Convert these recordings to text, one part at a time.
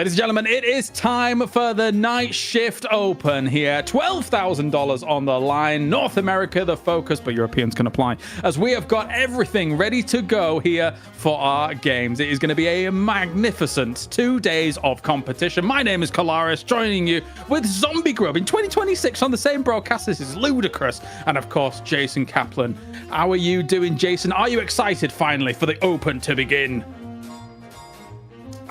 Ladies and gentlemen, it is time for the Night Shift Open here. $12,000 on the line. North America, the focus, but Europeans can apply, as we have got everything ready to go here for our games. It is going to be a magnificent 2 days of competition. My name is Kolaris, joining you with Zombie Grub in 2026 on the same broadcast. This is ludicrous. And of course, Jason Kaplan. How are you doing, Jason? Are you excited finally for the Open to begin?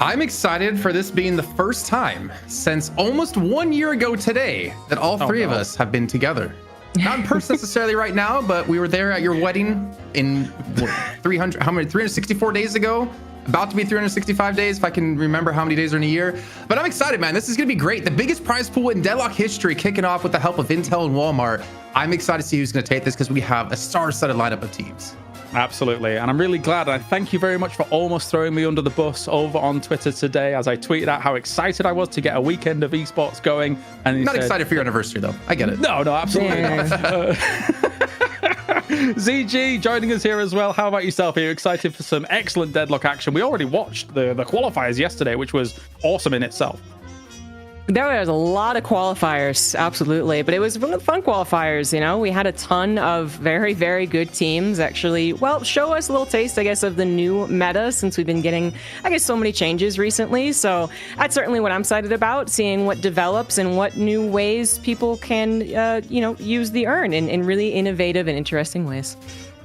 I'm excited for this being the first time since almost 1 year ago today that all three of us have been together. Not in person necessarily right now, but we were there at your wedding in 364 days ago. About to be 365 days, if I can remember how many days are in a year. But I'm excited, man. This is going to be great. The biggest prize pool in Deadlock history, kicking off with the help of Intel and Walmart. I'm excited to see who's going to take this because we have a star-studded lineup of teams. Absolutely, and I'm really glad. I thank you very much for almost throwing me under the bus over on Twitter today as I tweeted out how excited I was to get a weekend of esports going. And not excited for your anniversary, though. I get it. No, absolutely not. ZG joining us here as well. How about yourself? Are you excited for some excellent Deadlock action? We already watched the qualifiers yesterday, which was awesome in itself. There was a lot of qualifiers, absolutely, but it was fun qualifiers. You know, we had a ton of very, very good teams actually, well, show us a little taste, I guess, of the new meta since we've been getting, I guess, so many changes recently. So that's certainly what I'm excited about, seeing what develops and what new ways people can, use the urn in really innovative and interesting ways.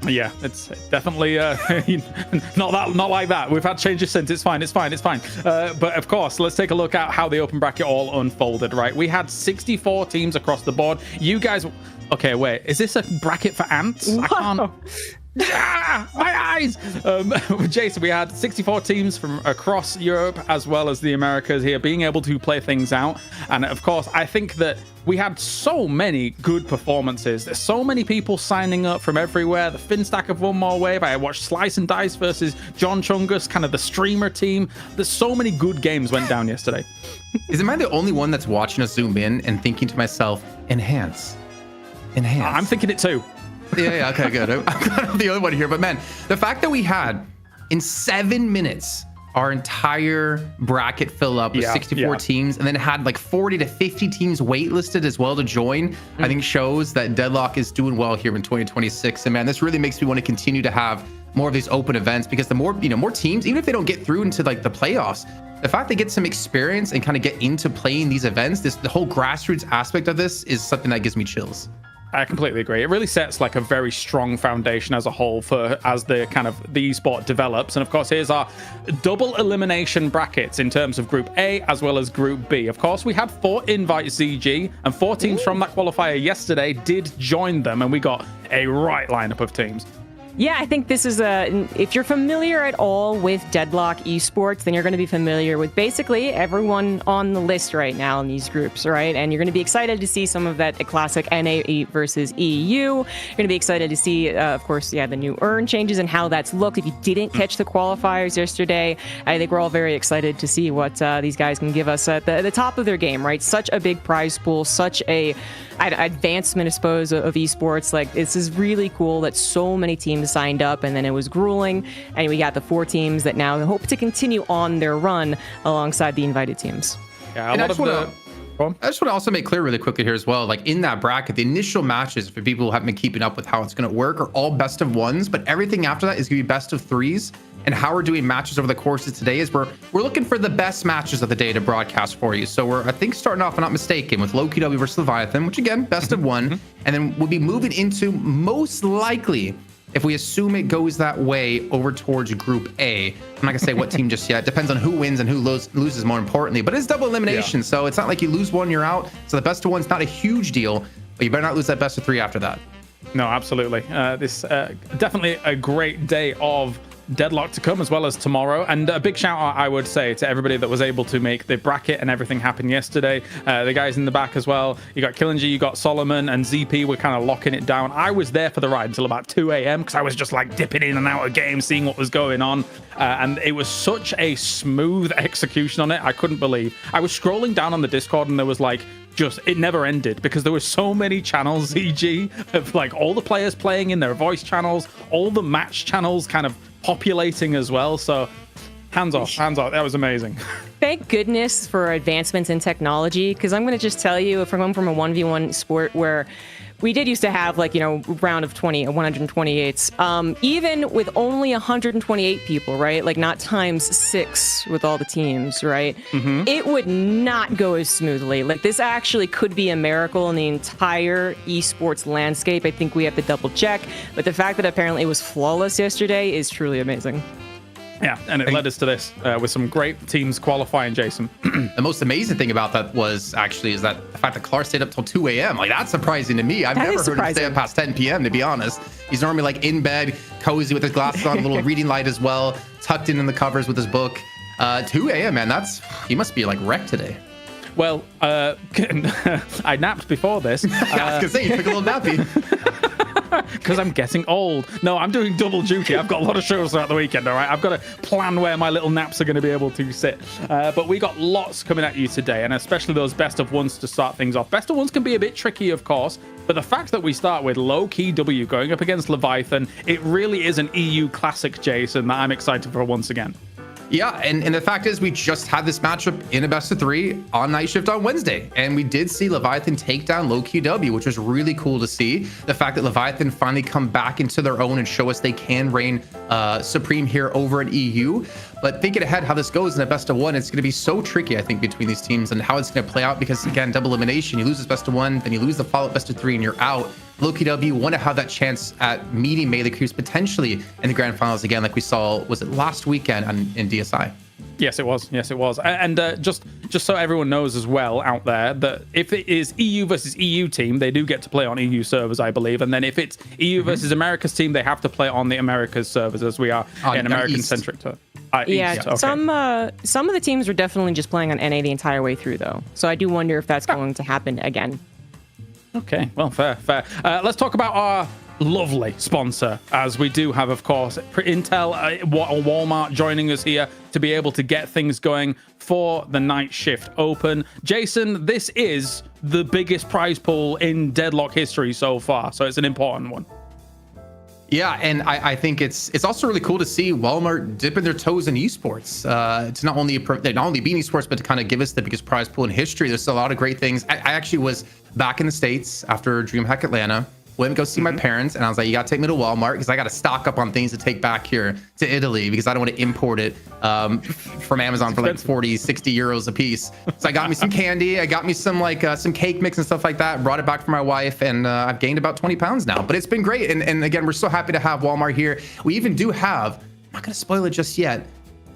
Yeah, it's definitely not like that. We've had changes since. It's fine. But of course, let's take a look at how the open bracket all unfolded, right? We had 64 teams across the board. You guys... Okay, wait. Is this a bracket for ants? Wow. I can't... my eyes! Jason, we had 64 teams from across Europe as well as the Americas here being able to play things out. And of course, I think that we had so many good performances. There's so many people signing up from everywhere. The Finstack of One More Wave. I watched Slice and Dice versus John Chungus, kind of the streamer team. There's so many good games went down yesterday. Am I the only one that's watching us zoom in and thinking to myself, enhance? I'm thinking it too. Yeah, okay, good. I'm kind of the other one here, but man, the fact that we had in 7 minutes our entire bracket fill up with 64 teams, and then had like 40 to 50 teams waitlisted as well to join, I think shows that Deadlock is doing well here in 2026. And man, this really makes me want to continue to have more of these open events, because the more teams, even if they don't get through into like the playoffs, the fact they get some experience and kind of get into playing these events, the whole grassroots aspect of this is something that gives me chills. I completely agree. It really sets like a very strong foundation as a whole as the esport develops. And of course, here's our double elimination brackets in terms of Group A as well as Group B. Of course, we had 4 invites, ZG, and 4 teams from that qualifier yesterday did join them, and we got a right lineup of teams. Yeah, I think this is if you're familiar at all with Deadlock Esports, then you're going to be familiar with basically everyone on the list right now in these groups, right? And you're going to be excited to see some of that classic NA versus EU. You're going to be excited to see, of course, the new urn changes and how that's looked. If you didn't catch the qualifiers yesterday, I think we're all very excited to see what these guys can give us at the top of their game, right? Such a big prize pool, such a advancement, I suppose, of esports. Like, this is really cool that so many teams signed up, and then it was grueling, and we got the 4 teams that now hope to continue on their run alongside the invited teams. Yeah, I just want to also make clear really quickly here as well, like in that bracket, the initial matches for people who haven't been keeping up with how it's going to work are all best of 1s, but everything after that is going to be best of 3s. And how we're doing matches over the course of today is we're looking for the best matches of the day to broadcast for you. So we're, I think, starting off, if I'm not mistaken, with Loki W versus Leviathan, which again, best of 1. And then we'll be moving into, most likely, if we assume it goes that way, over towards Group A. I'm not gonna say what team just yet. Depends on who wins and who loses, more importantly. But it's double elimination, so it's not like you lose one, you're out. So the best of 1's not a huge deal, but you better not lose that best of 3 after that. No, absolutely. This definitely a great day of Deadlock to come, as well as tomorrow. And a big shout out, I would say, to everybody that was able to make the bracket and everything happen yesterday. The guys in the back as well. You got Killinger, you got Solomon, and ZP were kind of locking it down. I was there for the ride until about 2 a.m. because I was just like dipping in and out of games, seeing what was going on. And it was such a smooth execution on it. I couldn't believe. I was scrolling down on the Discord and there was like, it never ended because there were so many channels, ZG, of like all the players playing in their voice channels, all the match channels kind of populating as well. So hands off. That was amazing. thank goodness for advancements in technology, because I'm going to just tell you, if we're going from a 1v1 sport where we did used to have round of 20, 128s, even with only 128 people, right? Like not times 6 with all the teams, right? It would not go as smoothly. Like this actually could be a miracle in the entire esports landscape. I think we have to double check, but the fact that apparently it was flawless yesterday is truly amazing. Yeah, and it led us to this with some great teams qualifying, Jason. The most amazing thing about that is that the fact that Clark stayed up till 2 a.m. Like, that's surprising to me. I've never heard him stay up past 10 p.m., to be honest. He's normally like in bed, cozy with his glasses on, a little reading light as well, tucked in the covers with his book. 2 a.m., man, he must be like wrecked today. Well, I napped before this. I was going to say, you took a little nappy. Because I'm getting old. No, I'm doing double duty. I've got a lot of shows throughout the weekend, all right? I've got to plan where my little naps are going to be able to sit. But we got lots coming at you today, and especially those best of ones to start things off. Best of ones can be a bit tricky, of course, but the fact that we start with Low-Key W going up against Leviathan, it really is an EU classic, Jason, that I'm excited for once again. Yeah, and the fact is we just had this matchup in a best of 3 on Night Shift on Wednesday, and we did see Leviathan take down Low-Key W, which was really cool to see. The fact that Leviathan finally come back into their own and show us they can reign supreme here over at EU. But thinking ahead how this goes in a best of 1, it's going to be so tricky, I think, between these teams and how it's going to play out, because again, double elimination, you lose this best of 1, then you lose the follow-up best of 3 and you're out. Low-Key W want to have that chance at meeting Melee Creeps potentially in the grand finals again, like we saw, was it last weekend in DSI? Yes, it was. Yes, it was. And just so everyone knows as well out there, that if it is EU versus EU team, they do get to play on EU servers, I believe. And then if it's EU versus America's team, they have to play on the America's servers, as we are in American-centric. Yeah, okay. some of the teams are definitely just playing on NA the entire way through, though. So I do wonder if that's going to happen again. Okay, well, fair. Let's talk about our lovely sponsor, as we do have, of course, Intel, Walmart joining us here to be able to get things going for the Night Shift Open. Jason, this is the biggest prize pool in Deadlock history so far, so it's an important one. Yeah, and I think it's also really cool to see Walmart dipping their toes in esports. To not only be in esports, but to kind of give us the biggest prize pool in history. There's a lot of great things. I actually was back in the States after DreamHack Atlanta. Went and go see my parents, and I was like, you gotta take me to Walmart because I gotta stock up on things to take back here to Italy because I don't want to import it from Amazon for like 40, 60 euros a piece. So I got me some candy, I got me some some cake mix and stuff like that, brought it back for my wife, and I've gained about 20 pounds now. But it's been great, and again, we're so happy to have Walmart here. We even do have, I'm not gonna spoil it just yet,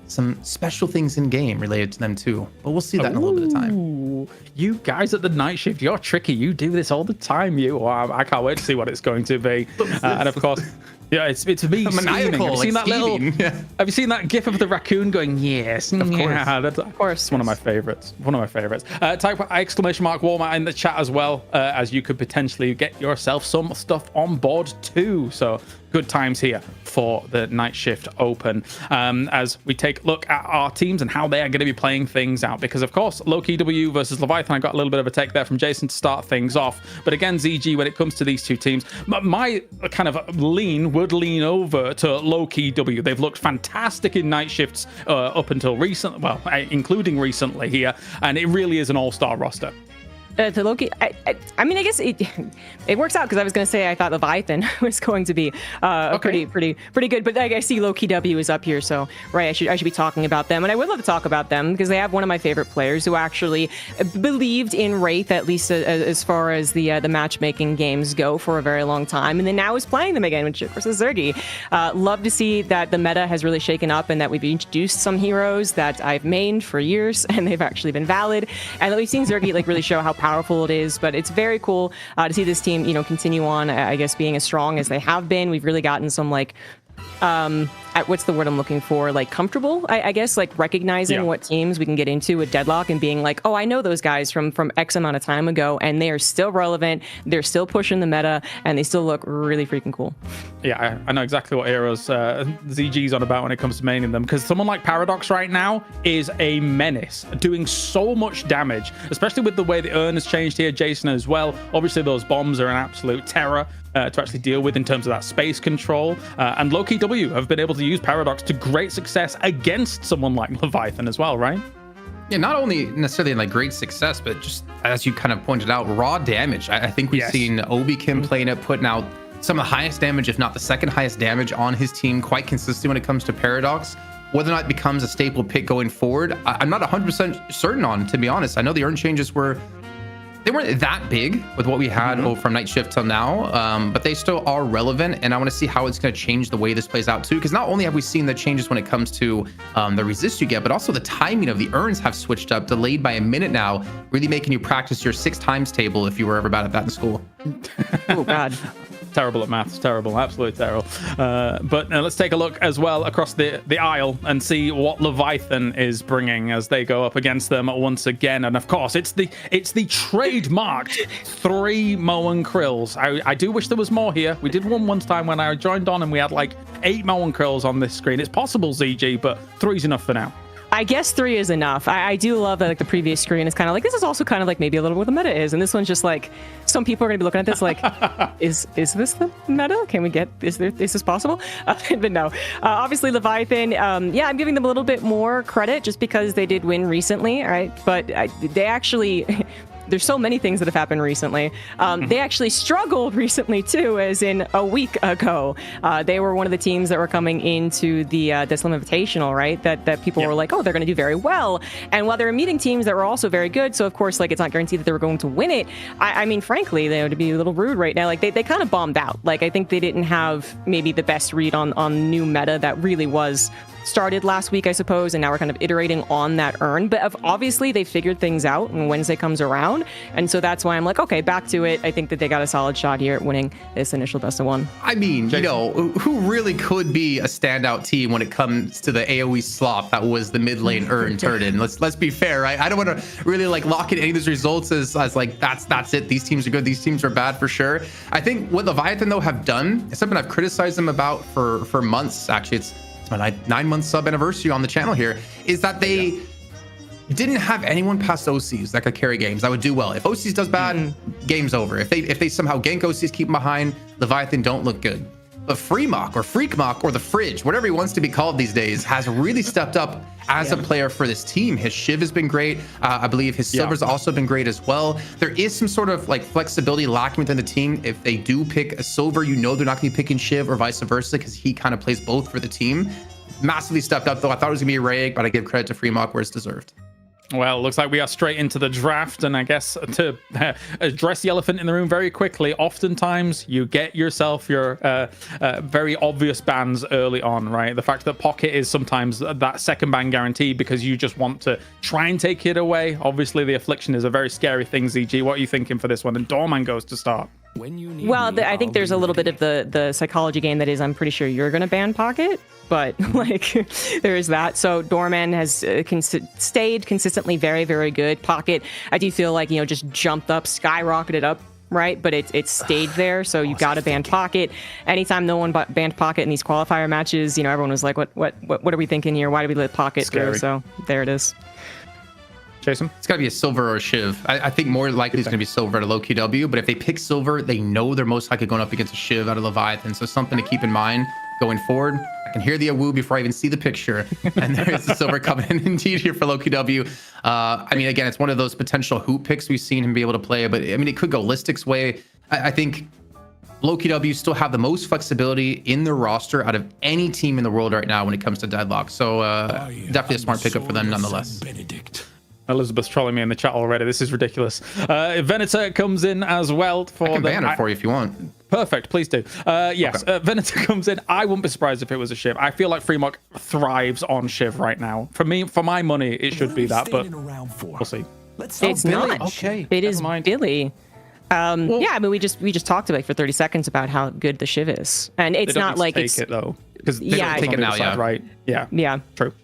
some special things in game related to them too, but we'll see that in a little bit of time. You guys at the Night Shift, you're tricky. You do this all the time. I can't wait to see what it's going to be. And of course, yeah, it's me maniacal. Have you seen that little? Yeah. Have you seen that gif of the raccoon going yes? Of course, yeah, of course. One of my favorites. Type exclamation mark Walmart in the chat as well, as you could potentially get yourself some stuff on board too. So good times here for the Night Shift Open, as we take a look at our teams and how they are going to be playing things out. Because of course, Low-Key W versus Leviathan, I got a little bit of a take there from Jason to start things off. But again, ZG, when it comes to these two teams, my kind of would lean over to Low-Key W. They've looked fantastic in Night Shifts up until recently, well, including recently here, and it really is an all-star roster. To Loki, I mean, I guess it works out because I was going to say I thought Leviathan was going to be pretty good, but I see Low-Key W is up here, so right, I should be talking about them, and I would love to talk about them because they have one of my favorite players who actually believed in Wraith, at least as far as the matchmaking games go, for a very long time, and then now is playing them again, which of course is Zergy. Love to see that the meta has really shaken up and that we've introduced some heroes that I've mained for years and they've actually been valid, and that we've seen Zergy really show how powerful it is. But it's very cool to see this team, continue on, I guess, being as strong as they have been. We've really gotten some what's the word I'm looking for? Comfortable, I guess, recognizing what teams we can get into with Deadlock and being like, oh, I know those guys from X amount of time ago, and they are still relevant. They're still pushing the meta, and they still look really freaking cool. Yeah, I know exactly what heroes ZG's on about when it comes to maining them, because someone like Paradox right now is a menace, doing so much damage, especially with the way the urn has changed here, Jason, as well. Obviously, those bombs are an absolute terror to actually deal with in terms of that space control. And Low-Key W have been able to use Paradox to great success against someone like Leviathan as well, right? Yeah, not only necessarily like great success, but just as you kind of pointed out, raw damage. I think we've seen Obi Kim playing it, putting out some of the highest damage, if not the second highest damage on his team, quite consistent when it comes to Paradox. Whether or not it becomes a staple pick going forward, I'm not 100% certain on, to be honest. I know the earn changes weren't that big with what we had from Night Shift till now, but they still are relevant, and I want to see how it's going to change the way this plays out too, because not only have we seen the changes when it comes to the resist you get, but also the timing of the earns have switched up, delayed by a minute now, really making you practice your 6 times table if you were ever bad at that in school. Oh God. Terrible at maths, terrible, absolutely terrible. But let's take a look as well across the aisle and see what Leviathan is bringing as they go up against them once again. And of course, it's the trademarked 3 Moen Krills. I do wish there was more here. We did one time when I joined on and we had like 8 Moen Krills on this screen. It's possible, ZG, but 3's enough for now. I guess 3 is enough. I do love that, like, the previous screen is kind of like, this is also kind of like maybe a little what the meta is. And this one's just like, some people are going to be looking at this like, is this the meta? Can we get, is this possible? But no. Obviously, Leviathan, yeah, I'm giving them a little bit more credit just because they did win recently, right? But they actually... There's so many things that have happened recently. They actually struggled recently too, as in a week ago. They were one of the teams that were coming into the Deadlock Invitational, right? That people were like, oh, they're going to do very well. And while they were meeting teams that were also very good, so of course, like, it's not guaranteed that they were going to win it. I mean, frankly, they would be a little rude right now. Like, they kind of bombed out. Like, I think they didn't have maybe the best read on new meta that really was started last week, I suppose, and now we're kind of iterating on that earn. But obviously they figured things out when Wednesday comes around, and so that's why I'm like, okay, back to it. I think that they got a solid shot here at winning this initial best of 1. I mean, you know, who really could be a standout team when it comes to the AoE slop that was the mid lane earn turn-in? Let's be fair, right? I don't want to really like lock in any of these results as like that's it. These teams are good. These teams are bad for sure. I think what Leviathan though have done is something I've criticized them about for months. Actually, it's my 9-month sub anniversary on the channel here, is that they didn't have anyone past OCs that could carry games that would do well. If OCs does bad, game's over. If they somehow gank OCs, keep them behind, Leviathan don't look good. But Freemok or Freakmok or the Fridge, whatever he wants to be called these days, has really stepped up as a player for this team. His Shiv has been great. I believe his Silver's also been great as well. There is some sort of like flexibility lacking within the team. If they do pick a Silver, you know they're not going to be picking Shiv or vice versa, because he kind of plays both for the team. Massively stepped up though. I thought it was gonna be a Rayek, but I give credit to Freemok where it's deserved. Well, it looks like we are straight into the draft, and I guess to address the elephant in the room very quickly, oftentimes you get yourself your very obvious bans early on, right? The fact that Pocket is sometimes that second ban guarantee because you just want to try and take it away. Obviously, the Affliction is a very scary thing, ZG. What are you thinking for this one? And Doorman goes to start. Well, I think there's a little bit of the psychology game that is, I'm pretty sure you're going to ban Pocket, but like there is that. So Doorman has stayed consistently very, very good. Pocket, I do feel like, you know, just jumped up, skyrocketed up, right? But it stayed there. So you got to ban Pocket. Anytime no one banned Pocket in these qualifier matches, you know, everyone was like, what are we thinking here? Why do we let Pocket through? So there it is. Jason? It's got to be a Silver or a Shiv. I think more likely it's going to be Silver at a low QW, but if they pick Silver, they know they're most likely going up against a Shiv out of Leviathan. So something to keep in mind going forward. I can hear the awoo before I even see the picture. And there's the Silver coming in indeed here for low QW. I mean, again, it's one of those potential hoop picks we've seen him be able to play, but I mean, it could go Listic's way. I think low QW still have the most flexibility in their roster out of any team in the world right now when it comes to Deadlock. So definitely a smart pickup for them nonetheless. Benedict. Elizabeth's trolling me in the chat already. This is ridiculous. Venator comes in as well. I can ban it for you if you want. Perfect, please do. Yes, okay. Venator comes in. I wouldn't be surprised if it was a Shiv. I feel like Freemok thrives on Shiv right now. For me, for my money, it should be that, but we'll see. It's not. Okay, it is Billy. Well, yeah, I mean, we just talked about for 30 seconds about how good the Shiv is, and it's not like take it's it though, because they don't take it now, yeah, right? Yeah, true.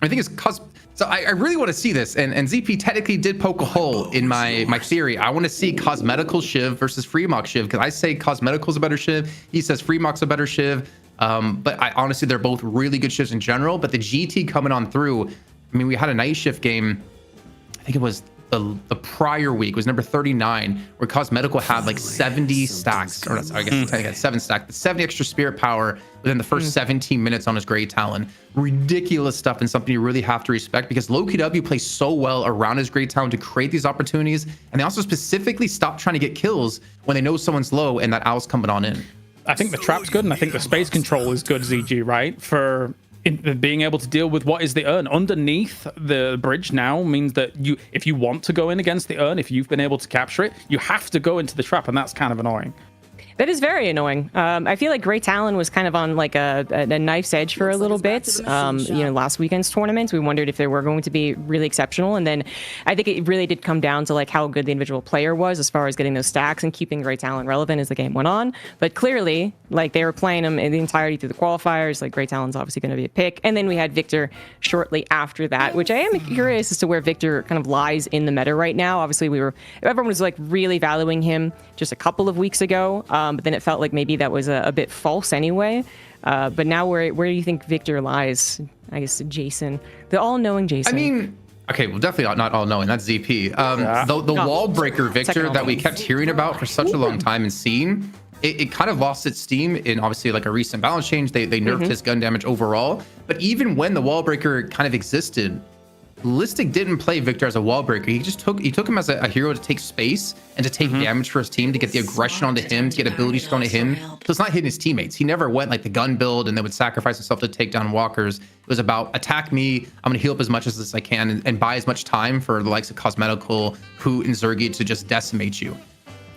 I think it's cause. So I really want to see this, and ZP technically did poke a hole in my theory. I want to see Cosmetical Shiv versus Freemok Shiv, because I say Cosmetical's a better Shiv. He says Freemok's a better Shiv. But honestly, they're both really good Shivs in general. But the GT coming on through, I mean, we had a Night Shift game. I think it was the prior week was number 39, where Cosmetical had like 70 stacks, or I guess 7 stacks, 70 extra spirit power within the first 17 minutes on his Grey Talon. Ridiculous stuff, and something you really have to respect, because LowKW plays so well around his Grey Talon to create these opportunities, and they also specifically stop trying to get kills when they know someone's low and that owl's coming on in. I think the trap's good, and I think the space control is good, ZG, right? For being able to deal with what is the urn underneath the bridge now means that if you want to go in against the urn, if you've been able to capture it, you have to go into the trap, and that's kind of annoying. That is very annoying. I feel like Grey Talon was kind of on like a knife's edge for a little bit. Last weekend's tournament, we wondered if they were going to be really exceptional. And then I think it really did come down to like how good the individual player was as far as getting those stacks and keeping Grey Talon relevant as the game went on. But clearly, like they were playing him in the entirety through the qualifiers. Like Grey Talon's obviously going to be a pick. And then we had Victor shortly after that, which I am curious as to where Victor kind of lies in the meta right now. Obviously, everyone was like really valuing him just a couple of weeks ago. But then it felt like maybe that was a bit false anyway. But now where do you think Victor lies? I guess Jason, the all-knowing Jason. I mean, okay, well, definitely not all-knowing. That's ZP. The wall breaker Victor that we kept hearing about for such a long time and seeing, it kind of lost its steam in obviously like a recent balance change. They nerfed his gun damage overall. But even when the wall breaker kind of existed, Listic didn't play Victor as a wall breaker. He took him as a hero to take space and to take damage for his team, to get the aggression onto him, to get abilities thrown at him. So it's not hitting his teammates. He never went like the gun build and then would sacrifice himself to take down walkers. It was about attack me, I'm gonna heal up as much as I can and buy as much time for the likes of Cosmetical, Hoot, and Zergy to just decimate you.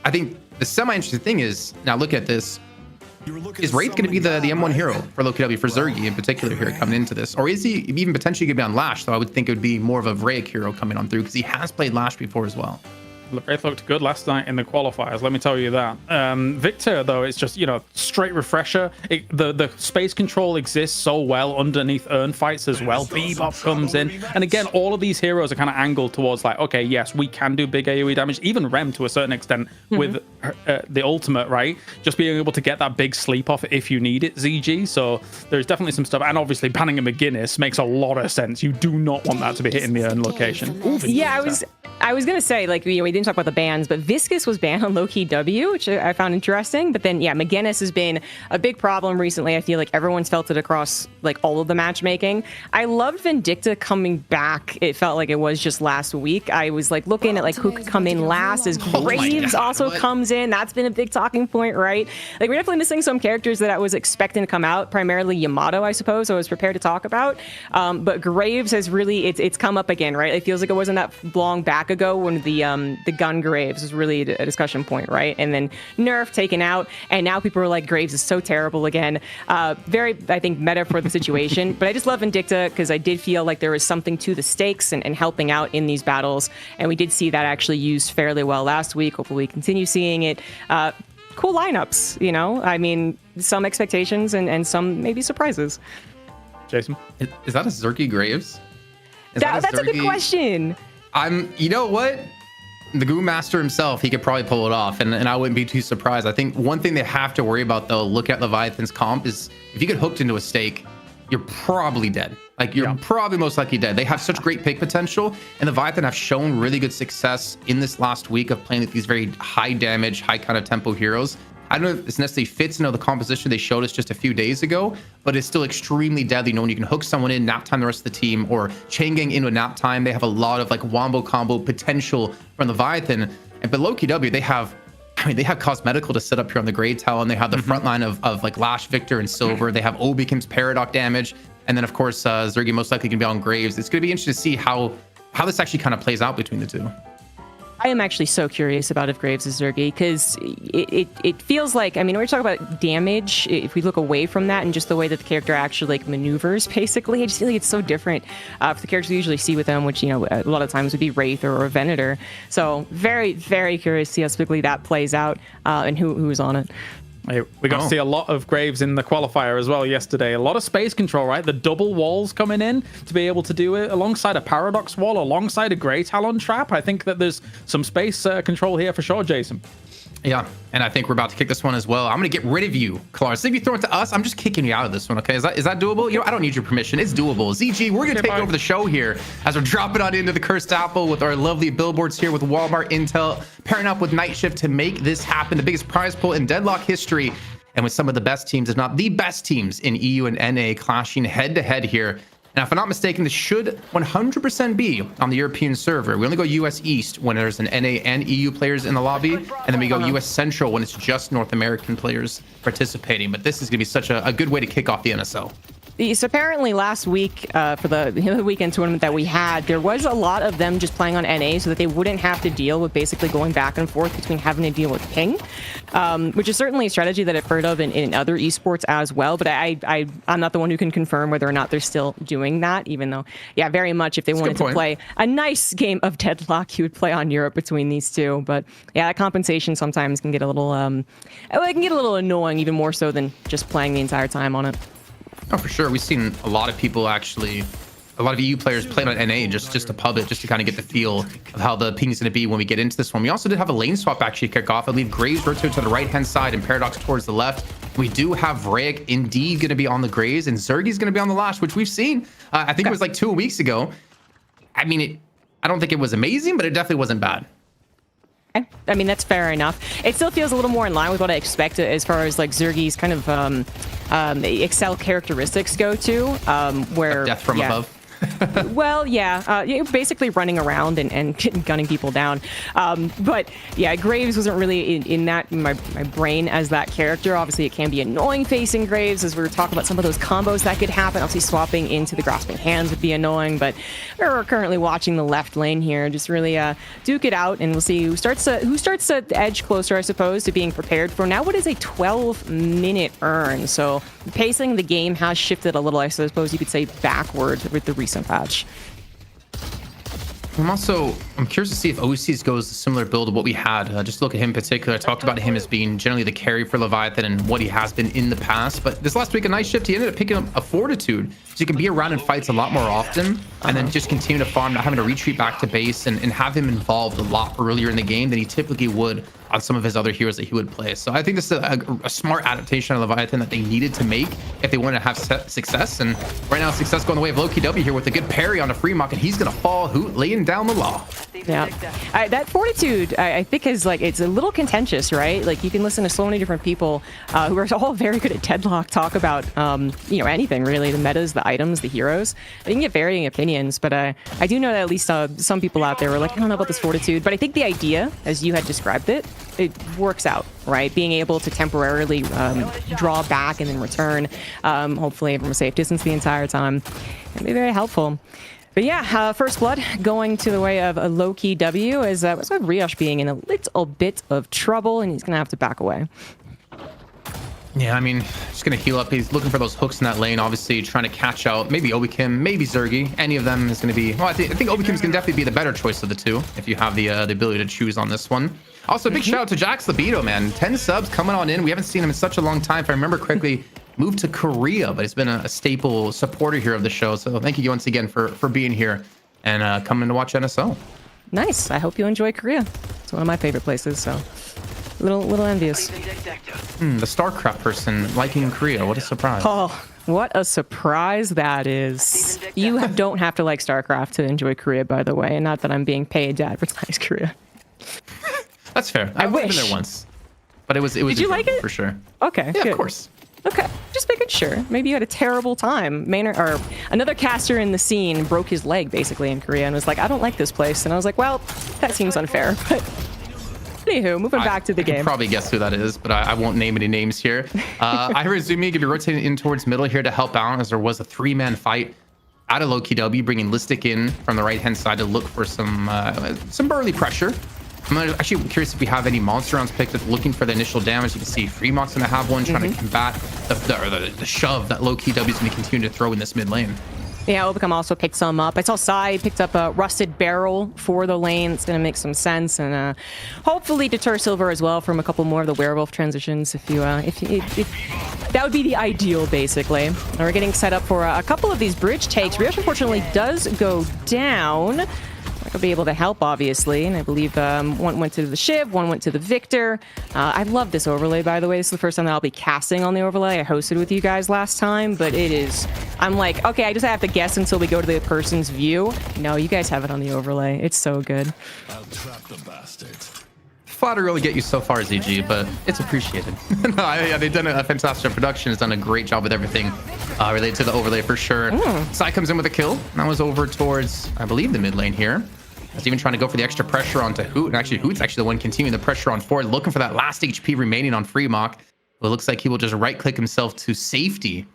I think the semi-interesting thing is, now look at this, is Wraith going to be the M1 hero for LowKW, for Zergy in particular here coming into this? Or is he even potentially going to be on Lash? So I would think it would be more of a Vraic hero coming on through, because he has played Lash before as well. Wraith looked good last night in the qualifiers, let me tell you that. Victor, though, it's just, straight refresher. The space control exists so well underneath urn fights as well. Bebop comes in. And again, all of these heroes are kind of angled towards like, okay, yes, we can do big AoE damage. Even Rem, to a certain extent, with the ultimate, right? Just being able to get that big sleep off if you need it, ZG. So there's definitely some stuff. And obviously, banning a McGuinness makes a lot of sense. You do not want that to be hitting the urn location. Yeah, I was going to say, like, we didn't talk about the bans, but Viscous was banned on LowKW, which I found interesting. But then, yeah, McGuinness has been a big problem recently. I feel like everyone's felt it across, like, all of the matchmaking. I loved Vindicta coming back. It felt like it was just last week. I was, like, looking at, like, who could come in last, as Graves also comes in. That's been a big talking point, right? Like, we're definitely missing some characters that I was expecting to come out, primarily Yamato, I suppose, I was prepared to talk about. But Graves has really, it's come up again, right? It feels like it wasn't that long back ago when the gun Graves was really a discussion point, right? And then nerf taken out, and now people are like, Graves is so terrible again. Very, I think, meta for the situation. But I just love Vindicta because I did feel like there was something to the stakes and helping out in these battles, and we did see that actually used fairly well last week. Hopefully we continue seeing it. Cool lineups, I mean, some expectations and some maybe surprises. Jason? Is that a Zergy Graves? That's a good question. You know what? The Goo Master himself, he could probably pull it off, and I wouldn't be too surprised. I think one thing they have to worry about, though, look at Leviathan's comp, is if you get hooked into a stake, you're probably dead. Like, you're probably most likely dead. They have such great pick potential, and Leviathan have shown really good success in this last week of playing with these very high damage, high kind of tempo heroes. I don't know if this necessarily fits into the composition they showed us just a few days ago, but it's still extremely deadly knowing you can hook someone in, nap time the rest of the team, or chain gang into a nap time. They have a lot of like wombo combo potential from Leviathan. But LowKW, they have Cosmetical to set up here on the Grey Talon. They have the front line of like Lash, Victor, and Silver. They have Obikim's Paradox damage. And then, of course, Zergy most likely going to be on Graves. It's going to be interesting to see how this actually kind of plays out between the two. I am actually so curious about if Graves is Zergy, because it feels like, I mean, when we talk about damage, if we look away from that and just the way that the character actually like maneuvers, basically, I just feel like it's so different for the characters we usually see with them, which, a lot of times would be Wraith or a Venator. So very, very curious to see how specifically that plays out and who's on it. We got to see a lot of Graves in the qualifier as well yesterday. A lot of space control, right? The double walls coming in to be able to do it alongside a Paradox wall, alongside a Grey Talon trap. I think that there's some space control here for sure, Jason. Yeah, and I think we're about to kick this one as well. I'm going to get rid of you, Clark. So if you throw it to us, I'm just kicking you out of this one, okay? Is that doable? You know, I don't need your permission. It's doable. ZG, we're going to take over the show here as we're dropping on into the Cursed Apple with our lovely billboards here with Walmart Intel, pairing up with Night Shift to make this happen. The biggest prize pool in Deadlock history, and with some of the best teams, if not the best teams in EU and NA clashing head-to-head here. Now, if I'm not mistaken, this should 100% be on the European server. We only go US East when there's an NA and EU players in the lobby, and then we go US Central when it's just North American players participating. But this is going to be such a good way to kick off the NSL. So apparently last week for the weekend tournament that we had, there was a lot of them just playing on NA so that they wouldn't have to deal with basically going back and forth between having to deal with ping, which is certainly a strategy that I've heard of in other esports as well. But I'm not the one who can confirm whether or not they're still doing that, even though, yeah, very much if they wanted to play a nice game of Deadlock, you would play on Europe between these two. But yeah, that compensation sometimes can get a little, it can get a little annoying, even more so than just playing the entire time on it. Oh, for sure. We've seen a lot of people actually, a lot of EU players playing on NA just to pub it, just to kind of get the feel of how the ping is going to be when we get into this one. We also did have a lane swap actually kick off. I believe Graves rotate to the right-hand side and Paradox towards the left. We do have Rayek indeed going to be on the Graves, and Zergi's going to be on the Lash, which we've seen. I think it was like 2 weeks ago. I mean, I don't think it was amazing, but it definitely wasn't bad. I mean, that's fair enough. It still feels a little more in line with what I expected as far as like Zergi's kind of Excel characteristics go to, where death from above. Well, yeah, basically running around and gunning people down. But yeah, Graves wasn't really in my brain as that character. Obviously, it can be annoying facing Graves, as we were talking about some of those combos that could happen. Obviously, swapping into the grasping hands would be annoying, but we're currently watching the left lane here. Just really duke it out, and we'll see who starts to edge closer, I suppose, to being prepared for now what is a 12-minute earn. So pacing the game has shifted a little, I suppose you could say, backward with the recent patch. I'm curious to see if OCs goes a similar build of what we had. Just look at him in particular. I talked about him as being generally the carry for Leviathan and what he has been in the past. But this last week, a nice shift, he ended up picking up a Fortitude. So you can be around in fights a lot more often and then just continue to farm, not having to retreat back to base and have him involved a lot earlier in the game than he typically would on some of his other heroes that he would play. So I think this is a smart adaptation of Leviathan that they needed to make if they wanted to have success. And right now, success going the way of Loki W here with a good parry on a Freemock, and he's going to fall laying down the law. Yeah, that Fortitude, I think, is like, it's a little contentious, right? Like, you can listen to so many different people who are all very good at Deadlock talk about, anything really, the metas, the items, the heroes. You can get varying opinions, but I do know that at least some people out there were like, I don't know about this Fortitude, but I think the idea, as you had described it works out, right? Being able to temporarily draw back and then return, hopefully from a safe distance the entire time, can be very helpful. But yeah, first blood going to the way of a low-key W, as with Riosh being in a little bit of trouble, and he's going to have to back away. Yeah, I mean, just going to heal up. He's looking for those hooks in that lane, obviously trying to catch out maybe Obikim, maybe Zergi. Any of them is going to be... Well, I think Obikim's going to definitely be the better choice of the two, if you have the ability to choose on this one. Also, big shout out to Jax Libido, man. 10 subs coming on in. We haven't seen him in such a long time. If I remember correctly, moved to Korea, but he's been a staple supporter here of the show. So thank you once again for being here and coming to watch NSO. Nice. I hope you enjoy Korea. It's one of my favorite places, so little envious. The StarCraft person liking Korea. What a surprise. Oh, what a surprise that is. You don't have to like StarCraft to enjoy Korea, by the way, and not that I'm being paid to advertise Korea. That's fair. I've been there once, but it was. Did you like it? For sure. Okay. Yeah, good. of course. Okay, just making sure. Maybe you had a terrible time. Maynard, or another caster in the scene, broke his leg basically in Korea and was like, I don't like this place. And I was like, well, that seems unfair. But anywho, moving back to the game. You can probably guess who that is, but I won't name any names here. Irizumi going to be rotating in towards middle here to help out, as there was a 3-man fight out of Loki W, bringing Listic in from the right-hand side to look for some burly pressure. I'm actually curious if we have any monster rounds picked up looking for the initial damage. You can see Freemock's going to have one trying to combat the shove that Loki W is going to continue to throw in this mid lane. Yeah, Obicom also picked some up. I saw Sai picked up a Rusted Barrel for the lane. It's going to make some sense, and hopefully deter Silver as well from a couple more of the Werewolf transitions. If that would be the ideal, basically. And we're getting set up for a couple of these bridge takes. Riosh unfortunately does go down. will be able to help, obviously. And I believe one went to the Shiv, one went to the Victor. I love this overlay, by the way. This is the first time that I'll be casting on the overlay. I hosted with you guys last time, but it is... I'm like, okay, I just have to guess until we go to the person's view. No, you guys have it on the overlay. It's so good. I'll trap the bastard. Flattery really get you so far, ZG, but it's appreciated. Yeah, they've done a fantastic production. Has done a great job with everything related to the overlay for sure. Sai comes in with a kill. That was over towards, I believe, the mid lane here. He's even trying to go for the extra pressure onto Hoot, and actually Hoot's actually the one continuing the pressure on Ford, looking for that last HP remaining on Freemock. It looks like he will just right-click himself to safety.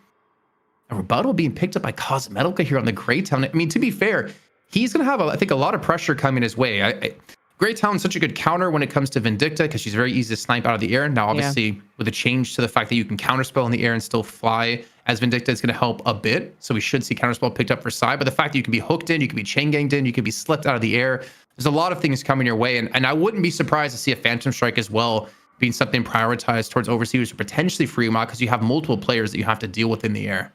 A rebuttal being picked up by Cosmetica here on the Greytown. I mean, to be fair, he's going to have, I think, a lot of pressure coming his way. Greytown's such a good counter when it comes to Vindicta because she's very easy to snipe out of the air. Now, obviously, with a change to the fact that you can counterspell in the air and still fly as Vindicta is going to help a bit. So we should see counterspell picked up for Sai. But the fact that you can be hooked in, you can be chain ganged in, you can be slipped out of the air. There's a lot of things coming your way. And I wouldn't be surprised to see a Phantom Strike as well being something prioritized towards Overseers or potentially Freemock because you have multiple players that you have to deal with in the air.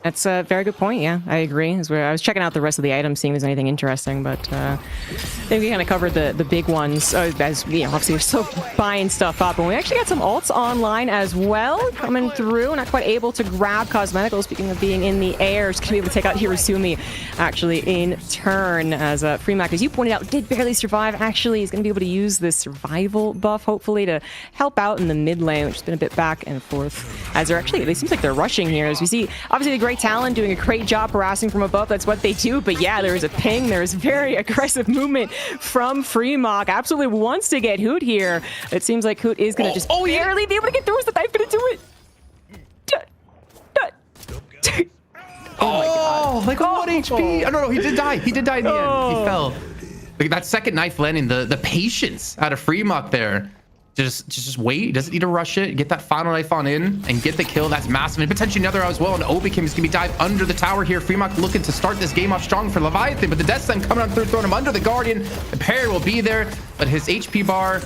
That's a very good point. Yeah, I agree. I was checking out the rest of the items, seeing if there's anything interesting, but I think we kind of covered the big ones. As you know, obviously we're still buying stuff up, and we actually got some alts online as well coming through. Not quite able to grab Cosmetical. Speaking of being in the air, just gonna be able to take out Hirosumi actually in turn. As Freemock, as you pointed out, did barely survive. Actually, he's gonna be able to use this survival buff hopefully to help out in the mid lane, which has been a bit back and forth. As they're actually, it seems like they're rushing here. As we see, obviously the Great Talon doing a great job harassing from above. That's what they do. But yeah, there is a ping. There is very aggressive movement from Freemock. Absolutely wants to get Hoot here. It seems like Hoot is going to just barely be able to get through. Is the knife going to do it? Oh my God. Like 1 HP. Oh, no, he did die. He did die in the end. He fell. Like that second knife landing, the patience out of Freemock there. Just wait. He doesn't need to rush it. Get that final knife on in and get the kill. That's massive. And potentially another as well. And Obikim is going to be dived under the tower here. Freemock looking to start this game off strong for Leviathan. But the Death Slam coming on through, throwing him under the Guardian. The parry will be there. But his HP bar,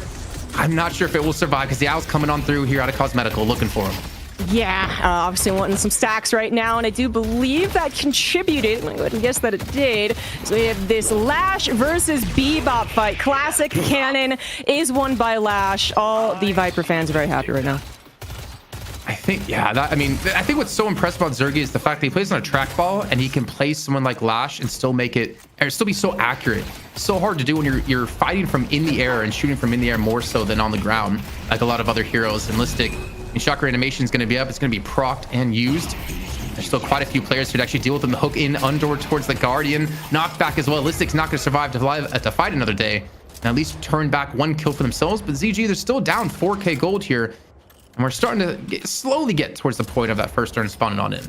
I'm not sure if it will survive because the Owl's coming on through here out of Cosmetical looking for him. Yeah, obviously wanting some stacks right now, and I do believe that contributed. I'm going to go ahead and guess that it did. So we have this Lash versus Bebop fight. Classic Cannon is won by Lash. All the Viper fans are very happy right now. I think, yeah, I think what's so impressive about Zergy is the fact that he plays on a trackball and he can play someone like Lash and still make it, or still be so accurate. So hard to do when you're fighting from in the air and shooting from in the air more so than on the ground, like a lot of other heroes. And Listic, Chakra animation is going to be up. It's going to be procced and used. There's still quite a few players who'd actually deal with them. The hook in under towards the Guardian. Knocked back as well. Listic's not going to survive to fight another day. And at least turn back one kill for themselves. But ZG, they're still down 4K gold here. And we're starting to slowly get towards the point of that first turn spawning on in.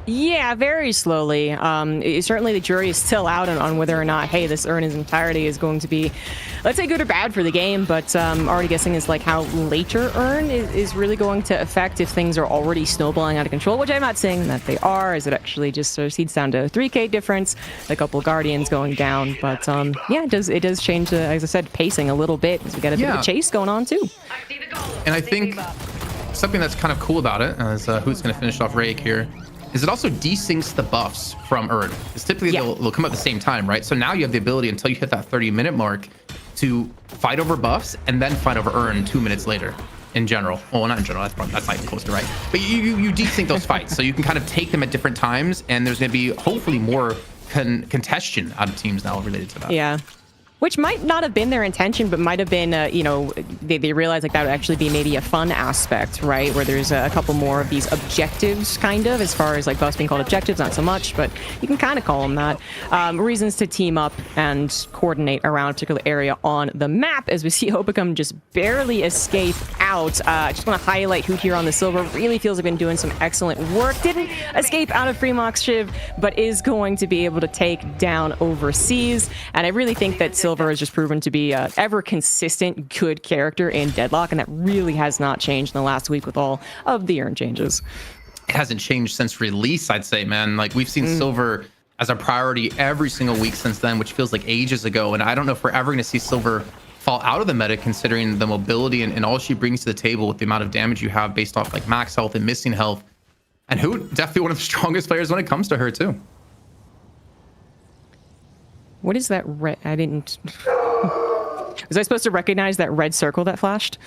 Yeah, very slowly. Certainly the jury is still out on whether or not, hey, this urn in its entirety is going to be, let's say, good or bad for the game, but already guessing is like how later urn is really going to affect if things are already snowballing out of control, which I'm not saying that they are, as it actually just proceeds down to a 3K difference, a couple Guardians going down, but yeah, it does change, as I said, pacing a little bit, as we got a bit of a chase going on too. And I think something that's kind of cool about it, as who's going to finish off Rake here, is it also desyncs the buffs from Urn. Because typically they'll come at the same time, right? So now you have the ability until you hit that 30-minute mark to fight over buffs and then fight over Urn 2 minutes later. In general, well, not in general. That's not even close to right. But you desync those fights, so you can kind of take them at different times, and there's going to be hopefully more contention out of teams now related to that. Yeah. Which might not have been their intention, but might have been, you know, they realized like that would actually be maybe a fun aspect, right? Where there's a couple more of these objectives, kind of, as far as like buffs being called objectives, not so much, but you can kind of call them that. Reasons to team up and coordinate around a particular area on the map, as we see Hopicum just barely escape out. I just want to highlight who here on the silver really feels like been doing some excellent work. Didn't escape out of Freemock's Shiv, but is going to be able to take down Overseas. And I really think that Silver has just proven to be an ever consistent good character in Deadlock, and that really has not changed in the last week with all of the urn changes. It hasn't changed since release, I'd say, man. Like, we've seen Silver as a priority every single week since then, which feels like ages ago. And I don't know if we're ever going to see Silver fall out of the meta, considering the mobility and all she brings to the table with the amount of damage you have based off like max health and missing health. And who definitely one of the strongest players when it comes to her too. What is that red? I didn't... Was I supposed to recognize that red circle that flashed?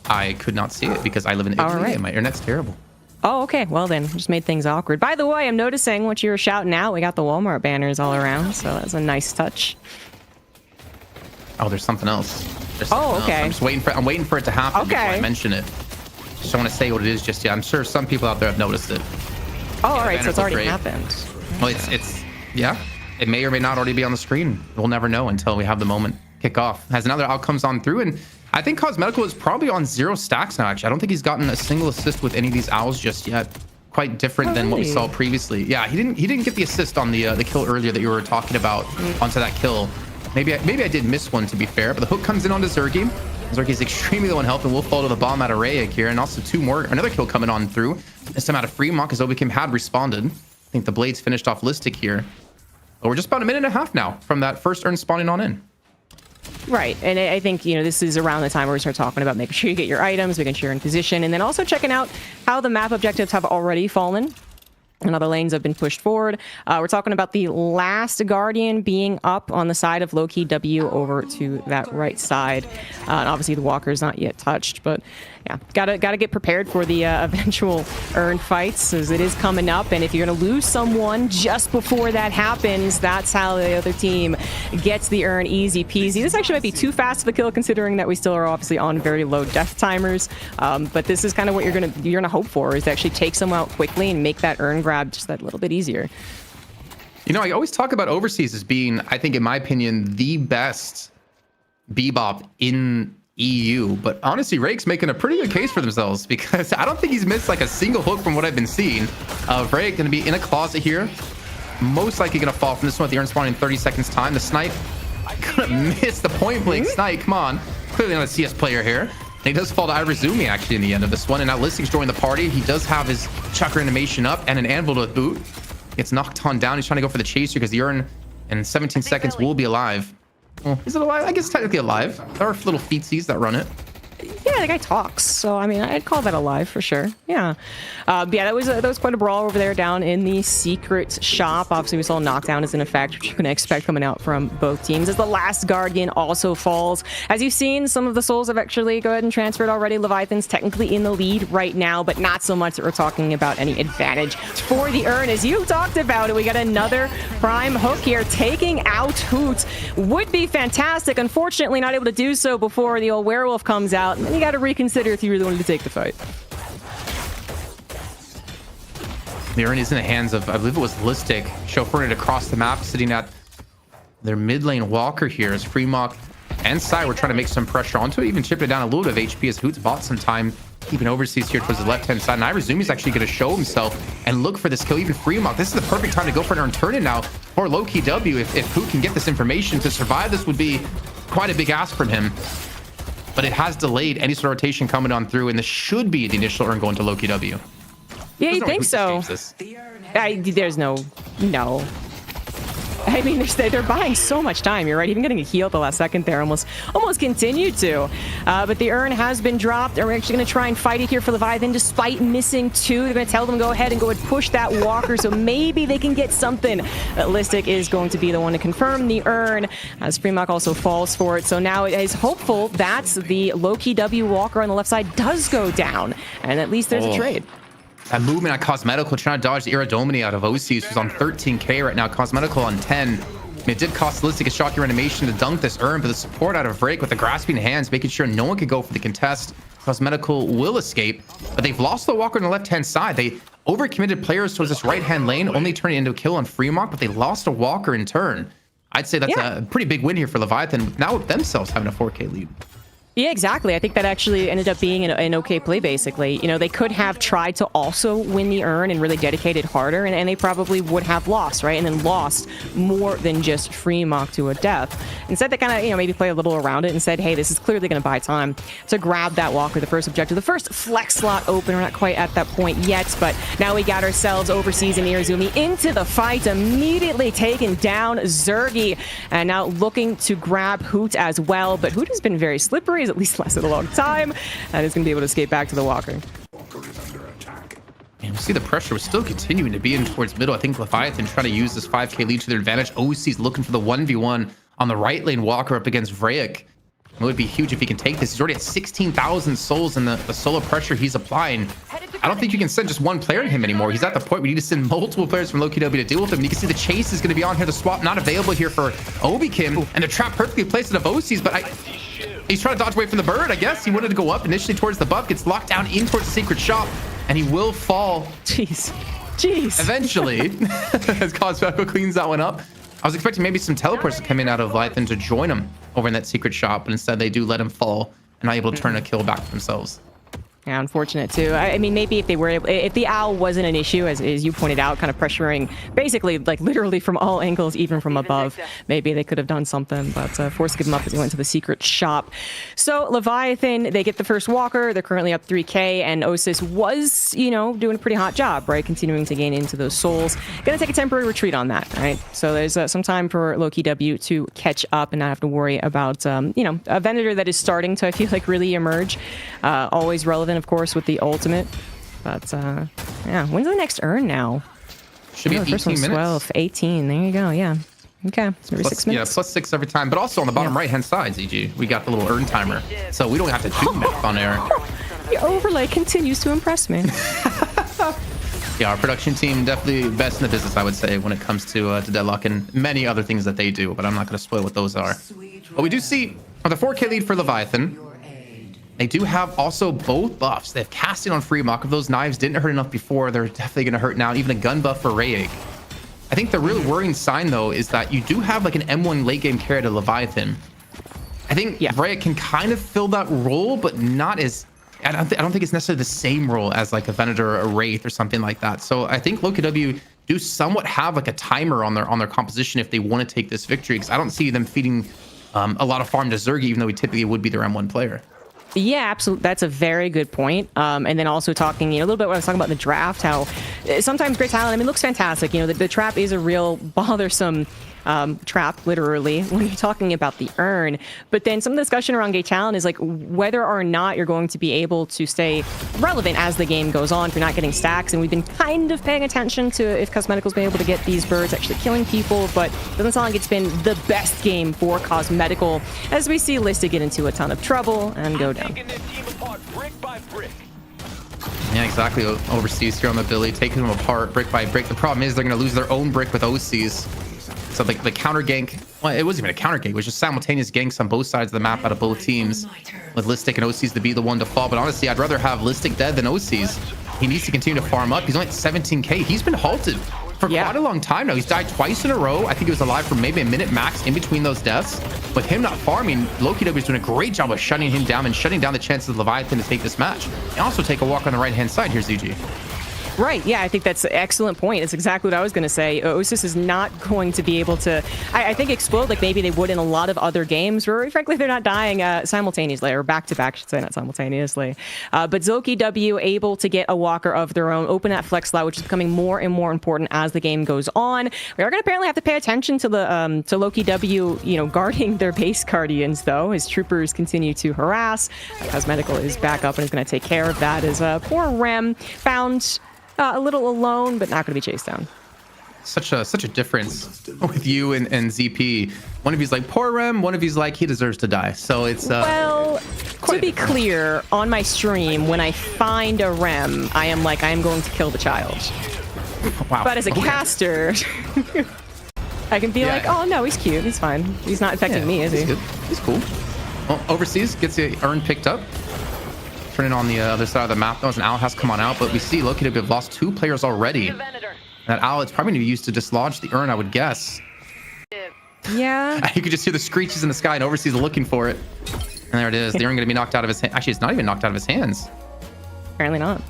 I could not see it because I live in Italy and my internet's terrible. Oh, okay. Well, then, just made things awkward. By the way, I'm noticing what you were shouting out. We got the Walmart banners all around, so that's a nice touch. Oh, there's something else. There's something okay. else. I'm waiting for it to happen before I mention it. Just don't want to say what it is just yet. I'm sure some people out there have noticed it. Oh, all right. So it's already happened. Well, yeah. It may or may not already be on the screen. We'll never know until we have the moment kick off. Has another outcomes on through, and I think Cosmetical is probably on 0 stacks now. Actually, I don't think he's gotten a single assist with any of these owls just yet. Quite different than what we saw previously. Yeah, he didn't get the assist on the kill earlier that you were talking about onto that kill. Maybe I did miss one, to be fair, but the hook comes in onto Zergy. Zergy's extremely low in health, and we'll fall to the bomb out of Rayek here, and also another kill coming on through. This time out of Fremont, because Obikim had responded. I think the Blades finished off Listic here. But we're just about a minute and a half now from that first urn spawning on in. Right, and I think, you know, this is around the time where we start talking about making sure you get your items, making sure you're in position, and then also checking out how the map objectives have already fallen. And other lanes have been pushed forward. We're talking about the last Guardian being up on the side of low-key W over to that right side. And obviously the Walker's not yet touched, but yeah, gotta get prepared for the eventual urn fights, as it is coming up. And if you're gonna lose someone just before that happens, that's how the other team gets the urn easy peasy. This actually might be too fast of a kill, considering that we still are obviously on very low death timers. But this is kind of what you're gonna hope for, is to actually take someone out quickly and make that urn grab just that little bit easier. You know, I always talk about Overseas as being, I think, in my opinion, the best Bebop in EU, but honestly, Rake's making a pretty good case for themselves, because I don't think he's missed like a single hook from what I've been seeing. Rake going to be in a closet here, most likely going to fall from this one with the urn spawn in 30 seconds time. The snipe gonna miss the point blank snipe. Come on, clearly not a CS player here. And he does fall to Irizumi actually in the end of this one, and now Listing's joined the party. He does have his chucker animation up and an anvil to boot. Gets knocked on down. He's trying to go for the chaser because the urn in 17 seconds will be alive. Well, is it alive? I guess technically alive. There are little feetsies that run it. Yeah, the guy talks, so I mean, I'd call that alive for sure. Yeah, yeah, that was quite a brawl over there down in the secret shop. Obviously, we saw knockdown as an effect, which you can expect coming out from both teams. As the last Guardian also falls, as you've seen, some of the souls have actually go ahead and transferred already. Leviathan's technically in the lead right now, but not so much that we're talking about any advantage for the urn. As you talked about it, we got another prime hook here, taking out Hoot. Would be fantastic. Unfortunately, not able to do so before the old werewolf comes out. And then you got to reconsider if you really wanted to take the fight. The urn is in the hands of, I believe it was Listic, chauffeuring it across the map, sitting at their mid lane Walker here as Fremont and Sai were trying to make some pressure onto it, even chipped it down a little bit of HP as Hoots bought some time, keeping Overseas here towards the left-hand side. And Irizumi actually going to show himself and look for this kill. Even Fremont, this is the perfect time to go for an urn turn in now for low-key W. If Hoot can get this information to survive, this would be quite a big ask from him. But it has delayed any sort of rotation coming on through, and this should be the initial urn going to Loki W. Yeah, you think so? There's no. I mean, they're buying so much time. You're right. Even getting a heal at the last second there almost continued to. But the urn has been dropped. And we're actually going to try and fight it here for Leviathan despite missing two. They're going to tell them go ahead and go and push that Walker so maybe they can get something. Listic is going to be the one to confirm the urn as Fremont also falls for it. So now it is hopeful that the low-key W Walker on the left side does go down. And at least there's a trade. That movement on Cosmetical trying to dodge the Iradomini out of OCs, who's on 13k right now. Cosmetical on 10. It did cost Listic a shocky animation to dunk this urn, but the support out of Rake with the grasping hands, making sure no one could go for the contest. Cosmetical will escape, but they've lost the Walker on the left-hand side. They overcommitted players towards this right-hand lane, only turning into a kill on Fremont, but they lost a Walker in turn. I'd say that's a pretty big win here for Leviathan, now with themselves having a 4k lead. Yeah, exactly. I think that actually ended up being an okay play, basically. You know, they could have tried to also win the urn and really dedicated harder, and they probably would have lost, right? And then lost more than just Fremont to a death. Instead, they kind of, you know, maybe play a little around it and said, hey, this is clearly going to buy time to grab that Walker, the first objective. The first flex slot open. We're not quite at that point yet, but now we got ourselves Overseas and Irizumi into the fight, immediately taking down Zergy, and now looking to grab Hoot as well. But Hoot has been very slippery. He's at least lasted a long time, and is going to be able to escape back to the Walker. And see the pressure was still continuing to be in towards middle. I think Leviathan trying to use this 5k lead to their advantage. OC's looking for the 1v1 on the right lane. Walker up against Vrayek. It would be huge if he can take this. He's already at 16,000 souls, and the solo pressure he's applying. I don't think you can send just one player to him anymore. He's at the point we need to send multiple players from LokiW to deal with him. And you can see the chase is going to be on here. The swap not available here for Obikim, and the trap perfectly placed of OC's, but he's trying to dodge away from the bird, I guess. He wanted to go up initially towards the buff, gets locked down in towards the secret shop, and he will fall. Jeez. Eventually, as Cosmeco cleans that one up. I was expecting maybe some teleports to come in out of Leviathan to join him over in that secret shop, but instead they do let him fall and not able to turn a kill back for themselves. Yeah, unfortunate too. I mean, maybe if they were able, if the owl wasn't an issue, as you pointed out, kind of pressuring basically like literally from all angles, even from above, maybe they could have done something, but forced to give him up as he went to the secret shop. So Leviathan, they get the first walker. They're currently up 3k, and Osis was, you know, doing a pretty hot job, right? Continuing to gain into those souls. Gonna take a temporary retreat on that, right? So there's some time for LokiW to catch up and not have to worry about, you know, a vendor that is starting to, I feel like, really emerge. Always relevant, of course, with the ultimate, but yeah, when's the next urn now? Should be 18 minutes. 12, 18. There you go. Yeah. Okay. So every 6 minutes. Yeah, +6 every time. But also on the bottom right-hand side, ZG, we got the little urn timer, so we don't have to do math on air. The overlay continues to impress me. Yeah, our production team definitely best in the business, I would say, when it comes to Deadlock and many other things that they do. But I'm not going to spoil what those are. But we do see the 4k lead for Leviathan. They do have also both buffs. They have casting on Freemok. If those knives didn't hurt enough before, they're definitely going to hurt now. Even a gun buff for Rayek. I think the really worrying sign, though, is that you do have like an M1 late game carry to Leviathan. I think Rayek can kind of fill that role, but not as... I don't think it's necessarily the same role as like a Venator or a Wraith or something like that. So I think LokiW do somewhat have like a timer on their composition if they want to take this victory, because I don't see them feeding a lot of farm to Zergy, even though he typically would be their M1 player. Yeah, absolutely. That's a very good point. And then also talking, you know, a little bit when I was talking about the draft, how sometimes great talent, I mean, it looks fantastic. You know, the trap is a real bothersome trap, literally, when you're talking about the urn. But then some of the discussion around gay talent is like whether or not you're going to be able to stay relevant as the game goes on if you're not getting stacks. And we've been kind of paying attention to if Cosmetical's been able to get these birds actually killing people, but it doesn't sound like it's been the best game for Cosmetical, as we see Listed get into a ton of trouble and go down. Yeah, exactly. Overseas here on the Billy, taking them apart brick by brick. The problem is they're going to lose their own brick with OCs. So the counter gank, well, it wasn't even a counter gank. It was just simultaneous ganks on both sides of the map out of both teams, with Listic and OCs to be the one to fall. But honestly, I'd rather have Listic dead than OCs. He needs to continue to farm up. He's only at 17k. He's been halted for quite a long time now. He's died twice in a row. I think he was alive for maybe a minute max in between those deaths. With him not farming, LokiW is doing a great job of shutting him down and shutting down the chances of Leviathan to take this match. And also take a walk on the right-hand side here, ZG. Right, yeah, I think that's an excellent point. It's exactly what I was going to say. Osis is not going to be able to, I think, explode like maybe they would in a lot of other games where, frankly, they're not dying simultaneously, or back-to-back, I should say, not simultaneously. But LokiW able to get a walker of their own, open that flex slot, which is becoming more and more important as the game goes on. We are going to apparently have to pay attention to the to LokiW, you know, guarding their base guardians, though, as troopers continue to harass. Cosmetical is back up and is going to take care of that, as poor Rem found... a little alone, but not going to be chased down. Such a difference with you and ZP. One of you's like, poor Rem. One of you's like, he deserves to die. So it's well, to be clear, on my stream, when I find a Rem, I am like, I am going to kill the child. Wow. But as a caster, I can be like, oh no, he's cute, he's fine. He's not affecting me, is he? Good. He's cool. Well, overseas gets the urn picked up. Turning on the other side of the map, though, as an owl has come on out, but we see LokiW have lost 2 players already. That owl, it's probably going to be used to dislodge the urn, I would guess. Yeah. You could just hear the screeches in the sky, and overseas looking for it. And there it is. The urn going to be knocked out of his hand. Actually, it's not even knocked out of his hands. Apparently not.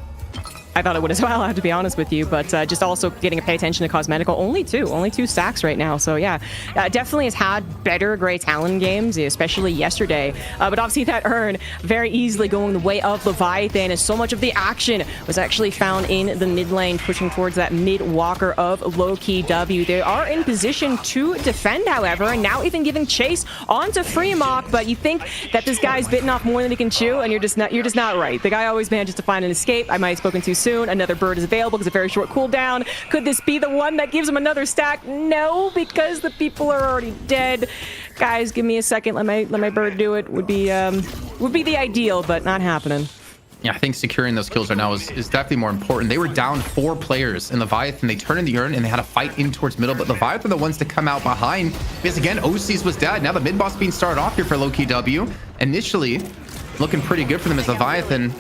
I thought it would as well, I have to be honest with you, but just also getting to pay attention to Cosmetical. Only two stacks right now, so yeah. Definitely has had better Grey Talon games, especially yesterday. But obviously that urn very easily going the way of Leviathan, as so much of the action was actually found in the mid lane, pushing towards that mid walker of LokiW. They are in position to defend, however, and now even giving chase onto Freemok, but you think that this guy's bitten off more than he can chew, and you're just not right. The guy always manages to find an escape. I might have spoken too soon. soon. Another bird is available because a very short cooldown. Could this be the one that gives him another stack? No, because the people are already dead. Guys, give me a second. Let my bird do it. Would be the ideal, but not happening. Yeah, I think securing those kills right now is definitely more important. They were down 4 players in Leviathan. They turned in the urn and they had a fight in towards middle, but Leviathan are the ones to come out behind because again, OCs was dead. Now the mid boss being started off here for low-key W. Initially looking pretty good for them as Leviathan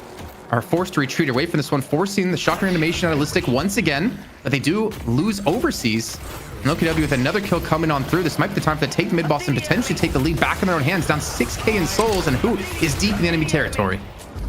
are forced to retreat away from this one, forcing the shotgun animation out of Listic once again, but they do lose overseas. And low-key W with another kill coming on through. This might be the time to take the mid boss and potentially take the lead back in their own hands, down 6k in souls, and Hoot is deep in the enemy territory.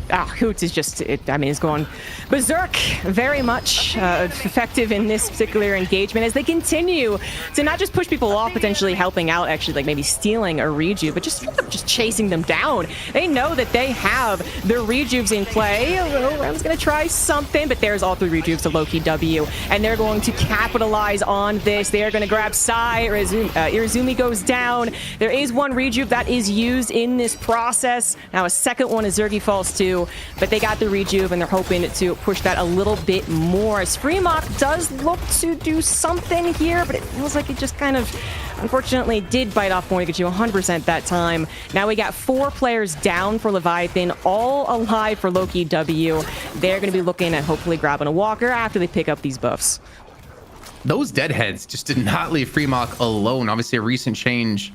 Hoots is just, is going berserk. Very much effective in this particular engagement as they continue to not just push people off, potentially helping out, actually, like maybe stealing a rejuve, but just chasing them down. They know that they have their rejuves in play. Rem's going to try something, but there's all 3 rejuves to low-key W, and they're going to capitalize on this. They are going to grab Sai. Irizumi goes down. There is 1 rejuve that is used in this process. Now a second one as Zergy falls to, but they got the rejuve and they're hoping to push that a little bit more as Fremont does look to do something here, but it feels like it just kind of unfortunately did bite off more to get you 100% that time. Now we got 4 players down for Leviathan, all alive for low-key W. They're going to be looking at hopefully grabbing a walker after they pick up these buffs. Those deadheads just did not leave Fremont alone. Obviously a recent change,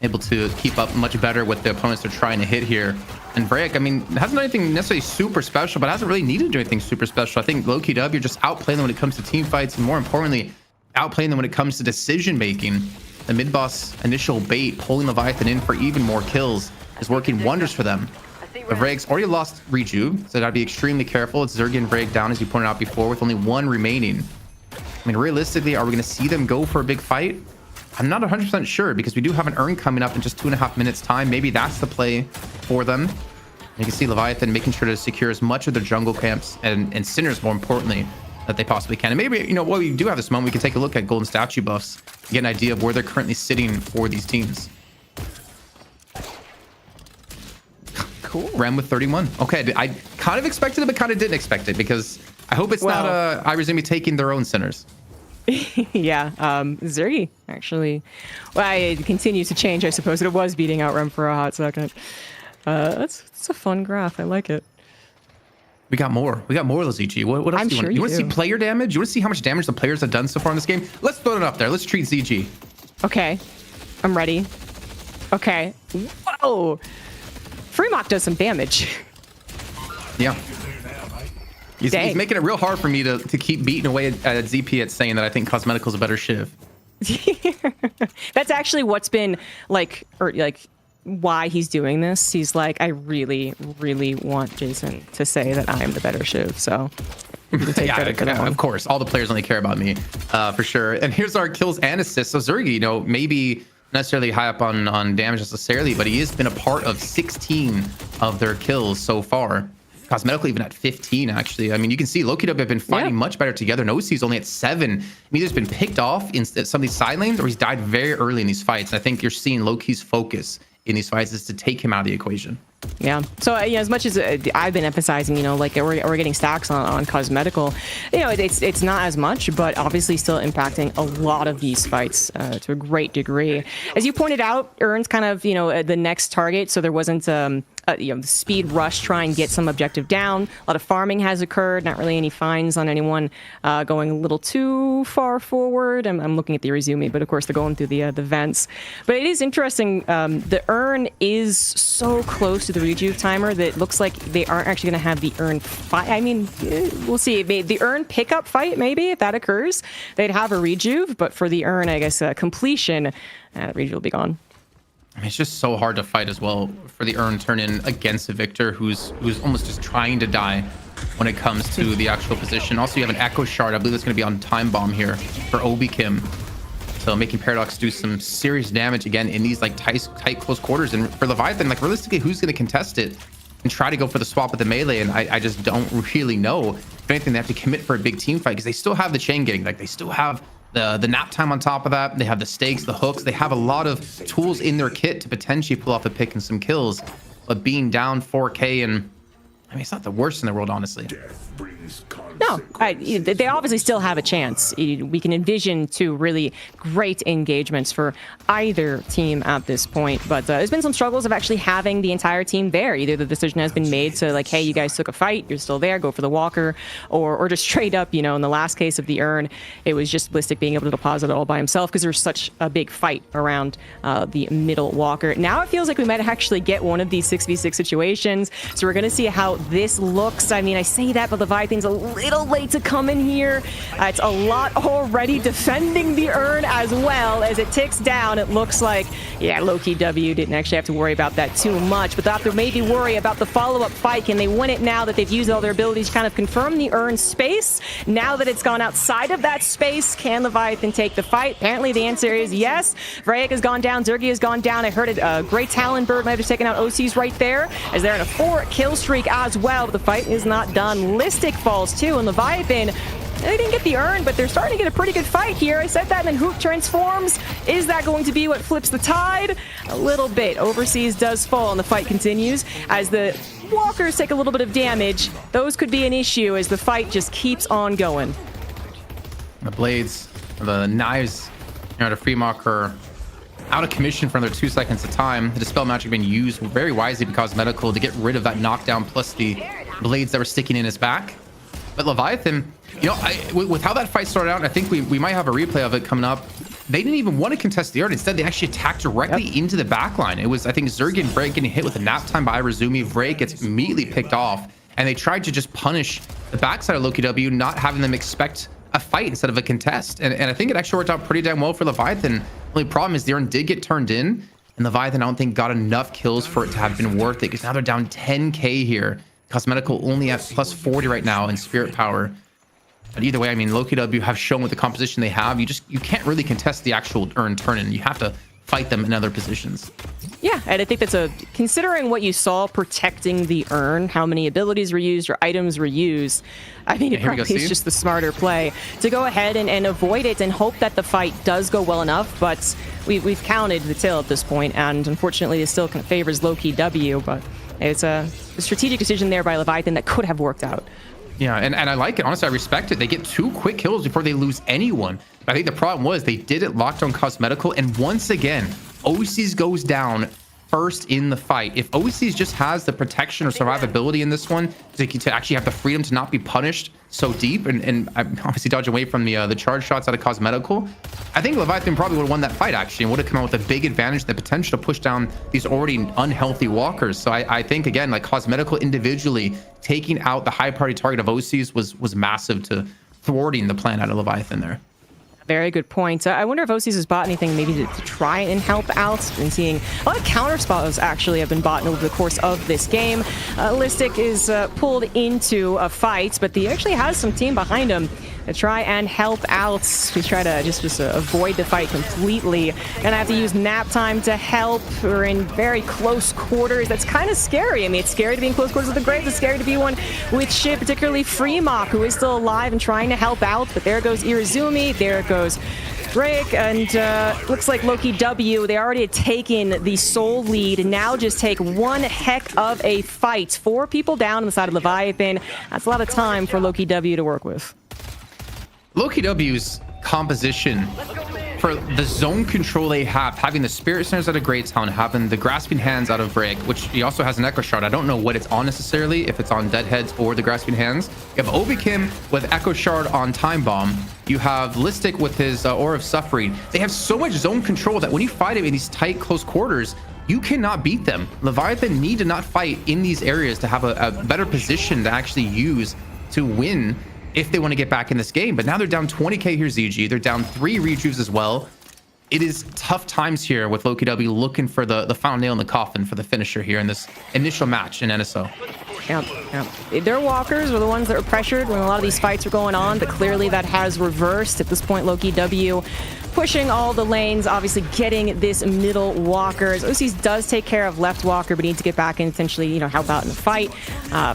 able to keep up much better with the opponents they're trying to hit here. And Vrek, I mean, hasn't done anything necessarily super special, but hasn't really needed to do anything super special. I think low-key W just outplaying them when it comes to team fights, and more importantly, outplaying them when it comes to decision making. The mid-boss initial bait, pulling Leviathan in for even more kills, is working wonders for them. But Vreg's already lost rejuve, so gotta be extremely careful. It's Zergy and Vreg down, as you pointed out before, with only 1 remaining. I mean, realistically, are we going to see them go for a big fight? I'm not 100% sure, because we do have an urn coming up in just 2.5 minutes time. Maybe that's the play for them. You can see Leviathan making sure to secure as much of their jungle camps and Sinners, more importantly, that they possibly can. And maybe, you know, while we do have this moment, we can take a look at golden statue buffs, get an idea of where they're currently sitting for these teams. Cool. Rem with 31. Okay, I kind of expected it, but kind of didn't expect it, because I hope it's not Irizumi taking their own Sinners. Yeah, Zergy, actually. Well, it continues to change, I suppose. It was beating out Rem for a hot second. That's a fun graph. I like it. We got more. We got more of those EG. What else do you want? You want to see player damage? You want to see how much damage the players have done so far in this game? Let's throw it up there. Let's treat ZG. Okay. I'm ready. Okay. Whoa! Fremont does some damage. Yeah. He's making it real hard for me to keep beating away at ZP at saying that I think Cosmetical's a better Shiv. That's actually what's been why he's doing this. He's like, I really, really want Jason to say that I am the better Shiv. So yeah, of course. All the players only care about me, for sure. And here's our kills and assists. So Zergy, you know, maybe necessarily high up on damage necessarily, but he has been a part of 16 of their kills so far. Cosmetical even at 15, actually. I mean, you can see Loki have been fighting much better together. Nocy's only at 7. I mean, he's been picked off in some of these side lanes, or he's died very early in these fights. And I think you're seeing Loki's focus in these fights is to take him out of the equation. Yeah. So, as much as I've been emphasizing, you know, like we're getting stacks on Cosmetical, you know, it's not as much, but obviously still impacting a lot of these fights to a great degree. As you pointed out, Urn's kind of, you know, the next target, so there wasn't the speed rush, try and get some objective down. A lot of farming has occurred, not really any finds on anyone going a little too far forward. I'm looking at the Irizumi, but of course they're going through the vents. But it is interesting, the Urn is so close to the rejuve timer that it looks like they aren't actually going to have the Urn fight. I mean, we'll see. The Urn pickup fight, maybe, if that occurs, they'd have a rejuve, but for the Urn, I guess, completion, the rejuve will be gone. I mean, it's just so hard to fight as well for the Urn turn in against a Victor who's almost just trying to die when it comes to the actual position. Also, you have an Echo Shard. I believe it's going to be on Time Bomb here for Obi Kim. So making Paradox do some serious damage again in these like tight close quarters. And for Leviathan, like realistically, who's going to contest it and try to go for the swap with the melee? And I just don't really know. If anything, they have to commit for a big team fight because they still have the chain getting, like they still have the nap time on top of that. They have the stakes, the hooks. They have a lot of tools in their kit to potentially pull off a pick and some kills. But being down 4K, and I mean, it's not the worst in the world, honestly. No, they obviously still have a chance. We can envision two really great engagements for either team at this point. But there's been some struggles of actually having the entire team there. Either the decision has been made to, like, hey, you guys took a fight, you're still there, go for the walker, or just straight up, in the last case of the urn, it was just Ballistic being able to deposit it all by himself because there was such a big fight around the middle walker. Now it feels like we might actually get one of these 6v6 situations. So we're going to see how this looks. I mean, I say that, but Leviathan's a little late to come in here. It's a lot already defending the urn as well. As it ticks down, it looks like, yeah, Loki W didn't actually have to worry about that too much, but they have to maybe worry about the follow-up fight. Can they win it now that they've used all their abilities to kind of confirm the urn space? Now that it's gone outside of that space, can Leviathan take the fight? Apparently the answer is yes. Vrayek has gone down, Zergy has gone down. I heard a great Talonbird might have taken out OCs right there, as they're in a 4-kill streak as well. But the fight is not done. Listic falls too, and Leviathan, they didn't get the urn, but they're starting to get a pretty good fight here. I said that, and then Hoop transforms. Is that going to be what flips the tide? A little bit. Overseas does fall, and the fight continues as the walkers take a little bit of damage. Those could be an issue as the fight just keeps on going. The blades, the knives, to Freemark are out of commission for another 2 seconds of time. The Dispel Magic being used very wisely by Cosmetical to get rid of that knockdown plus the blades that were sticking in his back. But Leviathan, with how that fight started out, I think we might have a replay of it coming up. They didn't even want to contest the urn. Instead, they actually attacked directly into the backline. It was, I think, Zerg and Vrayek getting hit with a nap time by Razumi. Vrayek gets immediately picked off, and they tried to just punish the backside of Loki W, not having them expect a fight instead of a contest. And I think it actually worked out pretty damn well for Leviathan. The only problem is the urn did get turned in, and Leviathan, I don't think, got enough kills for it to have been worth it, because now they're down 10k here. Cosmetical only at plus 40 right now in spirit power. But either way, I mean, Loki W have shown with the composition they have, you can't really contest the actual urn turn-in. You have to fight them in other positions. Yeah, and I think that's considering what you saw protecting the urn, how many abilities were used or items were used, I mean, it probably is just the smarter play to go ahead and avoid it and hope that the fight does go well enough. But we've counted the tail at this point, and unfortunately it still kind of favors Loki W, but it's a strategic decision there by Leviathan that could have worked out. Yeah, and I like it. Honestly, I respect it. They get 2 quick kills before they lose anyone. But I think the problem was they did it locked on Cosmetical, and once again, OCs goes down first in the fight. If OCs just has the protection or survivability in this one to actually have the freedom to not be punished so deep, and I'm obviously dodging away from the charge shots out of Cosmetical, I think Leviathan probably would have won that fight actually, and would have come out with a big advantage, the potential to push down these already unhealthy walkers. So I think, again, like, Cosmetical individually taking out the high priority target of OCs was massive to thwarting the plan out of Leviathan there. Very good point. I wonder if OCs has bought anything maybe to try and help out. Been seeing a lot of counter spells actually have been bought over the course of this game. Listic is pulled into a fight, but he actually has some team behind him to try and help out. We try to just avoid the fight completely. Gonna have to use nap time to help. We're in very close quarters. That's kind of scary. I mean, it's scary to be in close quarters with the Graves. It's scary to be one with shit, particularly Freemark, who is still alive and trying to help out. But there goes Irizumi. There goes Drake, and looks like Loki W, they already had taken the soul lead and now just take one heck of a fight. 4 people down on the side of Leviathan. That's a lot of time for Loki W to work with. Loki W's composition for the zone control they have, having the Spirit Snares out of Greytown, having the Grasping Hands out of Vrayek, which he also has an Echo Shard. I don't know what it's on necessarily, if it's on Deadheads or the Grasping Hands. You have Obikim with Echo Shard on Time Bomb. You have Listic with his Aura of Suffering. They have so much zone control that when you fight him in these tight, close quarters, you cannot beat them. Leviathan need to not fight in these areas to have a better position to actually use to win if they want to get back in this game. But now they're down 20k here, ZG. They're down 3 rejuves as well. It is tough times here with Loki W looking for the final nail in the coffin for the finisher here in this initial match in NSO. Yeah. Their walkers were the ones that were pressured when a lot of these fights were going on, but clearly that has reversed. At this point, Loki W pushing all the lanes, obviously getting this middle walker. OCs does take care of left walker, but needs to get back and essentially, help out in the fight.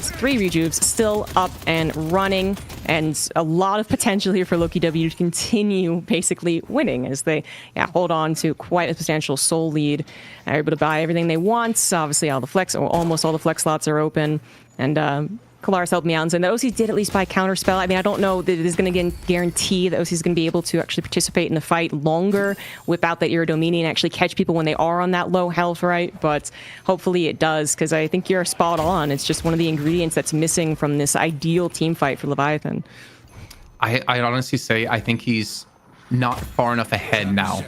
3 rejuves still up and running, and a lot of potential here for Loki W to continue basically winning as they hold on to quite a substantial soul lead. They're able to buy everything they want. Obviously, all the flex, or almost all the flex slots are open, and Kalaris helped me out and said that OC did at least buy Counterspell. I mean, I don't know that it is going to guarantee that OC is going to be able to actually participate in the fight longer without that Iridomini and actually catch people when they are on that low health, right? But hopefully it does, because I think you're spot on. It's just one of the ingredients that's missing from this ideal team fight for Leviathan. I'd honestly say I think he's not far enough ahead now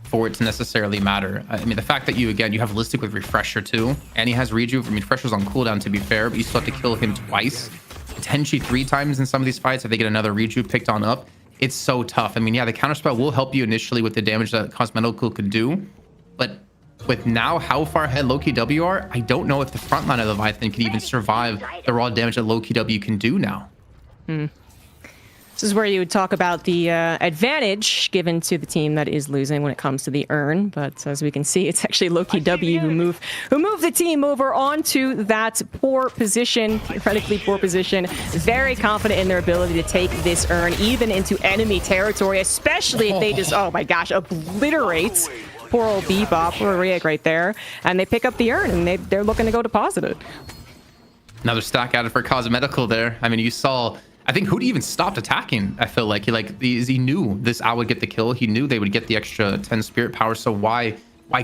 for it to necessarily matter. I mean, the fact that you have Holistic with Refresher too, and he has Rejuve. I mean, Refresher's on cooldown to be fair, but you still have to kill him twice, potentially 3 times in some of these fights if they get another Rejuve picked on up. It's so tough. I mean, yeah, the Counterspell will help you initially with the damage that Cosmetical could do, but with now how far ahead Loki W are, I don't know if the front line of Leviathan can even survive the raw damage that Loki W can do now. This is where you would talk about the advantage given to the team that is losing when it comes to the urn. But as we can see, it's actually Loki W who moved the team over onto that poor position, theoretically poor position. Very confident in their ability to take this urn even into enemy territory, especially if they just, oh my gosh, obliterate poor old Bebop, poor Riek right there. And they pick up the urn and they're looking to go deposit it. Another stack added for Cosmetical there. I mean, you saw... I think Hootie even stopped attacking. I feel like he knew this owl would get the kill. He knew they would get the extra 10 spirit power. So why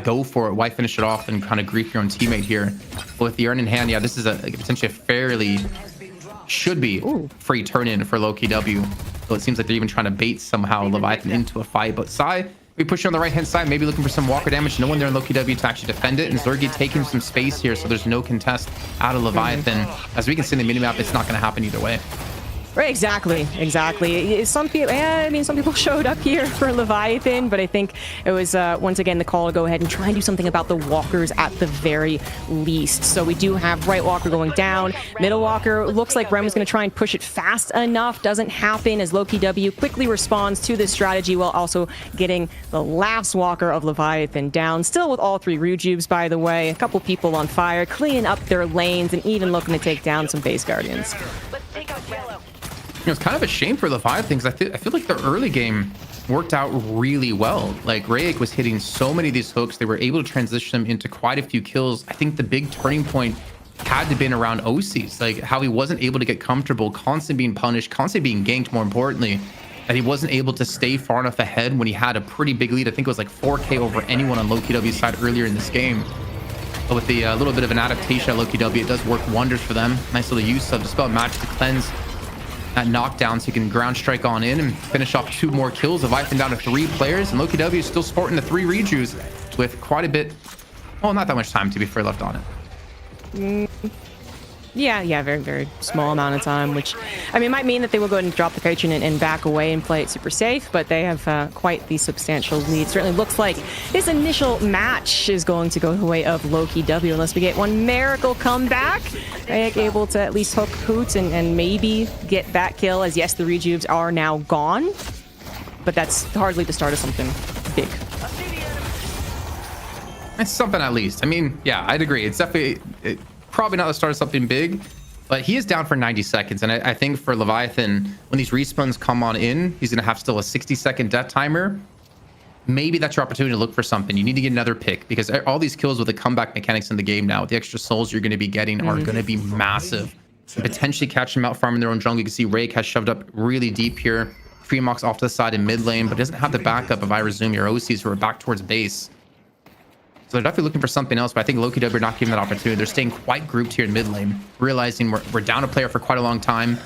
go for it? Why finish it off and kind of grief your own teammate here? But with the urn in hand, yeah, this is potentially a fairly should be free turn in for Loki W. So it seems like they're even trying to bait somehow Leviathan into a fight. But Sai, we push on the right hand side, maybe looking for some walker damage. No one there in Loki W to actually defend it. And Zergi taking some space here, so there's no contest out of Leviathan. As we can see in the minimap, it's not going to happen either way. Right, exactly. Some people showed up here for Leviathan, but I think it was once again the call to go ahead and try and do something about the walkers at the very least. So we do have right walker going down, middle walker. Looks like Rem was going to try and push it fast enough. Doesn't happen as Loki W quickly responds to this strategy while also getting the last walker of Leviathan down. Still with all 3 Rujubes, by the way. A couple people on fire, cleaning up their lanes and even looking to take down some base guardians. It's kind of a shame for Leviathan because I feel like the early game worked out really well. Like Rayek was hitting so many of these hooks. They were able to transition them into quite a few kills. I think the big turning point had to have been around OCs, like how he wasn't able to get comfortable, constantly being punished, constantly being ganked, more importantly, that he wasn't able to stay far enough ahead when he had a pretty big lead. I think it was like 4K over anyone on Loki W's side earlier in this game. But with the little bit of an adaptation at Loki W, it does work wonders for them. Nice little use of Dispel Magic to cleanse that knockdown so you can ground strike on in and finish off 2 more kills. Leviathan down to 3 players, and Loki W is still sporting the 3 Rejues with quite a bit, well, not that much time to be fair left on it. Yeah, very, very small amount of time, which, I mean, might mean that they will go ahead and drop the Patron and back away and play it super safe, but they have quite the substantial lead. Certainly looks like this initial match is going to go the way of Loki W unless we get one miracle comeback. Rayek able to at least hook Hoots and maybe get that kill, as yes, the Rejuves are now gone, but that's hardly the start of something big. It's something at least. I mean, yeah, I'd agree. It's definitely... probably not the start of something big, but he is down for 90 seconds. And I think for Leviathan, when these respawns come on in, he's going to have still a 60-second death timer. Maybe that's your opportunity to look for something. You need to get another pick because all these kills with the comeback mechanics in the game now, with the extra souls you're going to be getting are going to be massive. And potentially catch them out farming their own jungle. You can see Rayek has shoved up really deep here. Freemox off to the side in mid lane, but doesn't have the backup of Irazumi or OCs who are back towards base. So they're definitely looking for something else, but I think Loki W are not giving that opportunity. They're staying quite grouped here in mid lane, realizing we're down a player for quite a long time.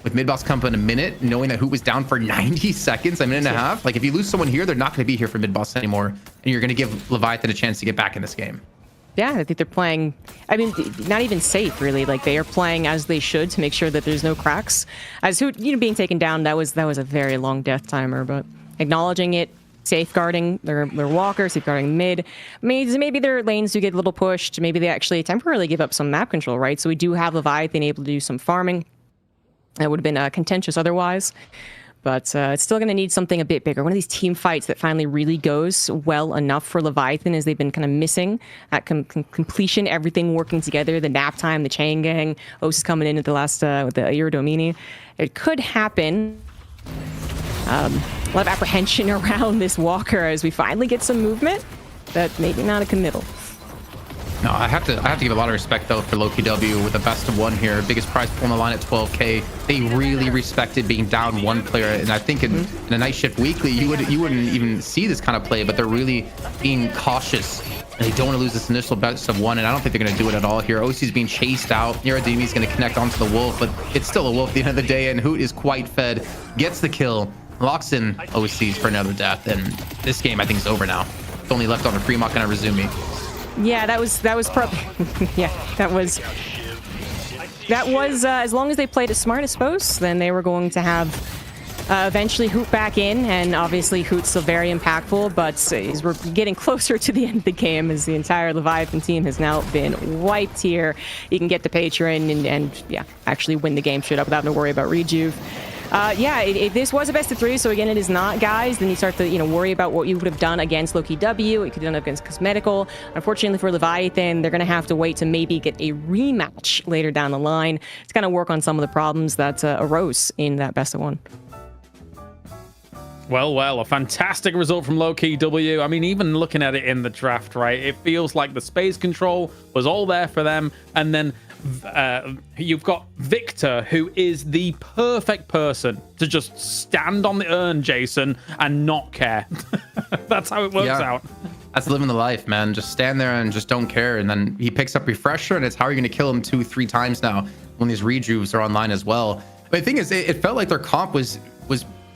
With mid boss come up in a minute, knowing that Hoot was down for 90 seconds, a minute and a half. Like if you lose someone here, they're not going to be here for mid boss anymore, and you're going to give Leviathan a chance to get back in this game. Yeah, I think they're playing, I mean, not even safe, really. Like, they are playing as they should to make sure that there's no cracks. As Hoot, being taken down, that was a very long death timer, but acknowledging it, safeguarding their walker, safeguarding mid. Maybe their lanes do get a little pushed. Maybe they actually temporarily give up some map control, right? So we do have Leviathan able to do some farming. That would have been contentious otherwise. But it's still going to need something a bit bigger. One of these team fights that finally really goes well enough for Leviathan, as they've been kind of missing at completion, everything working together, the nap time, the chain gang, Os is coming in at the last with the Iridomini. It could happen. A lot of apprehension around this walker as we finally get some movement, but maybe not a committal. No, I have to give a lot of respect though for Loki W with the best of one here. Biggest prize pool on the line at 12K. They really respected being down one player, and I think in a Night Shift Weekly you wouldn't even see this kind of play, but they're really being cautious. And they don't want to lose this initial best of one, and I don't think they're going to do it at all here. OC's being chased out. Niradimi's going to connect onto the Wolf, but it's still a Wolf at the end of the day, and Hoot is quite fed. Gets the kill, locks in OCs for another death, and this game I think is over now. It's only left on a Fremont and a Razumi. Yeah, that was probably yeah, that was as long as they played it smart, I suppose, then they were going to have eventually Hoot back in, and obviously Hoot's still very impactful, but as we're getting closer to the end of the game, as the entire Leviathan team has now been wiped here, you can get the Patron and yeah, actually win the game straight up without having to worry about rejuve. This was a best of 3, so again, it is not, guys. Then you start to, worry about what you would have done against Loki W, what you could have done against Cosmetical. Unfortunately for Leviathan, they're going to have to wait to maybe get a rematch later down the line to kind of work on some of the problems that arose in that best of 1. Well, a fantastic result from Low-Key W. I mean, even looking at it in the draft, right, it feels like the space control was all there for them. And then you've got Victor, who is the perfect person to just stand on the urn, Jason, and not care. That's how it works out. That's living the life, man. Just stand there and just don't care. And then he picks up Refresher, and it's how are you going to kill him 2-3 times now when these rejuves are online as well. But the thing is, it felt like their comp was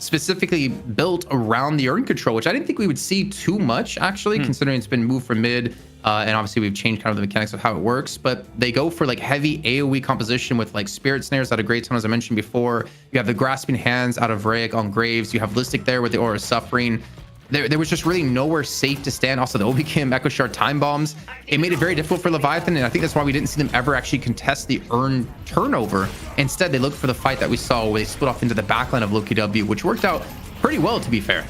specifically built around the urn control, which I didn't think we would see too much, actually, considering it's been moved from mid, and obviously we've changed kind of the mechanics of how it works. But they go for like heavy AoE composition with like Spirit Snares out of Great Tone, as I mentioned before. You have the Grasping Hands out of Rayek on Graves. You have Listic there with the Aura of Suffering. There was just really nowhere safe to stand. Also, the Obi Kim Echo Shard time bombs. It made it very difficult for Leviathan, and I think that's why we didn't see them ever actually contest the urn turnover. Instead, they looked for the fight that we saw where they split off into the backline of Loki W, which worked out pretty well, to be fair.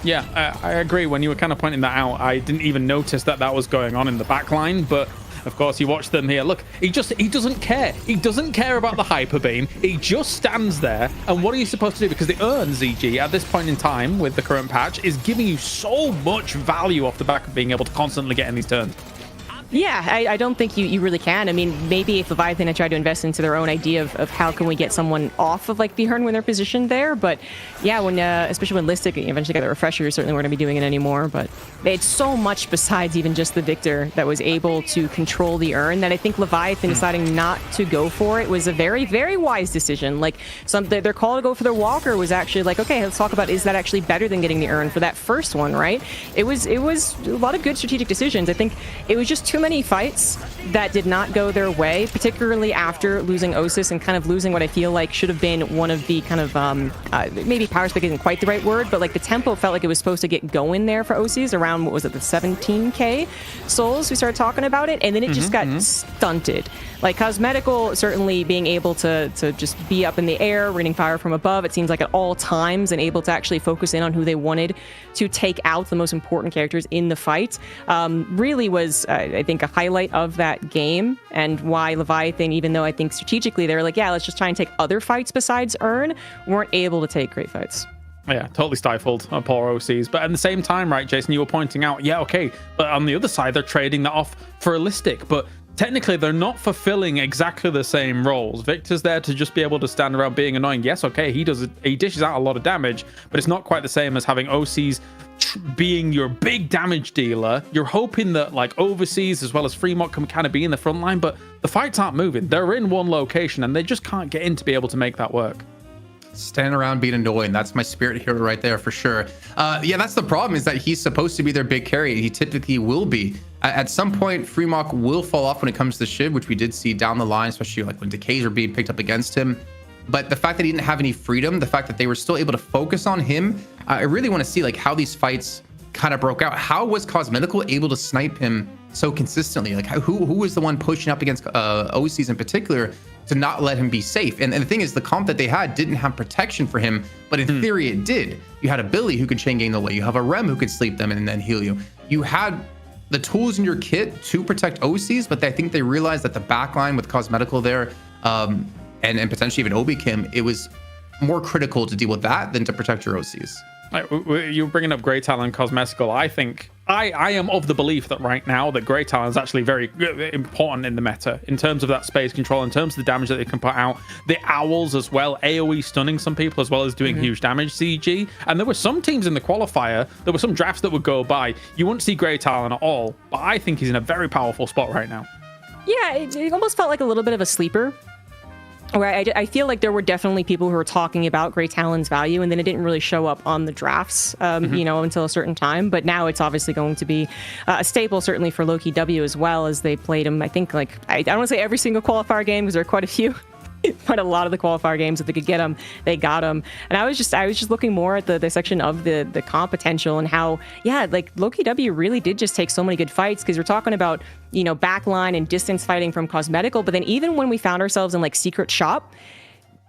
Yeah, I agree. When you were kind of pointing that out, I didn't even notice that was going on in the backline, but of course, you watch them here. Look, he doesn't care. He doesn't care about the hyper beam. He just stands there. And what are you supposed to do? Because the urn, ZG, at this point in time with the current patch, is giving you so much value off the back of being able to constantly get in these turns. Yeah, I don't think you really can. I mean, maybe if Leviathan had tried to invest into their own idea of how can we get someone off of like the Hearn when they're positioned there, but yeah, when especially when Listic eventually got the Refresher, you certainly weren't going to be doing it anymore. But it's so much besides even just the Victor that was able to control the urn that I think Leviathan deciding not to go for it was a very, very wise decision. Like their call to go for the Walker was actually like, okay, let's talk about, is that actually better than getting the urn for that first one, right? It was a lot of good strategic decisions. I think it was just too many fights that did not go their way, particularly after losing Osis and kind of losing what I feel like should have been one of the kind of maybe power spike isn't quite the right word, but like the tempo felt like it was supposed to get going there for Osis around, what was it, the 17k souls we started talking about it, and then it just got stunted. Like Cosmetical certainly being able to just be up in the air, raining fire from above, it seems like at all times, and able to actually focus in on who they wanted to take out the most important characters in the fight, really was, I think, a highlight of that game, and why Leviathan, even though I think strategically they were like, yeah, let's just try and take other fights besides Urn, weren't able to take great fights. Yeah, totally stifled poor OCs. But at the same time, right, Jason, you were pointing out, yeah, okay, but on the other side, they're trading that off for a Listic, but technically they're not fulfilling exactly the same roles. Victor's there to just be able to stand around being annoying. Yes, okay, he dishes out a lot of damage, but it's not quite the same as having OCs being your big damage dealer. You're hoping that like Overseas as well as Fremont can kind of be in the front line, but the fights aren't moving. They're in one location and they just can't get in to be able to make that work. Stand around being annoying. That's my spirit hero right there for sure. Yeah, that's the problem, is that he's supposed to be their big carry. He typically will be. At some point, Fremont will fall off when it comes to Shiv, which we did see down the line, especially like when decays are being picked up against him. But the fact that he didn't have any freedom, the fact that they were still able to focus on him, I really want to see like how these fights kind of broke out. How was Cosmetical able to snipe him so consistently? Like who was the one pushing up against OCs in particular to not let him be safe? And the thing is, the comp that they had didn't have protection for him, but in theory it did. You had a Billy who could chain gang the way. You have a Rem who could sleep them and then heal you. You had the tools in your kit to protect OCs, but I think they realized that the backline with Cosmetical there, and potentially even Obi Kim, it was more critical to deal with that than to protect your OCs. You're bringing up Great Talent Cosmetical. I think I am of the belief that right now that Grey Talon is actually very important in the meta in terms of that space control, in terms of the damage that they can put out. The owls as well, AoE stunning some people as well as doing huge damage, CG. And there were some teams in the qualifier, there were some drafts that would go by. You wouldn't see Grey Talon at all, but I think he's in a very powerful spot right now. Yeah, it almost felt like a little bit of a sleeper. Where I feel like there were definitely people who were talking about Grey Talon's value, and then it didn't really show up on the drafts, until a certain time. But now it's obviously going to be a staple, certainly for Loki W as well, as they played him. I think I don't want to say every single qualifier game because there are quite a few. But a lot of the qualifier games, if they could get him, they got him. And I was just looking more at the section of the comp potential and how, Loki W really did just take so many good fights, because we're talking about, backline and distance fighting from Cosmetical. But then even when we found ourselves in Secret Shop,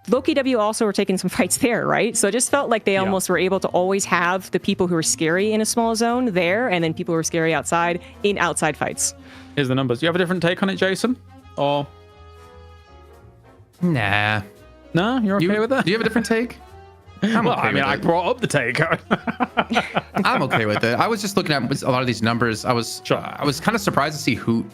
Loki W also were taking some fights there, right? So it just felt like they almost were able to always have the people who are scary in a small zone there, and then people who are scary outside in outside fights. Here's the numbers. Do you have a different take on it, Jason? Or... Nah. No, you're okay with that? Do you have a different take? I brought up the take. I'm okay with it. I was just looking at a lot of these numbers. I was kind of surprised to see Hoot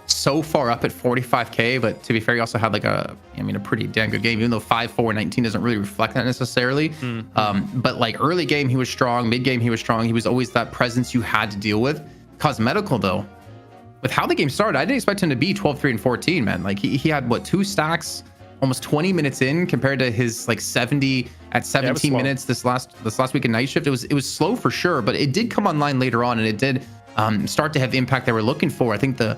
so far up at 45k, but to be fair, he also had a pretty damn good game, even though 5-4-19 doesn't really reflect that necessarily. But early game he was strong, mid game he was strong. He was always that presence you had to deal with. Cosmetical though, with how the game started, I didn't expect him to be 12-3 and 14, man. He had 2 stacks almost 20 minutes in compared to his 70 at 17 minutes this last week in Night Shift. It was slow for sure, but it did come online later on, and it did start to have the impact they were looking for. I think the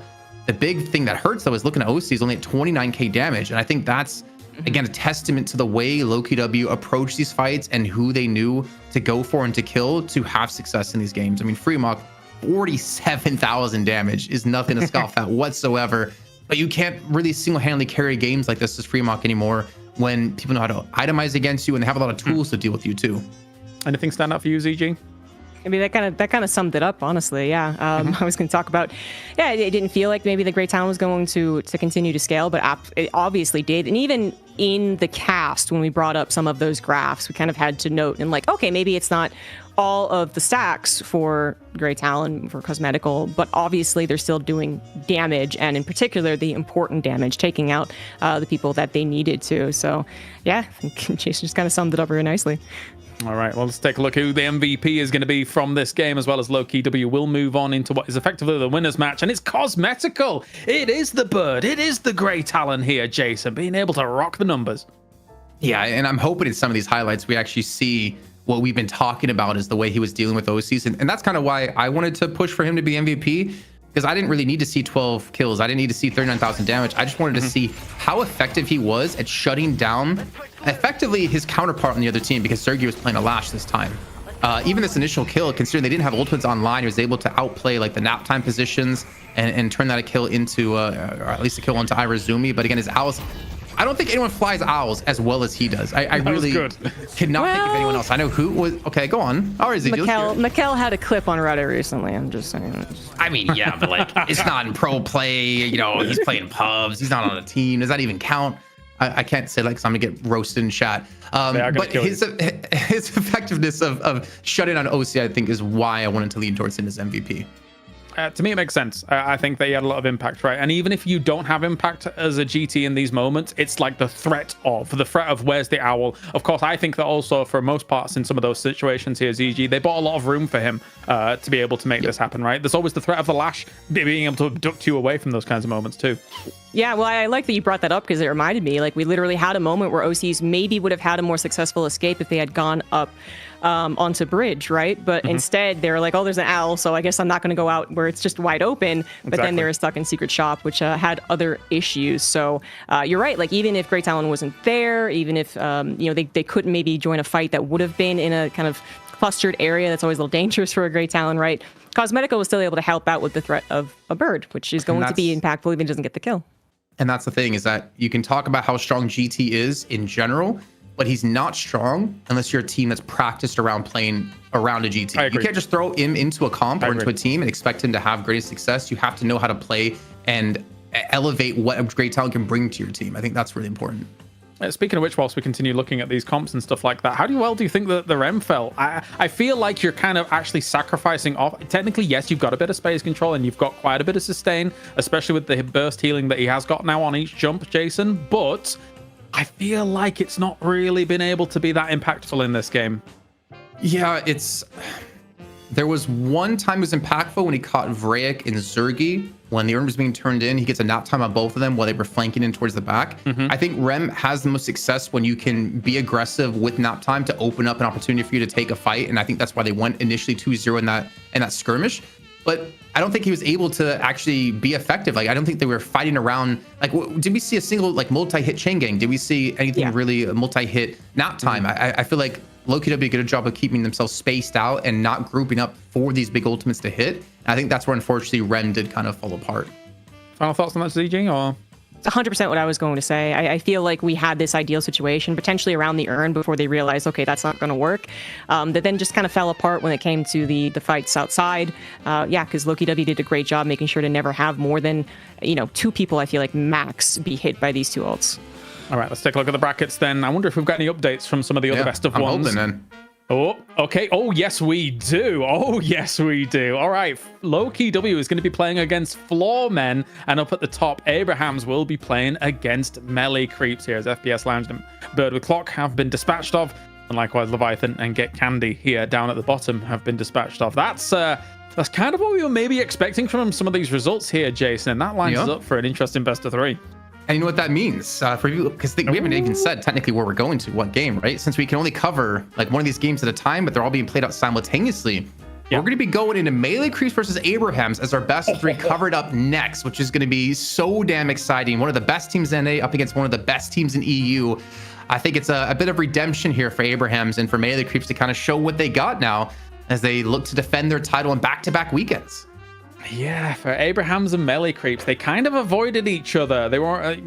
big thing that hurts though is looking at OC is only at 29k damage, and I think that's again a testament to the way Loki W approached these fights and who they knew to go for and to kill to have success in these games. I mean, Fremont 47,000 damage is nothing to scoff at whatsoever. But you can't really single-handedly carry games like this as Fremont anymore when people know how to itemize against you and they have a lot of tools to deal with you too. Anything stand out for you, ZG? I mean, that kind of summed it up, honestly. Yeah, I was going to talk about. Yeah, it didn't feel like maybe the Grey Talon was going to continue to scale, but it obviously did. And even in the cast, when we brought up some of those graphs, we kind of had to note and okay, maybe it's not all of the stacks for Grey Talon for Cosmetical, but obviously they're still doing damage, and in particular the important damage, taking out the people that they needed to. So yeah, I think Jason just kind of summed it up very nicely. All right, well, let's take a look who the MVP is going to be from this game, as well as Loki W will move on into what is effectively the winner's match, and it's Cosmetical. It is the bird. It is the Grey Talon here, Jason, being able to rock the numbers. Yeah, and I'm hoping in some of these highlights we actually see what we've been talking about is the way he was dealing with OCs. And that's kind of why I wanted to push for him to be MVP, because I didn't really need to see 12 kills. I didn't need to see 39,000 damage. I just wanted to see how effective he was at shutting down effectively his counterpart on the other team, because Sergey was playing a Lash this time. Even this initial kill, considering they didn't have ultimates online, he was able to outplay the nap time positions and turn that a kill into, or at least a kill onto Irazumi. But again, his owls, I don't think anyone flies owls as well as he does. I really could not think of anyone else. I know who was. Okay, go on. Or is it Mikkel had a clip on Reddit recently. I'm just saying. I mean, yeah, but it's not in pro play. He's playing pubs. He's not on a team. Does that even count? I can't say because I'm gonna get roasted in chat. But his effectiveness of shutting on OC, I think, is why I wanted to lean towards him as MVP. To me, it makes sense. I think that he had a lot of impact, right? And even if you don't have impact as a GT in these moments, it's the threat of where's the owl. Of course, I think that also for most parts in some of those situations here, ZG, they bought a lot of room for him to be able to make this happen, right? There's always the threat of the Lash being able to abduct you away from those kinds of moments too. Yeah, well, I like that you brought that up because it reminded me, we literally had a moment where OCs maybe would have had a more successful escape if they had gone up onto bridge, right? But instead they're oh, there's an owl, so I guess I'm not going to go out where it's just wide open. But then they were stuck in Secret Shop, which had other issues. So you're right. Even if Grey Talon wasn't there, even if they couldn't maybe join a fight that would have been in a kind of clustered area, that's always a little dangerous for a Grey Talon, right? Cosmetical was still able to help out with the threat of a bird, which is going to be impactful even if it doesn't get the kill. And that's the thing, is that you can talk about how strong GT is in general, but he's not strong unless you're a team that's practiced around playing around a GT. You can't just throw him into a comp or into a team and expect him to have great success. You have to know how to play and elevate what a Grey Talon can bring to your team. I think that's really important. Speaking of which, whilst we continue looking at these comps and stuff like that, how well do you think that the Rem felt? I feel like you're kind of actually sacrificing off. Technically, yes, you've got a bit of space control and you've got quite a bit of sustain, especially with the burst healing that he has got now on each jump, Jason. But I feel like it's not really been able to be that impactful in this game. Yeah, there was one time it was impactful when he caught Vraic and Zergi. When the urn was being turned in, he gets a nap time on both of them while they were flanking in towards the back. I think Rem has the most success when you can be aggressive with nap time to open up an opportunity for you to take a fight. And I think that's why they went initially 2-0 in that skirmish. But I don't think he was able to actually be effective. Like, I don't think they were fighting around. Like, did we see a single like multi-hit chain gang? Did we see anything really multi-hit nap time? I feel like Loki did a good job of keeping themselves spaced out and not grouping up for these big ultimates to hit. And I think that's where, unfortunately, Rem did kind of fall apart. Final thoughts on that, ZG? Or It's 100% what I was going to say. I feel like we had this ideal situation potentially around the urn before they realized, okay, that's not going to work. That then just kind of fell apart when it came to the fights outside. Because Loki W did a great job making sure to never have more than 2 people, I feel like, max be hit by these 2 ults. All right, let's take a look at the brackets then. I wonder if we've got any updates from some of the other best of ones. I'm hoping then. Oh, okay. Oh, yes, we do. Oh, yes, we do. All right. Loki W is going to be playing against Floormen. And up at the top, Abrahams will be playing against Melee Creeps here as FPS Lounge and Bird with Clock have been dispatched of. And likewise, Leviathan and Get Candy here down at the bottom have been dispatched of. That's kind of what we were maybe expecting from some of these results here, Jason. And that lines us up for an interesting best of 3. And you know what that means for you? Because we haven't even said technically where we're going to, what game, right? Since we can only cover like one of these games at a time, but they're all being played out simultaneously. We're going to be going into Melee Creeps versus Abrahams as our best of 3 covered up next, which is going to be so damn exciting. One of the best teams in NA up against one of the best teams in EU. I think it's a bit of redemption here for Abrahams and for Melee Creeps to kind of show what they got now as they look to defend their title in back-to-back weekends. Yeah, for Abrahams and Melee Creeps, they kind of avoided each other. They weren't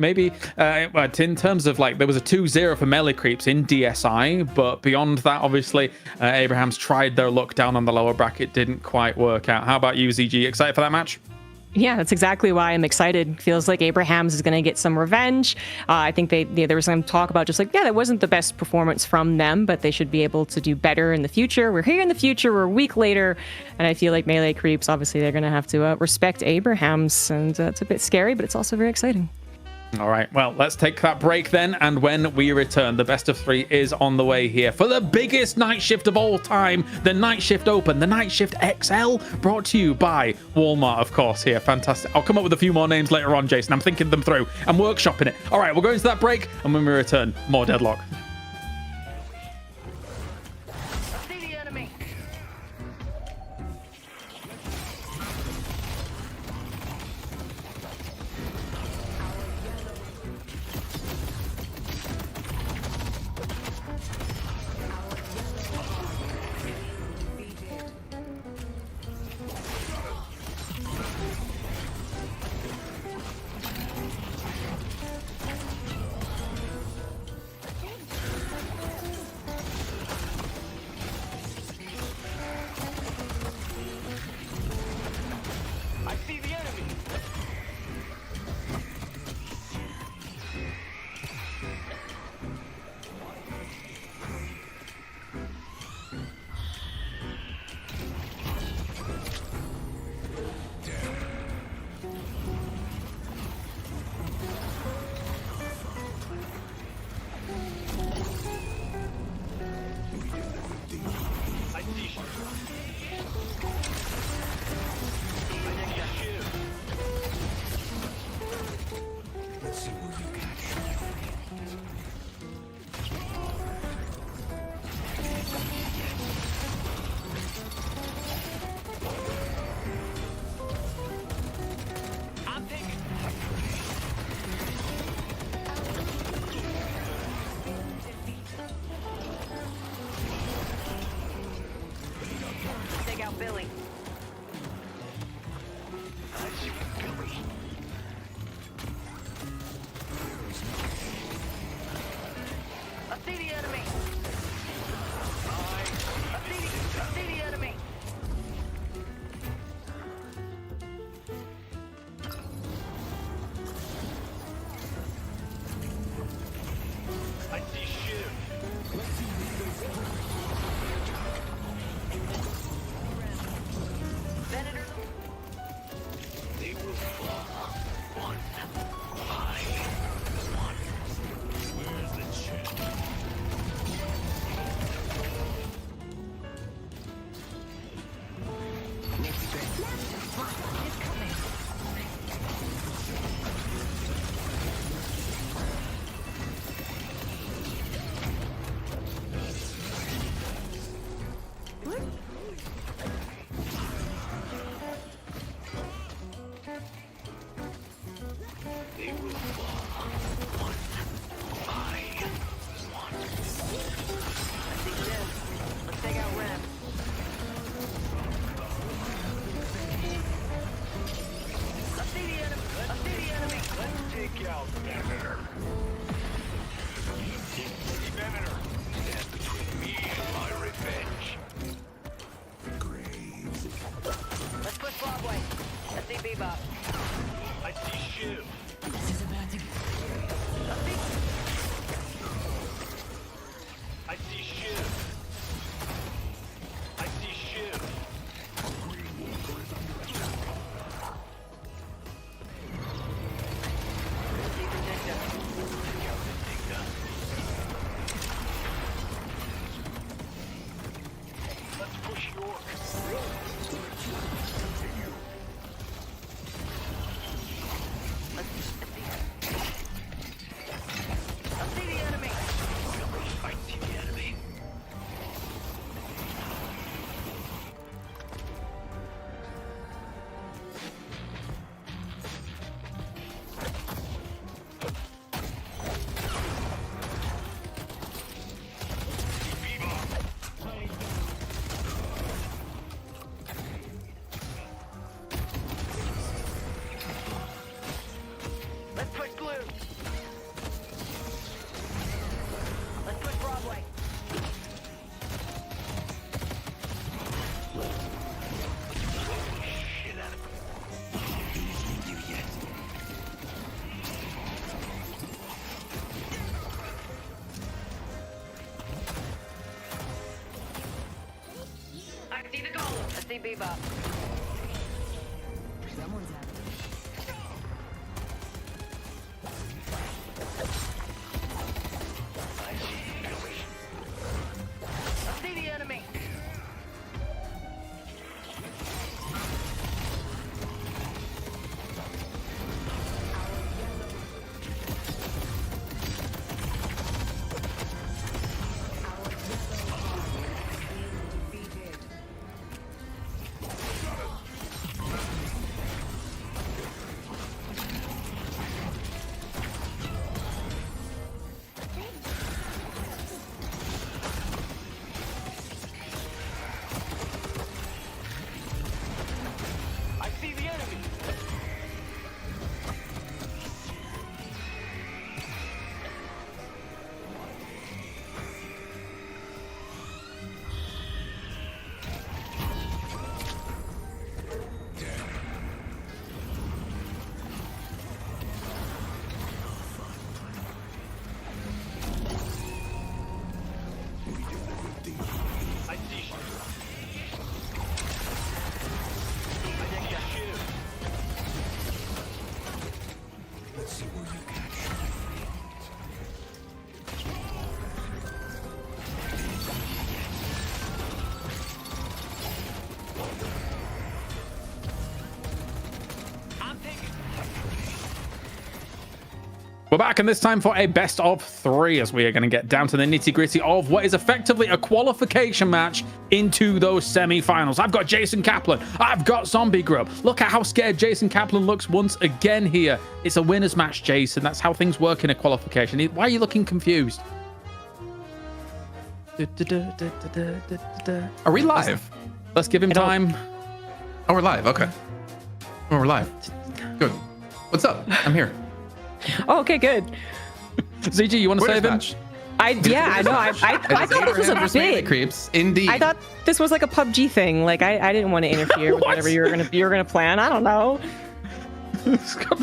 in terms of like, there was a 2-0 for Melee Creeps in DSI, but beyond that, obviously, Abrahams tried their luck down on the lower bracket, didn't quite work out. How about you, ZG? Excited for that match? Yeah, that's exactly why I'm excited. Feels like Abrahams is going to get some revenge. I think there was some talk about just like, that wasn't the best performance from them, but they should be able to do better in the future. We're here in the future. We're a week later. And I feel like Melee Creeps, obviously, they're going to have to respect Abrahams. And it's a bit scary, but it's also very exciting. All right, well, let's take that break then. And when we return, the best of 3 is on the way here for the biggest night shift of all time, the Night Shift Open, the Night Shift XL, brought to you by Walmart, of course, here. Fantastic. I'll come up with a few more names later on, Jason. I'm thinking them through. I'm workshopping it. All right, we'll go into that break. And when we return, more Deadlock. Let's take out Ram. I see the enemy. I see the enemy. Let's take out Venator. Venator. Stand between me and my revenge. Let's push Broadway. I see Bebop. I see Shiv. This is about to... I see Shiv. I see Shiv. Let's push York. I see the enemy. I see the enemy. Let's push blue. Let's push Broadway. Shit out of you yet. I see the goal. I see Bebop. I see the enemy. I see the enemy. I see Shiv. I see Shiv. Let's see where you catch. I'm taking. We're back, and this time for a best of 3, as we are going to get down to the nitty-gritty of what is effectively a qualification match into those semi-finals. I've got Jason Kaplan. I've got Zombie Grub. Look at how scared Jason Kaplan looks once again here. It's a winner's match, Jason. That's how things work in a qualification. Why are you looking confused? Are we live? Let's give him time. Oh, we're live. Okay. Oh, we're live. Good. What's up? I'm here. Oh, okay, good. ZG, you want to save him? Match. I know. I thought this was a big. Creeps. Indeed. I thought this was like a PUBG thing. Like I didn't want to interfere with whatever you were gonna plan. I don't know.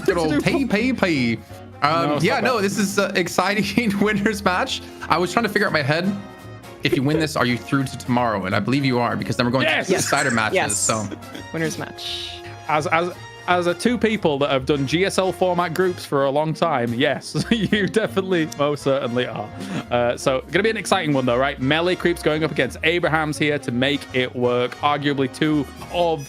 Good old pay. No, this is exciting winners match. I was trying to figure out in my head, if you win this, are you through to tomorrow? And I believe you are, because then we're going to decider matches. Yes. So Winners match. As a two people that have done GSL format groups for a long time, yes, you definitely most certainly are. So gonna be an exciting one though, right? Melee Creeps going up against Abraham's here to make it work. Arguably two of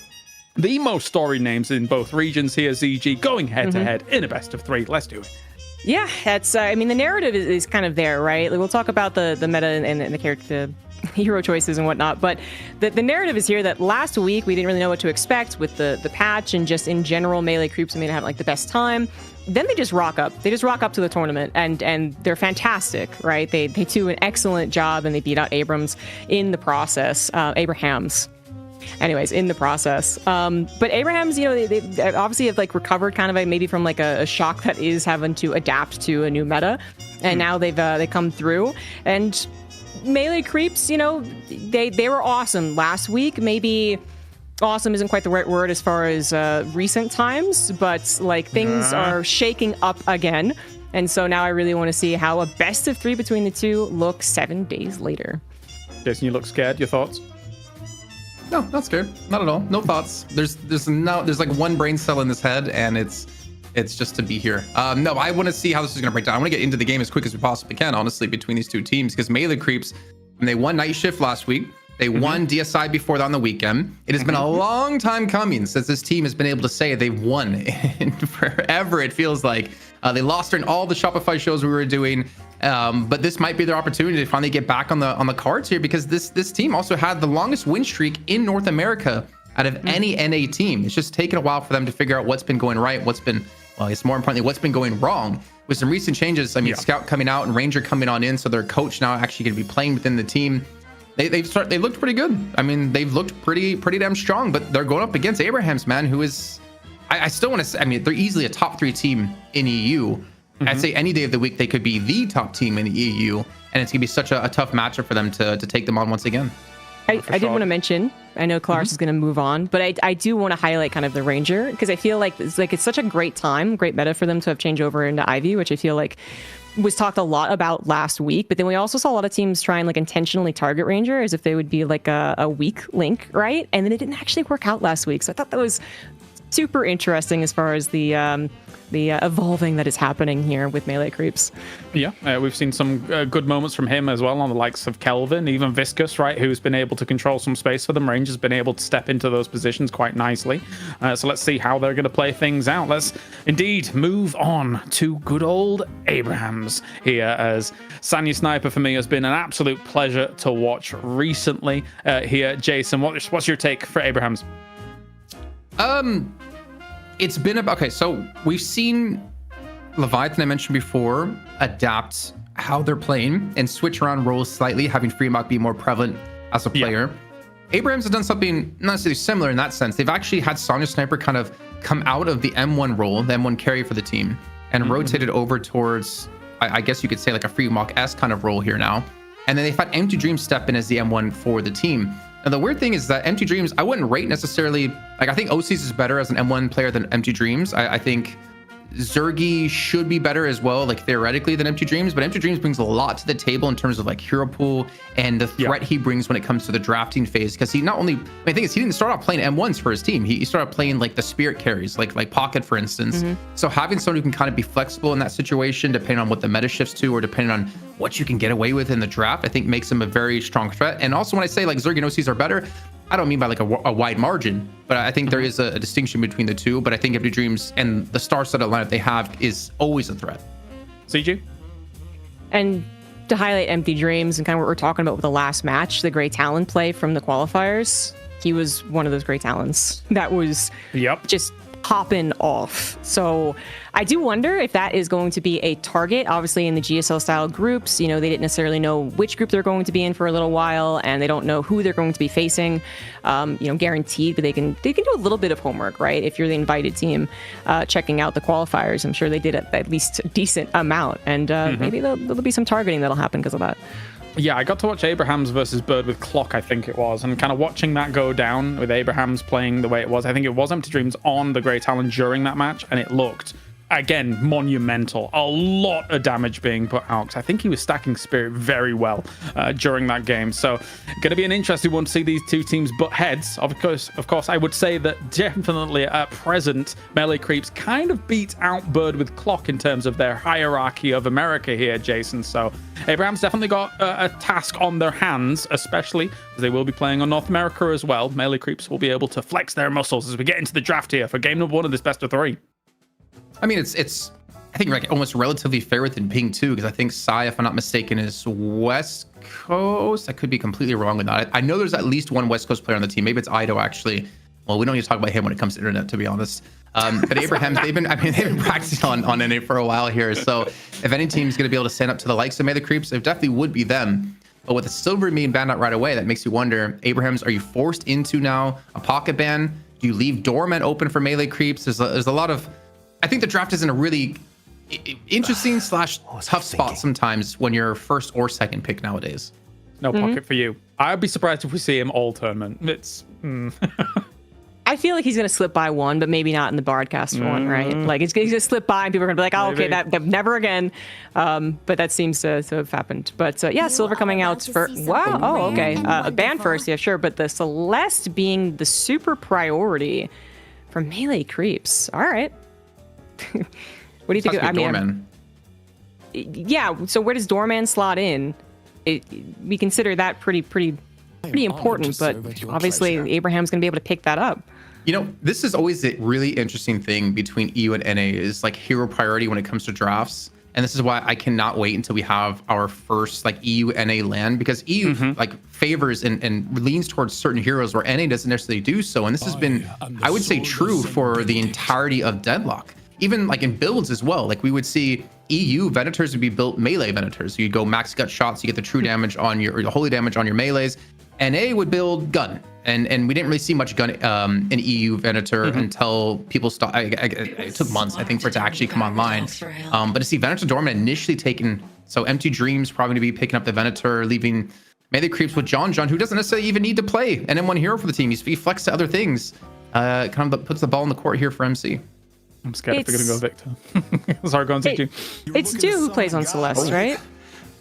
the most storied names in both regions here. ZG going head to head in a best of 3. Let's do it. Yeah, that's. I mean, the narrative is kind of there, right? Like, we'll talk about the meta and the character hero choices and whatnot. But the narrative is here that last week we didn't really know what to expect with the patch, and just in general, Melee Creeps may not have like the best time. Then they just rock up. They just rock up to the tournament, and they're fantastic, right? They do an excellent job, and they beat out Abrams in the process. Abrahams. Anyways, in the process. But Abrahams, you know, they obviously have like recovered kind of maybe from like a shock that is having to adapt to a new meta, and now they come through. And Melee Creeps, you know, they were awesome last week. Maybe awesome isn't quite the right word as far as recent times, but like things are shaking up again. And so now I really want to see how a best of 3 between the two looks 7 days later. Jason, you look scared. Your thoughts? No, not scared. Not at all. No thoughts. There's like one brain cell in this head, and it's just to be here. No, I want to see how this is going to break down. I want to get into the game as quick as we possibly can, honestly, between these two teams, because Melee Creeps, when they won Night Shift last week, they won DSI before that on the weekend. It has been a long time coming since this team has been able to say they've won. And forever, it feels like. They lost during all the Shopify shows we were doing. But this might be their opportunity to finally get back on the cards here, because this team also had the longest win streak in North America out of any NA team. It's just taken a while for them to figure out what's been going right, well, it's more importantly, what's been going wrong. With some recent changes, I mean, Scout coming out and Ranger coming on in, so their coach now actually going to be playing within the team. They looked pretty good. I mean, they've looked pretty damn strong, but they're going up against Abrahams, man, who is, I still want to say, I mean, they're easily a top 3 team in EU. I'd say any day of the week they could be the top team in the EU, and it's gonna be such a tough matchup for them to take them on once again. I did want to mention, I know Klaus is going to move on, but I do want to highlight kind of the Ranger, because I feel like it's such a great meta for them to have changed over into Ivy, which I feel like was talked a lot about last week. But then we also saw a lot of teams try and like intentionally target Ranger as if they would be like a weak link, right? And then it didn't actually work out last week. So I thought that was super interesting as far as the evolving that is happening here with Melee Creeps. Yeah, we've seen some good moments from him as well, on the likes of Kelvin, even Viscous, right, who's been able to control some space for them. Ranger's been able to step into those positions quite nicely. So let's see how they're going to play things out. Let's indeed move on to good old Abrahams here, as Sanya Sniper for me has been an absolute pleasure to watch recently here. Jason, what's your take for Abrahams? It's been about, okay, so we've seen Leviathan, I mentioned before, adapt how they're playing and switch around roles slightly, having Freemark be more prevalent as a player. Abrahams has done something not necessarily similar in that sense. They've actually had Sanya Sniper kind of come out of the M1 role, the M1 carry for the team, and rotated over towards, I guess you could say, like a Freemark-esque kind of role here now. And then they've had Empty Dreams step in as the M1 for the team. And the weird thing is that Empty Dreams, I wouldn't rate necessarily, like I think OCs is better as an M1 player than Empty Dreams. I think Zergy should be better as well, like theoretically, than Empty Dreams, but Empty Dreams brings a lot to the table in terms of like hero pool and the threat he brings when it comes to the drafting phase. Because he not only, I think he didn't start off playing M1s for his team. He started playing like the spirit carries, like Pocket, for instance. So having someone who can kind of be flexible in that situation, depending on what the meta shifts to, or depending on what you can get away with in the draft, I think makes him a very strong threat. And also when I say like Zergy and OCs are better, I don't mean by like a wide margin, but I think there is a distinction between the two. But I think Empty Dreams and the star-studded lineup they have is always a threat. CG? And to highlight Empty Dreams and kind of what we're talking about with the last match, the Grey Talon play from the qualifiers, he was one of those Grey Talons that was just popping off. So I do wonder if that is going to be a target. Obviously in the GSL style groups, you know, they didn't necessarily know which group they're going to be in for a little while, and they don't know who they're going to be facing, you know, guaranteed, but they can do a little bit of homework, right? If you're the invited team, checking out the qualifiers, I'm sure they did at least a decent amount, and maybe there'll be some targeting that'll happen because of that. Yeah, I got to watch Abrahams versus Bird with Clock, I think it was, and kind of watching that go down with Abrahams playing the way it was. I think it was Empty Dreams on the Grey Talon during that match, and it looked, again, monumental. A lot of damage being put out, because I think he was stacking Spirit very well during that game. So going to be an interesting one to see these two teams butt heads. Of course, I would say that definitely at present, Melee Creeps kind of beat out Bird with Clock in terms of their hierarchy of America here, Jason. So Abraham's definitely got a task on their hands, especially as they will be playing on North America as well. Melee Creeps will be able to flex their muscles as we get into the draft here for game number 1 of this best of 3. I mean, it's I think like almost relatively fair within ping too, because I think Sai, if I'm not mistaken, is West Coast. I could be completely wrong with that. I know there's at least one West Coast player on the team. Maybe it's Ido, actually. Well, we don't need to talk about him when it comes to internet, to be honest. But Abraham's, they've been practicing on NA for a while here. So if any team's going to be able to stand up to the likes of Melee Creeps, it definitely would be them. But with a silver being banned out right away, that makes you wonder, Abrahams, are you forced into now a pocket ban? Do you leave Doorman open for Melee Creeps? There's a lot of... I think the draft is in a really interesting / tough spot sometimes when you're first or second pick nowadays. No pocket for you. I'd be surprised if we see him all tournament. It's... I feel like he's going to slip by one, but maybe not in the broadcast one, right? Like he's going to slip by and people are going to be like, oh, okay, that never again. But that seems to have happened. But yeah, Silver coming out for, wow, oh, okay. A ban first, yeah, sure. But the Celeste being the super priority for Melee Creeps. All right. What do you think? I mean, Doorman. Yeah, so where does Doorman slot in? We consider that pretty important, but obviously Abraham's going to be able to pick that up. You know, this is always a really interesting thing between EU and NA is like hero priority when it comes to drafts. And this is why I cannot wait until we have our first like EU NA land, because EU like favors and leans towards certain heroes where NA doesn't necessarily do so. And this has been, I would say, true for the entirety of Deadlock. Even like in builds as well. Like we would see EU Venators would be built melee Venators. So you'd go max gut shots, you get the true damage on your, or the holy damage on your melees. NA would build gun, and we didn't really see much gun in EU Venator until people stopped. It took months, I think, for it to actually come online. But to see Venator Dormant initially taken, so Empty Dreams probably going to be picking up the Venator, leaving Melee Creeps with John, who doesn't necessarily even need to play an M1 hero for the team. He flexed to other things. Kind of puts the ball in the court here for MC. I'm scared if they're going to go Victor. Sorry, go on, CG. It's Stu who plays on Celeste, right?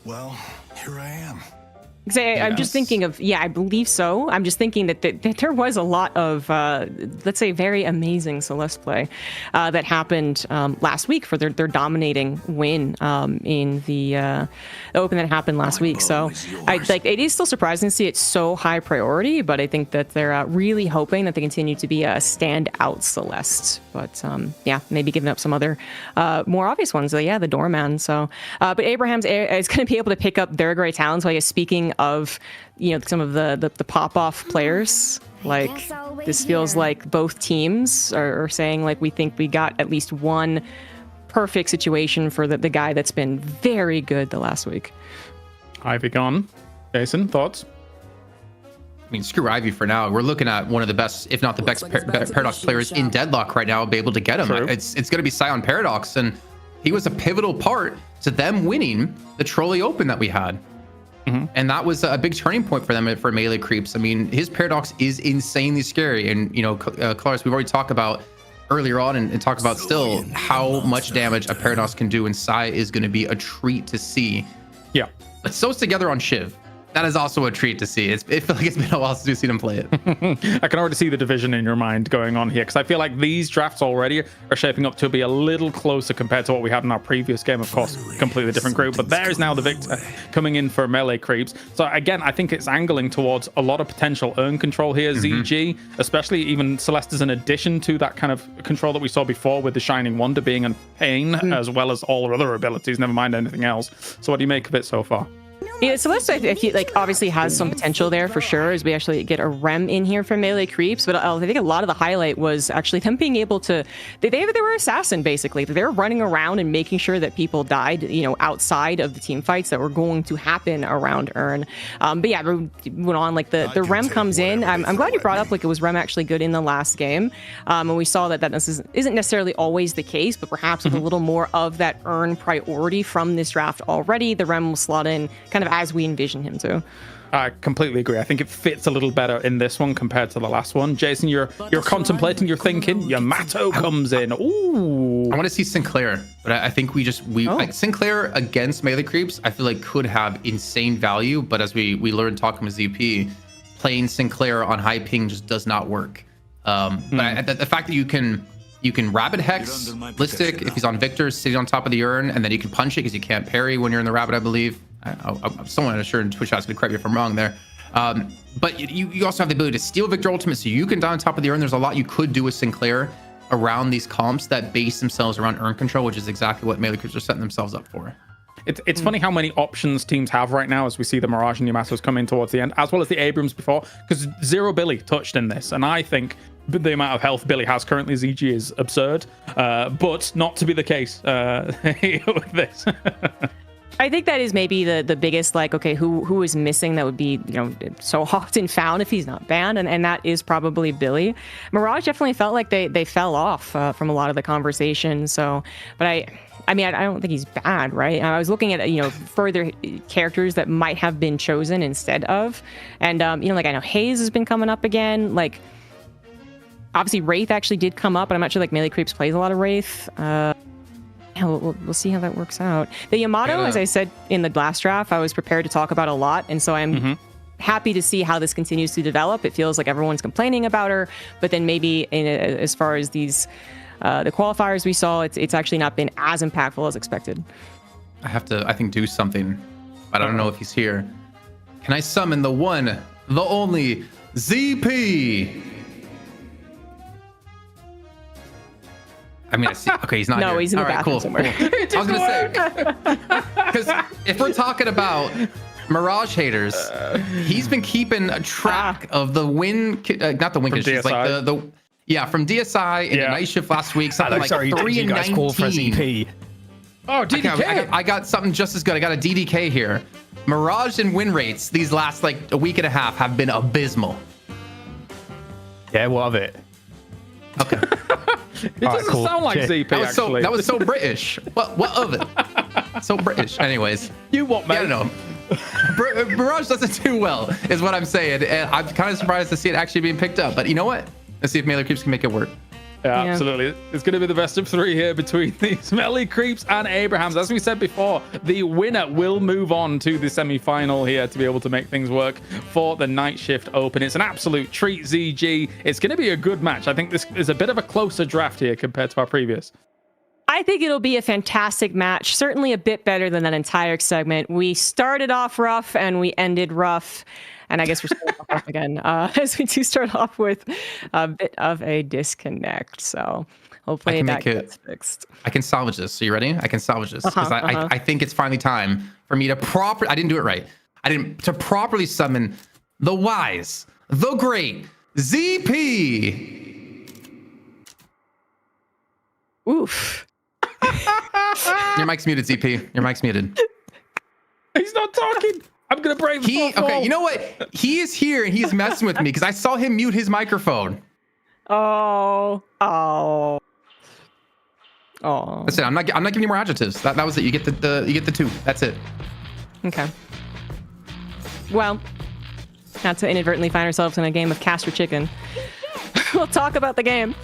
Well, here I am. I'm just thinking of, yeah, I believe so. I'm just thinking that there was a lot of, let's say, very amazing Celeste play that happened last week for their dominating win in the Open that happened last week. So it is still surprising to see it so high priority, but I think that they're really hoping that they continue to be a standout Celeste. But yeah, maybe giving up some other more obvious ones. So yeah, the Doorman. So, but Abraham's is going to be able to pick up their great talents. While speaking of, you know, some of the pop-off players, like this feels like both teams are saying like we think we got at least one perfect situation for the guy that's been very good the last week. Ivy gone. Jason, thoughts? I mean, screw Ivy for now. We're looking at one of the best, if not the best, Paradox players in Deadlock right now, be able to get him. True. It's going to be Scion Paradox, and he was a pivotal part to them winning the Trolley Open that we had. And that was a big turning point for them for Melee Creeps. I mean, his Paradox is insanely scary. And, you know, Claris, we've already talked about earlier on and talked about still how much damage a Paradox can do. And Sai is going to be a treat to see. Yeah. But so's together on Shiv. That is also a treat to see. It feels like it's been a while since we've seen him play it. I can already see the division in your mind going on here, because I feel like these drafts already are shaping up to be a little closer compared to what we had in our previous game. Of course, completely different group, but there's now the victor coming in for Melee Creeps. So again, I think it's angling towards a lot of potential earn control here. ZG, especially even Celeste is an addition to that kind of control that we saw before with the Shining Wonder being a pain, as well as all other abilities, never mind anything else. So what do you make of it so far? Yeah, Celeste, I feel like obviously has some potential there for sure, as we actually get a Rem in here for Melee Creeps. But I think a lot of the highlight was actually them being able to, they were assassin basically. They were running around and making sure that people died, you know, outside of the team fights that were going to happen around Earn. But yeah, we went on like the Rem comes in. I'm glad you brought up like it was Rem actually good in the last game, and we saw that isn't necessarily always the case, but perhaps with a little more of that Earn priority from this draft already, the Rem will slot in kind of as we envision him to. I completely agree. I think it fits a little better in this one compared to the last one. Jason, you're contemplating, you're thinking. Yamato comes in. Ooh. I want to see Sinclair, but I think like Sinclair against Melee Creeps, I feel like could have insane value. But as we learned talking with ZP, playing Sinclair on high ping just does not work. But the fact that you can Rabbit Hex, Listic, if he's on Victor, sitting on top of the urn, and then you can punch it because you can't parry when you're in the Rabbit, I believe. Someone sure in Twitch chat's gonna correct me if I'm wrong there. But you also have the ability to steal Victor Ultimate, so you can die on top of the urn. There's a lot you could do with Sinclair around these comps that base themselves around urn control, which is exactly what Melee Creeps are setting themselves up for. It's funny how many options teams have right now as we see the Mirage and Yamato's come in towards the end, as well as the Abrams before, because Zero Billy touched in this, and I think the amount of health Billy has currently ZG is absurd, but not to be the case with this. I think that is maybe the biggest, like, okay, who is missing that would be, so often found if he's not banned, and that is probably Billy. Mirage definitely felt like they fell off from a lot of the conversation. So, but I mean, I don't think he's bad, right? I was looking at, further characters that might have been chosen instead of, and like I know Hayes has been coming up again. Like, obviously Wraith actually did come up, but I'm not sure like Melee Creeps plays a lot of Wraith. Yeah, we'll see how that works out. The Yamato, as I said in the last draft, I was prepared to talk about a lot, and so I'm happy to see how this continues to develop. It feels like everyone's complaining about her, but then maybe as far as these the qualifiers we saw, it's actually not been as impactful as expected. I have to, I think, do something, but I don't know if he's here. Can I summon the one, the only ZP? I mean, I see. Okay, he's not here. No, he's in the bathroom somewhere. Cool. I was gonna say, because if we're talking about Mirage haters, he's been keeping a track of the win, not the win conditions, like the from DSI in the night shift last week, something like 3 and 19. Oh, DDK! I got something just as good. I got a DDK here. Mirage and win rates these last like a week and a half have been abysmal. Yeah, what of it? Okay. It doesn't sound like ZP, actually. That was so British. What of it? So British. Anyways. You what, mate? Yeah, I don't know. Mirage doesn't do well, is what I'm saying. And I'm kind of surprised to see it actually being picked up. But you know what? Let's see if Melee Creeps can make it work. Yeah, absolutely. It's going to be the best of 3 here between these Melee Creeps and Abrahams. As we said before, the winner will move on to the semi-final here to be able to make things work for the Night Shift Open. It's an absolute treat, ZG. It's going to be a good match. I think this is a bit of a closer draft here compared to our previous. I think it'll be a fantastic match. Certainly a bit better than that entire segment. We started off rough and we ended rough. And I guess we're starting off rough again, as we do start off with a bit of a disconnect. So hopefully that gets fixed. I can salvage this. So you ready? I can salvage this. Because I think it's finally time for me to I didn't do it right. To properly summon the wise, the great ZP. Oof. Your mic's muted, ZP. Your mic's muted. He's not talking. I'm gonna break the fourth wall. Okay, you know what? He is here and he's messing with me because I saw him mute his microphone. Oh. That's it. I'm not giving you more adjectives. That was it. You get the 2. That's it. Okay. Well, not to inadvertently find ourselves in a game of Cast or Chicken. We'll talk about the game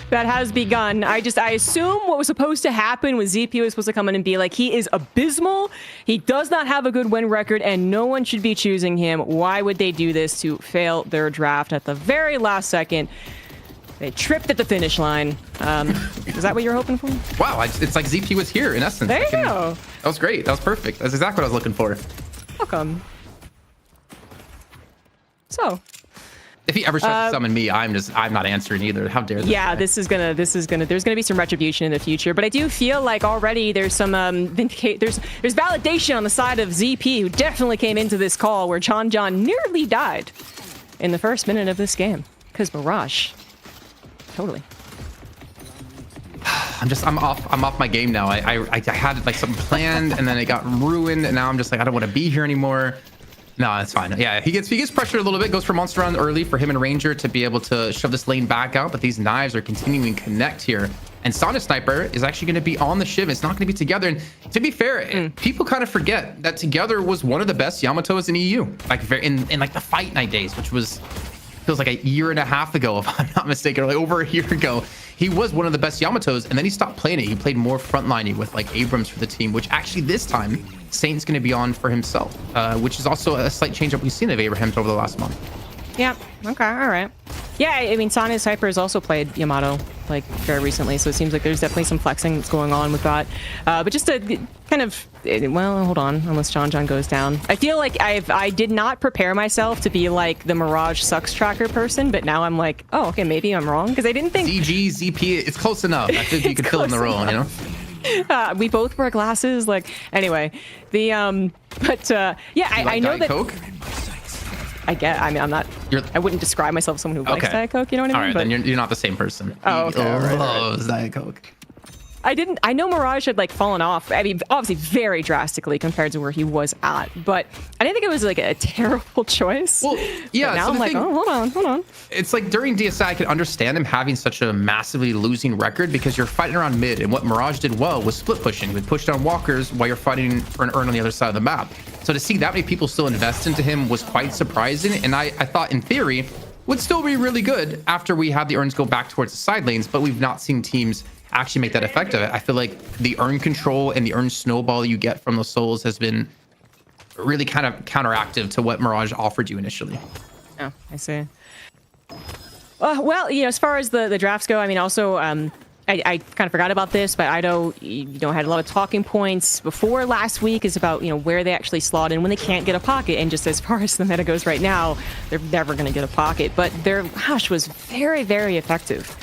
that has begun. I assume what was supposed to happen was ZP was supposed to come in and be like, he is abysmal. He does not have a good win record and no one should be choosing him. Why would they do this to fail their draft at the very last second? They tripped at the finish line. Is that what you're hoping for? Wow, it's like ZP was here in essence. There you go. That was great. That was perfect. That's exactly what I was looking for. Welcome. So, if he ever tries to summon me, I'm not answering either. How dare this? Yeah, there's gonna be some retribution in the future, but I do feel like already there's some there's validation on the side of ZP, who definitely came into this call where John nearly died in the first minute of this game because Mirage. Totally. I'm off my game now. I had like something planned and then it got ruined, and now I'm just like, I don't want to be here anymore. No, that's fine. Yeah, he gets pressured a little bit. Goes for Monster Run early for him and Ranger to be able to shove this lane back out. But these knives are continuing to connect here. And Sonic Sniper is actually going to be on the Shiv. It's not going to be Together. And to be fair, people kind of forget that Together was one of the best Yamatos in EU. Like in like the Fight Night days, which feels like a year and a half ago, if I'm not mistaken, or like over a year ago. He was one of the best Yamatos, and then he stopped playing it. He played more frontlining with like Abrams for the team, which actually this time Saint's going to be on for himself, which is also a slight change up we've seen of Abrahams over the last month. Yeah. Okay. All right. Yeah. I mean, Sonic Sniper has also played Yamato like very recently, so it seems like there's definitely some flexing that's going on with that. But just to kind of, well, hold on, unless John goes down. I feel like I did not prepare myself to be like the Mirage sucks tracker person, but now I'm like, oh, okay, maybe I'm wrong because I didn't think ZP. It's close enough. I think you could fill in the role, you know. We both wear glasses. Like, anyway, the yeah, I know Diet that. Coke? I mean, I'm not. I wouldn't describe myself as someone who likes Okay. Diet Coke. You know what I mean? All right, But then you're not the same person. Oh, okay, He all right, all right. loves Diet Coke. I know Mirage had like fallen off. I mean, obviously very drastically compared to where he was at, but I didn't think it was like a terrible choice. Well, yeah. But now so I'm the like, thing- oh, hold on. It's like during DSI, I could understand him having such a massively losing record because you're fighting around mid, and what Mirage did well was split pushing. He pushed on walkers while you're fighting for an earn on the other side of the map. So to see that many people still invest into him was quite surprising, and I thought in theory would still be really good after we had the earns go back towards the side lanes, but we've not seen teams actually make that effect of it. I feel like the earn control and the earn snowball you get from the souls has been really kind of counteractive to what Mirage offered you initially. Oh, I see. Well, as far as the drafts go, I mean, also, I kind of forgot about this, but I know, had a lot of talking points before last week is about, where they actually slot in when they can't get a pocket. And just as far as the meta goes right now, they're never going to get a pocket. But their Hush was very, very effective.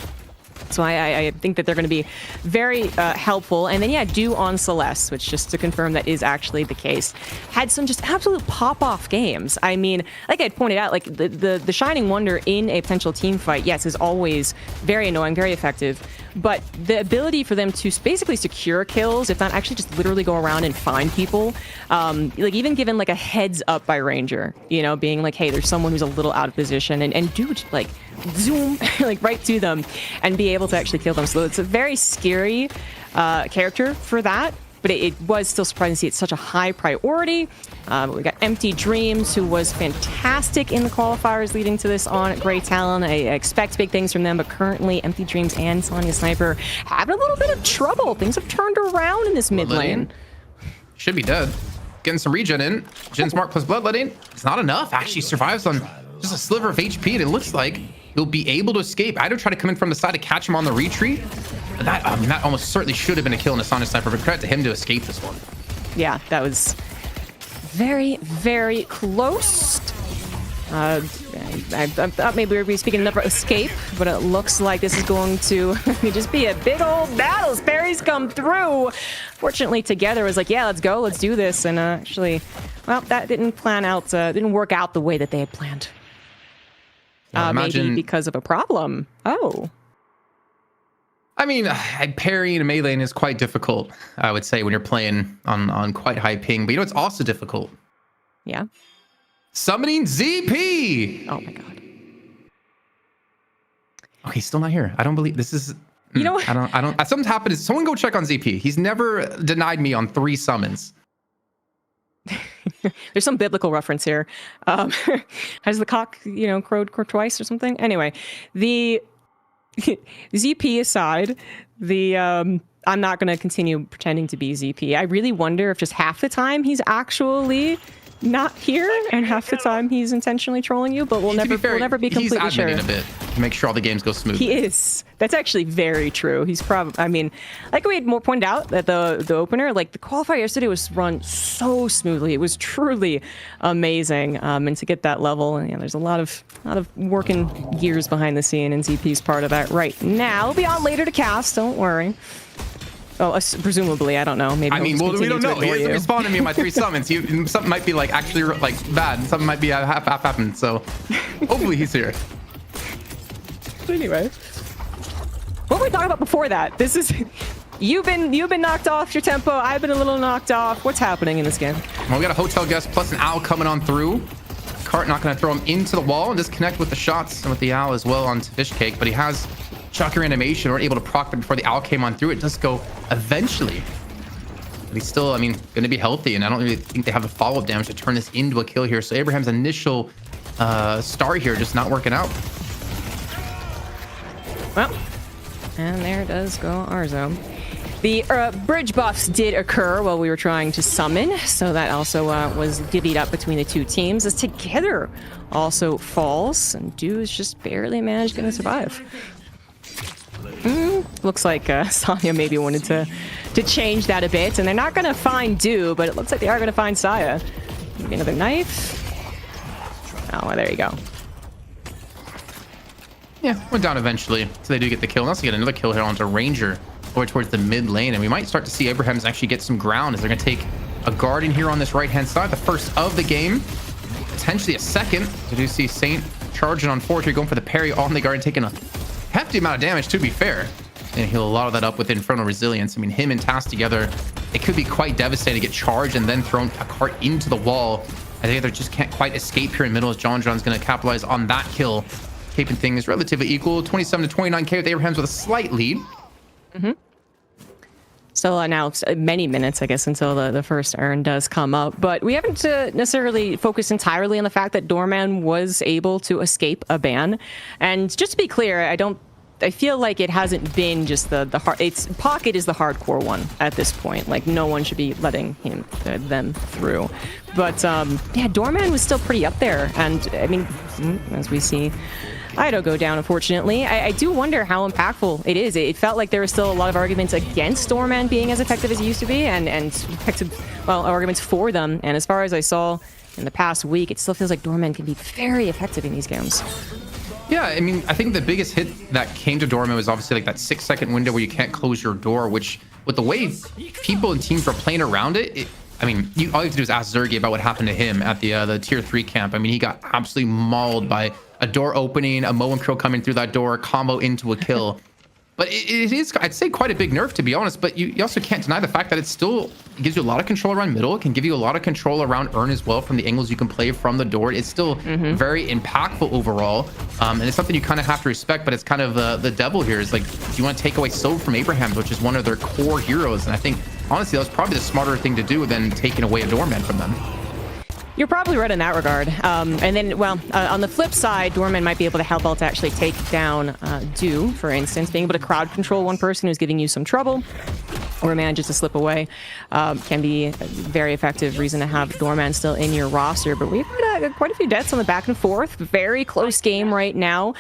So I think that they're going to be very helpful. And then, yeah, Do on Celeste, which just to confirm that is actually the case, had some just absolute pop-off games. I mean, like I pointed out, like the Shining Wonder in a potential team fight, yes, is always very annoying, very effective. But the ability for them to basically secure kills, if not actually just literally go around and find people, like even given like a heads up by Ranger, being like, hey, there's someone who's a little out of position, and dude, like zoom like right to them and be able to actually kill them. So it's a very scary character for that. But it was still surprising to see it's such a high priority. We got Empty Dreams, who was fantastic in the qualifiers leading to this on Grey Talon. I expect big things from them, but currently Empty Dreams and Sonya Sniper having a little bit of trouble. Things have turned around in this mid lane. Should be dead. Getting some regen in. Gen Smart plus Bloodletting. It's not enough. Actually survives on just a sliver of HP, and it looks like he'll be able to escape. Either try to come in from the side to catch him on the retreat. That almost certainly should have been a kill in a Sonya Sniper, but credit to him to escape this one. Yeah, that was very, very close. I thought maybe we were speaking about escape, but it looks like this is going to just be a big old battle. Sperry's come through. Fortunately, Together was like, yeah, let's go, let's do this. And actually, well, that didn't didn't work out the way that they had planned. Maybe because of a problem. Oh. I mean, parrying a melee is quite difficult, I would say, when you're playing on quite high ping. But it's also difficult. Yeah. Summoning ZP! Oh my god. Okay, still not here. I don't believe this is... You know what? I don't... Something's happened. Someone go check on ZP. He's never denied me on 3 summons. There's some biblical reference here. Has the cock, crowed twice or something? Anyway, the ZP aside, I'm not going to continue pretending to be ZP. I really wonder if just half the time he's actually not here and half the time he's intentionally trolling you, but we'll never be completely sure. He's admitting a bit to make sure all the games go smooth. He is. That's actually very true. He's probably, I mean, like we had more pointed out that the opener, like the qualifier yesterday was run so smoothly. It was truly amazing. And to get that level, and there's a lot of working gears behind the scene, and ZP's part of that right now. He'll be on later to cast, don't worry. Oh, presumably, I don't know. Maybe. I mean, well, we don't know. He hasn't responded to me in my 3 summons. Something might be like actually like bad. Something might be half happened. So hopefully he's here. Anyway, what were we talking about before that? This is you've been knocked off your tempo. I've been a little knocked off. What's happening in this game? Well, we got a hotel guest plus an owl coming on through. Cart not going to throw him into the wall and disconnect with the shots and with the owl as well onto Fishcake, but he has Shocker animation. Weren't able to proc them before the owl came on through. It does go eventually. But he's still, I mean, going to be healthy, and I don't really think they have the follow-up damage to turn this into a kill here. So Abraham's initial star here just not working out. Well, and there does go Arzo. The bridge buffs did occur while we were trying to summon, so that also was divvied up between the two teams as Together also falls, and Do is just barely managed to survive. Looks like Sonya maybe wanted to change that a bit, and they're not going to find Do, but it looks like they are going to find Saya. Maybe another knife. Oh, well, there you go. Yeah, went down eventually, so they do get the kill. And also get another kill here onto Ranger. deploy towards the mid lane, and we might start to see Abrahams actually get some ground as they're going to take a Guardian here on this right-hand side, the first of the game, potentially a second. We do see Saint charging on forward here, going for the parry on the Guardian, taking a hefty amount of damage, to be fair, and he'll lot of that up with Infernal Resilience. I mean, him and Tass together, it could be quite devastating to get charged and then thrown a cart into the wall. I think they just can't quite escape here in middle, as John John's going to capitalize on that kill, keeping things relatively equal. 27 to 29k with Abrahams with a slight lead. Still now many minutes, I guess, until the first urn does come up. But we haven't necessarily focused entirely on the fact that Doorman was able to escape a ban. And just to be clear, I feel like it hasn't been just the hard. It's Pocket is the hardcore one at this point. Like, no one should be letting them through. But yeah, Doorman was still pretty up there. And I mean, as we see Ido go down, unfortunately. I do wonder how impactful it is. It felt like there were still a lot of arguments against Doorman being as effective as he used to be, and effective, well, arguments for them. And as far as I saw in the past week, it still feels like Doorman can be very effective in these games. Yeah, I mean, I think the biggest hit that came to Doorman was obviously like that 6-second window where you can't close your door, which with the way people and teams were playing around it, I mean, all you have to do is ask Zergy about what happened to him at the tier 3 camp. I mean, he got absolutely mauled by a door opening, a Moen Krill coming through that door, combo into a kill. But it is, I'd say, quite a big nerf, to be honest. But you also can't deny the fact that it gives you a lot of control around middle. It can give you a lot of control around Urn as well from the angles you can play from the door. It's still very impactful overall. And it's something you kind of have to respect, but it's kind of the devil here is like, you want to take away Soul from Abrahams, which is one of their core heroes. And I think, honestly, that was probably the smarter thing to do than taking away a Doorman from them. You're probably right in that regard. And then, well, on the flip side, Doorman might be able to help out to actually take down Do, for instance. Being able to crowd control one person who's giving you some trouble or manages to slip away can be a very effective reason to have Doorman still in your roster. But we've got quite a few deaths on the back and forth. Very close game right now,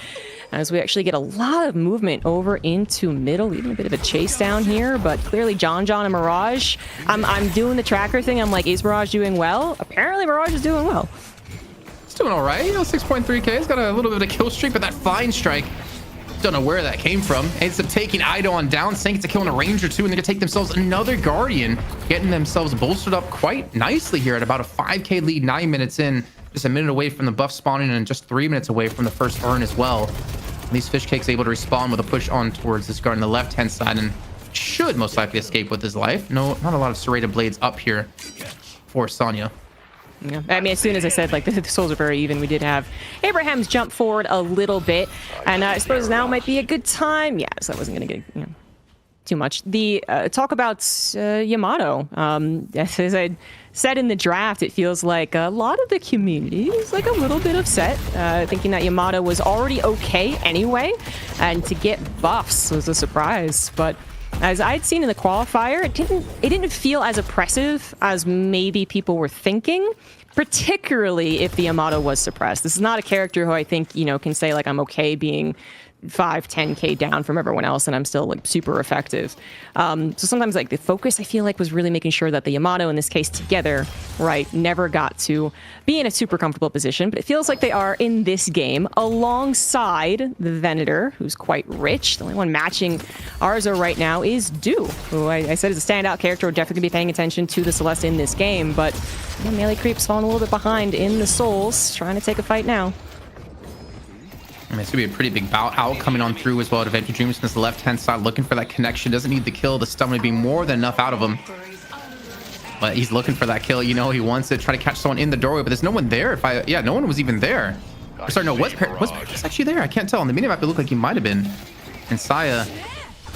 as we actually get a lot of movement over into middle, even a bit of a chase down here. But clearly John and Mirage, I'm doing the tracker thing. I'm like, is Mirage doing well? Apparently Mirage is doing well. It's doing all right. You know, 6.3k. It's got a little bit of a kill streak, but that flying strike, don't know where that came from. Ends up taking Ido on down. Saint gets a kill on a Ranger too, and they're gonna take themselves another Guardian, getting themselves bolstered up quite nicely here at about a 5k lead, 9 minutes in. Just a minute away from the buff spawning and just 3 minutes away from the first Urn as well. And these fish cakes able to respawn with a push on towards this guard on the left-hand side and should most likely escape with his life. No, not a lot of serrated blades up here for Sonya. Yeah, I mean, as soon as I said, like, the souls are very even, we did have Abrahams jump forward a little bit, and I suppose now might be a good time. Yeah, so that wasn't going to get, too much. The talk about Yamato. As I said in the draft, it feels like a lot of the community is like a little bit upset, thinking that Yamato was already okay anyway, and to get buffs was a surprise. But as I'd seen in the qualifier, it didn't feel as oppressive as maybe people were thinking, particularly if the Yamato was suppressed. This is not a character who I think, can say, like, I'm okay being 5-10k down from everyone else and I'm still, like, super effective. So sometimes, like, the focus, I feel like, was really making sure that the Yamato, in this case together, right, never got to be in a super comfortable position. But it feels like they are in this game alongside the Venator, who's quite rich. The only one matching Arzo right now is Do, who I said is a standout character. We're definitely going to be paying attention to the Celeste in this game, but melee creep's falling a little bit behind in the Souls, trying to take a fight now. I mean, it's going to be a pretty big bout. Owl coming on through as well to Adventure Dreams from the left-hand side, looking for that connection. Doesn't need the kill. The stun would be more than enough out of him. But he's looking for that kill. He wants to try to catch someone in the doorway, but there's no one there. Yeah, no one was even there. Sorry, no, was Paris actually there? I can't tell. On the minimap, it looked like he might have been. And Saya,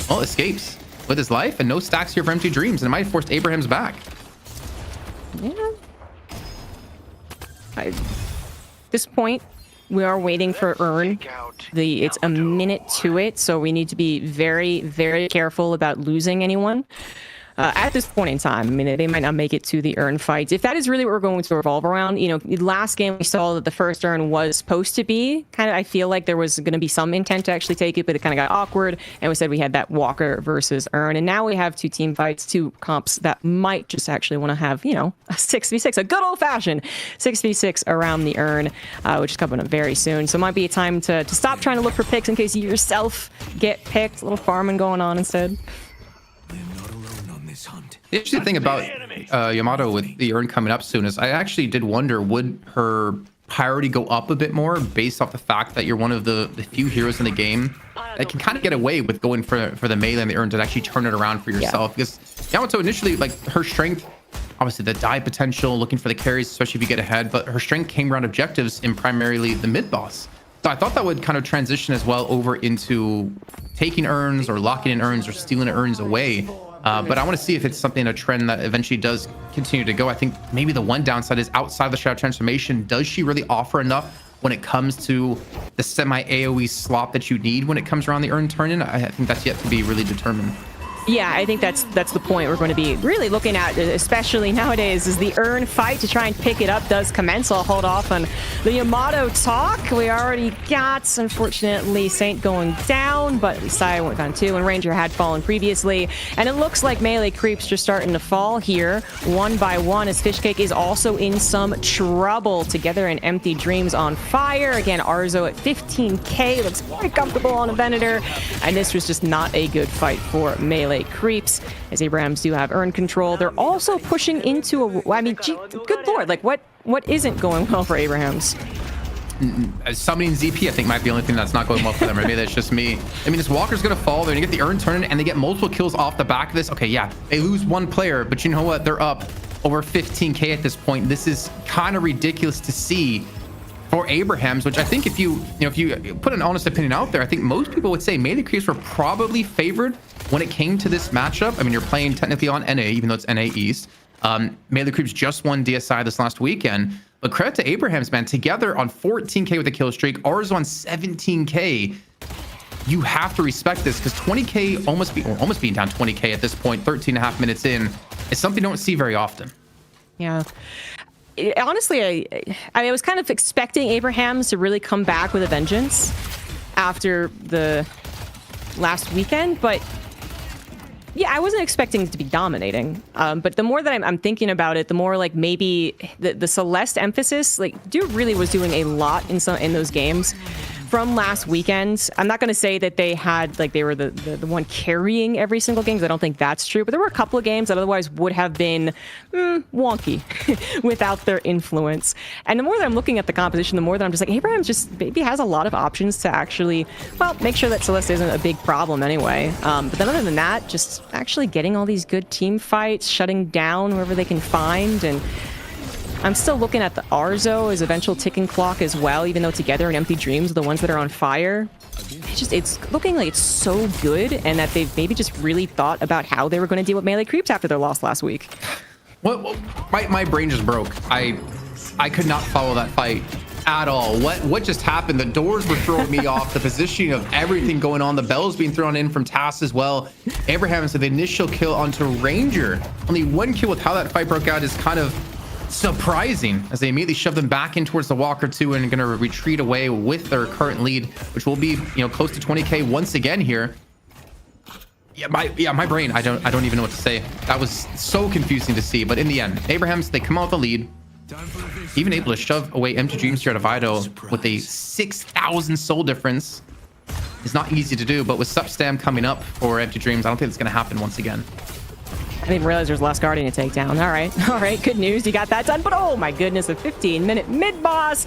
well, escapes with his life, and no stacks here for Empty Dreams, and it might have forced Abraham's back. Yeah. At this point, we are waiting for Urn. It's a minute to it, so we need to be very, very careful about losing anyone. At this point in time, I mean, they might not make it to the Urn fights. If that is really what we're going to revolve around, last game we saw that the first Urn was supposed to be kind of, I feel like there was going to be some intent to actually take it, but it kind of got awkward. And we said we had that Walker versus Urn. And now we have two team fights, two comps that might just actually want to have, a 6v6, a good old fashioned 6v6 around the Urn, which is coming up very soon. So it might be a time to stop trying to look for picks in case you yourself get picked. A little farming going on instead. The interesting thing about Yamato with the urn coming up soon is I actually did wonder, would her priority go up a bit more based off the fact that you're one of the few heroes in the game that can kind of get away with going for the melee and the urn to actually turn it around for yourself? Because Yamato initially, like, her strength, obviously the die potential, looking for the carries, especially if you get ahead, but her strength came around objectives in primarily the mid boss. So I thought that would kind of transition as well over into taking urns or locking in urns or stealing urns away. But I want to see if it's something, a trend that eventually does continue to go. I think maybe the one downside is outside of the Shadow Transformation, does she really offer enough when it comes to the semi AoE slot that you need when it comes around the urn turn-in? I think that's yet to be really determined. Yeah, I think that's the point we're going to be really looking at, especially nowadays, is the urn fight to try and pick it up does commence. I'll hold off on the Yamato talk. We already got, unfortunately, Saint going down, but Saya went down too, and Ranger had fallen previously. And it looks like melee creeps just starting to fall here, one by one, as Fishcake is also in some trouble. Together in Empty Dreams on fire. Again, Arzo at 15k, looks very comfortable on a Venator, and this was just not a good fight for melee creeps, as Abrahams do have urn control. They're also pushing into a, I mean, gee, good lord, like what isn't going well for Abrahams? Summoning ZP, I think, might be the only thing that's not going well for them. Or maybe that's just me. I mean, this Walker's gonna fall. They're gonna get the urn turn, and they get multiple kills off the back of this. Okay, yeah, they lose one player, but you know what? They're up over 15k at this point. This is kind of ridiculous to see for Abrahams, which I think if you put an honest opinion out there, I think most people would say melee creeps were probably favored when it came to this matchup. I mean, you're playing technically on NA, even though it's NA East. Melee creeps just won DSI this last weekend, but credit to Abrahams, man. Together on 14k with a kill streak, Arzo on 17k. You have to respect this, because 20k almost being down 20k at this point, 13.5 minutes in, is something you don't see very often. Yeah. Honestly, I was kind of expecting Abrahams to really come back with a vengeance after the last weekend, but yeah, I wasn't expecting it to be dominating. But the more that I'm thinking about it, the more like maybe the Celeste emphasis, like Dude really was doing a lot in those games from last weekend. I'm not going to say that they had, like, they were the one carrying every single game, because I don't think that's true, but there were a couple of games that otherwise would have been wonky without their influence. And the more that I'm looking at the composition, the more that I'm just like, Abraham just maybe has a lot of options to actually, well, make sure that Celeste isn't a big problem anyway. But then other than that, just actually getting all these good team fights, shutting down whoever they can find, and I'm still looking at the Arzo as eventual ticking clock as well, even though Together and Empty Dreams are the ones that are on fire. It's looking like it's so good, and that they've maybe just really thought about how they were going to deal with melee creeps after their loss last week. Well, my brain just broke. I could not follow that fight at all. What just happened? The doors were throwing me off. The positioning of everything going on. The bells being thrown in from Tass as well. Abrahams with the initial kill onto Ranger. Only one kill with how that fight broke out is kind of surprising, as they immediately shove them back in towards the Walker 2 and gonna retreat away with their current lead, which will be, close to 20k once again here. My brain, I don't even know what to say. That was so confusing to see, but in the end, Abrahams, they come out with the lead, even able to shove away Empty Dreams here at Vido with a 6,000 soul difference. It's not easy to do, but with Substam coming up for Empty Dreams, I don't think it's gonna happen once again. I didn't even realize there's Last Guardian to take down. All right, good news. You got that done. But oh my goodness, a 15-minute mid-boss.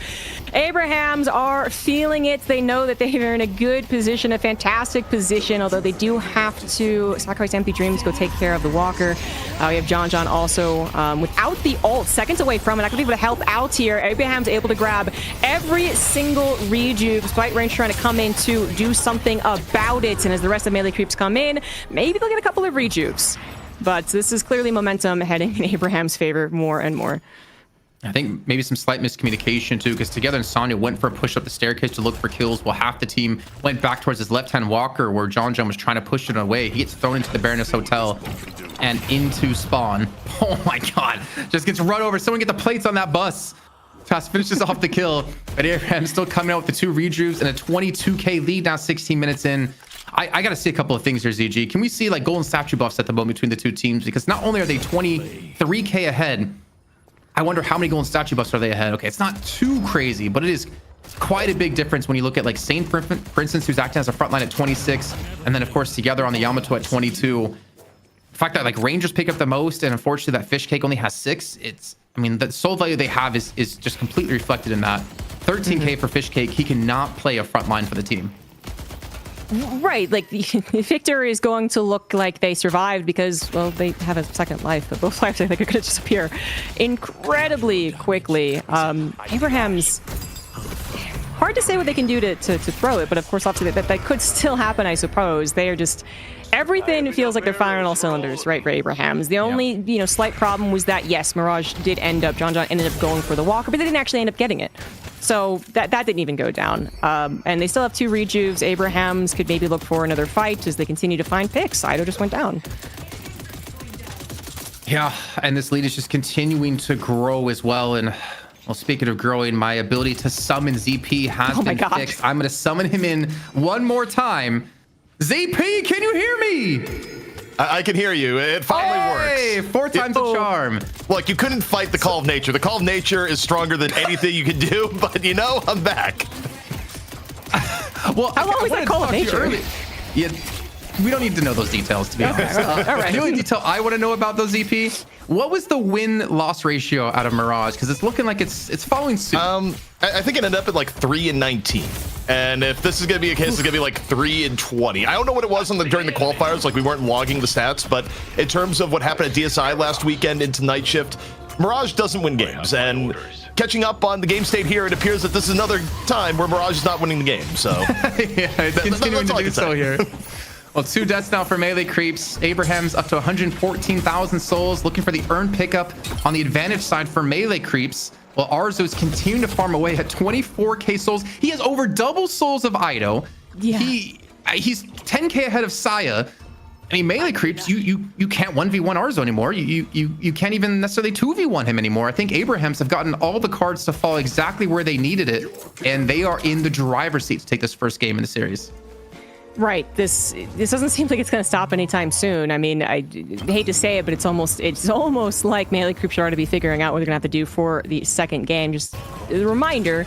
Abrahams are feeling it. They know that they're in a good position, a fantastic position, although they do have to sacrifice Empty Dreams, go take care of the Walker. We have John also without the ult, seconds away from it. Not going to be able to help out here. Abraham's able to grab every single rejuve, despite Range trying to come in to do something about it. And as the rest of melee creeps come in, maybe they'll get a couple of rejuves. But this is clearly momentum heading in Abraham's favor more and more. I think maybe some slight miscommunication too, because Together and Sonya went for a push up the staircase to look for kills, while half the team went back towards his left-hand Walker, where John was trying to push it away. He gets thrown into the Baroness Hotel and into spawn. Oh my god, just gets run over. Someone get the plates on that bus. Fast finishes off the kill, but Abraham still coming out with the 2 rejuves and a 22k lead now 16 minutes in. I got to see a couple of things here, ZG. Can we see like golden statue buffs at the moment between the two teams? Because not only are they 23k ahead, I wonder how many golden statue buffs are they ahead. Okay, it's not too crazy, but it is quite a big difference when you look at like Saint, for instance, who's acting as a frontline at 26, and then of course Together on the Yamato at 22. the fact that like Rangers pick up the most, and unfortunately that Fish Cake only has 6. I mean, the soul value they have is just completely reflected in that. 13K for Fish Cake. He cannot play a front line for the team. Right, like Victor is going to look like they survived because, well, they have a second life, but both lives I think are going to disappear incredibly quickly. Abraham's hard to say what they can do to throw it, but of course, obviously that could still happen, I suppose. They are just everything feels like they're firing on all cylinders, right, for Abrahams. The only slight problem was that yes, Mirage did end up John ended up going for the Walker, but they didn't actually end up getting it. So that didn't even go down. And they still have 2 rejuves. Abrahams could maybe look for another fight as they continue to find picks. Ido just went down. Yeah, and this lead is just continuing to grow as well. And well, speaking of growing, my ability to summon ZP has been fixed. I'm going to summon him in one more time. ZP, can you hear me? I can hear you. It finally works. Hey, 4 times a charm. Look, you couldn't fight the Call of Nature. The Call of Nature is stronger than anything you can do, but I'm back. Well, how long was that Call of Nature? Yeah, we don't need to know those details, to be honest. All right. The only detail I want to know about those ZP, what was the win-loss ratio out of Mirage? Because it's looking like it's following suit. I think it ended up at like 3-19. And if this is going to be a case, it's going to be like 3-20. I don't know what it was during the qualifiers. Like, we weren't logging the stats. But in terms of what happened at DSI last weekend into Night Shift, Mirage doesn't win games. And catching up on the game state here, it appears that this is another time where Mirage is not winning the game. So yeah, it's continuing to do so here. Well, 2 deaths now for melee creeps. Abraham's up to 114,000 souls, looking for the earn pickup on the advantage side for melee creeps. Well, Arzo's continuing to farm away at 24k souls. He has over double souls of Ido. Yeah. He's 10k ahead of Saya. I mean, melee creeps, you can't 1v1 Arzo anymore. You can't even necessarily 2v1 him anymore. I think Abrahams have gotten all the cards to fall exactly where they needed it, and they are in the driver's seat to take this first game in the series. Right. This doesn't seem like it's going to stop anytime soon. I mean, I hate to say it, but it's almost like melee creeps are to be figuring out what they're going to have to do for the second game. Just a reminder,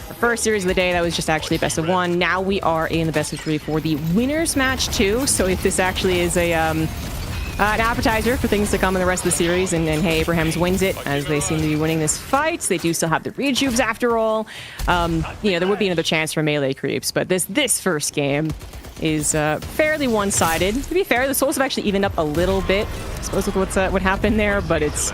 the first series of the day, that was just actually best of 1. Now we are in the best of 3 for the winners match 2. So if this actually is an appetizer for things to come in the rest of the series, and hey, Abrahams wins it, as they seem to be winning this fight. They do still have the rejuves after all. There would be another chance for melee creeps, but this first game is fairly one-sided. To be fair, the souls have actually evened up a little bit, I suppose, with what happened there, but it's,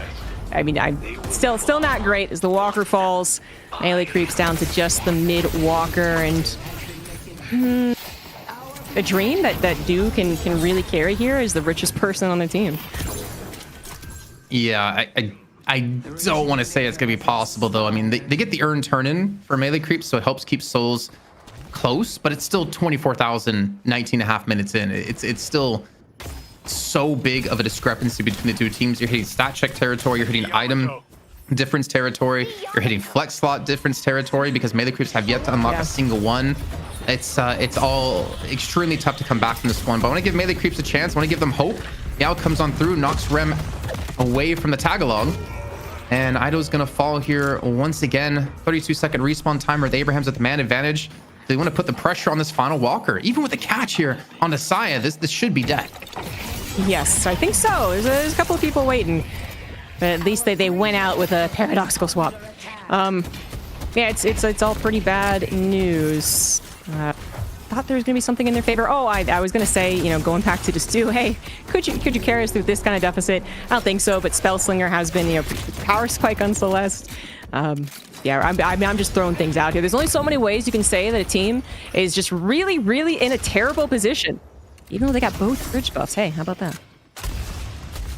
I mean, I'm still not great as the Walker falls. Melee creeps down to just the mid Walker, and a dream that Dew can really carry here is the richest person on the team. Yeah, I don't want to say it's gonna be possible though. I mean, they get the earn turn in for melee creeps, so it helps keep souls close, but it's still 24,000 19.5 minutes in. It's still so big of a discrepancy between the 2 teams. You're hitting stat check territory, you're hitting item difference territory, you're hitting flex slot difference territory, because melee creeps have yet to unlock a single one. It's all extremely tough to come back from this one, but I want to give melee creeps a chance. I want to give them hope. Yao comes on through, knocks Rem away from the tag-along, and Ido's gonna fall here once again. 32-second respawn timer with Abrahams at the man advantage. They want to put the pressure on this final Walker. Even with the catch here on the Saya, this should be dead. Yes, I think so. There's a couple of people waiting, but at least they went out with a paradoxical swap. Yeah, it's all pretty bad news. Thought there was gonna be something in their favor. Oh, I was gonna say, going back to just do, hey, could you carry us through this kind of deficit? I don't think so, but Spellslinger has been, power spike on Celeste. Yeah, I'm just throwing things out here. There's only so many ways you can say that a team is just really, really in a terrible position, even though they got both bridge buffs. Hey, how about that?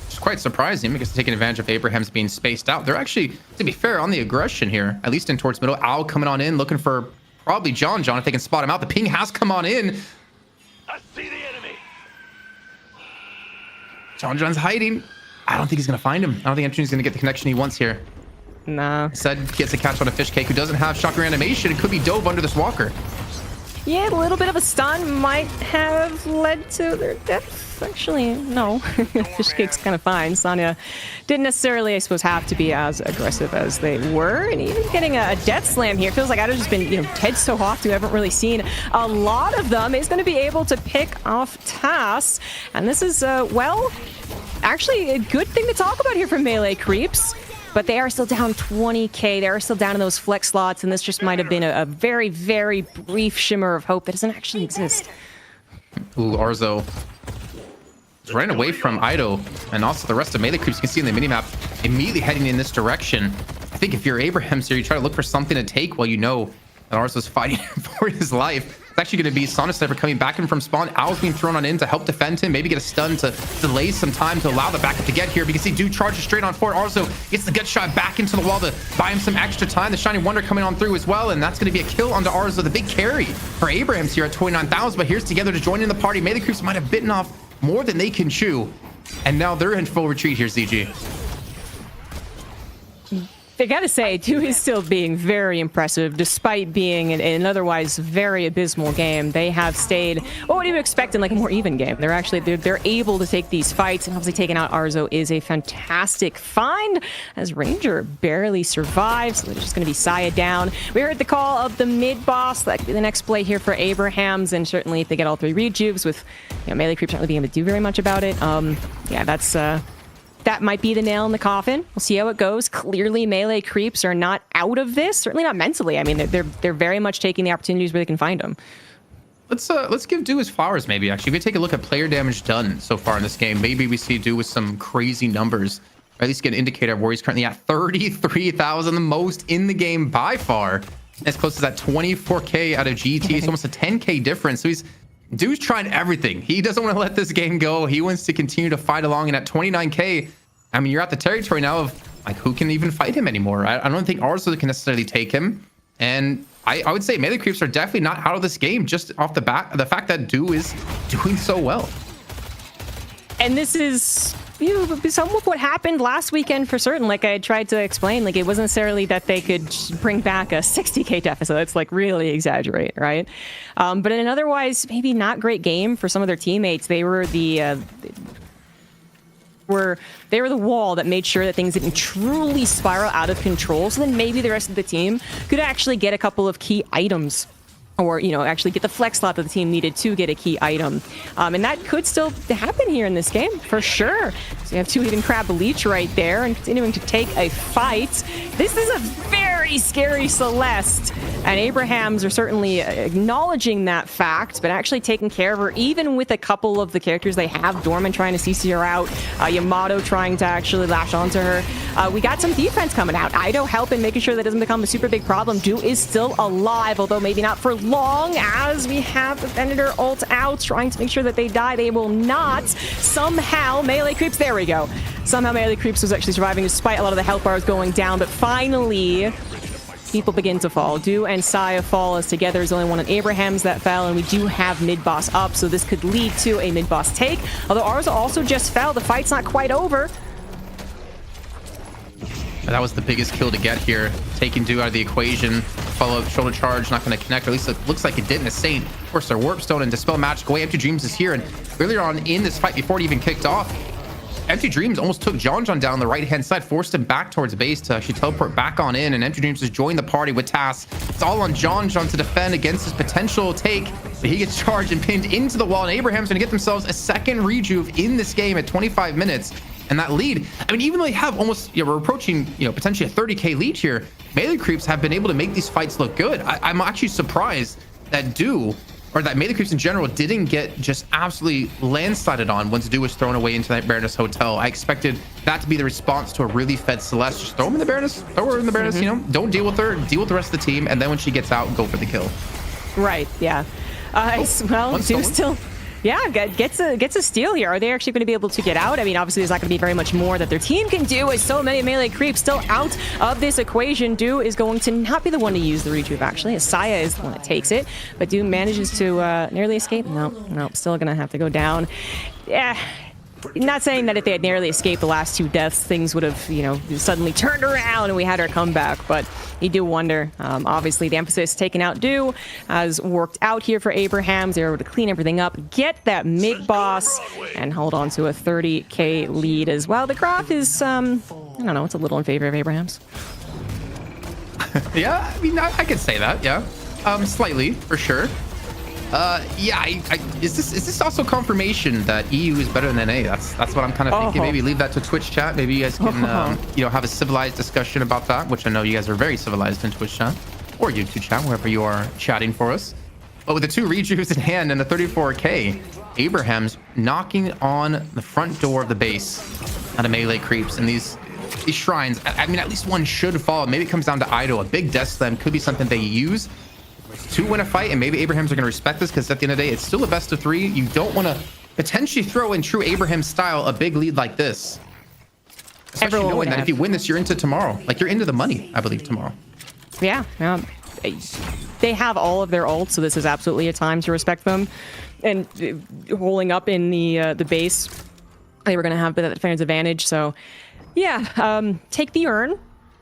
It's quite surprising because they're taking advantage of Abraham's being spaced out. They're actually, to be fair, on the aggression here, at least in towards middle. Owl coming on in, looking for probably John if they can spot him out. The ping has come on in. I see the enemy. John's hiding. I don't think he's going to find him. I don't think Anthony's going to get the connection he wants here. Nah. Said gets a catch on a Fish Cake who doesn't have shock reanimation. It could be dove under this Walker. Yeah, a little bit of a stun might have led to their death. Actually, no. Fish Cake's kind of fine. Sonya didn't necessarily, I suppose, have to be as aggressive as they were. And even getting a death slam here, feels like I've just been, dead so often. We haven't really seen a lot of them. Is going to be able to pick off tasks. And this is, actually a good thing to talk about here for Melee Creeps. But they are still down 20k. They are still down in those flex slots, and this just might have been a very, very brief shimmer of hope that doesn't actually exist. Ooh, Arzo is running away from Ido, and also the rest of Melee Creeps you can see in the minimap immediately heading in this direction. I think if you're Abrahams here, you try to look for something to take while you know that Arzo's fighting for his life. It's actually going to be Sonic Sniper coming back in from spawn. Owl's being thrown on in to help defend him. Maybe get a stun to delay some time to allow the backup to get here. Because see, Dude charges straight on forward. Arzo gets the gut shot back into the wall to buy him some extra time. The Shining Wonder coming on through as well. And that's going to be a kill onto Arzo. The big carry for Abrahams here at 29,000. But here's Together to join in the party. Melee Creeps might have bitten off more than they can chew. And now they're in full retreat here, ZG. I gotta say, 2 is still being very impressive, despite being in an otherwise very abysmal game. They have stayed, well, what do you expect in like a more even game? They're able to take these fights, and obviously taking out Arzo is a fantastic find, as Ranger barely survives, so there's just gonna be Saya down. We heard the call of the mid boss. That could be the next play here for Abrahams, and certainly if they get all 3 rejuves with, Melee Creeps not really being able to do very much about it. Yeah, that might be the nail in the coffin. We'll see how it goes. Clearly, Melee Creeps are not out of this. Certainly not mentally. I mean, they're very much taking the opportunities where they can find them. Let's give Do his flowers, maybe. Actually, if we take a look at player damage done so far in this game, maybe we see Do with some crazy numbers. Or at least get an indicator of where he's currently at. 33,000, the most in the game by far. As close as that 24k out of GT. It's almost a 10k difference. So Dude's trying everything. He doesn't want to let this game go. He wants to continue to fight along. And at 29k, I mean, you're at the territory now of like, who can even fight him anymore? I don't think Arzo can necessarily take him. And I would say Melee Creeps are definitely not out of this game just off the bat. The fact that Do is doing so well. And this is somewhat what happened last weekend for certain. Like I tried to explain, like it wasn't necessarily that they could bring back a 60k deficit. That's like really exaggerate, right? But in an otherwise maybe not great game for some of their teammates, they were the wall that made sure that things didn't truly spiral out of control. So then maybe the rest of the team could actually get a couple of key items, or actually get the flex slot that the team needed to get a key item. And that could still happen here in this game, for sure. So you have 2 Eden Crab Leech right there, and continuing to take a fight. This is a very scary Celeste, and Abrahams are certainly acknowledging that fact, but actually taking care of her, even with a couple of the characters they have. Dorman trying to CC her out, Yamato trying to actually lash onto her. We got some defense coming out. Ido helping, making sure that doesn't become a super big problem. Do is still alive, although maybe not for long, as we have the Venator ult out, trying to make sure that they die. They will not. Somehow, Melee Creeps, there we go. Somehow Melee Creeps was actually surviving despite a lot of the health bars going down, but finally, people begin to fall. Do and Saya fall, as together is only one of Abrahams that fell, and we do have mid-boss up, so this could lead to a mid-boss take. Although Arzo also just fell, the fight's not quite over. That was the biggest kill to get here. Taking Do out of the equation. Follow-up shoulder charge, not going to connect, or at least it looks like it didn't. A Saint, of course, their Warp Stone and Dispel Magic away. Empty Dreams is here, and earlier on in this fight, before it even kicked off, Empty Dreams almost took John down the right-hand side, forced him back towards base to actually teleport back on in, and Empty Dreams has joined the party with Tass. It's all on John to defend against his potential take, but he gets charged and pinned into the wall, and Abraham's going to get themselves a second rejuve in this game at 25 minutes. And that lead, I mean, even though they have almost, we're approaching, potentially a 30k lead here, Melee Creeps have been able to make these fights look good. I'm actually surprised that that Melee Creeps in general didn't get just absolutely landslided on once Do was thrown away into that Baroness Hotel. I expected that to be the response to a really fed Celeste. Just throw him in the Baroness, throw her in the Baroness, don't deal with her, deal with the rest of the team, and then when she gets out, go for the kill. Right, yeah. Well, Do still... Yeah, gets a steal here. Are they actually going to be able to get out? I mean, obviously, there's not going to be very much more that their team can do, as so many Melee Creeps still out of this equation. Do is going to not be the one to use the rejuve, actually, as Saya is the one that takes it. But Do manages to nearly escape. No, still going to have to go down. Yeah. Not saying that if they had narrowly escaped the last 2 deaths, things would have, suddenly turned around and we had our comeback. But you do wonder. Obviously, the emphasis taken out Do has worked out here for Abrahams. They're able to clean everything up, get that mid-boss, and hold on to a 30k lead as well. The graph is, I don't know, it's a little in favor of Abrahams. Yeah, I mean, I could say that, yeah. Slightly, for sure. Yeah, is this also confirmation that EU is better than NA? That's what I'm kind of thinking. Maybe leave that to Twitch chat. Maybe you guys can have a civilized discussion about that, which I know you guys are very civilized in Twitch chat or YouTube chat, wherever you are chatting for us. But with the 2 rejuves in hand and the 34k, Abraham's knocking on the front door of the base out of melee creeps, and these shrines. I mean, at least one should fall. Maybe it comes down to Ido. A big death slam could be something they use to win a fight, and maybe Abrahams are going to respect this, because at the end of the day, it's still a best of 3. You don't want to potentially throw in true Abraham style a big lead like this, especially knowing that if you win this, you're into tomorrow. Like, you're into the money, I believe, tomorrow. Yeah. They have all of their ults, so this is absolutely a time to respect them. And holding up in the base, they were going to have that defender's advantage. So, yeah, take the urn.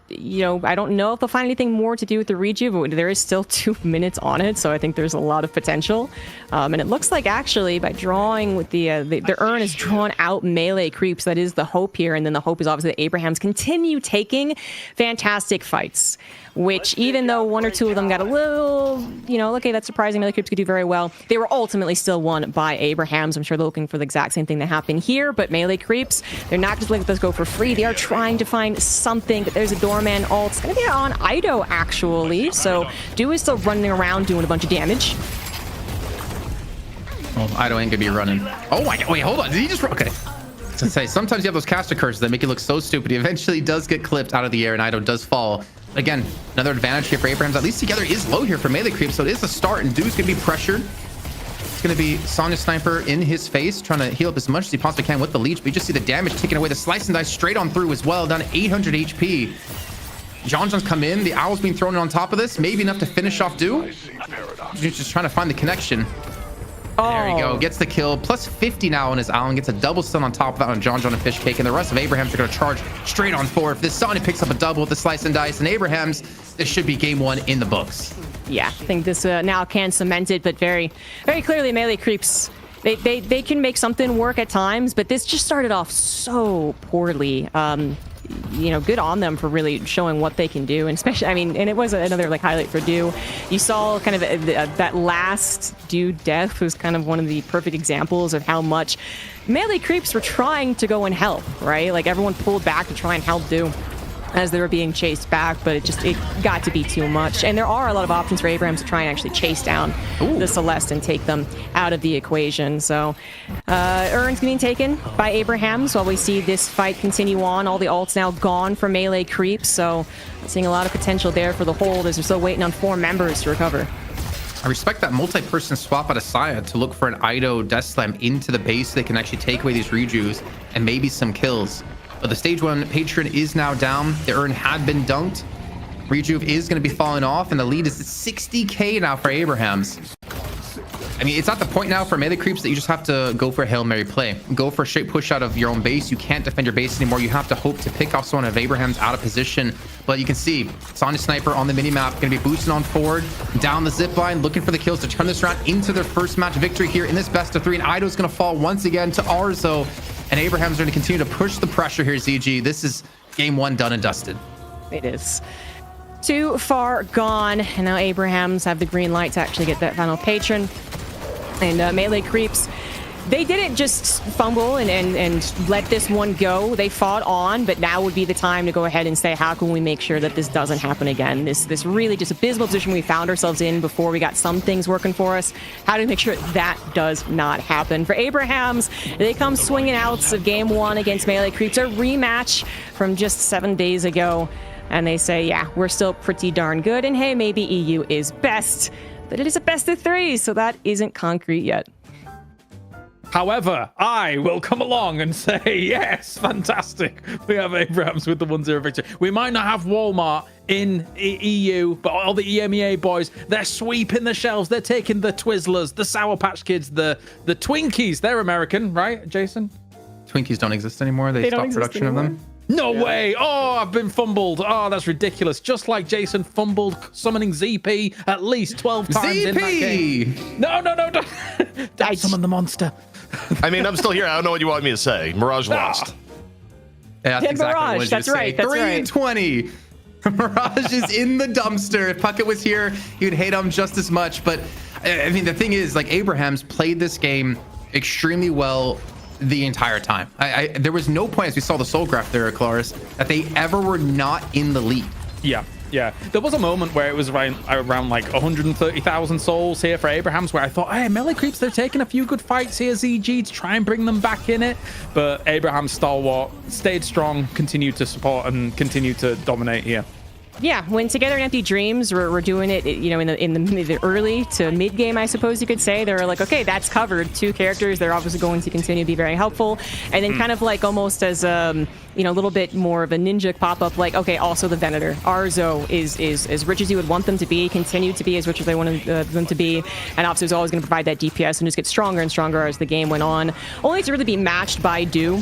You know, I don't know if they'll find anything more to do with the rejuve, but there is still 2 minutes on it, so I think there's a lot of potential. And it looks like, actually, by drawing with the urn is drawn out melee creeps. That is the hope here, and then the hope is obviously that Abrahams continue taking fantastic fights, which, even though 1 or 2 of them got a little, you know, okay, that's surprising, melee creeps could do very well, they were ultimately still won by Abrahams. I'm sure they're looking for the exact same thing that happened here, but melee creeps, they're not just letting this go for free. They are trying to find something. There's a doorman ult. It's going to be on Ido, actually, so Do is still running around doing a bunch of damage. Well, Ido ain't gonna be running. Oh my god, wait, hold on. Did he just run? Okay. To say, sometimes you have those caster curses that make it look so stupid. He eventually does get clipped out of the air, and Ido does fall. Again, another advantage here for Abrahams. At least together is low here for melee creep, so it is a start, and Dude's gonna be pressured. It's gonna be Sonya Sniper in his face, trying to heal up as much as he possibly can with the leech, but you just see the damage taken away. The slice and dice straight on through as well, down to 800 HP. John's come in. The Owl's being thrown on top of this, maybe enough to finish off Dude. He's just trying to find the connection. There you go. Gets the kill. Plus 50 now on his Owl, and gets a double stun on top of that on John and Fish Cake. And the rest of Abrahams are going to charge straight on forward. If this Sonya picks up a double with the slice and dice, and Abrahams, this should be game 1 in the books. Yeah, I think this now can cement it, but very, very clearly melee creeps. They can make something work at times, but this just started off so poorly. You know, good on them for really showing what they can do, and especially, I mean, and it was another like highlight for Do. You saw kind of that last Do death was kind of one of the perfect examples of how much melee creeps were trying to go and help, right? Like, everyone pulled back to try and help Do as they were being chased back, but it got to be too much. And there are a lot of options for Abrahams to try and actually chase down the Celeste and take them out of the equation. So Urn's being taken by Abrahams while we see this fight continue on. All the ults now gone for melee creeps, so seeing a lot of potential there for the hold as they're still waiting on 4 members to recover. I respect that multi-person swap out of Saya to look for an Ido Death Slam into the base so they can actually take away these rejuves and maybe some kills. But the stage 1 patron is now down. The urn had been dunked. Rejuve is going to be falling off, and the lead is 60k now for Abrahams. I mean, it's not the point now for melee creeps that you just have to go for a Hail Mary play. Go for a straight push out of your own base. You can't defend your base anymore. You have to hope to pick off someone of Abrahams out of position. But you can see Sonya Sniper on the minimap going to be boosting on forward, down the zip line, looking for the kills to turn this round into their first match victory here in this best of 3. And Ido's going to fall once again to Arzo. And Abrahams are going to continue to push the pressure here, ZG. This is game 1 done and dusted. It is too far gone. And now Abrahams have the green light to actually get that final patron. And melee creeps, they didn't just fumble and let this one go. They fought on, but now would be the time to go ahead and say, how can we make sure that this doesn't happen again? This really just abysmal position we found ourselves in before we got some things working for us. How do we make sure that does not happen? For Abrahams, they come swinging out of game 1 against melee creeps, a rematch from just 7 days ago. And they say, yeah, we're still pretty darn good. And hey, maybe EU is best, but it is a best of 3, so that isn't concrete yet. However, I will come along and say, yes, fantastic. We have Abrahams with the 1-0 victory. We might not have Walmart in EU, but all the EMEA boys, they're sweeping the shelves. They're taking the Twizzlers, the Sour Patch Kids, the Twinkies. They're American, right, Jason? Twinkies don't exist anymore. They stopped production of them. No way. Oh, I've been fumbled. Oh, that's ridiculous. Just like Jason fumbled summoning ZP at least 12 times in that game. No. Don't summon the monster. I mean, I'm still here. I don't know what you want me to say. Mirage lost. Yeah, that's exactly Mirage. what That's right. 3-20. Mirage is in the dumpster. If Puckett was here, he would hate him just as much. But I mean, the thing is, like, Abrahams played this game extremely well the entire time. There was no point, as we saw the soul graph there, Claris, that they ever were not in the lead. Yeah. There was a moment where it was around like 130,000 souls here for Abrahams, where I thought, hey, melee creeps, they're taking a few good fights here, ZG, to try and bring them back in it. But Abraham stalwart stayed strong, continued to support and continued to dominate here. Yeah, when Together in Empty Dreams we're doing it, you know, in the early to mid game, I suppose you could say, they're like, okay, that's covered. 2 characters, they're obviously going to continue to be very helpful. And then kind of like almost as you know, a little bit more of a ninja pop up, like, okay, also the Venator. Arzo is as rich as you would want them to be, continue to be as rich as they wanted them to be, and obviously was always going to provide that DPS and just get stronger and stronger as the game went on. Only to really be matched by Do,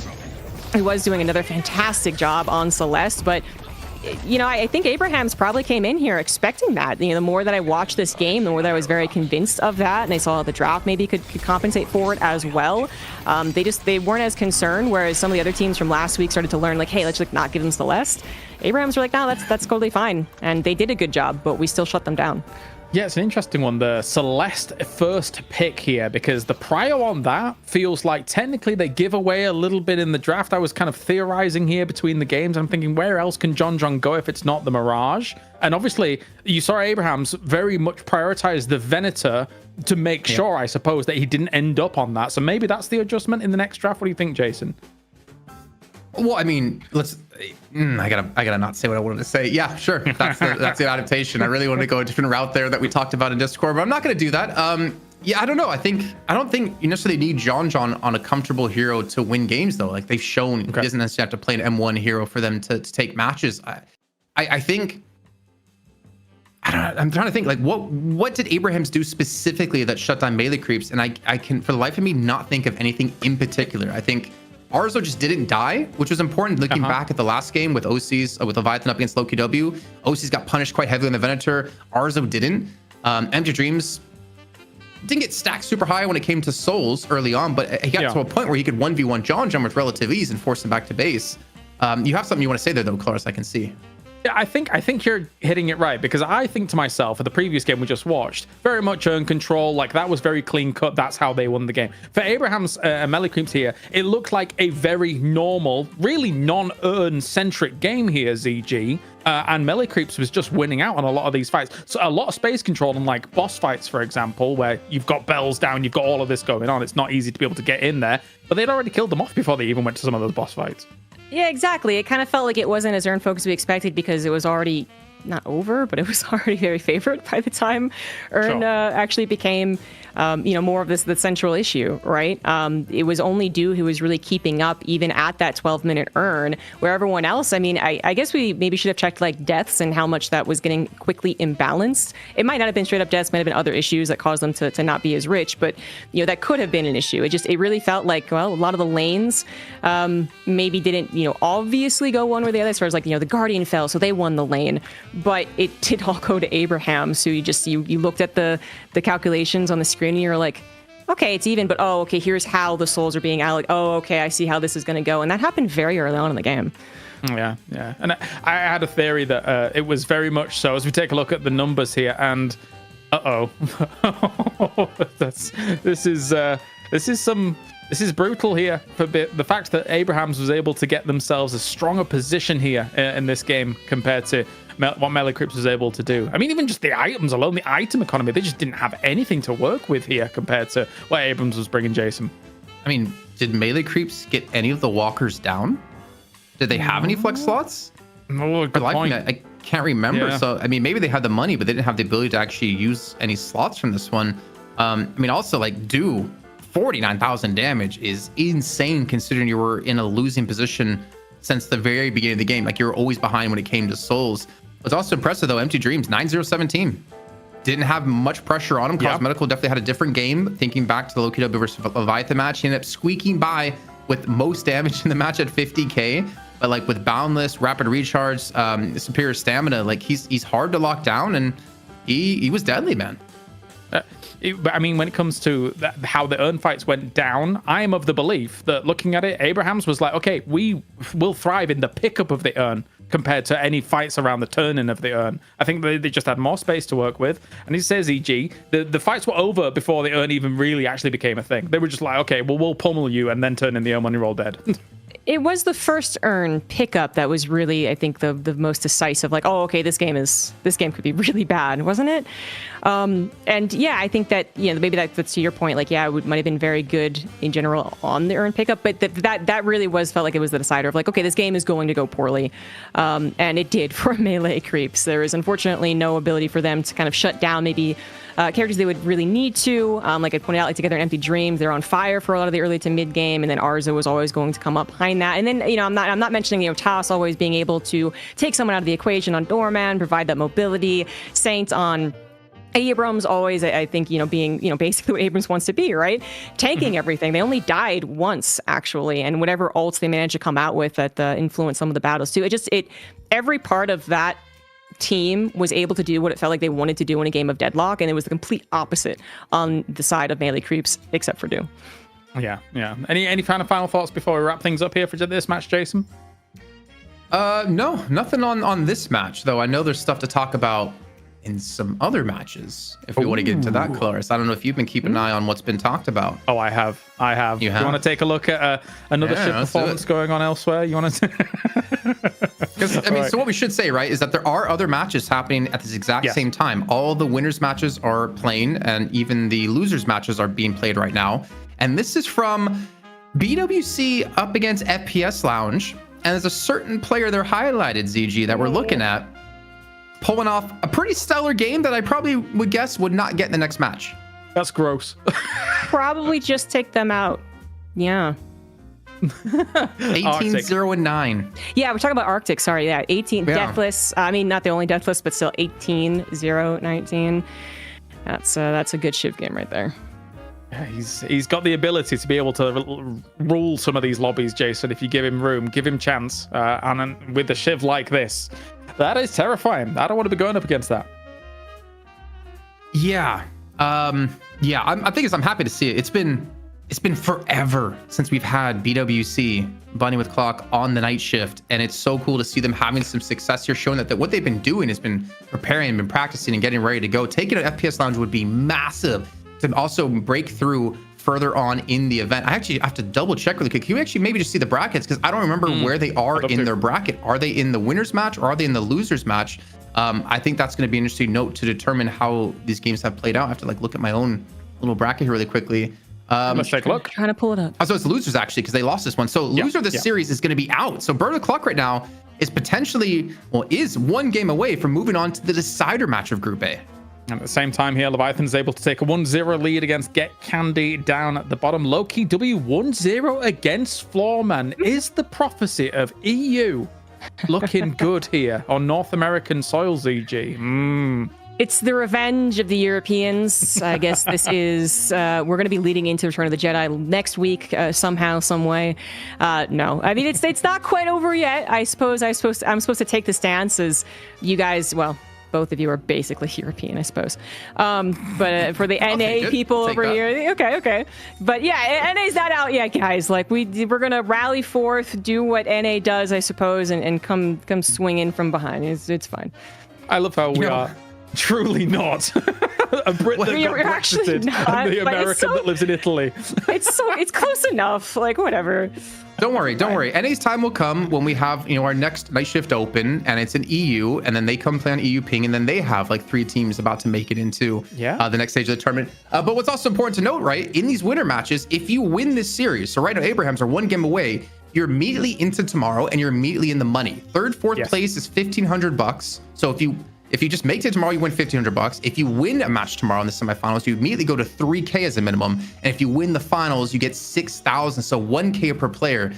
who was doing another fantastic job on Celeste, but you know, I think Abrahams probably came in here expecting that. You know, the more that I watched this game, the more that I was very convinced of that, and I saw the draft maybe could compensate for it as well. They weren't as concerned, whereas some of the other teams from last week started to learn, like, hey, let's like not give them Celeste. Abrahams were like, no, that's totally fine, and they did a good job, but we still shut them down. Yeah, it's an interesting one, the Celeste first pick here, because the prio on that feels like technically they give away a little bit in the draft. I was kind of theorizing here between the games. I'm thinking, where else can John go if it's not the Mirage? And obviously, you saw Abrahams very much prioritize the Venator to make sure, I suppose, that he didn't end up on that. So maybe that's the adjustment in the next draft. What do you think, Jason? Well, I mean, I gotta not say what I wanted to say. Yeah, sure. That's the adaptation. I really wanted to go a different route there that we talked about in Discord, but I'm not gonna do that. Yeah, I don't know. I don't think you necessarily need John on a comfortable hero to win games, though. Like, they've shown he doesn't necessarily have to play an M1 hero for them to take matches. I think, I don't know. I'm trying to think, like, what did Abrahams do specifically that shut down melee creeps? And I can, for the life of me, not think of anything in particular. I think Arzo just didn't die, which was important looking back at the last game with OC's, with Leviathan up against Loki W. OC's got punished quite heavily on the Venator. Arzo didn't. Empty Dreams didn't get stacked super high when it came to souls early on, but he got to a point where he could 1v1 John with relative ease and force him back to base. You have something you want to say there, though, Claris, I can see. Yeah, I think you're hitting it right, because I think to myself, for the previous game we just watched, very much earn control, like that was very clean cut. That's how they won the game. For Abraham's melee creeps here, it looked like a very normal, really non-earn centric game here, ZG. And melee creeps was just winning out on a lot of these fights. So a lot of space control on like boss fights, for example, where you've got bells down, you've got all of this going on. It's not easy to be able to get in there, but they'd already killed them off before they even went to some of those boss fights. Yeah, exactly. It kind of felt like it wasn't as earn focused as we expected, because it was already not over, but it was already very favored by the time earn actually became more of the central issue, right? It was only Do who was really keeping up even at that 12-minute earn, where everyone else, I mean, I guess we maybe should have checked like deaths and how much that was getting quickly imbalanced. It might not have been straight up deaths, might have been other issues that caused them to not be as rich, but that could have been an issue. It really felt like, well, a lot of the lanes maybe didn't, obviously go one way or the other, as far as like, the Guardian fell, so they won the lane, but it did all go to Abraham. So you looked at the calculations on the screen and you're like, okay, it's even, but okay, here's how the souls are being allocated. Oh, okay, I see how this is going to go. And that happened very early on in the game. Yeah. And I had a theory that it was very much so, as we take a look at the numbers here, and this is brutal here for the fact that Abrahams was able to get themselves a stronger position here in this game compared to what Melee Crips was able to do. I mean, even just the items alone, the item economy, they just didn't have anything to work with here compared to what Abrams was bringing, Jason. I mean, did Melee Creeps get any of the walkers down? Did they have any flex slots? Oh, good point. I can't remember. Yeah. So, I mean, maybe they had the money, but they didn't have the ability to actually use any slots from this one. I mean, also, like, Do 49,000 damage is insane considering you were in a losing position since the very beginning of the game. Like, you were always behind when it came to souls. What's also impressive, though, Empty Dreams, 9-0-17. Didn't have much pressure on him. Cosmetical definitely had a different game. Thinking back to the Loki W versus Leviathan match, he ended up squeaking by with most damage in the match at 50k. But like with Boundless, Rapid Recharge, Superior Stamina, like he's hard to lock down, and he was deadly, man. But I mean, when it comes to how the earn fights went down, I am of the belief that looking at it, Abrahams was like, okay, we will thrive in the pickup of the earn. compared to any fights around the turning of the urn. I think they just had more space to work with. And he says, EG, the fights were over before the urn even really actually became a thing. They were just like, okay, well, we'll pummel you and then turn in the urn when you're all dead. It was the first urn pickup that was really, I think, the most decisive. Like, oh, okay, this game could be really bad, wasn't it? And yeah, I think that, you know, maybe that's to your point. Like, yeah, it might have been very good in general on the urn pickup, but that really felt like it was the decider of like, okay, this game is going to go poorly, and it did for melee creeps. There is unfortunately no ability for them to kind of shut down maybe characters they would really need to. Like I pointed out, like Together in Empty Dreams, they're on fire for a lot of the early to mid game, and then Arza was always going to come up behind that. And then, you know, I'm not mentioning, you know, Taos always being able to take someone out of the equation on Doorman, provide that mobility. Saint on Abrams always, I think, you know, being, you know, basically what Abrams wants to be, right? Tanking everything. They only died once, actually, and whatever ults they managed to come out with that influenced some of the battles too. Every part of that team was able to do what it felt like they wanted to do in a game of Deadlock, and it was the complete opposite on the side of melee creeps, except for Do. Yeah. Any kind of final thoughts before we wrap things up here for this match, Jason? No, nothing on this match, though. I know there's stuff to talk about in some other matches if we want to get into that, Cloris. I don't know if you've been keeping an eye on what's been talked about. Oh, I have. You want to take a look at another ship performance going on elsewhere? You want to? Because I mean, so what we should say, right, is that there are other matches happening at this exact same time. All the winners matches are playing, and even the losers matches are being played right now. And this is from BWC up against FPS Lounge, and there's a certain player they're highlighted, ZG, that we're looking at, pulling off a pretty stellar game that I probably would guess would not get in the next match. That's gross. Probably just take them out. Yeah. 18-0-9. Yeah, we're talking about Arctic. Sorry, yeah, 18 Deathless. I mean, not the only Deathless, but still 18-0-19. That's a good Shiv game right there. Yeah, he's got the ability to be able to rule some of these lobbies, Jason. If you give him room, give him chance, and with a Shiv like this. That is terrifying. I don't want to be going up against that. Yeah. I think I'm happy to see it. It's been forever since we've had BWC, Bunny with Clock, on the night shift, and it's so cool to see them having some success here, showing that what they've been doing has been preparing and been practicing and getting ready to go. Taking an FPS Lounge would be massive to also break through further on in the event. I actually have to double check really quick. Can you actually maybe just see the brackets? Because I don't remember where they are in their bracket. Are they in the winners match or are they in the losers match? I think that's going to be an interesting note to determine how these games have played out. I have to look at my own little bracket here really quickly. Let's take a look. Trying to pull it up. Oh, so it's losers actually, because they lost this one. So loser of the series is going to be out. So Bird of the Clock right now is potentially, is one game away from moving on to the decider match of Group A. And at the same time here, Leviathan is able to take a 1-0 lead against Get Candy down at the bottom. Loki W 1-0 against Floorman. Is the prophecy of EU looking good here on North American soil, ZG? It's the revenge of the Europeans. I guess this is, we're going to be leading into Return of the Jedi next week, somehow, some way. No, I mean, it's not quite over yet. I'm supposed to take the stance as you guys, well, both of you are basically European, I suppose. But for the NA people over here, okay. But yeah, NA's not out yet, guys. Like we're gonna rally forth, do what NA does, I suppose, and come swing in from behind. It's fine. I love how we are truly not a Brit that got Brexited and the American that lives in Italy. It's close enough. Like whatever. Don't worry. NA's time will come when we have, our next night shift open, and it's an EU, and then they come play on EU ping, and then they have 3 teams about to make it into the next stage of the tournament. But what's also important to note, right, in these winter matches, if you win this series, so right now Abrahams are 1 game away, you're immediately into tomorrow, and you're immediately in the money. Third, fourth place is $1,500. So if you just make it tomorrow, you win $1,500. If you win a match tomorrow in the semifinals, you immediately go to $3K as a minimum. And if you win the finals, you get $6,000. So $1K per player.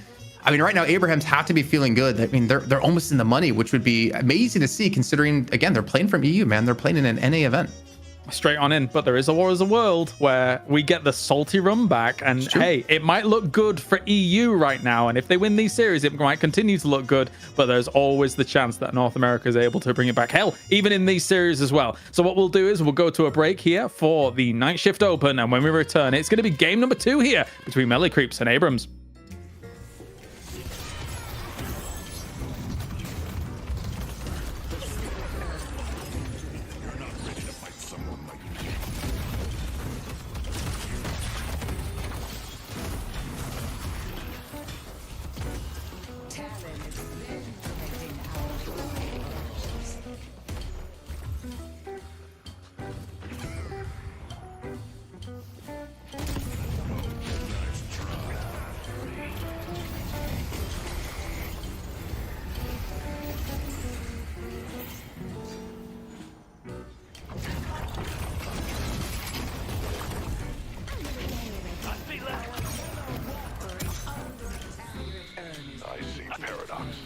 I mean, right now, Abrahams have to be feeling good. I mean, they're almost in the money, which would be amazing to see, considering, again, they're playing from EU, man. They're playing in an NA event. Straight on in, but there is a world where we get the salty run back, and hey, it might look good for EU right now, and if they win these series, it might continue to look good, but there's always the chance that North America is able to bring it back. Hell, even in these series as well. So what we'll do is we'll go to a break here for the Night Shift Open, and when we return, it's going to be game number 2 here between Melee Creeps and Abrams. I see paradox.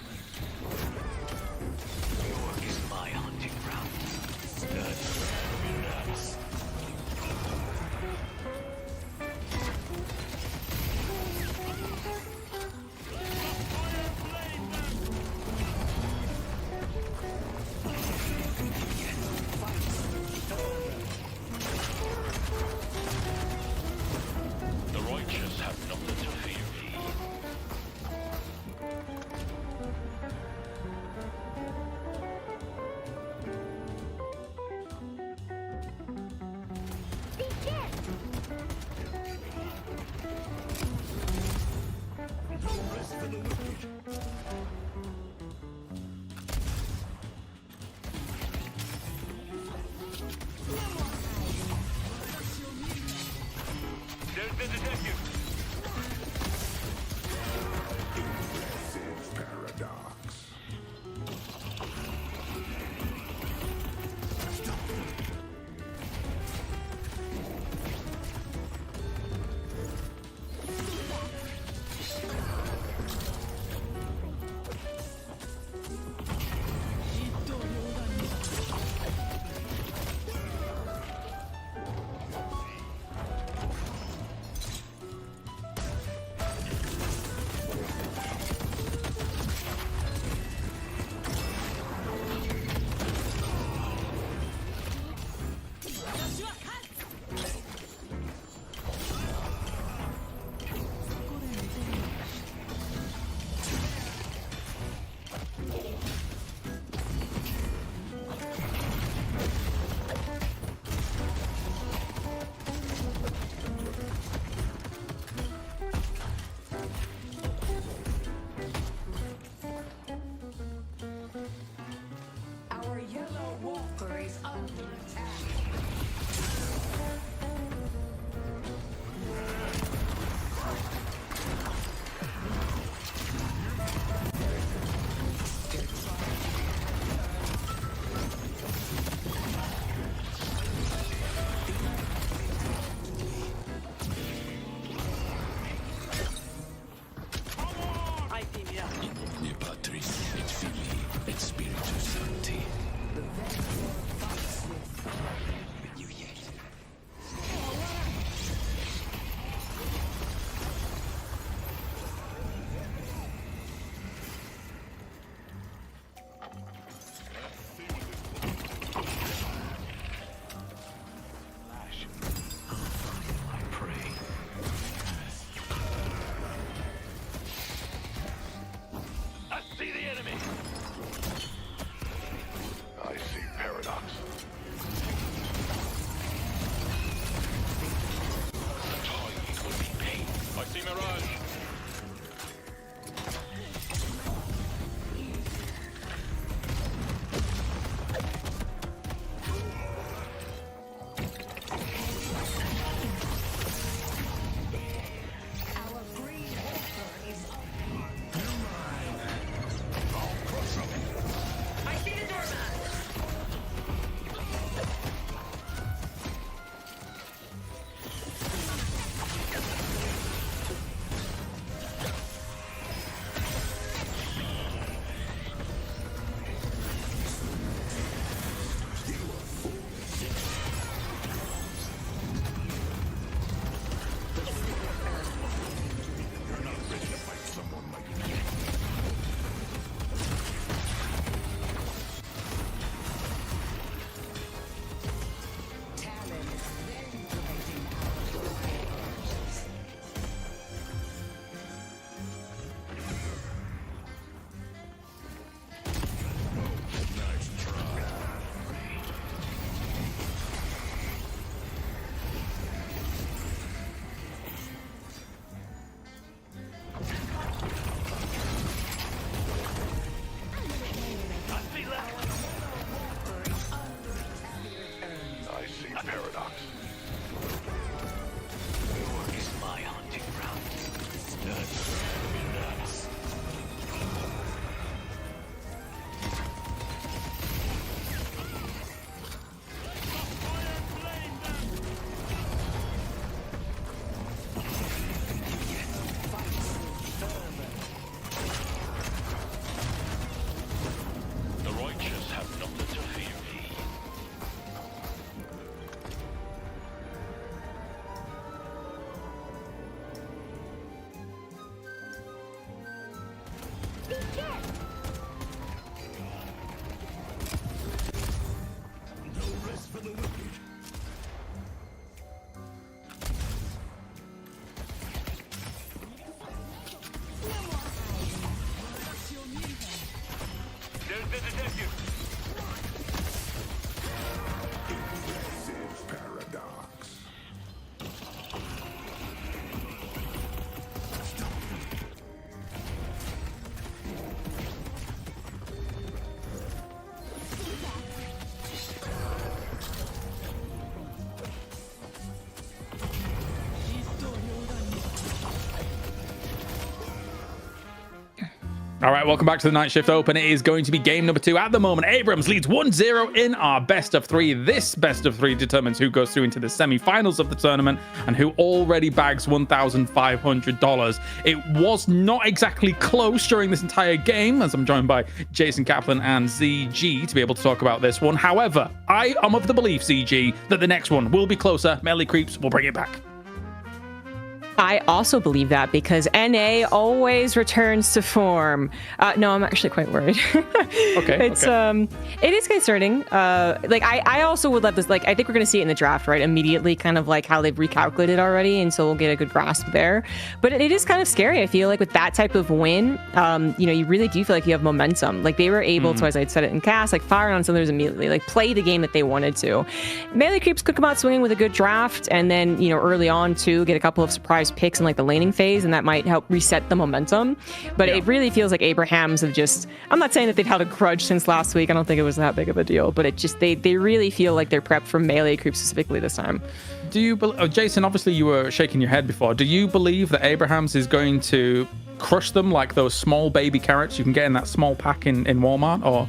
All right, welcome back to the Night Shift Open. It is going to be game number 2 at the moment. Abrams leads 1-0 in our best of 3. This best of 3 determines who goes through into the semi-finals of the tournament and who already bags $1,500. It was not exactly close during this entire game, as I'm joined by Jason Kaplan and ZG to be able to talk about this one. However, I am of the belief, ZG, that the next one will be closer. Melee Creeps will bring it back. I also believe that because NA always returns to form. No, I'm actually quite worried. Okay. It is concerning. I also would love this. Like, I think we're going to see it in the draft, right? Immediately, kind of like how they've recalculated already, and so we'll get a good grasp there. But it is kind of scary. I feel like with that type of win, you really do feel like you have momentum. Like they were able to, as I said it in cast, like fire on cylinders immediately, like play the game that they wanted to. Melee Creeps could come out swinging with a good draft, and then early on too get a couple of surprise picks in like the laning phase, and that might help reset the momentum. But it really feels like Abrahams have just, I'm not saying that they've held a grudge since last week. I don't think it was that big of a deal, but it just, they really feel like they're prepped for Melee Creeps specifically this time. Do you, Jason, obviously you were shaking your head before. Do you believe that Abrahams is going to crush them like those small baby carrots you can get in that small pack in Walmart? Or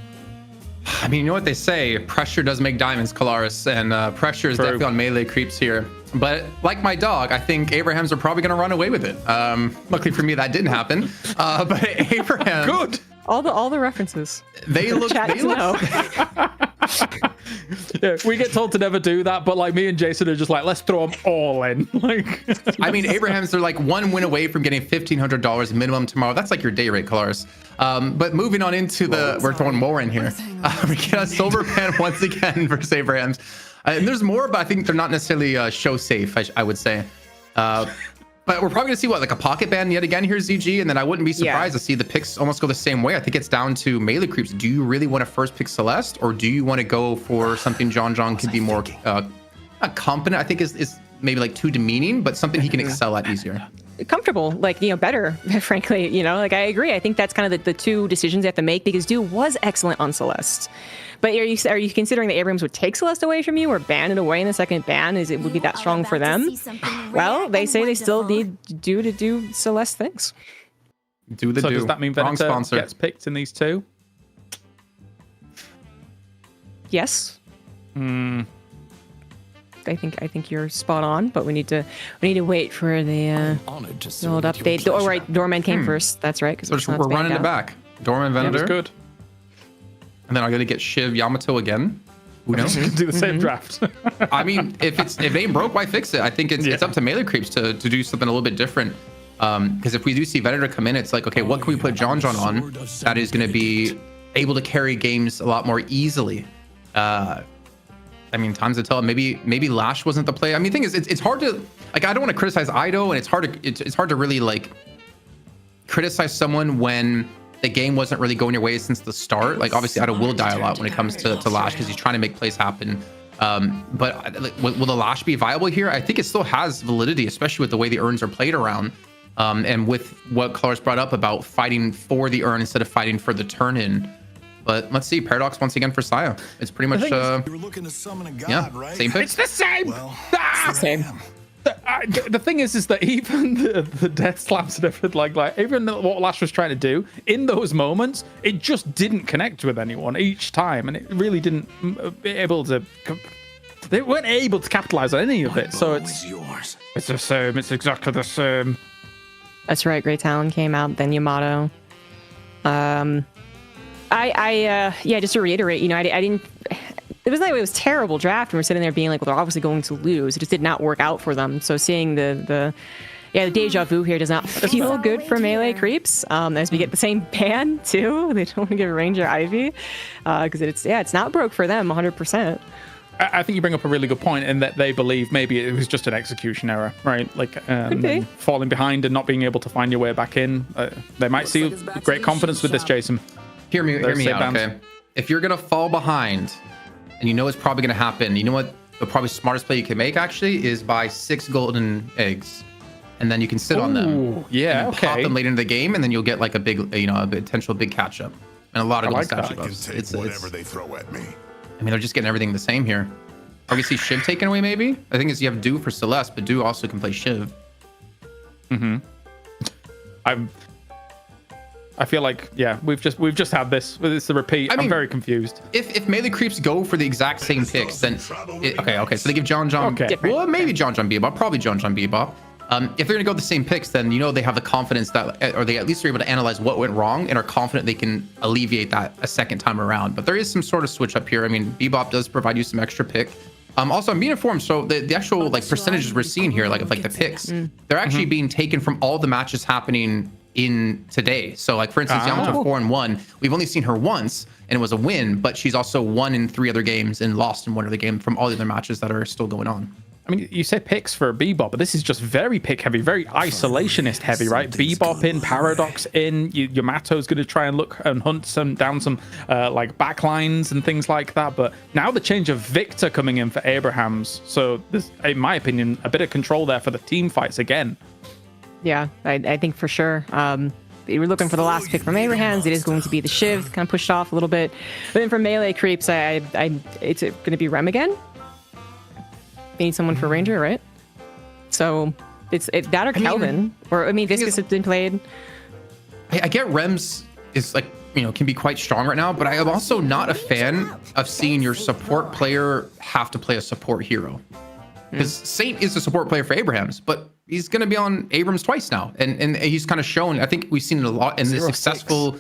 I mean, you know what they say, pressure does make diamonds, Kalaris, and pressure is definitely on Melee Creeps here. But like my dog, I think Abrahams are probably going to run away with it. Luckily for me, that didn't happen. But Abrahams, good. All the references. They look. Yeah, we get told to never do that, but like me and Jason are just like, let's throw them all in. Like, I mean, Abrahams, they're like one win away from getting $1,500 minimum tomorrow. That's like your day rate, Kalaris. But moving on into we're throwing more in here. We get a silver pan once again versus Abrahams. And there's more, but I think they're not necessarily show safe, I would say. But we're probably going to see like a pocket ban yet again here, ZG. And then I wouldn't be surprised to see the picks almost go the same way. I think it's down to Melee Creeps. Do you really want to first pick Celeste, or do you want to go for something John could be more not competent? I think is maybe like too demeaning, but something he can excel at easier. Comfortable, like, better, frankly, like I agree. I think that's kind of the two decisions you have to make, because Dew was excellent on Celeste. But are you considering that Abrams would take Celeste away from you or ban it away in the second ban? Would be that strong for them? Well, they say they still need Dew to do Celeste things. So does that mean Venator gets picked in these two? Yes. I think you're spot on, but we need to wait for the old update. Oh, right, Doorman came first. That's right. So we're running it back. Doorman, Venator. That's good. And then I'm gonna get Shiv Yamato again. Who knows? Do the same draft. I mean, if it ain't broke, why fix it? I think it's up to Melee Creeps to do something a little bit different. Because if we do see Venator come in, it's like, okay, what can we put John on that is gonna be able to carry games a lot more easily? I mean, times to tell. Maybe Lash wasn't the play. I mean, the thing is, it's hard to like. I don't want to criticize Ido, and it's hard to really like criticize someone when the game wasn't really going your way since the start. Like, obviously, Ido will die a lot when it comes to Lash because he's trying to make plays happen. But will the Lash be viable here? I think it still has validity, especially with the way the urns are played around, and with what Kalaris brought up about fighting for the urn instead of fighting for the turn in. But let's see, Paradox once again for Saya. It's pretty much same pick. It's the same. Well, Same. The thing is that even the death slams and everything, like even what Lash was trying to do in those moments, it just didn't connect with anyone each time, and it really didn't be able to. They weren't able to capitalize on any of it. So it's the same. It's exactly the same. That's right. Great Talon came out, then Yamato. Just to reiterate, I didn't. It was like it was a terrible draft, and we're sitting there being like, well, they're obviously going to lose. It just did not work out for them. So seeing the deja vu here does not feel good for Melee Creeps. As we get the same ban too, they don't want to give Ranger Ivy because it's not broke for them 100%. I think you bring up a really good point in that they believe maybe it was just an execution error, right? Like falling behind and not being able to find your way back in. They might see great confidence with this, Jason. Hear me Those out, bands. okay? If you're gonna fall behind, and you know it's probably gonna happen, you know what? The probably smartest play you can make actually is buy 6 golden eggs, and then you can sit on them. Ooh, yeah, and then pop okay. them late into the game, and then you'll get like a big, a potential big catch up, and a lot of I golden like that. statue I can buffs. take whatever they throw at me. I mean, they're just getting everything the same here. Are we see Shiv taken away? Maybe. I think is you have Do for Celeste, but Do also can play Shiv. I feel like, yeah, we've just had this. It's a repeat. I mean, I'm very confused. If melee creeps go for the exact same picks, then okay. So they give John. Okay. Well, maybe John Bebop, probably John Bebop. If they're gonna go the same picks, then they have the confidence that, or they at least are able to analyze what went wrong and are confident they can alleviate that a second time around. But there is some sort of switch up here. I mean, Bebop does provide you some extra pick. Also, I'm being informed. So the actual like percentages we're seeing here, like of like the picks, they're actually being taken from all the matches happening in today. So like for instance, Yamato 4-1, we've only seen her once and it was a win, but she's also won in 3 other games and lost in 1 other game from all the other matches that are still going on. I mean, you say picks for Bebop, but this is just very pick heavy, very isolationist heavy, right? Bebop in, Paradox in, Yamato's going to try and look and hunt down some like backlines and things like that. But now the change of Victor coming in for Abrahams. So there's, in my opinion, a bit of control there for the team fights again. Yeah, I think for sure. We were looking for the last pick from Abrahams. It is going to be the Shiv, kind of pushed off a little bit. But then for melee creeps, it's going to be Rem again. We need someone for Ranger, right? So it's that or Kelvin, or I mean, Viscous has been played. I get Rems is like, can be quite strong right now, but I am also not a fan of seeing your support player have to play a support hero. Because Saint is a support player for Abrahams, but he's going to be on Abrams twice now. And he's kind of shown, I think we've seen it a lot in the successful,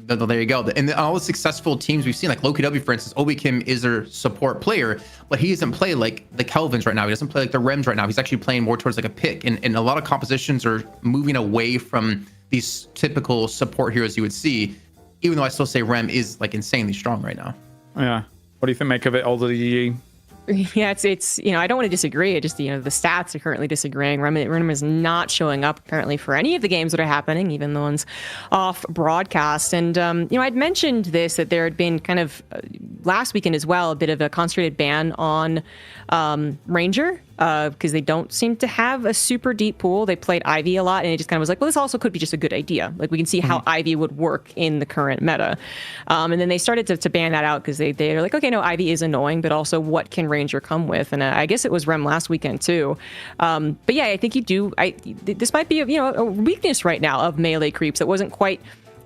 there you go. And all the successful teams we've seen, like Loki W, for instance, Obi Kim is their support player, but he doesn't play like the Kelvins right now. He doesn't play like the Rems right now. He's actually playing more towards like a pick. And a lot of compositions are moving away from these typical support heroes you would see, even though I still say Rem is like insanely strong right now. Yeah. What do you think make of it, Alder Yi? Yeah, it's I don't want to disagree. It just the stats are currently disagreeing. Rem is not showing up apparently for any of the games that are happening, even the ones off broadcast. And I'd mentioned this, that there had been kind of last weekend as well a bit of a concentrated ban on Ranger because they don't seem to have a super deep pool. They played Ivy a lot, and it just kind of was like, well, this also could be just a good idea. Like we can see how Ivy would work in the current meta. And then they started to ban that out because they're like, okay, no, Ivy is annoying, but also what can Ranger come with? And I guess it was Rem last weekend too. But yeah, I think you do. This might be a weakness right now of melee creeps that wasn't quite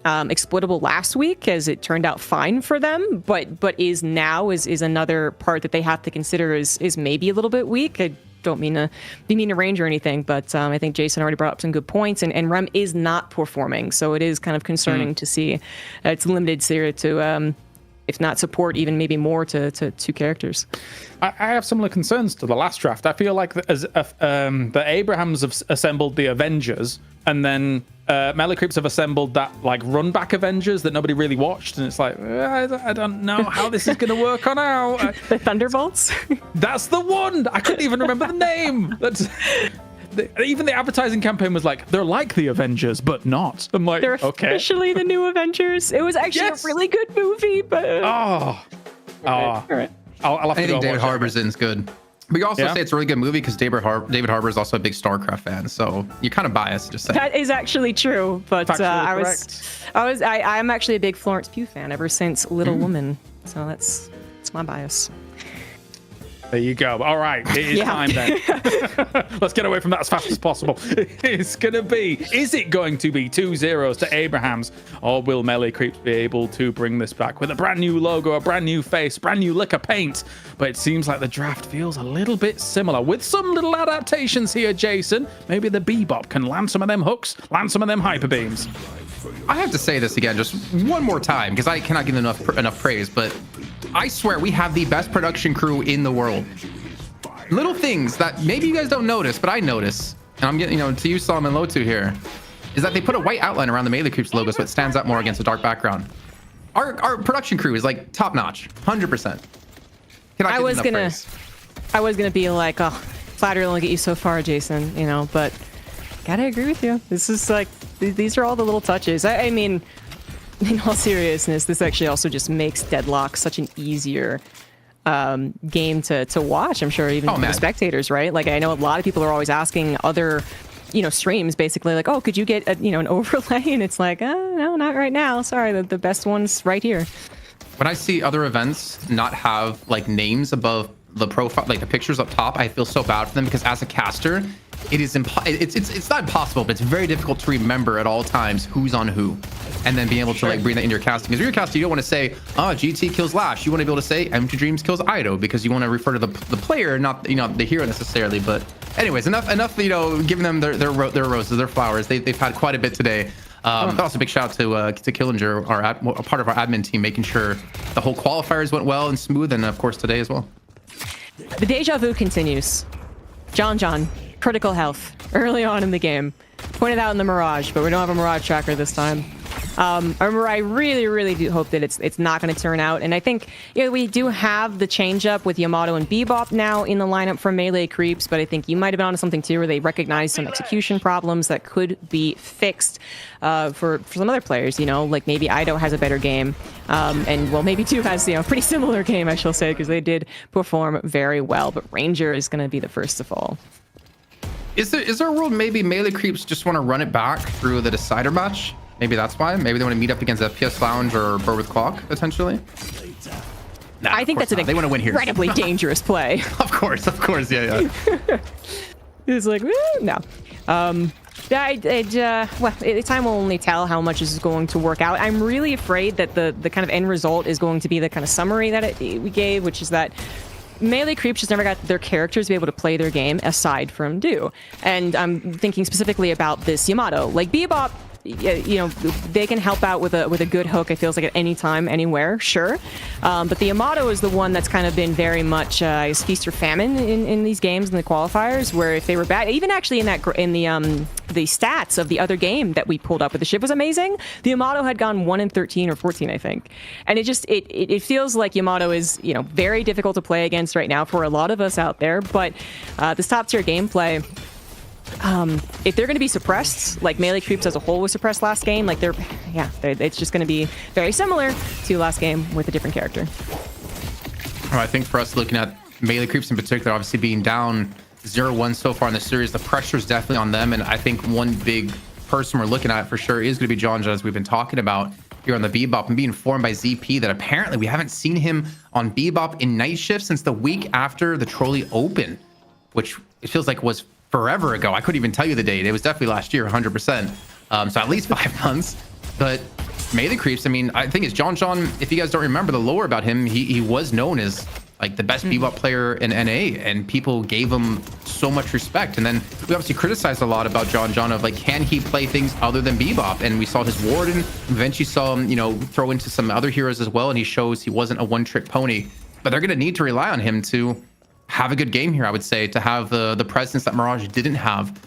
exploitable last week, as it turned out fine for them, but is now is another part that they have to consider is maybe a little bit weak. I don't mean to be mean to Ranger or anything, but I think Jason already brought up some good points, and Rem is not performing, so it is kind of concerning to see it's limited here to if not support, even maybe more to 2 characters. I have similar concerns to the last draft. I feel like the Abrahams have assembled the Avengers, and then melee creeps have assembled that like run back Avengers that nobody really watched, and it's like I don't know how this is going to work on out. The Thunderbolts. That's the one. I couldn't even remember the name. Even the advertising campaign was like, they're like the Avengers, but not. I'm like, they're okay. officially the new Avengers. It was actually a really good movie, but all right. I'll have to I go think David watch Harbour's in is good. But you also Yeah? say it's a really good movie because David Harbour is also a big StarCraft fan, so you're kind of biased. Just saying. that is actually true. But I'm actually a big Florence Pugh fan ever since Little Woman. So that's my bias. There you go. All right, it is time then. Let's get away from that as fast as possible. Is it going to be 2-0 to Abrahams, or will melee creeps be able to bring this back with a brand new logo, a brand new face, brand new lick of paint? But it seems like the draft feels a little bit similar with some little adaptations here, Jason. Maybe the Bebop can land some of them hooks, land some of them hyper beams. I have to say this again just one more time because I cannot give enough praise, but I swear we have the best production crew in the world. Little things that maybe you guys don't notice, but I notice, and I'm getting, to you, Solomon Lotu here, is that they put a white outline around the melee creeps logo so it stands out more against a dark background. Our production crew is like top notch, 100%. I was gonna be like, oh, flattery will only get you so far, Jason, but gotta agree with you. This is like, these are all the little touches. I mean, in all seriousness, this actually also just makes Deadlock such an easier game to watch. I'm sure even for the spectators, right? Like, I know a lot of people are always asking other, streams basically like, oh, could you get an overlay? And it's like, no, not right now. Sorry, the best one's right here. When I see other events not have like names above the profile, like the pictures up top, I feel so bad for them, because as a caster, it is it's not impossible, but it's very difficult to remember at all times who's on who, and then being able to like bring that into your casting. Because your casting, you don't want to say, oh, GT kills Lash. You want to be able to say Empty Dreams kills Ido, because you want to refer to the player, not the hero necessarily. But anyways, enough giving them their roses, their flowers. They've had quite a bit today. But also big shout out to Killinger, a part of our admin team, making sure the whole qualifiers went well and smooth, and of course today as well. The deja vu continues. John, critical health early on in the game. Pointed out in the Mirage, but we don't have a Mirage tracker this time. I really do hope that it's not going to turn out. And I think we do have the change up with Yamato and Bebop now in the lineup for melee creeps, but I think you might have been onto something too, where they recognize some execution problems that could be fixed for some other players. Like maybe Ido has a better game, and well, maybe 2 has a pretty similar game, I shall say, because they did perform very well. But Ranger is going to be the first to fall. Is there a world maybe melee creeps just want to run it back through the decider match? Maybe that's why. Maybe they want to meet up against FPS Lounge or Bird with Clock, potentially. Nah, I think that's an they want to win here. Incredibly dangerous play. Of course, yeah. It's like, no. Time will only tell how much is going to work out. I'm really afraid that the kind of end result is going to be the kind of summary that we gave, which is that melee creeps just never got their characters to be able to play their game aside from Do. And I'm thinking specifically about this Yamato. Like Bebop, they can help out with a good hook, it feels like, at any time, anywhere, sure. But the Yamato is the one that's kind of been very much feast or famine in these games, in the qualifiers, where if they were bad, even actually in the stats of the other game that we pulled up with the ship was amazing. The Yamato had gone 1-13 or 14, I think. And it feels like Yamato is, very difficult to play against right now for a lot of us out there. But this top tier gameplay, if they're going to be suppressed, like melee creeps as a whole was suppressed last game, like it's just going to be very similar to last game with a different character. I think for us, looking at melee creeps in particular, obviously being down 0-1 so far in the series, the pressure is definitely on them. And I think one big person we're looking at for sure is going to be John, as we've been talking about here on the Bebop, and being informed by ZP that apparently we haven't seen him on Bebop in night shift since the week after the Trolley Open, which it feels like was forever ago. I couldn't even tell you the date. It was definitely last year, 100%. So at least 5 months. But melee creeps, I think it's John. If you guys don't remember the lore about him, he was known as like the best Bebop player in NA, and people gave him so much respect. And then we obviously criticized a lot about John of like, can he play things other than Bebop? And we saw his Warden, eventually saw him, throw into some other heroes as well, and he shows he wasn't a one-trick pony. But they're going to need to rely on him to have a good game here, I would say, to have the presence that Mirage didn't have.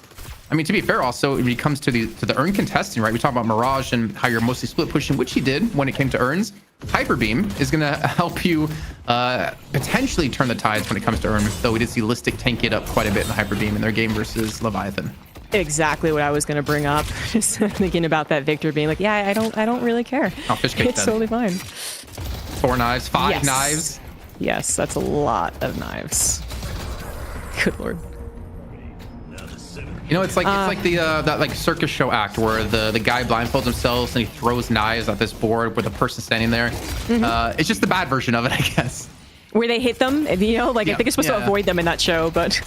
To be fair, also, when it comes to the urn contesting, right? We talk about Mirage and how you're mostly split pushing, which he did when it came to urns. Hyper Beam is going to help you potentially turn the tides when it comes to urn, though we did see Listic tank it up quite a bit in the Hyper Beam in their game versus Leviathan. Exactly what I was going to bring up. Just thinking about that Victor being like, yeah, I don't really care. Oh, fish cake it's dead. totally fine. 4 knives, 5 knives. Yes, that's a lot of knives. Good lord. It's like that like circus show act where the guy blindfolds himself and he throws knives at this board with a person standing there. It's just the bad version of it, I guess. Where they hit them, I think you're supposed to avoid them in that show, but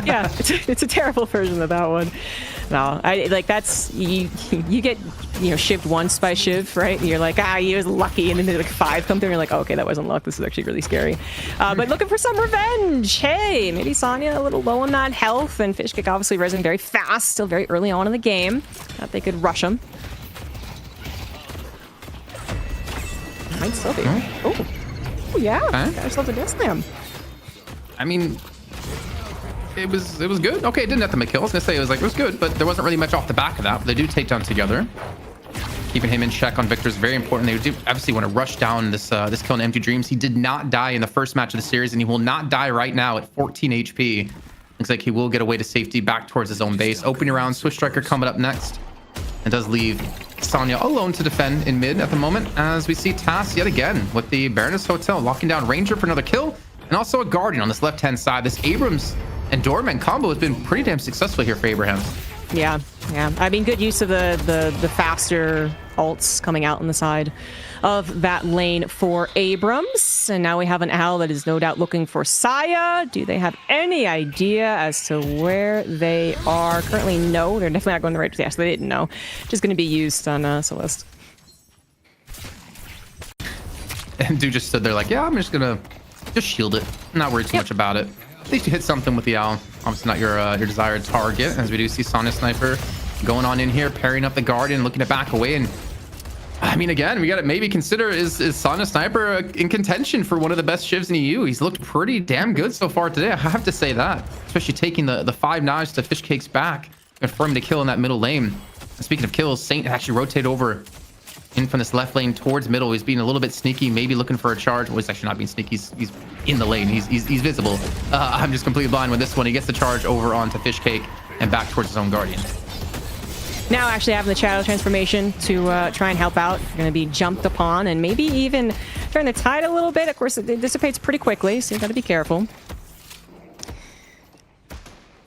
yeah, it's a terrible version of that one. No, that's you get shivved once by Shiv, right? And you're like, he was lucky, and then like 5 come through, and you're like, okay, that wasn't luck. This is actually really scary. But looking for some revenge. Hey, maybe Sonya a little low on that health, and Fishkick obviously rising very fast, still very early on in the game. Thought they could rush him. Might still be. Oh, yeah. Got ourselves a death slam. It was good. Okay, it didn't have to make kills. I was gonna say it was good, but there wasn't really much off the back of that. But they do take down together. Keeping him in check on Victor is very important. They do obviously want to rush down this kill in Empty Dreams. He did not die in the first match of the series, and he will not die right now at 14 HP. Looks like he will get away to safety back towards his own base. Opening round, Swift Striker coming up next. And does leave Sonya alone to defend in mid at the moment, as we see Tass yet again with the Baroness Hotel locking down Ranger for another kill, and also a Guardian on this left-hand side. This Abrams and Doorman combo has been pretty damn successful here for Abraham. Yeah. I mean, good use of the faster ults coming out on the side of that lane for Abrams. And now we have an Owl that is no doubt looking for Saya. Do they have any idea as to where they are? Currently, no. They're definitely not going the right place. Yeah, so they didn't know. Just going to be used on Celeste. And dude just stood there like, yeah, I'm just going to shield it. Not worried too much about it. At least you hit something with the Owl. Obviously not your desired target, as we do see Sonya Sniper going on in here, pairing up the Guardian, looking to back away. And I mean, again, we got to maybe consider, is Sonya Sniper in contention for one of the best shivs in EU? He's looked pretty damn good so far today, I have to say that. Especially taking the 5 knives to Fishcake's back and for him to kill in that middle lane. And speaking of kills, Saint actually rotated over in from this left lane towards middle. He's being a little bit sneaky, maybe looking for a charge. Well, he's actually not being sneaky. He's in the lane. He's visible. I'm just completely blind with this one. He gets the charge over onto Fishcake and back towards his own Guardian. Now actually having the Shadow Transformation to try and help out. Going to be jumped upon and maybe even turn the tide a little bit. Of course, it dissipates pretty quickly, so you got to be careful.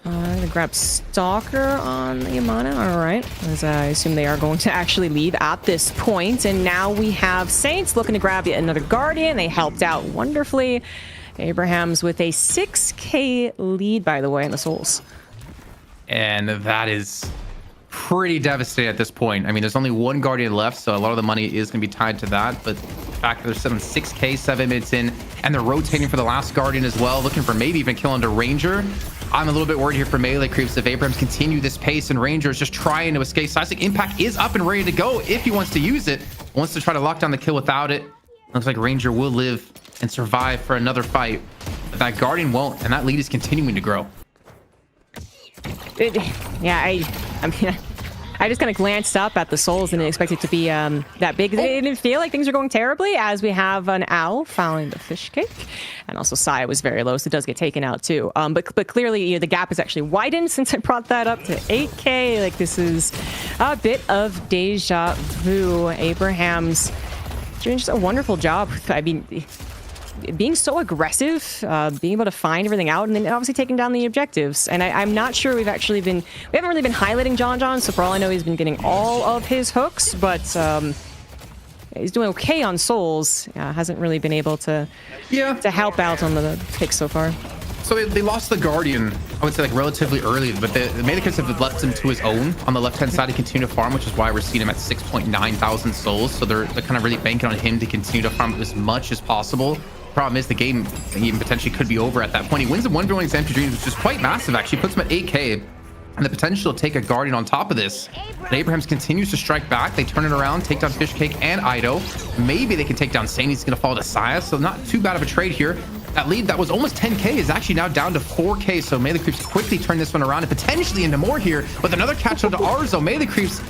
I'm gonna grab Stalker on the Yamana. All right, as I assume they are going to actually leave at this point. And now we have Saints looking to grab yet another Guardian. They helped out wonderfully. Abraham's with a 6k lead, by the way, in the Souls. And that is pretty devastating at this point. I mean, there's only one Guardian left, so a lot of the money is going to be tied to that. But the fact that they're sitting 6k 7 minutes in, and they're rotating for the last Guardian as well, looking for maybe even killing the Ranger. I'm a little bit worried here for melee creeps if Abrams continue this pace and Ranger is just trying to escape. Seismic Impact is up and ready to go if he wants to use it. Wants to try to lock down the kill without it. Looks like Ranger will live and survive for another fight. But that Guardian won't, and that lead is continuing to grow. I mean, I just kind of glanced up at the Souls and didn't expect it to be that big. It didn't feel like things are going terribly, as we have an Owl fouling the Fishcake. And also Saya was very low, so it does get taken out too. But clearly, you know, the gap is actually widened since I brought that up to 8k. Like, this is a bit of deja vu. Abraham's doing just a wonderful job. I mean, being so aggressive, being able to find everything out, and then obviously taking down the objectives. And I'm not sure we haven't really been highlighting John, so for all I know, he's been getting all of his hooks, but he's doing okay on Souls. Hasn't really been able to help out on the picks so far. So they lost the Guardian, I would say, like relatively early, but the Medicus have left him to his own on the left-hand side to continue to farm, which is why we're seeing him at 6.9 thousand souls. So they're kind of really banking on him to continue to farm as much as possible. Problem is, the game even potentially could be over at that point. He wins the 1v1 against Empty Dreams, which is quite massive, actually. Puts him at 8k, and the potential to take a Guardian on top of this. But Abrahams continues to strike back. They turn it around, take down Fishcake and Ido. Maybe they can take down Saint. He's going to fall to Saya, so not too bad of a trade here. That lead that was almost 10k is actually now down to 4k, so Melee Creeps quickly turn this one around and potentially into more here with another catch on to Arzo. Melee Creeps,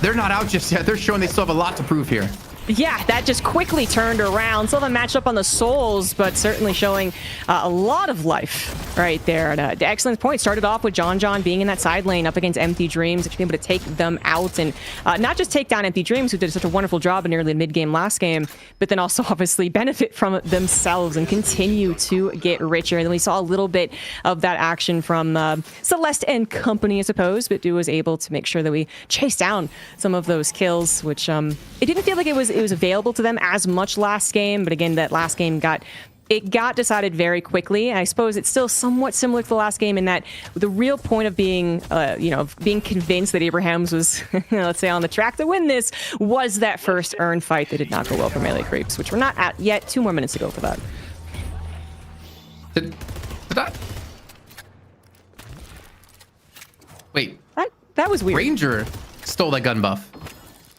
they're not out just yet. They're showing they still have a lot to prove here. Yeah, that just quickly turned around. Still haven't matched up on the Souls, but certainly showing a lot of life right there. And the excellent point. Started off with John being in that side lane up against Empty Dreams, actually able to take them out and not just take down Empty Dreams, who did such a wonderful job in early mid-game last game, but then also obviously benefit from themselves and continue to get richer. And then we saw a little bit of that action from Celeste and company, I suppose, but Du was able to make sure that we chased down some of those kills, which it didn't feel like it was available to them as much last game, but again, that last game got decided very quickly. And I suppose it's still somewhat similar to the last game in that the real point of being, being convinced that Abrahams was, let's say, on the track to win this was that first earn fight that did not go well for Melee Creeps, which we're not at yet. 2 more minutes to go for that. Did that? Wait. That was weird. Ranger stole that gun buff.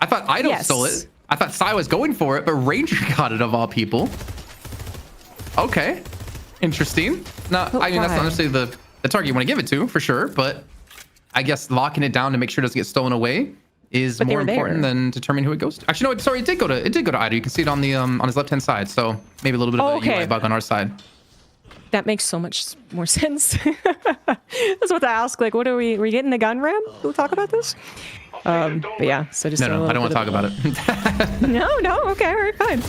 I thought Ido stole it. I thought Sai was going for it, but Ranger got it of all people. Okay. Interesting. No, I mean, that's not necessarily the target you want to give it to, for sure, but I guess locking it down to make sure it doesn't get stolen away is more important than determining who it goes to. Actually, no, sorry, it did go to Ido. You can see it on the on his left-hand side, so maybe a little bit of a UI bug on our side. That makes so much more sense. That's what I ask. Like, what are we getting the gun ram? We'll talk about this. But yeah, so just No, I don't want to talk about it. No, okay, all right, fine.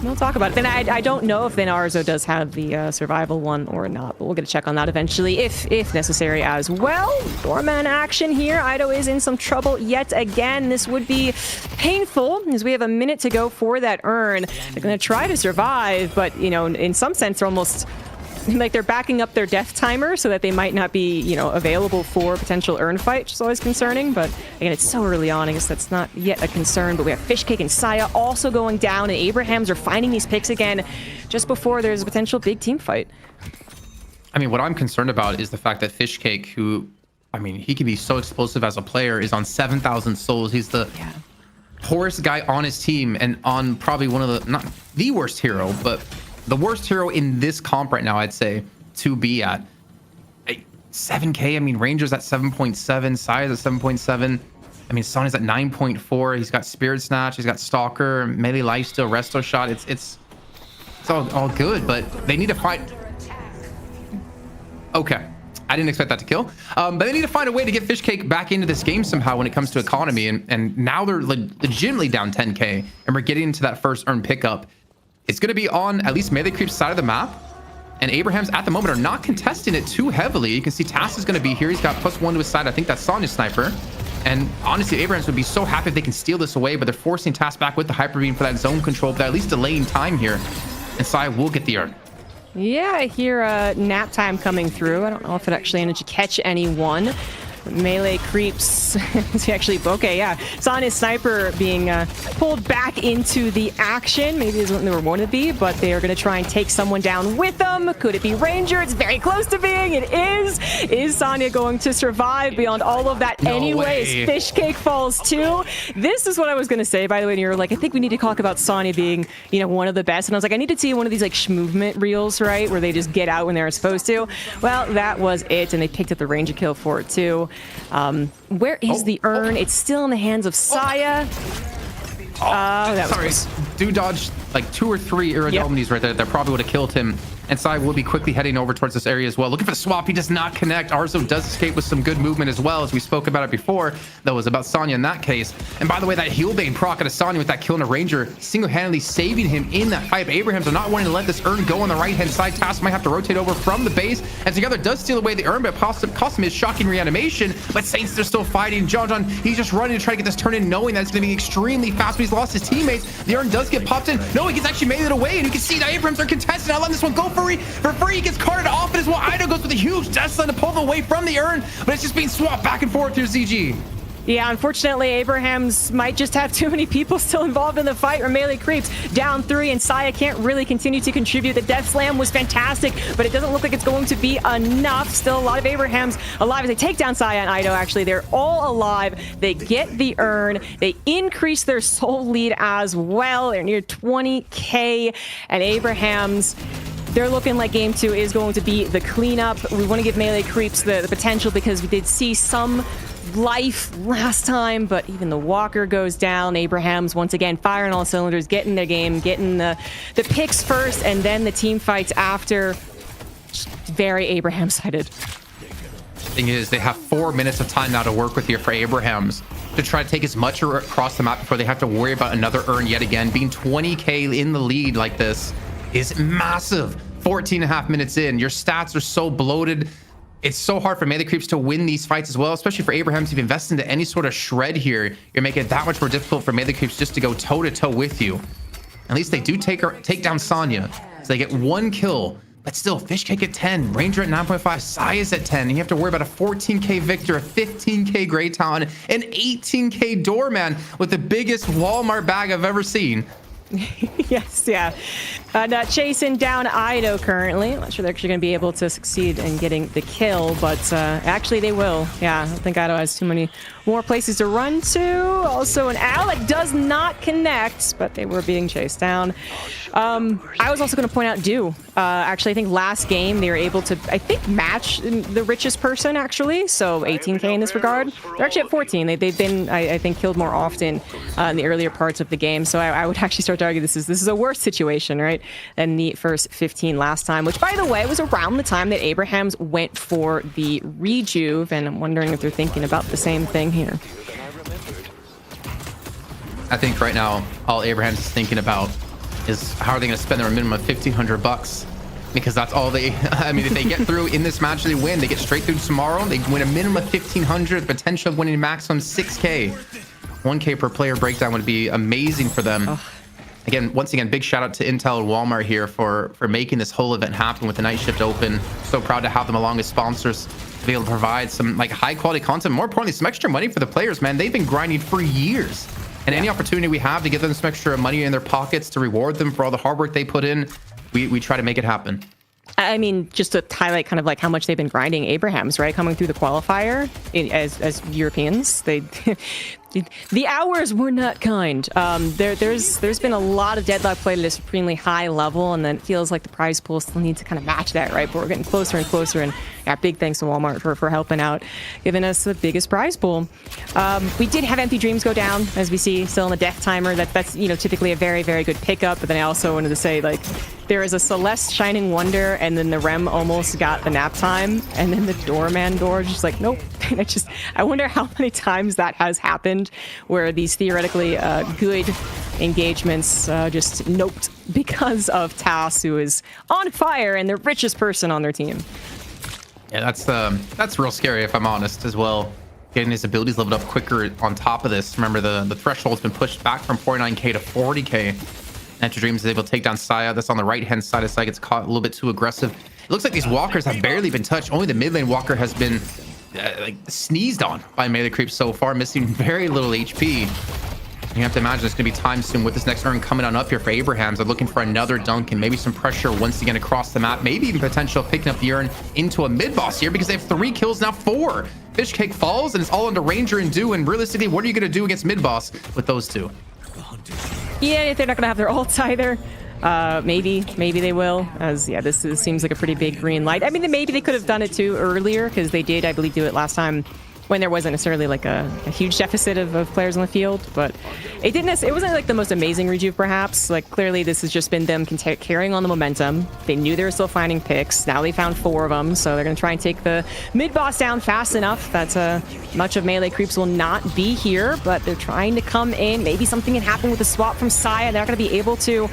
We'll talk about it. Then I don't know if then Arzo does have the survival one or not, but we'll get a check on that eventually if necessary as well. Doorman action here. Ido is in some trouble yet again. This would be painful as we have a minute to go for that urn. They're going to try to survive, but, you know, in some sense, they're almost like they're backing up their death timer so that they might not be, you know, available for potential urn fight, which is always concerning. But again, it's so early on. I guess that's not yet a concern. But we have Fishcake and Saya also going down, and Abrahams are finding these picks again just before there's a potential big team fight. I mean, what I'm concerned about is the fact that Fishcake, who, I mean, he can be so explosive as a player, is on 7,000 souls. He's the poorest guy on his team and on probably one of the, not the worst hero, but the worst hero in this comp right now, I'd say, to be at. 7K, I mean, Ranger's at 7.7, Saya's at 7.7. I mean, Sonya's at 9.4. He's got Spirit Snatch, he's got Stalker, Melee Lifesteal, Resto Shot. It's all good, but they need to fight. Okay. I didn't expect that to kill. But they need to find a way to get Fishcake back into this game somehow when it comes to economy. And now they're legitimately down 10K, and we're getting into that first earn pickup. It's going to be on at least Melee Creep's side of the map. And Abrahams at the moment are not contesting it too heavily. You can see Tass is going to be here. He's got +1 to his side. I think that's Sonya's sniper. And honestly, Abrahams would be so happy if they can steal this away, but they're forcing Tass back with the Hyper Beam for that zone control, but at least delaying time here. And Saya will get the urn. Yeah, I hear nap time coming through. I don't know if it actually managed to catch anyone. Melee Creeps. Actually, okay, yeah. Sonya's sniper being pulled back into the action. Maybe it isn't where they want to be, but they are going to try and take someone down with them. Could it be Ranger? It's very close to being. It is. Is Sonya going to survive beyond all of that? No Anyways, way. Fishcake falls too. This is what I was going to say, by the way, and you're like, I think we need to talk about Sonya being, you know, one of the best. And I was like, I need to see one of these like movement reels, right, where they just get out when they're supposed to. Well, that was it, and they picked up the Ranger kill for it too. Where is the urn? It's still in the hands of Saya. That was Sorry, do dodge like 2 or 3 Iridomines right there. That probably would have killed him. And Saya will be quickly heading over towards this area as well. Looking for the swap. He does not connect. Arzo does escape with some good movement as well, as we spoke about it before. That was about Sonya in that case. And by the way, that Healbane proc out of Sonya with that kill in a Ranger, single-handedly saving him in that fight. Abrahams are not wanting to let this urn go on the right-hand side. Tass might have to rotate over from the base. And together does steal away the urn, but cost him his shocking reanimation. But Saints, they're still fighting. John, he's just running to try to get this turn in, knowing that it's going to be extremely fast, but he's lost his teammates. The urn does get popped in. No, he gets actually made it away, and you can see that Abrahams are contested. Not letting this one go for free. He gets carted off, and as well, Ido goes with a huge death stun to pull him away from the urn, but it's just being swapped back and forth through ZG. Yeah, unfortunately, Abrahams might just have too many people still involved in the fight. Or Melee Creeps down 3, and Saya can't really continue to contribute. The Death Slam was fantastic, but it doesn't look like it's going to be enough. Still a lot of Abrahams alive as they take down Saya and Ido. Actually, they're all alive. They get the urn. They increase their soul lead as well. They're near 20K, and Abrahams, they're looking like game 2 is going to be the cleanup. We want to give Melee Creeps the potential because we did see some life last time, but even the Walker goes down. Abrahams once again firing all cylinders, getting their game, getting the picks first, and then the team fights after. Just very Abraham-sided. Thing is, they have 4 minutes of time now to work with here for Abrahams to try to take as much across the map before they have to worry about another urn yet again. Being 20K in the lead like this is massive. 14.5 minutes in, your stats are so bloated. It's so hard for Melee Creeps to win these fights as well, especially for Abrahams. If you invest into any sort of shred here, you're making it that much more difficult for Melee Creeps just to go toe-to-toe with you. At least they do take down Sonya, so they get 1 kill. But still, Fishcake at 10, Ranger at 9.5, Saya's at 10. And you have to worry about a 14K Victor, a 15K Grey Talon, an 18K Doorman with the biggest Walmart bag I've ever seen. Yes, yeah. Chasing down Ido currently. Not sure they're actually going to be able to succeed in getting the kill, but actually they will. Yeah, I don't think Ido has too many more places to run to. Also, an Alec does not connect, but they were being chased down. I was also going to point out Dew. Actually, I think last game they were able to, I think, match the richest person, actually. So 18K in this regard. They're actually at 14. They've been, I think, killed more often in the earlier parts of the game. So I would actually start to argue this is a worse situation, right, than the first 15 last time, which, by the way, was around the time that Abrahams went for the rejuve, and I'm wondering if they're thinking about the same thing here. I think right now, all Abraham's is thinking about is how are they going to spend their minimum of $1,500? Because that's all they, I mean, if they get through in this match, they win. They get straight through tomorrow. They win a minimum of 1,500, the potential of winning maximum 6K. 1K per player breakdown would be amazing for them. Again, once again, big shout out to Intel and Walmart here for making this whole event happen with the night shift open. So proud to have them along as sponsors to be able to provide some like high quality content. More importantly, some extra money for the players, man. They've been grinding for years. And any opportunity we have to give them some extra money in their pockets to reward them for all the hard work they put in, we try to make it happen. I mean, just to highlight kind of like how much they've been grinding Abraham's, right? Coming through the qualifier as Europeans, they the hours were not kind. There's been a lot of Deadlock played at a supremely high level, and then it feels like the prize pool still needs to kind of match that, right? But we're getting closer and closer, and yeah, big thanks to Walmart for helping out, giving us the biggest prize pool. We did have Empty Dreams go down, as we see, still in the death timer. That's typically a very, very good pickup. But then I also wanted to say, like, there is a Celeste Shining Wonder, and then the Rem almost got the nap time, and then the doorman door just like, nope. And I wonder how many times that has happened where these theoretically good engagements just noped because of Tass, who is on fire and the richest person on their team. Yeah, that's real scary if I'm honest as well. Getting his abilities leveled up quicker on top of this. Remember, the threshold's been pushed back from 49k to 40k. Enter Dreams is able to take down Saya. That's on the right-hand side. As Saya gets caught a little bit too aggressive. It looks like these walkers have barely been touched. Only the mid lane walker has been like sneezed on by melee creeps so far, missing very little HP. You have to imagine it's going to be time soon with this next urn coming on up here for Abrahams. They're looking for another dunk and maybe some pressure once again across the map. Maybe even potential picking up the urn into a mid-boss here because they have 3 kills, now 4. Fishcake falls and it's all under Ranger and Do. And realistically, what are you going to do against mid-boss with those two? Yeah, they're not going to have their ults either. Maybe they will, as yeah, this seems like a pretty big green light. I mean, maybe they could have done it too earlier, because they did, I believe, do it last time when there wasn't necessarily like a huge deficit of players on the field. But it wasn't like the most amazing rejuve, perhaps. Like, clearly this has just been them carrying on the momentum. They knew they were still finding picks. Now they found 4 of them, so they're going to try and take the mid boss down fast enough that much of melee creeps will not be here, but they're trying to come in. Maybe something can happen with the swap from Saya. They're not going to be able to.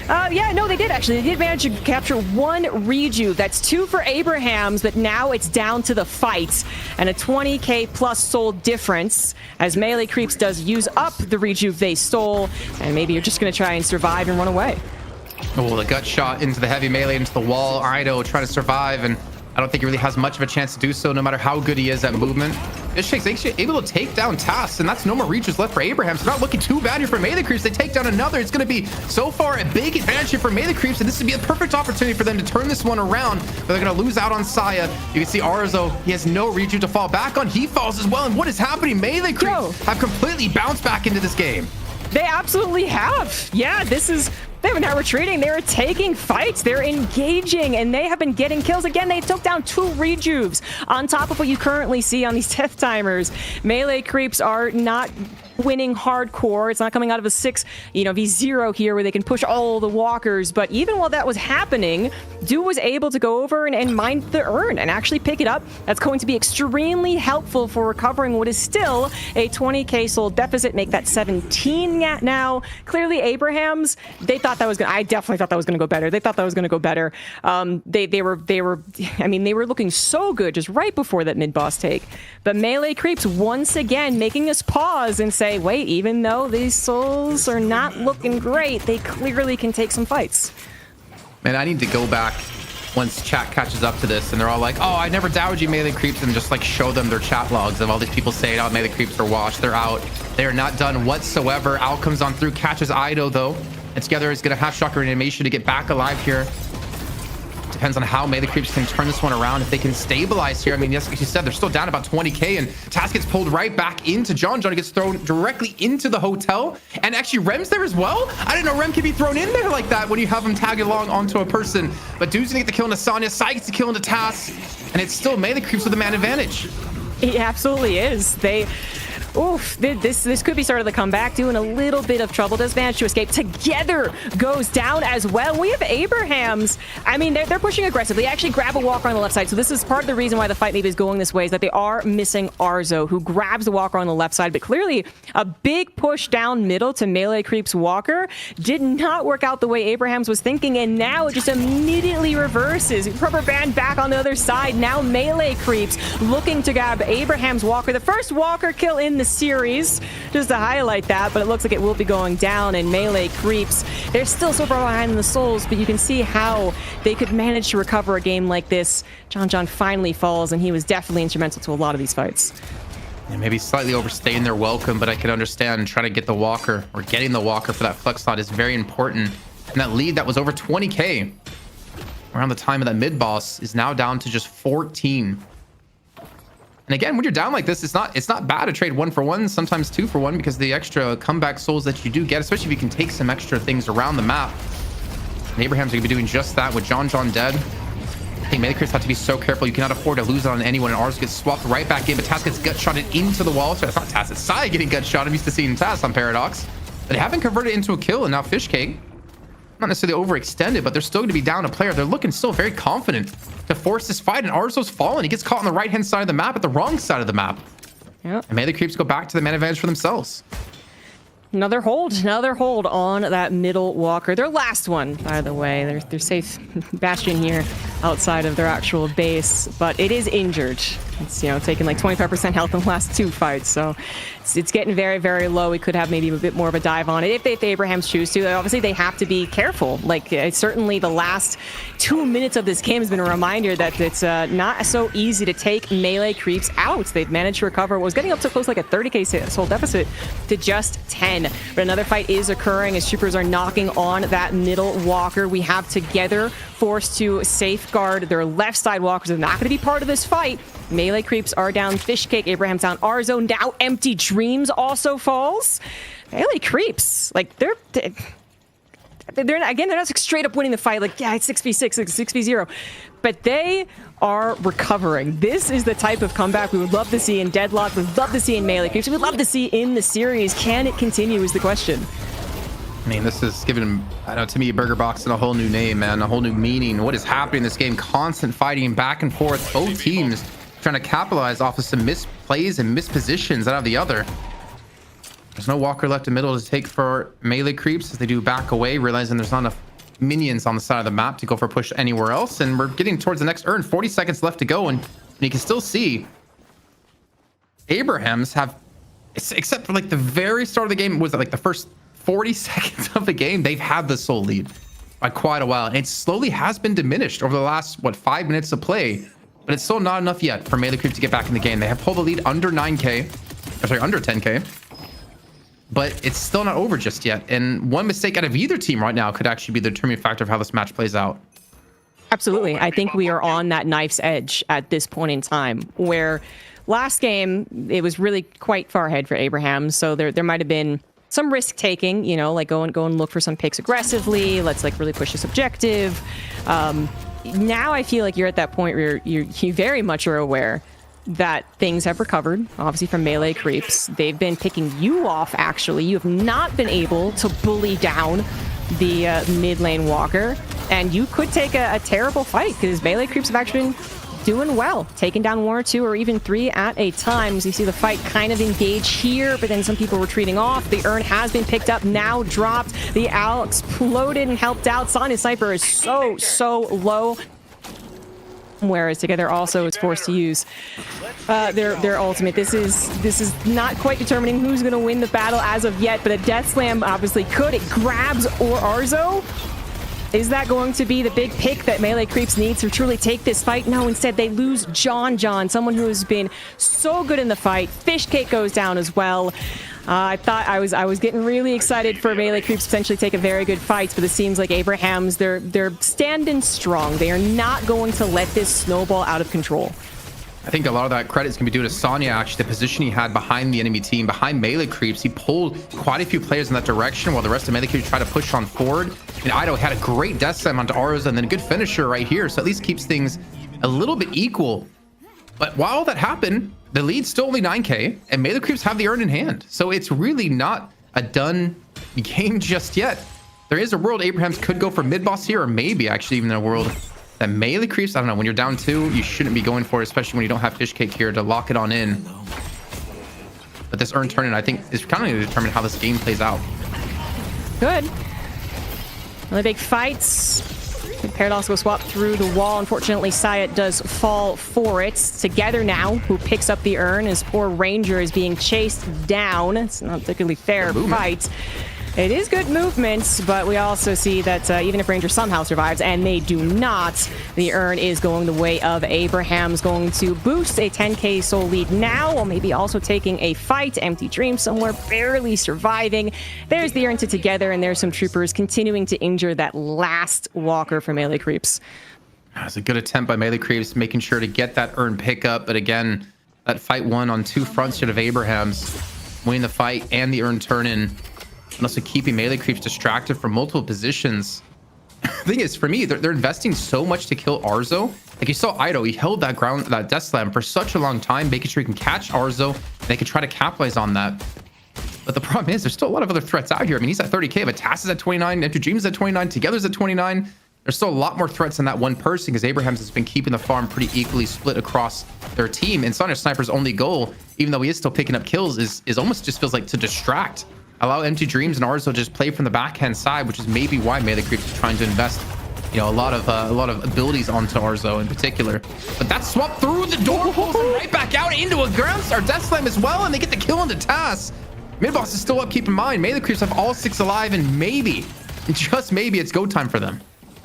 Yeah, no, they did actually. They did manage to capture 1 rejuve. That's 2 for Abrahams, but now it's down to the fight. And a 20k plus soul difference, as melee creeps does use up the rejuve they stole. And maybe you're just going to try and survive and run away. Oh, the gut shot into the heavy melee, into the wall. Ido trying to survive, and I don't think he really has much of a chance to do so, no matter how good he is at movement. This Shake's actually able to take down Tass, and that's no more reaches left for Abraham. So not looking too bad here for melee creeps. They take down another. It's going to be so far a big advantage here for melee creeps, and this would be a perfect opportunity for them to turn this one around. But they're going to lose out on Saya. You can see Arzo, he has no rejuve to fall back on. He falls as well, and what is happening? Melee creeps have completely bounced back into this game. They absolutely have. Yeah, they were not retreating. They were taking fights. They're engaging, and they have been getting kills. Again, they took down 2 rejuves on top of what you currently see on these death timers. Melee creeps are not winning hardcore. It's not coming out of a 6, v0 here where they can push all the walkers. But even while that was happening, Do was able to go over and mine the urn and actually pick it up. That's going to be extremely helpful for recovering what is still a 20k soul deficit. Make that 17 now. Clearly, Abrahams, they thought that was going to, I definitely thought that was going to go better. They thought that was going to go better. They were looking so good just right before that mid-boss take. But melee creeps once again making us pause and say, wait, even though these souls are not looking great, they clearly can take some fights. Man, I need to go back once chat catches up to this and they're all like, oh, I never doubted you melee creeps, and just like show them their chat logs of all these people saying, oh, melee creeps are washed, they're out. They are not done whatsoever. Al comes on through, catches Ido though, and together is going to have shocker animation to get back alive here. Depends on how melee creeps can turn this one around. If they can stabilize here, I mean, yes, like you said, they're still down about 20k, and Tass gets pulled right back into John. John gets thrown directly into the hotel, and actually Rem's there as well. I didn't know Rem could be thrown in there like that when you have him tag along onto a person. But Dude's gonna get the kill into Sonya, Sai gets the kill into Tass, and it's still melee creeps with the man advantage. He absolutely is. Oof, this could be sort of the comeback. Doing a little bit of trouble. Does manage to escape. Together goes down as well. We have Abrahams. I mean, they're pushing aggressively. They actually grab a walker on the left side. So this is part of the reason why the fight maybe is going this way, is that they are missing Arzo, who grabs the walker on the left side. But clearly, a big push down middle to Melee Creeps Walker did not work out the way Abrahams was thinking. And now it just immediately reverses. Rubber band back on the other side. Now Melee Creeps looking to grab Abraham's walker. The first walker kill in the series, just to highlight that, but it looks like it will be going down. And Melee Creeps, they're still so far behind in the souls, but you can see how they could manage to recover a game like this. John finally falls, and he was definitely instrumental to a lot of these fights. Yeah, maybe slightly overstaying their welcome, but I can understand trying to get the walker, or getting the walker for that flex slot is very important. And that lead that was over 20k around the time of that mid boss is now down to just 14. And again, when you're down like this, it's not bad to trade 1-for-1, sometimes 2-for-1, because the extra comeback souls that you do get, especially if you can take some extra things around the map. And Abraham's gonna be doing just that with John dead. I think Melee Creeps have to be so careful. You cannot afford to lose on anyone, and ours gets swapped right back in, but Taz gets gut-shotted into the wall. So it's not Taz, it's Sai getting gut-shot. I'm used to seeing Taz on Paradox. But they haven't converted it into a kill, and now Fishcake, not necessarily overextended, but they're still going to be down a player. They're looking still very confident to force this fight, and Arzo's fallen. He gets caught on the right-hand side of the map at the wrong side of the map. Yep. And Melee Creeps go back to the man advantage for themselves. Another hold on that middle walker. Their last one, by the way. They're safe Bastion here outside of their actual base, but it is injured. It's, you know, taken like 25% health in the last 2 fights, so it's getting very, very low. We could have maybe a bit more of a dive on it if the Abrahams choose to. Obviously, they have to be careful. Like, certainly the last 2 minutes of this game has been a reminder that it's not so easy to take Melee Creeps out. They've managed to recover what was getting up to close like a 30k soul deficit to just 10. But another fight is occurring as Troopers are knocking on that middle walker. We have Together forced to safeguard their left side walkers. They're not going to be part of this fight. Melee Creeps are down. Fishcake, Abraham's down. Arzo now. Empty Dreams also falls. Melee Creeps, like they're not straight up winning the fight. Like, yeah, it's 6v6, it's 6v0, but they are recovering. This is the type of comeback we would love to see in Deadlock. We'd love to see in Melee Creeps. We'd love to see in the series. Can it continue is the question. I mean, this is giving, I know, to me, Burger Box and a whole new name, man, a whole new meaning. What is happening in this game? Constant fighting back and forth. Both teams trying to capitalize off of some misplays and mispositions out of the other. There's no walker left in middle to take for Melee Creeps as they do back away, realizing there's not enough minions on the side of the map to go for a push anywhere else. And we're getting towards the next urn. 40 seconds left to go, and you can still see Abrahams have, except for like the very start of the game, was it like the first 40 seconds of the game, they've had the soul lead by quite a while, and it slowly has been diminished over the last 5 minutes of play, but it's still not enough yet for Melee Creep to get back in the game. They have pulled the lead under 9k, or sorry, under 10k, but it's still not over just yet, and one mistake out of either team right now could actually be the determining factor of how this match plays out. Absolutely. I think we are on that knife's edge at this point in time, where last game it was really quite far ahead for Abraham, so there might have been some risk taking, you know, like go and look for some picks aggressively. Let's like really push this objective. Now I feel like you're at that point where you very much are aware that things have recovered, obviously, from Melee Creeps. They've been picking you off, actually. You have not been able to bully down the mid lane walker, and you could take a terrible fight because Melee Creeps have actually been doing well, taking down 1 or 2 or even 3 at a time. So you see the fight kind of engage here, but then some people retreating off. The urn has been picked up, now dropped. The owl exploded and helped out. Sonya Sniper is so low. Whereas Together also is forced to use their ultimate. This is not quite determining who's going to win the battle as of yet, but a Death Slam obviously could. It grabs or Arzo. Is that going to be the big pick that Melee Creeps needs to truly take this fight? No, instead they lose John, someone who has been so good in the fight. Fishcake goes down as well. I thought I was getting really excited for Melee Creeps to potentially take a very good fight, but it seems like Abrahams, they're standing strong. They are not going to let this snowball out of control. I think a lot of that credit is going to be due to Sonya, actually, the position he had behind the enemy team, behind Melee Creeps. He pulled quite a few players in that direction while the rest of Melee Creeps try to push on forward. And Ido had a great death slam onto Arzo and then a good finisher right here, so at least keeps things a little bit equal. But while that happened, the lead's still only 9k, and Melee Creeps have the urn in hand. So it's really not a done game just yet. There is a world Abrahams could go for mid-boss here, or maybe actually even a world that Melee Creeps, I don't know, when you're down 2, you shouldn't be going for it, especially when you don't have Fish Cake here to lock it on in. But this urn turn-in, I think, is kind of going to determine how this game plays out. Good. Really big fights. Paradox will swap through the wall. Unfortunately, Syat does fall for it. Together now, who picks up the urn as poor Ranger is being chased down. It's not a particularly fair fight. It is good movement, but we also see that even if Ranger somehow survives, and they do not, the urn is going the way of Abraham's, going to boost a 10k soul lead now, while maybe also taking a fight. Empty Dream somewhere barely surviving. There's the urn to together, and there's some troopers continuing to injure that last walker for Melee Creeps. That's a good attempt by Melee Creeps, making sure to get that urn pickup, but again, that fight won on 2 fronts here of Abraham's, winning the fight and the urn turn-in. And also keeping Melee Creeps distracted from multiple positions. The thing is, for me, they're investing so much to kill Arzo. Like you saw Ido, he held that Death Slam for such a long time, making sure he can catch Arzo, and they can try to capitalize on that. But the problem is, there's still a lot of other threats out here. I mean, he's at 30k, but Tass is at 29, Empty Dreams at 29, Together's at 29. There's still a lot more threats than that one person, because Abrahams has been keeping the farm pretty equally split across their team. And Sonic Sniper's only goal, even though he is still picking up kills, is almost just feels like to distract. Allow Empty Dreams and Arzo just play from the backhand side, which is maybe why Melee Creeps is trying to invest, you know, a lot of abilities onto Arzo in particular. But that swap through the door pulls him right back out into a ground star Death Slam as well, and they get the kill onto Tass. Mid-boss is still up. Keep in mind, Melee Creeps have all 6 alive, and maybe, just maybe, it's go time for them.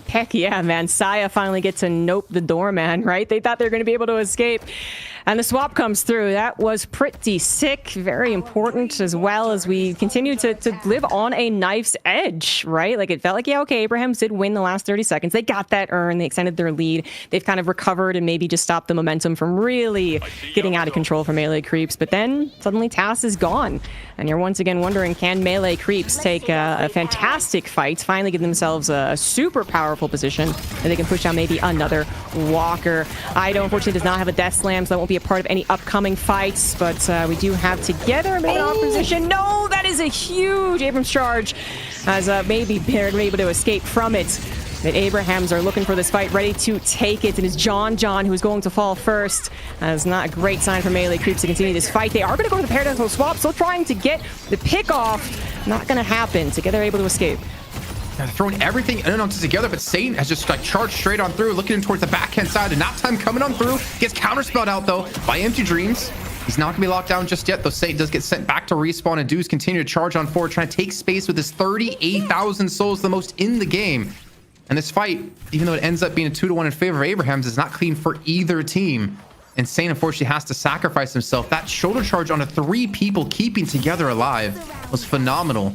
Heck yeah, man. Saya finally gets to nope the doorman, right? They thought they were going to be able to escape. And the swap comes through. That was pretty sick. Very important, as well as we continue to live on a knife's edge, right? Like, it felt like, yeah, okay, Abrahams did win the last 30 seconds. They got that urn. They extended their lead. They've kind of recovered and maybe just stopped the momentum from really getting out of control for Melee Creeps. But then suddenly Tass is gone. And you're once again wondering, can Melee Creeps take a fantastic fight, finally give themselves a super powerful position, and they can push down maybe another walker. Ido, unfortunately, does not have a Death Slam, so that won't be a part of any upcoming fights, but we do have Together maybe off position. No, that is a huge Abrams charge, as maybe Baird were able to escape from it. But Abrahams are looking for this fight, ready to take it. And it's John who is going to fall first. That's not a great sign for Melee Creeps to continue this fight. They are going to go for the Paradoxical Swap, still trying to get the pick off. Not going to happen. Together able to escape. They're throwing everything in and onto Together, but Satan has just like charged straight on through, looking towards the backhand side, and Nap Time coming on through. Gets counterspelled out though by Empty Dreams. He's not gonna be locked down just yet, though. Satan does get sent back to respawn, and Dudes continue to charge on forward, trying to take space with his 38,000 souls, the most in the game. And this fight, even though it ends up being a 2-1 in favor of Abrahams, is not clean for either team. And Sane unfortunately has to sacrifice himself. That shoulder charge on 3 people, keeping Together alive, was phenomenal.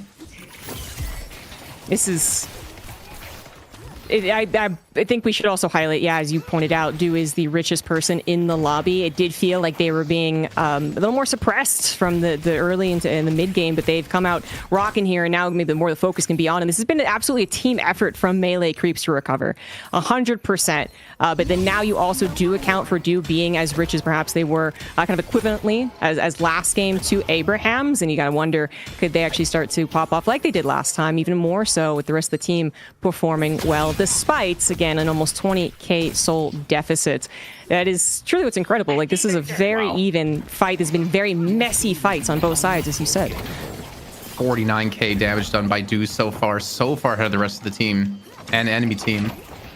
This is... I think we should also highlight, yeah, as you pointed out, Du is the richest person in the lobby. It did feel like they were being a little more suppressed from the early into in the mid game, but they've come out rocking here, and now maybe more the focus can be on. And this has been absolutely a team effort from Melee Creeps to recover, 100%. But then now you also do account for Du being as rich as perhaps they were kind of equivalently as last game to Abrahams, and you gotta wonder, could they actually start to pop off like they did last time, even more so with the rest of the team performing well, despite, again, an almost 20k soul deficit. That is truly what's incredible. Like, this is a very even fight. There's been very messy fights on both sides, as you said. 49k damage done by Du so far ahead of the rest of the team and enemy team.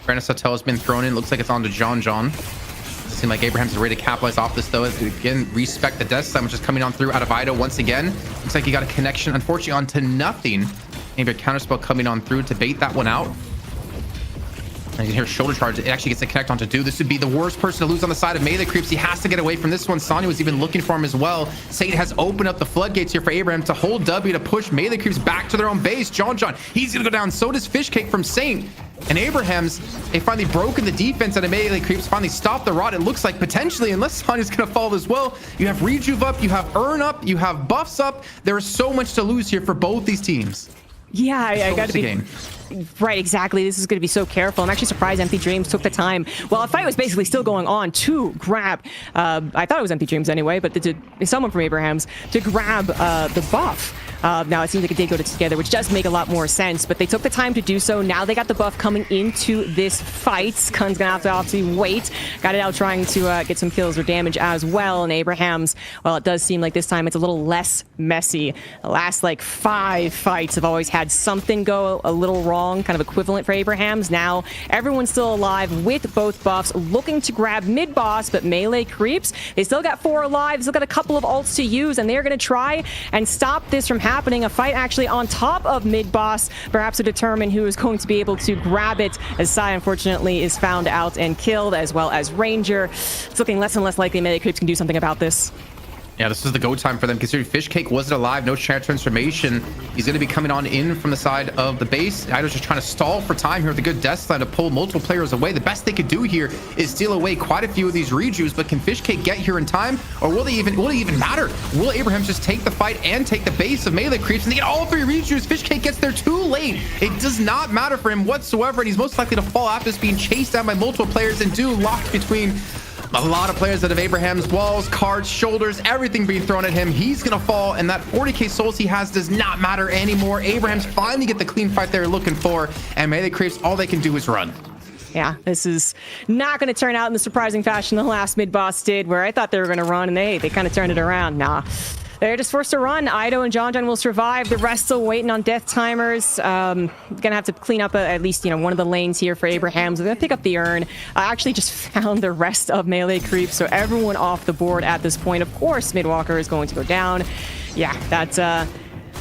Brandon Sautel has been thrown in. Looks like it's on to John. Seems like Abraham's ready to capitalize off this, though. Again, respect the Death Slam, which is coming on through out of Ido once again. Looks like he got a connection, unfortunately, onto nothing. Maybe a counterspell coming on through to bait that one out. And you can hear shoulder charge. It actually gets to connect onto Du. This would be the worst person to lose on the side of Melee Creeps. He has to get away from this one. Sonya was even looking for him as well. Satan has opened up the floodgates here for Abraham to hold W to push Melee Creeps back to their own base. John, he's going to go down. So does Fish Cake from Saint. And Abraham's, they finally broken the defense out of Melee Creeps, finally stopped the rot. It looks like potentially, unless Sonya's going to fall as well. You have Rejuve up, you have Urn up, you have buffs up. There is so much to lose here for both these teams. Yeah, I got to be... Right, exactly. This is going to be so careful. I'm actually surprised Empty Dreams took the time. Well, a fight was basically still going on to grab, I thought it was Empty Dreams anyway, but someone from Abraham's to grab the buff. Now, it seems like it did go together, which does make a lot more sense, but they took the time to do so. Now they got the buff coming into this fight. Kun's going to have to obviously wait. Got it out trying to get some kills or damage as well. And Abraham's, well, it does seem like this time it's a little less messy. The last, like, 5 fights have always had something go a little wrong, kind of equivalent for Abraham's. Now, everyone's still alive with both buffs, looking to grab mid-boss, but melee creeps. They still got 4 alive, still got a couple of ults to use, and they're going to try and stop this from happening. A fight actually on top of mid-boss, perhaps to determine who is going to be able to grab it, as Sai, unfortunately, is found out and killed, as well as Ranger. It's looking less and less likely melee creeps can do something about this. Yeah, this is the go time for them, considering Fishcake wasn't alive, no transformation. He's going to be coming on in from the side of the base. Ido's just trying to stall for time here with a good death slam to pull multiple players away. The best they could do here is steal away quite a few of these rejuves, but can Fishcake get here in time, or will it even matter? Will Abraham just take the fight and take the base of melee creeps, and they get all 3 rejuves? Fishcake gets there too late. It does not matter for him whatsoever, and he's most likely to fall after this, being chased down by multiple players, and locked between a lot of players that have Abraham's walls, cards, shoulders, everything being thrown at him. He's gonna fall, and that 40k souls he has does not matter anymore. Abraham's finally get the clean fight they're looking for, and melee creeps, all they can do is run. Yeah, this is not going to turn out in the surprising fashion the last mid-boss did, where I thought they were going to run, and they kind of turned it around. Nah. They're just forced to run. Ido and John will survive. The rest still waiting on death timers. Gonna have to clean up at least, one of the lanes here for Abraham's. They're gonna pick up the urn. I actually just found the rest of melee creeps, so everyone off the board at this point. Of course, Midwalker is going to go down. Yeah, that's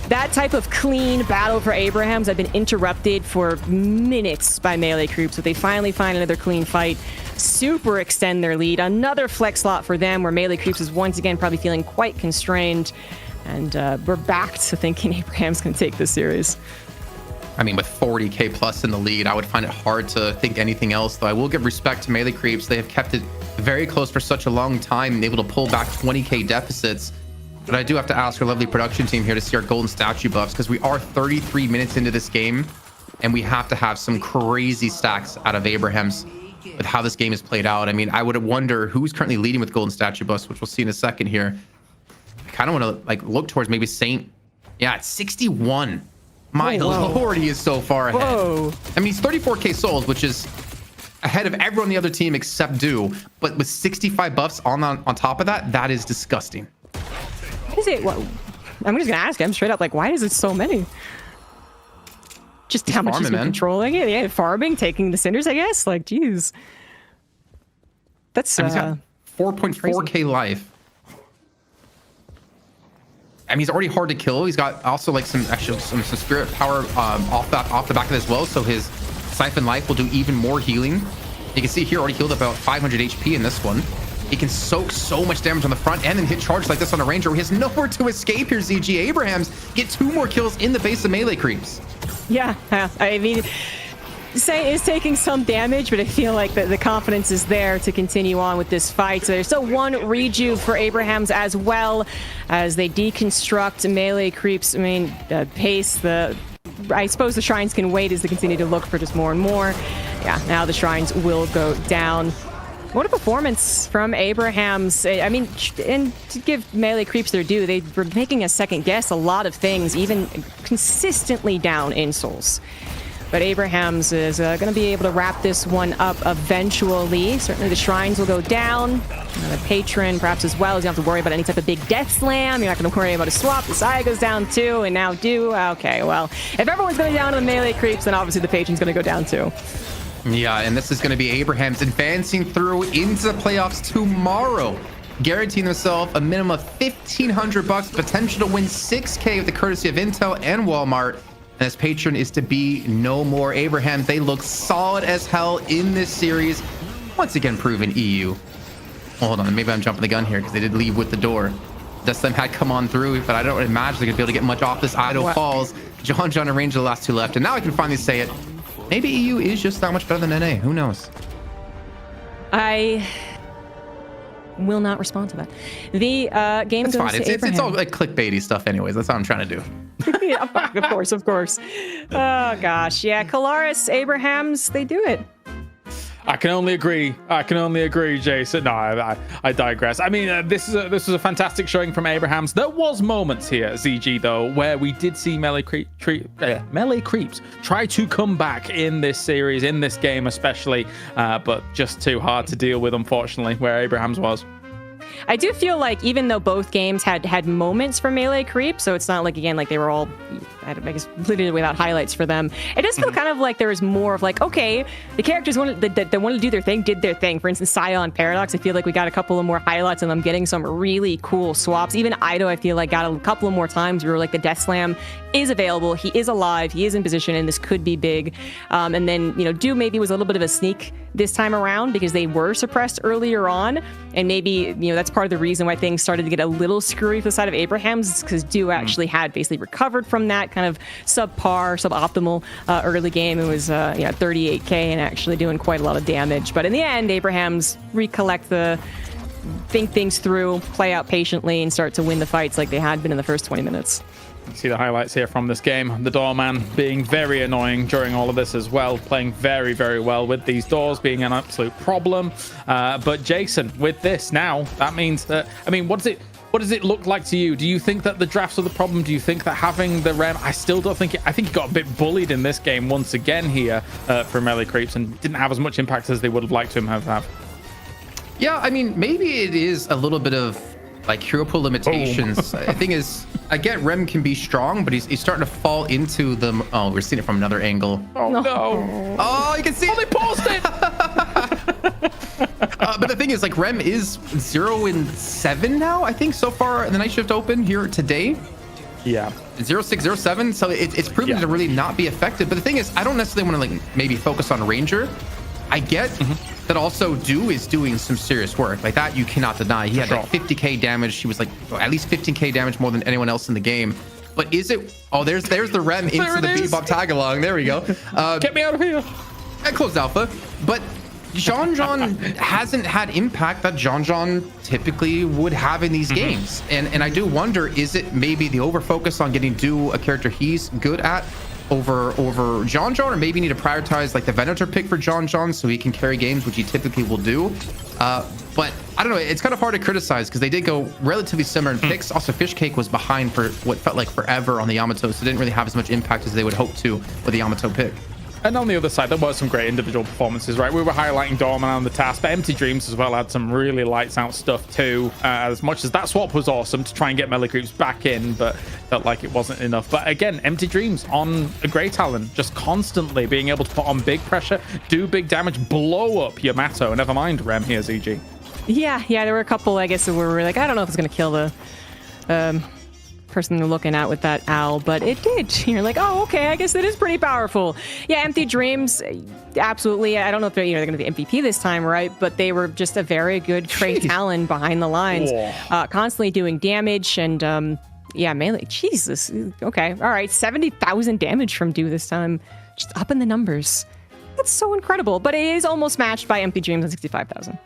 that type of clean battle for Abraham's had been interrupted for minutes by melee creeps, so they finally find another clean fight. Super extend their lead. Another flex slot for them, where melee creeps is once again probably feeling quite constrained. And we're back to thinking Abraham's going to take this series. I mean, with 40k plus in the lead, I would find it hard to think anything else, though I will give respect to melee creeps. They have kept it very close for such a long time and able to pull back 20k deficits. But I do have to ask our lovely production team here to see our golden statue buffs, because we are 33 minutes into this game, and we have to have some crazy stacks out of Abraham's with how this game is played out. I mean, I would wonder who's currently leading with golden statue buffs, which we'll see in a second here. I kind of want to look towards maybe Saint. Yeah, it's 61. My lord, he is so far ahead. Whoa. I mean, he's 34k souls, which is ahead of everyone on the other team except Do. But with 65 buffs on top of that, that is disgusting. Is it? Well, I'm just gonna ask him straight up, why is it so many? Just how much he's been controlling it? Yeah, farming, taking the cinders, I guess. Geez. That's he's got 4.4k life. I mean, he's already hard to kill. He's got also some spirit power off the back of it as well. So his siphon life will do even more healing. You can see here already healed about 500 HP in this one. He can soak so much damage on the front and then hit charge like this on a ranger, where he has nowhere to escape here. ZG Abrahams get 2 more kills in the base of melee creeps. Yeah, I mean, Saint is taking some damage, but I feel like the confidence is there to continue on with this fight. So there's still 1 rejuve for Abraham's as well, as they deconstruct melee creeps. I mean, pace, I suppose the shrines can wait as they continue to look for just more and more. Yeah, now the shrines will go down. What a performance from Abraham's. I mean, and to give melee creeps their due, they were making a second guess a lot of things, even consistently down in souls. But Abraham's is going to be able to wrap this one up eventually. Certainly the shrines will go down. The patron perhaps as well, as you don't have to worry about any type of big death slam. You're not going to worry about a swap. The Saya goes down too, and now Do. Okay, well, if everyone's going down to the melee creeps, then obviously the patron's going to go down too. Yeah, and this is going to be Abraham's advancing through into the playoffs tomorrow, guaranteeing themselves a minimum of $1,500, potential to win 6K with the courtesy of Intel and Walmart. And this patron is to be no more. Abraham, they look solid as hell in this series. Once again, proven EU. Well, hold on, maybe I'm jumping the gun here because they did leave with the door. Dustin had come on through, but I don't imagine they're going to be able to get much off this Idle Falls. John and Ranger, the last 2 left. And now I can finally say it. Maybe EU is just that much better than NA. Who knows? I will not respond to that. The game It's goes fine. to It's all Abraham. like clickbaity stuff anyways. That's what I'm trying to do. Yeah, of course. Oh, gosh. Yeah, Kalaris, Abrahams, they do it. I can only agree, Jason. No, I digress. I mean, this was a fantastic showing from Abrahams. There was moments here, ZG, though, where we did see Melee Creeps try to come back in this series, in this game especially, but just too hard to deal with, unfortunately, where Abrahams was. I do feel like even though both games had moments for Melee Creep, so it's not like, again, like they were all, I guess, literally without highlights for them. It does feel kind of like there was more of like, okay, the characters that wanted to do their thing did their thing. For instance, Scion Paradox, I feel like we got a couple of more highlights and I'm getting some really cool swaps. Even Ido, I feel like, got a couple of more times where like the Death Slam is available, he is alive, he is in position, and this could be big. And then, Do maybe was a little bit of a sneak this time around because they were suppressed earlier on, and maybe that's part of the reason why things started to get a little screwy for the side of Abrahams, because Do actually had basically recovered from that kind of suboptimal early game. It was 38k and actually doing quite a lot of damage, but in the end, Abrahams think things through, play out patiently, and start to win the fights like they had been in the first 20 minutes. You see the highlights here from this game. The doorman being very annoying during all of this as well, playing very, very well with these doors being an absolute problem. But Jason, with this now, that means that, what does it look like to you? Do you think that the drafts are the problem? Do you think that having the Rem, I still don't think I think he got a bit bullied in this game once again here for Melee Creeps and didn't have as much impact as they would have liked to have. Yeah, maybe it is a little bit of like hero pool limitations. The thing is, I get Rem can be strong, but he's starting to fall into the. Oh, we're seeing it from another angle. Oh no! Oh, you can see. Oh, they paused it. But the thing is, like, Rem is 0-7 now, I think, so far in the Night Shift Open here today. Yeah. 0-6, 0-7. So it's proven to really not be effective. But the thing is, I don't necessarily want to like maybe focus on Ranger. I get that also Do is doing some serious work. Like that you cannot deny. He had like 50k damage. He was like at least 15k damage more than anyone else in the game. But is it? Oh, there's the Rem into the Bebop tag along. There we go. Get me out of here. At closed alpha. But John hasn't had impact that John typically would have in these games. And I do wonder, is it maybe the over focus on getting Do a character he's good at over John, or maybe you need to prioritize like the Venator pick for John so he can carry games, which he typically will do. But I don't know, it's kind of hard to criticize because they did go relatively similar in picks. Also, Fishcake was behind for what felt like forever on the Yamato, so didn't really have as much impact as they would hope to with the Yamato pick. And on the other side, there were some great individual performances, right? We were highlighting Dorman on the task, but Empty Dreams as well had some really lights out stuff too. As much as that swap was awesome to try and get Melee Creeps back in, but felt like it wasn't enough. But again, Empty Dreams on a Grey Talon, just constantly being able to put on big pressure, do big damage, blow up Yamato. Never mind Rem here, ZG. Yeah, there were a couple, I guess, where we were like, I don't know if it's going to kill the person they're looking at with that owl, but it did. You're like, oh, okay, I guess that is pretty powerful. Yeah, Empty Dreams, absolutely. I don't know if they're going to be MVP this time, right? But they were just a very good Grey Talon behind the lines, constantly doing damage and melee. Jesus. Okay, all right, 70,000 damage from Do this time, just up in the numbers. That's so incredible, but it is almost matched by Empty Dreams at 65,000.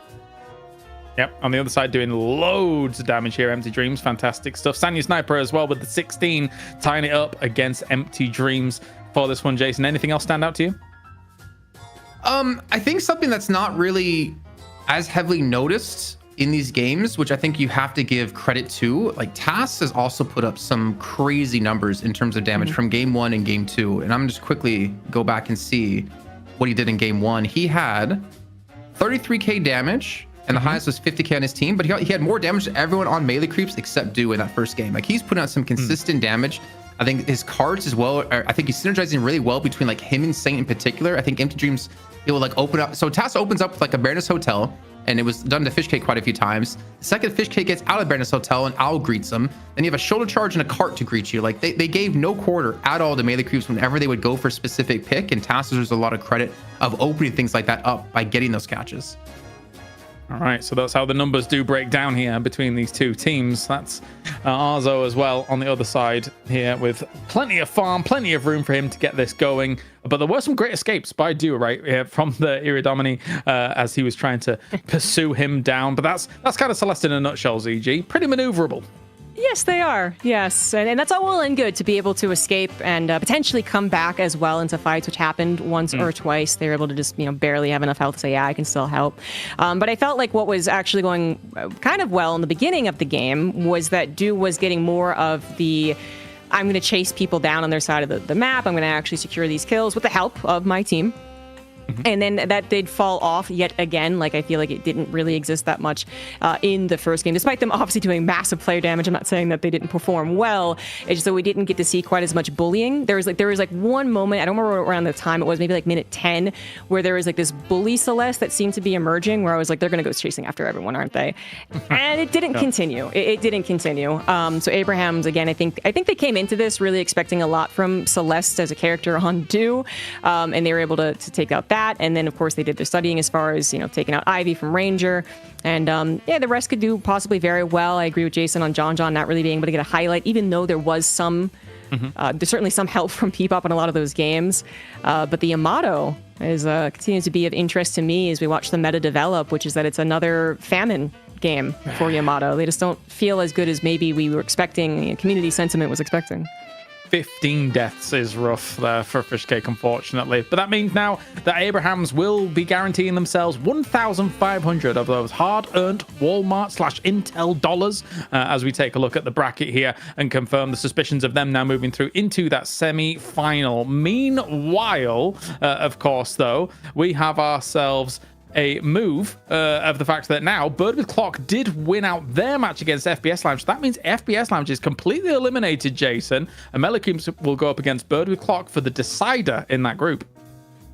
Yep, on the other side doing loads of damage here, Empty Dreams, fantastic stuff. Sanya Sniper as well with the 16, tying it up against Empty Dreams for this one. Jason, anything else stand out to you? I think something that's not really as heavily noticed in these games, which I think you have to give credit to, like Tass has also put up some crazy numbers in terms of damage from game 1 and game 2. And I'm just quickly go back and see what he did in game 1. He had 33k damage. And the highest was 50k on his team, but he had more damage than everyone on Melee Creeps except Do in that first game. Like he's putting out some consistent damage. I think his cards as well, I think he's synergizing really well between like him and Saint in particular. I think Empty Dreams, it will like open up. So Tass opens up with like a Baroness Hotel, and it was done to Fishcake quite a few times. The second Fishcake gets out of Baroness Hotel, and Owl greets him. Then you have a shoulder charge and a cart to greet you. Like they gave no quarter at all to Melee Creeps whenever they would go for a specific pick, and Tass deserves a lot of credit of opening things like that up by getting those catches. All right, so that's how the numbers do break down here between these two teams. That's Arzo as well on the other side here with plenty of farm, plenty of room for him to get this going. But there were some great escapes by Duo, right, here from the Iridomini as he was trying to pursue him down. But that's kind of Celeste in a nutshell, ZG. Pretty maneuverable. Yes, they are. Yes. And that's all well and good to be able to escape and potentially come back as well into fights, which happened once or twice. They were able to just, barely have enough health to say, yeah, I can still help. But I felt like what was actually going kind of well in the beginning of the game was that Du was getting more of the, I'm going to chase people down on their side of the map. I'm going to actually secure these kills with the help of my team. And then that did fall off yet again. Like, I feel like it didn't really exist that much in the first game, despite them obviously doing massive player damage. I'm not saying that they didn't perform well. It's just that we didn't get to see quite as much bullying. There was one moment, I don't remember around the time it was, maybe like minute 10, where there was like this bully Celeste that seemed to be emerging, where I was like, they're going to go chasing after everyone, aren't they? And it didn't continue. It didn't continue. So Abraham's, again, I think they came into this really expecting a lot from Celeste as a character on Du, and they were able to take out that. And then, of course, they did their studying as far as, taking out Ivy from Ranger. And, the rest could do possibly very well. I agree with Jason on John not really being able to get a highlight, even though there was some, there's certainly some help from Peepop in a lot of those games. But the Yamato continues to be of interest to me as we watch the meta develop, which is that it's another famine game for Yamato. They just don't feel as good as maybe we were expecting, community sentiment was expecting. 15 deaths is rough there for Fishcake, unfortunately. But that means now that Abrahams will be guaranteeing themselves 1,500 of those hard-earned Walmart/Intel dollars as we take a look at the bracket here and confirm the suspicions of them now moving through into that semi-final. Meanwhile, of course, though, we have ourselves a move of the fact that now Bird with Clock did win out their match against FPS Lounge. So that means FPS Lounge is completely eliminated, Jason. And Melacubes will go up against Bird with Clock for the decider in that group.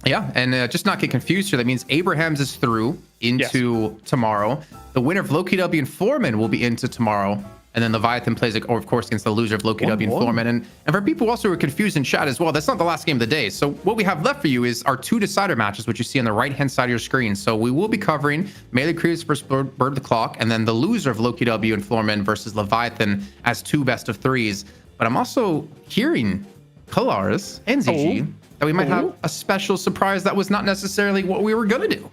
Yeah, and just not get confused here. That means Abrahams is through into tomorrow. The winner of Loki W and Foreman will be into tomorrow. And then Leviathan plays, of course, against the loser of Loki W and Foreman. And for people also who are confused in chat as well, that's not the last game of the day. So what we have left for you is our two decider matches, which you see on the right-hand side of your screen. So we will be covering Melee Creeps versus Bird the Clock, and then the loser of Loki W and Foreman versus Leviathan as two best of threes. But I'm also hearing Kalars and ZG that we might have a special surprise that was not necessarily what we were going to do.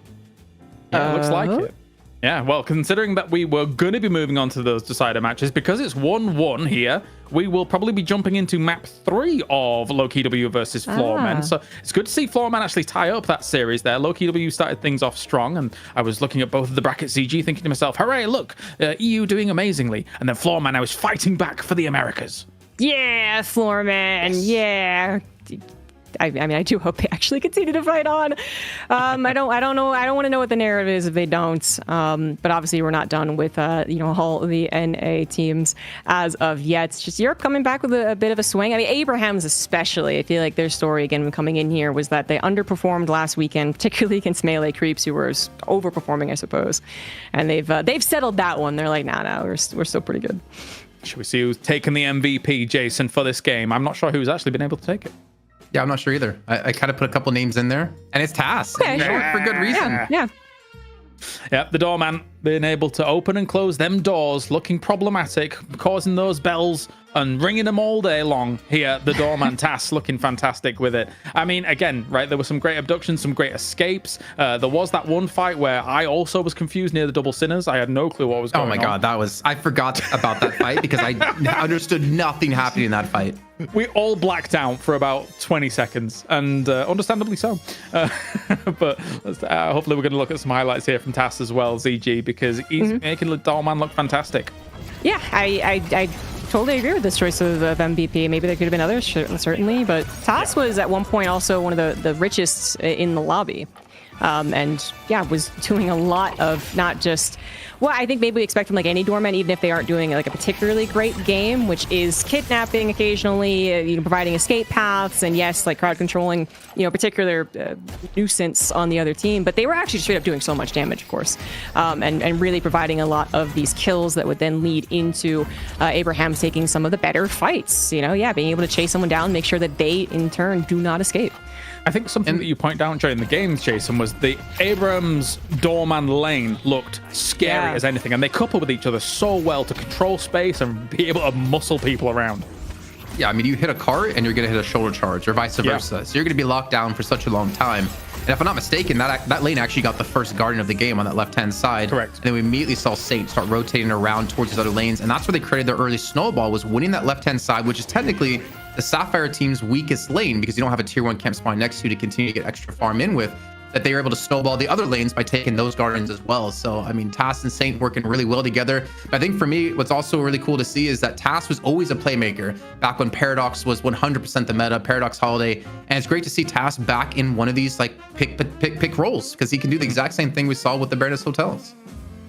Yeah, it looks like it. Yeah, well, considering that we were going to be moving on to those decider matches, because it's 1-1 here, we will probably be jumping into map 3 of Loki W versus Floorman. So it's good to see Floorman actually tie up that series there. Loki W started things off strong, and I was looking at both of the brackets CG, thinking to myself, hooray, look, EU doing amazingly. And then Floorman, I was fighting back for the Americas. Yeah, Floorman, yeah. I mean, I do hope they actually continue to fight on. I don't know. I don't want to know what the narrative is if they don't. But obviously, we're not done with all the NA teams as of yet. It's just Europe coming back with a bit of a swing. I mean, Abrahams especially. I feel like their story again coming in here was that they underperformed last weekend, particularly against Melee Creeps, who were overperforming, I suppose. And they've settled that one. They're like, nah, we're still pretty good. Should we see who's taken the MVP, Jason, for this game? I'm not sure who's actually been able to take it. Yeah, I'm not sure either. I kind of put a couple names in there, and it's TAS. Okay. For good reason. Yeah. Yeah, the doorman being able to open and close them doors, looking problematic, causing those bells and ringing them all day long. Here, the doorman TAS looking fantastic with it. I mean, again, right, there were some great abductions, some great escapes. There was that one fight where I also was confused near the double sinners. I had no clue what was going on. Oh my God, I forgot about that fight because I understood nothing happening in that fight. We all blacked out for about 20 seconds, and understandably so. But hopefully we're going to look at some highlights here from TAS as well, ZG, because he's making the doorman look fantastic. Yeah, I totally agree with this choice of MVP. Maybe there could have been others, certainly, but TAS was at one point also one of the richest in the lobby. And yeah, was doing a lot of not just, well, I think maybe we expect from like any doorman, even if they aren't doing like a particularly great game, which is kidnapping occasionally, providing escape paths, and yes, like crowd controlling, particular nuisance on the other team. But they were actually straight up doing so much damage, of course, and really providing a lot of these kills that would then lead into Abraham taking some of the better fights. Being able to chase someone down, make sure that they in turn do not escape. I think something that you point out during the games, Jason, was the Abrams doorman lane looked scary as anything, and they couple with each other so well to control space and be able to muscle people around. Yeah, I mean, you hit a cart and you're going to hit a shoulder charge or vice versa. So you're going to be locked down for such a long time. And if I'm not mistaken, that lane actually got the first Guardian of the game on that left-hand side. Correct. And then we immediately saw Saint start rotating around towards these other lanes. And that's where they created their early snowball, was winning that left-hand side, which is technically the Sapphire team's weakest lane because you don't have a tier 1 camp spawn next to you to continue to get extra farm in with. That they were able to snowball the other lanes by taking those Guardians as well. So, I mean, TAS and Saint working really well together. But I think for me, what's also really cool to see is that TAS was always a playmaker back when Paradox was 100% the meta, Paradox Holiday. And it's great to see TAS back in one of these like pick roles because he can do the exact same thing we saw with the Baroness Hotels.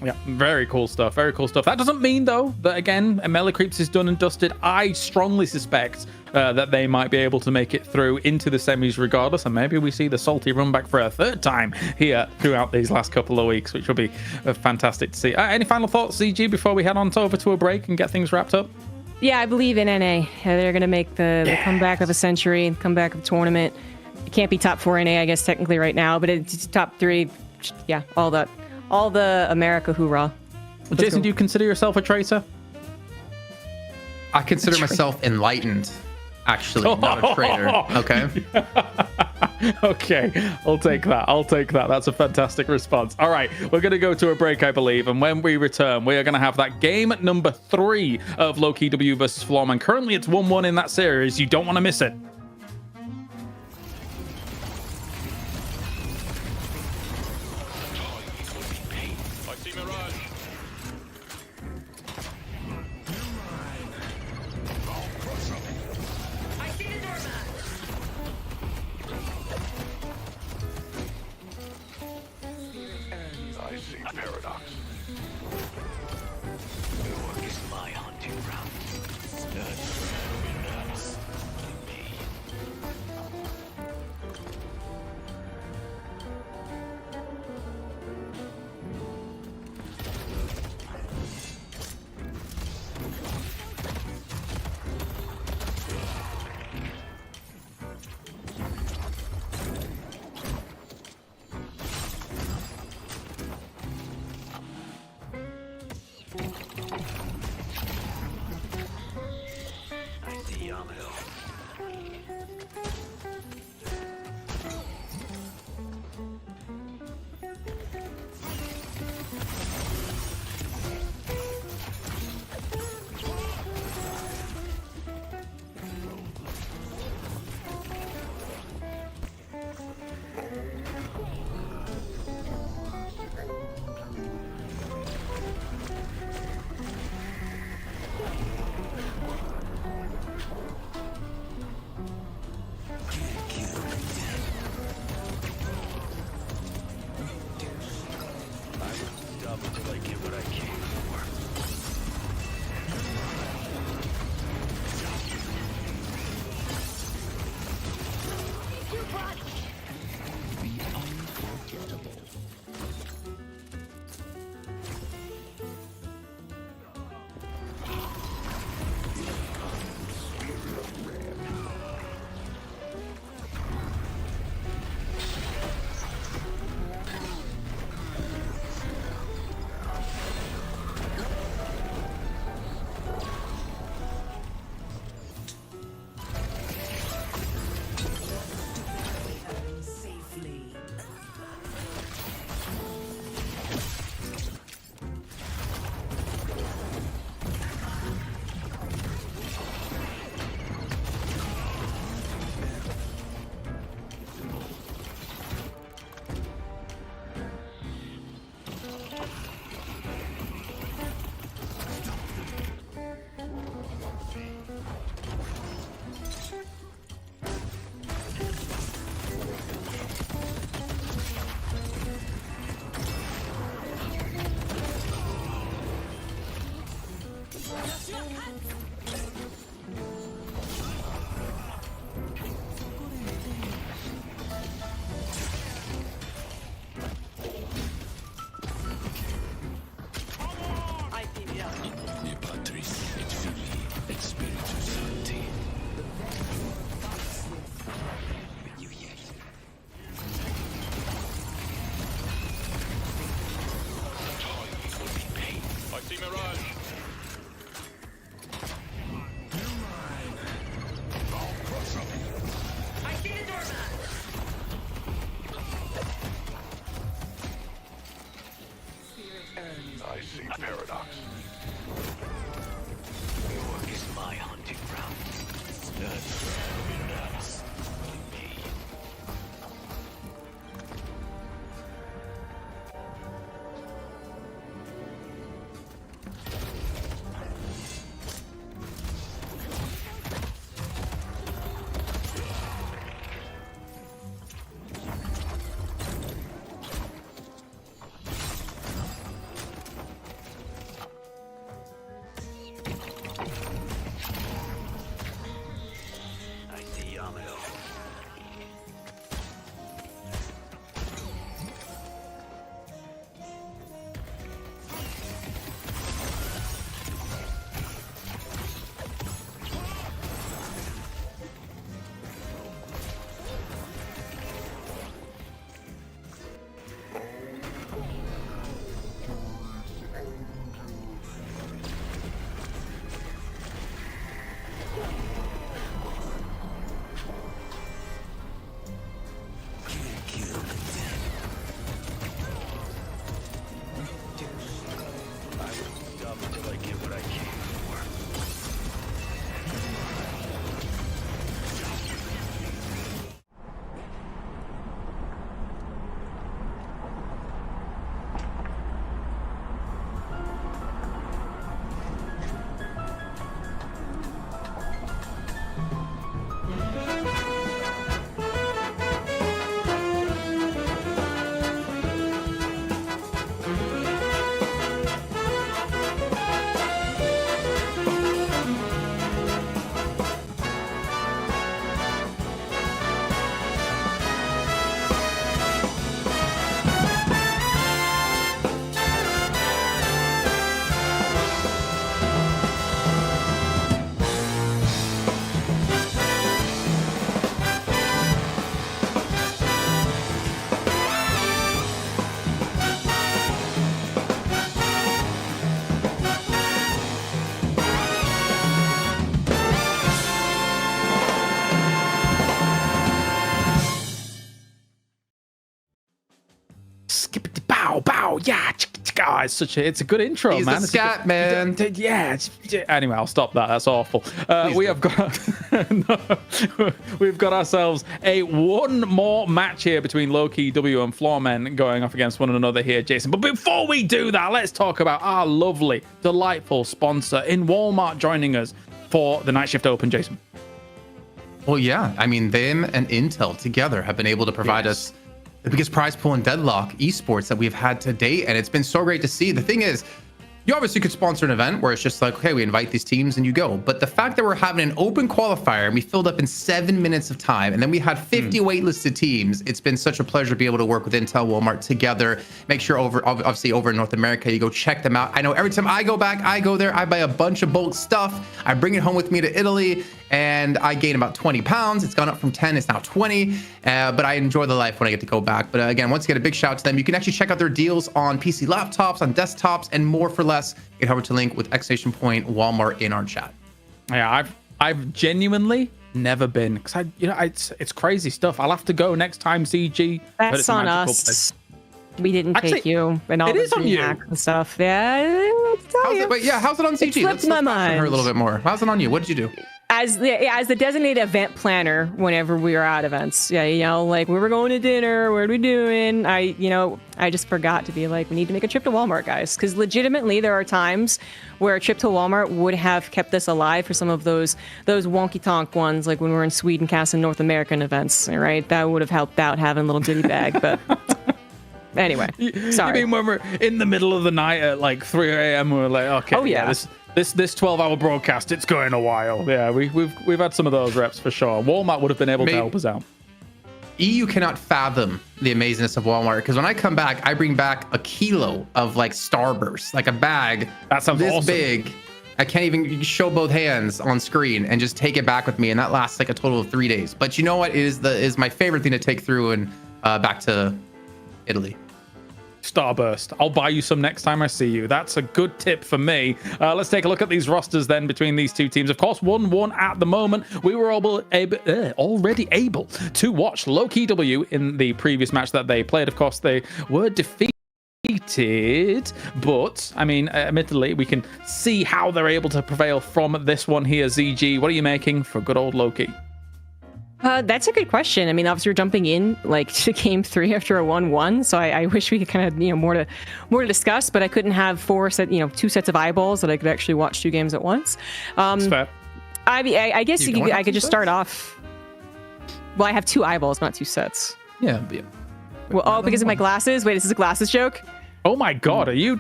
Yeah, very cool stuff. Very cool stuff. That doesn't mean, though, that again, Melee Creeps is done and dusted. I strongly suspect that they might be able to make it through into the semis regardless, and maybe we see the salty run back for a third time here throughout these last couple of weeks, which will be fantastic to see. Any final thoughts, ZG, before we head on over to a break and get things wrapped up? Yeah, I believe in NA. They're going to make the comeback of a century, comeback of a tournament. It can't be top 4 NA, I guess, technically right now, but it's top 3. Yeah, all the America hoorah. Well, Jason, do you consider yourself a traitor? I consider myself enlightened, actually, not a traitor. Okay. Okay, I'll take that. That's a fantastic response. All right, we're going to go to a break, I believe, and when we return, we are going to have that game number 3 of Low-Key W versus Flom, and currently it's 1-1 in that series. You don't want to miss it. skippity bow bow, yeah. It's a good intro, He's man. the scat man. Yeah. Anyway, I'll stop that. That's awful. We have got we've got ourselves one more match here between Loki W and Floormen going off against one another here, Jason. But before we do that, let's talk about our lovely, delightful sponsor in Walmart joining us for the Night Shift Open, Jason. Well, yeah. I mean, them and Intel together have been able to provide us the biggest prize pool in Deadlock esports that we've had to date, and it's been so great to see. The thing is, you obviously could sponsor an event where it's just like, okay, we invite these teams and you go. But the fact that we're having an open qualifier and we filled up in 7 minutes of time, and then we had 50 waitlisted teams, it's been such a pleasure to be able to work with Intel Walmart together. Make sure obviously over in North America, you go check them out. I know every time I go back, I go there, I buy a bunch of bulk stuff. I bring it home with me to Italy, and I gain about 20 pounds. It's gone up from 10, it's now 20. But I enjoy the life when I get to go back. But again, once again, a big shout out to them. You can actually check out their deals on PC laptops, on desktops, and more for less. Get over to link with !point Walmart in our chat. Yeah, I've genuinely never been, because it's crazy stuff. I'll have to go next time, CG. That's on us. Place. We didn't take you and all the hacks and stuff. Yeah, how's it on CG? Let's my mind. Her a little bit more. How's it on you? What did you do? As the designated event planner, whenever we were at events, like we were going to dinner, what are we doing? I just forgot to be like, we need to make a trip to Walmart, guys, because legitimately there are times where a trip to Walmart would have kept us alive for some of those wonky tonk ones, like when we were in Sweden casting North American events, right? That would have helped out having a little goodie bag, but. Anyway, sorry. You mean when we're in the middle of the night at like 3 a.m. we're like, okay, this 12-hour broadcast, it's going a while. Yeah, we've had some of those reps for sure. Walmart would have been able to help us out. EU cannot fathom the amazingness of Walmart, because when I come back, I bring back a kilo of like Starburst, like a bag that sounds this awesome. Big. I can't even show both hands on screen and just take it back with me, and that lasts like a total of 3 days. But you know what is my favorite thing to take through and back to Italy? Starburst. I'll buy you some next time I see you. That's a good tip for me. Let's take a look at these rosters then between these two teams. Of course, 1-1 at the moment. We were already able to watch Loki W in the previous match that they played. Of course, they were defeated, but I mean, admittedly, we can see how they're able to prevail from this one here. ZG, what are you making for good old Loki? That's a good question. I mean, obviously we're jumping in like to game 3 after a 1-1, so I wish we could kind of more to discuss, but I couldn't have 2 sets of eyeballs that I could actually watch 2 games at once. That's fair. I guess I could just start off. Well, I have 2 eyeballs, not 2 sets. Yeah. Well, because of my glasses. Wait, this is a glasses joke. Oh my God, are you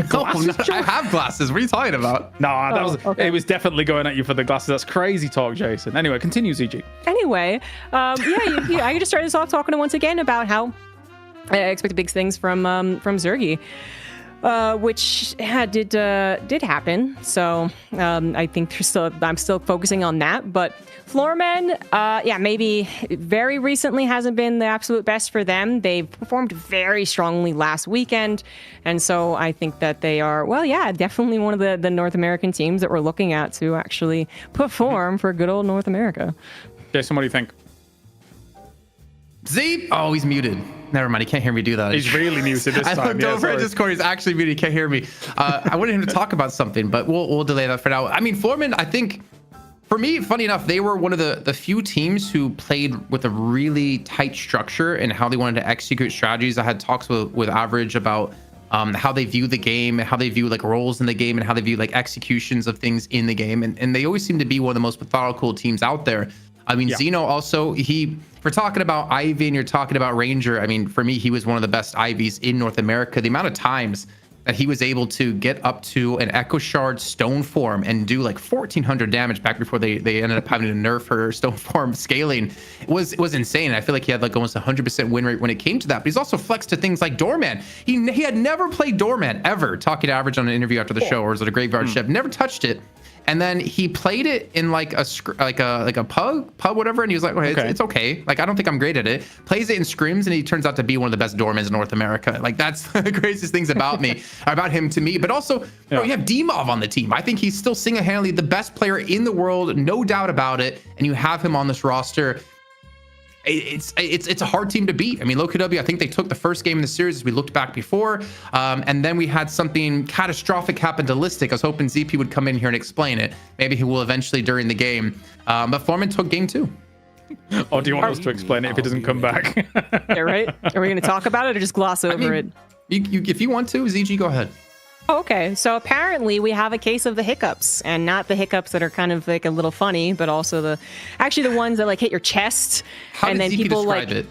glasses? I have glasses. What are you talking about? No, it was definitely going at you for the glasses. That's crazy talk, Jason. Anyway, continue, ZG. Anyway, I can just start this off talking once again about how I expected big things from Zergy, which did happen. So I think I'm still focusing on that, but. Floormen, maybe very recently hasn't been the absolute best for them. They've performed very strongly last weekend, and so I think that they are, definitely one of the North American teams that we're looking at to actually perform for good old North America. Jason, what do you think? Z? Oh, he's muted. Never mind, he can't hear me do that. He's really muted this time. I looked over at Discord, he's actually muted, he can't hear me. I wanted him to talk about something, but we'll delay that for now. I mean, Floormen, I think... For me, funny enough, they were one of the few teams who played with a really tight structure and how they wanted to execute strategies. I had talks with Average about how they view the game, how they view like roles in the game, and how they view like executions of things in the game. And they always seem to be one of the most methodical teams out there. I mean, Xeno also, for talking about Ivy and you're talking about Ranger, I mean, for me, he was one of the best Ivies in North America. The amount of times that he was able to get up to an Echo Shard Stone Form and do like 1,400 damage back before they ended up having to nerf her Stone Form scaling was insane. I feel like he had like almost 100% win rate when it came to that. But he's also flexed to things like Doorman. He had never played Doorman ever, talking to Average on an interview after the show, or was it a Graveyard Shift? Never touched it. And then he played it in like a pub whatever, and he was like, okay, it's okay. Like, I don't think I'm great at it. Plays it in scrims, and he turns out to be one of the best doormans in North America. Like, that's the craziest things about him to me. But also, you have D-Mov on the team. I think he's still single-handedly the best player in the world, no doubt about it. And you have him on this roster. it's a hard team to beat. I mean, LoKW, I think they took the first game in the series as we looked back before. And then we had something catastrophic happen to Listic. I was hoping ZP would come in here and explain it. Maybe he will eventually during the game. But Foreman took game 2. Or do you want us to explain it if he doesn't come back? Yeah, right? Are we going to talk about it or just gloss over it? If you want to, ZG, go ahead. Oh, okay, so apparently we have a case of the hiccups, and not the hiccups that are kind of like a little funny, but also the ones that like hit your chest. How and did then ZP people describe like it?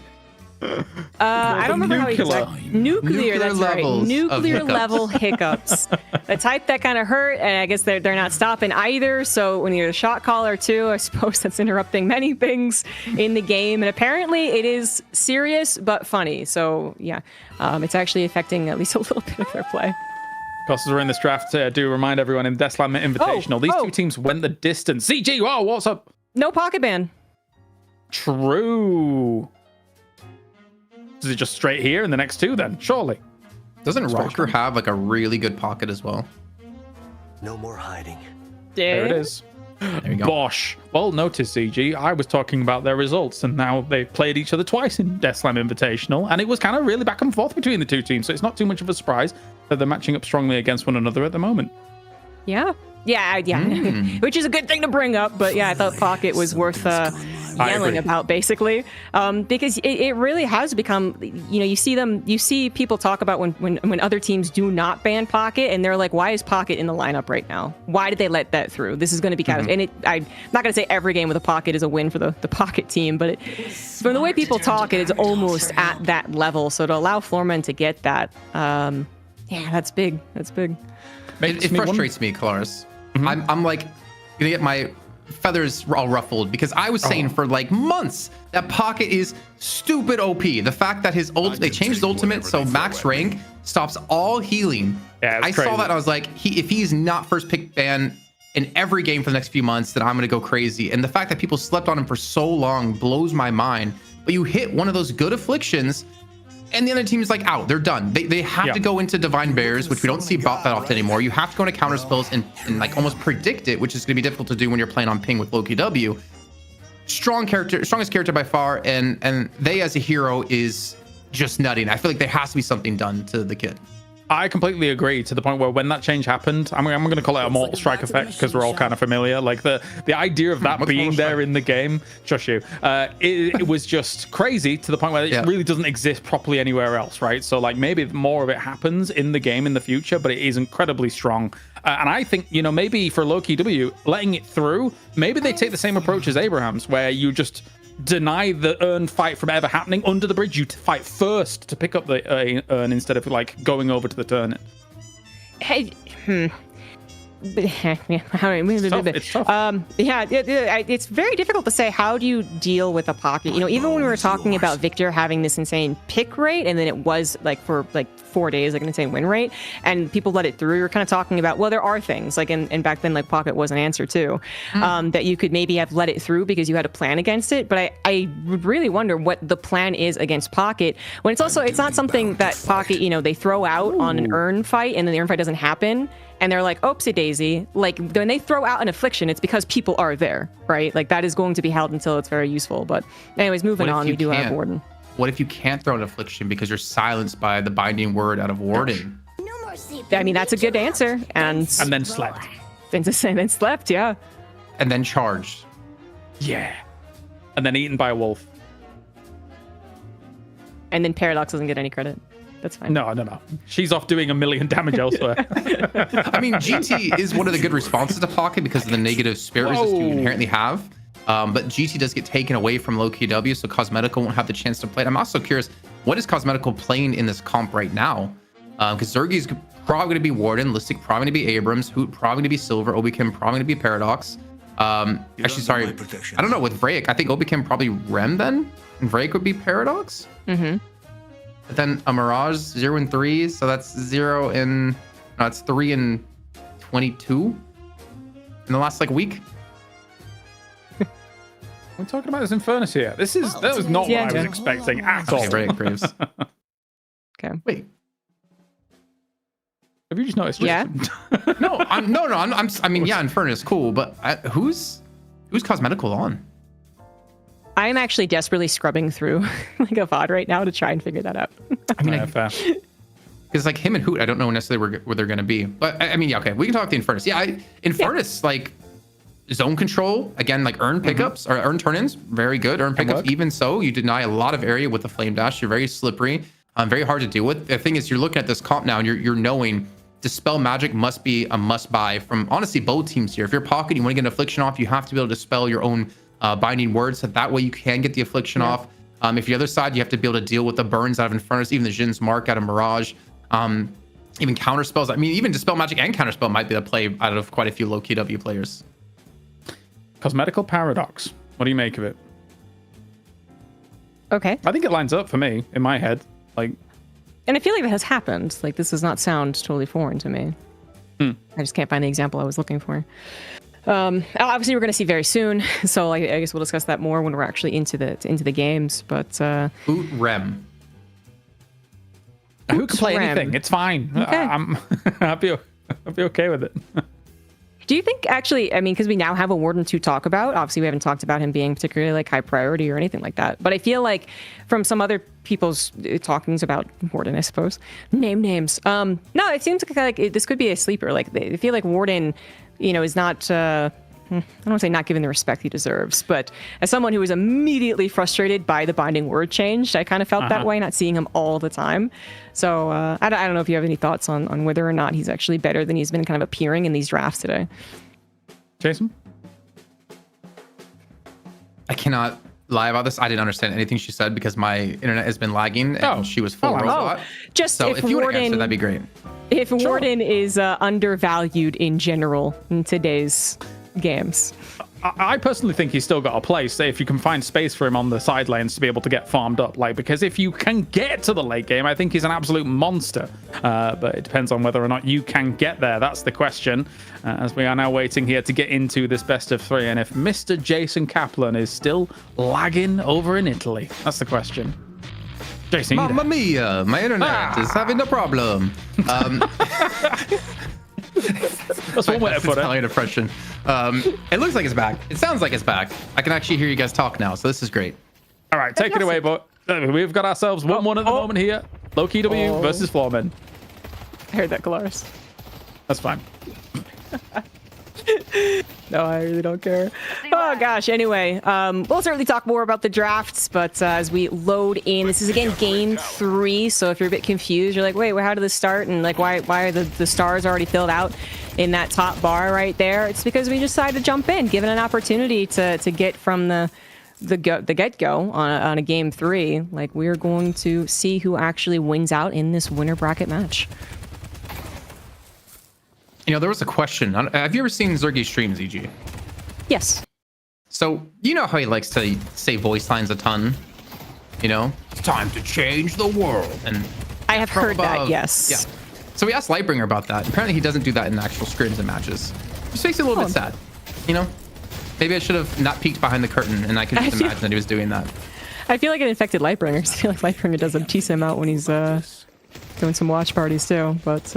I don't remember how he described nuclear. That's right, nuclear level hiccups. The type that kind of hurt, and I guess they're not stopping either. So when you're a shot caller too, I suppose that's interrupting many things in the game. And apparently it is serious but funny. So yeah, it's actually affecting at least a little bit of their play. Because we're in this draft, do remind everyone in Deathslam Invitational, these two teams went the distance. CG, oh, what's up? No pocket ban. True. Is it just straight here in the next 2 then? Surely. Doesn't Rocker have like a really good pocket as well? No more hiding. There it is. There you go. Bosh. Well, notice, CG, I was talking about their results, and now they played each other twice in Deathslam Invitational, and it was kind of really back and forth between the two teams, so it's not too much of a surprise that they're matching up strongly against one another at the moment. Yeah. Which is a good thing to bring up, but yeah, I thought Pocket was worth yelling about, basically, because it really has become, you see people talk about when other teams do not ban Pocket, and they're like, why is Pocket in the lineup right now? Why did they let that through? This is going to be kind of, and I'm not going to say every game with a Pocket is a win for the Pocket team, but from the way people talk, it is almost at that level. So to allow Floorman to get that, that's big. That's big. It frustrates me, Kalaris. I'm like gonna get my feathers all ruffled because I was saying for like months that Pocket is stupid OP. The fact that his they changed his ultimate so max rank stops all healing. Yeah, I saw that and I was like, if he's not first pick ban in every game for the next few months, then I'm gonna go crazy. And the fact that people slept on him for so long blows my mind. But you hit one of those good afflictions, and the other team is like out. They're done. They have to go into Divine Bears, which we don't see bot that often anymore. You have to go into counter spells and like almost predict it, which is going to be difficult to do when you're playing on ping with LoKW. Strongest character by far, and they as a hero is just nutting. I feel like there has to be something done to the kid. I completely agree, to the point where when that change happened, I'm going to call it a Mortal Strike effect because we're all kind of familiar. Like the idea of that being there in the game, shush you, it was just crazy to the point where it really doesn't exist properly anywhere else, right? So like maybe more of it happens in the game in the future, but it is incredibly strong. And I think, maybe for LoKW, letting it through, maybe they take the same approach as Abraham's, where you just deny the urn fight from ever happening under the bridge. You fight first to pick up the urn instead of like going over to the turn. Hey, It's tough. It's very difficult to say how do you deal with a Pocket. Even when we were talking about Victor having this insane pick rate, and then it was like for like 4 days like an insane win rate, and people let it through, we were kind of talking about, well, there are things like, and back then like Pocket was an answer too, that you could maybe have let it through because you had a plan against it. But I would really wonder what the plan is against Pocket when it's not something that Pocket they throw out on an urn fight and then the urn fight doesn't happen. And they're like, oopsie daisy. Like when they throw out an affliction, it's because people are there, right? Like that is going to be held until it's very useful. But anyways, moving on, we do have Warden. What if you can't throw an affliction because you're silenced by the binding word out of Warden? I mean, that's a good answer. And then slept. Then slept, yeah. And then charged. Yeah. And then eaten by a wolf. And then Paradox doesn't get any credit. That's fine. No. She's off doing 1 million damage elsewhere. I mean, GT is one of the good responses to Pocket because of the negative spirit resist you inherently have. But GT does get taken away from LoKW, so Cosmetical won't have the chance to play it. I'm also curious, what is Cosmetical playing in this comp right now? Because Zergi's probably going to be Warden, Listic probably going to be Abrams, Hoot probably going to be Silver, Obikim probably going to be Paradox. Actually, sorry, I don't know, with Vraic, I think Obikim probably Rem then, and Vraic would be Paradox. Mm-hmm. But then a Mirage 0 and 3, so that's 3 and 22 in the last like week. We're talking about this Infernus here. That was not what I was expecting at all. Okay, right, Graves. Okay. Wait. Have you just noticed? Yeah. No, I mean, yeah, Infernus, cool, but who's Cosmetical on? I'm actually desperately scrubbing through like a VOD right now to try and figure that out. I mean, fair. because like him and Hoot, I don't know necessarily where they're going to be. But I mean, yeah, okay, we can talk the Infernus. Yeah, Infernus, like zone control, again, like earn pickups or earn turn-ins, very good. Earn pickups, even so, you deny a lot of area with the Flame Dash. You're very slippery, very hard to deal with. The thing is, you're looking at this comp now and you're knowing Dispel Magic must be a must-buy from, honestly, both teams here. If you're Pocket, you want to get an Affliction off, you have to be able to dispel your own Binding Words, so that way you can get the Affliction off. If you're the other side, you have to be able to deal with the burns out of Infernus, even the Jin's Mark out of Mirage. Even counter spells. I mean, even Dispel Magic and Counterspell might be the play out of quite a few low KW players. Cosmetical Paradox. What do you make of it? Okay. I think it lines up for me in my head. Like, And I feel like that has happened. Like, this does not sound totally foreign to me. I just can't find the example I was looking for. Obviously, we're going to see very soon, so I guess we'll discuss that more when we're actually into the games. But Boot Rem. who can play Rem. anything? It's fine. Okay. I'll be okay with it. do you think actually? I mean, because we now have a Warden to talk about. Obviously, we haven't talked about him being particularly like high priority or anything like that. But I feel like from some other people's talkings about Warden, I suppose, names. No, it seems like this could be a sleeper. Like they feel like Warden, is not. I don't want to say not given the respect he deserves, but as someone who was immediately frustrated by the Binding Word change, I kind of felt that way, not seeing him all the time. So I don't know if you have any thoughts on whether or not he's actually better than he's been kind of appearing in these drafts today. Jason? I cannot lie about this. I didn't understand anything she said because my internet has been lagging and she was full robot. Just so if you would Warden, answer, that'd be great. If Warden is undervalued in general in today's games. I personally think he's still got a place if you can find space for him on the side lanes to be able to get farmed up. Like, because if you can get to the late game, I think he's an absolute monster. But it depends on whether or not you can get there. That's the question. As we are now waiting here to get into this best of three. And if Mr. Jason Kaplan is still lagging over in Italy, that's the question. Jason, Mamma mia, my internet is having a problem. that's one way to put it. Italian impression. It looks like it's back. It sounds like it's back. I can actually hear you guys talk now, so this is great. All right, take it away, but we've got ourselves 1-1 at the moment here. Low key W versus Floorman. I heard that, Galaris. That's fine. No, I really don't care. Oh gosh. Anyway, we'll certainly talk more about the drafts, but as we load in, this is again game 3. So if you're a bit confused, you're like, wait, how did this start? And like, why are the stars already filled out in that top bar right there? It's because we decided to jump in, given an opportunity to get from the get-go on a game 3. Like, we're going to see who actually wins out in this winner bracket match. There was a question. Have you ever seen Zergy stream, ZG? Yes. So, you know how he likes to say voice lines a ton? It's time to change the world. And I have heard that, yes. Yeah. So we asked Lightbringer about that. Apparently he doesn't do that in actual scrims and matches. Which makes it a little bit sad. Maybe I should have not peeked behind the curtain and I could just imagine that he was doing that. I feel like it infected Lightbringer. I feel like Lightbringer does a tease him out when he's doing some watch parties too. But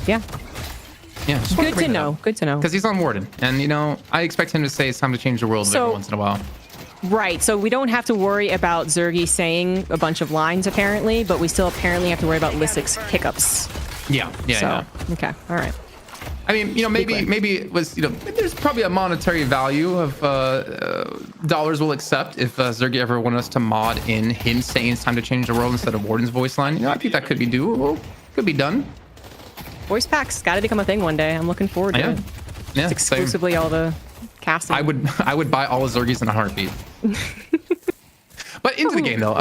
yeah. Yeah, just good to know. Good to know. Because he's on Warden. And, I expect him to say it's time to change the world every once in a while. Right. So we don't have to worry about Zergy saying a bunch of lines, apparently, but we still apparently have to worry about Lissic's hiccups. Yeah. Okay. All right. I mean, maybe it was, there's probably a monetary value of dollars we'll accept if Zergy ever wanted us to mod in him saying it's time to change the world instead of Warden's voice line. I think that could be doable. Could be done. Voice packs got to become a thing one day. I'm looking forward to it. Yeah, it's exclusively all the casting. I would buy all the Zergies in a heartbeat. But into the game though,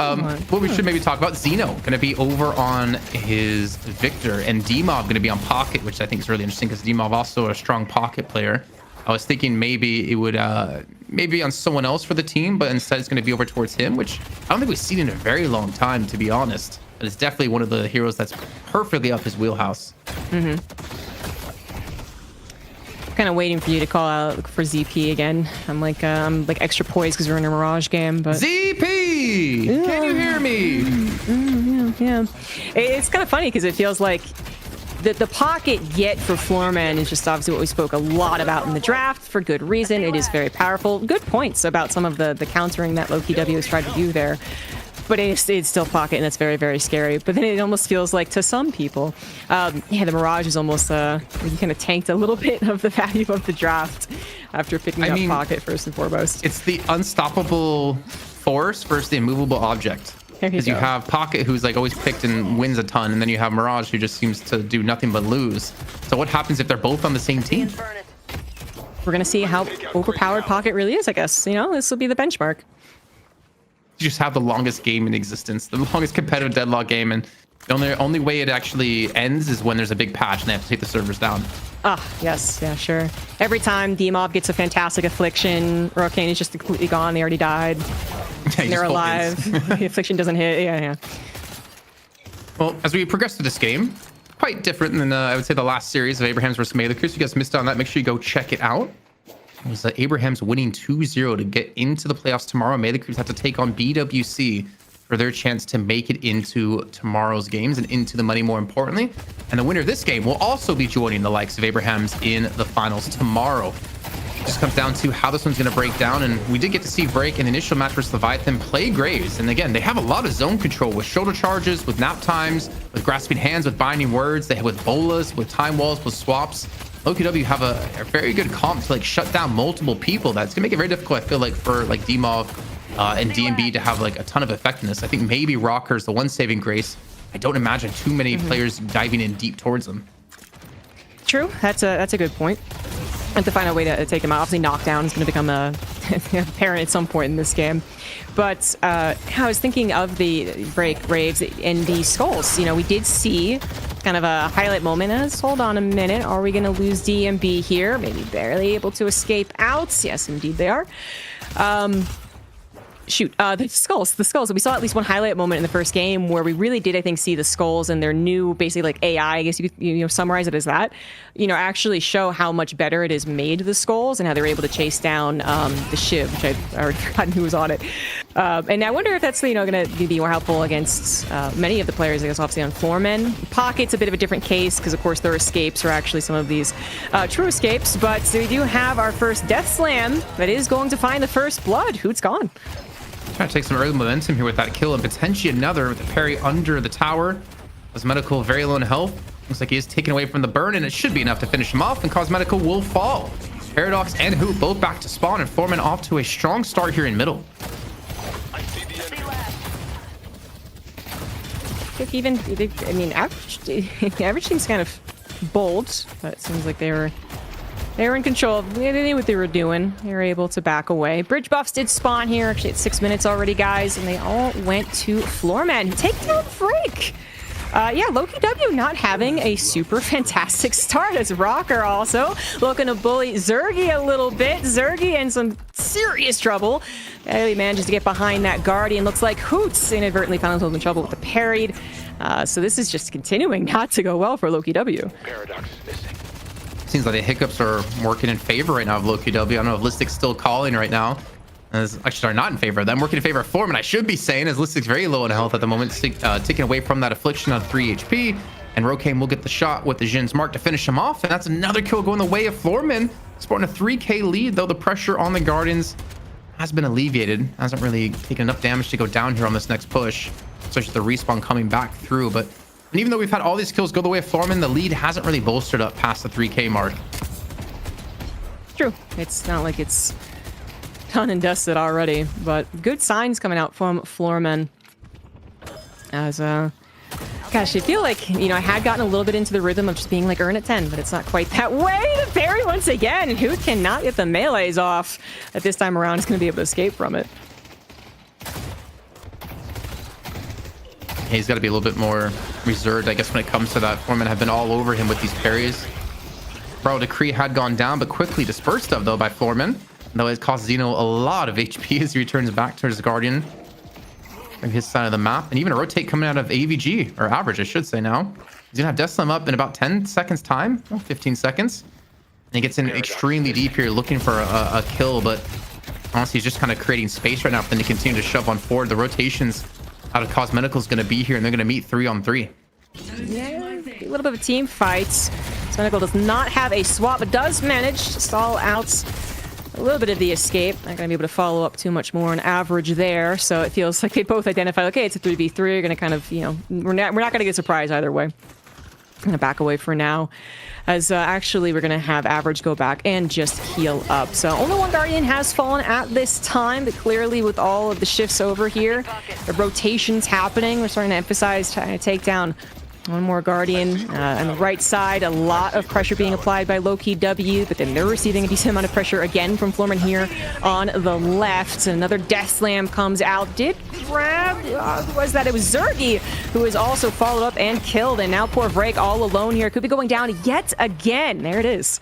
what we should maybe talk about, Xeno going to be over on his Victor and D-Mob going to be on Pocket, which I think is really interesting because D-Mob also a strong Pocket player. I was thinking maybe it would maybe on someone else for the team, but instead it's going to be over towards him, which I don't think we've seen in a very long time, to be honest. But it's definitely one of the heroes that's perfectly up his wheelhouse. Kind of waiting for you to call out for ZP again. I'm like extra poised because we're in a Mirage game, but ZP, can you hear me? Yeah. It's kind of funny because it feels like the pocket yet for Floorman is just obviously what we spoke a lot about in the draft for good reason. It is very powerful. Good points about some of the countering that Loki W has tried to do there. But it's still pocket, and that's very, very scary. But then it almost feels like, to some people, yeah, the Mirage is almost, you kind of tanked a little bit of the value of the draft after picking up pocket first and foremost. It's the unstoppable force versus the immovable object. Because you have Pocket, who's like always picked and wins a ton, and then you have Mirage, who just seems to do nothing but lose. So what happens if they're both on the same team? We're going to see how overpowered Pocket really is, I guess. You know, this will be the benchmark. You just have the longest game in existence, the longest competitive Deadlock game, and the only way it actually ends is when there's a big patch and they have to take the servers down. Ah, yes, yeah, sure. Every time D-Mob gets a fantastic affliction, Rocane is just completely gone. They already died. Yeah, they're alive. The affliction doesn't hit. Yeah. Well, as we progress through this game, quite different than I would say the last series of Abrahams versus Melee. If you guys missed out on that, make sure you go check it out. It was Abrahams winning 2-0 to get into the playoffs tomorrow. Melee Crews have to take on BWC for their chance to make it into tomorrow's games and into the money, more importantly. And the winner of this game will also be joining the likes of Abrahams in the finals tomorrow. It just comes down to how this one's going to break down. And we did get to see Break in the initial match versus Leviathan play Graves. And again, they have a lot of zone control with shoulder charges, with nap times, with grasping hands, with binding words. They have with bolas, with time walls, with swaps. OKW have a very good comp to like shut down multiple people. That's gonna make it very difficult, I feel like, for like DMOV and DMB to have like a ton of effectiveness. I think maybe Rocker's the one saving grace. I don't imagine too many players diving in deep towards them. True, that's a good point. Have to find a way to take him out. Obviously, knockdown is going to become apparent at some point in this game. But I was thinking of the Break Graves and the Skulls. You know, we did see kind of a highlight moment as, hold on a minute, are we going to lose DMB here? Maybe barely able to escape out. Yes, indeed they are. The Skulls. We saw at least one highlight moment in the first game where we really did, I think, see the Skulls and their new, basically like AI, I guess you could summarize it as that, actually show how much better it has made the Skulls and how they were able to chase down the Shiv, which I've already forgotten who was on it. And I wonder if that's, going to be more helpful against many of the players, I guess, obviously on Floormen. Pocket's a bit of a different case because, of course, their escapes are actually some of these true escapes. But we do have our first Death Slam that is going to find the first blood. Hoot's gone. Trying to take some early momentum here with that kill and potentially another with the parry under the tower. Cosmetical very low in health. Looks like he is taken away from the burn, and it should be enough to finish him off, and Cosmetical will fall. Paradox and Hoot both back to spawn, and Foreman off to a strong start here in middle. Average seems kind of bold, but it seems like they were in control. They knew what they were doing. They were able to back away. Bridge buffs did spawn here. Actually, it's 6 minutes already, guys, and they all went to Floorman. Take down Freak. Loki W not having a super fantastic start as Rocker also looking to bully Zergy a little bit. Zergy in some serious trouble. He manages to get behind that Guardian. Looks like Hoots inadvertently found himself in trouble with the parried. So this is just continuing not to go well for Loki W. Paradox is missing. Seems like the hiccups are working in favor right now of Loki W. I don't know if Listic's still calling right now. Actually, are not in favor of them. Working in favor of Foreman, I should be saying, as Listic's very low in health at the moment, taken away from that affliction on 3 HP. And Rokane will get the shot with the Jin's Mark to finish him off. And that's another kill going the way of Foreman. Sporting a 3K lead, though the pressure on the Guardians has been alleviated. Hasn't really taken enough damage to go down here on this next push, especially the respawn coming back through. But and even though we've had all these kills go the way of Foreman, the lead hasn't really bolstered up past the 3K mark. True. It's not like it's done and dusted already, but good signs coming out from Floorman. As gosh, I feel like I had gotten a little bit into the rhythm of just being like earn at 10, but it's not quite that way. The parry once again. Who cannot get the melees off at this time around is going to be able to escape from it. He's got to be a little bit more reserved, I guess, when it comes to that. Foreman have been all over him with these parries. Bro, Decree had gone down, but quickly dispersed of, though, by Foreman. Though it cost Xeno a lot of HP as he returns back towards the Guardian. On his side of the map. And even a rotate coming out of AVG, or average, I should say now. He's going to have Death Slam up in about 10 seconds time. 15 seconds. And he gets in extremely deep here looking for a kill, but honestly, he's just kind of creating space right now for them to continue to shove on forward. The rotations out of Cosmetical is going to be here, and they're going to meet 3-on-3. Yeah, a little bit of a team fight. Spectacle does not have a swap, but does manage to stall out a little bit of the escape. Not going to be able to follow up too much more on average there. So it feels like they both identified, okay, it's a 3v3. You're going to kind of, you know, we're not going to get surprised either way. I'm going to back away for now. As actually, we're going to have average go back and just heal up. So only one Guardian has fallen at this time, but clearly with all of the shifts over here, the rotations happening, we're starting to emphasize trying to take down one more Guardian. On the right side, a lot of pressure being applied by Low-Key W, but then they're receiving a decent amount of pressure again from Florman here on the left. Another Death Slam comes out. Did grab, who was that? It was Zergy, who is also followed up and killed. And now poor Vrake all alone here. Could be going down yet again. There it is.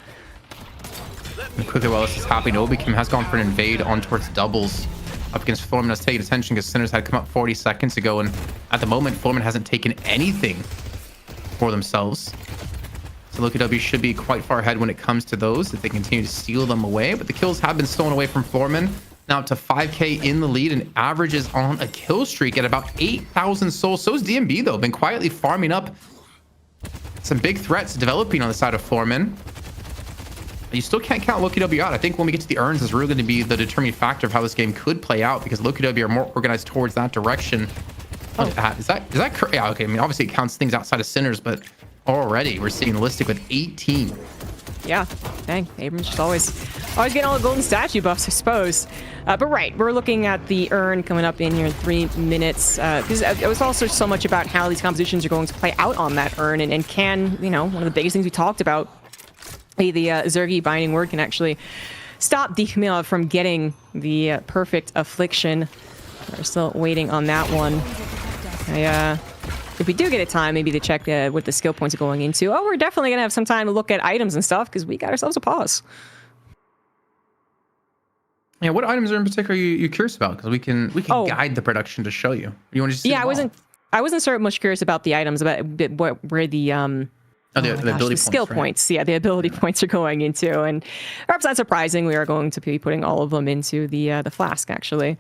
And quickly while this is happening, Obikim has gone for an invade on towards doubles up against Florman. Has taken attention because Sinners had come up 40 seconds ago, and at the moment, Florman hasn't taken anything for themselves. So Loki W should be quite far ahead when it comes to those if they continue to steal them away. But the kills have been stolen away from Florman. Now up to 5k in the lead and averages on a kill streak at about 8,000 souls. So is DMB though, been quietly farming up some big threats developing on the side of Florman. But you still can't count Loki W out. I think when we get to the urns is really going to be the determining factor of how this game could play out, because Loki W are more organized towards that direction. Oh, is that yeah, okay. I mean, obviously it counts things outside of Sinners, but already we're seeing Listic with 18. Yeah, dang, Abrams just always getting all the golden statue buffs, I suppose. But right, we're looking at the urn coming up in here in 3 minutes. Because it was also so much about how these compositions are going to play out on that urn, and can, you know, one of the biggest things we talked about, the Zergy binding word can actually stop Dekamil from getting the perfect affliction. We're still waiting on that one. If we do get a time, maybe to check what the skill points are going into. Oh, we're definitely going to have some time to look at items and stuff, because we got ourselves a pause. Yeah, what items are in particular you curious about? Because we can guide the production to show you. You want to just see I wasn't so much curious about the items, but where the ability skill points. Yeah, the ability points are going into, and perhaps not surprising, we are going to be putting all of them into the flask. Actually,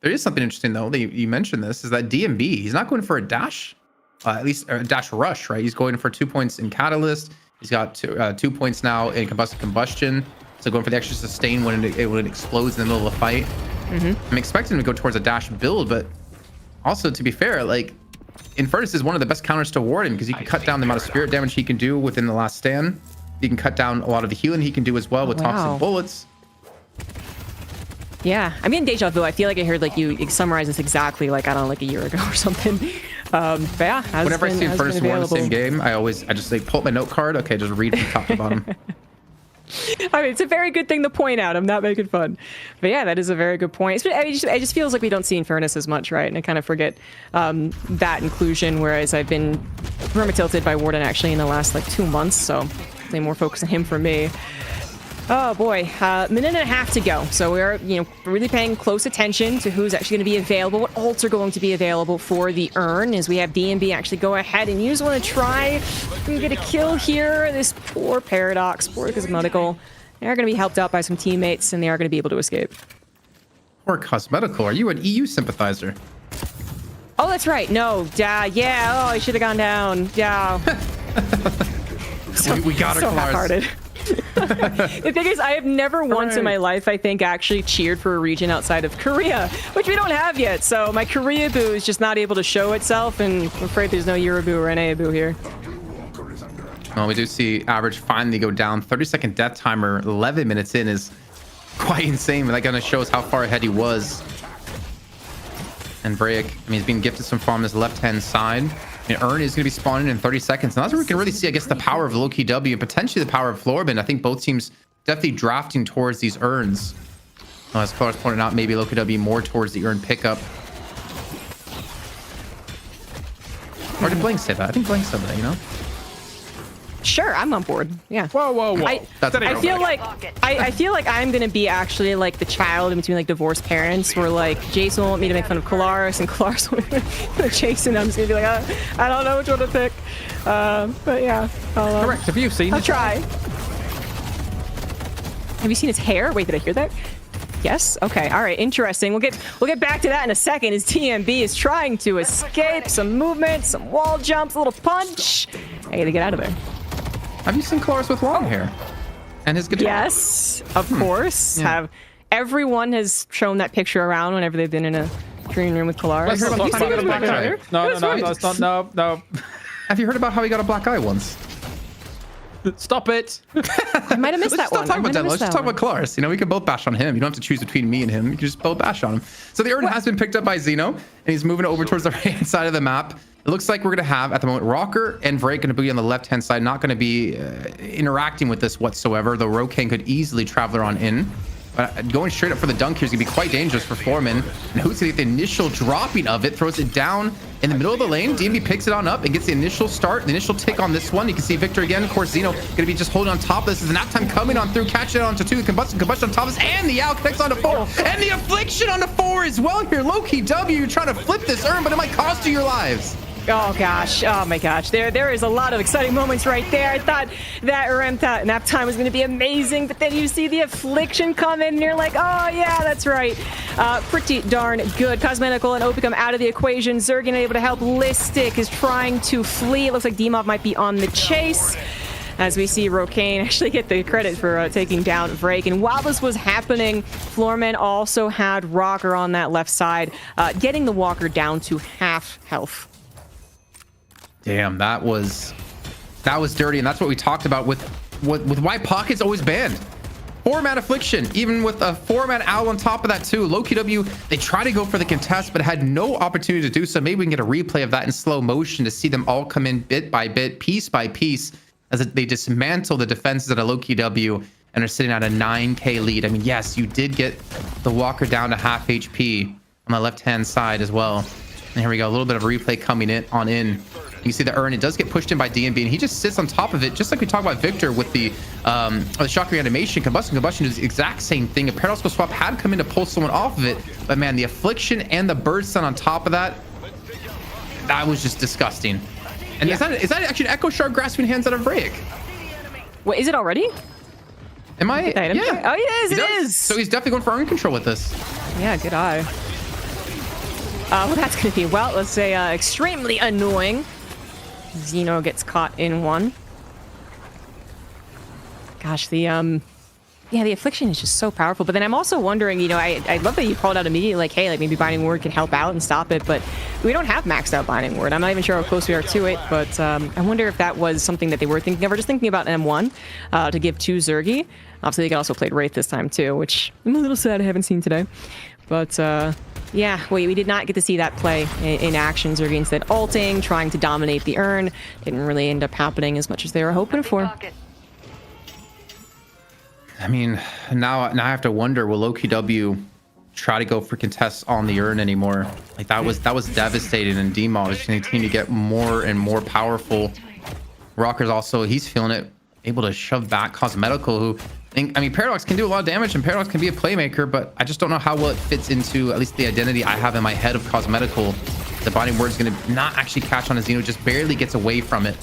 there is something interesting though that you mentioned. This is that DMB, he's not going for a dash, at least a dash rush, right? He's going for 2 points in Catalyst. He's got 2 points now in Combusted Combustion. So going for the extra sustain when it explodes in the middle of the fight. I'm expecting him to go towards a dash build, but also to be fair, like Infernus is one of the best counters to Warden, because he can cut down the amount of spirit damage he can do within the last stand. He can cut down a lot of the healing he can do as well with toxic bullets. Yeah, I'm getting deja vu. I feel like I heard like you summarize this exactly like, I don't know, like a year ago or something. But yeah, whenever I see Infernus War in the same game, I just like pull up my note card. Okay, just read from top to bottom. I mean, it's a very good thing to point out. I'm not making fun. But yeah, that is a very good point. It just feels like we don't see Infernus as much, right? And I kind of forget that inclusion, whereas I've been perma-tilted by Warden actually in the last like 2 months, so play more focus on him for me. Oh boy, minute and a half to go. So we're, really paying close attention to who's actually going to be available, what ults are going to be available for the urn, as we have DMB actually go ahead and you just want to try and get a kill here. This poor Paradox, poor Cosmetical, they're going to be helped out by some teammates, and they are going to be able to escape. Poor Cosmetical, are you an EU sympathizer? Oh, that's right. No, yeah. Oh, I should have gone down. Yeah. We got so our half-hearted. The thing is, I have never once in my life, I think, actually cheered for a region outside of Korea, which we don't have yet. So my Korea boo is just not able to show itself, and I'm afraid there's no Euroboo or NA boo here. Well, we do see average finally go down. 30-second death timer, 11 minutes in is quite insane. But that kind of shows how far ahead he was. And Brayek, he's being gifted some from his left-hand side. And Urn is going to be spawning in 30 seconds. And that's where we can really see, I guess, the power of Low-Key W and potentially the power of Florban. I think both teams definitely drafting towards these urns. As far as pointed out, maybe Low-Key W more towards the urn pickup. Or did Blank say that? I think Blank said that, Sure, I'm on board. Yeah. Whoa. I feel like I'm gonna be actually like the child in between like divorced parents, where like Jason want me to make fun of Kalaris and Kalaris want me to make fun of Jason. I'm just gonna be like, I don't know which one to pick. But yeah, correct. Have you seen? I'll try. Have you seen his hair? Wait, did I hear that? Yes. Okay. All right. Interesting. We'll get back to that in a second. As TMB is trying to escape, some movement, some wall jumps, a little punch. I gotta get out of there. Have you seen Cloris with long hair? And his guitar? Yes, of course. Yeah. Everyone has shown that picture around whenever they've been in a green room with Colaris. Let's talk about the black eye. No. Have you heard about how he got a black eye once? Stop it. I might have missed that one. Let's not talk about Deadlock. Let's just talk about Colaris. You know, we can both bash on him. You don't have to choose between me and him. You can just both bash on him. So the urn has been picked up by Xeno, and he's moving over towards the right-hand side of the map. It looks like we're going to have, at the moment, Rocker and Vrake going to be on the left-hand side, not going to be interacting with this whatsoever, though Rokan could easily travel on in. But going straight up for the dunk here is going to be quite dangerous for Foreman. And who's going to get the initial dropping of it, throws it down in the middle of the lane. DMB picks it on up and gets the initial start, the initial tick on this one. You can see Victor again. Of course, Xeno going to be just holding on top of this. There's an time coming on through, catching it onto 2. Combustion on top of this, and the out connects onto 4. And the Affliction onto 4 as well here. Low-key W, you're trying to flip this urn, but it might cost you your lives. Oh gosh, oh my gosh, there is a lot of exciting moments right there. I thought that nap time was going to be amazing, but then you see the Affliction come in and you're like, oh yeah, that's right. Pretty darn good. Cosmetical and Opicum out of the equation. Zergian able to help. Listic is trying to flee. It looks like Demov might be on the chase, as we see Rokain actually get the credit for taking down Vrake. And while this was happening, Floorman also had Rocker on that left side, getting the Walker down to half health. Damn, that was dirty, and that's what we talked about with why Pocket's always banned. 4-man Affliction, even with a 4-man Owl on top of that too. Low-key W, they try to go for the contest, but had no opportunity to do so. Maybe we can get a replay of that in slow motion to see them all come in bit by bit, piece by piece, as they dismantle the defenses at a Low-key W and are sitting at a 9k lead. I mean, yes, you did get the Walker down to half HP on the left-hand side as well. And here we go, a little bit of replay coming in. You see the urn, it does get pushed in by DMB, and he just sits on top of it, just like we talked about Victor with the shock reanimation. Combustion is the exact same thing. A paradoxical swap had come in to pull someone off of it, but man, the Affliction and the Bird Sun on top of that was just disgusting. And yeah. is that actually an Echo Shard grasping hands out of Vrake? Wait, is it already? Am I? Yeah. Oh, it is. So he's definitely going for urn control with this. Yeah, good eye. Well, that's going to be, let's say, extremely annoying. Xeno gets caught in one. Gosh, the Affliction is just so powerful. But then I'm also wondering, I love that you called out immediately, like, hey, like maybe Binding Ward can help out and stop it, but we don't have maxed out Binding Ward. I'm not even sure how close we are to it, but I wonder if that was something that they were thinking of, or just thinking about M1 to give to Zergy. Obviously, they could also play Wraith this time too, which I'm a little sad I haven't seen today. But yeah, we did not get to see that play in action. Zergy instead ulting, trying to dominate the urn. Didn't really end up happening as much as they were hoping for. I mean, now I have to wonder, will Low-key W try to go for contests on the urn anymore? Like that was devastating, and Demo is going to continue to get more and more powerful. Rocker's also, he's feeling it, able to shove back Cosmetical, who I mean, Paradox can do a lot of damage, and Paradox can be a playmaker, but I just don't know how well it fits into at least the identity I have in my head of Cosmetical. The Binding Word is going to not actually catch on a Xeno, just barely gets away from it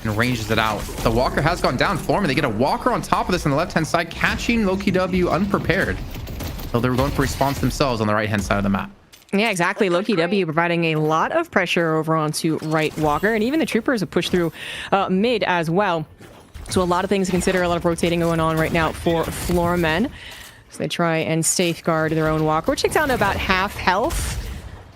and ranges it out. The Walker has gone down for him, and they get a Walker on top of this on the left-hand side, catching Low-key W unprepared. So they were going for response themselves on the right-hand side of the map. Yeah, exactly. Low-key W providing a lot of pressure over onto right Walker, and even the Troopers have pushed through mid as well. So a lot of things to consider, a lot of rotating going on right now for Floormen. So they try and safeguard their own Walker, which takes down to about half health.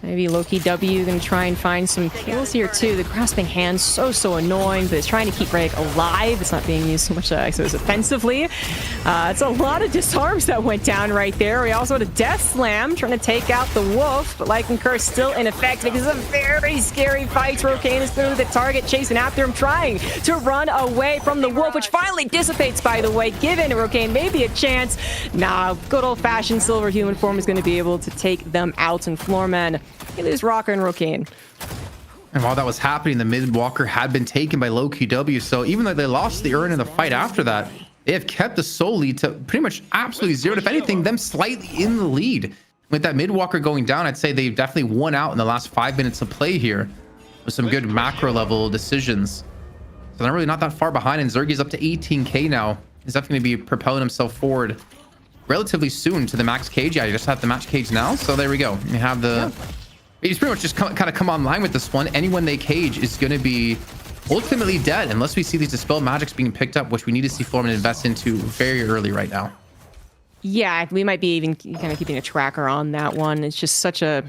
Maybe Low-key W gonna try and find some kills here too. The grasping hand, so annoying, but it's trying to keep Rake alive. It's not being used so much offensively. It's a lot of disarms that went down right there. We also had a Death Slam trying to take out the Wolf, but Lycan Curse still ineffective. This is a very scary fight. Rokain is through the target, chasing after him, trying to run away from the Wolf, which finally dissipates, by the way, giving Rokain maybe a chance. Nah, good old-fashioned Silver Human Form is going to be able to take them out, and Floormen, you lose Rocker and Rokain. And while that was happening, the mid Walker had been taken by Low-key W, so even though they lost the urn in the fight after that, they have kept the soul lead to pretty much absolutely zero. If anything, them slightly in the lead. With that mid Walker going down, I'd say they've definitely won out in the last 5 minutes of play here with some good macro level decisions. So they're really not that far behind, and Zergy's up to 18k now. He's definitely going to be propelling himself forward relatively soon to the max cage. Yeah, you just have the match cage now. So there we go. You have the... He's pretty much just kind of come online with this one. Anyone they cage is going to be ultimately dead unless we see these Dispel Magics being picked up, which we need to see Florman invest into very early right now. Yeah, we might be even kind of keeping a tracker on that one. It's just such a...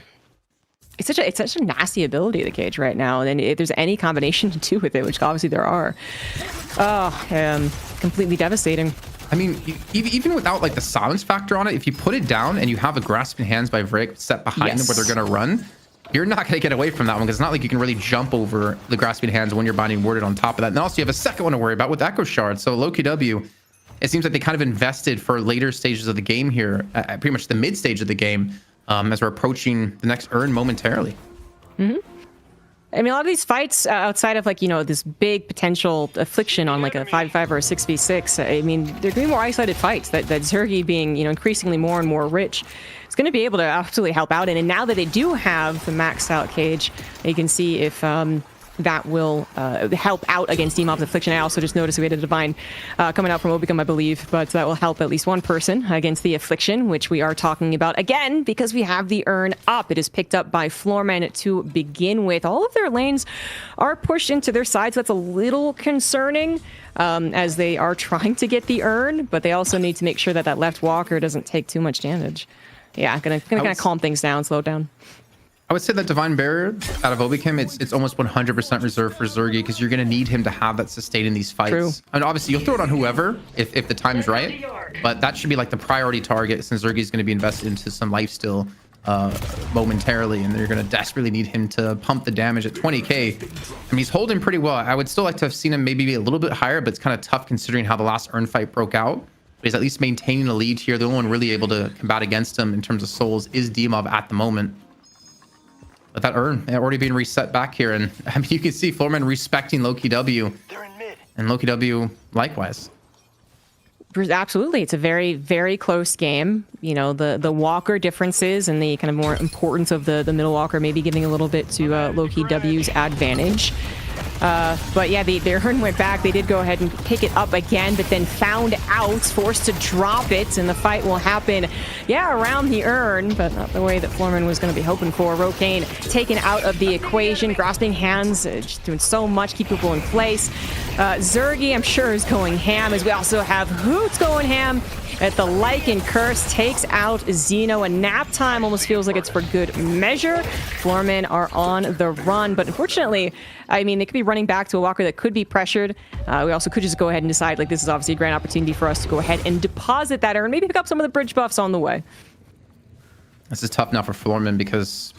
It's such a nasty ability, the cage right now. And if there's any combination to do with it, which obviously there are, completely devastating. I mean, even without like the silence factor on it, if you put it down and you have a Grasping Hands by Vrick set behind them where they're going to run, you're not going to get away from that one because it's not like you can really jump over the Grasping Hands when you're binding worded on top of that. And also you have a second one to worry about with Echo Shard. So Loki W, it seems like they kind of invested for later stages of the game here, pretty much the mid stage of the game, as we're approaching the next urn momentarily. Mm-hmm. I mean, a lot of these fights outside of like, you know, this big potential affliction on like a 5v5 or a 6v6, I mean, they're going to be more isolated fights that Zergy being, you know, increasingly more and more rich is going to be able to absolutely help out in. And now that they do have the maxed out cage, you can see if that will help out against Demob's Affliction. I also just noticed we had a Divine coming out from Obicum, I believe, but that will help at least one person against the Affliction, which we are talking about again because we have the urn up. It is picked up by Floorman to begin with. All of their lanes are pushed into their sides. That's a little concerning as they are trying to get the urn, but they also need to make sure that that left walker doesn't take too much damage. Yeah, gonna kind of calm things down, slow down. I would say that Divine Barrier out of Obicum, it's almost 100% reserved for Zergy because you're going to need him to have that sustain in these fights. True. And obviously, you'll throw it on whoever if the time's right, but that should be like the priority target since Zergy's going to be invested into some lifesteal momentarily, and they're going to desperately need him to pump the damage at 20k. I mean, he's holding pretty well. I would still like to have seen him maybe be a little bit higher, but it's kind of tough considering how the last urn fight broke out. But he's at least maintaining a lead here. The only one really able to combat against him in terms of souls is Demob at the moment. But that urn already being reset back here, and I mean, you can see Floorman respecting Loki W, and Loki W likewise. Absolutely, it's a very, very close game. You know, the walker differences and the kind of more importance of the middle walker maybe giving a little bit to Loki W's advantage. But yeah, the urn went back. They did go ahead and pick it up again, but then found out, forced to drop it, and the fight will happen, yeah, around the urn, but not the way that Floorman was going to be hoping for. Rokane taken out of the equation. Grasping Hands just doing so much, keep people in place. Zergy, I'm sure, is going ham, as we also have Hoots going ham at the Lycan Curse. Takes out Xeno, and nap time almost feels like it's for good measure. Floormen are on the run, but unfortunately, I mean, they could be running back to a walker that could be pressured. We also could just go ahead and decide, like, this is obviously a great opportunity for us to go ahead and deposit that urn, maybe pick up some of the bridge buffs on the way. This is tough now for Floorman because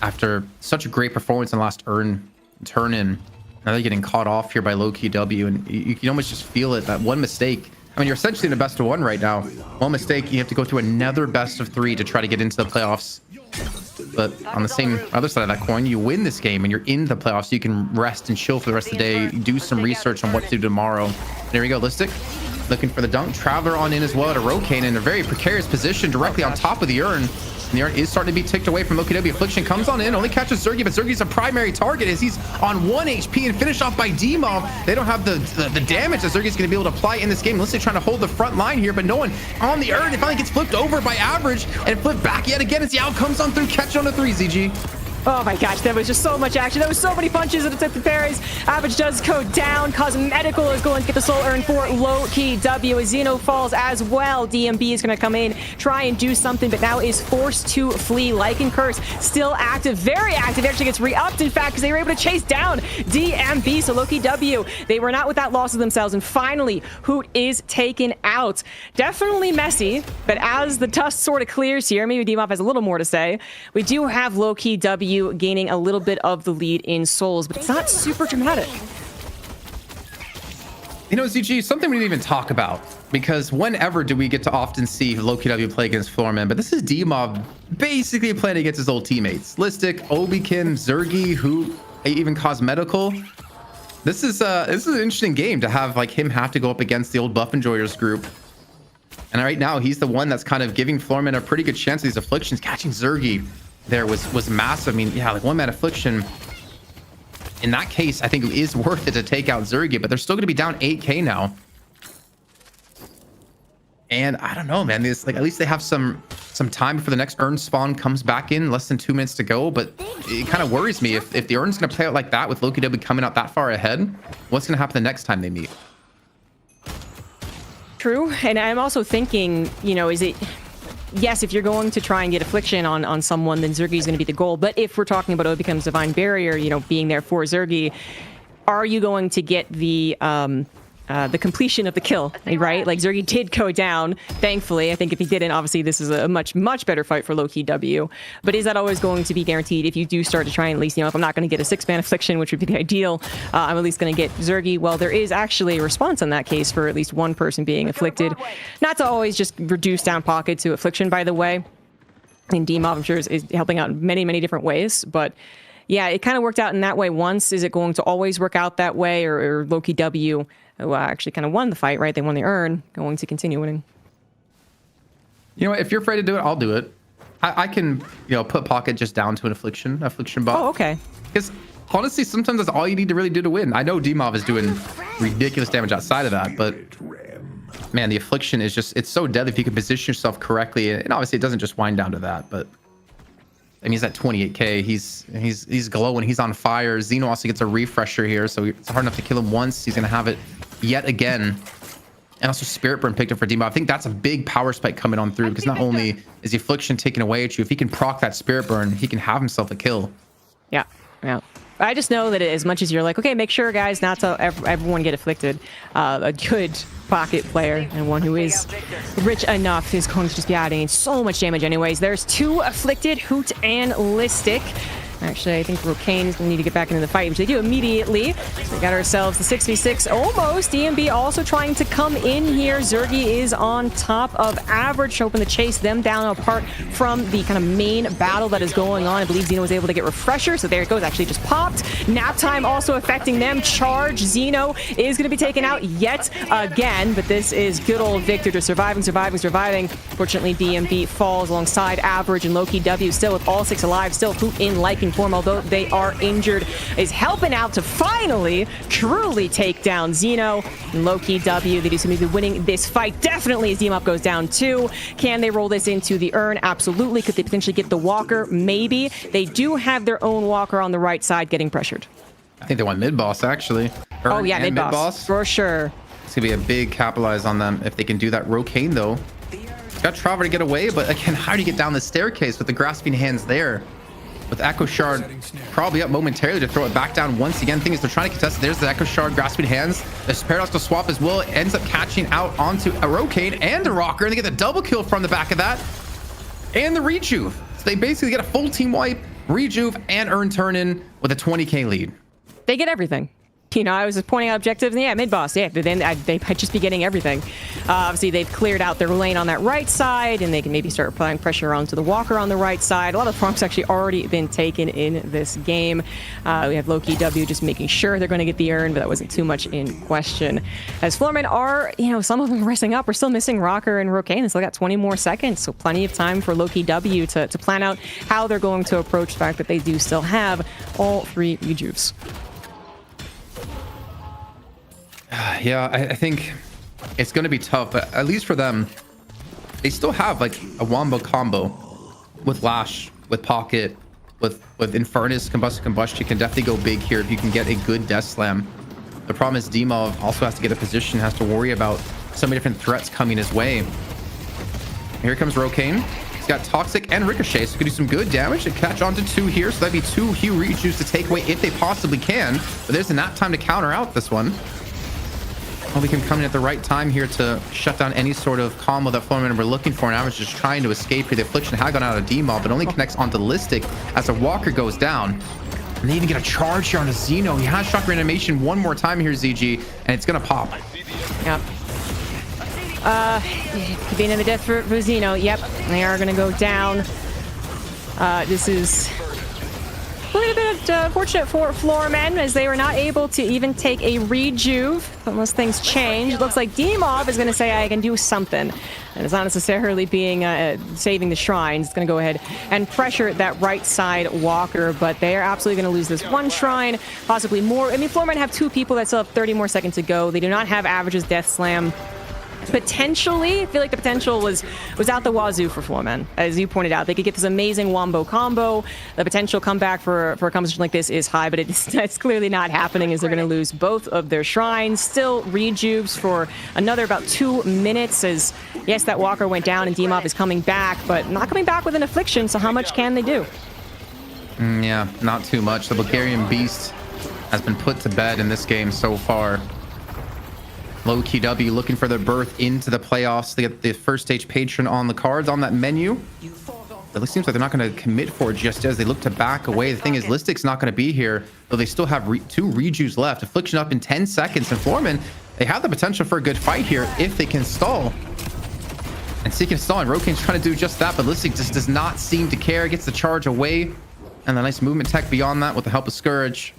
after such a great performance in the last urn turn-in, now they're getting caught off here by Loki W, and you can almost just feel it, that one mistake. I mean, you're essentially in a best of one right now. One mistake, you have to go through another best of three to try to get into the playoffs. But on the same other side of that coin, you win this game and you're in the playoffs, so you can rest and chill for the rest of the day, do some research on what to do tomorrow. There we go, Listic looking for the dunk. Traveler on in as well to Rokane in a very precarious position directly on top of the urn. And the urn is starting to be ticked away from Loki W. Affliction comes on in, only catches Zergy, but Zergy's a primary target as he's on 1 HP and finished off by Demob. They don't have the damage that Zergy's going to be able to apply in this game. Listic trying to hold the front line here, but no one on the urn. It finally gets flipped over by Average and flipped back yet again as the out comes on through. Catch on the 3, ZG. Oh my gosh, there was just so much action. There was so many punches that it took the parries. Average does go down. Cosmetical is going to get the soul urn for Loki W. Xeno falls as well. DMB is going to come in, try and do something, but now is forced to flee. Lycan Curse still active, very active. Actually gets re-upped, in fact, because they were able to chase down DMB. So Loki W, they were not without loss of themselves. And finally, Hoot is taken out. Definitely messy, but as the dust sort of clears here, maybe Demob has a little more to say. We do have Loki W gaining a little bit of the lead in souls, but it's not super dramatic. You know, ZG, something we didn't even talk about, because whenever do we get to often see Loki W play against Floorman, but this is Demob basically playing against his old teammates. Listic, Obikin, Zergy, who even Cosmetical. This is an interesting game to have like him have to go up against the old Buff Enjoyers group. And right now he's the one that's kind of giving Floorman a pretty good chance of these afflictions. Catching Zergy there was massive. I mean, yeah, like 1-man affliction. In that case, I think it is worth it to take out Zergy, but they're still going to be down 8k now. And I don't know, man. It's like at least they have some time before the next urn spawn comes back in. Less than 2 minutes to go. But it kind of worries me if the urn's going to play out like that with Loki W coming out that far ahead. What's going to happen the next time they meet? True. And I'm also thinking, you know, is it... Yes, if you're going to try and get Affliction on someone, then Zergy is going to be the goal. But if we're talking about it becomes Divine Barrier, you know, being there for Zergy, are you going to get the completion of the kill, right? Like, Zergy did go down, thankfully. I think if he didn't, obviously this is a much, much better fight for Loki W. But is that always going to be guaranteed if you do start to try and at least, you know, if I'm not going to get a 6-man Affliction, which would be the ideal, I'm at least going to get Zergy. Well, there is actually a response in that case for at least one person being afflicted. Not to always just reduce down Pocket to Affliction, by the way. And D-Mob, I'm sure, is helping out in many, many different ways, but... Yeah, it kind of worked out in that way once. Is it going to always work out that way? Or Loki W, who actually kind of won the fight, right? They won the urn, going to continue winning. You know what? If you're afraid to do it, I'll do it. I can, you know, put Pocket just down to an Affliction bot. Oh, okay. Because honestly, sometimes that's all you need to really do to win. I know D-Mob is doing ridiculous damage outside of that, but man, the Affliction is just, it's so deadly if you can position yourself correctly. And obviously it doesn't just wind down to that, but I mean, he's at 28k. He's glowing. He's on fire. Xeno also gets a refresher here, so it's hard enough to kill him once. He's gonna have it yet again. And also Spirit Burn picked up for Demo. I think that's a big power spike coming on through because not only is the Affliction taken away at you, if he can proc that Spirit Burn, he can have himself a kill. Yeah, yeah. I just know that as much as you're like, okay, make sure, guys, not to everyone get afflicted, a good Pocket player and one who is rich enough is going to just be adding so much damage anyways. There's 2 afflicted, Hoot and Listic. Actually, I think Rocane is going to need to get back into the fight, which they do immediately. So we got ourselves the 6v6 almost. DMB also trying to come in here. Zergy is on top of Average, hoping to chase them down apart from the kind of main battle that is going on. I believe Xeno was able to get Refresher, so there it goes. Actually just popped. Nap Time also affecting them. Charge. Xeno is going to be taken out yet again, but this is good old Victor just surviving. Fortunately, DMB falls alongside Average, and Loki W still with all 6 alive, still Hoot in liking form, although they are injured, is helping out to finally truly take down Xeno and Loki W. They do seem to be winning this fight. Definitely as D-Mop goes down too. Can they roll this into the urn? Absolutely. Could they potentially get the Walker? Maybe. They do have their own Walker on the right side getting pressured. I think they want mid-boss, actually. Oh yeah, mid-boss. For sure. It's going to be a big capitalize on them if they can do that. Rocane, though. Got Traver to get away, but again, how do you get down the staircase with the grasping hands there? With Echo Shard probably up momentarily to throw it back down once again. Thing is, they're trying to contest it. There's the Echo Shard grasping hands. This paradoxical swap as well. It ends up catching out onto a Rocane and a Rocker, and they get the double kill from the back of that. And the Rejuve. So they basically get a full team wipe, Rejuve, and Urn Turn-In with a 20k lead. They get everything. You know, I was just pointing out objectives, and yeah, mid-boss, yeah, then they might just be getting everything. Obviously, they've cleared out their lane on that right side, and they can maybe start applying pressure onto the Walker on the right side. A lot of pronks actually already been taken in this game. We have Loki W just making sure they're going to get the urn, but that wasn't too much in question. As Floormen are, you know, some of them resting up. We're still missing Rocker and Rocane. They still got 20 more seconds, so plenty of time for Loki W to plan out how they're going to approach the fact that they do still have all 3 Rejuves. Yeah, I think it's going to be tough, but at least for them, they still have like a wombo combo with Lash, with Pocket, with Infernus, Combust. You can definitely go big here if you can get a good Death Slam. The problem is Demov also has to get a position, has to worry about so many different threats coming his way. Here comes Rocane. He's got Toxic and Ricochet, so he can do some good damage and catch on to 2 here. So that'd be 2 Hugh Rejuves to take away if they possibly can. But there's enough time to counter out this one. Well, we can come in at the right time here to shut down any sort of combo that Floormen were looking for. Now it's just trying to escape here. The Affliction had gone out of D-Mob, but only connects onto Listic as the Walker goes down. And they even get a charge here on a Xeno. He has shock reanimation one more time here, ZG, and it's going to pop. Yep. Being in the death for Xeno. Yep, they are going to go down. This is a little bit unfortunate for Floormen, as they were not able to even take a Rejuve unless things change. It looks like D-Mob is going to say, I can do something. And it's not necessarily being saving the shrines. It's going to go ahead and pressure that right side Walker, but they are absolutely going to lose this one shrine, possibly more. I mean, Floormen have 2 people that still have 30 more seconds to go. They do not have Average's Death Slam. potentially, I feel like the potential was out the wazoo for Floorman. As you pointed out, they could get this amazing wombo combo. The potential comeback for a competition like this is high, but it's clearly not happening, as they're going to lose both of their shrines. Still rejuves for another about 2 minutes, as yes, that walker went down and Demov is coming back, but not coming back with an affliction, so how much can they do? Yeah, not too much. The Bulgarian Beast has been put to bed in this game so far. Low-key W looking for their berth into the playoffs. They get the first stage patron on the cards on that menu. It seems like they're not going to commit for it just as they look to back away. The thing is, Listic's not going to be here, though they still have 2 rejuves left. Affliction up in 10 seconds. And Floorman, they have the potential for a good fight here if they can stall. And Seek can stall, and Rokane's trying to do just that, but Listic just does not seem to care. Gets the charge away. And the nice movement tech beyond that with the help of Scourge.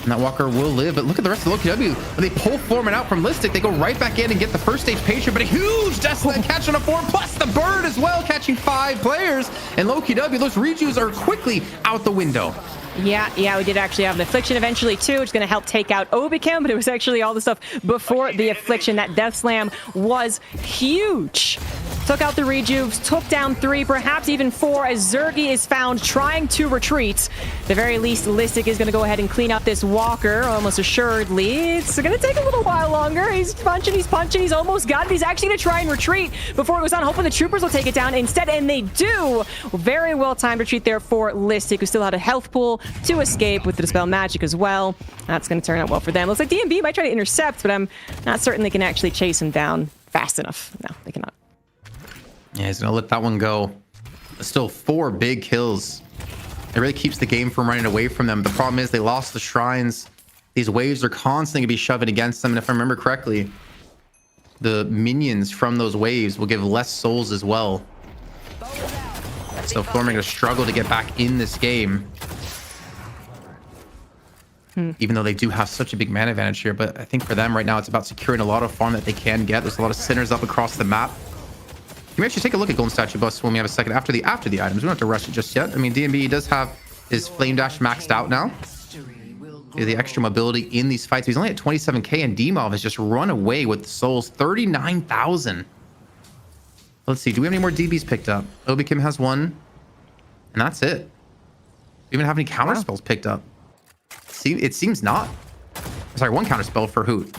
And that walker will live, but look at the rest of the OKW. When they pull Floorman out from Listic, they go right back in and get the first stage patron, but a huge Deathslam catch on a 4, plus the bird as well, catching 5 players. And Low-KW, those rejuves are quickly out the window. Yeah, we did actually have an affliction eventually too, which is going to help take out Obicam, but it was actually all the stuff before the affliction. That Death Slam was huge. Took out the rejuves, took down 3, perhaps even 4, as Zergy is found trying to retreat. At the very least, Listic is going to go ahead and clean up this walker, almost assuredly. It's going to take a little while longer. He's punching, he's almost got it. He's actually going to try and retreat before it goes on, hoping the troopers will take it down instead, and they do. Very well timed retreat there for Listic, who still had a health pool to escape with the Dispel Magic as well. That's going to turn out well for them. Looks like DMB might try to intercept, but I'm not certain they can actually chase him down fast enough. No, they cannot. Yeah, he's going to let that one go. Still 4 big kills. It really keeps the game from running away from them. The problem is they lost the shrines. These waves are constantly going to be shoving against them. And if I remember correctly, the minions from those waves will give less souls as well. So Floorman going to struggle to get back in this game. Even though they do have such a big mana advantage here. But I think for them right now, it's about securing a lot of farm that they can get. There's a lot of sinners up across the map. You may actually take a look at Golden Statue Bus when we have a second after the items. We don't have to rush it just yet. I mean, DMB does have his Flame Dash maxed out now. The extra mobility in these fights. He's only at 27k, and Demov has just run away with the souls. 39,000. Let's see. Do we have any more DBs picked up? Obikim has 1. And that's it. Do we even have any counter spells picked up? See, it seems not. Sorry, 1 counter spell for Hoot.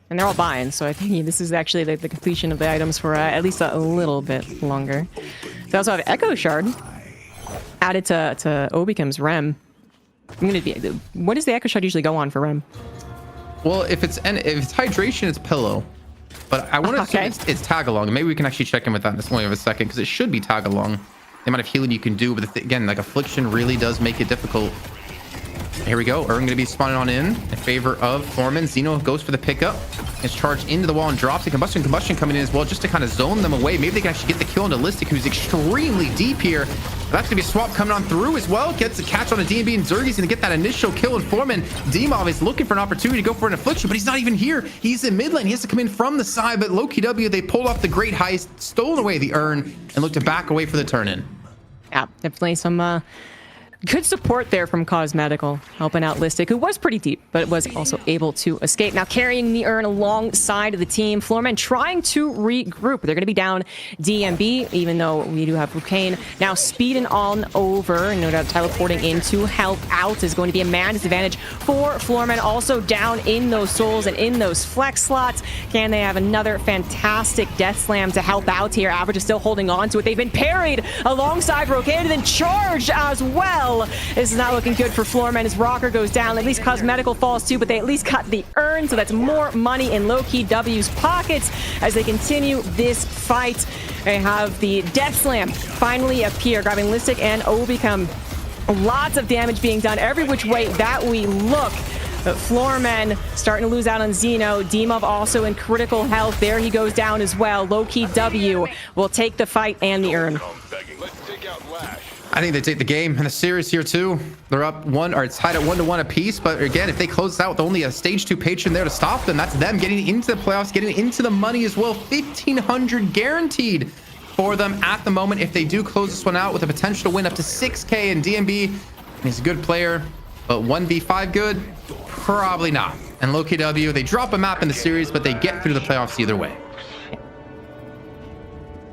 And they're all buying, so I think this is actually the completion of the items for at least a little bit longer. They also have Echo Shard added to Obikim's Rem. What does the Echo Shard usually go on for Rem? Well, if it's hydration, it's pillow. But I want to say it's tag along. Maybe we can actually check in with that in only a second, because it should be tag along. The amount of healing you can do, but again, like affliction really does make it difficult. Here we go. Ern going to be spawning on in favor of Floorman. Xeno goes for the pickup. It's charged into the wall and drops it. Combustion coming in as well, just to kind of zone them away. Maybe they can actually get the kill into Listic, who's extremely deep here. That's going to be a swap coming on through as well. Gets a catch on a DMB, and Zergy's going to get that initial kill. And Floorman, Demov is looking for an opportunity to go for an affliction, but he's not even here. He's in mid lane. He has to come in from the side, but Low-KW, they pulled off the great heist, stolen away the Urn, and looked to back away for the turn-in. Yeah, definitely some good support there from Cosmetical, helping out Listic, who was pretty deep, but was also able to escape. Now carrying the Urn alongside of the team, Floorman trying to regroup. They're going to be down DMB, even though we do have Rukane now speeding on over, and no doubt teleporting in to help out is going to be a man disadvantage for Floorman. Also down in those souls and in those flex slots. Can they have another fantastic Death Slam to help out here? Average is still holding on to it. They've been parried alongside Rukane and then charged as well. This is not looking good for Floorman as Rocker goes down. At least Cosmetical falls too, but they at least got the Urn, so that's more money in Low-KW's pockets as they continue this fight. They have the Death Slam finally appear, grabbing Listic and Obicam. Lots of damage being done every which way that we look. But Floorman starting to lose out on Xeno. Demov also in critical health. There he goes down as well. Low-KW will take the fight and the Urn. I think they take the game and the series here too. They're up 1, or it's tied at 1-1 apiece. But again, if they close out with only a stage 2 patron there to stop them, that's them getting into the playoffs, getting into the money as well. 1,500 guaranteed for them at the moment if they do close this one out, with a potential to win up to 6k. And DMB, he's a good player, but 1v5 good? Probably not. and LowKW, they drop a map in the series, but they get through the playoffs either way.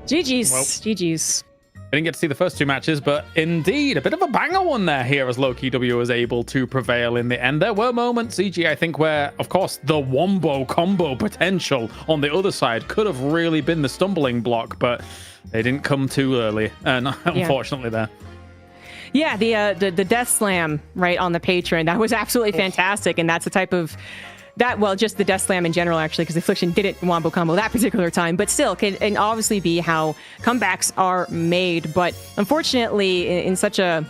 GG's. Well. GG's. I didn't get to see the first two matches, but indeed, a bit of a banger one there here as LowKW was able to prevail in the end. There were moments, CG, I think, where, of course, the wombo combo potential on the other side could have really been the stumbling block, but they didn't come too early, unfortunately, there. Yeah, the Death Slam right on the Patron, that was absolutely fantastic, and that's the type of... just the Death Slam in general, actually, because Affliction didn't wombo combo that particular time, but still can obviously be how comebacks are made. But unfortunately, in such a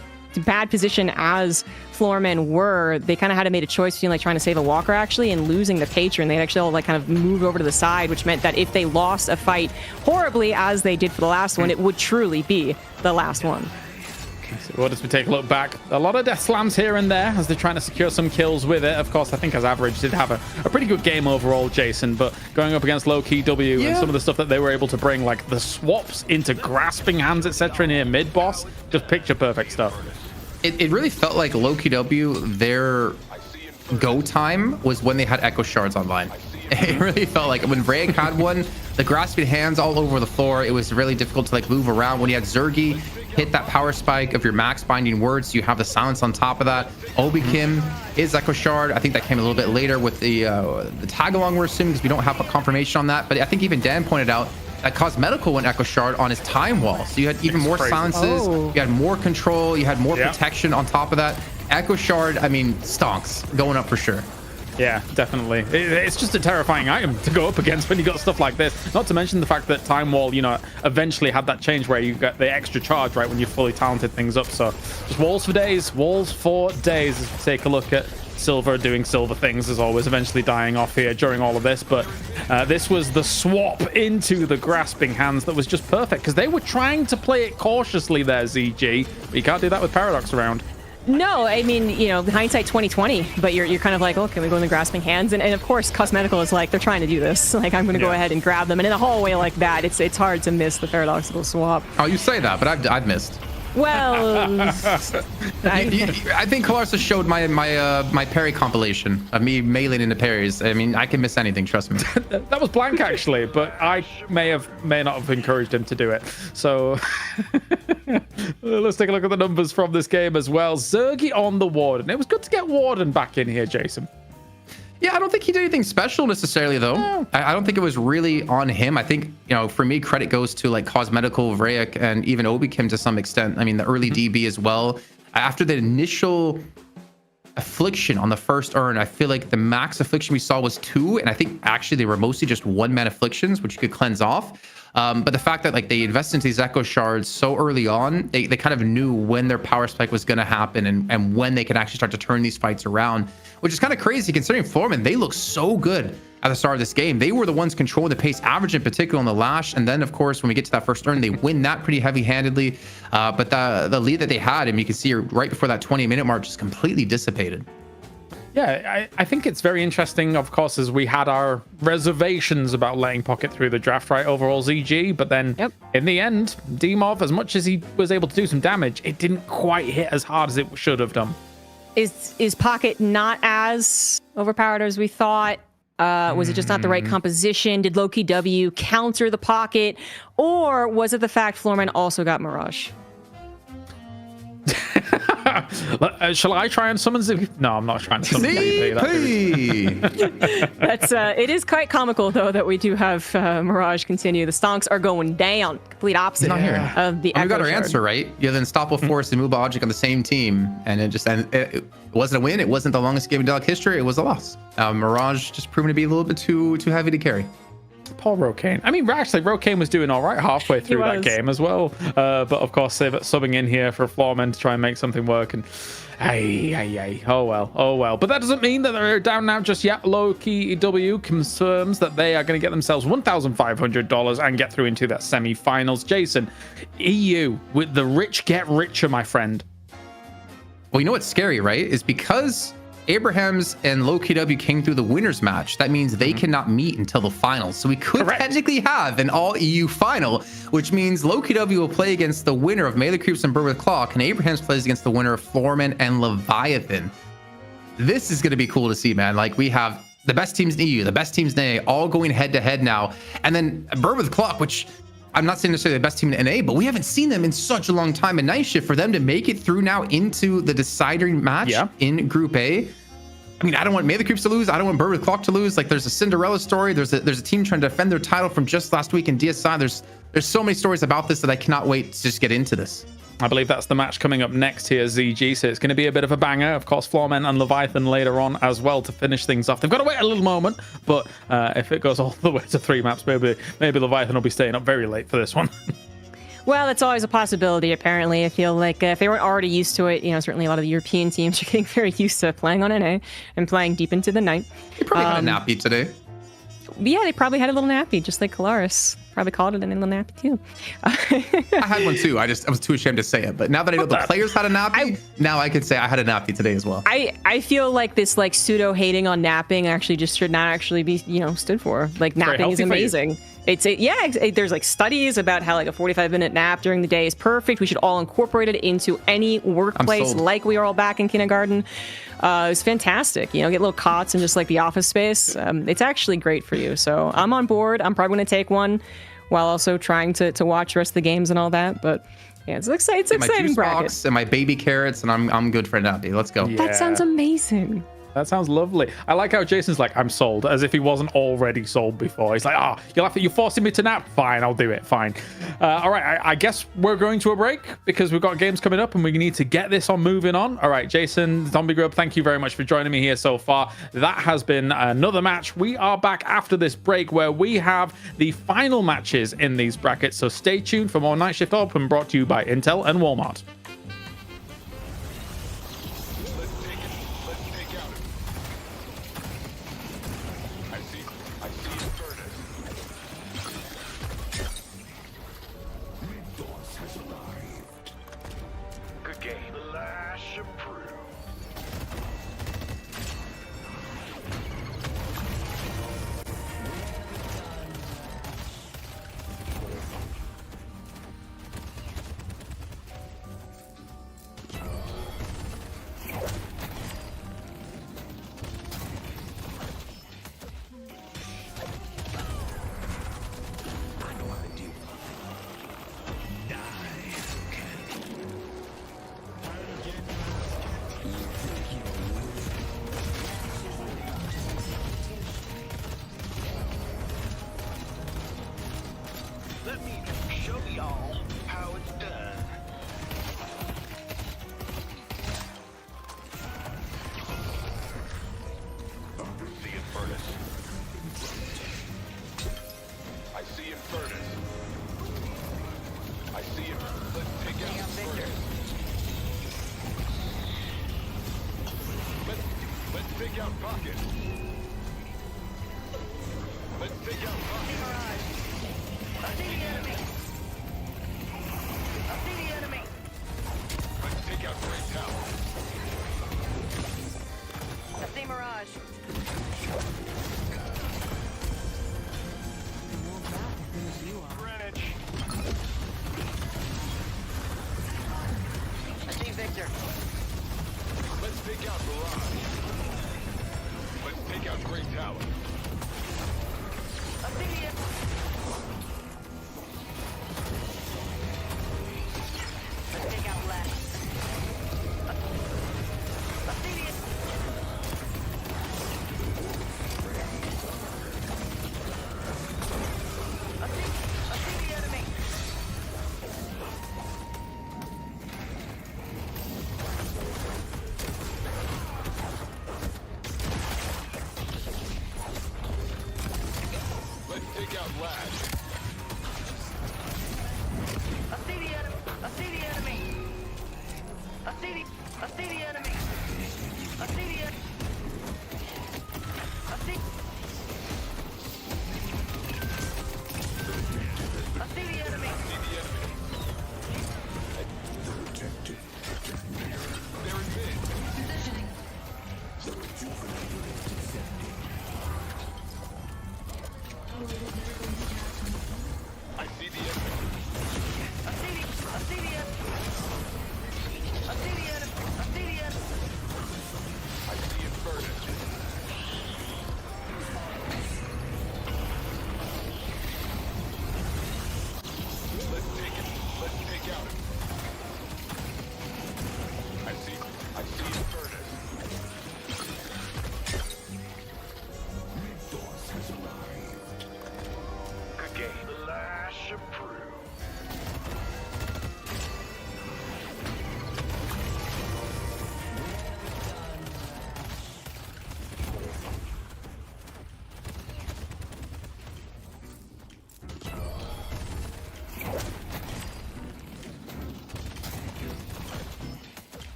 bad position as Floormen were, they kind of had to make a choice between like trying to save a Walker actually and losing the Patron. They actually all like kind of moved over to the side, which meant that if they lost a fight horribly as they did for the last one, it would truly be the last one. So what as we take a look back, a lot of death slams here and there as they're trying to secure some kills with it. Of course, I think as average did have a pretty good game overall, Jason, but going up against LowKW and some of the stuff that they were able to bring, like the swaps into grasping hands, etc. near mid-boss, just picture perfect stuff. It really felt like LowKW, their go time was when they had Echo Shards online. It really felt like when Vrayek had one, the grasping hands all over the floor, it was really difficult to like move around. When you had Zergy hit that power spike of your max binding words, you have the silence on top of that. Obi Kim is Echo Shard. I think that came a little bit later with the tag along, we're assuming, because we don't have a confirmation on that. But I think even Dan pointed out that Cosmetical went Echo Shard on his time wall. So you had even more silences, you had more control, you had more protection on top of that. Echo Shard, I mean, stonks going up for sure. Yeah, definitely. It's just a terrifying item to go up against when you got stuff like this. Not to mention the fact that Time Wall, you know, eventually had that change where you get the extra charge, right, when you fully talented things up. So just walls for days as we take a look at Silver doing Silver things, as always, eventually dying off here during all of this. But this was the swap into the grasping hands that was just perfect because they were trying to play it cautiously there, ZG. But you can't do that with Paradox around. No, I mean, you know, hindsight 2020, but you're kind of like, oh, can we go in the grasping hands? And of course, Cosmetical is like, they're trying to do this. Like, I'm going to go ahead and grab them. And in a hallway like that, it's hard to miss the paradoxical swap. Oh, you say that, but I've missed. Well, I think Kalarsa showed my parry compilation of me meleeing into parries. I mean, I can miss anything, trust me. That was blank actually, but I may not have encouraged him to do it. So let's take a look at the numbers from this game as well. Zergy on the Warden. It was good to get Warden back in here, Jason. Yeah, I don't think he did anything special necessarily, though. No. I don't think it was really on him. I think, you know, for me, credit goes to like Cosmetical, Vrayek, and even Obi Kim to some extent. I mean, the early DB as well. After the initial affliction on the first urn, I feel like the max affliction we saw was 2, and I think actually they were mostly just 1-man afflictions, which you could cleanse off. But the fact that like they invested into these Echo Shards so early on, they kind of knew when their power spike was going to happen and when they could actually start to turn these fights around, which is kind of crazy considering Floormen, they look so good at the start of this game. They were the ones controlling the pace, average in particular on the Lash. And then, of course, when we get to that first turn, they win that pretty heavy-handedly. But the lead that they had, and you can see right before that 20-minute mark, just completely dissipated. Yeah, I think it's very interesting, of course, as we had our reservations about letting Pocket through the draft, right, overall ZG, but then in the end, Demov, as much as he was able to do some damage, it didn't quite hit as hard as it should have done. Is Pocket not as overpowered as we thought? Was it just not the right composition? Did LowKW counter the Pocket? Or was it the fact Floormen also got Mirage? Shall I try and summon ZP? No, I'm not trying to summon ZP. That's it is quite comical though that we do have Mirage continue. The stonks are going down, complete opposite of the. We got our answer right. You have the Unstoppable Force and Mooba Object on the same team, and it wasn't a win. It wasn't the longest game in Deadlock history. It was a loss. Mirage just proven to be a little bit too heavy to carry. Poor Rokane. I mean, actually, Rokane was doing all right halfway through that game as well. But of course, subbing in here for Floormen to try and make something work. And oh well. But that doesn't mean that they're down now just yet. LowKW confirms that they are going to get themselves $1,500 and get through into that semi-finals. Jason, EU with the rich get richer, my friend. Well, you know what's scary, right? Is because Abrahams and LowKW came through the winners match. That means they cannot meet until the finals. So we could technically have an all EU final, which means LowKW will play against the winner of Melee Creeps and Bird with Clock, and Abrahams plays against the winner of Floormen and Leviathan. This is going to be cool to see, man. Like, we have the best teams in EU, the best teams in NA, all going head to head now. And then Bird with Clock, which I'm not saying necessarily the best team in NA, but we haven't seen them in such a long time. And Night Shift, for them to make it through now into the deciding match in Group A. I mean, I don't want May the Creeps to lose. I don't want Bird with Clock to lose. Like, there's a Cinderella story. There's a team trying to defend their title from just last week in DSI. There's so many stories about this that I cannot wait to just get into this. I believe that's the match coming up next here, ZG. So it's going to be a bit of a banger. Of course, Floormen and Leviathan later on as well to finish things off. They've got to wait a little moment, but if it goes all the way to 3 maps, maybe Leviathan will be staying up very late for this one. Well, it's always a possibility, apparently. I feel like if they weren't already used to it, certainly a lot of the European teams are getting very used to playing on NA and playing deep into the night. You probably had a nappy today. Yeah, they probably had a little nappy, just like Kalaris. Probably called it a little nappy, too. I had one, too. I was too ashamed to say it. But now that I know the players had a nappy, now I could say I had a nappy today as well. I feel like this, like, pseudo-hating on napping actually just should not actually be, stood for. Like, napping is amazing. There's like studies about how like a 45-minute nap during the day is perfect. We should all incorporate it into any workplace like we are all back in kindergarten. It was fantastic. Get little cots and just like the office space. It's actually great for you. So I'm on board. I'm probably going to take one while also trying to watch the rest of the games and all that. But yeah, it's exciting my juice bracket. Box and my baby carrots, and I'm good for a nappy. Let's go. Yeah. That sounds amazing. That sounds lovely. I like how Jason's like, I'm sold, as if he wasn't already sold before. He's like, you're forcing me to nap? Fine, I'll do it. Fine. All right, I guess we're going to a break because we've got games coming up and we need to get this on moving on. All right, Jason, Zombie Grub, thank you very much for joining me here so far. That has been another match. We are back after this break where we have the final matches in these brackets. So stay tuned for more Night Shift Open brought to you by Intel and Walmart.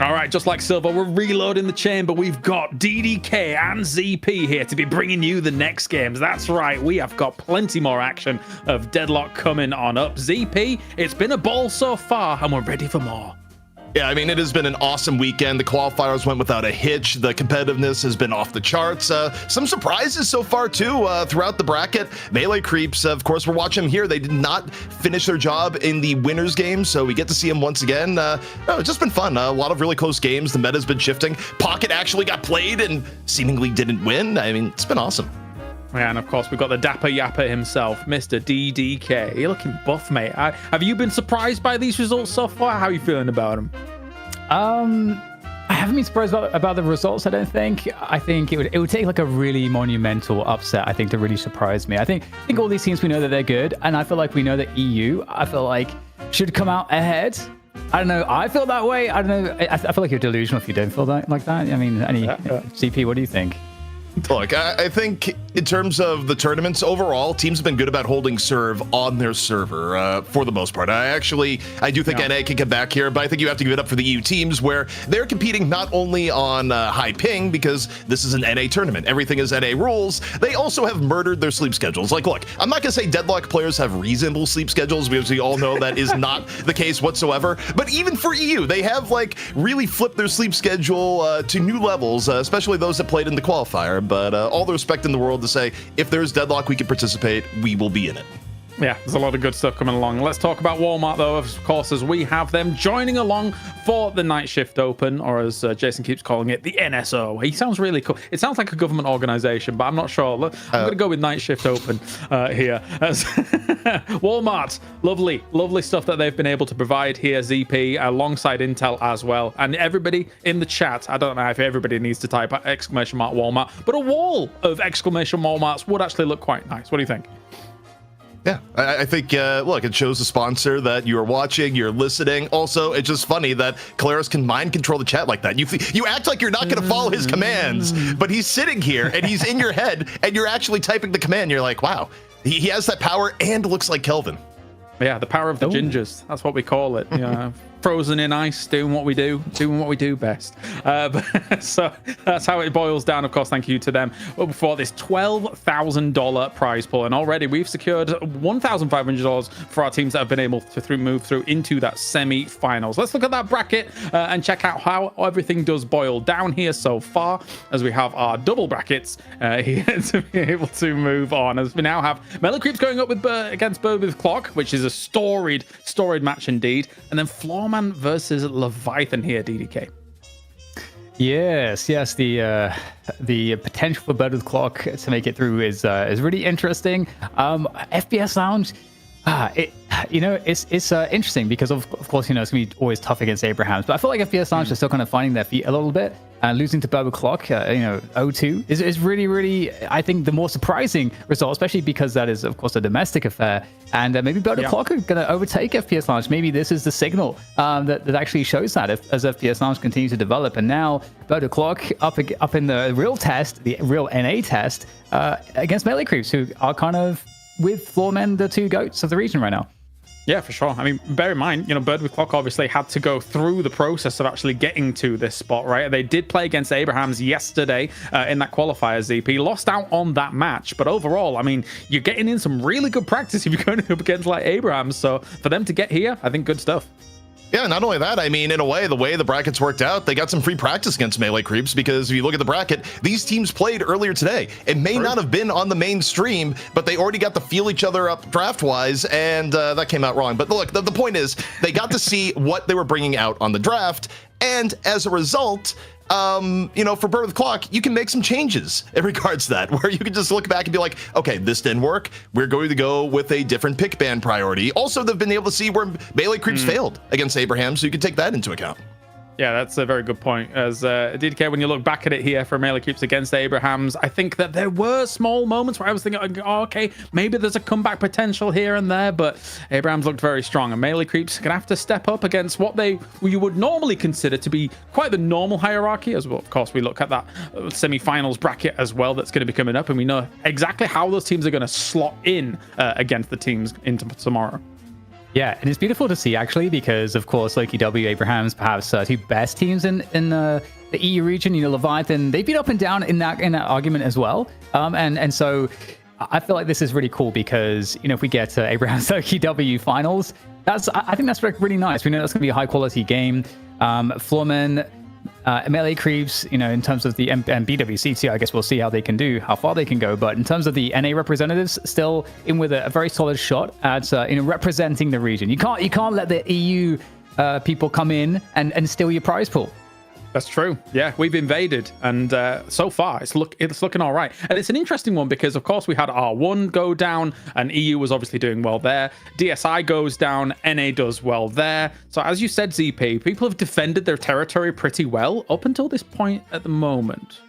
All right, just like Silver, we're reloading the chamber. We've got DDK and ZP here to be bringing you the next games. That's right, we have got plenty more action of Deadlock coming on up. ZP, it's been a ball so far, and we're ready for more. Yeah, I mean, it has been an awesome weekend. The qualifiers went without a hitch. The competitiveness has been off the charts. Some surprises so far, too, throughout the bracket. Melee Creeps, of course, we're watching them here. They did not finish their job in the winners game, so we get to see them once again. It's just been fun. A lot of really close games. The meta's been shifting. Pocket actually got played and seemingly didn't win. I mean, it's been awesome. Yeah, and of course, we've got the Dapper Yapper himself, Mr. DDK. You're looking buff, mate. Have you been surprised by these results so far? How are you feeling about them? I haven't been surprised about the results, I don't think. I think it would take like a really monumental upset, I think, to really surprise me. I think all these teams, we know that they're good, and I feel like we know that EU, I feel like, should come out ahead. I don't know. I feel that way. I don't know. I feel like you're delusional if you don't feel like that. I mean, CP, what do you think? Look, I think in terms of the tournaments overall, teams have been good about holding serve on their server for the most part. I do think NA can come back here, but I think you have to give it up for the EU teams where they're competing not only on high ping because this is an NA tournament. Everything is NA rules. They also have murdered their sleep schedules. Like, look, I'm not going to say Deadlock players have reasonable sleep schedules because we all know that is not the case whatsoever. But even for EU, they have like really flipped their sleep schedule to new levels, especially those that played in the qualifier. But all the respect in the world to say, if there's Deadlock, we can participate, we will be in it. Yeah, there's a lot of good stuff coming along. Let's talk about Walmart, though, of course, as we have them joining along for the Night Shift Open, or as Jason keeps calling it, the NSO. He sounds really cool. It sounds like a government organization, but I'm not sure. I'm going to go with Night Shift Open here. As Walmart, lovely stuff that they've been able to provide here, ZP, alongside Intel as well. And everybody in the chat, I don't know if everybody needs to type exclamation mark Walmart, but a wall of exclamation Walmarts would actually look quite nice. What do you think? Yeah, I think, look, it shows the sponsor that you are watching, you're listening. Also, it's just funny that Kalaris can mind control the chat like that. You act like you're not going to follow his commands, but he's sitting here and he's in your head and you're actually typing the command. You're like, wow, he has that power and looks like Kelvin. Yeah, the power of the gingers. That's what we call it. Yeah, frozen in ice, doing what we do best. So that's how it boils down. Of course, thank you to them for this $12,000 prize pool. And already we've secured $1,500 for our teams that have been able to move through into that semi-finals. Let's look at that bracket and check out how everything does boil down here so far, as we have our double brackets here to be able to move on. As we now have Melee Creeps going up with against Bird with Clock, which is a storied match indeed, and then Floorman versus Leviathan here, DDK. Yes, the potential for Bird with Clock to make it through is really interesting. FPS Lounge, it's interesting because of course, you know, it's gonna be always tough against Abrahams, but I feel like FPS Lounge are still kind of finding their feet a little bit. Losing to Bird with Clock, 0-2 is really, I think, the more surprising result, especially because that is, of course, a domestic affair. And maybe Bird with Clock are going to overtake FPS Lounge. Maybe this is the signal that actually shows that as FPS Lounge continues to develop. And now Bird with Clock up in the real test, the real NA test, against Melee Creeps, who are kind of, with Floormen, the two goats of the region right now. Yeah, for sure. I mean, bear in mind, you know, Bird with Clock obviously had to go through the process of actually getting to this spot, right? They did play against Abrahams yesterday in that qualifier, ZP. Lost out on that match, but overall, I mean, you're getting in some really good practice if you're going up against like Abrahams. So for them to get here, I think good stuff. Yeah, not only that, I mean, in a way, the way the brackets worked out, they got some free practice against Melee Creeps because if you look at the bracket, these teams played earlier today. It may not have been on the main stream, but they already got to feel each other up draft-wise, and that came out wrong. But look, the point is, they got to see what they were bringing out on the draft, and as a result, for Bird with Clock, you can make some changes in regards to that, where you can just look back and be like, okay, this didn't work. We're going to go with a different pick ban priority. Also, they've been able to see where Melee Creeps failed against Abraham, so you can take that into account. Yeah, that's a very good point. As DDK, when you look back at it here for Melee Creeps against Abrahams, I think that there were small moments where I was thinking, oh, okay, maybe there's a comeback potential here and there, but Abrahams looked very strong, and Melee Creeps are going to have to step up against what you would normally consider to be quite the normal hierarchy, as well. Of course, we look at that semi-finals bracket as well that's going to be coming up, and we know exactly how those teams are going to slot in against the teams into tomorrow. Yeah, and it's beautiful to see actually, because of course Loki W, Abrahams, perhaps two best teams in the EU region. You know, Leviathan, they've been up and down in that argument as well. And so I feel like this is really cool because, you know, if we get to Abraham's Loki W finals, I think that's really nice. We know that's going to be a high quality game. Florman, Melee Creeps, you know, in terms of the and BWC, I guess we'll see how they can do, how far they can go. But in terms of the NA representatives, still in with a very solid shot at representing the region. You can't let the EU people come in and steal your prize pool. That's true. Yeah, we've invaded, and so far it's looking all right. And it's an interesting one because, of course, we had R1 go down, and EU was obviously doing well there. DSI goes down, NA does well there. So as you said, ZP, people have defended their territory pretty well up until this point at the moment.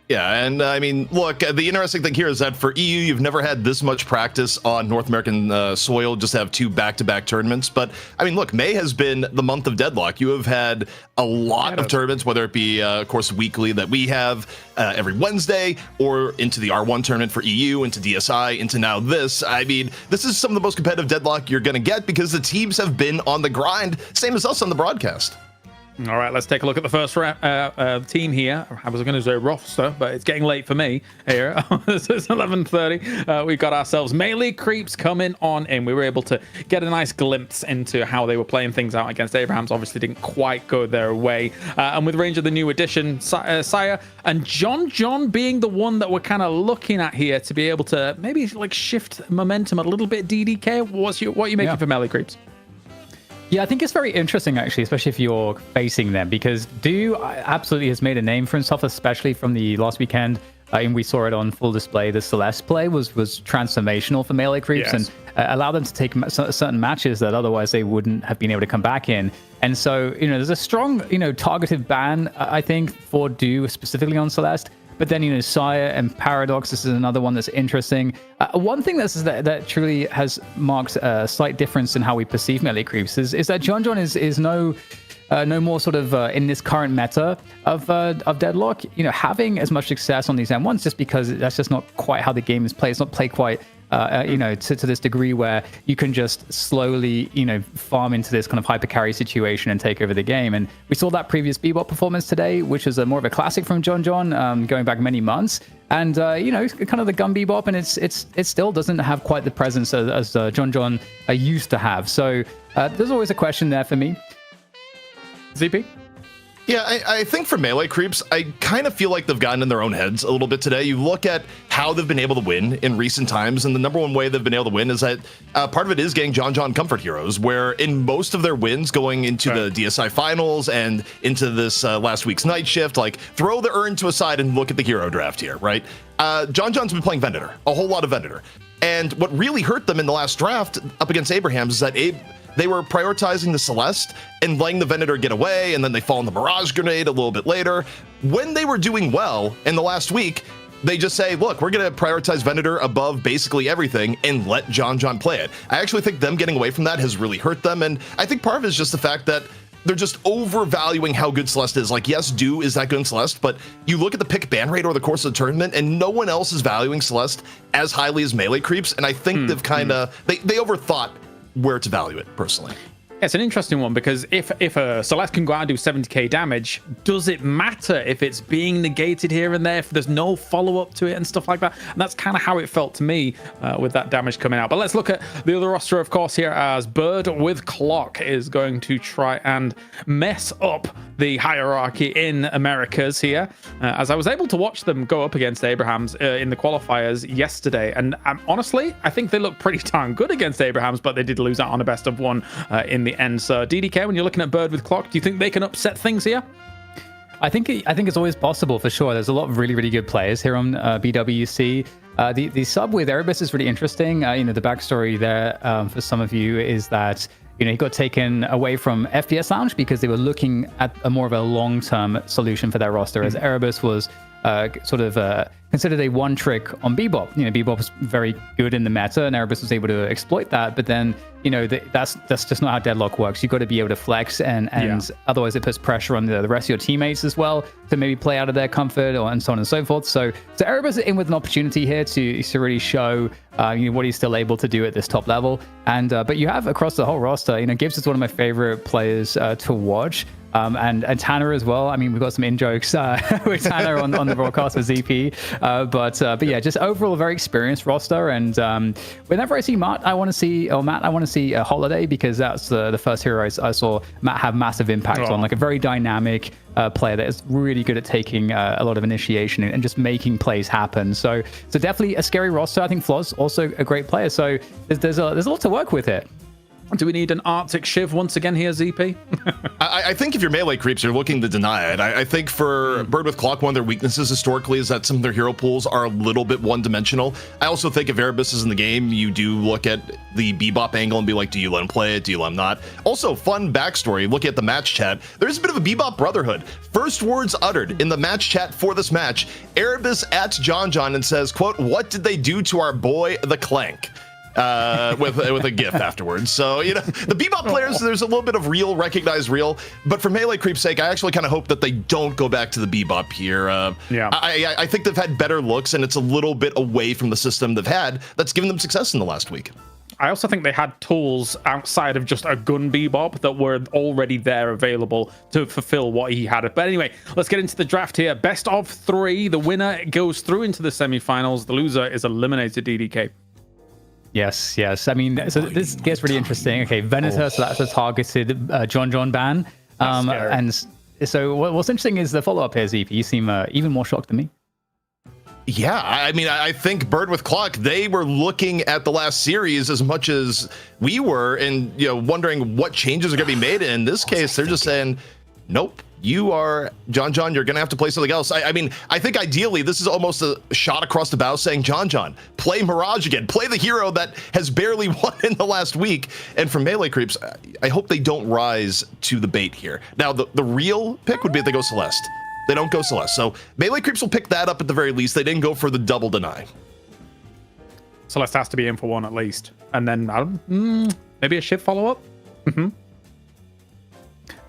Yeah, and I mean, look, the interesting thing here is that for EU, you've never had this much practice on North American soil, just have two back-to-back tournaments. But I mean, look, May has been the month of Deadlock. You have had a lot of tournaments, whether it be, of course, weekly that we have every Wednesday, or into the R1 tournament for EU, into DSI, into now this. I mean, this is some of the most competitive Deadlock you're going to get because the teams have been on the grind, same as us on the broadcast. All right, let's take a look at the first team here. I was going to say roster, but it's getting late for me here. It's 11:30. We got ourselves Melee Creeps coming on in. We were able to get a nice glimpse into how they were playing things out against Abrahams. Obviously didn't quite go their way. And with Ranger, the new addition, Sire, and John being the one that we're kind of looking at here to be able to maybe like shift momentum a little bit. DDK, what are you making for Melee Creeps? Yeah, I think it's very interesting, actually, especially if you're facing them, because Do absolutely has made a name for himself, especially from the last weekend. And we saw it on full display. The Celeste play was transformational for Melee Creeps, yes, and allowed them to take certain matches that otherwise they wouldn't have been able to come back in. And so, you know, there's a strong, you know, targeted ban, I think, for Do specifically on Celeste. But then, you know, Sire and Paradox, this is another one that's interesting. One thing that truly has marked a slight difference in how we perceive Melee Creeps is that John is no more sort of in this current meta of Deadlock, you know, having as much success on these M1s, just because that's just not quite how the game is played. It's not played quite you know, to this degree where you can just slowly, you know, farm into this kind of hyper carry situation and take over the game. And we saw that previous Bebop performance today, which is more of a classic from John, going back many months. And, you know, kind of the gun Bebop, and it still doesn't have quite the presence as John used to have. So there's always a question there for me. ZP? Yeah, I think for Melee Creeps, I kind of feel like they've gotten in their own heads a little bit today. You look at how they've been able to win in recent times, and the number one way they've been able to win is that part of it is getting John Comfort Heroes, where in most of their wins going into the DSI finals and into this last week's night shift, like throw the urn to a side and look at the hero draft here, right? John's been playing Venator, a whole lot of Venator. And what really hurt them in the last draft up against Abrahams is that they were prioritizing the Celeste and letting the Venator get away, and then they fall in the Mirage Grenade a little bit later. When they were doing well in the last week, they just say, look, we're going to prioritize Venator above basically everything and let John play it. I actually think them getting away from that has really hurt them, and I think part of it is just the fact that they're just overvaluing how good Celeste is. Like, yes, Do is that good in Celeste, but you look at the pick ban rate over the course of the tournament, and no one else is valuing Celeste as highly as Melee Creeps, and I think they've kind of, they overthought where to value it, personally. It's an interesting one because if a Celeste can go out and do 70k damage, does it matter if it's being negated here and there, if there's no follow-up to it and stuff like that? And that's kind of how it felt to me with that damage coming out. But let's look at the other roster, of course, here, as Bird with Clock is going to try and mess up the hierarchy in Americas here, as I was able to watch them go up against Abrahams in the qualifiers yesterday. And honestly, I think they look pretty darn good against Abrahams, but they did lose out on a best of one in the end. So DDK, when you're looking at Bird with Clock, do you think they can upset things here? I think it's always possible, for sure. There's a lot of really, really good players here on BWC. The sub with Erebus is really interesting. You know, the backstory there for some of you is that, you know, he got taken away from FPS Lounge because they were looking at a more of a long-term solution for their roster, as Erebus was sort of considered a one trick on Bebop. You know, Bebop was very good in the meta, and Erebus was able to exploit that. But then, you know, that's just not how Deadlock works. You've got to be able to flex, and otherwise it puts pressure on the rest of your teammates as well to maybe play out of their comfort, and so on and so forth. So Erebus is in with an opportunity here to really show you know, what he's still able to do at this top level. And but you have across the whole roster, you know, Gibbs is one of my favorite players to watch. And Tanner as well. I mean, we've got some in-jokes with Tanner on the broadcast with ZP. But yeah, just overall a very experienced roster. And whenever I see Matt, I want to see a Holiday, because that's the first hero I saw Matt have massive impact on. Like a very dynamic player that is really good at taking a lot of initiation and just making plays happen. So definitely a scary roster. I think Flo's also a great player. So there's a lot to work with here. Do we need an Arctic Shiv once again here, ZP? I think if you're melee creeps, you're looking to deny it. I think for Bird with Clock, one of their weaknesses historically is that some of their hero pools are a little bit one-dimensional. I also think if Erebus is in the game, you do look at the Bebop angle and be like, do you let him play it? Do you let him not? Also, fun backstory, looking at the match chat, there's a bit of a Bebop brotherhood. First words uttered in the match chat for this match, Erebus at John and says, quote, "What did they do to our boy, the Clank?" With a gif afterwards. So, you know, the Bebop players, there's a little bit of real, recognized real, but for melee creep's sake, I actually kind of hope that they don't go back to the Bebop here. I think they've had better looks, and it's a little bit away from the system they've had that's given them success in the last week. I also think they had tools outside of just a gun Bebop that were already there available to fulfill what he had. But anyway, let's get into the draft here. Best of 3. The winner goes through into the semifinals. The loser is eliminated, DDK. Yes. I mean, so this gets really interesting. Okay, Venator, so that's a targeted John ban. And so what's interesting is the follow-up here, ZP. You seem even more shocked than me. Yeah, I mean, I think Bird with Clock, they were looking at the last series as much as we were, and, you know, wondering what changes are going to be made. And in this case, they're just saying, nope. You are, John, you're going to have to play something else. I mean, I think ideally this is almost a shot across the bow saying, John, play Mirage again. Play the hero that has barely won in the last week. And for melee creeps, I hope they don't rise to the bait here. Now, the real pick would be if they go Celeste. They don't go Celeste. So melee creeps will pick that up at the very least. They didn't go for the double deny. Celeste has to be in for one at least. And then maybe a Shiv follow-up?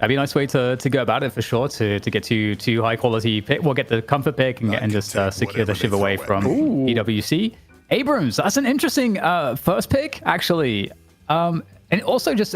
That'd be a nice way to go about it for sure, to get two high quality pick. We'll get the comfort pick and just secure the Shiv away from EWC. Abrams, that's an interesting first pick, actually. And also just,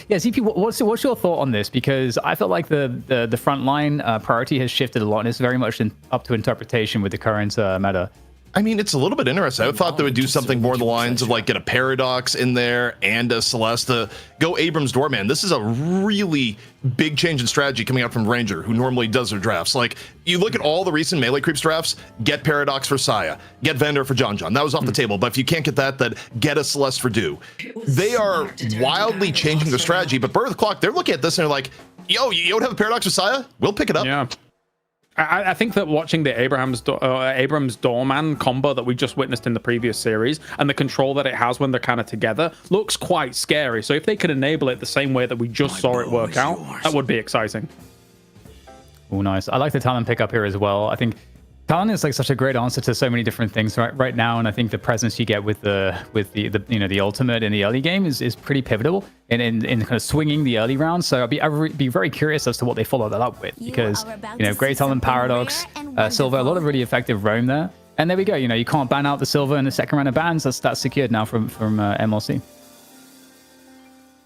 ZP, what's your thought on this? Because I felt like the front line priority has shifted a lot, and it's very much up to interpretation with the current meta. I mean, it's a little bit interesting. I thought they would do something more in the lines of like get a Paradox in there and a Celeste. Go Abrams Doorman. This is a really big change in strategy coming out from Ranger, who normally does their drafts. Like, you look at all the recent melee creeps drafts, get Paradox for Saya, get Vendor for John. That was off the table. But if you can't get that, then get a Celeste for Do. They are wildly changing their strategy. But Bird of the Clock, they're looking at this and they're like, yo, you don't have a Paradox for Saya? We'll pick it up. Yeah. I think that watching the Abrams Doorman combo that we just witnessed in the previous series and the control that it has when they're kind of together looks quite scary. So if they could enable it the same way that we just saw it work out, that would be exciting. Oh, nice. I like the talent pickup here as well. I think talent is like such a great answer to so many different things right now, and I think the presence you get with the the ultimate in the early game is pretty pivotal in kind of swinging the early rounds. So I'd be very curious as to what they follow that up with, because great talent, Paradox, Silver, a lot of really effective roam there, and there we go. You can't ban out the Silver in the second round of bans. That's secured now from MLC.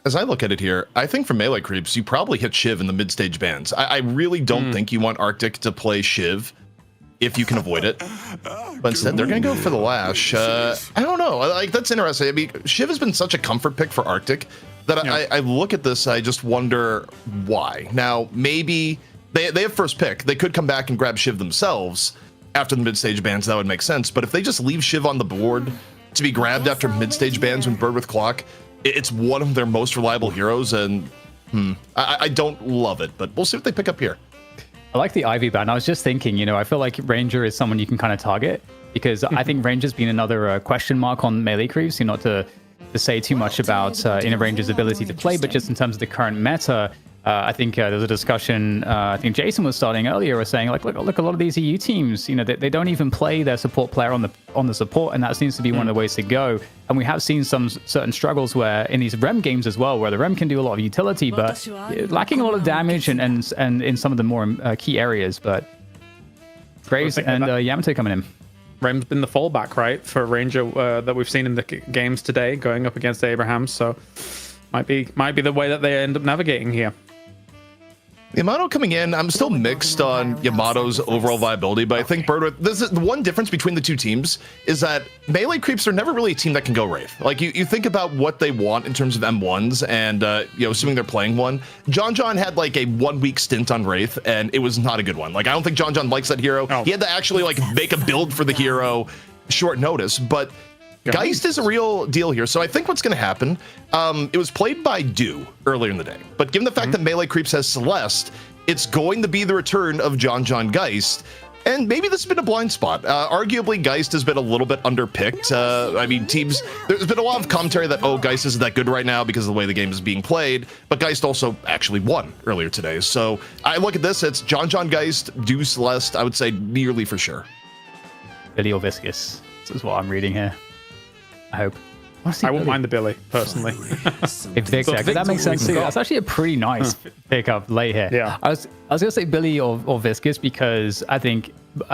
As I look at it here, I think for melee creeps, you probably hit Shiv in the mid-stage bans. I really don't think you want Arctic to play Shiv if you can avoid it. But instead, they're going to go for the Lash. I don't know. Like, that's interesting. I mean, Shiv has been such a comfort pick for Arctic that I look at this, I just wonder why. Now, maybe they have first pick. They could come back and grab Shiv themselves after the mid-stage bans. That would make sense. But if they just leave Shiv on the board to be grabbed after mid-stage bans when Bird with Clock, it's one of their most reliable heroes, and I don't love it. But we'll see what they pick up here. I like the Ivy ban. I was just thinking, I feel like Ranger is someone you can kind of target, because I think Ranger's been another question mark on melee creeps. Not to say too much about Ranger's ability to play, but just in terms of the current meta, I think there's a discussion. I think Jason was starting earlier, was saying like, look, a lot of these EU teams, you know, they don't even play their support player on the support, and that seems to be one of the ways to go. And we have seen some certain struggles where in these Rem games as well, where the Rem can do a lot of utility, but lacking a lot of damage and in some of the more key areas. But Graves and Yamato coming in. Rem's been the fallback, right, for Ranger that we've seen in the games today, going up against Abraham. So might be the way that they end up navigating here. Yamato coming in, I'm still mixed on Yamato's overall viability, but I think Birdwith, this is the one difference between the two teams is that melee creeps are never really a team that can go Wraith. Like you think about what they want in terms of M1s and, you know, assuming they're playing one, John had like a 1 week stint on Wraith and it was not a good one. Like, I don't think John likes that hero. Oh. He had to actually like make a build for the hero short notice, but Geist is a real deal here. So I think what's going to happen, it was played by Do earlier in the day, but given the fact that Melee Creeps has Celeste, it's going to be the return of John Geist. And maybe this has been a blind spot. Arguably, Geist has been a little bit underpicked. I mean, teams, there's been a lot of commentary that, oh, Geist isn't that good right now because of the way the game is being played, but Geist also actually won earlier today. So I look at this, it's John Geist, Do Celeste, I would say nearly for sure. Billy or Viscous, this is what I'm reading here. I hope. I won't mind the Billy, personally. If Victor, that makes sense too. That's actually a pretty nice pickup late here. Yeah. I was gonna say Billy or Viscous because I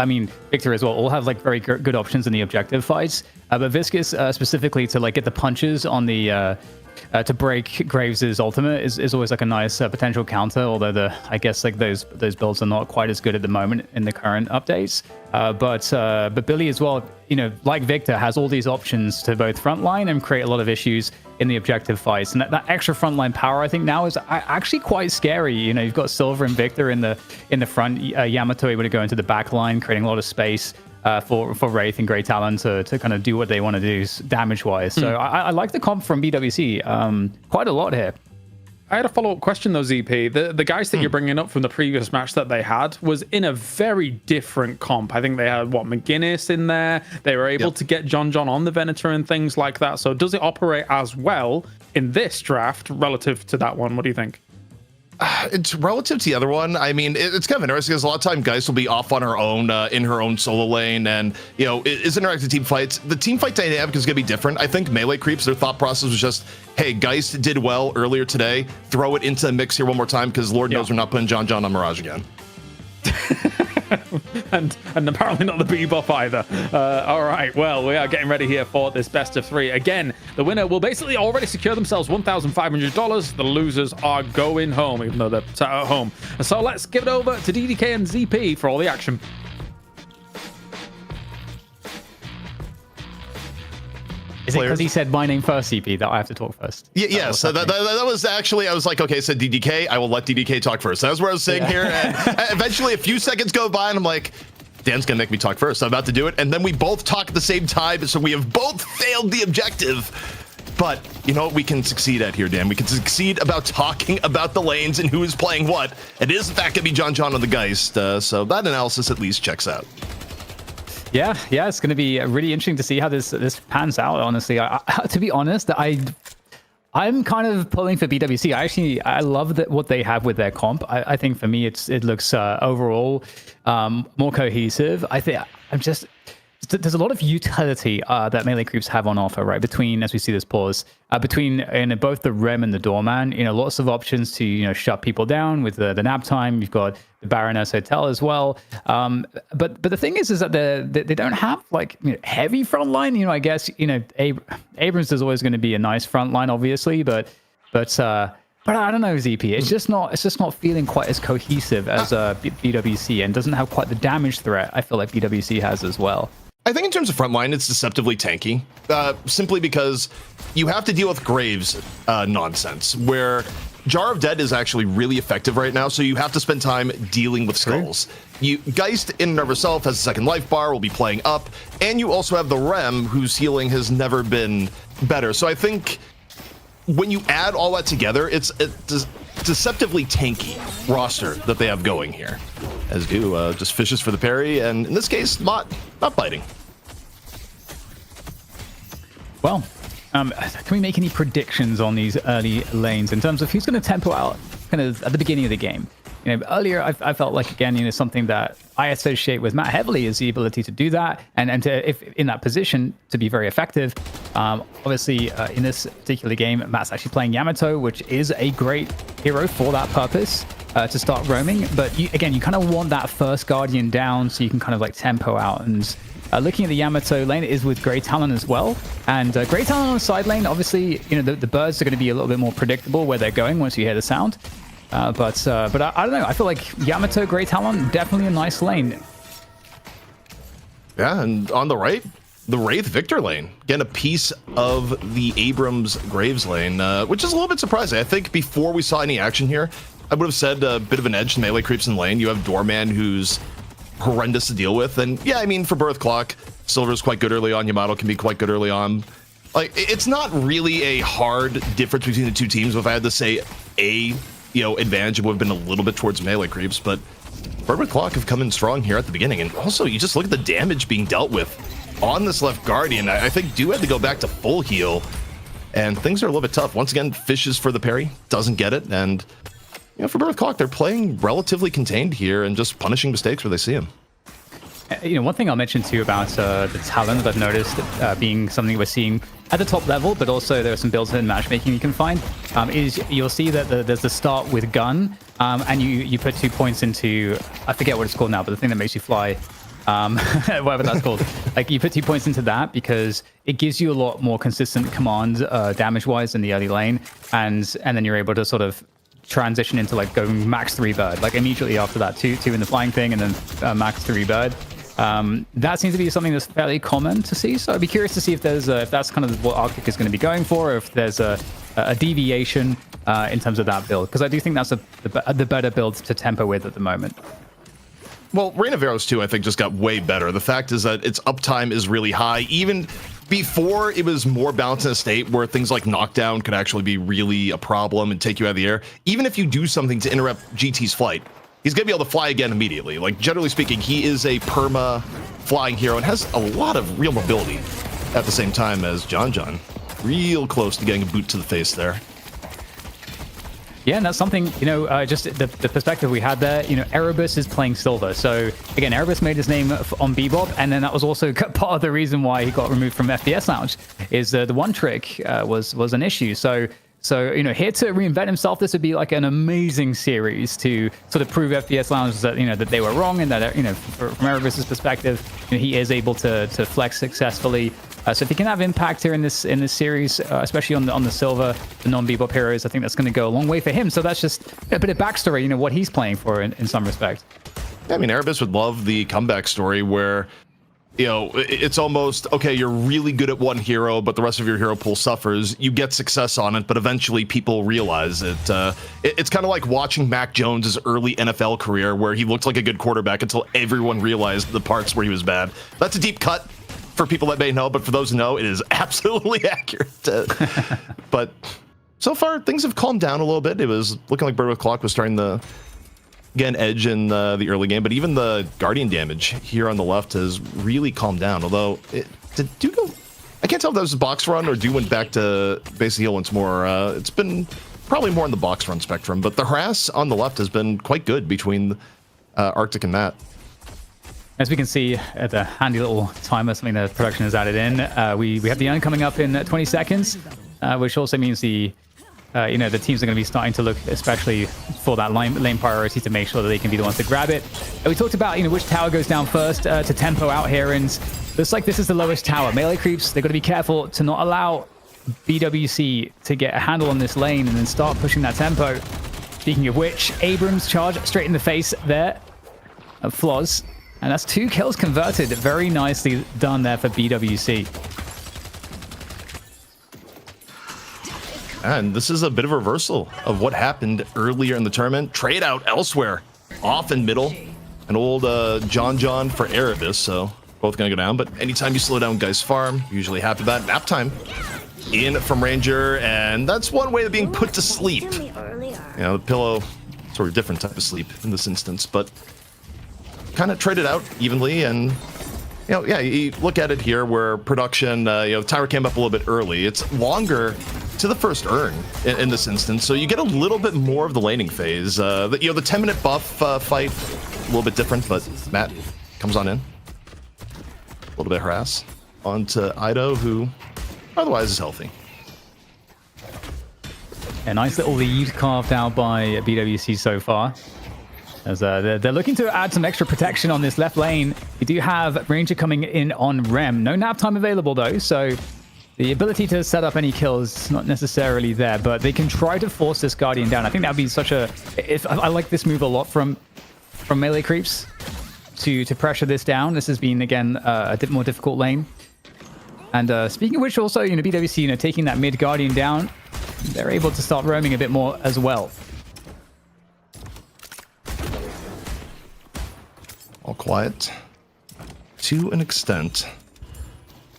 mean Victor as well all have like very good options in the objective fights, but Viscous specifically to like get the punches on the to break Graves' ultimate is always like a nice potential counter, although I guess like those builds are not quite as good at the moment in the current updates. But Billy as well, you know, like Victor, has all these options to both frontline and create a lot of issues in the objective fights. And that extra frontline power, I think now is actually quite scary. You know, you've got Silver and Victor in the front, Yamato able to go into the back line, creating a lot of space for Wraith and Grey Talon to kind of do what they want to do damage-wise. So I like the comp from BWC quite a lot here. I had a follow-up question though, ZP. The guys that you're bringing up from the previous match that they had was in a very different comp. I think they had, McGuinness in there. They were able to get John on the Venator and things like that. So does it operate as well in this draft relative to that one? What do you think? It's relative to the other one. I mean, it's kind of interesting because a lot of time Geist will be off on her own in her own solo lane, and you know, it's interactive team fights. The team fight dynamic is going to be different. I think Melee Creeps, their thought process was just, hey, Geist did well earlier today. Throw it into the mix here one more time because Lord knows we're not putting John on Mirage again. and apparently not the Bebop either. All right, well, we are getting ready here for this best of three. Again, the winner will basically already secure themselves $1,500. The losers are going home, even though they're sat at home. So let's give it over to DDK and ZP for all the action. Is it because he said my name first, CP, that I have to talk first? Yeah, so that was actually, I was like, okay, I said DDK, I will let DDK talk first. That's where I was sitting here, and eventually a few seconds go by, and I'm like, Dan's gonna make me talk first. I'm about to do it, and then we both talk at the same time, so we have both failed the objective. But you know what we can succeed at here, Dan? We can succeed about talking about the lanes and who is playing what. It is in fact gonna be John on the Geist, so that analysis at least checks out. Yeah, it's going to be really interesting to see how this pans out. Honestly, to be honest, I'm kind of pulling for BWC. I love what they have with their comp. I think for me, it looks overall more cohesive. There's a lot of utility that Melee Creeps have on offer, right? Between, as we see this pause, between both the Rem and the Doorman, lots of options to, shut people down with the nap time. You've got the Baroness Hotel as well. But the thing is that they don't have like heavy front line. I guess, Abrams is always going to be a nice front line, obviously, but I don't know, ZP. It's just not feeling quite as cohesive as BWC, and doesn't have quite the damage threat I feel like BWC has as well. I think in terms of frontline, it's deceptively tanky, simply because you have to deal with Graves nonsense, where Jar of Dead is actually really effective right now, so you have to spend time dealing with skulls. Geist in and of herself has a second life bar, will be playing up, and you also have the Rem, whose healing has never been better. So I think when you add all that together, it's a deceptively tanky roster that they have going here. As do just fishes for the parry, and in this case, not biting. Well, can we make any predictions on these early lanes in terms of who's going to tempo out kind of at the beginning of the game. Earlier I felt like, again, something that I associate with Matt heavily is the ability to do that and to, if in that position, to be very effective. Obviously, in this particular game, Matt's actually playing Yamato, which is a great hero for that purpose, to start roaming. But you kind of want that first Guardian down so you can kind of like tempo out. And looking at the Yamato lane, it is with Grey Talon as well. And Grey Talon on the side lane, obviously, the birds are going to be a little bit more predictable where they're going once you hear the sound. But I don't know. I feel like Yamato, Grey Talon, definitely a nice lane. Yeah, and on the right, the Wraith Victor lane. Again, a piece of the Abrams Graves lane, which is a little bit surprising. I think before we saw any action here, I would have said a bit of an edge to melee creeps in lane. You have Doorman, who's horrendous to deal with. And yeah, I mean, for Birth Clock, Silver's quite good early on. Yamato can be quite good early on. Like, it's not really a hard difference between the two teams. If I had to say advantage, it would have been a little bit towards melee creeps, but Bird Clock have come in strong here at the beginning. And also, you just look at the damage being dealt with on this left Guardian. I think do had to go back to full heal, and things are a little bit tough. Once again, fishes for the parry, doesn't get it, and for Bird Clock, they're playing relatively contained here and just punishing mistakes where they see them. One thing I'll mention too about the talent that I've noticed being something we're seeing at the top level, but also there are some builds in matchmaking you can find, is you'll see that there's the start with gun, and you put 2 points into, I forget what it's called now, but the thing that makes you fly, whatever that's called. Like, you put 2 points into that because it gives you a lot more consistent command damage-wise in the early lane, and then you're able to sort of transition into like going max 3 bird, like immediately after that, two in the flying thing, and then max 3 bird. That seems to be something that's fairly common to see. So I'd be curious to see if there's if that's kind of what Arctic is going to be going for, or if there's a deviation in terms of that build, because I do think that's the better build to tempo with at the moment. Well, Reign of Arrows 2, I think, just got way better. The fact is that its uptime is really high. Even before, it was more balanced in a state where things like knockdown could actually be really a problem and take you out of the air. Even if you do something to interrupt GT's flight, he's going to be able to fly again immediately. Like, generally speaking, he is a perma flying hero and has a lot of real mobility at the same time as John. Real close to getting a boot to the face there. Yeah, and that's something, just the perspective we had there, Erebus is playing Silver. So, again, Erebus made his name on Bebop, and then that was also part of the reason why he got removed from FPS Lounge, is the one trick was an issue. So here to reinvent himself, this would be like an amazing series to sort of prove FPS Lounge that, that they were wrong, and that, from Erebus's perspective, he is able to flex successfully. So if he can have impact here in this series, especially on the Silver, the non-Bebop heroes, I think that's going to go a long way for him. So that's just a bit of backstory, what he's playing for in some respect. Yeah, I mean, Erebus would love the comeback story where, it's almost, okay, you're really good at one hero, but the rest of your hero pool suffers. You get success on it, but eventually people realize it. It's kind of like watching Mac Jones' early NFL career, where he looked like a good quarterback until everyone realized the parts where he was bad. That's a deep cut for people that may know, but for those who know, it is absolutely accurate. But so far, things have calmed down a little bit. It was looking like Bird with Clock was starting to get an edge in the early game, but even the Guardian damage here on the left has really calmed down. Although, did Do go? I can't tell if that was a box run or Do went back to base heal once more. It's been probably more in the box run spectrum, but the harass on the left has been quite good between Arctic and Matt. As we can see at the handy little timer, something that production has added in, we have the end coming up in 20 seconds, which also means the teams are going to be starting to look, especially for that lane priority, to make sure that they can be the ones to grab it. And we talked about which tower goes down first to tempo out here, and looks like this is the lowest tower. Melee creeps, they've got to be careful to not allow BWC to get a handle on this lane and then start pushing that tempo. Speaking of which, Abrams charge straight in the face there of Floz. And that's 2 kills converted. Very nicely done there for BWC. And this is a bit of a reversal of what happened earlier in the tournament. Trade out elsewhere, off in middle. An old John for Erebus, so both going to go down. But anytime you slow down guys' farm, usually happy about nap time. In from Ranger, and that's one way of being put to sleep. The pillow, sort of different type of sleep in this instance, but kind of traded out evenly. And you look at it here where production, Tyra came up a little bit early. It's longer to the first urn in this instance, so you get a little bit more of the laning phase. The 10-minute buff fight, a little bit different, but Matt comes on in. A little bit harass onto Ido, who otherwise is healthy. A nice little lead carved out by BWC so far. As they're looking to add some extra protection on this left lane. You do have Ranger coming in on Rem. No nap time available though, so the ability to set up any kills is not necessarily there, but they can try to force this Guardian down. I think that would be such a... I like this move a lot from melee creeps to pressure this down. This has been, again, a bit more difficult lane. And speaking of which, also, BWC, taking that mid Guardian down, they're able to start roaming a bit more as well. All quiet to an extent.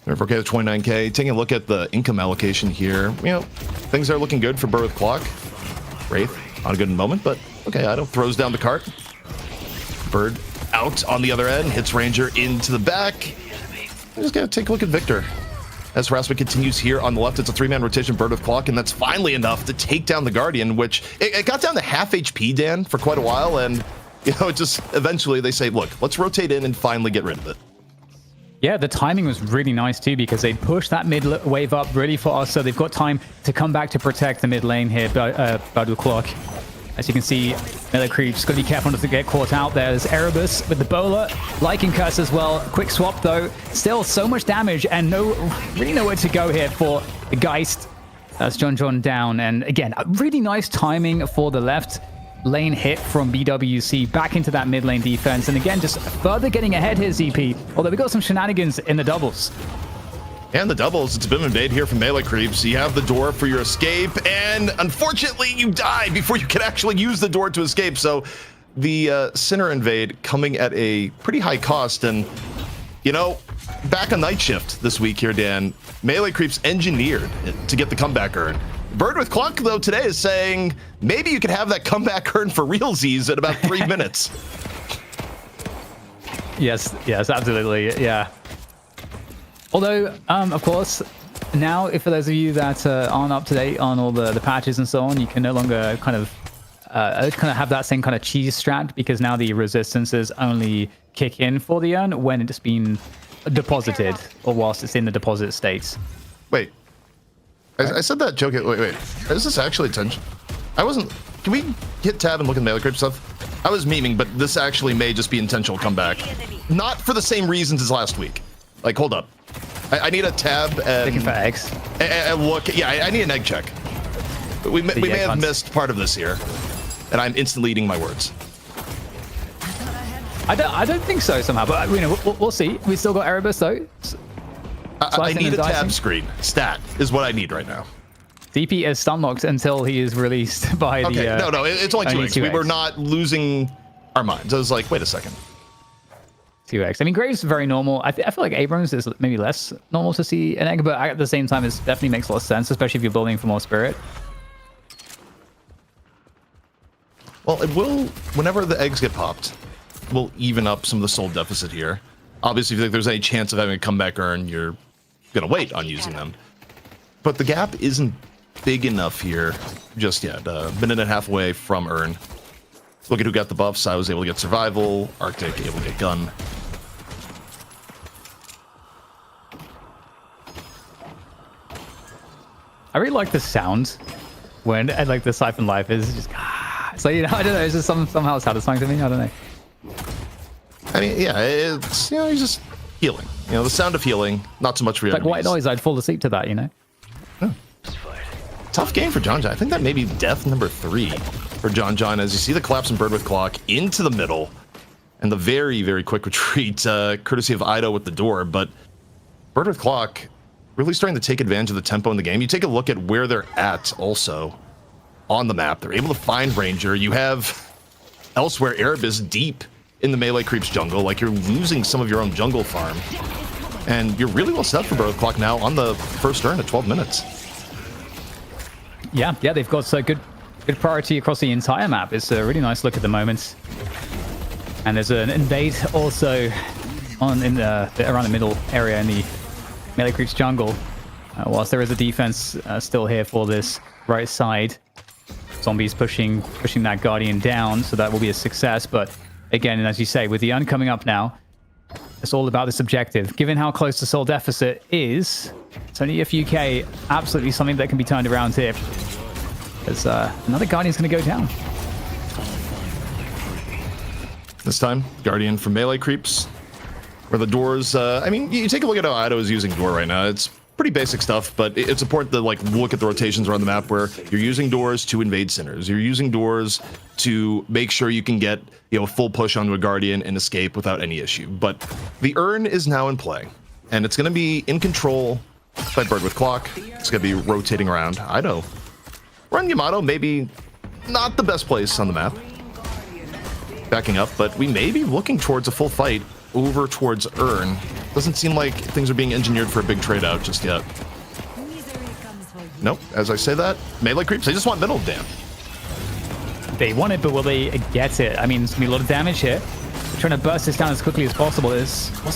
We're okay with 29K. Taking a look at the income allocation here, things are looking good for Bird with Clock. Wraith on a good moment, but okay, Ido throws down the cart. Bird out on the other end, hits Ranger into the back. I'm just gonna take a look at Victor. As harassment continues here on the left, it's a 3-man rotation, Bird with Clock, and that's finally enough to take down the Guardian, which it got down to half HP, Dan, for quite a while, and it just eventually they say, look, let's rotate in and finally get rid of it. Yeah, the timing was really nice too, because they pushed that mid wave up really fast, so they've got time to come back to protect the mid lane here, Bird with Clock. As you can see, melee creeps, got to be careful not to get caught out there. There's Erebus with the bowler, Lycan Curse as well. Quick swap though, still so much damage and really nowhere to go here for the Geist. That's John down, and again, a really nice timing for the left lane hit from BWC back into that mid lane defense, and again, just further getting ahead here, ZP. Although we got some shenanigans in the doubles. And the doubles, it's Bim Invade here from melee creeps. You have the door for your escape, and unfortunately you die before you can actually use the door to escape. So the Sinner Invade coming at a pretty high cost, and back on night shift this week here, Dan, melee creeps engineered to get the comeback urn. Bird with Clock, though, today is saying maybe you could have that comeback urn for realsies at about 3 minutes. Yes, absolutely, yeah. Although, of course, now, for those of you that aren't up to date on all the patches and so on, you can no longer kind of have that same kind of cheese strat, because now the resistances only kick in for the urn when it's been deposited or whilst it's in the deposit state. Wait. I said that joke. Wait. Is this actually attention? I wasn't. Can we hit tab and look at the melee creep stuff? I was memeing, but this actually may just be intentional comeback. Not for the same reasons as last week. Like, hold up. I need a tab and... Looking for eggs. And look. Yeah, I need an egg check. We may have missed part of this here. And I'm instantly eating my words. I don't think so somehow, but we'll see. We still got Erebus though. I need a tab screen. Stat is what I need right now. DP is stun locked until he is released by the... Okay, no, it's only 2x. We were not losing our minds. I was like, wait a second. 2x. I mean, Graves is very normal. I feel like Abrams is maybe less normal to see an egg, but at the same time, it definitely makes a lot of sense, especially if you're building for more spirit. Well, it will, whenever the eggs get popped, we'll even up some of the soul deficit here. Obviously, if you think there's any chance of having a comeback urn, you're going to wait on using them. But the gap isn't big enough here just yet. A minute and a half away from urn. Look at who got the buffs. I was able to get survival. Arctic able to get gun. I really like the sound when the Siphon Life is just... So, I don't know, it's just somehow satisfying to me. I don't know. I mean, yeah, it's, he's just healing. The sound of healing, not so much for like white noise, I'd fall asleep to that, Oh. Tough game for John. I think that may be death number 3 for John. As you see the collapse in Bird with Clock into the middle, and the very, very quick retreat, courtesy of Ido with the door. But Bird with Clock really starting to take advantage of the tempo in the game. You take a look at where they're at also on the map. They're able to find Ranger. You have elsewhere Erebus deep in the melee creeps jungle. Like, you're losing some of your own jungle farm. And you're really well set for Bird with Clock now on the first turn at 12 minutes. Yeah, they've got so good priority across the entire map. It's a really nice look at the moment. And there's an invade also around the middle area in the melee creeps jungle. Whilst there is a defense still here for this right side, Zombies pushing that Guardian down, so that will be a success. But again, as you say, with the Urn coming up now, it's all about this objective. Given how close the soul deficit is, it's only a few K, absolutely something that can be turned around here. As another Guardian's going to go down. This time, Guardian from melee creeps. Where the doors, I mean, you take a look at how Ido is using door right now. It's pretty basic stuff, but it's important to like look at the rotations around the map where you're using doors to invade centers. You're using doors to make sure you can get, you know, a full push onto a Guardian and escape without any issue. But the Urn is now in play, and it's going to be in control by Bird with Clock. It's going to be rotating around. Ido. Run Yamato, maybe not the best place on the map. Backing up, but we may be looking towards a full fight over towards Urn. Doesn't seem like things are being engineered for a big trade out just yet. Nope, as I say that, melee creeps, they just want middle, damn. They want it, but will they get it? I mean, it's going to be a lot of damage here. They're trying to burst this down as quickly as possible.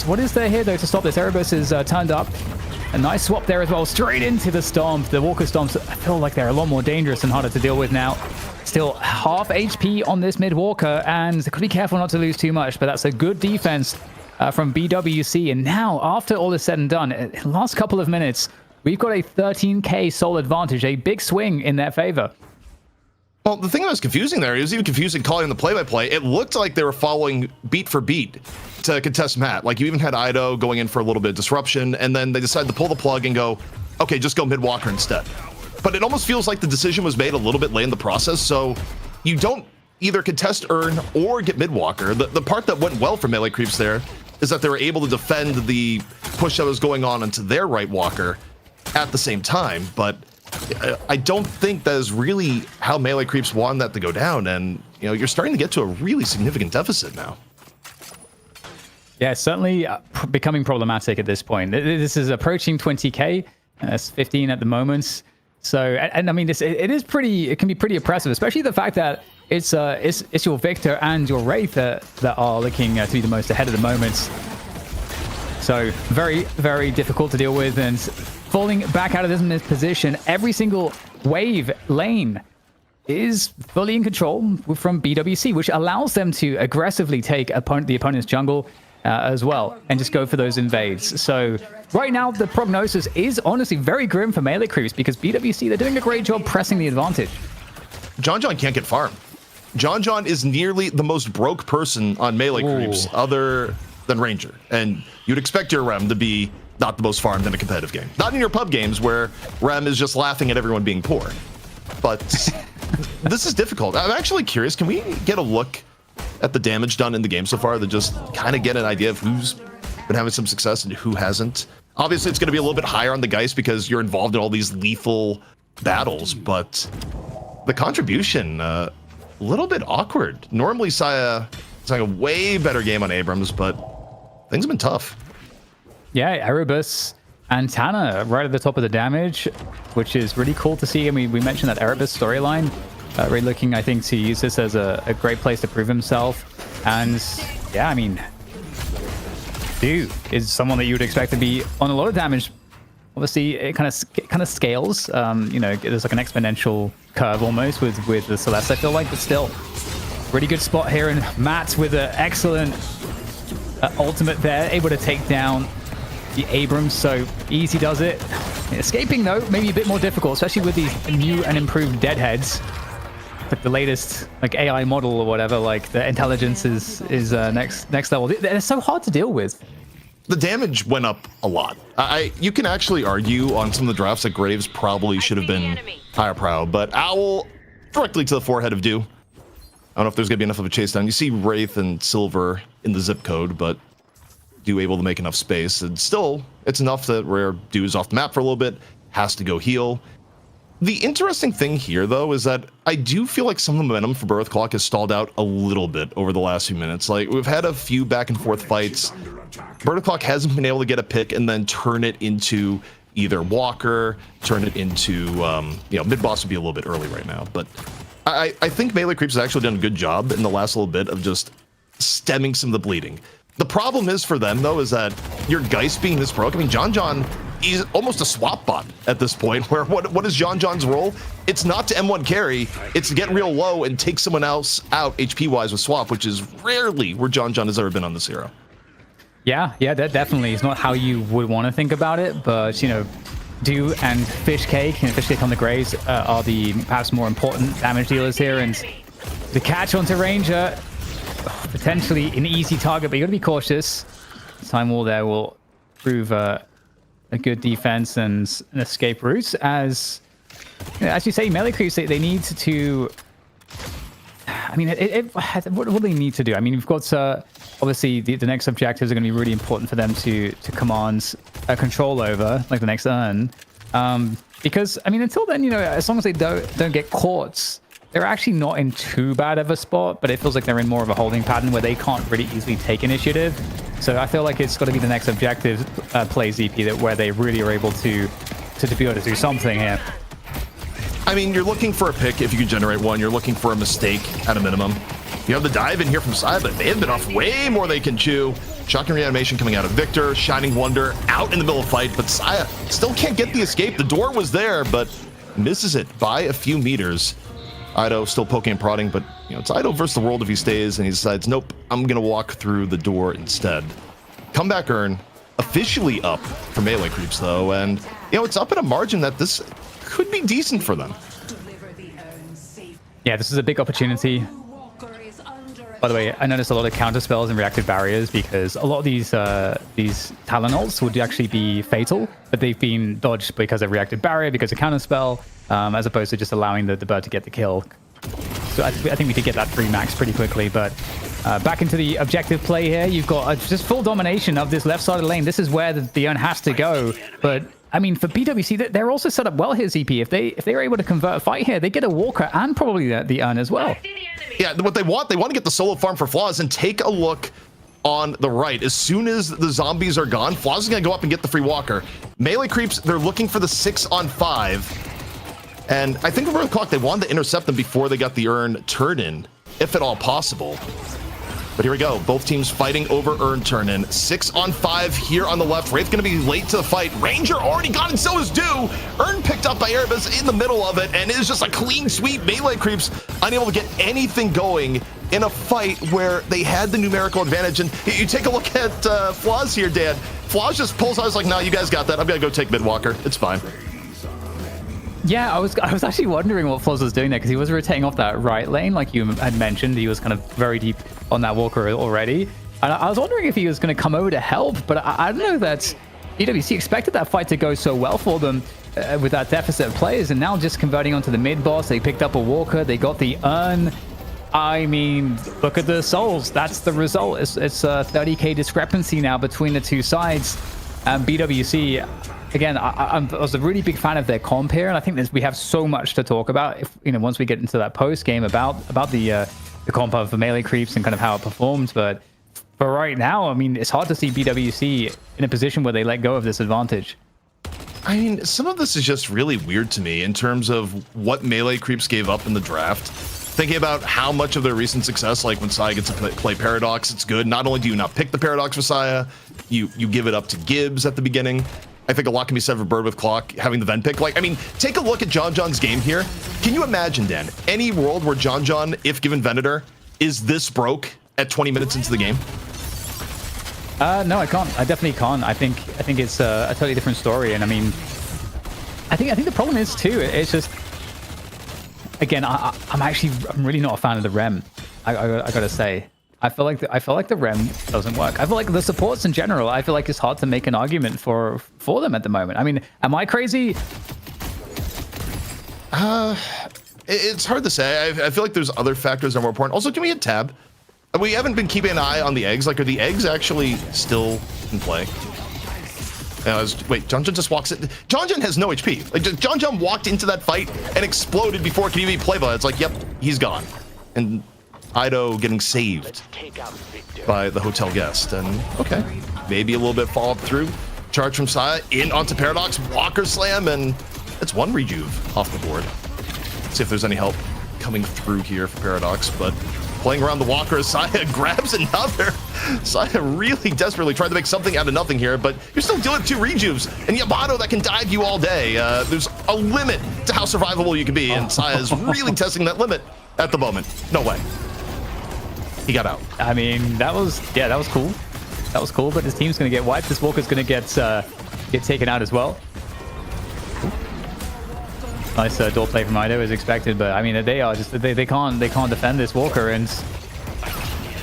What is there here, though, to stop this? Erebus is turned up. A nice swap there as well, straight into the Stomp. The Walker Stomps, I feel like they're a lot more dangerous and harder to deal with now. Still half HP on this mid Walker, and they could be careful not to lose too much, but that's a good defense from BWC. And now, after all is said and done, in the last couple of minutes, we've got a 13k soul advantage, a big swing in their favor. Well, the thing that was confusing there, it was even confusing calling the play-by-play. It looked like they were following beat for beat to contest Matt. Like, you even had Ido going in for a little bit of disruption, and then they decided to pull the plug and go, okay, just go mid-walker instead. But it almost feels like the decision was made a little bit late in the process, so you don't either contest Urn or get mid-walker. The part that went well for melee creeps there is that they were able to defend the push that was going on into their right walker at the same time, but I don't think that is really how melee creeps wanted that to go down, and you know, you're starting to get to a really significant deficit now. Yeah, certainly becoming problematic at this point. This is approaching 20k. It's 15 at the moment. So, and I mean, it can be pretty oppressive, especially the fact that it's your Victor and your Wraith that are looking to be the most ahead at the moment. So very, very difficult to deal with, and falling back out of this position, every single wave lane is fully in control from BWC, which allows them to aggressively take the opponent's jungle as well, and just go for those invades. So right now, the prognosis is honestly very grim for melee creeps, because BWC, they're doing a great job pressing the advantage. John can't get farm. John is nearly the most broke person on melee creeps other than Ranger. And you'd expect your Rem to be not the most farmed in a competitive game. Not in your pub games where Rem is just laughing at everyone being poor. But this is difficult. I'm actually curious, can we get a look at the damage done in the game so far to just kind of get an idea of who's been having some success and who hasn't? Obviously, it's going to be a little bit higher on the Geist because you're involved in all these lethal battles, but the contribution, a little bit awkward. Normally, Saya is like a way better game on Abrams, but things have been tough. Yeah, Erebus and Tana right at the top of the damage, which is really cool to see. I mean, we mentioned that Erebus storyline. Really looking, I think, to use this as a great place to prove himself. And yeah, I mean, dude is someone that you would expect to be on a lot of damage. Obviously, it kind of scales. You know, there's like an exponential curve almost with the Celeste, I feel like, but still, really good spot here. And Matt with an excellent ultimate there, able to take down the Abrams. So easy does it. Escaping though, maybe a bit more difficult, especially with these new and improved deadheads. Like the latest like AI model or whatever, like the intelligence is next level. They're so hard to deal with. The damage went up a lot. You can actually argue on some of the drafts that Graves probably should have been higher prow, but Owl directly to the forehead of Dew. I don't know if there's gonna be enough of a chase down. You see Wraith and Silver in the zip code, but Dew able to make enough space, and still it's enough that where Dew is off the map for a little bit, has to go heal. The interesting thing here, though, is that I do feel like some of the momentum for Birth Clock has stalled out a little bit over the last few minutes. Like, we've had a few back and forth fights. Birth Clock hasn't been able to get a pick and then turn it into either Walker, turn it into, you know, mid-boss would be a little bit early right now. But I think Melee Creeps has actually done a good job in the last little bit of just stemming some of the bleeding. The problem is for them, though, is that your Geist being this broke. I mean, John he's almost a swap bot at this point, where what is John John's role? It's not to M1 carry, it's to get real low and take someone else out HP-wise with swap, which is rarely where John John has ever been on this hero. Yeah, that definitely is not how you would want to think about it, but, you know, Do and Fish Cake, Fish Cake on the Grays are the perhaps more important damage dealers here, and the catch onto Ranger, potentially an easy target, but you got to be cautious. Time Wall there will prove a good defense and an escape route. As you know, as you say, melee creeps, they need to. I mean, what do they need to do? I mean, we've got obviously the next objectives are going to be really important for them to command control over, like the next urn. Because I mean, until then, you know, as long as they don't get caught, they're actually not in too bad of a spot. But it feels like they're in more of a holding pattern where they can't really easily take initiative. So I feel like it's got to be the next objective play ZP where they really are able to be able to do something here. I mean, you're looking for a pick if you can generate one. You're looking for a mistake at a minimum. You have the dive in here from Saya, but they have been off way more they can chew. Shocking reanimation coming out of Victor. Shining Wonder out in the middle of the fight, but Saya still can't get the escape. The door was there, but misses it by a few meters. Ido still poking and prodding, but you know, it's Ido versus the world if he stays, and he decides, nope, I'm gonna walk through the door instead. Comeback Urn officially up for melee creeps though, and you know, it's up at a margin that this could be decent for them. Yeah, this is a big opportunity. By the way, I noticed a lot of counter spells and reactive barriers because a lot of these Talon ults would actually be fatal, but they've been dodged because of reactive barrier, because of counter spell, as opposed to just allowing the bird to get the kill. So I think we could get that 3 max pretty quickly, but back into the objective play here. You've got just full domination of this left side of the lane. This is where the urn has to go, but I mean, for BWC, they're also set up well here, ZP. If they were able to convert a fight here, they get a Walker and probably the urn as well. Yeah, what they want to get the solo farm for Flaws, and take a look on the right. As soon as the zombies are gone, Flaws is going to go up and get the free Walker. Melee creeps, they're looking for the 6-on-5. And I think over the clock, they wanted to intercept them before they got the urn turn in, if at all possible. But here we go. Both teams fighting over urn turn in. 6-on-5 here on the left. Wraith's going to be late to the fight. Ranger already got it, so is Dew. Urn picked up by Erebus in the middle of it, and it is just a clean sweep. Melee creeps unable to get anything going in a fight where they had the numerical advantage. And you take a look at Flaws here, Dan. Flaws just pulls out. I was like, no, you guys got that. I'm going to go take Midwalker. It's fine. Yeah, I was actually wondering what Flaws was doing there, because he was rotating off that right lane, like you had mentioned. He was kind of very deep on that Walker already. And I was wondering if he was going to come over to help, but I don't know that BWC expected that fight to go so well for them with that deficit of players, and now just converting onto the mid boss. They picked up a Walker, they got the urn. I mean, look at the souls. That's the result. It's a 30k discrepancy now between the two sides. And BWC, again, I was a really big fan of their comp here, and I think we have so much to talk about. If once we get into that post game about the comp of the melee creeps and kind of how it performed, but for right now, I mean, it's hard to see BWC in a position where they let go of this advantage. I mean, some of this is just really weird to me in terms of what melee creeps gave up in the draft. Thinking about how much of their recent success, like when Saya gets to play Paradox, it's good. Not only do you not pick the Paradox for Saya, you give it up to Gibbs at the beginning. I think a lot can be said for Bird with Clock having the Ven pick. Like, I mean, take a look at John John's game here. Can you imagine, Dan, any world where John John, if given Venator, is this broke at 20 minutes into the game? No, I can't. I definitely can't. I think it's a totally different story. And I mean, I think the problem is too. It's just, again, I'm really not a fan of the Rem. I gotta say, I feel like the Rem doesn't work. I feel like the supports in general, I feel like it's hard to make an argument for them at the moment. I mean, am I crazy? It's hard to say. I feel like there's other factors that are more important. Also, can we hit tab? We haven't been keeping an eye on the eggs. Like, are the eggs actually still in play? Wait, John John just walks in. John John has no HP. Like, John John walked into that fight and exploded before it could even be playable. It's like, yep, he's gone. And Ido getting saved by the hotel guest. And okay, maybe a little bit follow up through. Charge from Saya in onto Paradox, Walker slam, and it's one rejuve off the board. Let's see if there's any help coming through here for Paradox, but playing around the walker, Saya grabs another. Saya really desperately tried to make something out of nothing here, but you're still dealing with 2 rejuves, and Yamato that can dive you all day. There's a limit to how survivable you can be, and Saya's really testing that limit at the moment. No way. He got out. I mean, that was cool. That was cool, but his team's going to get wiped. This walker's going to get taken out as well. Nice door play from Ido as expected, but I mean they can't defend this walker, and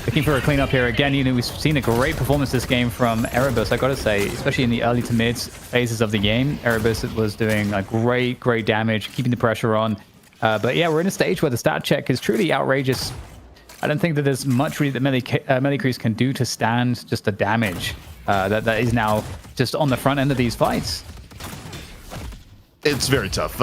looking for a cleanup here again. You know, we've seen a great performance this game from Erebus, I gotta say, especially in the early to mid phases of the game. Erebus was doing a great damage, keeping the pressure on. But yeah, we're in a stage where the stat check is truly outrageous. I don't think that there's much really that melee creeps can do to stand just the damage that is now just on the front end of these fights. It's very tough.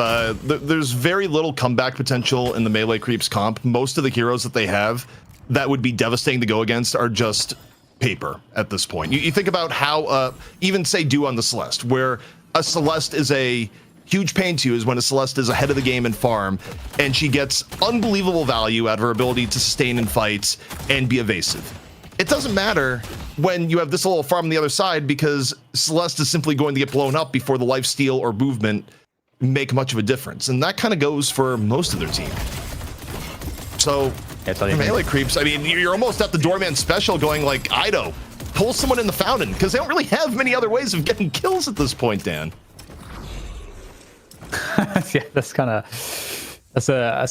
There's very little comeback potential in the melee creeps comp. Most of the heroes that they have that would be devastating to go against are just paper at this point. You think about how even say Do on the Celeste, where a Celeste is a huge pain to you is when a Celeste is ahead of the game in farm, and she gets unbelievable value out of her ability to sustain in fights and be evasive. It doesn't matter when you have this little farm on the other side, because Celeste is simply going to get blown up before the lifesteal or movement make much of a difference. And that kind of goes for most of their team. So melee creeps, I mean, you're almost at the doorman special going like, Ido, pull someone in the fountain, because they don't really have many other ways of getting kills at this point, Dan. Yeah, that's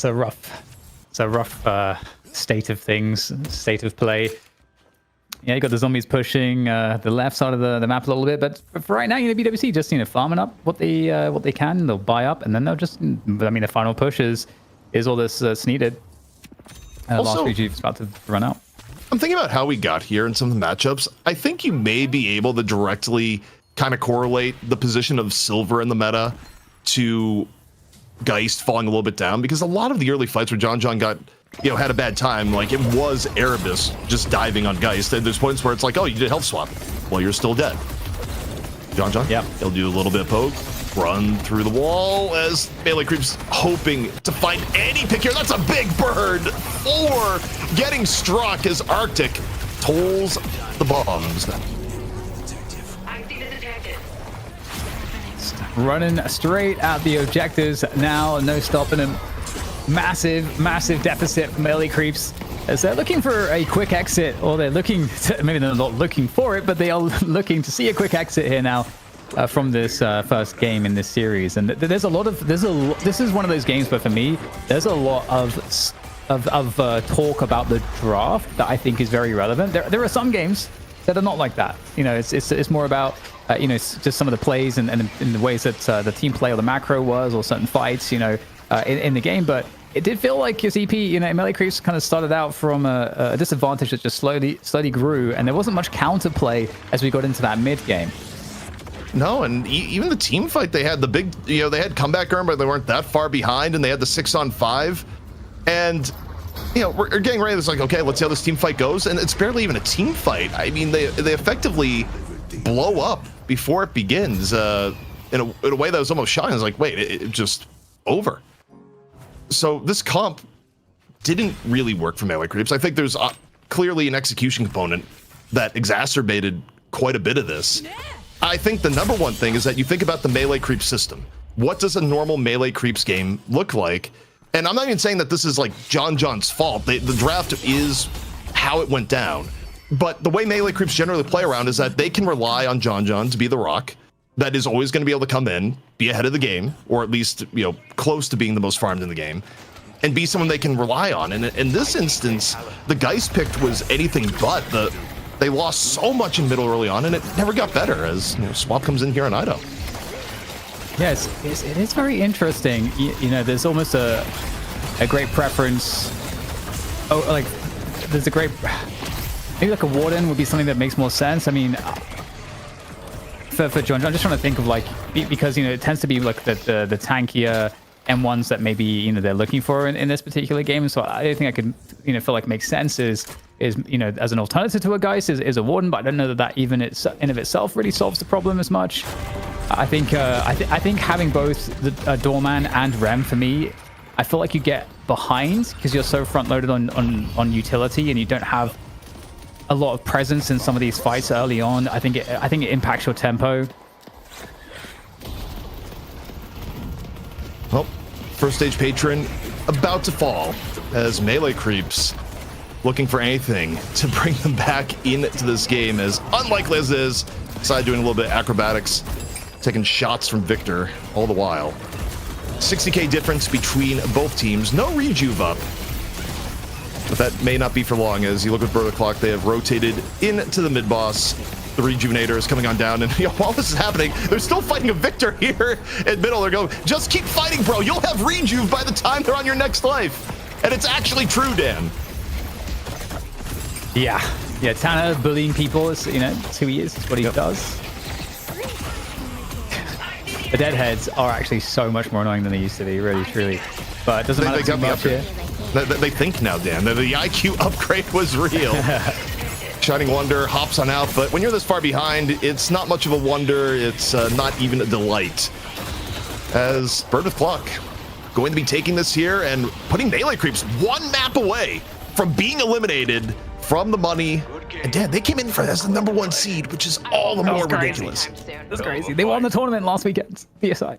a rough state of things, state of play. Yeah, you got the zombies pushing the left side of the map a little bit, but for right now, you know, BWC just farming up what they can. They'll buy up, and then they'll just. I mean, the final push is all that's needed. Last rejuve is about to run out. I'm thinking about how we got here in some of the matchups. I think you may be able to directly kind of correlate the position of Silver in the meta to Geist falling a little bit down, because a lot of the early fights where John got, you know, had a bad time, like it was Erebus just diving on Geist. And there's points where it's like, oh, you did health swap. Well, you're still dead. John, yeah, he'll do a little bit of poke, run through the wall as melee creeps hoping to find any pick here. That's a big bird for getting struck as Arctic tolls the bombs. Running straight at the objectives now, no stopping him. Massive deficit for melee creeps as they're looking for a quick exit, or they're looking to, maybe they're not looking for it, but they are looking to see a quick exit here now from this first game in this series. And this is one of those games where for me there's a lot of talk about the draft that I think is very relevant. There are some games that are not like that. You know, it's more about you know, just some of the plays and in the ways that the team play or the macro was, or certain fights, you know, in the game. But it did feel like your CP, you know, melee creeps kind of started out from a disadvantage that just slowly grew, and there wasn't much counterplay as we got into that mid game. No, and even the team fight, they had the big, you know, they had comeback earn, but they weren't that far behind, and they had the 6-on-5, and you know, we're getting ready. It's like, okay, let's see how this team fight goes, and it's barely even a team fight. I mean, they effectively blow up before it begins in a way that was almost shocking. It's like, wait, it just over. So this comp didn't really work for melee creeps. I think there's clearly an execution component that exacerbated quite a bit of this. I think the number one thing is that you think about the melee creep system. What does a normal melee creeps game look like? And I'm not even saying that this is like John's fault. The draft is how it went down. But the way melee creeps generally play around is that they can rely on John to be the rock that is always going to be able to come in, be ahead of the game, or at least, you know, close to being the most farmed in the game, and be someone they can rely on. And in this instance, the Geist picked was anything but. They lost so much in middle early on, and it never got better as, you know, Swap comes in here on Ido. Yes, it is very interesting. You know, there's almost a great preference. Oh, like there's a great, maybe like a Warden would be something that makes more sense. I mean, for John, I'm just trying to think of like, because, you know, it tends to be like the tankier M1s that maybe, you know, they're looking for in this particular game. So I don't think I could, you know, feel like makes sense is, you know, as an alternative to a Geist is a Warden, but I don't know that even in of itself really solves the problem as much. I think having both the Doorman and Rem, for me, I feel like you get behind because you're so front loaded on utility and you don't have a lot of presence in some of these fights early on. I think it impacts your tempo. Well, first stage patron about to fall as melee creeps looking for anything to bring them back into this game, as unlikely as it is. Side doing a little bit of acrobatics, taking shots from Victor all the while. 60k difference between both teams. No rejuve up, but that may not be for long. As you look at Bird of the Clock, they have rotated into the mid boss. The rejuvenator is coming on down, and while this is happening, they're still fighting a Victor here in middle. They're going, just keep fighting, bro. You'll have rejuve by the time they're on your next life. And it's actually true, Dan. Yeah, Tanner bullying people is, it's who he is. It's what he does. The deadheads are actually so much more annoying than they used to be, really, truly. But it doesn't matter too much here. They think now, Dan, that the IQ upgrade was real. Shining Wonder hops on out, but when you're this far behind, it's not much of a wonder. It's not even a delight. As Bird with Clock going to be taking this here and putting melee creeps one map away from being eliminated from the money. And Dan, they came in for as the #1 seed, which is all the more ridiculous. That's crazy. They won the tournament last weekend. PSI.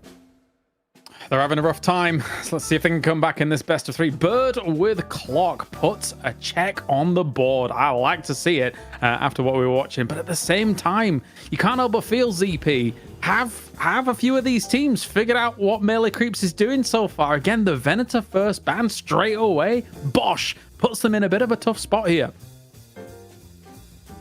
They're having a rough time, so let's see if they can come back in this best of 3. Bird with Clock puts a check on the board. I like to see it after what we were watching, but at the same time, you can't help but feel, ZP, have a few of these teams figured out what melee creeps is doing so far. Again, the Venator first ban straight away. Bosh puts them in a bit of a tough spot here.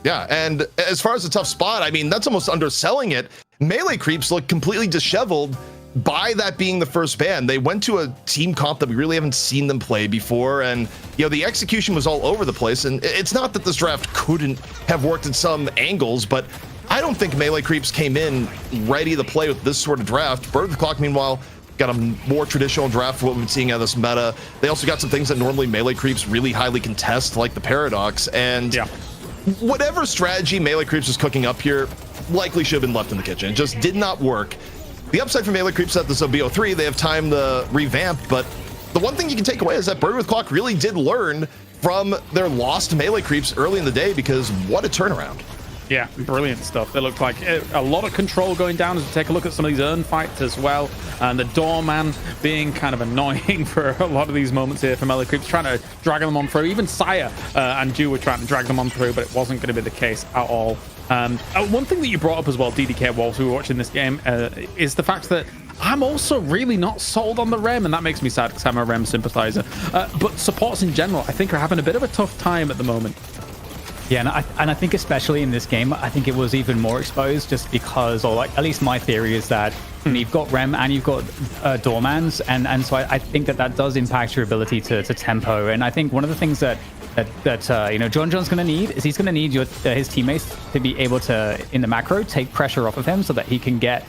Yeah, and as far as a tough spot, I mean, that's almost underselling it. Melee creeps look completely disheveled by that being the first ban. They went to a team comp that we really haven't seen them play before, and the execution was all over the place. And it's not that this draft couldn't have worked at some angles, but I don't think melee creeps came in ready to play with this sort of draft. Bird of the Clock, meanwhile, got a more traditional draft for what we've been seeing out of this meta. They also got some things that normally melee creeps really highly contest, like the Paradox. And whatever strategy melee creeps is cooking up here likely should have been left in the kitchen. It just did not work. The upside for melee creeps at this BO3, they have time to revamp, but the one thing you can take away is that Bird with Clock really did learn from their lost melee creeps early in the day, because what a turnaround. Yeah, brilliant stuff. They look like a lot of control going down as we take a look at some of these urn fights as well. And the Doorman being kind of annoying for a lot of these moments here for melee creeps, trying to drag them on through. Even Sire and Dew were trying to drag them on through, but it wasn't going to be the case at all. One thing that you brought up as well, DDK, whilst we were watching this game, is the fact that I'm also really not sold on the Rem, and that makes me sad because I'm a Rem sympathizer. But supports in general, I think, are having a bit of a tough time at the moment. Yeah, and I think especially in this game, I think it was even more exposed just because, or like at least my theory is that you've got Rem and you've got Doormans, and so I think that does impact your ability to tempo. And I think one of the things that John John's going to need is he's going to need his teammates to be able to, in the macro, take pressure off of him so that he can get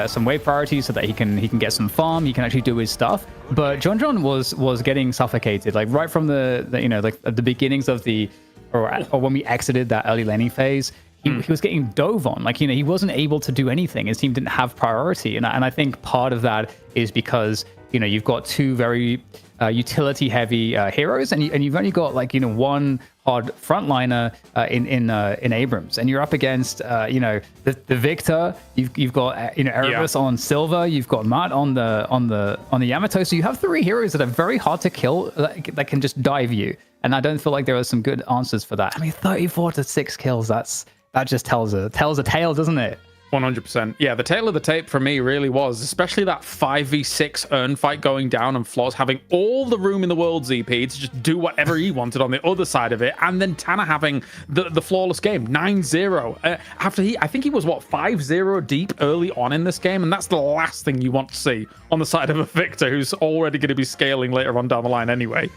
some wave priorities, so that he can get some farm, he can actually do his stuff. But John was getting suffocated, like right from the at the beginnings of the or when we exited that early laning phase. He was getting dove on, he wasn't able to do anything. His team didn't have priority, and I think part of that is because you've got two very utility heavy heroes, and you've only got one hard frontliner in Abrams, and you're up against the Victor. You've got Erebus on Silver. You've got Matt on the Yamato. So you have three heroes that are very hard to kill, that can just dive you. And I don't feel like there are some good answers for that. I mean, 34 to 6 kills. That just tells a tale, doesn't it? 100%. Yeah, the tail of the tape for me really was, especially that 5v6 urn fight going down, and Floss having all the room in the world, ZP, to just do whatever he wanted on the other side of it, and then Tanner having the flawless game, 9-0. After I think he was, 5-0 deep early on in this game, and that's the last thing you want to see on the side of a Victor who's already going to be scaling later on down the line anyway.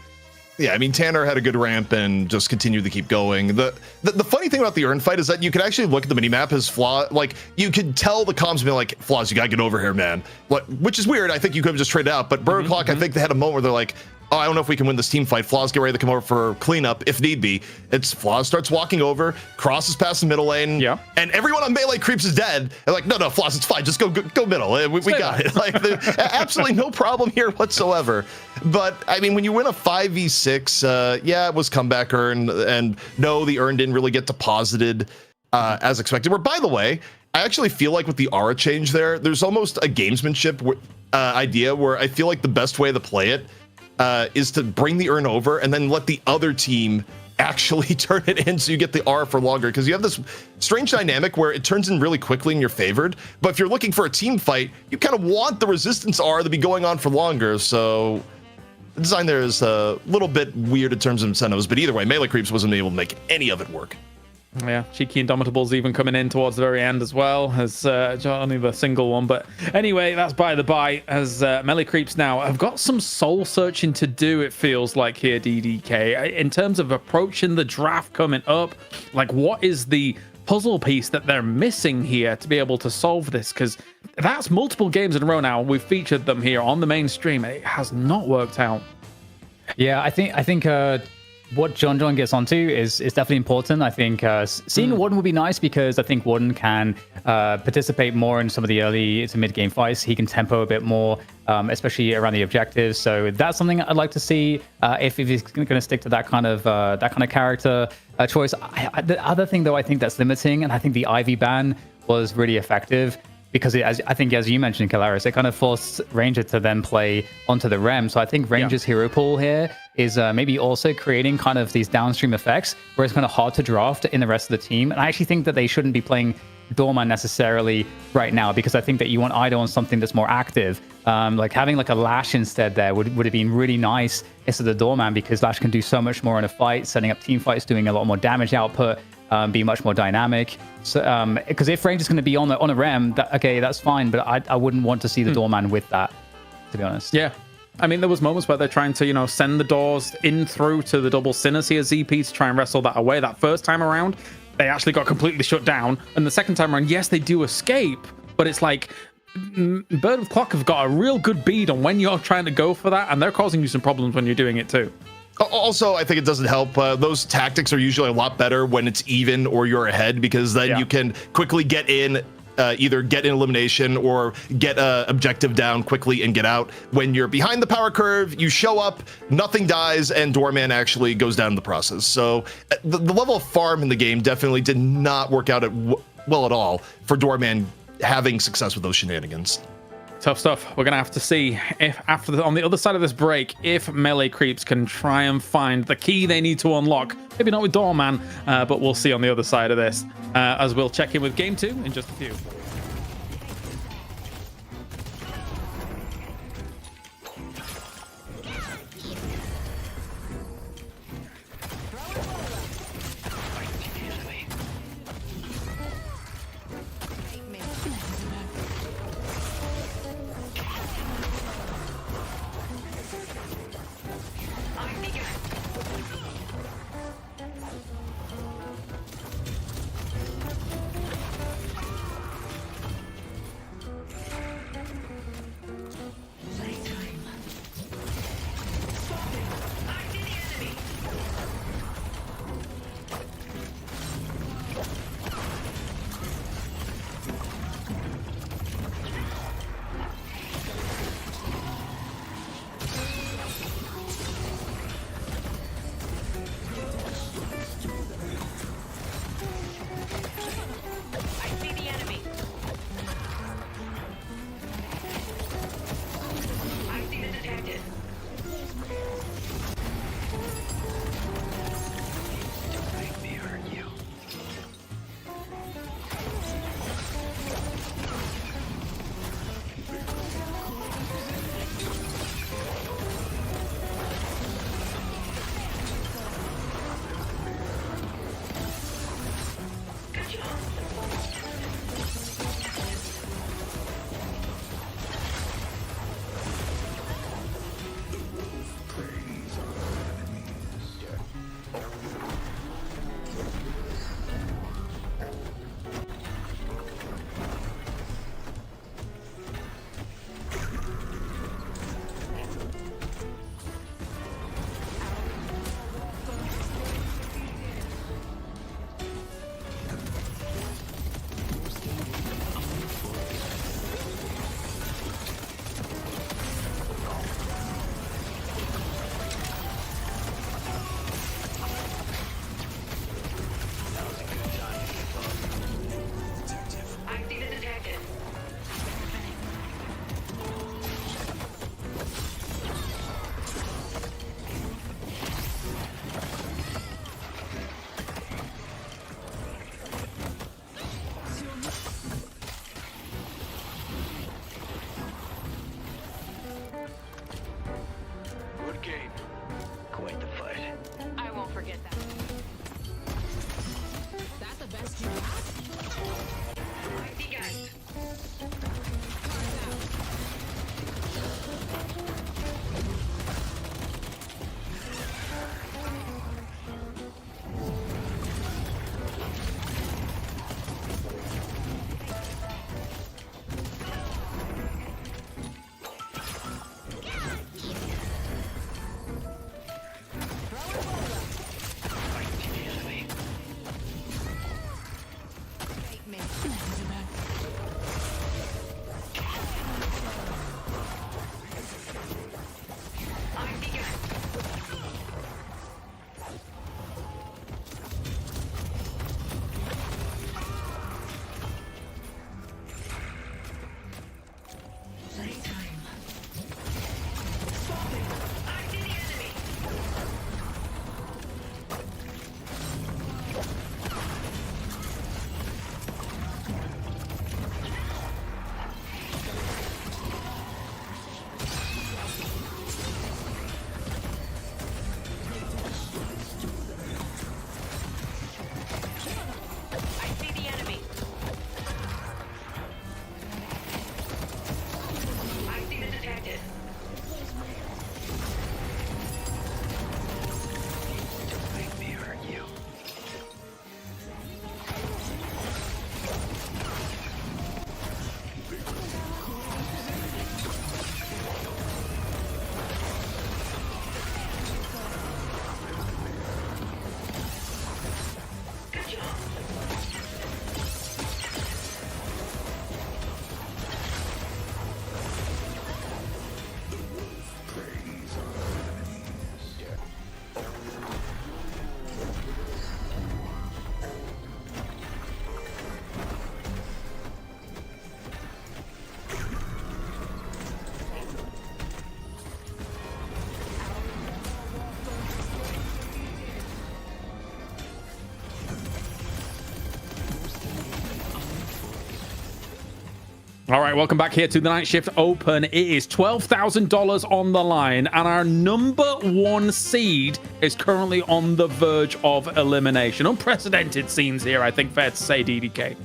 Yeah, I mean, Tanner had a good ramp and just continued to keep going. The funny thing about the urn fight is that you could actually look at the minimap as Flaw, you could tell the comms being like, Flaws, you gotta get over here, man. Which is weird. I think you could have just traded out, but Bird Clock, I think they had a moment where they're like, oh, I don't know if we can win this team fight. Flaws get ready to come over for cleanup if need be. It's Flaws starts walking over, crosses past the middle lane, and everyone on melee creeps is dead. They're like, no, Flaws, it's fine. Just go middle. We got it. Like, absolutely no problem here whatsoever. But I mean, when you win a 5v6, yeah, it was comeback earn, and no, the earn didn't really get deposited as expected. Where, by the way, I actually feel like with the aura change there's almost a gamesmanship idea where I feel like the best way to play it is to bring the earn over and then let the other team actually turn it in so you get the R for longer, because you have this strange dynamic where it turns in really quickly and you're favored. But if you're looking for a team fight, you kind of want the resistance R to be going on for longer. So the design there is a little bit weird in terms of incentives, but either way, melee creeps wasn't able to make any of it work. Yeah, Cheeky Indomitables even coming in towards the very end as well, as only the single one. But anyway, that's by the by, as melee creeps now have got some soul searching to do, it feels like here, DDK. In terms of approaching the draft coming up, like, what is the puzzle piece that they're missing here to be able to solve this? Because that's multiple games in a row now. We've featured them here on the mainstream. It has not worked out. Yeah, I think what John gets onto is definitely important. I think seeing Warden would be nice, because I think Warden can participate more in some of the early to mid game fights. He can tempo a bit more, especially around the objectives. So that's something I'd like to see if he's going to stick to that kind of character choice. The other thing, though, I think that's limiting, and I think the Ivy ban was really effective, because I think, as you mentioned, Kalaris, it kind of forced Ranger to then play onto the Rem. So I think Ranger's hero pool here is maybe also creating kind of these downstream effects where it's kind of hard to draft in the rest of the team. And I actually think that they shouldn't be playing Doorman necessarily right now, because I think that you want Idol on something that's more active. Like having like a Lash instead there would have been really nice instead of the Doorman, because Lash can do so much more in a fight, setting up team fights, doing a lot more damage output, be much more dynamic. So because if Ranger's going to be on a Rem, that's fine, but I wouldn't want to see the Doorman with that, to be honest. Yeah. I mean, there was moments where they're trying to, send the doors in through to the double Sinners here, ZP, to try and wrestle that away. That first time around, they actually got completely shut down. And the second time around, yes, they do escape, but it's like Bird of Clock have got a real good bead on when you're trying to go for that, and they're causing you some problems when you're doing it too. Also, I think it doesn't help. Those tactics are usually a lot better when it's even or you're ahead, because then you can quickly get in, either get an elimination or get an objective down quickly and get out. When you're behind the power curve, you show up, nothing dies, and Doorman actually goes down in the process. So the level of farm in the game definitely did not work out well at all for Doorman having success with those shenanigans. Tough stuff. We're gonna have to see if on the other side of this break, if melee creeps can try and find the key they need to unlock. Maybe not with Doorman, but we'll see on the other side of this, as we'll check in with game 2 in just a few. All right, welcome back here to the Night Shift Open. It is $12,000 on the line, and our number 1 seed is currently on the verge of elimination. Unprecedented scenes here, I think, fair to say, DDK.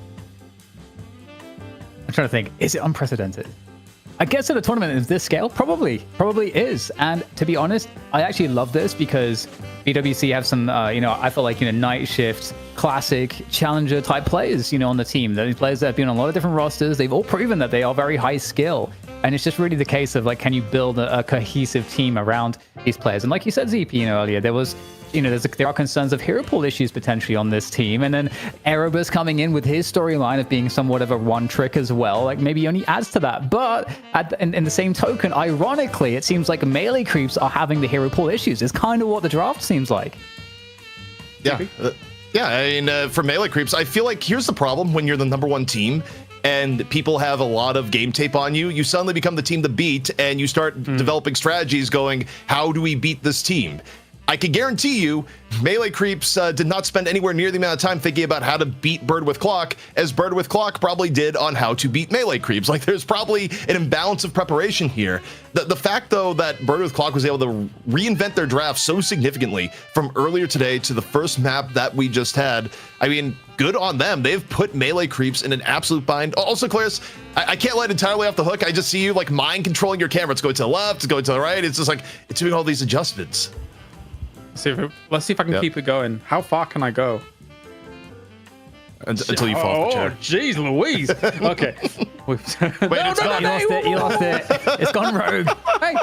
I'm trying to think, is it unprecedented? I guess at a tournament of this scale, probably is. And to be honest, I actually love this because BWC have some, I feel like, Night Shift, classic challenger type players, on the team. Those players that have been on a lot of different rosters, they've all proven that they are very high skill. And it's just really the case of, like, can you build a cohesive team around these players? And like you said, ZP, earlier, there was, there are concerns of hero pool issues potentially on this team. And then Erebus coming in with his storyline of being somewhat of a one trick as well, like maybe only adds to that. But in the same token, ironically, it seems like melee creeps are having the hero pool issues. It's kind of what the draft seems like. Yeah. I mean, for melee creeps, I feel like here's the problem when you're the number 1 team and people have a lot of game tape on you. You suddenly become the team to beat and you start developing strategies going, how do we beat this team? I can guarantee you, melee creeps did not spend anywhere near the amount of time thinking about how to beat Bird with Clock as Bird with Clock probably did on how to beat melee creeps. Like, there's probably an imbalance of preparation here. The fact, though, that Bird with Clock was able to reinvent their draft so significantly from earlier today to the first map that we just had, I mean, good on them. They've put melee creeps in an absolute bind. Also, Claris, I can't let entirely off the hook. I just see you, like, mind controlling your camera. It's going to the left, it's going to the right. It's just like, it's doing all these adjustments. Let's see if I can keep it going. How far can I go? Until you fall off the chair. Oh, jeez Louise. Okay. You lost it. It's gone rogue. Hey.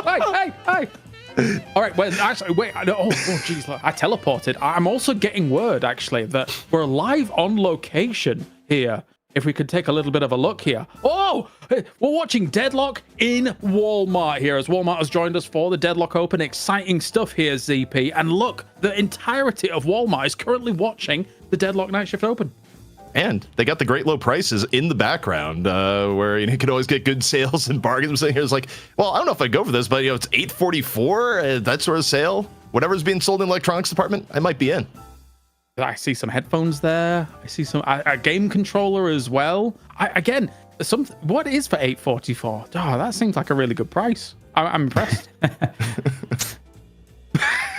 All right, wait. Oh, jeez. I teleported. I'm also getting word, actually, that we're live on location here. If we could take a little bit of a look here. Oh, we're watching Deadlock in Walmart here, as Walmart has joined us for the Deadlock Open. Exciting stuff here, ZP. And look, the entirety of Walmart is currently watching the Deadlock Night Shift Open. And they got the great low prices in the background, where you can always get good sales and bargains. I'm sitting here, it's like, well, I don't know if I'd go for this, but it's $844, that sort of sale. Whatever's being sold in the electronics department, I might be in. I see some headphones there. I see a game controller as well. What is for $844? Oh, that seems like a really good price. I'm impressed. Trying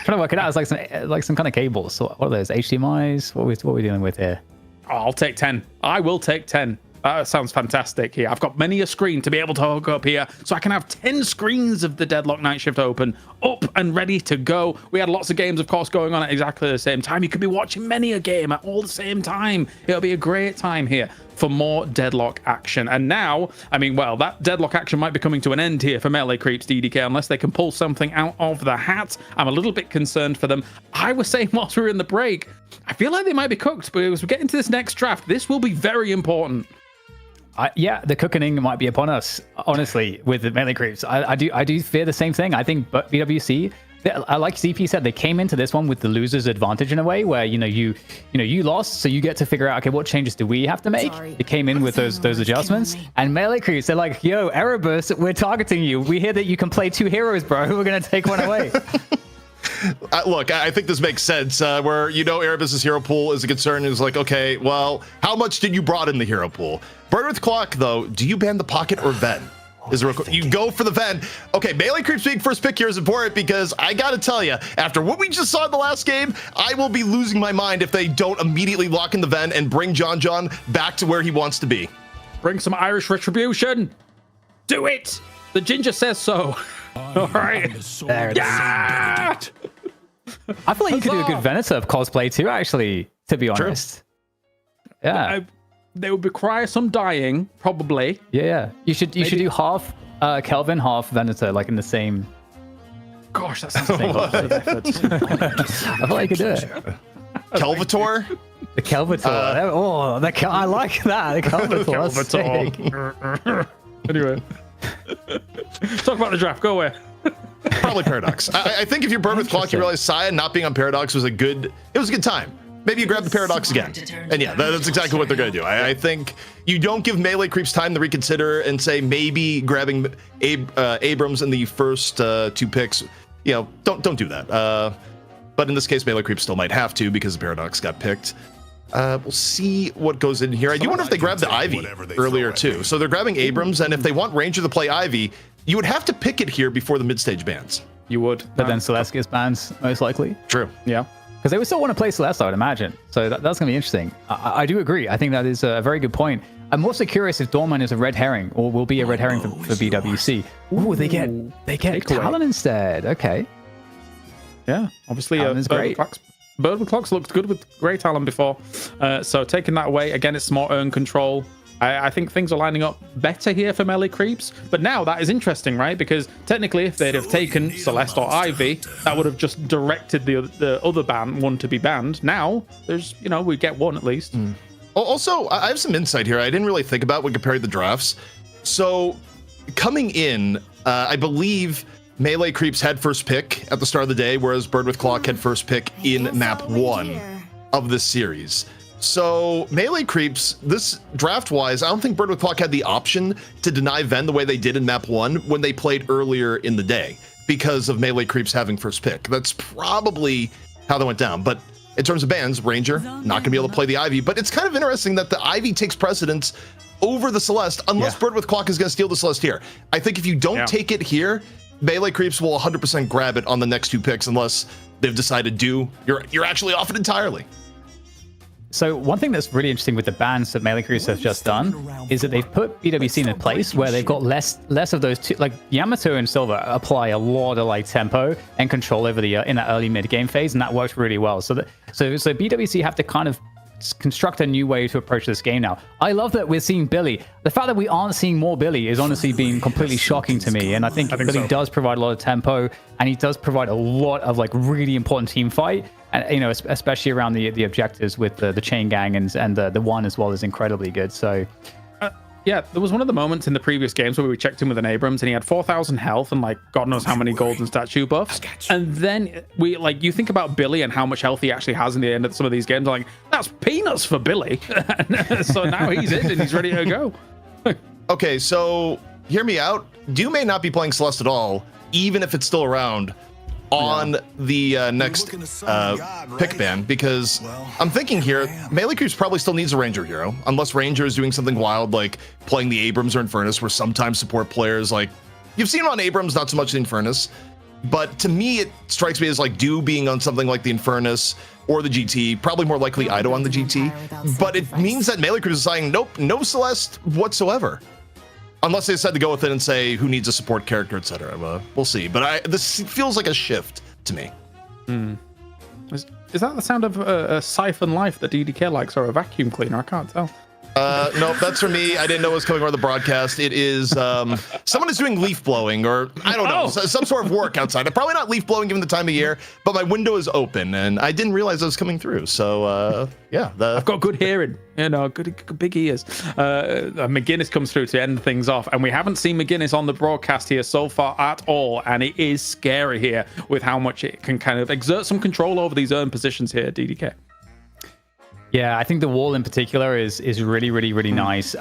to work it out. It's like some kind of cables. So what are those? HDMIs? What are we dealing with here? Oh, I'll take 10. I will take 10. That sounds fantastic here. I've got many a screen to be able to hook up here, so I can have 10 screens of the Deadlock Night Shift Open up and ready to go. We had lots of games, of course, going on at exactly the same time. You could be watching many a game at all the same time. It'll be a great time here for more Deadlock action. And now, I mean, well, that Deadlock action might be coming to an end here for melee creeps, DDK, unless they can pull something out of the hat. I'm a little bit concerned for them. I was saying whilst we were in the break, I feel like they might be cooked, but as we get into this next draft, this will be very important. Yeah, the cooking might be upon us, honestly, with the melee creeps. I do fear the same thing. I think BWC, like ZP said, they came into this one with the loser's advantage in a way where, you lost, so you get to figure out, okay, what changes do we have to make? They came in with those adjustments. And melee creeps, they're like, yo, Erebus, we're targeting you. We hear that you can play 2 heroes, bro. We're going to take one away. Look, I think this makes sense. Where Erebus's hero pool is a concern. Is like, okay, well, how much did you brought in the hero pool? Bird with Clock, though, do you ban the pocket or Ven? You go for the Ven. Okay, melee creeps being first pick here is important because I gotta tell you, after what we just saw in the last game, I will be losing my mind if they don't immediately lock in the Ven and bring John back to where he wants to be. Bring some Irish retribution. Do it. The ginger says so. All right. There it is. I feel like you could do a good Venator cosplay too, actually, to be honest. True. Yeah. They would require some dying, probably. Yeah. You should do half Kelvin, half Venator, like in the same. Gosh, that sounds like I feel like you could do it. Kelvator? The Kelvator. I like that. The Kelvator. Anyway. Talk about the draft. Go away. Probably Paradox. I think if you're Bird with Clock, you realize Saya not being on Paradox was a good time. Maybe you grab the Paradox again. And yeah, that's exactly what they're going to do. I think you don't give melee creeps time to reconsider and say maybe grabbing Abrams in the first 2 picks. Don't do that. But in this case, melee creeps still might have to because the Paradox got picked. We'll see what goes in here. I do wonder if they grabbed the Ivy earlier too. So they're grabbing Abrams, and if they want Ranger to play Ivy, you would have to pick it here before the mid-stage bans. You would. But then Celeste gets banned, most likely. True. Yeah. Because they would still want to play Celeste, I would imagine. So that's going to be interesting. I do agree. I think that is a very good point. I'm also curious if Doorman is a red herring or will be a red herring for BWC. Ooh, they get Talon instead. Okay. Yeah, obviously, Talon is great. Bird with Clocks looked good with Grey Talon before. So taking that away, again, it's more earn control. I think things are lining up better here for melee creeps. But now that is interesting, right? Because technically, if they'd have taken Celeste or Ivy, that would have just directed the other one to be banned. Now, there's, we get one at least. Also, I have some insight here I didn't really think about when comparing the drafts. So coming in, I believe melee creeps had first pick at the start of the day, whereas Bird with Clock had first pick in map 1 of this series. So melee creeps, this draft-wise, I don't think Bird with Clock had the option to deny Ven the way they did in map 1 when they played earlier in the day because of melee creeps having first pick. That's probably how they went down. But in terms of bans, Ranger, not going to be able to play the Ivy. But it's kind of interesting that the Ivy takes precedence over the Celeste, unless Bird with Clock is going to steal the Celeste here. I think if you don't take it here, melee creeps will 100% grab it on the next 2 picks unless they've decided you're actually off it entirely. So one thing that's really interesting with the bans that melee creeps have just done is that they've put BWC in a place where they've got less of those two, like Yamato and Silver apply a lot of like tempo and control over the in that early mid game phase, and that works really well. So BWC have to kind of construct a new way to approach this game now. I love that we're seeing Billy. The fact that we aren't seeing more Billy is honestly being completely shocking to me. And I think Billy does provide a lot of tempo, and he does provide a lot of like really important team fight. And especially around the objectives with the chain gang and the one as well is incredibly good. So yeah, there was one of the moments in the previous games where we checked him with an Abrams and he had 4,000 health and like God knows how many golden statue buffs. And then you think about Billy and how much health he actually has in the end of some of these games. Like, that's peanuts for Billy. So now he's in and he's ready to go. Okay, so hear me out. Dew may not be playing Celeste at all, even if it's still around on the next pick ban, because I'm thinking here, melee creeps probably still needs a Ranger hero, unless Ranger is doing something wild like playing the Abrams or Infernus, where sometimes support players, like, you've seen him on Abrams, not so much the Infernus, but to me, it strikes me as like Dew being on something like the Infernus or the GT, probably more likely Ido on the GT, but it means that melee creeps is saying, nope, no Celeste whatsoever. Unless they decide to go with it and say who needs a support character, etc. We'll see. But this feels like a shift to me. Is that the sound of a siphon life that DDK likes, or a vacuum cleaner? I can't tell. No, that's for me. I didn't know it was coming over the broadcast. It is someone is doing leaf blowing, or I don't know, some sort of work outside. Probably not leaf blowing given the time of year, but my window is open and I didn't realize it was coming through. So yeah, I've got good hearing, good big ears. McGuinness comes through to end things off, and we haven't seen McGuinness on the broadcast here so far at all, and it is scary here with how much it can kind of exert some control over these earned positions here, DDK. Yeah, I think the wall in particular is really, really, really nice.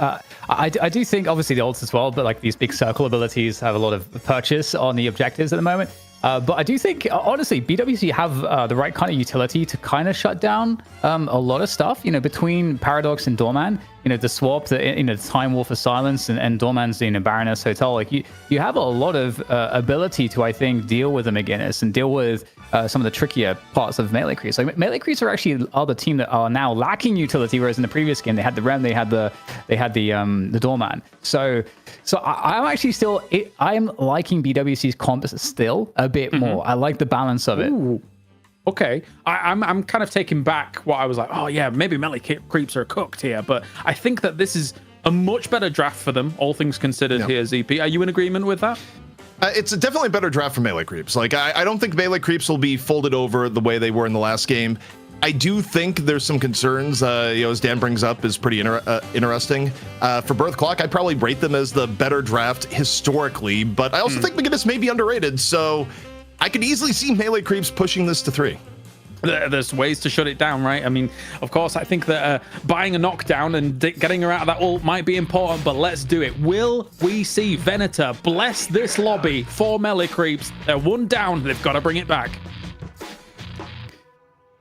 I do think obviously the ults as well, but like these big circle abilities have a lot of purchase on the objectives at the moment. But I do think, honestly, BWC have the right kind of utility to kind of shut down a lot of stuff, between Paradox and Doorman, the swap, the Time War for Silence and Doorman's, Baroness Hotel. Like you have a lot of ability to, I think, deal with the McGuinness and deal with some of the trickier parts of melee creeps. Like melee creeps are actually the team that are now lacking utility, whereas in the previous game they had the Rem, they had the Doorman. So I'm actually still I'm liking BWC's comps still a bit more. I like the balance of it. Ooh. Okay, I'm kind of taking back what I was like, oh yeah, maybe melee creeps are cooked here, but I think that this is a much better draft for them, all things considered here, ZP. Are you in agreement with that? It's definitely a better draft for melee creeps. Like, I don't think melee creeps will be folded over the way they were in the last game. I do think there's some concerns, as Dan brings up, is pretty interesting. For Birth Clock, I'd probably rate them as the better draft historically, but I also think McGuinness may be underrated, so I could easily see melee creeps pushing this to 3. There's ways to shut it down, right? I mean, of course, I think that buying a knockdown and getting her out of that ult might be important, but let's do it. Will we see Venator bless this lobby for melee creeps? They're one down. They've got to bring it back.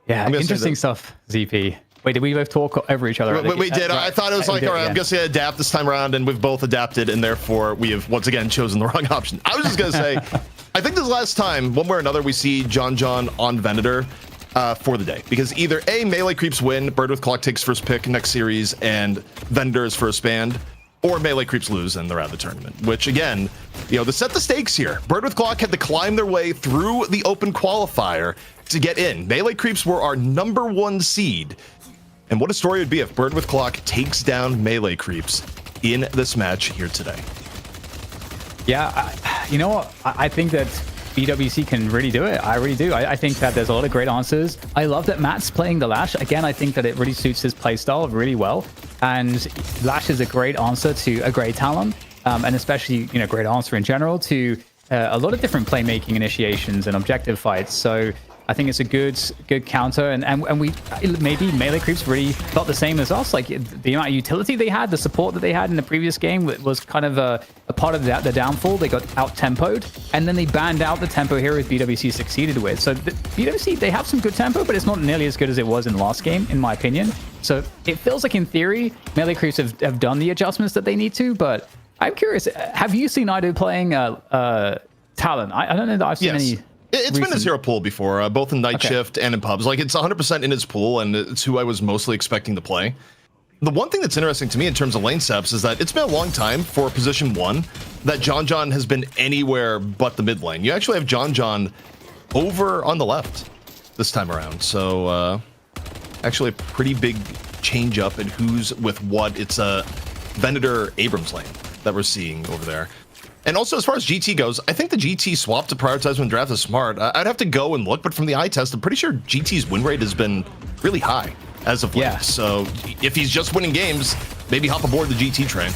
Yeah, interesting stuff, ZP. Wait, did we both talk over each other? We did. I thought it was like, all right, I'm just going to adapt this time around, and we've both adapted, and therefore we have once again chosen the wrong option. I was just going to say, I think this is the last time, one way or another, we see John on Venator for the day. Because either A, melee creeps win, Bird with Clock takes first pick next series, and Venator is first banned, or melee creeps lose and they're out of the tournament. Which, again, to set the stakes here, Bird with Clock had to climb their way through the open qualifier to get in. Melee creeps were our #1 seed. And what a story it would be if Bird with Clock takes down melee creeps in this match here today. Yeah, you know what? I think that BWC can really do it. I really do. I think that there's a lot of great answers. I love that Matt's playing the Lash. Again, I think that it really suits his playstyle really well. And Lash is a great answer to a great Talon, and especially, great answer in general to a lot of different playmaking initiations and objective fights. So I think it's a good counter, and we maybe melee creeps really felt the same as us. Like the amount of utility they had, the support that they had in the previous game was kind of a part of the downfall. They got out tempoed, and then they banned out the tempo here as BWC succeeded with. So BWC, they have some good tempo, but it's not nearly as good as it was in the last game, in my opinion. So it feels like in theory, melee creeps have done the adjustments that they need to. But I'm curious, have you seen Ido playing Talon? I don't know that I've seen any. It's been his hero pool before, both in Night Shift and in pubs. Like, it's 100% in his pool, and it's who I was mostly expecting to play. The one thing that's interesting to me in terms of lane steps is that it's been a long time for position 1 that John has been anywhere but the mid lane. You actually have John over on the left this time around. So, actually a pretty big change up in who's with what. It's a Venator Abrams lane that we're seeing over there. And also, as far as GT goes, I think the GT swap to prioritize when draft is smart. I'd have to go and look, but from the eye test, I'm pretty sure GT's win rate has been really high as of late. Yeah. So if he's just winning games, maybe hop aboard the GT train.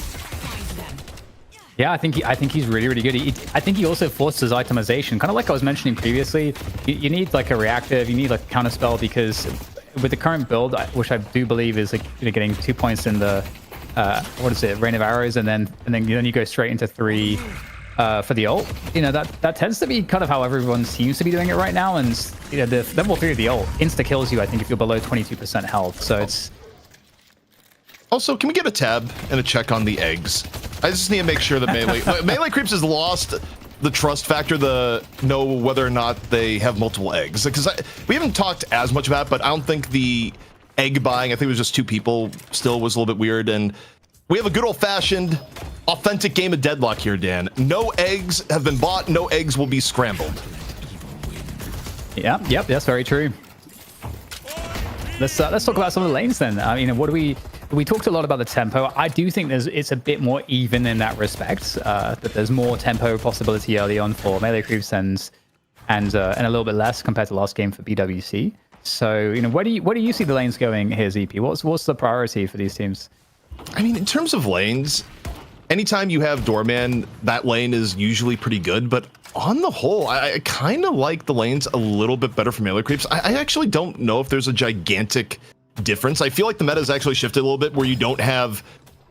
Yeah, I think he's really, really good. I think he also forces itemization, kind of like I was mentioning previously. You need like a reactive, you need like a counter spell, because with the current build, which I do believe is like getting 2 points in the Rain of Arrows, and then you go straight into 3 for the ult. That tends to be kind of how everyone seems to be doing it right now. And the level 3 of the ult insta kills you, I think, if you're below 22% health. So it's also, can we get a tab and a check on the eggs? I just need to make sure that melee creeps has lost the trust factor, the know whether or not they have multiple eggs, because we haven't talked as much about it, but I don't think the egg buying, I think it was just 2 people, still was a little bit weird. And we have a good old-fashioned authentic game of Deadlock here, Dan. No eggs have been bought, no eggs will be scrambled. Yep, that's very true. Let's talk about some of the lanes then. We talked a lot about the tempo. I do think it's a bit more even in that respect, that there's more tempo possibility early on for melee creeps and a little bit less compared to last game for BWC. So, where do you see the lanes going here, ZP? What's the priority for these teams? I mean, in terms of lanes, anytime you have Doorman, that lane is usually pretty good. But on the whole, I kind of like the lanes a little bit better for melee creeps. I actually don't know if there's a gigantic difference. I feel like the meta has actually shifted a little bit, where you don't have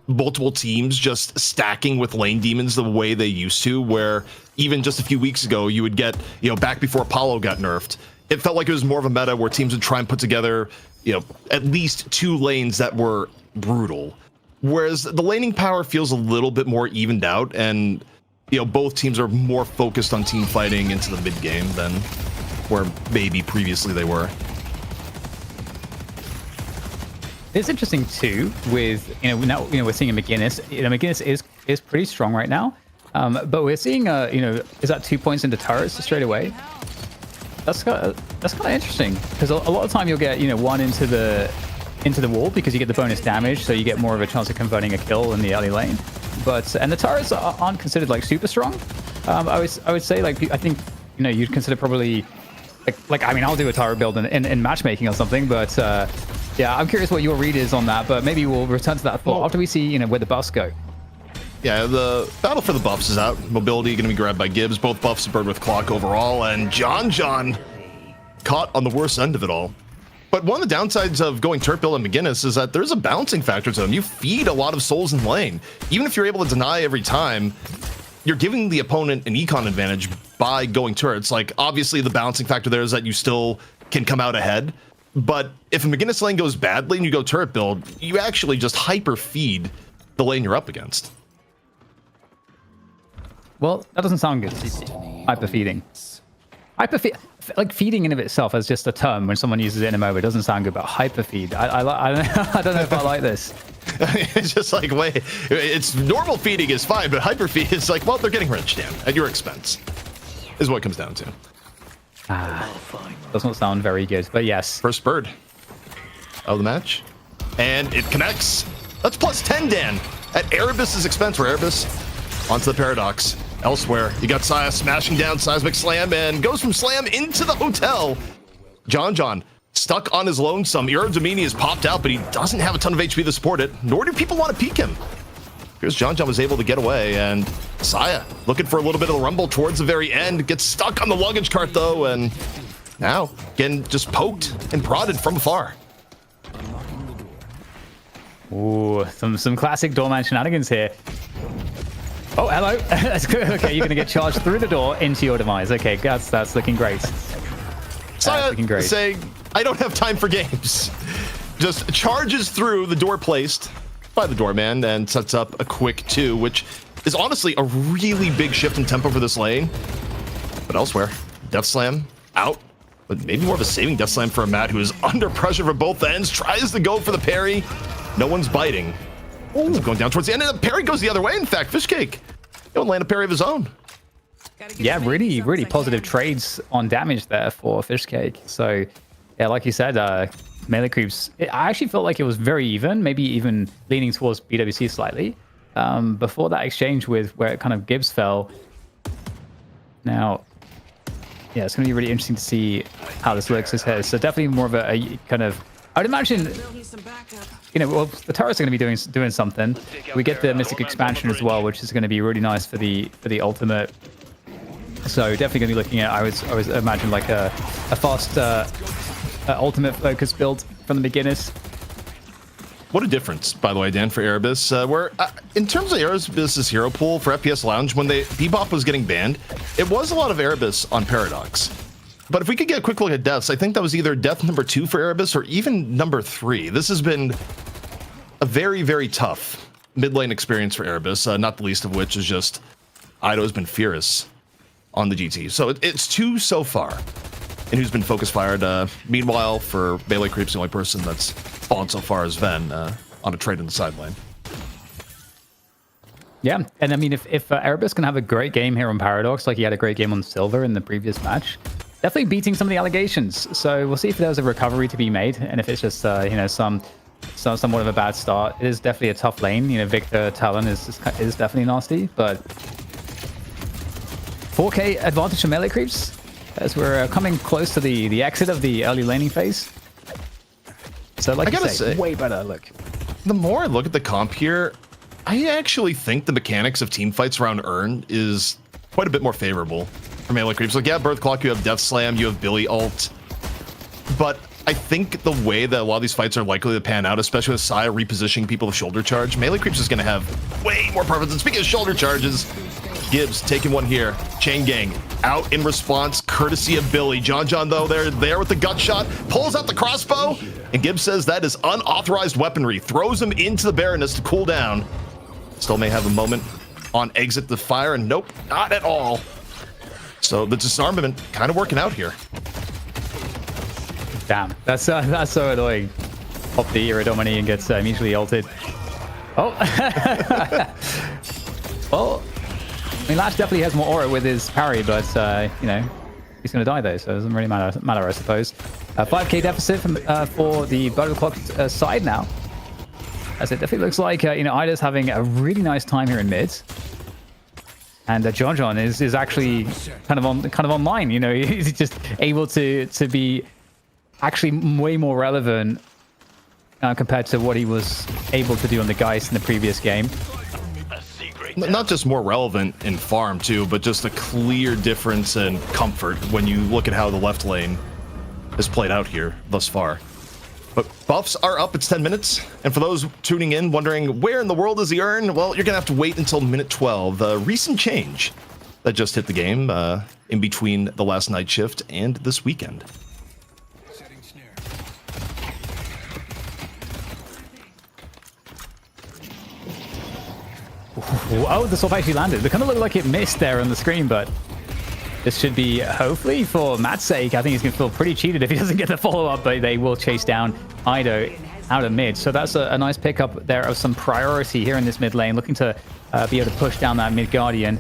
multiple teams just stacking with lane demons the way they used to, where even just a few weeks ago, you would get, back before Apollo got nerfed, it felt like it was more of a meta where teams would try and put together, at least 2 lanes that were brutal. Whereas the laning power feels a little bit more evened out, and, both teams are more focused on team fighting into the mid game than where maybe previously they were. It's interesting too with, now, we're seeing a McGinnis. McGinnis is pretty strong right now. But we're seeing, is that 2 points into turrets straight away? That's kind of interesting, because a lot of time you'll get 1 into the wall because you get the bonus damage, so you get more of a chance of converting a kill in the early lane. And the turrets aren't considered like super strong. I would say, like, I think you'd consider probably I'll do a turret build in matchmaking or something, but yeah, I'm curious what your read is on that. But maybe we'll return to that thought after we see where the buffs go. Yeah, the battle for the buffs is out. Mobility going to be grabbed by Gibbs. Both buffs are Bird with Clock overall, and John caught on the worst end of it all. But one of the downsides of going turret build and McGinnis is that there's a balancing factor to them. You feed a lot of souls in lane. Even if you're able to deny every time, you're giving the opponent an econ advantage by going turrets. Like, obviously the balancing factor there is that you still can come out ahead, But if a McGinnis lane goes badly and you go turret build, you actually just hyper feed the lane you're up against. Well, that doesn't sound good. Hyper feeding. Like feeding in of itself as just a term when someone uses it in a MOBA, it doesn't sound good. But hyper feed, I don't know if I like this. It's just like, wait, it's normal feeding is fine, but hyper feed is like, well, they're getting rich, Dan, at your expense, is what it comes down to. Does not sound very good, but yes. First bird of the match, and it connects. That's plus 10, Dan, at Erebus's expense. For Erebus onto the Paradox. Elsewhere, you got Saya smashing down Seismic Slam and goes from Slam into the hotel. John stuck on his lonesome. Iro Domini has popped out, but he doesn't have a ton of HP to support it, nor do people want to peek him. Here's John was able to get away, and Saya looking for a little bit of the rumble towards the very end. Gets stuck on the luggage cart, though, and now getting just poked and prodded from afar. Ooh, some classic doorman shenanigans here. Oh, hello. That's good. Okay, you're going to get charged through the door into your demise. Okay, that's looking great. Saya saying, I don't have time for games. Just charges through the door placed by the doorman and sets up a quick 2, which is honestly a really big shift in tempo for this lane. But elsewhere, Death Slam out, but maybe more of a saving Death Slam for a Matt who is under pressure from both ends, tries to go for the parry. No one's biting. Ends up going down towards the end, and the parry goes the other way. In fact, Fishcake, he'll land a parry of his own. Yeah, really positive trades on damage there for Fishcake. So, yeah, like you said, melee creeps, I actually felt like it was very even, maybe even leaning towards BWC slightly. Before that exchange with where it kind of Gibbs fell. Now, yeah, it's going to be really interesting to see how this looks. So definitely more of a kind of, I would imagine, you know, well, the turrets are going to be doing something. We get the Mystic expansion as well, which is going to be really nice for the ultimate. So definitely going to be looking at, I was imagine like a fast ultimate focus build from the beginners. What a difference, by the way, Dan, for Erebus. Where in terms of Erebus's hero pool for FPS Lounge, when Bebop was getting banned, it was a lot of Erebus on Paradox. But if we could get a quick look at deaths, I think that was either death number 2 for Erebus or even number 3. This has been a very, very tough mid lane experience for Erebus, not the least of which is just Ido's been furious on the GT. So it's 2 so far, and who's been focus fired. Meanwhile, for melee creeps, the only person that's fallen so far is Ven on a trade in the side lane. Yeah, and I mean, if Erebus can have a great game here on Paradox, like he had a great game on Silver in the previous match, definitely beating some of the allegations. So we'll see if there's a recovery to be made, and if it's just you know, somewhat of a bad start. It is definitely a tough lane. You know, Victor Talon is definitely nasty, but 4K advantage for melee creeps as we're coming close to the exit of the early laning phase. So like I gotta say, way better look. The more I look at the comp here, I actually think the mechanics of team fights around Urn is quite a bit more favorable for melee creeps. Like, yeah, Birth Clock, you have Death Slam, you have Billy ult, but I think the way that a lot of these fights are likely to pan out, especially with Saya repositioning people with shoulder charge, melee creeps is going to have way more preference. And speaking of shoulder charges, Gibbs taking one here. Chain Gang out in response, courtesy of Billy. John, though, they're there with the gut shot, pulls out the crossbow, and Gibbs says that is unauthorized weaponry. Throws him into the Baroness to cool down. Still may have a moment on exit the fire, and nope, not at all. So the disarmament kind of working out here. Damn, that's so annoying. Pop the Iridomini and gets immediately ulted. Oh, well, I mean, Lash definitely has more aura with his parry, but you know, he's gonna die though, so it doesn't really matter, I suppose. 5k deficit for the Battle Clock side now, as it definitely looks like you know, Ida's having a really nice time here in mid. And John is actually kind of online. You know, he's just able to be actually way more relevant compared to what he was able to do on the Geist in the previous game. Not just more relevant in farm too, but just a clear difference in comfort when you look at how the left lane has played out here thus far. But buffs are up, it's 10 minutes. And for those tuning in wondering where in the world is the Urn, well, you're gonna have to wait until minute 12. The recent change that just hit the game in between the last night shift and this weekend. Oh, the swap actually landed. It kind of looked like it missed there on the screen, but this should be, hopefully, for Matt's sake. I think he's going to feel pretty cheated if he doesn't get the follow-up, but they will chase down Ido out of mid. So that's a nice pickup there of some priority here in this mid lane, looking to be able to push down that mid Guardian.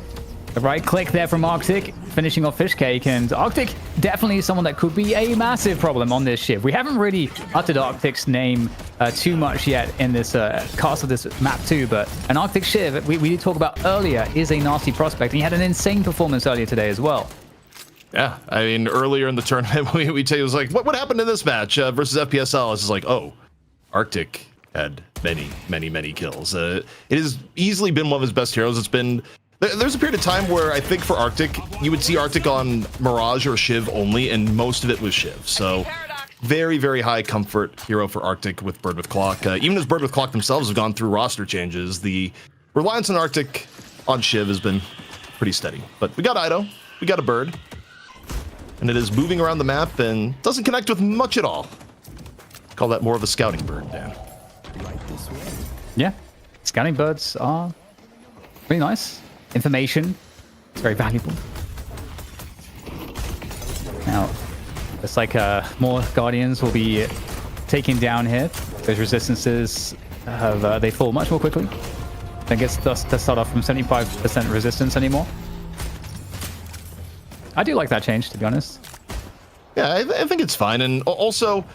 The right click there from Arctic, finishing off Fishcake, and Arctic definitely someone that could be a massive problem on this Shiv. We haven't really uttered Arctic's name too much yet in this cast of this map too, but an Arctic Shiv, we did talk about earlier, is a nasty prospect, and he had an insane performance earlier today as well. Yeah, I mean, earlier in the tournament, we tell you, it was like, what happened in this match versus FPSL? It's just like, oh, Arctic had many kills. It has easily been one of his best heroes. It's been... There's a period of time where I think for Arctic, you would see Arctic on Mirage or Shiv only, and most of it was Shiv. So very high comfort hero for Arctic with Bird with Clock. Even as Bird with Clock themselves have gone through roster changes, the reliance on Arctic on Shiv has been pretty steady. But we got Ido, we got a Bird, and it is moving around the map and doesn't connect with much at all. Call that more of a scouting bird, Dan. Yeah, scouting birds are pretty nice. Information, it's very valuable. Now, it's like more Guardians will be taken down here. Those resistances have they fall much more quickly. That gets us to start off from 75% resistance anymore. I do like that change, to be honest. Yeah, I think it's fine, and also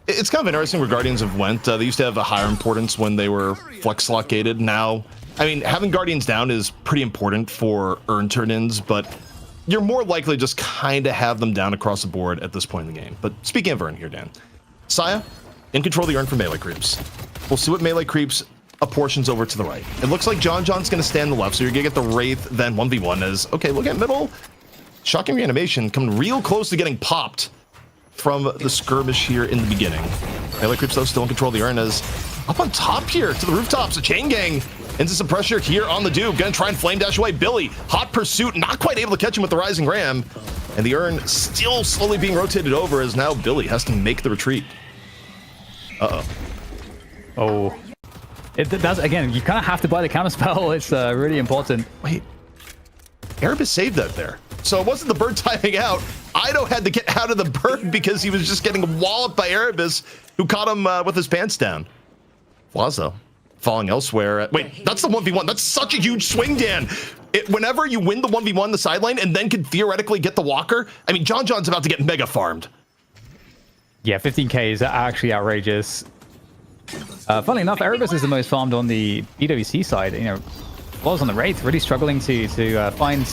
it's kind of interesting where Guardians have went. They used to have a higher importance when they were flex slot gated. Now, I mean, having Guardians down is pretty important for earn turn-ins, but you're more likely to just kind of have them down across the board at this point in the game. But speaking of earn here, Dan, Saya, in control of the earn for melee creeps. We'll see what melee creeps apportions over to the right. It looks like John's going to stand the left, so you're going to get the Wraith, then 1v1 as, okay, look at middle. Shocking reanimation coming real close to getting popped from the skirmish here in the beginning. Melee creeps, though, still in control of the earn as up on top here to the rooftops. A chain gang into some pressure here on the Duke. Gonna try and flame dash away. Billy, hot pursuit, not quite able to catch him with the Rising Ram. And the Urn still slowly being rotated over as now Billy has to make the retreat. Uh-oh. Oh. That's, again, you kind of have to buy the counterspell. It's really important. Wait. Erebus saved that there. So it wasn't the bird timing out. Ido had to get out of the bird because he was just getting walloped by Erebus, who caught him with his pants down. Flaws, though. Falling elsewhere. Wait, that's the 1v1. That's such a huge swing, Dan. Whenever you win the 1v1 in the side lane and then can theoretically get the walker, I mean, John's about to get mega farmed. Yeah, 15k is actually outrageous. Funnily enough, Erebus is the most farmed on the BWC side. You know, Flaws on the Wraith really struggling to find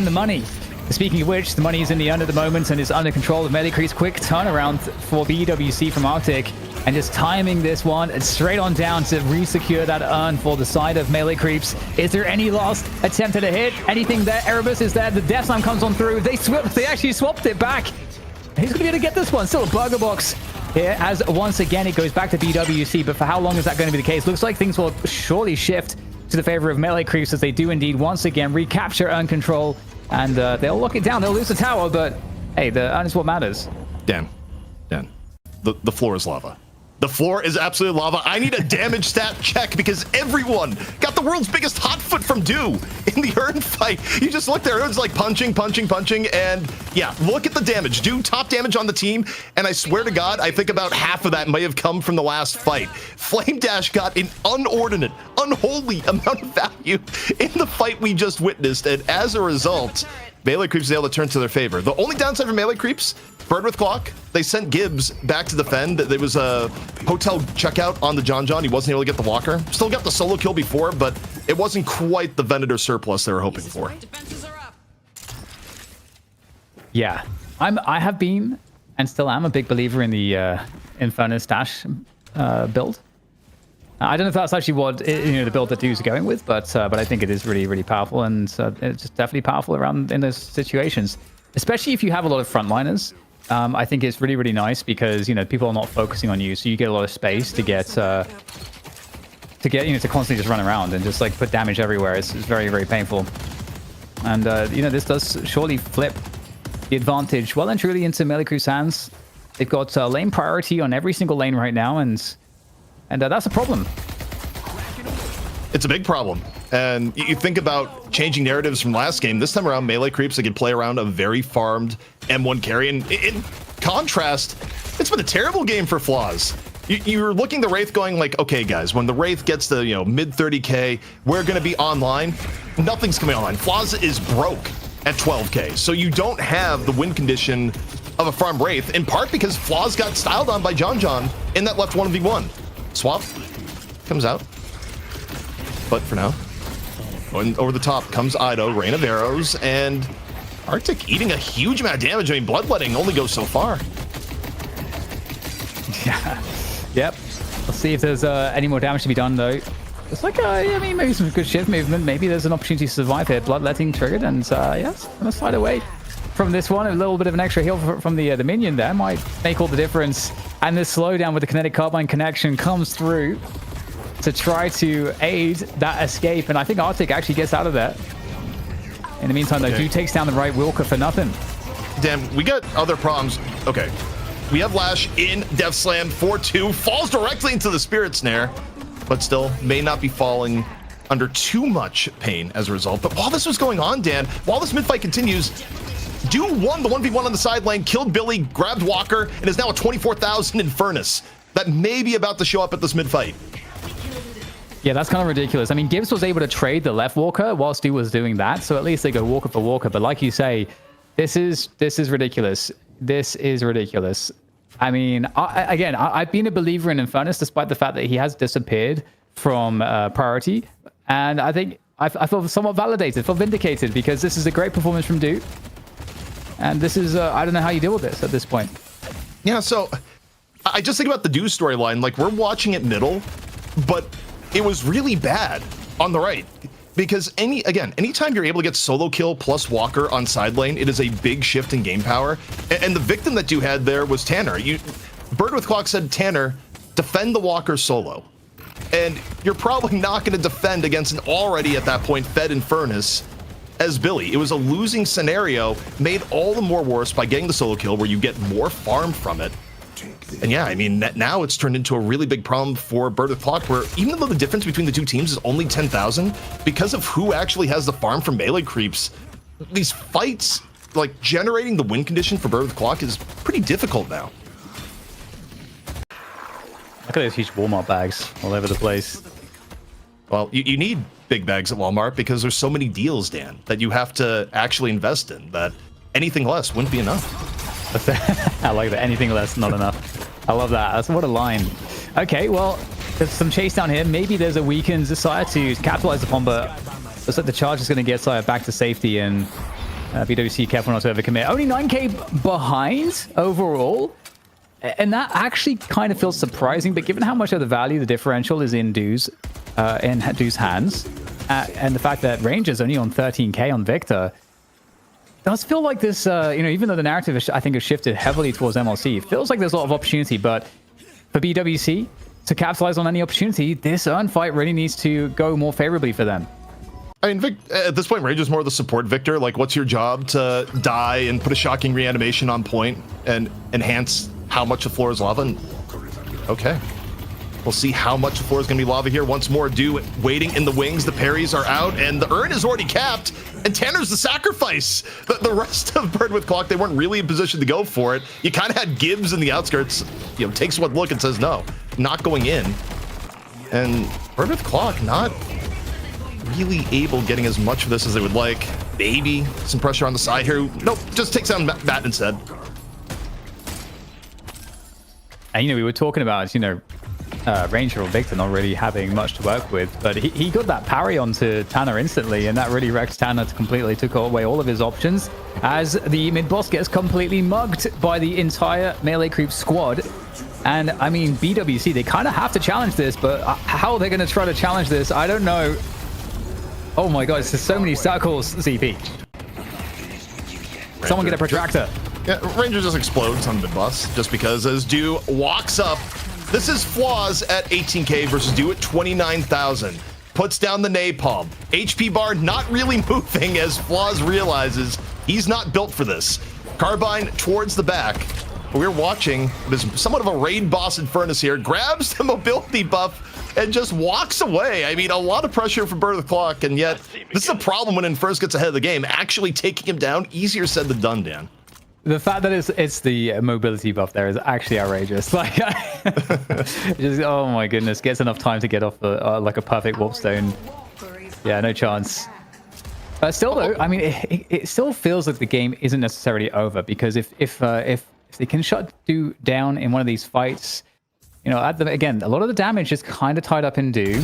the money. Speaking of which, the money is in the Urn at the moment and is under control of Melee Creep's. Quick turnaround for BWC from Arctic, and just timing this one straight on down to re-secure that Urn for the side of Melee Creeps. Is there any last attempt at a hit? Anything there? Erebus is there. The Death Slam comes on through. They actually swapped it back. He's going to be able to get this one. Still a burger box here, as once again it goes back to BWC. But for how long is that going to be the case? Looks like things will surely shift to the favor of Melee Creeps as they do indeed once again recapture Urn control. And they'll lock it down. They'll lose the tower, but hey, the Urn is what matters. Dan, the floor is lava. The floor is absolutely lava. I need a damage stat check because everyone got the world's biggest hot foot from Dew in the Urn fight. You just look there, it's like punching, and yeah, look at the damage. Dew top damage on the team, and I swear to God, I think about half of that may have come from the last fight. Flame Dash got an unholy amount of value in the fight we just witnessed, and as a result, Melee Creeps is able to turn to their favor. The only downside for Melee Creeps, Bird with Clock, they sent Gibbs back to defend. There was a hotel checkout on the John. He wasn't able to get the walker. Still got the solo kill before, but it wasn't quite the Venator surplus they were hoping for. Yeah, I have been and still am a big believer in the Infernus Dash build. I don't know if that's actually what the build that Dew's going with, but I think it is really powerful, and it's just definitely powerful around in those situations, especially if you have a lot of frontliners. I think it's really nice because people are not focusing on you, so you get a lot of space to get to constantly just run around and just like put damage everywhere. It's very painful, and this does surely flip the advantage well and truly into Melee Crew's hands. They've got lane priority on every single lane right now, and that's a problem. It's a big problem. And you think about changing narratives from last game. This time around, melee creeps, they can play around a very farmed M1 carry. And in contrast, it's been a terrible game for Flaws. You're looking at the Wraith going like, okay, guys, when the Wraith gets to, mid 30K, we're going to be online. Nothing's coming online. Flaws is broke at 12K. So you don't have the win condition of a farm Wraith, in part because Flaws got styled on by John in that left 1v1. Swap comes out. But for now, going over the top comes Ido, Rain of Arrows, and Arctic eating a huge amount of damage. I mean, Bloodletting only goes so far. Yeah. Yep. Let's see if there's any more damage to be done, though. It's like, I mean, maybe some good shift movement. Maybe there's an opportunity to survive here. Bloodletting triggered, and yes, gonna slide away from this one. A little bit of an extra heal from the minion there might make all the difference. And the slowdown with the kinetic carbine connection comes through to try to aid that escape. And I think Arctic actually gets out of there. In the meantime, though, Dew takes down the right Wilker for nothing. Damn, we got other problems. Okay. We have Lash in Death Slam 4-2, falls directly into the Spirit Snare, but still may not be falling under too much pain as a result. But while this was going on, Dan, while this mid-fight continues, Dew won the 1v1 on the side lane, killed Billy, grabbed Walker, and is now at 24,000 in Furnace. That may be about to show up at this mid-fight. Yeah, that's kind of ridiculous. I mean, Gibbs was able to trade the left Walker while Stu was doing that, so at least they go Walker for Walker. But like you say, this is ridiculous. This is ridiculous. I mean, I've been a believer in Infernus despite the fact that he has disappeared from priority. And I think I feel somewhat validated, feel vindicated, because this is a great performance from Dew. And this is, I don't know how you deal with this at this point. Yeah, so I just think about the Dew storyline. Like, we're watching it middle, but it was really bad on the right. Because anytime you're able to get solo kill plus Walker on side lane, it is a big shift in game power. And the victim that you had there was Tanner. Bird with Clock said, Tanner, defend the Walker solo. And you're probably not going to defend against an already at that point fed in Furnace as Billy. It was a losing scenario, made all the more worse by getting the solo kill where you get more farm from it. And yeah, I mean, now it's turned into a really big problem for Bird with Clock, where even though the difference between the two teams is only 10,000, because of who actually has the farm from melee creeps, these fights, like generating the win condition for Bird with Clock is pretty difficult now. Look at those huge Walmart bags all over the place. Well, you need big bags at Walmart because there's so many deals, Dan, that you have to actually invest in, that anything less wouldn't be enough. I like that. Anything less, not enough. I love that. That's what a line. Okay, well, there's some chase down here. Maybe there's a weakened Desire to capitalize upon, but looks like the charge is going to get Sire back to safety, and BWC careful not to overcommit. Only 9k behind overall, and that actually kind of feels surprising, but given how much of the value the differential is in Dew's hands, and the fact that Ranger's only on 13k on Victor, does feel like this, even though the narrative, I think, has shifted heavily towards MLC, it feels like there's a lot of opportunity, but for BWC to capitalize on any opportunity, this Earn fight really needs to go more favorably for them. I mean, Vic, at this point, Ranger's more the support Victor. Like, what's your job? To die and put a shocking reanimation on point and enhance how much the floor is lava? And, okay. We'll see how much the floor is going to be lava here. Once more, Dew waiting in the wings. The parries are out, and the Urn is already capped. And Tanner's the sacrifice. The rest of Bird with Clock, they weren't really in position to go for it. You kind of had Gibbs in the outskirts, takes one look and says, no, not going in. And Bird with Clock not really able getting as much of this as they would like. Maybe some pressure on the side here. Nope, just takes down Matt instead. And, we were talking about, Ranger or Victor not really having much to work with, but he got that parry onto Tanner instantly, and that really wrecked Tanner. Completely took away all of his options as the mid boss gets completely mugged by the entire melee creep squad. And I mean, BWC, they kind of have to challenge this, but how they're going to try to challenge this, I don't know. Oh my god, there's so many circles, CP. Ranger. Someone get a protractor. Yeah, Ranger just explodes on the mid boss just because as Dew walks up. This is Flaws at 18k versus Dew at 29,000. Puts down the napalm. HP bar not really moving as Flaws realizes he's not built for this. Carbine towards the back. We're watching. There's somewhat of a raid boss in Furnace here. Grabs the mobility buff and just walks away. I mean, a lot of pressure from Bird of the Clock, and yet this is a problem when Inferz gets ahead of the game. Actually taking him down, easier said than done, Dan. The fact that it's the mobility buff there is actually outrageous. Like, just, oh my goodness, gets enough time to get off like a perfect warp stone. Yeah, no chance. But still, though, I mean, it still feels like the game isn't necessarily over, because if they can shut Do down in one of these fights, you know, again, a lot of the damage is kind of tied up in Do,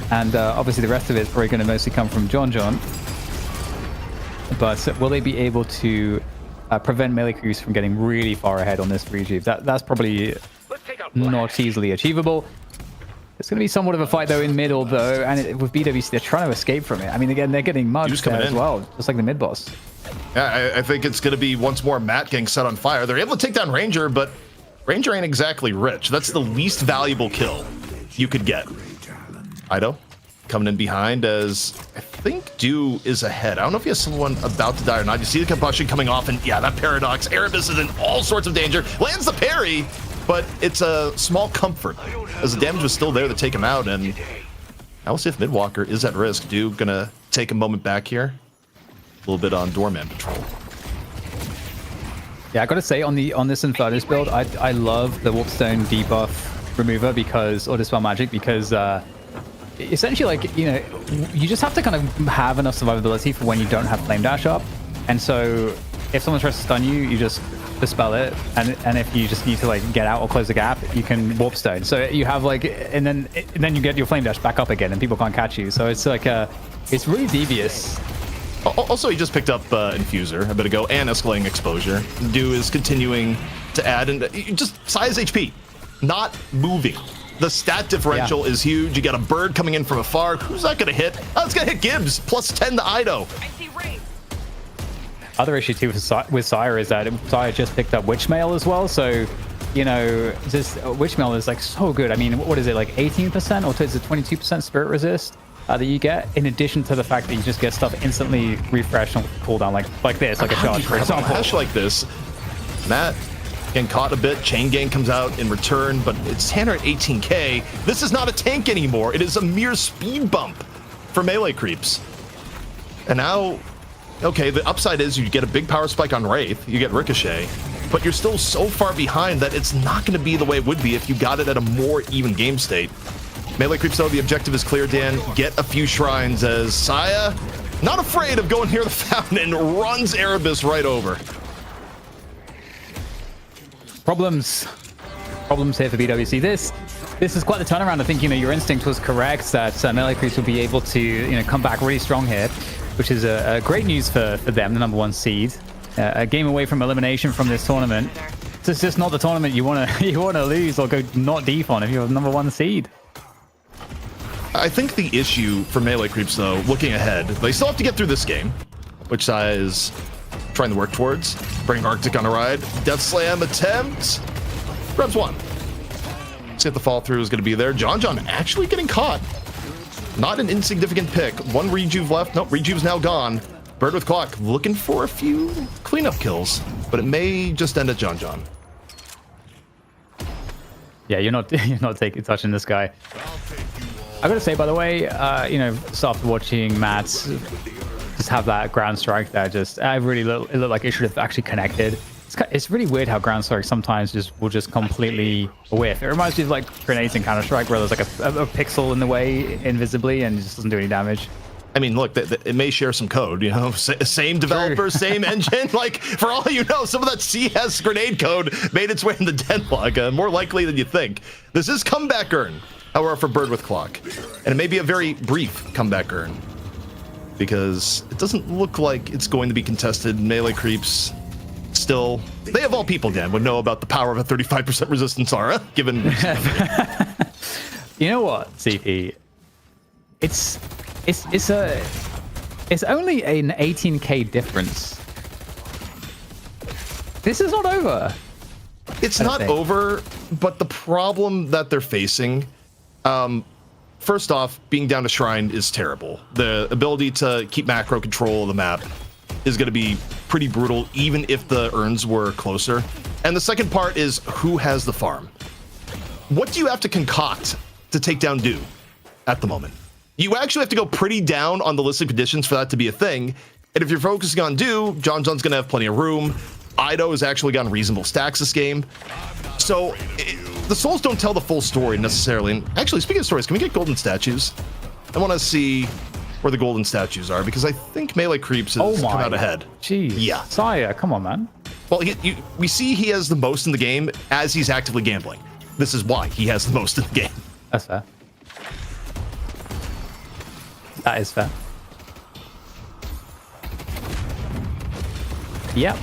and obviously the rest of it is probably going to mostly come from John. But will they be able to prevent melee creeps from getting really far ahead on this rejuve? That's probably not easily achievable. It's going to be somewhat of a fight, though, in middle, though, and with BWC, they're trying to escape from it. I mean, again, they're getting mugged there as well, just like the mid boss. Yeah, I think it's going to be once more Matt getting set on fire. They're able to take down Ranger, but Ranger ain't exactly rich. That's the least valuable kill you could get. Ido coming in behind as I think Do is ahead. I don't know if he has someone about to die or not. You see the combustion coming off, and yeah, that Paradox. Erebus is in all sorts of danger. Lands the parry, but it's a small comfort as the damage was still there to take him out, and I will see if Midwalker is at risk. Do gonna take a moment back here. A little bit on Doorman patrol. Yeah, I gotta say, on this Infernus build, I love the Warpstone debuff remover because, or Dispel Magic, because essentially, like, you know, you just have to kind of have enough survivability for when you don't have Flame Dash up. And so if someone tries to stun you, you just dispel it, and if you just need to like get out or close the gap, you can Warpstone. So you have like, and then you get your Flame Dash back up again, and people can't catch you. So it's like it's really devious. Also, he just picked up Infuser a bit ago and escalating exposure. Do is continuing to add, and just size HP, not moving. The stat differential is huge. You got a bird coming in from afar. Who's that going to hit? Oh, it's going to hit Gibbs. Plus 10 to Ido. I see Ray. Other issue too with Sire is that Sire just picked up Witchmail as well. So, you know, this Witchmail is like so good. I mean, what is it, like 18% or is it 22% spirit resist that you get, in addition to the fact that you just get stuff instantly refreshed on cooldown, like this, like a charge, for example. Hash like this, Matt getting caught a bit. Chain Gang comes out in return, but it's Tanner at 18k. This is not a tank anymore. It is a mere speed bump for melee creeps. And now, okay, the upside is you get a big power spike on Wraith, you get Ricochet, but you're still so far behind that it's not going to be the way it would be if you got it at a more even game state. Melee creeps, though, the objective is clear, Dan. Get a few shrines as Saya, not afraid of going near the fountain, and runs Erebus right over. Problems here for BWC. This is quite the turnaround. I think, you know, your instinct was correct that melee creeps will be able to, you know, come back really strong here, which is a great news for them, the number 1 seed. A game away from elimination from this tournament. It's just not the tournament you want to lose or go not deep on if you're the number 1 seed. I think the issue for melee creeps, though, looking ahead, they still have to get through this game, which Saya is trying to work towards. Bring Arctic on a ride. Death Slam attempt. Grabs 1. See if the fall through is going to be there. John actually getting caught. Not an insignificant pick. 1 Rejuve left. Nope, Rejuve's now gone. Bird with Clock looking for a few cleanup kills, but it may just end at John. Yeah, you're not touching this guy. I gotta say, by the way, you know, just after watching Matt just have that ground strike there, it looked like it should have actually connected. It's really weird how ground strike sometimes will just completely whiff. It reminds me of like grenades in Counter-Strike, where there's like a pixel in the way invisibly and it just doesn't do any damage. I mean, look, it may share some code, you know, same developer, same engine. Like, for all you know, some of that CS grenade code made its way into Deadlock, more likely than you think. This is comeback earn, however, for Bird with Clock. And it may be a very brief comeback earn, because it doesn't look like it's going to be contested. Melee creeps still, they of all people, Dan, would know about the power of a 35% resistance aura, given... You know what, CP? It's only an 18k difference. This is not over. It's not over, but the problem that they're facing, first off, being down to Shrine is terrible. The ability to keep macro control of the map is going to be pretty brutal, even if the urns were closer. And the second part is who has the farm. What do you have to concoct to take down Do at the moment. You actually have to go pretty down on the list of conditions for that to be a thing. And if you're focusing on Do, John John's going to have plenty of room. Ido has actually gotten reasonable stacks this game. So the souls don't tell the full story necessarily. And actually, speaking of stories, can we get golden statues? I want to see where the golden statues are because I think Melee Creeps has come out ahead. Jeez. Yeah. Saya, come on, man. Well, we see he has the most in the game as he's actively gambling. This is why he has the most in the game. That's fair. That is fair. Yep.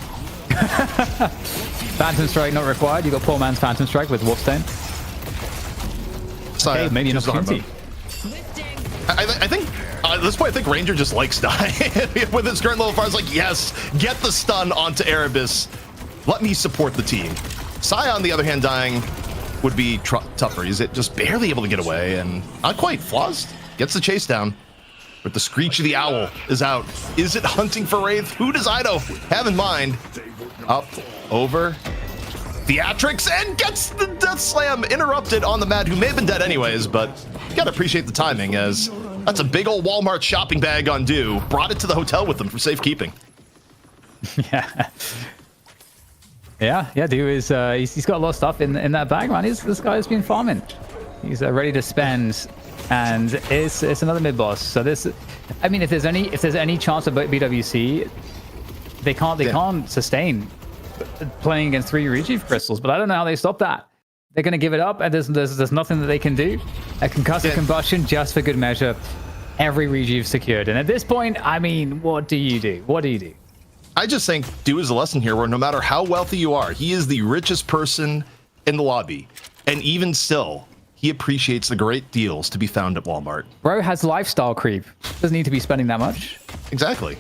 Phantom Strike not required. You got poor man's Phantom Strike with Warpstone. Saya, Okay, maybe an opportunity. I think at this point, I think Ranger just likes dying. With his current level 5, it's like, yes, get the stun onto Erebus. Let me support the team. Saya, on the other hand, dying would be tougher. He's just barely able to get away, and not quite. Flaws gets the chase down. But the Screech of the Owl is out. Is it hunting for Wraith? Who does Ido have in mind? Up, over, Theatrics, and gets the Death Slam interrupted on the Mad, who may have been dead anyways, but you gotta appreciate the timing, as that's a big old Walmart shopping bag on Do. Brought it to the hotel with them for safekeeping. Yeah, Do is he's got a lot of stuff in that bag, man. This guy's been farming. He's ready to spend, and it's another mid boss. So this, I mean, if there's any chance of BWC, they can't sustain playing against 3 Rejuve crystals. But I don't know how they stop that. They're going to give it up, and there's nothing that they can do. A concussive combustion just for good measure. Every Rejuve secured, and at this point, I mean, what do you do? What do you do? I just think Do is a lesson here where no matter how wealthy you are, he is the richest person in the lobby. And even still, he appreciates the great deals to be found at Walmart. Bro has lifestyle creep. Doesn't need to be spending that much. Exactly.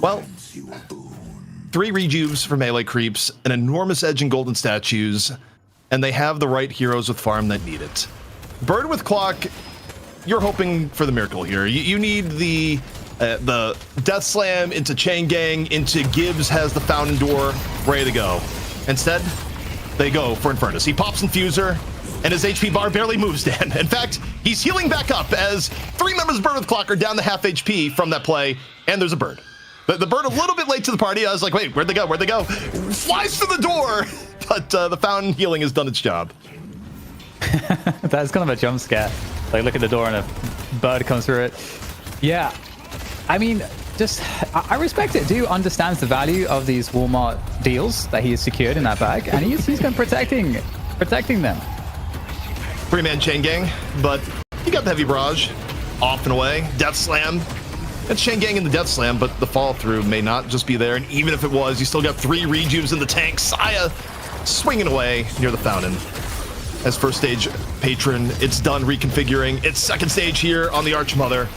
Well, 3 Rejuves for Melee Creeps, an enormous edge in golden statues, and they have the right heroes with farm that need it. Bird with Clock, you're hoping for the miracle here. You need the Death Slam into Chain Gang, into Gibbs has the Fountain Door ready to go. Instead, they go for Infernus. He pops Infuser, and his HP bar barely moves down. In fact, he's healing back up as 3 members of Bird with Clock are down to half HP from that play, and there's a bird. The bird a little bit late to the party. I was like, wait, where'd they go? Where'd they go? Flies through the door, but the Fountain Healing has done its job. That's kind of a jump scare. Like, look at the door and a bird comes through it. Yeah. I mean, I respect it. Do understands the value of these Walmart deals that he has secured in that bag, and he's been protecting them. 3-man Chain Gang, but you got the Heavy Barrage off and away. Death Slam. That's Chain Gang in the Death Slam, but the follow through may not just be there. And even if it was, you still got 3 Rejuves in the tank. Saya swinging away near the Fountain. As first stage patron, it's done reconfiguring. It's second stage here on the Archmother.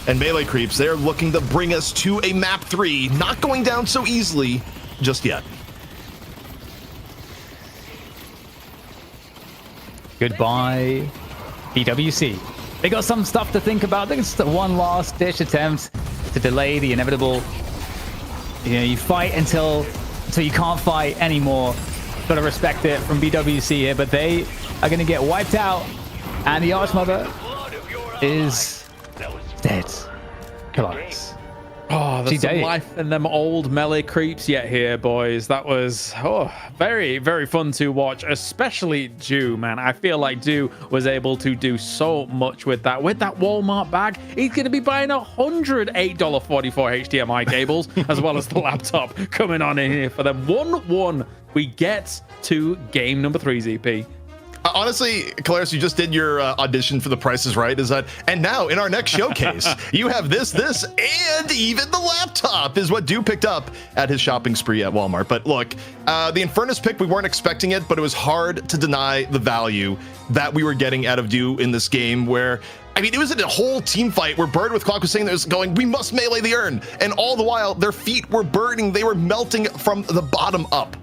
And Melee Creeps, they're looking to bring us to a map 3. Not going down so easily just yet. Goodbye, BWC. They got some stuff to think about. I think it's the one last ditch attempt to delay the inevitable. You know, you fight until you can't fight anymore. Gotta respect it from BWC here, but they are gonna get wiped out, and the Archmother is dead. Collapse. Oh, there's some life in them old Melee Creeps yet here, boys. That was very, very fun to watch, especially Do, man. I feel like Do was able to do so much with that. With that Walmart bag, he's going to be buying 100 $8.44 HDMI cables, as well as the laptop coming on in here for them. 1-1, we get to game number 3, ZP. Honestly, Calaris, you just did your audition for The Price is Right. And now in our next showcase, you have this, and even the laptop is what Do picked up at his shopping spree at Walmart. But look, the Infernus pick, we weren't expecting it, but it was hard to deny the value that we were getting out of Do in this game where, I mean, it was a whole team fight where Bird with Clock was saying that it was going, we must melee the urn. And all the while, their feet were burning. They were melting from the bottom up.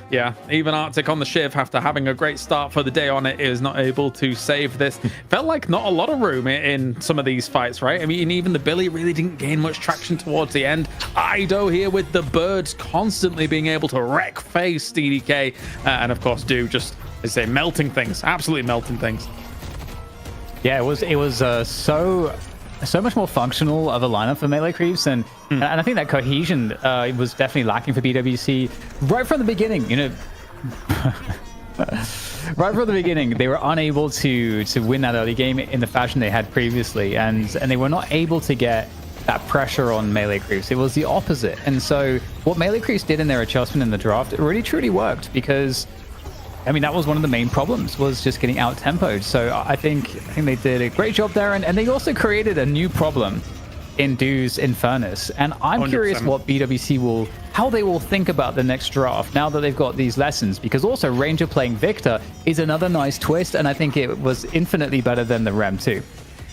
Yeah, even Arctic on the Shiv, after having a great start for the day on it, is not able to save this. Felt like not a lot of room in some of these fights, right? I mean, even the Billy really didn't gain much traction towards the end. Ido here with the birds constantly being able to wreck face DDK. And of course, Do just They say melting things, absolutely melting things. Yeah, it was so much more functional of a lineup for melee creeps, and I think that cohesion was definitely lacking for BWC right from the beginning. You know, right from the beginning, they were unable to win that early game in the fashion they had previously, and they were not able to get that pressure on melee creeps. It was the opposite. And so what melee creeps did in their adjustment in the draft, it really truly worked, because I mean, that was one of the main problems, was just getting out tempoed. So I think they did a great job there, and they also created a new problem in Du's Infernus. And I'm 100%. Curious what BWC how they will think about the next draft now that they've got these lessons, because also Ranger playing Victor is another nice twist, and I think it was infinitely better than the Rem too.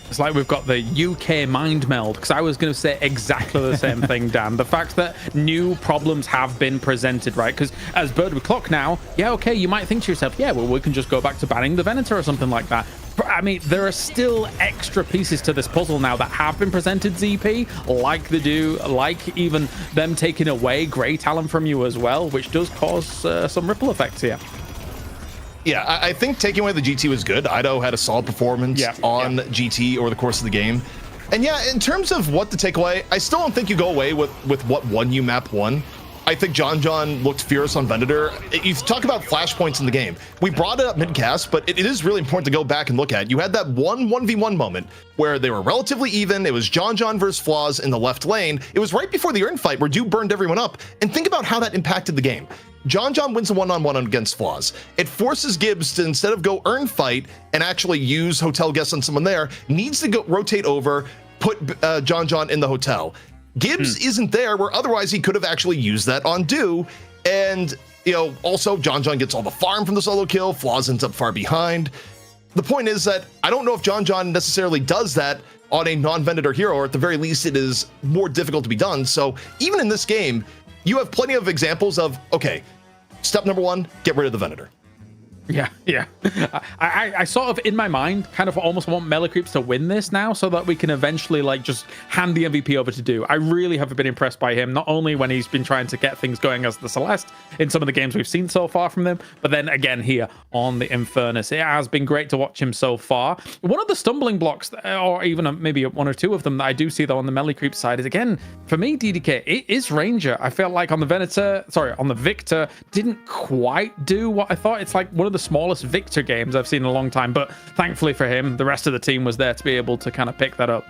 It's like we've got the UK mind meld, because I was going to say exactly the same thing, Dan. The fact that new problems have been presented, right? Because as Bird with Clock now, yeah, okay, you might think to yourself, yeah, well, we can just go back to banning the Venator or something like that. But, I mean, there are still extra pieces to this puzzle now that have been presented, ZP, like the do, like even them taking away Grey Talon from you as well, which does cause some ripple effects here. Yeah, I think taking away the GT was good. Ido had a solid performance on GT over the course of the game. And yeah, in terms of what to take away, I still don't think you go away with what won you map 1. I think John looked fierce on Venator. You talk about flashpoints in the game. We brought it up mid-cast, but it is really important to go back and look at. You had that 1v1 moment where they were relatively even. It was John versus Flaws in the left lane. It was right before the Urn fight where Dew burned everyone up. And think about how that impacted the game. John wins a one-on-one against Flaws. It forces Gibbs to, instead of go Urn fight and actually use hotel guests on someone there, needs to go rotate over, put John in the hotel. Gibbs isn't there, where otherwise he could have actually used that on Dew. And, you know, also John gets all the farm from the solo kill. Flaws ends up far behind. The point is that I don't know if John necessarily does that on a non-Venator hero, or at the very least it is more difficult to be done. So even in this game, you have plenty of examples of, okay, step number 1, get rid of the Venator. Yeah. I sort of, in my mind, kind of almost want melee creeps to win this now, so that we can eventually like just hand the MVP over to Dew. I really have been impressed by him, not only when he's been trying to get things going as the Celeste in some of the games we've seen so far from them, but then again here on the Infernus. It has been great to watch him so far. One of the stumbling blocks, or even maybe one or two of them that I do see though on the melee creep side, is again, for me, DDK, it is Ranger. I felt like on the Victor didn't quite do what I thought. It's like one of the smallest Victor games I've seen in a long time, but thankfully for him, the rest of the team was there to be able to kind of pick that up.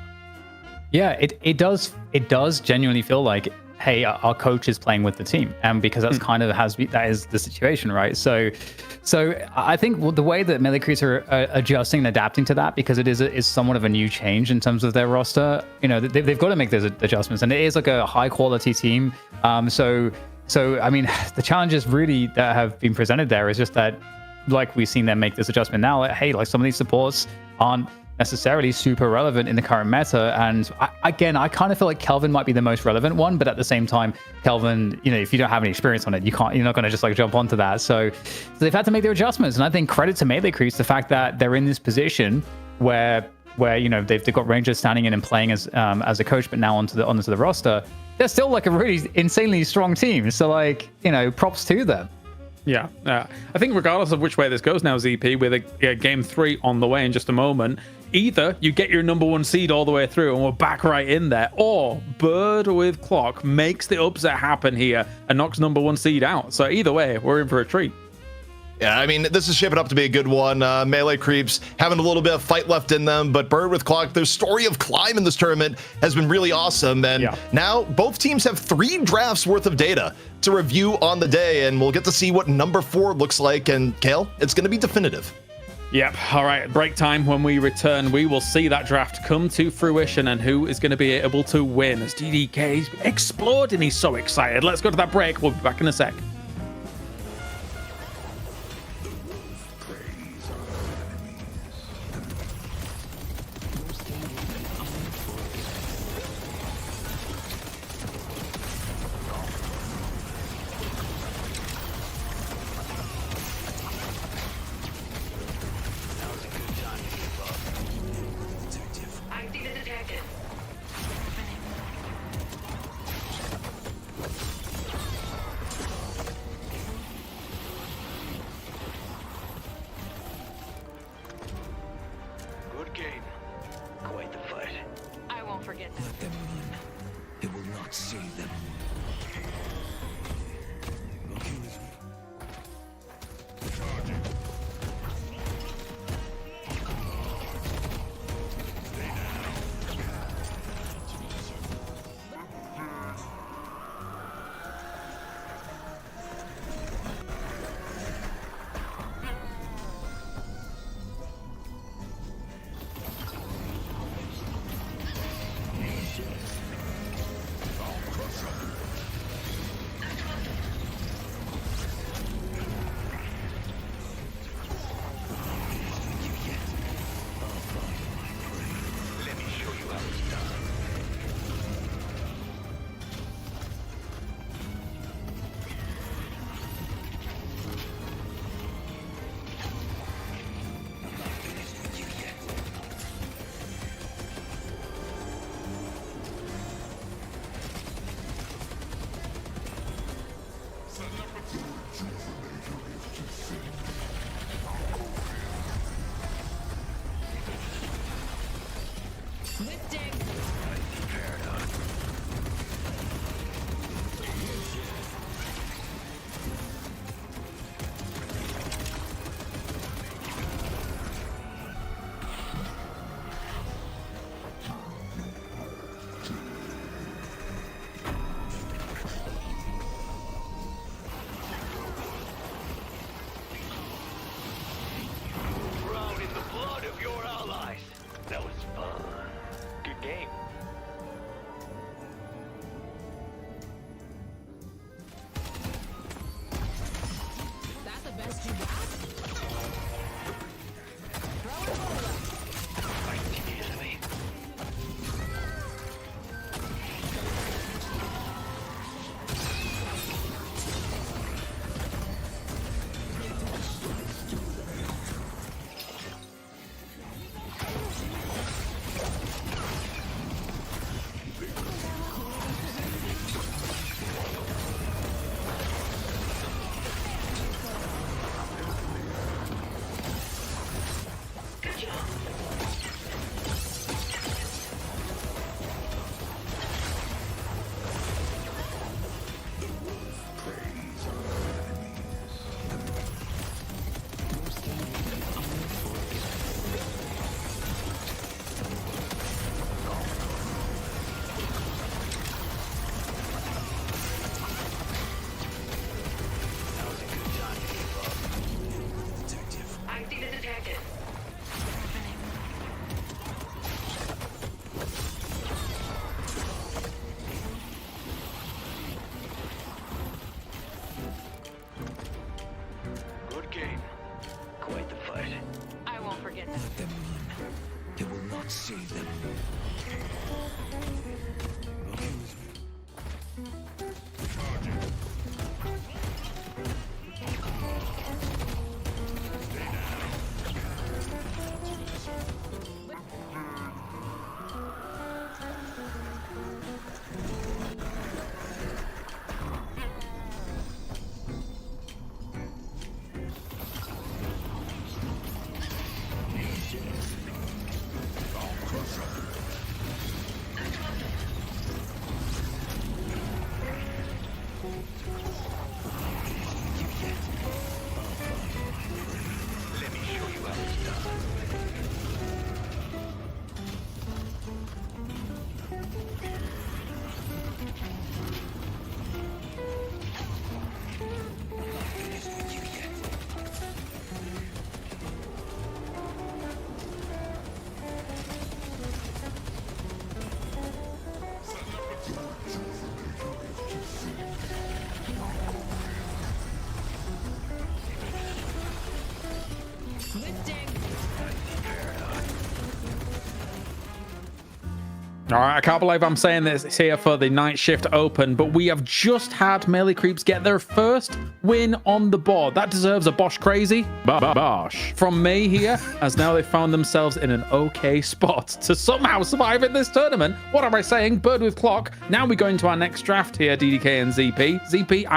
Yeah, it does genuinely feel like, hey, our coach is playing with the team, and because that's kind of that is the situation, right? So I think the way that melee creeps are adjusting and adapting to that, because it is somewhat of a new change in terms of their roster. You know, they've got to make those adjustments, and it is like a high quality team. So I mean, the challenges really that have been presented there is just that, like we've seen them make this adjustment now, like, hey, like some of these supports aren't necessarily super relevant in the current meta. And I kind of feel like Kelvin might be the most relevant one, but at the same time, Kelvin, you know, if you don't have any experience on it, you're not going to just like jump onto that. So they've had to make their adjustments. And I think credit to melee creeps, the fact that they're in this position where you know they've got Rangers standing in and playing as a coach, but now onto the roster, they're still like a really insanely strong team. So like, you know, props to them. Yeah, I think regardless of which way this goes now, ZP, with a game 3 on the way in just a moment, either you get your number 1 seed all the way through and we're back right in there, or Bird with Clock makes the upset happen here and knocks number 1 seed out. So either way, we're in for a treat. Yeah, I mean, this is shaping up to be a good one. Melee creeps having a little bit of fight left in them, but Bird with Clock, their story of climb in this tournament has been really awesome. And now both teams have 3 drafts worth of data to review on the day, and we'll get to see what number 4 looks like. And Kale, it's going to be definitive. Yep. All right. Break time. When we return, we will see that draft come to fruition and who is going to be able to win as DDK's exploding. He's so excited. Let's go to that break. We'll be back in a sec. Drown in the blood of your allies. That was fun. Good game. That the best you got? I see the enemy. Good game. Quite the fight. I won't forget that. Let them run. It will not save them. Let me show you how it's done. All right, I can't believe I'm saying this here for the Night Shift Open, but we have just had Melee Creeps get their first win on the board. That deserves a Bosch crazy. Bosch. From me here, as now they found themselves in an okay spot to somehow survive in this tournament. What am I saying? Bird with clock. Now we go into our next draft here, DDK and ZP. ZP,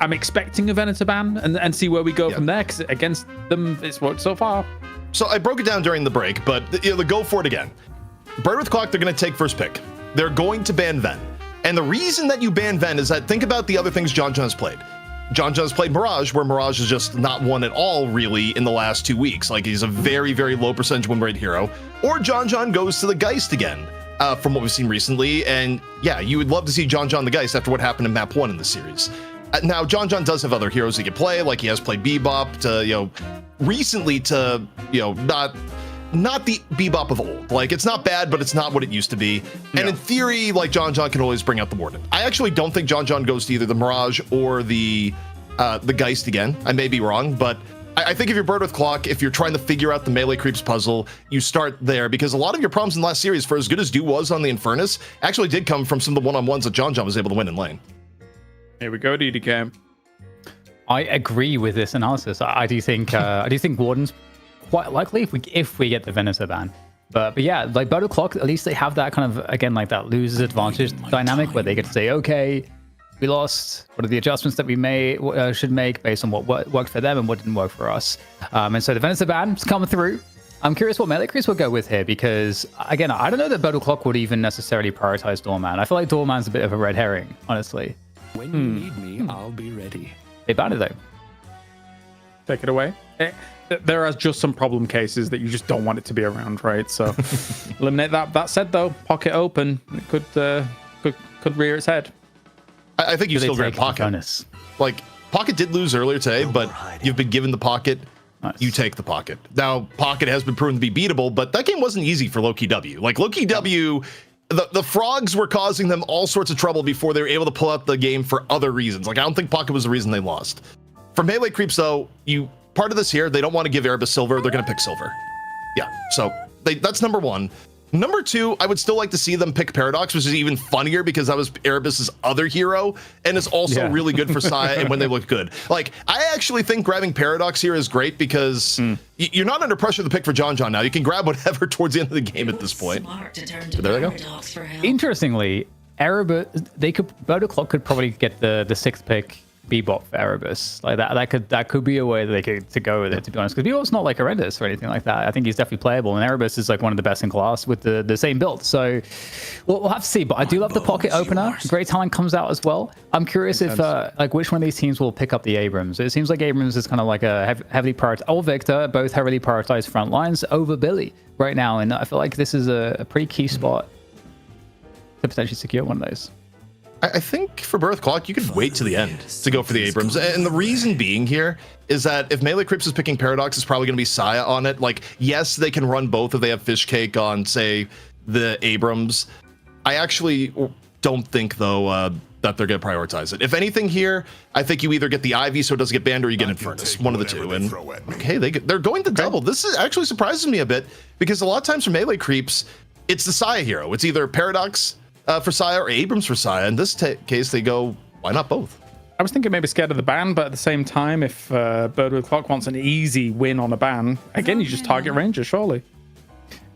I'm expecting a Venator ban and see where we go from there, because against them, it's worked so far. So I broke it down during the break, but go for it again. Bird with clock, they're going to take first pick. They're going to ban Ven. And the reason that you ban Ven is that think about the other things John John has played. John John has played Mirage, where Mirage is just not won at all, really, in the last 2 weeks. Like, he's a very, very low percentage win rate hero. Or John John goes to the Geist again, from what we've seen recently. And yeah, you would love to see John John the Geist after what happened in map 1 in the series. Now, John John does have other heroes he can play, like he has played Bebop to, recently to, not the Bebop of old. Like, it's not bad, but it's not what it used to be. Yeah. And in theory, like, John John can always bring out the Warden. I actually don't think John John goes to either the Mirage or the Geist again. I may be wrong, but I think if you're Bird with Clock, if you're trying to figure out the Melee Creeps puzzle, you start there, because a lot of your problems in the last series, for as good as Do was on the Infernus, actually did come from some of the one-on-ones that John John was able to win in lane. Here we go, DDK. I agree with this analysis. I do think Warden's quite likely if we get the Venator ban. But yeah, like Bird with Clock, at least they have that kind of, again, like that losers advantage dynamic where they get to say, okay, we lost. What are the adjustments that we should make based on what worked for them and what didn't work for us? And so the Venator ban is coming through. I'm curious what melee creeps will go with here, because again, I don't know that Bottle Clock would even necessarily prioritize Doorman. I feel like Doorman's a bit of a red herring, honestly. When you need me, I'll be ready. They banned it though. Take it away. There are just some problem cases that you just don't want it to be around, right? So eliminate that. That said, though, pocket open, it could rear its head. I think you still grab take pocket. bonus? Like, pocket did lose earlier today, but you've been given the pocket. Nice. You take the pocket. Now, pocket has been proven to be beatable, but that game wasn't easy for Loki W. Like, Loki W, the frogs were causing them all sorts of trouble before they were able to pull out the game for other reasons. Like, I don't think pocket was the reason they lost. For melee creeps, though, part of this here, they don't want to give Erebus silver. They're going to pick silver. Yeah, so that's number one. Number two, I would still like to see them pick Paradox, which is even funnier because that was Erebus's other hero, and it's also really good for Saya and when they look good. Like, I actually think grabbing Paradox here is great because you're not under pressure to pick for John now. You can grab whatever towards the end of the game at this point. So there they go. Interestingly, Erebus, Bottle Clock could probably get the 6th pick Bebop for Erebus. Like that could be a way that they could to go with it, to be honest, because Bebop's not like horrendous or anything like that. I think he's definitely playable, and Erebus is like one of the best in class with the same build. So we'll have to see, but I do love the pocket opener. Great Talent comes out as well. I'm curious if like which one of these teams will pick up the Abrams. It seems like Abrams is kind of like a heavily prioritized, or Victor, both heavily prioritized front lines over Billy right now, and I feel like this is a pretty key spot to potentially secure one of those. I think for Birth Clock, you could wait to the end to go for the Abrams. And the reason being here is that if Melee Crips is picking Paradox, it's probably going to be Saya on it. Like, yes, they can run both if they have Fish Cake on, say, the Abrams. I actually don't think, though, that they're going to prioritize it. If anything here, I think you either get the Ivy so it doesn't get banned, or you get Infernus. One of the two. And okay, they're going to double. This actually surprises me a bit, because a lot of times for Melee Creeps, it's the Saya hero. It's either Paradox for Saya or Abrams for Saya. In this case, they go, why not both? I was thinking maybe scared of the ban, but at the same time, if Bird with Clock wants an easy win on a ban, again, you just target Ranger, surely.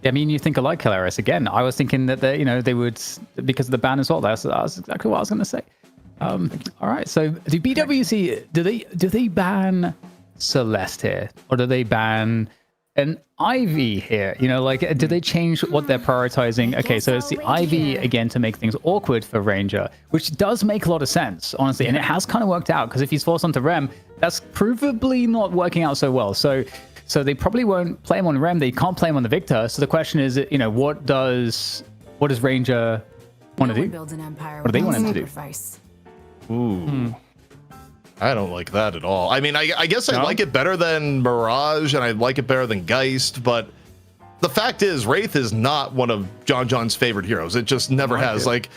I mean, you think alike, Hilaris. Again, I was thinking that they would, because of the ban as well. That's exactly what I was going to say. All right, so do BWC, do they ban Celeste here, or do they ban an Ivy here? You know, like, do they change what they're prioritizing? Okay, so it's the Ivy again to make things awkward for Ranger, which does make a lot of sense, honestly, and it has kind of worked out, because if he's forced onto Rem, that's provably not working out so well. So they probably won't play him on Rem. They can't play him on the Victor. So the question is, you know, what does Ranger want to do? What do they want him to do? Ooh. I don't like that at all. I mean, I guess I like it better than Mirage, and I like it better than Geist, but the fact is, Wraith is not one of John's favorite heroes. It just never has. Like,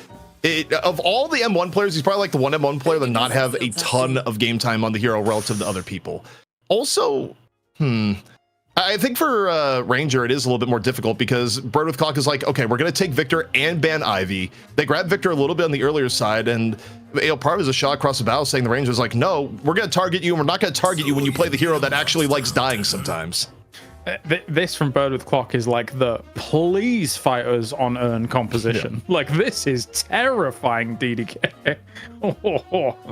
of all the M1 players, he's probably like the one M1 player that not have a ton of game time on the hero relative to other people. Also, I think for Ranger, it is a little bit more difficult, because Bird with Clock is like, okay, we're going to take Victor and ban Ivy. They grabbed Victor a little bit on the earlier side, and part of it is a shot across the bow saying the Ranger's like, no, we're going to target you, and we're not going to target you when you play the hero that actually likes dying sometimes. This from Bird with Clock is like the please fighters on urn composition. Yeah. Like, this is terrifying, DDK. Yeah,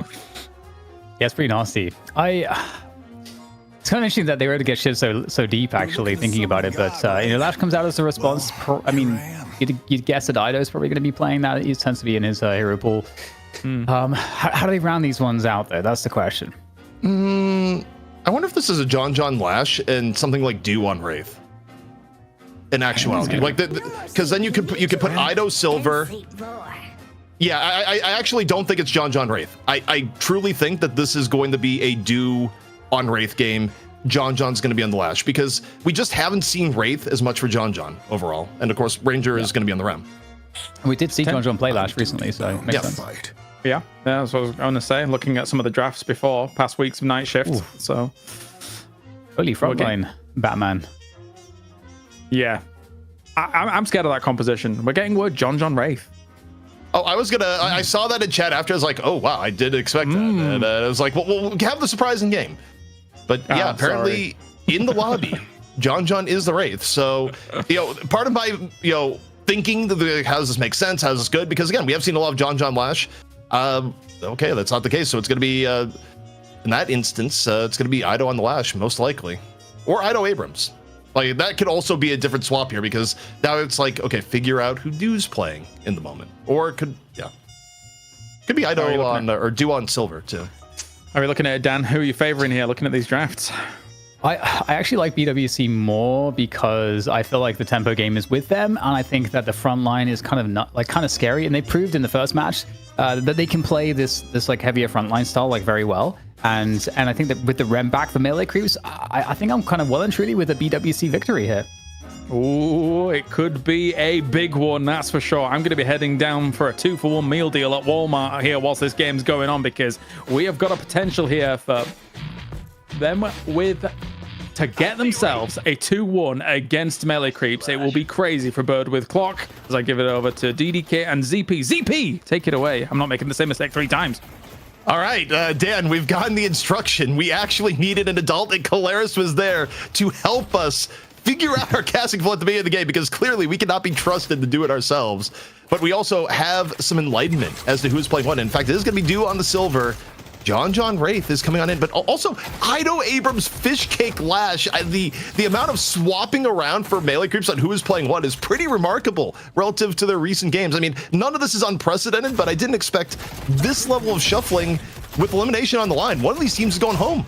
it's pretty nasty. It's kind of interesting that they were able to get shit so deep, actually, thinking about it. But, Lash comes out as a response. I mean, you'd guess that Ido's probably going to be playing that. He tends to be in his hero pool. How do they round these ones out, though? That's the question. I wonder if this is a John Lash and something like Do on Wraith. In actuality. Like, because then you could put Ido Silver. Yeah, I actually don't think it's John Wraith. I truly think that this is going to be a Do on Wraith game. John's going to be on the Lash, because we just haven't seen Wraith as much for John overall. And of course, Ranger is going to be on the Rem. We did see John play Lash recently, so it makes sense. Yeah, that's what I was going to say. Looking at some of the drafts before, past weeks of Night Shift. So, fully frontline Batman. Yeah. I'm scared of that composition. We're getting word John Wraith. Oh, I saw that in chat after. I was like, oh, wow, I did expect that. And I was like, well, we'll have the surprising game. But yeah, apparently in the lobby, John is the Wraith. So, part of my, thinking, how does this make sense? How is this good? Because again, we have seen a lot of John Lash. Okay, that's not the case. So it's going to be, in that instance, it's going to be Ido on the Lash, most likely. Or Ido Abrams. Like that could also be a different swap here because now it's like, okay, figure out who Du's playing in the moment. Or it could, could be Ido on, or Du on silver too. Are we looking at it, Dan? Who are you favoring here looking at these drafts? I actually like BWC more because I feel like the tempo game is with them, and I think that the front line is kind of scary. And they proved in the first match that they can play this like heavier frontline style like very well. And I think that with the rem back, the melee creeps, I think I'm kind of well and truly with a BWC victory here. Oh, it could be a big one, that's for sure. I'm going to be heading down for a 2-for-1 meal deal at Walmart here whilst this game's going on, because we have got a potential here for them to get themselves a 2-1 against melee creeps. It will be crazy for Bird with Clock as I give it over to DDK and ZP. ZP, take it away. I'm not making the same mistake 3 times. All right, Dan, we've gotten the instruction. We actually needed an adult, and Colaris was there to help us figure out our casting flow at the beginning of the game, because clearly we cannot be trusted to do it ourselves. But we also have some enlightenment as to who's playing what. In fact, it is going to be Du on the silver. John Wraith is coming on in, but also Ido Abrams Fish Cake Lash. The amount of swapping around for melee creeps on who is playing what is pretty remarkable relative to their recent games. I mean, none of this is unprecedented, but I didn't expect this level of shuffling with elimination on the line. One of these teams is going home.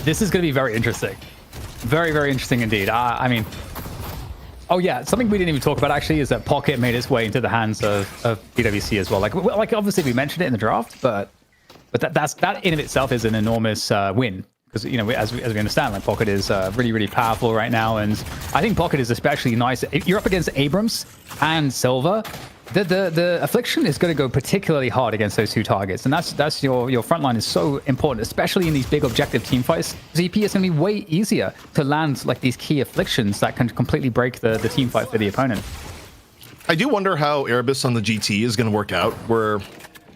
This is going to be very interesting. Very, very interesting indeed. I mean, oh yeah, something we didn't even talk about actually is that Pocket made its way into the hands of BWC as well. Like obviously we mentioned it in the draft, but that in of itself is an enormous win, because as we understand, like Pocket is really, really powerful right now, and I think Pocket is especially nice. If you're up against Abrams and Silver, the Affliction is going to go particularly hard against those 2 targets, and that's your front line is so important, especially in these big objective team fights. ZP is going to be way easier to land like these key Afflictions that can completely break the team fight for the opponent. I do wonder how Erebus on the GT is going to work out, where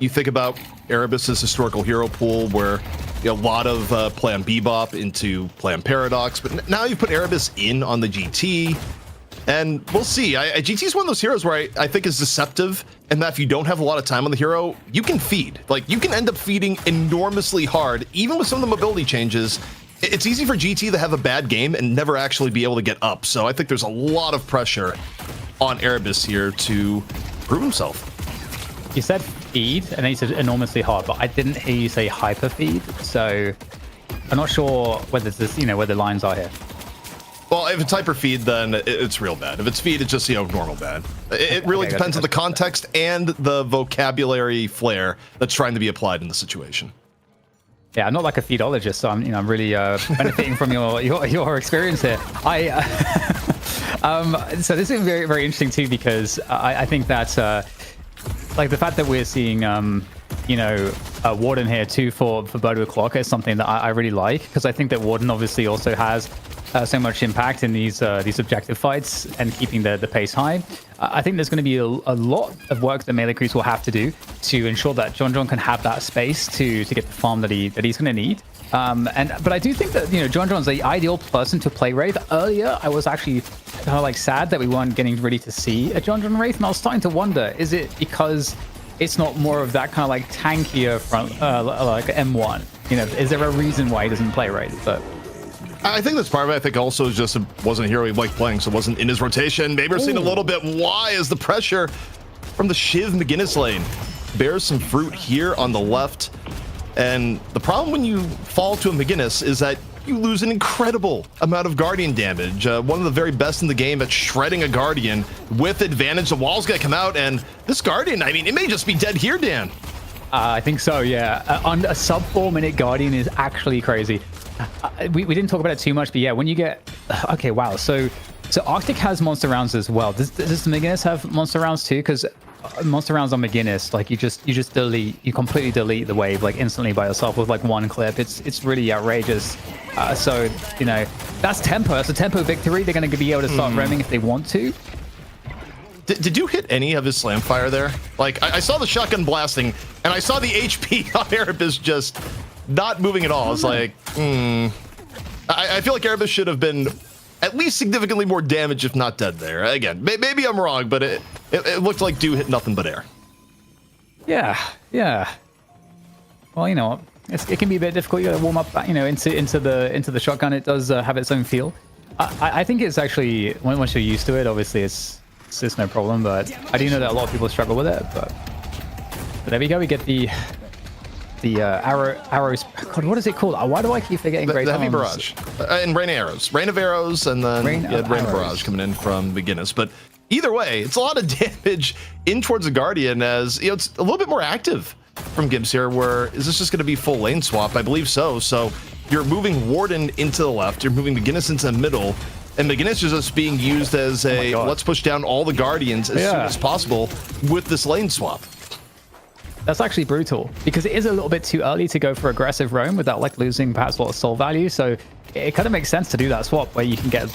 you think about Erebus's historical hero pool, where a lot of play on Bebop into play on Paradox, but now you've put Erebus in on the GT. And we'll see. GT is one of those heroes where I think is deceptive, and that if you don't have a lot of time on the hero, you can feed. Like, you can end up feeding enormously hard, even with some of the mobility changes. It's easy for GT to have a bad game and never actually be able to get up. So I think there's a lot of pressure on Erebus here to prove himself. You said feed, and then you said enormously hard, but I didn't hear you say hyper feed. So I'm not sure whether this, where the lines are here. Well, if it's hyper feed, then it's real bad. If it's feed, it's just, normal bad. It really depends on the context and the vocabulary flair that's trying to be applied in the situation. Yeah, I'm not like a feedologist, so I'm really benefiting from your experience here. So this is very, very interesting too, because I think that like the fact that we're seeing Warden here too for Bird with Clock is something that I really like, because I think that Warden obviously also has so much impact in these objective fights and keeping the pace high. I think there's going to be a lot of work that melee creeps will have to do to ensure that John can have that space to get the farm that he's going to need. But I do think that John's the ideal person to play Wraith. Earlier, I was actually kind of like sad that we weren't getting ready to see a John Wraith, and I was starting to wonder: is it because it's not more of that kind of like tankier front, like M1? Is there a reason why he doesn't play Wraith? But I think that's part of it. I think also just it wasn't a hero he liked playing, so it wasn't in his rotation. Maybe we're seeing a little bit why is the pressure from the Shiv McGinnis lane. Bears some fruit here on the left. And the problem when you fall to a McGinnis is that you lose an incredible amount of Guardian damage. One of the very best in the game at shredding a Guardian with advantage. The wall's gonna come out, and this Guardian, I mean, it may just be dead here, Dan. I think so, yeah. On a sub 4-minute Guardian is actually crazy. We didn't talk about it too much, but yeah, when you get... Okay, wow. So Arctic has monster rounds as well. Does the McGinnis have monster rounds too? Because monster rounds on McGinnis, like you just delete, you completely delete the wave like instantly by yourself with like one clip. It's really outrageous. So that's tempo. That's a tempo victory. They're going to be able to start roaming if they want to. Did you hit any of his slam fire there? Like I saw the shotgun blasting, and I saw the HP on Erebus just not moving at all. It's like, I feel like Erebus should have been at least significantly more damage, if not dead there. Again, maybe I'm wrong, but it looked like Du hit nothing but air. Yeah. Well, it can be a bit difficult. You got to warm up, into the shotgun. It does have its own feel. I think it's actually once you're used to it, obviously it's no problem. But I do know that a lot of people struggle with it. But there we go. We get the arrows. God, what is it called? Why do I keep forgetting? The heavy barrage and rain of arrows, and then rain of barrage coming in from McGinnis. But either way, it's a lot of damage in towards the Guardian, as it's a little bit more active from Gibbs here. Where is this just going to be full lane swap? I believe so. So you're moving Warden into the left, you're moving McGinnis into the middle, and McGinnis is just being used as a let's push down all the Guardians as soon as possible with this lane swap. That's actually brutal, because it is a little bit too early to go for aggressive roam without losing perhaps a lot of soul value. So it kind of makes sense to do that swap where you can get,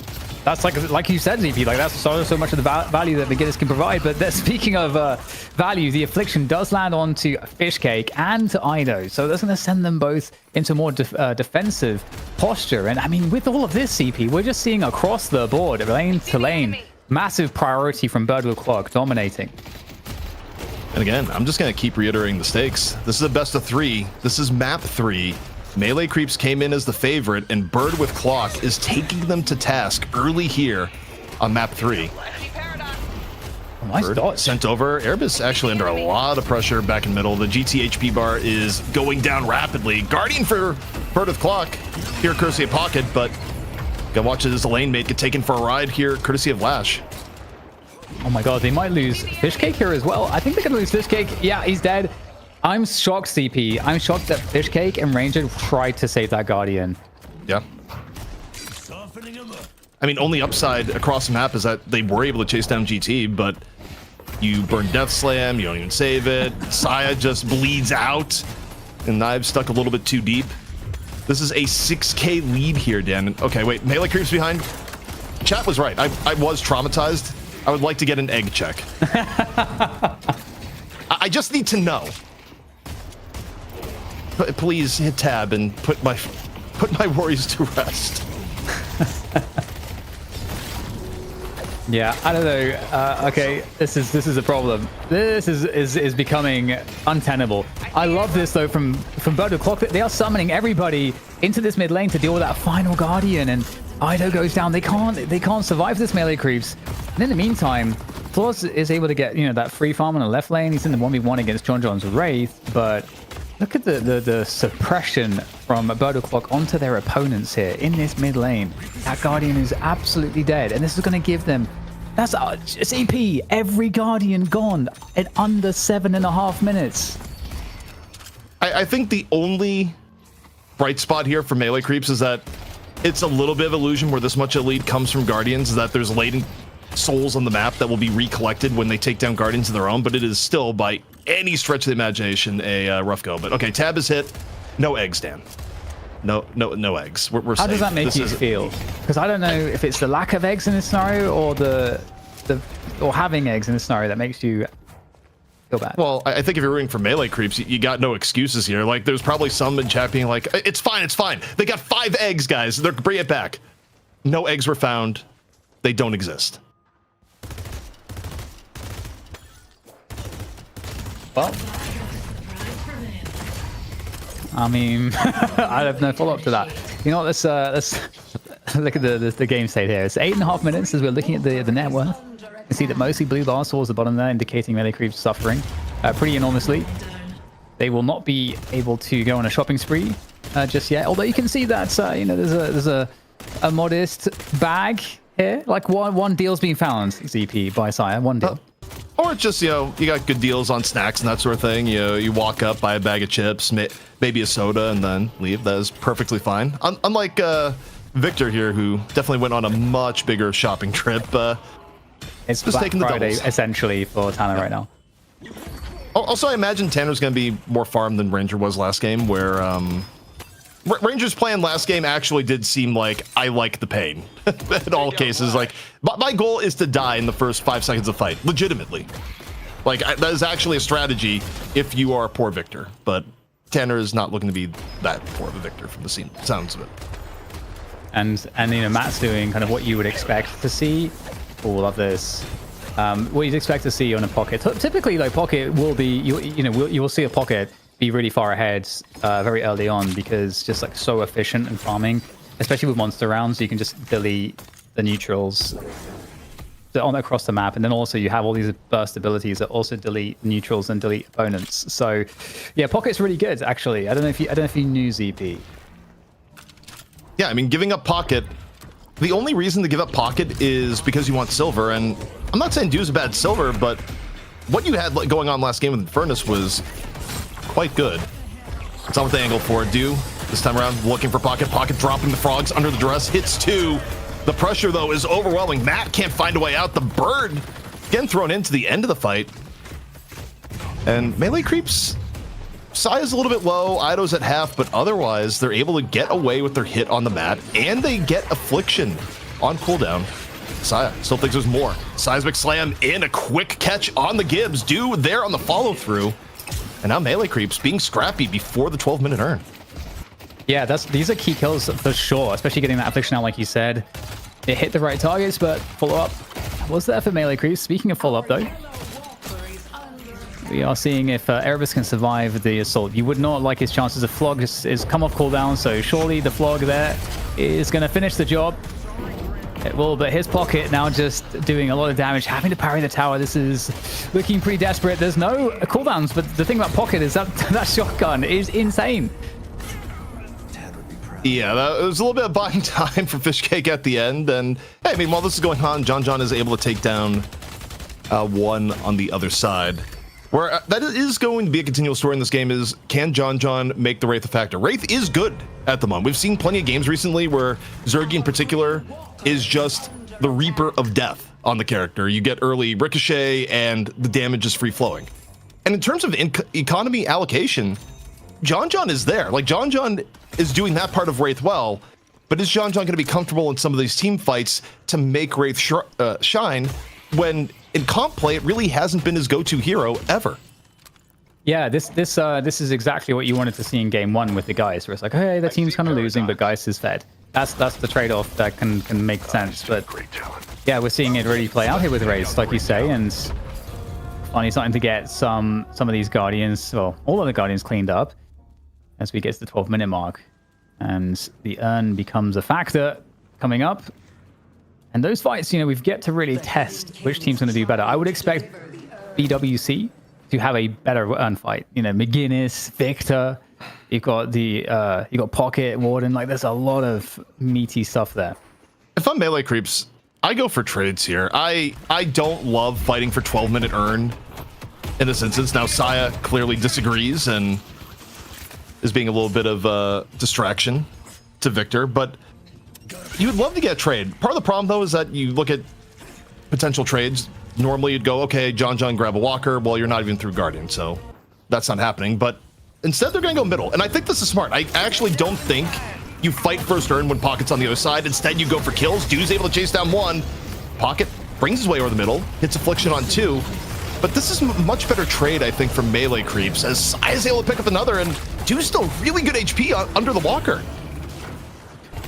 that's like you said, ZP, that's so much of the value that beginners can provide. But speaking of value, the affliction does land onto Fishcake and to Ido, so that's going to send them both into more defensive posture. And I mean, with all of this, CP, we're just seeing across the board, lane to lane, massive priority from Bird with Clock dominating. And again, I'm just going to keep reiterating the stakes. This is a best of 3. This is map 3. Melee Creeps came in as the favorite, and Bird with Clock is taking them to task early here on map 3. Oh, nice dodge. Sent over. Erebus actually under a lot of pressure back in middle. The GT HP bar is going down rapidly. Guardian for Bird with Clock here, courtesy of Pocket, but gotta watch it as a lane mate get taken for a ride here, courtesy of Lash. Oh my god, they might lose Fishcake here as well. I think they're gonna lose Fishcake. Yeah, he's dead. I'm shocked, CP. I'm shocked that Fishcake and Ranger tried to save that Guardian. Yeah. I mean, only upside across the map is that they were able to chase down GT, but you burn Death Slam, you don't even save it. Saya just bleeds out, and Knives stuck a little bit too deep. This is a 6K lead here, Dan. Okay, wait, Melee Creeps behind. Chat was right. I was traumatized. I would like to get an egg check. I just need to know. Please hit tab and put my worries to rest. Yeah, I don't know. Okay, this is a problem. This is becoming untenable. I love this though from Bird with Clock. They are summoning everybody into this mid lane to deal with that final Guardian, and Ido goes down. They can't survive this Melee Creeps. And in the meantime, Flaws is able to get that free farm on the left lane. He's in the 1v1 against John John's Wraith, but look at the suppression from Bird with Clock onto their opponents here in this mid lane. That Guardian is absolutely dead, and this is going to give them, that's CP, every Guardian gone in under 7.5 minutes. I think the only bright spot here for Melee Creeps is that it's a little bit of illusion where this much elite comes from Guardians, is that there's latent souls on the map that will be recollected when they take down Guardians of their own, but it is still by any stretch of the imagination a rough go. But okay, tab is hit. No eggs, Dan. No eggs. We're How safe. does that make you feel? Because I don't know if it's the lack of eggs in this scenario or having eggs in this scenario that makes you feel bad. Well, I think if you're rooting for Melee Creeps, you got no excuses here. Like, there's probably some in chat being like, it's fine. They got 5 eggs, guys. Bring it back. No eggs were found. They don't exist. Well, I mean, I have no follow-up to that. You know what, let's look at the game state here. It's 8.5 minutes as we're looking at the net worth. You can see that mostly blue bars towards the bottom there, indicating Melee Creeps suffering pretty enormously. They will not be able to go on a shopping spree just yet. Although you can see that there's a modest bag here. Like one deal's being found, ZP by Sire. One deal. Or it's just, you got good deals on snacks and that sort of thing. You walk up, buy a bag of chips, maybe a soda, and then leave. That is perfectly fine. Unlike Victor here, who definitely went on a much bigger shopping trip. It's just Black taking the Friday, doubles. essentially, for Tanner right now. Also, I imagine Tanner's going to be more farmed than Ranger was last game, where Ranger's plan last game actually did seem like I like the pain in all cases. Like, my goal is to die in the first 5 seconds of fight, legitimately. Like, that is actually a strategy if you are a poor Victor, but Tanner is not looking to be that poor of a Victor from the sounds of it. And Matt's doing kind of what you would expect to see. All of this. What you'd expect to see on a Pocket. Typically, like, Pocket will be, you will see a Pocket be really far ahead very early on because just like so efficient in farming, especially with monster rounds. You can just delete the neutrals on across the map, and then also you have all these burst abilities that also delete neutrals and delete opponents. So yeah, Pocket's really good actually. I don't know if you knew ZP. Yeah, I mean, giving up Pocket, the only reason to give up Pocket is because you want Silver, and I'm not saying Dew's a bad Silver, but what you had going on last game with Furnace was quite good. It's not what they angled for. Dew this time around looking for Pocket. Pocket dropping the frogs under the dress, hits 2. The pressure, though, is overwhelming. Matt can't find a way out. The bird getting thrown into the end of the fight. And melee creeps, Sai is a little bit low. Ido's at half, but otherwise, they're able to get away with their hit on the mat, and they get Affliction on cooldown. Saya still thinks there's more. Seismic Slam in, a quick catch on the Gibbs. Dew there on the follow-through. And now melee creeps being scrappy before the 12-minute earn. Yeah, these are key kills for sure, especially getting that Affliction out like you said. It hit the right targets, but follow-up was there for melee creeps. Speaking of follow-up, though, we are seeing if Erebus can survive the assault. You would not like his chances. The Flog is come off cooldown, so surely the Flog there is going to finish the job. It will, but his Pocket now just doing a lot of damage, having to parry the tower. This is looking pretty desperate. There's no cooldowns, but the thing about Pocket is that that shotgun is insane. Yeah, that was a little bit of buying time for Fishcake at the end. And hey, I mean, while this is going on, John is able to take down one on the other side. Where that is going to be a continual story in this game is, can John make the Wraith a factor? Wraith is good at the moment. We've seen plenty of games recently where Zergy in particular is just the Reaper of Death on the character. You get early Ricochet and the damage is free flowing. And in terms of economy allocation, John is there. Like, John is doing that part of Wraith well, but is John going to be comfortable in some of these team fights to make Wraith shine when in comp play it really hasn't been his go-to hero ever? Yeah, this is exactly what you wanted to see in game 1 with the Geist, where it's like, hey, the team's kind of losing, but Geist is fed. That's the trade-off that can make sense. But yeah, we're seeing it really play out here with Wraiths, like you say, and finally starting to get some of these Guardians, well, all of the Guardians cleaned up as we get to the 12-minute mark. And the urn becomes a factor coming up. And those fights, you know, we've yet to really test which team's going to do better. I would expect BWC to have a better urn fight. You know, McGinnis, Victor, you've got Pocket, Warden. Like, there's a lot of meaty stuff there. If I'm melee creeps, I go for trades here. I don't love fighting for 12-minute earn in this instance. Now, Saya clearly disagrees and is being a little bit of a distraction to Victor, but you would love to get a trade. Part of the problem, though, is that you look at potential trades. Normally, you'd go, okay, John, grab a Walker. Well, you're not even through Guardian, so that's not happening. But instead, they're going to go middle, and I think this is smart. I actually don't think you fight first earn when Pocket's on the other side. Instead, you go for kills. Dew's able to chase down 1. Pocket brings his way over the middle, hits Affliction on 2. But this is a much better trade, I think, for melee creeps, as Sai is able to pick up another, and Dew's still really good HP under the Walker.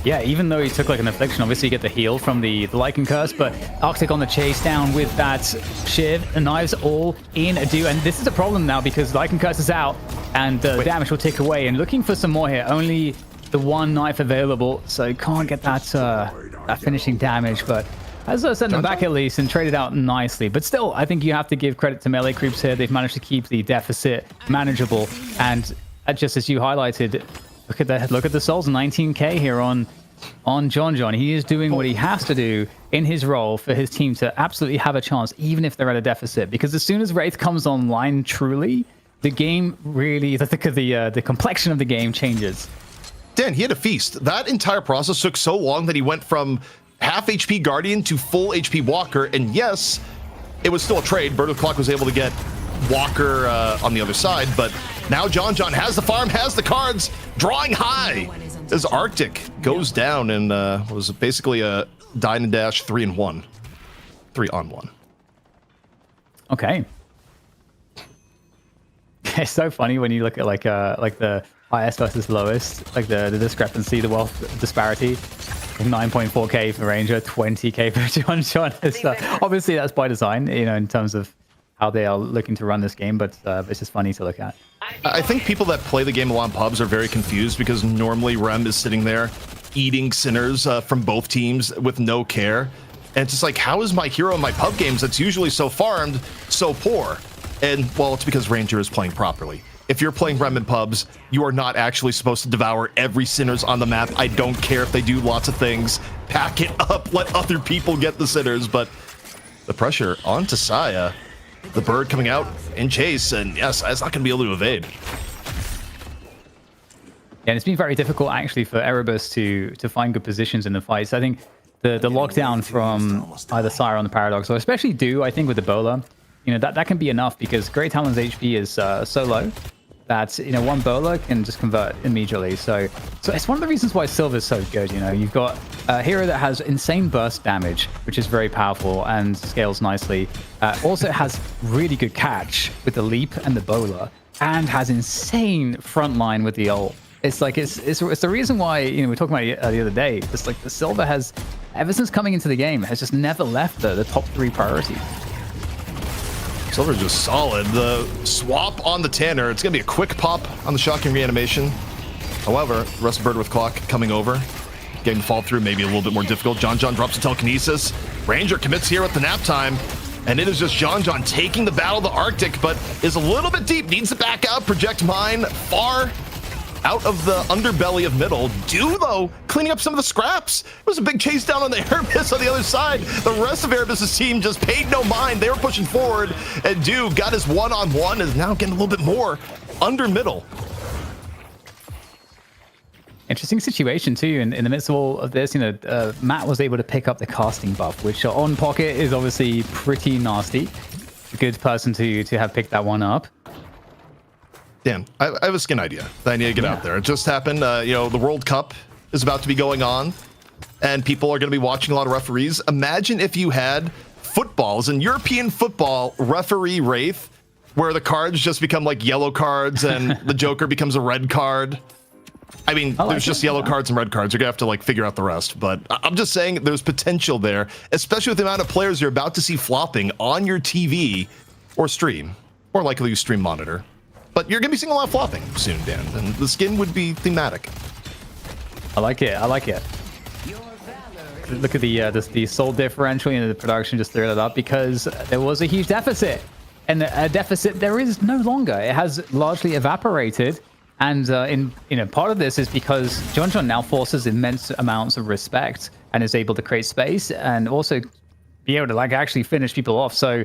Yeah, even though he took like an Affliction, obviously you get the heal from the Lycan Curse, but Arctic on the chase down with that Shiv, the knives all in Dew, and this is a problem now because Lycan Curse is out, and the damage will tick away, and looking for some more here, only the 1 knife available, so can't get that finishing damage, but has sent them back at least and traded out nicely. But still, I think you have to give credit to melee creeps here. They've managed to keep the deficit manageable, and just as you highlighted, look at the souls, 19k here on John. He is doing what he has to do in his role for his team to absolutely have a chance, even if they're at a deficit. Because as soon as Wraith comes online, truly, the game really, the complexion of the game changes. Dan, he had a feast. That entire process took so long that he went from half HP Guardian to full HP Walker. And yes, it was still a trade. Bird with Clock was able to get Walker on the other side, but now John has the farm, has the cards, drawing high as Arctic goes down and was basically a dine and dash 3-1. 3-on-1. Okay. It's so funny when you look at like the highest versus lowest, like the discrepancy, the wealth disparity. 9.4k for Ranger, 20k for John. Obviously, that's by design, you know, in terms of how they are looking to run this game, but it's just funny to look at. I think people that play the game a lot in pubs are very confused because normally Rem is sitting there eating sinners from both teams with no care. And it's just like, how is my hero in my pub games that's usually so farmed so poor? And, well, it's because Ranger is playing properly. If you're playing Rem in pubs, you are not actually supposed to devour every sinners on the map. I don't care if they do lots of things. Pack it up, let other people get the sinners, but the pressure onto Saya. The bird coming out in chase, and yes, it's not going to be able to evade. Yeah, and it's been very difficult actually for Erebus to find good positions in the fights. I think the lockdown from either Sire on the Paradox, or especially Do, I think with the Bowler, you know, that can be enough because Great Talon's HP is so low that, you know, one Bowler can just convert immediately. So it's one of the reasons why Silver's so good. You know, you've got a hero that has insane burst damage, which is very powerful and scales nicely. Also has really good catch with the leap and the Bowler, and has insane frontline with the ult. It's like it's the reason why, you know, we were talking about it the other day. Just like the Silver has, ever since coming into the game, has just never left the top 3 priorities. Silver's just solid. The swap on the Tanner, it's going to be a quick pop on the Shocking Reanimation. However, Rust Bird with Clock coming over. Getting fall through maybe a little bit more difficult. John drops a Telekinesis. Ranger commits here at the nap time. And it is just John taking the battle of the Arctic, but is a little bit deep. Needs to back out. Project Mine far out of the underbelly of middle. Do, though, cleaning up some of the scraps. It was a big chase down on the Erebus on the other side. The rest of Erebus' team just paid no mind. They were pushing forward, and Do got his one-on-one, is now getting a little bit more under middle. Interesting situation too. In the midst of all of this, you know, Matt was able to pick up the casting buff, which on Pocket is obviously pretty nasty. A good person to have picked that one up. Dan, I have a skin idea that I need to get out there. It just happened. You know, the World Cup is about to be going on, and people are going to be watching a lot of referees. Imagine if you had footballs and European football referee Wraith, where the cards just become like yellow cards and the Joker becomes a red card. I mean, there's just yellow cards and red cards. You're going to have to like figure out the rest. But I'm just saying there's potential there, especially with the amount of players you're about to see flopping on your TV or stream, or likely you stream monitor. But you're going to be seeing a lot of flopping soon, Dan, and the skin would be thematic. I like it. I like it. Look at the soul differential in the production, just threw that up because there was a huge deficit. And a deficit there is no longer. It has largely evaporated. And part of this is because John now forces immense amounts of respect and is able to create space and also be able to like actually finish people off. So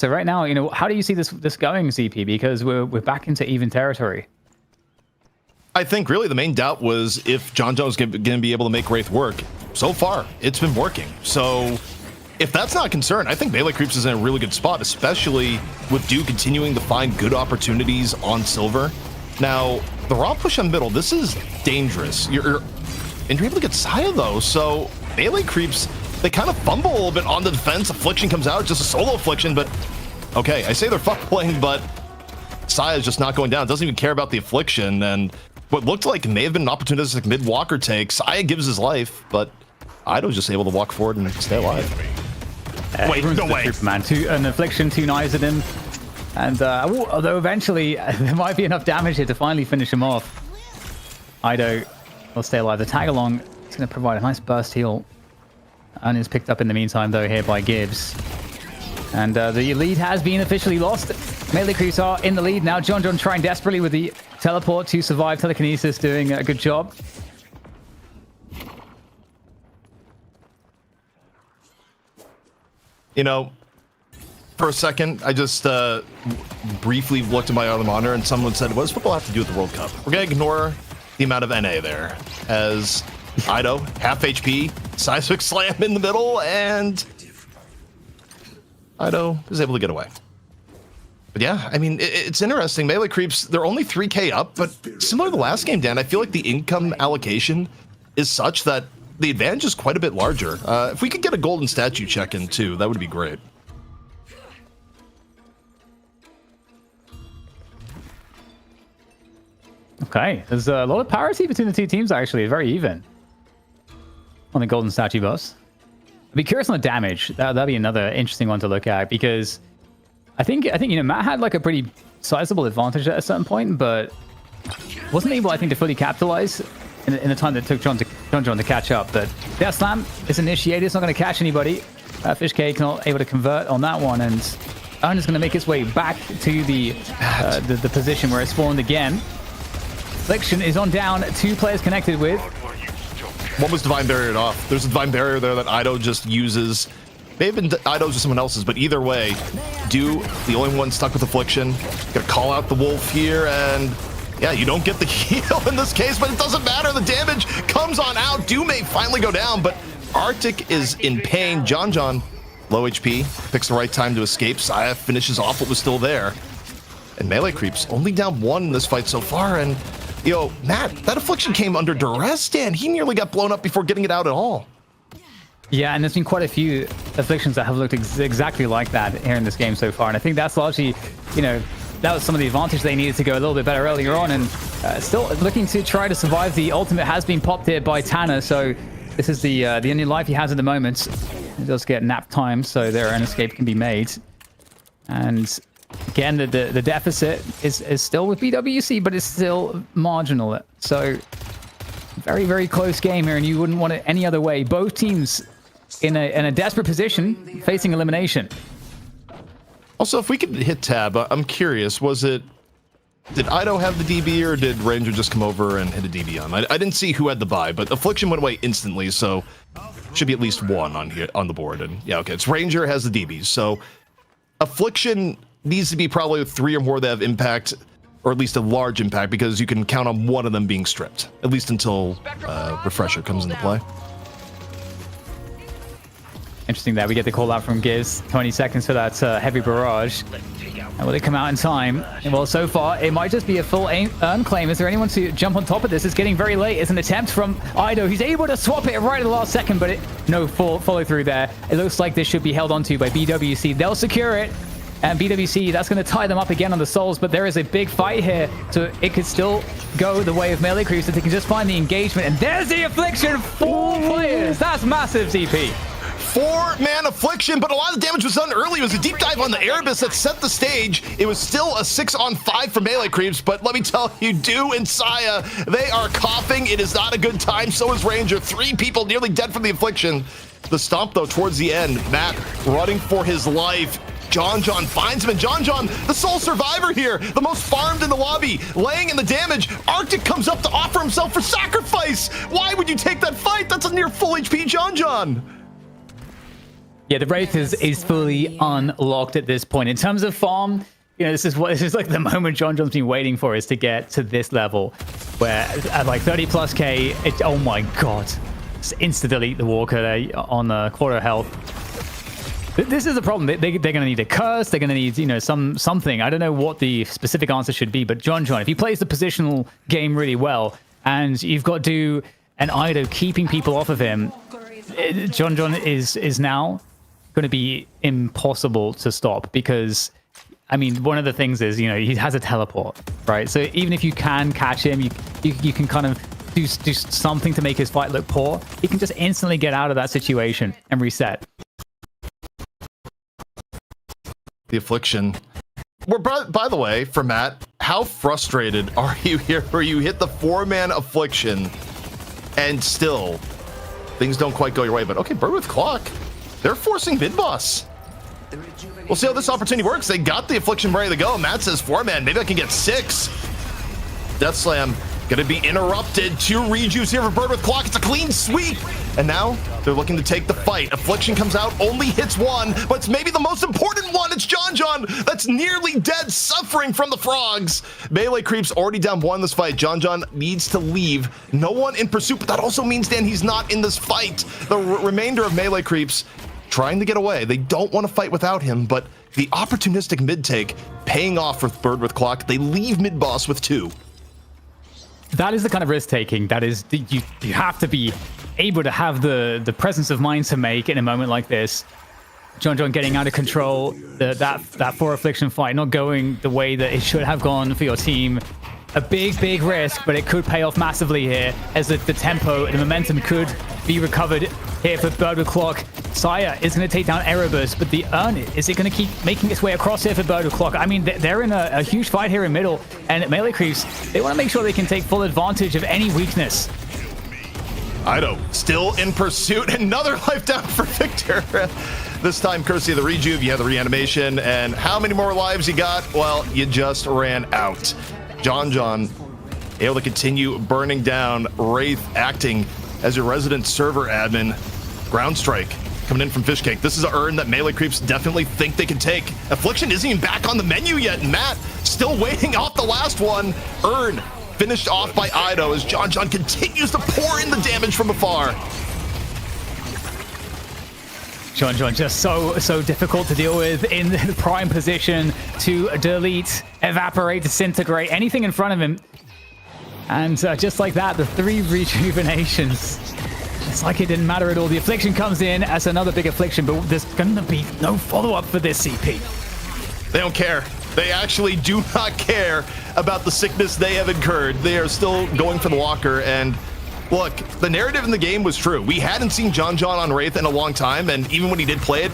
right now, you know, how do you see this going, ZP? Because we're back into even territory. I think really the main doubt was if John was going to be able to make Wraith work. So far, it's been working. So if that's not a concern, I think Melee Creeps is in a really good spot, especially with Do continuing to find good opportunities on Silver. Now, the raw push on middle, this is dangerous. And you're able to get Saya, though, so Melee Creeps, they kind of fumble a little bit on the defense. Affliction comes out, just a solo Affliction, but okay, I say they're fumbling, but Saya's just not going down. Doesn't even care about the Affliction, and what looked like may have been an opportunistic mid-walker take. Saya gives his life, but Ido's just able to walk forward and stay alive. Wait, no way. Man, an Affliction, 2 knives at him. And although eventually there might be enough damage here to finally finish him off. Ido will stay alive. The tag along is going to provide a nice burst heal. And is picked up in the meantime, though, here by Gibbs. And the lead has been officially lost. Melee Creeps are in the lead now. John trying desperately with the teleport to survive. Telekinesis doing a good job. You know, for a second, I just briefly looked at my other monitor and someone said, what does football have to do with the World Cup? We're going to ignore the amount of NA there as Ido, half HP, seismic slam in the middle, and Ido is able to get away. But yeah, I mean, it's interesting. Melee Creeps, they're only 3k up, but similar to the last game, Dan, I feel like the income allocation is such that the advantage is quite a bit larger. If we could get a golden statue check-in too, that would be great. Okay, there's a lot of parity between the two teams, actually. Very even on the golden statue buffs. I'd be curious on the damage. That'd be another interesting one to look at, because I think Matt had like a pretty sizable advantage at a certain point, but wasn't able, I think, to fully capitalize in the time that it took John to catch up. But that slam is initiated. It's not going to catch anybody. Fish Cake not able to convert on that one, and Owen is going to make his way back to the position where it spawned again. Affliction is on down. 2 players connected with. One was Divine Barriered off. There's a Divine Barrier there that Ido just uses. May have been Ido's or someone else's, but either way, the only one stuck with Affliction. Gonna call out the Wolf here, and yeah, you don't get the heal in this case, but it doesn't matter. The damage comes on out. May finally go down, but Arctic is in pain. John, low HP, picks the right time to escape. Saya finishes off what was still there. And Melee Creeps only down 1 in this fight so far, and Matt, that Affliction came under duress, Dan. He nearly got blown up before getting it out at all. Yeah, and there's been quite a few Afflictions that have looked exactly like that here in this game so far. And I think that's largely, that was some of the advantage they needed to go a little bit better earlier on. And still looking to try to survive. The ultimate has been popped here by Tanner. So this is the only life he has at the moment. He does get nap time, so there an escape can be made. And again, the deficit is still with BWC, but it's still marginal. So very, very close game here, and you wouldn't want it any other way. Both teams in a desperate position, facing elimination. Also, if we could hit tab, I'm curious, did Ido have the DB, or did Ranger just come over and hit a DB on? I didn't see who had the buy, but Affliction went away instantly, so should be at least 1 on here on the board. And yeah, okay, it's Ranger has the DBs, so Affliction needs to be probably 3 or more that have impact, or at least a large impact, because you can count on 1 of them being stripped, at least until Refresher comes into play. Interesting that we get the call out from Giz. 20 seconds for that heavy barrage. And will it come out in time? Well, so far, it might just be a full earn claim. Is there anyone to jump on top of this? It's getting very late. It's an attempt from Ido. He's able to swap it right at the last second, but no follow through there. It looks like this should be held onto by BWC. They'll secure it. And BWC, that's going to tie them up again on the souls, but there is a big fight here, so it could still go the way of Melee Creeps if they can just find the engagement. And there's the Affliction, 4 players. That's massive, CP. 4-man Affliction, but a lot of the damage was done early. It was a deep dive on the Erebus that set the stage. It was still a 6-on-5 for Melee Creeps, but let me tell you, and Saya, they are coughing. It is not a good time. So is Ranger. 3 people nearly dead from the Affliction. The stomp, though, towards the end. Matt running for his life. John finds him, and John, the sole survivor here, the most farmed in the lobby, laying in the damage. Arctic comes up to offer himself for sacrifice. Why would you take that fight? That's a near full HP John. Yeah, the Wraith is fully unlocked at this point. In terms of farm, this is like the moment John's been waiting for, is to get to this level where at like 30 plus K, oh my god, just insta delete the Walker there on the quarter health. This is a problem. They're going to need a curse. They're going to need, something. I don't know what the specific answer should be, but John, if he plays the positional game really well, and you've got to do an Ido keeping people off of him, John is now going to be impossible to stop, because I mean, one of the things is, he has a teleport, right? So even if you can catch him, you can kind of do something to make his fight look poor. He can just instantly get out of that situation and reset. The Affliction. By the way, for Matt, how frustrated are you here where you hit the 4-man Affliction and still things don't quite go your way? But okay, Bird with Clock, they're forcing mid boss. We'll see how this opportunity works. They got the Affliction ready to go. Matt says 4-man, maybe I can get 6. Death Slam gonna be interrupted. 2 rejuice here for Bird with Clock. It's a clean sweep. And now they're looking to take the fight. Affliction comes out, only hits 1, but it's maybe the most important one. It's John that's nearly dead, suffering from the frogs. Melee Creeps already down 1 in this fight. John needs to leave. No one in pursuit, but that also means, Dan, he's not in this fight. The remainder of Melee Creeps trying to get away. They don't want to fight without him, but the opportunistic mid take paying off with Bird with Clock. They leave mid boss with 2. That is the kind of risk taking that is you have to be able to have the presence of mind to make in a moment like this. John getting out of control, that 4 Affliction fight not going the way that it should have gone for your team. a big risk, but it could pay off massively here as the tempo, the momentum could be recovered here for Bird with Clock. Saya is going to take down Erebus, but the Urn, is it going to keep making its way across here for Bird with Clock? I mean, they're in a huge fight here in middle, and Melee Creeps, they want to make sure they can take full advantage of any weakness. Ido still in pursuit. Another life down for Victor. This time, courtesy of the rejuve, you have the reanimation. And how many more lives you got? Well, you just ran out. John able to continue burning down. Wraith acting as your resident server admin. Ground Strike coming in from Fishcake. This is an Urn that Melee Creeps definitely think they can take. Affliction isn't even back on the menu yet. Matt still waiting off the last one. Urn finished off by Ido as John continues to pour in the damage from afar. John just so difficult to deal with in the prime position to delete, evaporate, disintegrate, anything in front of him. And just like that, the 3 rejuvenations. It's like it didn't matter at all. The Affliction comes in as another big Affliction, but there's gonna be no follow-up for this CP. They don't care. They actually do not care about the sickness they have incurred. They are still going for the walker. And look, the narrative in the game was true. We hadn't seen John on Wraith in a long time, and even when he did play it,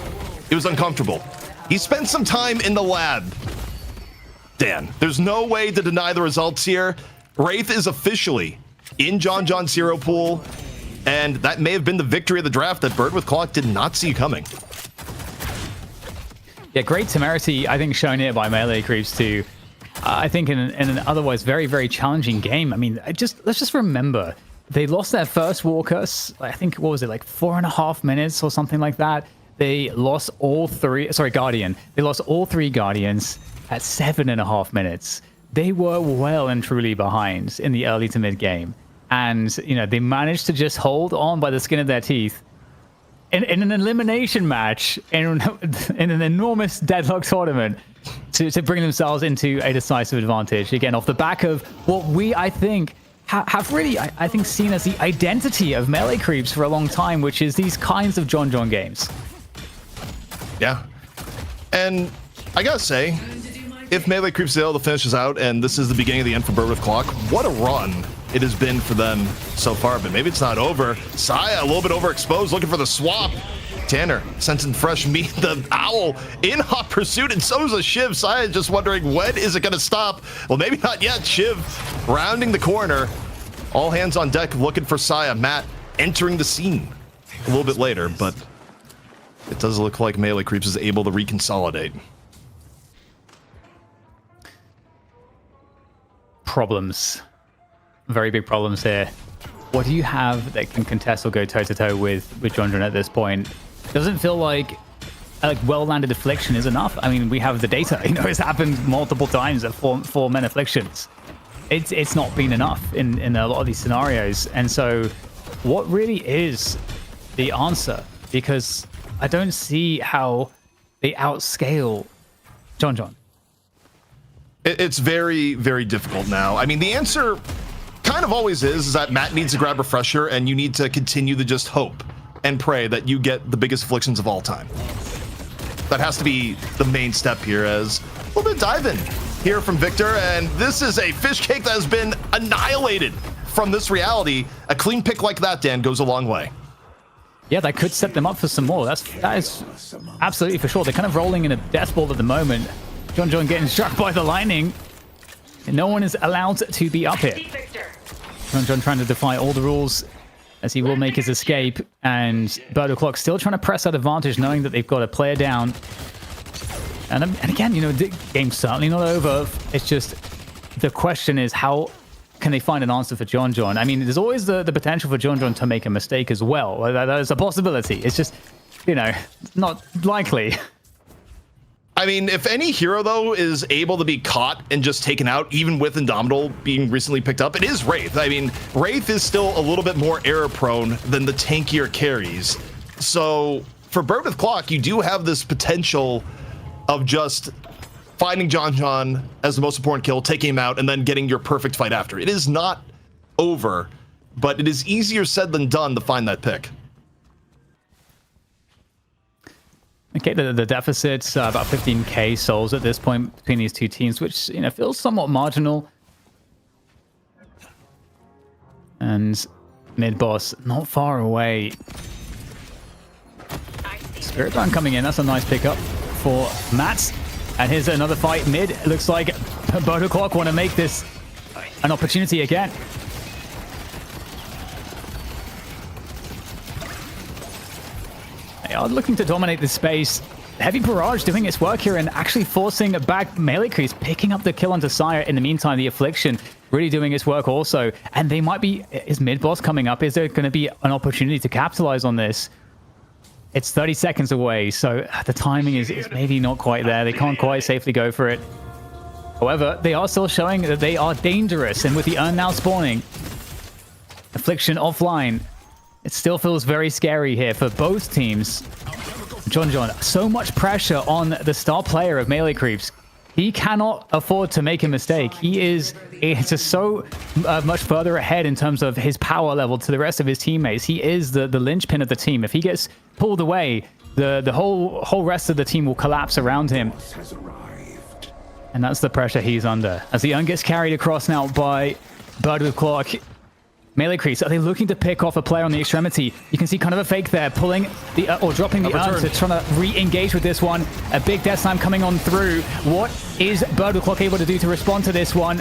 it was uncomfortable. He spent some time in the lab. Dan, there's no way to deny the results here. Wraith is officially in John's hero pool, and that may have been the victory of the draft that Bird with Clock did not see coming. Yeah, great temerity, I think, shown here by Melee Creeps too. I think in an otherwise very challenging game. I mean, let's just remember, they lost their first walker, I think, what was it, like 4.5 minutes or something like that. They lost all 3, sorry, Guardian. They lost all 3 Guardians at 7.5 minutes. They were well and truly behind in the early to mid game. And, you know, they managed to just hold on by the skin of their teeth in an elimination match in an enormous Deadlock tournament to bring themselves into a decisive advantage. Again, off the back of what we, I think, have really, I think, seen as the identity of Melee Creeps for a long time, which is these kinds of John games. Yeah. And I gotta say, if Melee Creeps is able to finish this out, and this is the beginning of the end for Bird with Clock, what a run it has been for them so far. But maybe it's not over. Saya a little bit overexposed, looking for the swap. Tanner sensing fresh meat. The Owl in hot pursuit, and so is a Shiv. Saya just wondering, when is it going to stop? Well, maybe not yet. Shiv rounding the corner. All hands on deck looking for Saya. Matt entering the scene a little bit later, but it does look like Melee Creeps is able to reconsolidate. Problems. Very big problems here. What do you have that can contest or go toe-to-toe with John at this point? Doesn't feel like well-landed Affliction is enough. I mean, we have the data. You know, it's happened multiple times at four men Afflictions. It's not been enough in a lot of these scenarios. And so what really is the answer? Because I don't see how they outscale John. It's very difficult now. I mean, the answer kind of always is that Matt needs to grab Refresher, and you need to continue to just hope and pray that you get the biggest Afflictions of all time. That has to be the main step here, as a little bit dive-in here from Victor, and this is a fish cake that has been annihilated from this reality. A clean pick like that, Dan, goes a long way. Yeah, that could set them up for some more. That is absolutely for sure. They're kind of rolling in a death ball at the moment. John getting struck by the lightning. And no one is allowed to be up here. John trying to defy all the rules as he will make his escape. And Bird O'Clock still trying to press that advantage, knowing that they've got a player down. And again, you know, the game's certainly not over. It's just the question is, how can they find an answer for John? I mean, there's always the potential for John to make a mistake as well. That is a possibility. It's just, you know, not likely. I mean, if any hero, though, is able to be caught and just taken out, even with Indomitable being recently picked up, it is Wraith. I mean, Wraith is still a little bit more error-prone than the tankier carries. So for Bird with Clock, you do have this potential of just finding John as the most important kill, taking him out, and then getting your perfect fight after. It is not over, but it is easier said than done to find that pick. Okay, the deficit's about 15k souls at this point between these two teams, which, you know, feels somewhat marginal. And mid boss not far away. Spirit Band coming in. That's a nice pickup for Matt. And here's another fight mid. It looks like Bodo Clock want to make this an opportunity again. They are looking to dominate this space. Heavy Barrage doing its work here and actually forcing back melee creeps, picking up the kill onto Sire. In the meantime, the Affliction really doing its work also. And they might be... Is mid-boss coming up? Is there going to be an opportunity to capitalize on this? It's 30 seconds away, so the timing is maybe not quite there. They can't quite safely go for it. However, they are still showing that they are dangerous. And with the urn now spawning, Affliction offline, it still feels very scary here for both teams. John, so much pressure on the star player of melee creeps. He cannot afford to make a mistake. He is just so much further ahead in terms of his power level to the rest of his teammates. He is the linchpin of the team. If he gets pulled away, the whole rest of the team will collapse around him. And that's the pressure he's under. As the urn gets carried across now by Bird with Clock. Melee creeps, are they looking to pick off a player on the extremity? You can see kind of a fake there, pulling the or dropping the urn to trying to re-engage with this one. A big death slam coming on through. What is Bird with Clock able to do to respond to this one?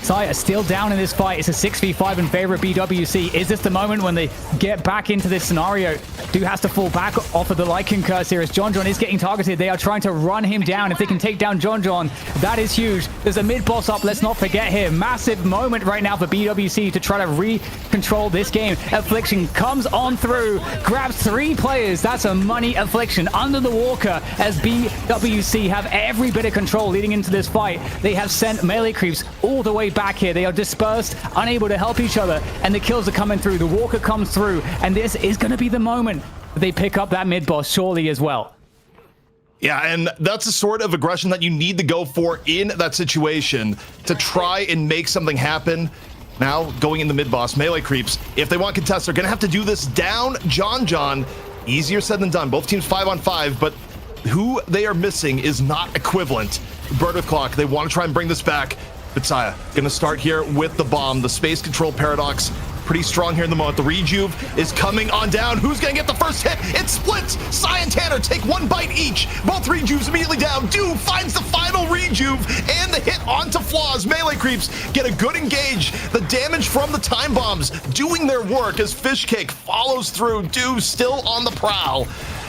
Sire still down in this fight. It's a 6v5 in favor of BWC. Is this the moment when they get back into this scenario? Do has to fall back off of the Lycan curse here as John is getting targeted. They are trying to run him down. If they can take down John, that is huge. There's a mid boss up. Let's not forget here. Massive moment right now for BWC to try to re-control this game. Affliction comes on through, grabs 3 players. That's a money Affliction under the Walker as BWC have every bit of control leading into this fight. They have sent melee creeps all the way back here. They are dispersed, unable to help each other, and the kills are coming through. The Walker comes through, and this is going to be the moment that they pick up that mid boss surely as well. Yeah, and that's the sort of aggression that you need to go for in that situation to try and make something happen. Now, going in the mid boss, melee creeps, if they want contests, they're going to have to do this down John. Easier said than done. Both teams 5-on-5, but who they are missing is not equivalent. Bird with Clock, they want to try and bring this back. But Saya, gonna start here with the bomb. The space control paradox, pretty strong here in the moment. The rejuve is coming on down. Who's gonna get the first hit? It splits. Saya and Tanner take 1 bite each. Both rejuves immediately down. Doom finds the final rejuve and the hit onto Flaws. Melee creeps get a good engage. The damage from the time bombs doing their work as Fishcake follows through. Doom still on the prowl.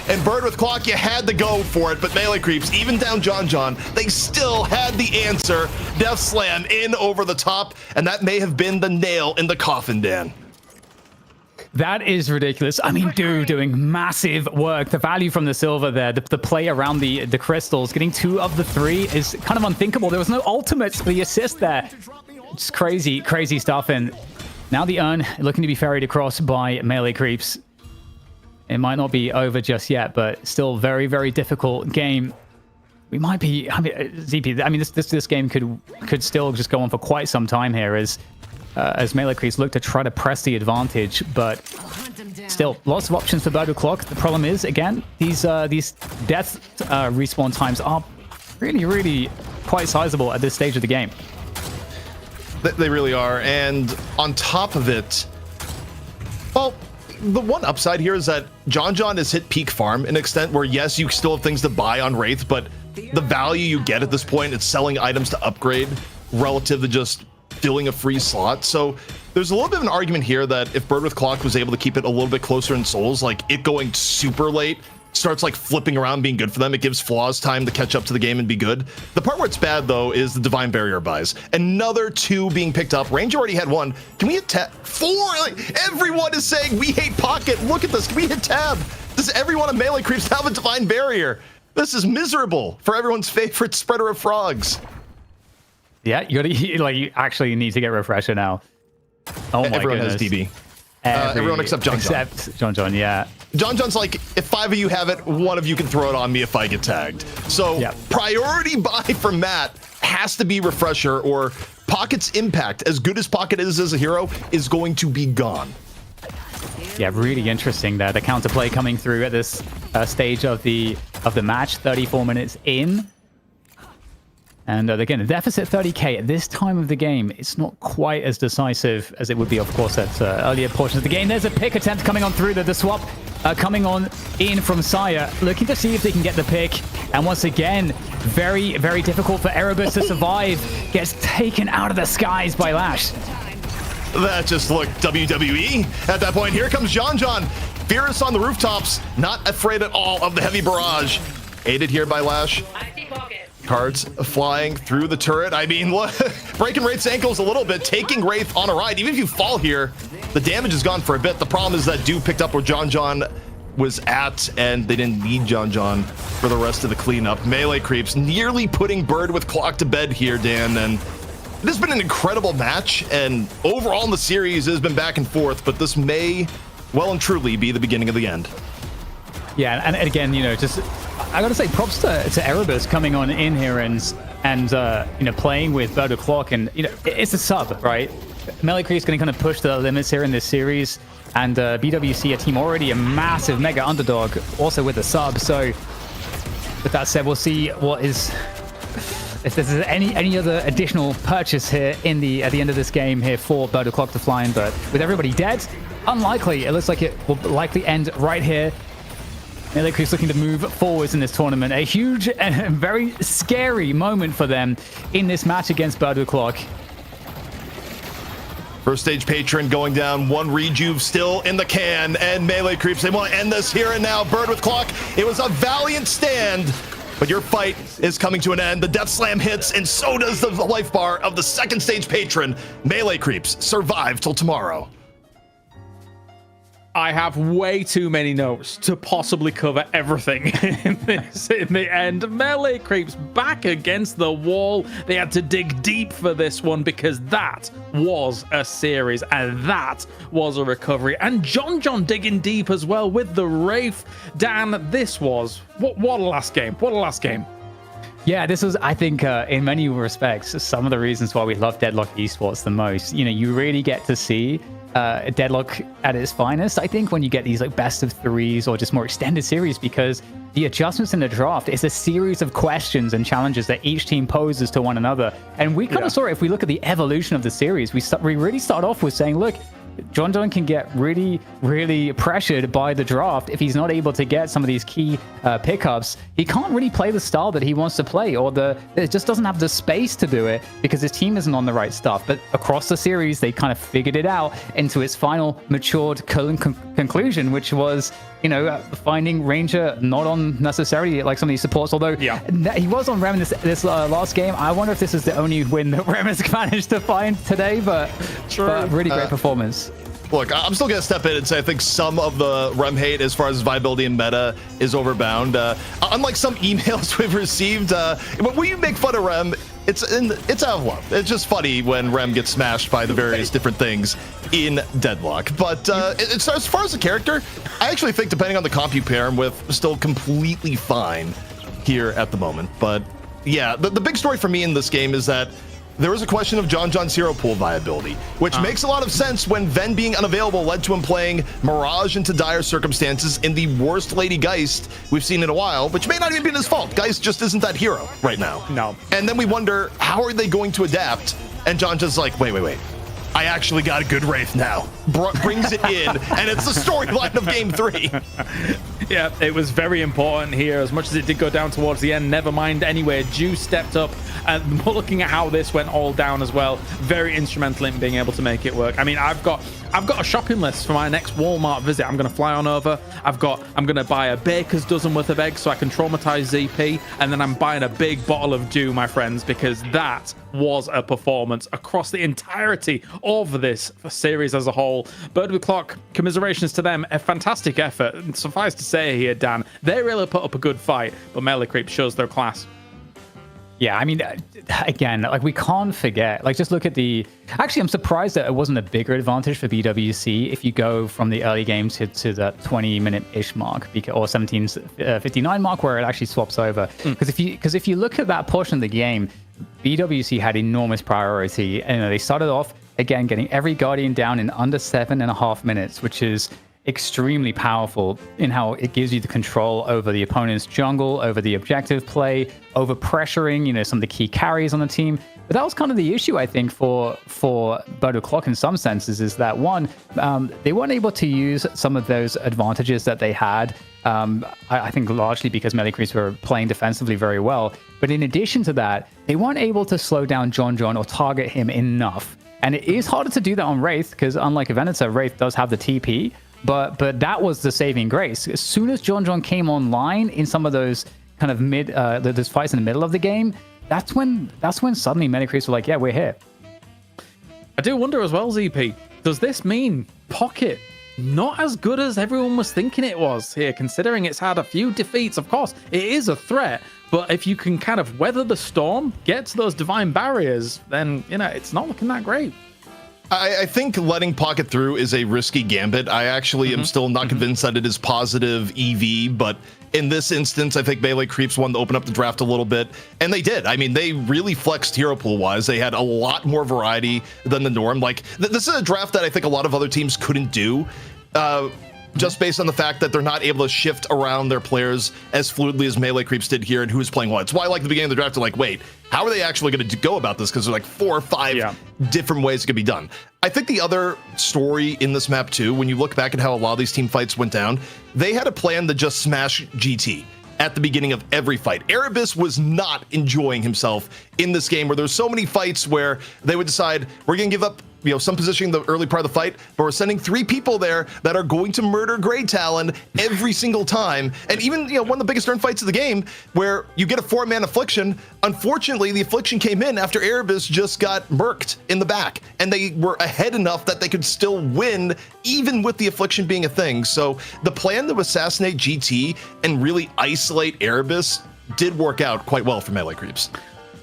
And Bird with Clock, you had to go for it, but melee creeps, even down John, they still had the answer. Death Slam in over the top, and that may have been the nail in the coffin, Dan. That is ridiculous. I mean, dude, doing massive work. The value from the silver there, the play around the crystals, getting 2 of the 3 is kind of unthinkable. There was no ultimates for the assist there. It's crazy stuff. And now the urn looking to be ferried across by melee creeps. It might not be over just yet, but still very difficult game. We might be, I mean, ZP, I mean, this game could still just go on for quite some time here as melee creeps look to try to press the advantage, but still lots of options for Bird Clock. The problem is, again, these death respawn times are really quite sizable at this stage of the game. They really are, and on top of it, well, the one upside here is that John has hit peak farm in an extent where, yes, you still have things to buy on Wraith, but the value you get at this point, it's selling items to upgrade relative to just filling a free slot. So there's a little bit of an argument here that if Bird with Clock was able to keep it a little bit closer in Souls, like it going super late starts like flipping around being good for them. It gives Flaws time to catch up to the game and be good. The part where it's bad though is the Divine Barrier buys. Another 2 being picked up. Ranger already had 1. Can we hit tab? 4? Like, everyone is saying we hate Pocket. Look at this. Can we hit tab? Does everyone on melee creeps have a Divine Barrier? This is miserable for everyone's favorite spreader of frogs. Yeah, you actually need to get Refresher now. Oh my Everyone goodness. has DB. Everyone except John. Except John, yeah. John's like, if 5 of you have it, 1 of you can throw it on me if I get tagged. So priority buy for Matt has to be Refresher, or Pocket's impact, as good as Pocket is as a hero, is going to be gone. Yeah, really interesting there. The counterplay coming through at this stage of the match, 34 minutes in. And again, a deficit 30k at this time of the game, it's not quite as decisive as it would be, of course, at earlier portions of the game. There's a pick attempt coming on through the swap, coming on in from Saya, looking to see if they can get the pick. And once again, very, very difficult for Erebus to survive. Gets taken out of the skies by Lash. That just looked WWE at that point. Here comes John. Fierce on the rooftops, not afraid at all of the heavy barrage. Aided here by Lash. Cards flying through the turret. I mean, breaking Wraith's ankles a little bit, taking Wraith on a ride. Even if you fall here, the damage is gone for a bit. The problem is that Dew picked up where John was at, and they didn't need John for the rest of the cleanup. Melee creeps nearly putting Bird with Clock to bed here, Dan, and it has been an incredible match, and overall in the series it has been back and forth, but this may well and truly be the beginning of the end. Yeah, and again, you know, just I gotta say props to Erebus coming on in here and you know, playing with Bird with Clock, and you know, it's a sub, right? Melee Creep's gonna kind of push the limits here in this series, and BWC, a team already a massive mega underdog, also with a sub. So with that said, we'll see what is, if there's any other additional purchase here at the end of this game here for Bird with Clock to fly in. But with everybody dead, unlikely. It looks like it will likely end right here. Melee Creep's looking to move forwards in this tournament. A huge and very scary moment for them in this match against Bird with Clock. First stage patron going down, one rejuve still in the can, and Melee Creeps, they want to end this here and now. Bird with Clock, it was a valiant stand, but your fight is coming to an end. The Death Slam hits, and so does the life bar of the second stage patron. Melee Creeps survive till tomorrow. I have way too many notes to possibly cover everything in this. In the end, Melee Creeps back against the wall. They had to dig deep for this one because that was a series and that was a recovery. And John digging deep as well with the Wraith. Dan, this was what a last game. What a last game. Yeah, this was, I think, in many respects, some of the reasons why we love Deadlock Esports the most. You know, you really get to see Deadlock at its finest, I think, when you get these like best of threes or just more extended series, because the adjustments in the draft is a series of questions and challenges that each team poses to one another. And we kind of saw it. If we look at the evolution of the series, we really start off with saying, look, John can get really, really pressured by the draft if he's not able to get some of these key pickups. He can't really play the style that he wants to play, or it just doesn't have the space to do it because his team isn't on the right stuff. But across the series, they kind of figured it out into its final matured conclusion, which was, you know, finding Ranger not on necessarily like some of these supports, although he was on Rem in this last game. I wonder if this is the only win that Rem has managed to find today, but really great performance. Look, I'm still going to step in and say I think some of the Rem hate as far as viability and meta is overbound. Unlike some emails we've received, when you make fun of Rem, it's out of love. It's just funny when Rem gets smashed by the various different things in Deadlock. But as far as the character, I actually think depending on the comp you pair him with, still completely fine here at the moment. But yeah, the big story for me in this game is that there was a question of John's hero pool viability, which makes a lot of sense when Ven being unavailable led to him playing Mirage into dire circumstances in the worst Lady Geist we've seen in a while, which may not even be his fault. Geist just isn't that hero right now. No. And then we wonder, how are they going to adapt? And John just like, wait. I actually got a good Wraith now. Brings it in, and it's the storyline of Game 3. Yeah, it was very important here. As much as it did go down towards the end, never mind anyway. Dew stepped up, and looking at how this went all down as well, very instrumental in being able to make it work. I mean, I've got a shopping list for my next Walmart visit. I'm going to fly on over. I'm going to buy a baker's dozen worth of eggs so I can traumatize ZP, and then I'm buying a big bottle of Dew, my friends, because that was a performance across the entirety of this series as a whole. Bird with Clock, commiserations to them, a fantastic effort. And suffice to say here, Dan, they really put up a good fight, but Melee Creep shows their class. Yeah, I mean, again, like we can't forget, like just look at actually, I'm surprised that it wasn't a bigger advantage for BWC if you go from the early game to the 20-minute-ish mark, or 17:59 mark, where it actually swaps over. Because if you look at that portion of the game, BWC had enormous priority, and they started off again getting every Guardian down in under 7.5 minutes, which is extremely powerful in how it gives you the control over the opponent's jungle, over the objective play, over pressuring, you know, some of the key carries on the team. But that was kind of the issue, I think, for Bodo Clock in some senses, is that one, they weren't able to use some of those advantages that they had. I think largely because Melee Creeps were playing defensively very well. But in addition to that, they weren't able to slow down John or target him enough. And it is harder to do that on Wraith, because unlike Venator, Wraith does have the TP. But that was the saving grace. As soon as John came online in some of those kind of those fights in the middle of the game, that's when suddenly Melee Creeps were like, yeah, we're here. I do wonder as well, ZP, does this mean Pocket not as good as everyone was thinking it was here, considering it's had a few defeats? Of course, it is a threat, but if you can kind of weather the storm, get to those divine barriers, then, you know, it's not looking that great. I think letting Pocket through is a risky gambit. I actually am still not convinced that it is positive EV, but in this instance, I think Melee Creeps wanted to open up the draft a little bit, and they did. I mean, they really flexed hero pool-wise. They had a lot more variety than the norm. Like, this is a draft that I think a lot of other teams couldn't do, just based on the fact that they're not able to shift around their players as fluidly as Melee Creeps did here and who's playing what. It's why, like, the beginning of the draft, they're like, wait, how are they actually going to go about this? Because there's like 4 or 5 different ways it could be done. I think the other story in this map too, when you look back at how a lot of these team fights went down, they had a plan to just smash GT at the beginning of every fight. Erebus was not enjoying himself in this game, where there's so many fights where they would decide, we're going to give up, you know, some positioning the early part of the fight, but we're sending 3 people there that are going to murder Grey Talon every single time. And even, you know, one of the biggest earned fights of the game, where you get a 4-man Affliction. Unfortunately, the Affliction came in after Erebus just got murked in the back, and they were ahead enough that they could still win, even with the Affliction being a thing. So the plan to assassinate GT and really isolate Erebus did work out quite well for Melee Creeps.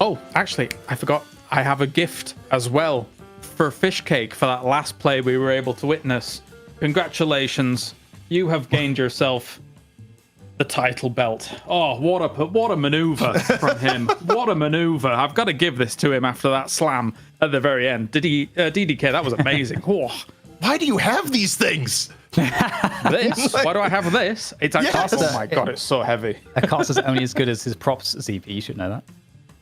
Oh, actually, I forgot. I have a gift as well for Fish Cake for that last play we were able to witness. Congratulations, you have gained yourself the title belt. Oh, what a maneuver from him. What a maneuver. I've got to give this to him after that slam at the very end. DDK, that was amazing. Oh. Why do you have these things? This? Why do I have this? It's a cost. Oh my god, it's so heavy. A cost is only as good as his props, ZP. You should know that.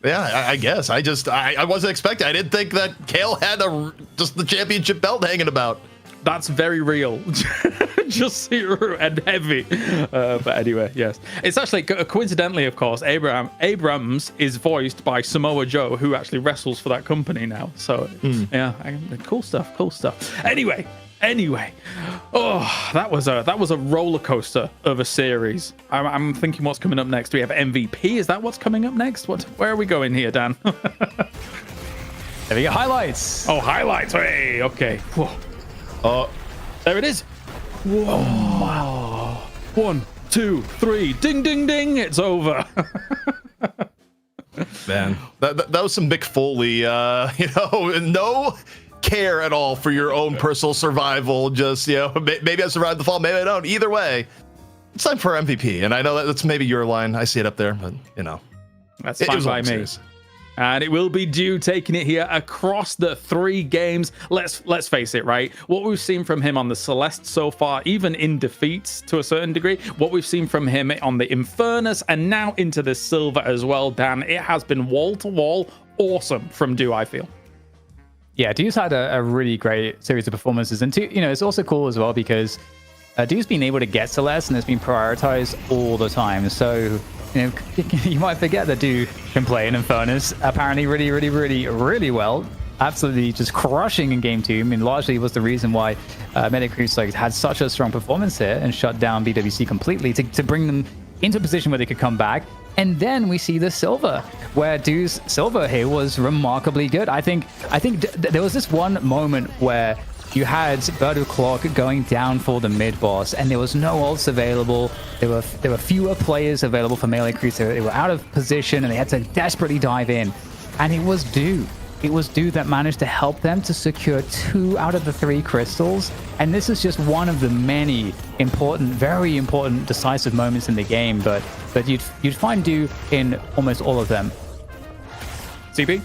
Yeah, I guess. I wasn't expecting. I didn't think that Kale had just the championship belt hanging about. That's very real. Just zero and heavy. But anyway, yes. It's actually, coincidentally, of course, Abrams is voiced by Samoa Joe, who actually wrestles for that company now. So, yeah, cool stuff. Anyway. Oh, that was a roller coaster of a series. I'm thinking what's coming up next. Do we have MVP? Is that what's coming up next? Where are we going here, Dan? There we go. Highlights. Oh, highlights. Hey, okay. Whoa. There it is. Whoa. Oh, wow. 1, 2, 3. Ding, ding, ding. It's over. Man, that was some Mick Foley. No care at all for your own personal survival. Just, maybe I survived the fall, maybe I don't. Either way, it's time for MVP. And I know that's maybe your line. I see it up there, but that's fine by me. Serious. And it will be Dew taking it here across the 3 games. Let's face it, right? What we've seen from him on the Celeste so far, even in defeats to a certain degree, what we've seen from him on the Infernus and now into the Silver as well, Dan, it has been wall-to-wall awesome from Dew, I feel. Yeah, Dew's had a really great series of performances. And it's also cool as well because Dew's been able to get Celeste and it's been prioritized all the time. So, you might forget that Dew can play in Infernus apparently really well. Absolutely just crushing in game 2. I mean, largely was the reason why Melee Creeps had such a strong performance here and shut down BWC completely to bring them into a position where they could come back. And then we see the Silver, where Dew's Silver here was remarkably good. I think there was this one moment where you had Bird of Clock going down for the mid boss, and there was no ults available. There were fewer players available for Melee Creeps. They were out of position, and they had to desperately dive in. And it was Dew. It was Dew that managed to help them to secure 2 out of the 3 crystals. And this is just one of the many important, very important, decisive moments in the game. But you'd find Dew in almost all of them. CP?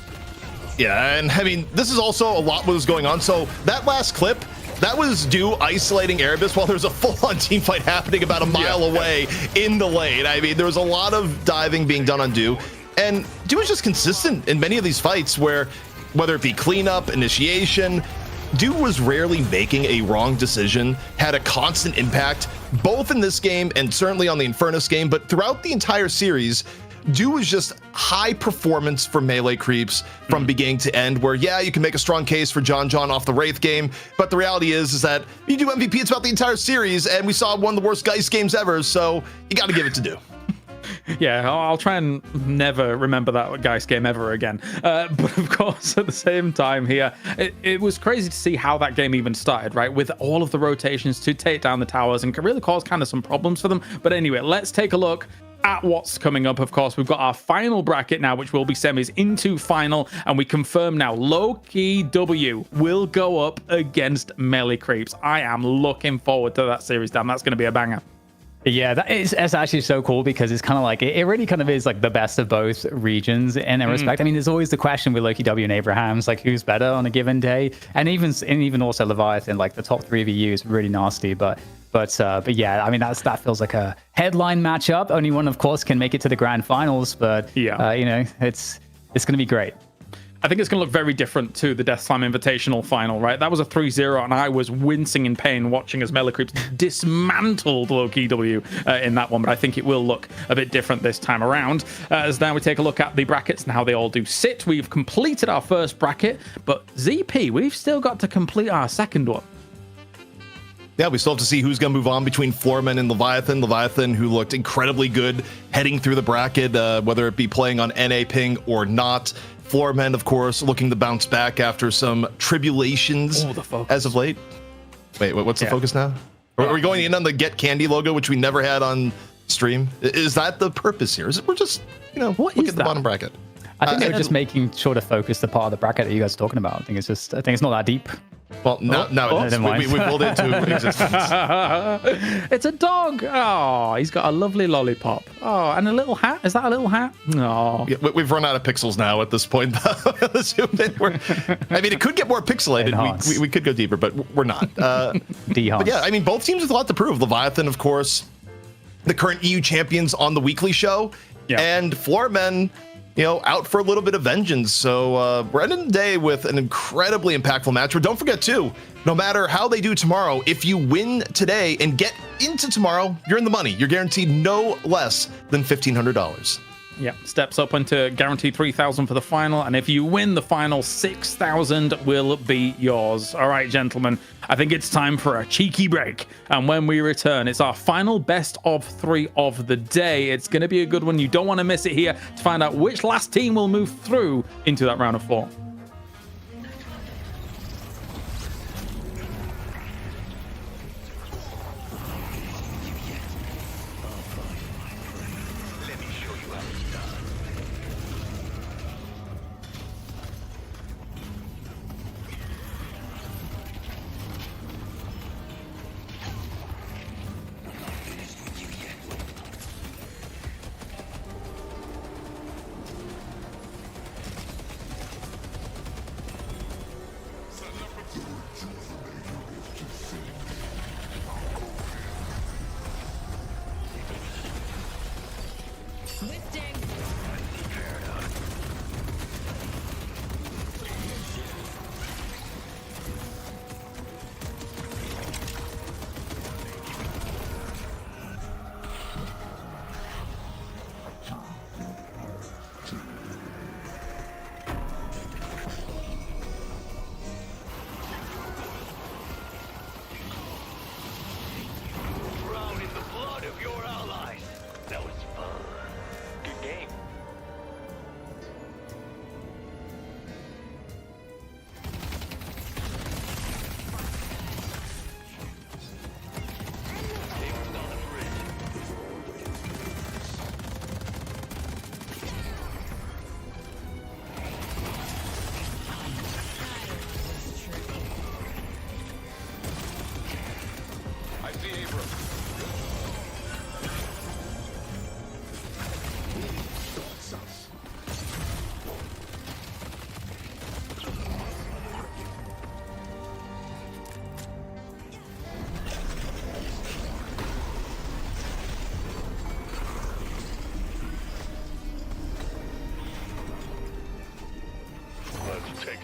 Yeah, and I mean, this is also a lot what was going on. So that last clip, That was Do isolating Erebus while there's a full-on team fight happening about a mile away in the lane. I mean, there was a lot of diving being done on Do, and Do was just consistent in many of these fights where, whether it be cleanup, initiation, Do was rarely making a wrong decision, had a constant impact, both in this game and certainly on the Infernus game, but throughout the entire series, Do was just high performance for melee creeps from beginning to end, where, yeah, you can make a strong case for John off the Wraith game, but the reality is that you do MVP, it's about the entire series, and we saw one of the worst Geist games ever, so you got to give it to Do. Yeah, I'll try and never remember that Geist game ever again. But of course, at the same time here, it was crazy to see how that game even started, right? With all of the rotations to take down the towers and really cause kind of some problems for them. But anyway, let's take a look at what's coming up. Of course, we've got our final bracket now, which will be semis into final, and we confirm now Low-Key W will go up against Melee Creeps. I am looking forward to that series, Dan. That's going to be a banger. Yeah, it's actually so cool because it's kind of like it really kind of is like the best of both regions in a respect. I mean, there's always the question with Loki W and Abraham's, like who's better on a given day, and even also Leviathan, like the top 3 VU is really nasty. But yeah, I mean that feels like a headline matchup. Only one, of course, can make it to the grand finals, but yeah, it's going to be great. I think it's going to look very different to the Death Slam Invitational final, right? That was a 3-0, and I was wincing in pain watching as Melee Creeps dismantled Low-Key W in that one, but I think it will look a bit different this time around. As now we take a look at the brackets and how they all do sit. We've completed our first bracket, but ZP, we've still got to complete our second one. Yeah, we still have to see who's going to move on between Floorman and Leviathan. Leviathan, who looked incredibly good heading through the bracket, whether it be playing on NA ping or not. Floorman, of course, looking to bounce back after some tribulations as of late. Wait, what's the focus now? Are we going in on the Get Candy logo, which we never had on stream? Is that the purpose here? Is it we're just, look at the bottom bracket? I think they're just making sure to focus the part of the bracket that you guys are talking about. I think it's not that deep. Well, now we pulled it into existence. It's a dog. Oh, he's got a lovely lollipop. Oh, and a little hat. Is that a little hat? No. Yeah, we've run out of pixels now at this point. I mean, it could get more pixelated. We could go deeper, but we're not. But yeah, I mean, both teams have a lot to prove. Leviathan, of course, the current EU champions on the weekly show, and Floormen, out for a little bit of vengeance. So we're ending the day with an incredibly impactful match. But don't forget, too, no matter how they do tomorrow, if you win today and get into tomorrow, you're in the money. You're guaranteed no less than $1,500. Yeah, steps up into guaranteed 3,000 for the final, and if you win the final, 6,000 will be yours. All right, gentlemen, I think it's time for a cheeky break, and when we return, it's our final best of 3 of the day. It's going to be a good one. You don't want to miss it here to find out which last team will move through into that round of 4.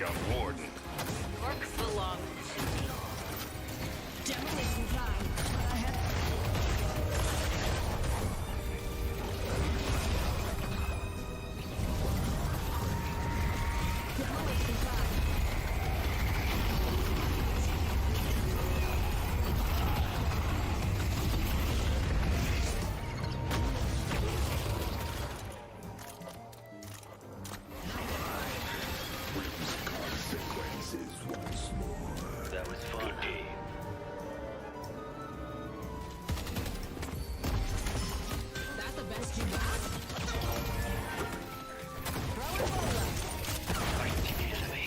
a warden. Work belongs to me. Demolition time. But I have demolition time. That was fun. That's the best you got? Fight the enemy.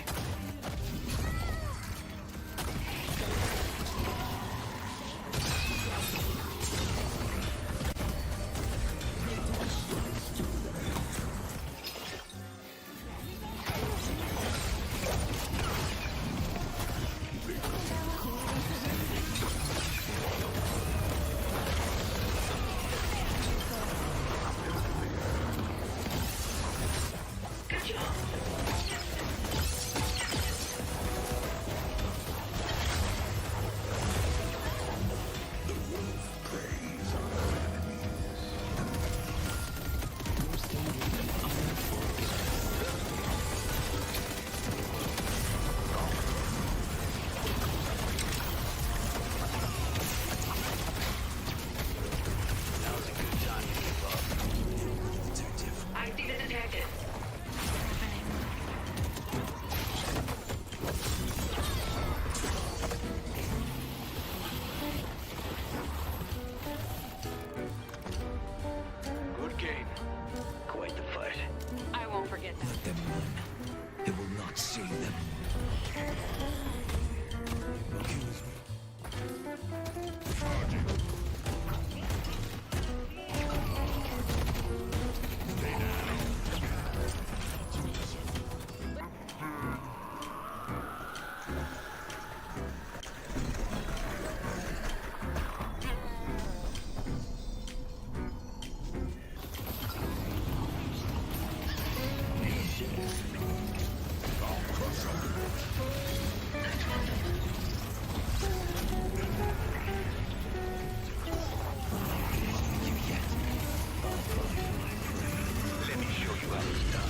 Good game. Quite the fight. I won't forget that. Let them run. It will not save them. Let me show you how it's done.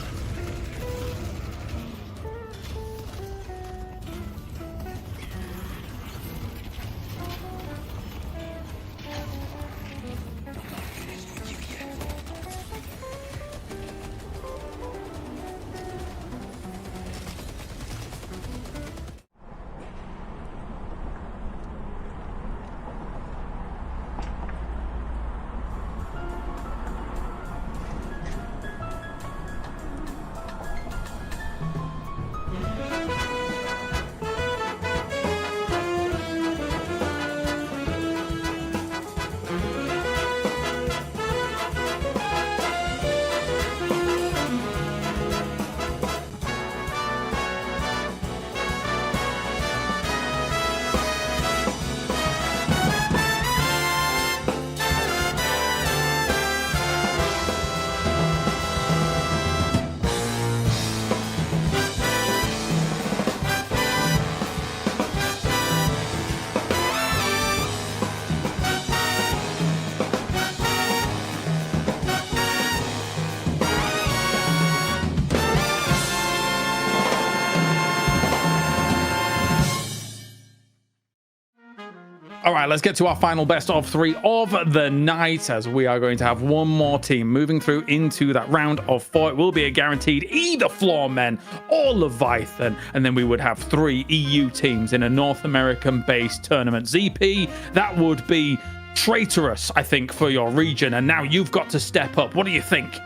All right, let's get to our final best of 3 of the night, as we are going to have one more team moving through into that round of 4. It will be a guaranteed either Floormen or Leviathan, and then we would have 3 EU teams in a North American-based tournament. ZP, that would be traitorous, I think, for your region, and now you've got to step up. What do you think?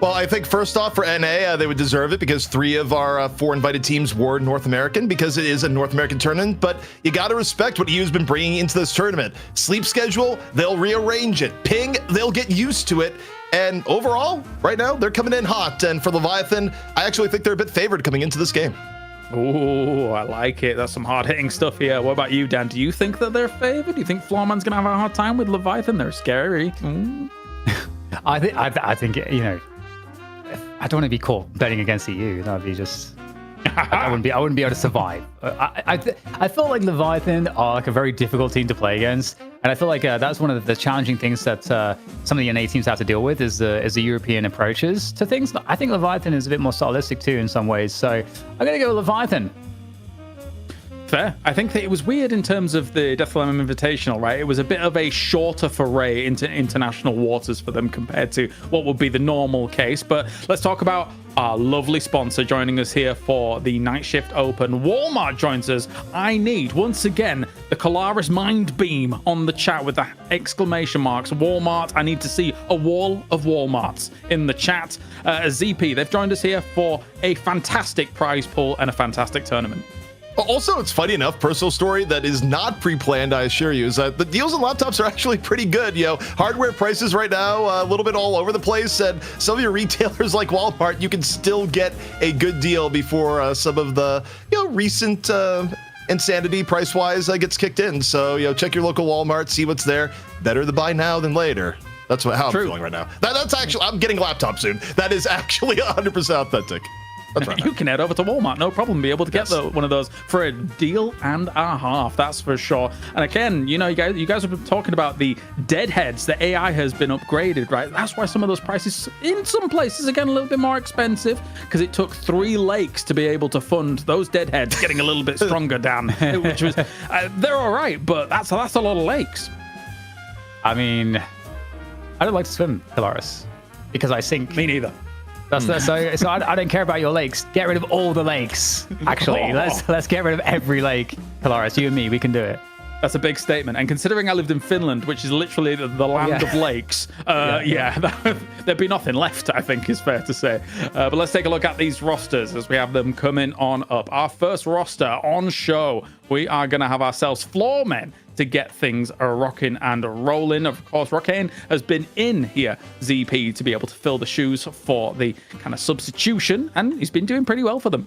Well, I think first off for NA, they would deserve it because 3 of our 4 invited teams were North American because it is a North American tournament, but you got to respect what EU's been bringing into this tournament. Sleep schedule, they'll rearrange it. Ping, they'll get used to it. And overall, right now, they're coming in hot. And for Leviathan, I actually think they're a bit favored coming into this game. Oh, I like it. That's some hard-hitting stuff here. What about you, Dan? Do you think that they're favored? Do you think Floorman's going to have a hard time with Leviathan? They're scary. I think, you know, I don't want to be caught betting against EU. That'd be just I wouldn't be able to survive. I feel like Leviathan are like a very difficult team to play against, and I feel like that's one of the challenging things that some of the NA teams have to deal with is the European approaches to things. I think Leviathan is a bit more stylistic too in some ways, so I'm gonna go with Leviathan. Fair. I think that it was weird in terms of the Deathlock Invitational, right? It was a bit of a shorter foray into international waters for them compared to what would be the normal case. But let's talk about our lovely sponsor joining us here for the Night Shift Open. Walmart joins us. I need, once again, the Colaris Mind Beam on the chat with the exclamation marks. Walmart, I need to see a wall of Walmarts in the chat. ZP, they've joined us here for a fantastic prize pool and a fantastic tournament. Also, it's funny enough, personal story that is not pre-planned, I assure you, is that the deals on laptops are actually pretty good. You know, hardware prices right now, a little bit all over the place, and some of your retailers like Walmart, you can still get a good deal before some of the, recent insanity price-wise gets kicked in. So, check your local Walmart, see what's there. Better to buy now than later. That's how I'm feeling right now. That's actually, I'm getting a laptop soon. That is actually 100% authentic. That's right. You can head over to Walmart, no problem. Be able to get one of those for a deal and a half, that's for sure. And again, you guys have been talking about the deadheads. The AI has been upgraded, right? That's why some of those prices in some places are getting a little bit more expensive, because it took 3 lakes to be able to fund those deadheads getting a little bit stronger, Dan. Which was they're all right, but that's a lot of lakes. I mean, I don't like to swim, Colaris, because I sink. Me neither. So I don't care about your lakes. Get rid of all the lakes. Actually, let's get rid of every lake. Colaris, you and me, we can do it. That's a big statement. And considering I lived in Finland, which is literally the land of lakes, there'd be nothing left, I think is fair to say. But let's take a look at these rosters as we have them coming on up. Our first roster on show, we are going to have ourselves Floormen to get things rocking and rolling. Of course, Rockane has been in here, ZP, to be able to fill the shoes for the kind of substitution, and he's been doing pretty well for them.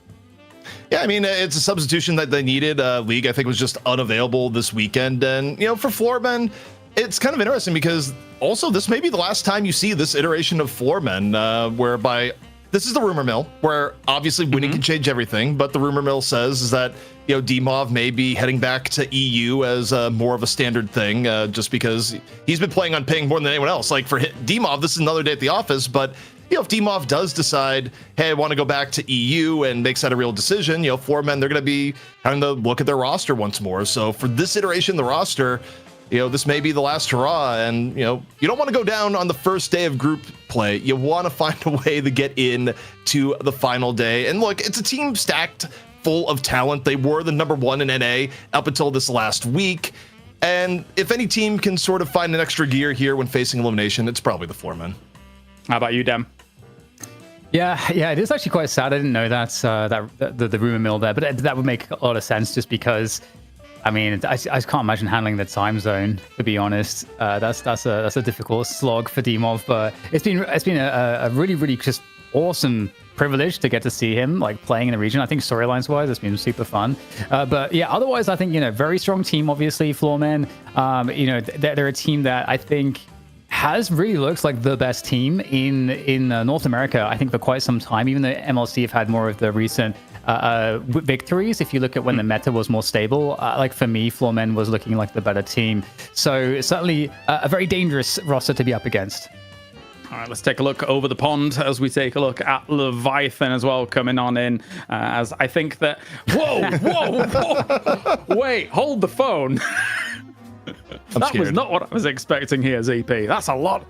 Yeah, I mean, it's a substitution that they needed. League, I think, was just unavailable this weekend. And, for Floormen, it's kind of interesting because also this may be the last time you see this iteration of Floormen, whereby this is the rumor mill, where obviously winning can change everything. But the rumor mill says is that, D-Mov may be heading back to EU as more of a standard thing, just because he's been playing on ping more than anyone else. Like for D-Mov, this is another day at the office, but if D-Mov does decide, hey, I want to go back to EU and makes that a real decision, Floormen, they're going to be having to look at their roster once more. So for this iteration of the roster, this may be the last hurrah. And, you don't want to go down on the first day of group play. You want to find a way to get in to the final day. And look, it's a team stacked full of talent. They were the number 1 in NA up until this last week. And if any team can sort of find an extra gear here when facing elimination, it's probably the Floormen. How about you, Dem? Yeah, it is actually quite sad. I didn't know the rumor mill there, but that would make a lot of sense just because, I mean, I can't imagine handling the time zone, to be honest. That's a difficult slog for D-Mov, but it's been a really, really just awesome privilege to get to see him like playing in the region. I think storylines wise, it's been super fun. But yeah, otherwise, I think very strong team. Obviously, Floormen. They're a team that I think has really looks like the best team in North America, I think, for quite some time. Even though MLC have had more of the recent victories, if you look at when the meta was more stable, like for me, Floormen was looking like the better team. So certainly a very dangerous roster to be up against. All right, let's take a look over the pond as we take a look at Leviathan as well coming on in. As I think that... Whoa! Wait, hold the phone. That was not what I was expecting here, ZP. That's a lot.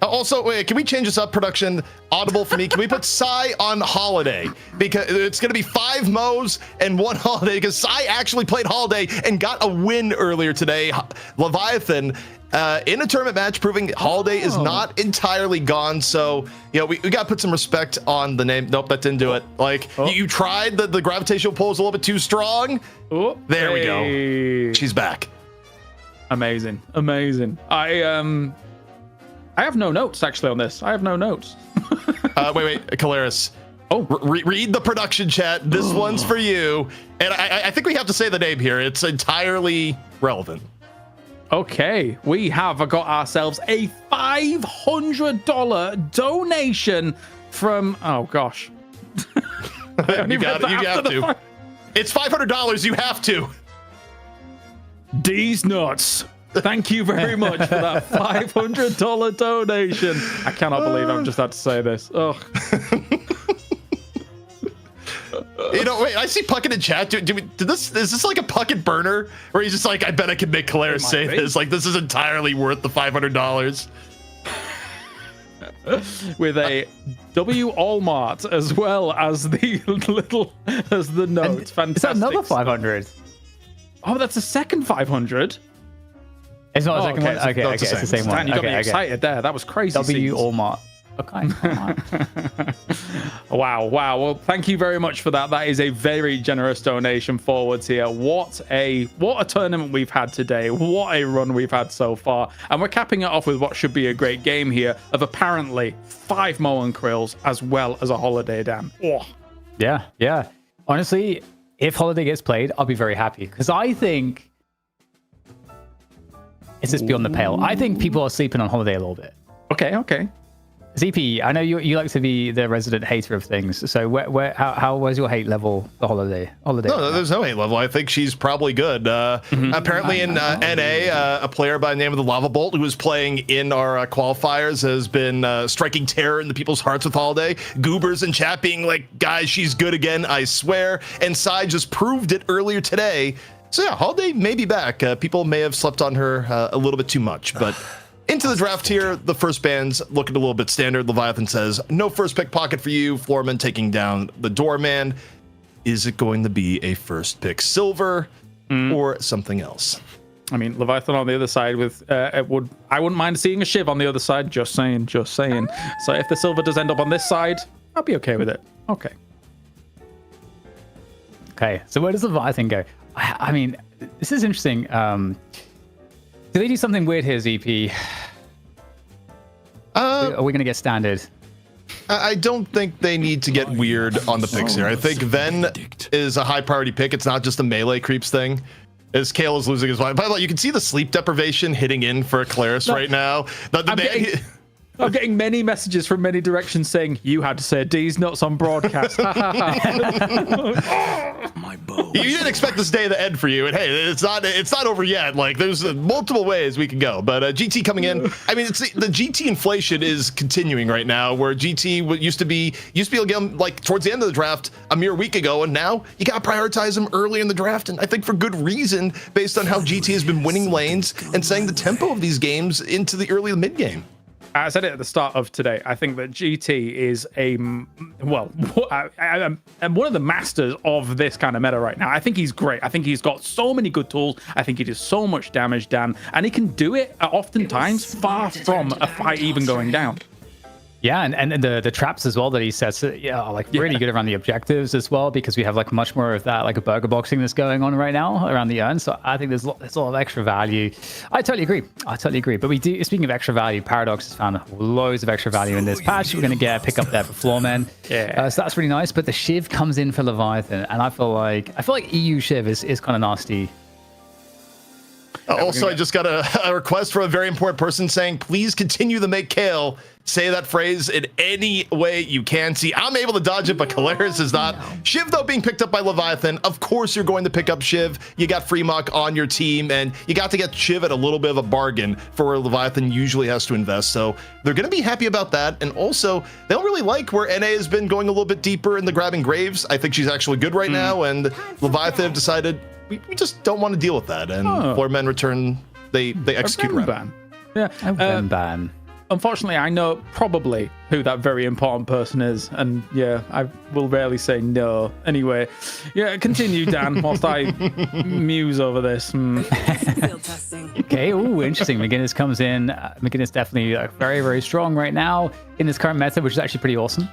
Also, wait, can we change this up, production? Audible for me. Can we put Psy on holiday? Because it's going to be 5 Mo's and 1 holiday, because Psy actually played holiday and got a win earlier today. Leviathan in a tournament match, proving holiday is not entirely gone. So, we got to put some respect on the name. Nope, that didn't do it. Like, you tried. The gravitational pull is a little bit too strong. There we go. She's back. Amazing. I have no notes, actually, on this. I have no notes. Wait, Colaris. Read the production chat. This one's for you. And I think we have to say the name here. It's entirely relevant. Okay, we have got ourselves a $500 donation from... Oh, gosh. You got it. You have to. It's $500. You have to. D's nuts. Thank you very much for that $500 donation. I cannot believe I've just had to say this. Oh. Wait, I see Puckett in chat. Is this like a Puckett burner? Where he's just like, I bet I can make Caleres say this. Like, this is entirely worth the $500. With a W Allmart as well as the note. Fantastic. Is that another 500? Oh, that's a second 500. It's not a second one? Okay, no, it's the same Dan, one. you got me Okay. excited there. That was crazy. W scenes. Allmart. Okay. Wow. Well, thank you very much for that. That is a very generous donation forwards here. What a tournament we've had today. What a run we've had so far. And we're capping it off with what should be a great game here of apparently 5 Moen Krills as well as a Holiday, Dan. Oh. Yeah. Honestly, if Holiday gets played, I'll be very happy. Because I think it's just beyond the pale. I think people are sleeping on Holiday a little bit. Okay. ZP, I know you like to be the resident hater of things. So how was your hate level for Holiday? No, there's no hate level. I think she's probably good. Apparently in NA, a player by the name of the Lava Bolt who was playing in our qualifiers has been striking terror in the people's hearts with Holiday. Goobers in chat being like, guys, she's good again, I swear. And Sai just proved it earlier today. So yeah, Holiday may be back. People may have slept on her a little bit too much, but into the draft here, the first band's looking a little bit standard. Leviathan says, no first pick pocket for you. Floorman taking down the doorman. Is it going to be a first pick silver or something else? I mean, Leviathan on the other side with I wouldn't mind seeing a Shiv on the other side. Just saying. So if the silver does end up on this side, I'll be okay with it. Okay. So where does Leviathan go? I mean, this is interesting. Do they do something weird here, ZP? Are we going to get standard? I don't think they need to get weird on the picks here. I think Ven is a high priority pick. It's not just a melee creeps thing. As Kale is losing his mind. By the way, you can see the sleep deprivation hitting in for Caleres right now. I'm getting many messages from many directions saying you had to say D's nuts on broadcast. My bow. You didn't expect this day to end for you, and hey, it's not over yet. Like there's multiple ways we can go, but GT coming in. I mean, it's the GT inflation is continuing right now, where GT used to be again like towards the end of the draft a mere week ago, and now you got to prioritize him early in the draft, and I think for good reason based on how GT has been winning lanes and setting the tempo of these games into the early to mid game. I said it at the start of today. I think that GT is I'm one of the masters of this kind of meta right now. I think he's great. I think he's got so many good tools. I think he does so much damage, Dan, and he can do it oftentimes far from a fight even going down. Yeah, and the traps as well that he sets, are like really good around the objectives as well, because we have like much more of that like a burger boxing that's going on right now around the urn. So I think there's a lot of extra value. I totally agree. But we do, speaking of extra value, Paradox has found loads of extra value in this patch. We're going to get a pick up there for Floorman. Yeah. So that's really nice. But the Shiv comes in for Leviathan, and I feel like EU Shiv is kind of nasty. Also, I just got a request from a very important person saying, please continue to make Kale say that phrase in any way you can. See, I'm able to dodge it, but Caleres is not. Shiv, though, being picked up by Leviathan, of course you're going to pick up Shiv. You got Freemock on your team, and you got to get Shiv at a little bit of a bargain for where Leviathan usually has to invest. So they're going to be happy about that. And also, they don't really like where NA has been going a little bit deeper in the grabbing Graves. I think she's actually good right now, and Leviathan have decided we just don't want to deal with that. And Floormen return, they execute around. Ban. Yeah. Ban. Unfortunately, I know probably who that very important person is, and yeah, I will rarely say no. Anyway, yeah, continue, Dan, whilst I muse over this. Okay, interesting. McGinnis comes in. McGinnis definitely very, very strong right now in this current meta, which is actually pretty awesome.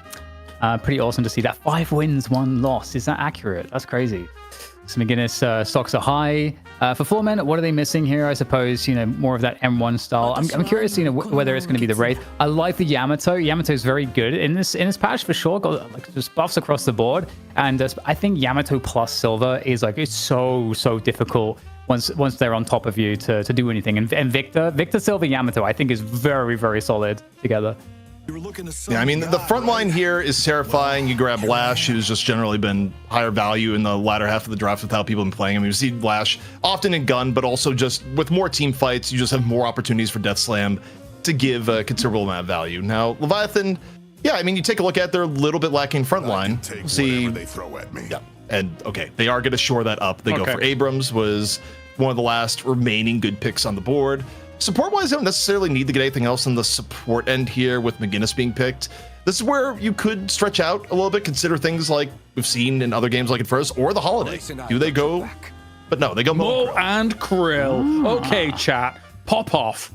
Pretty awesome to see that. 5 wins, 1 loss. Is that accurate? That's crazy. So McGinnis stocks are high. For Floormen, what are they missing here? I suppose, more of that M1 style. I'm curious, whether it's going to be the Wraith. I like the Yamato. Yamato is very good in this patch for sure. Got like just buffs across the board, and I think Yamato plus Silver is like it's so difficult once they're on top of you to do anything. And Victor Silver Yamato, I think is very, very solid together. You were looking to Yeah, I mean, the front line here is terrifying. You grab Lash, who's just generally been higher value in the latter half of the draft with how people have been playing. I mean, we see Lash often in gun, but also just with more team fights, you just have more opportunities for Death Slam to give a considerable amount of value. Now, Leviathan, yeah, I mean, you take a look at, they're a little bit lacking front line. See, they throw at me. yeah, and okay, they are going to shore that up. They go for Abrams, was one of the last remaining good picks on the board. Support-wise, they don't necessarily need to get anything else on the support end here with McGinnis being picked. This is where you could stretch out a little bit, consider things like we've seen in other games like it first, or the Holiday. Do they go? But no, they go Mo and Krill. Okay, chat, pop off.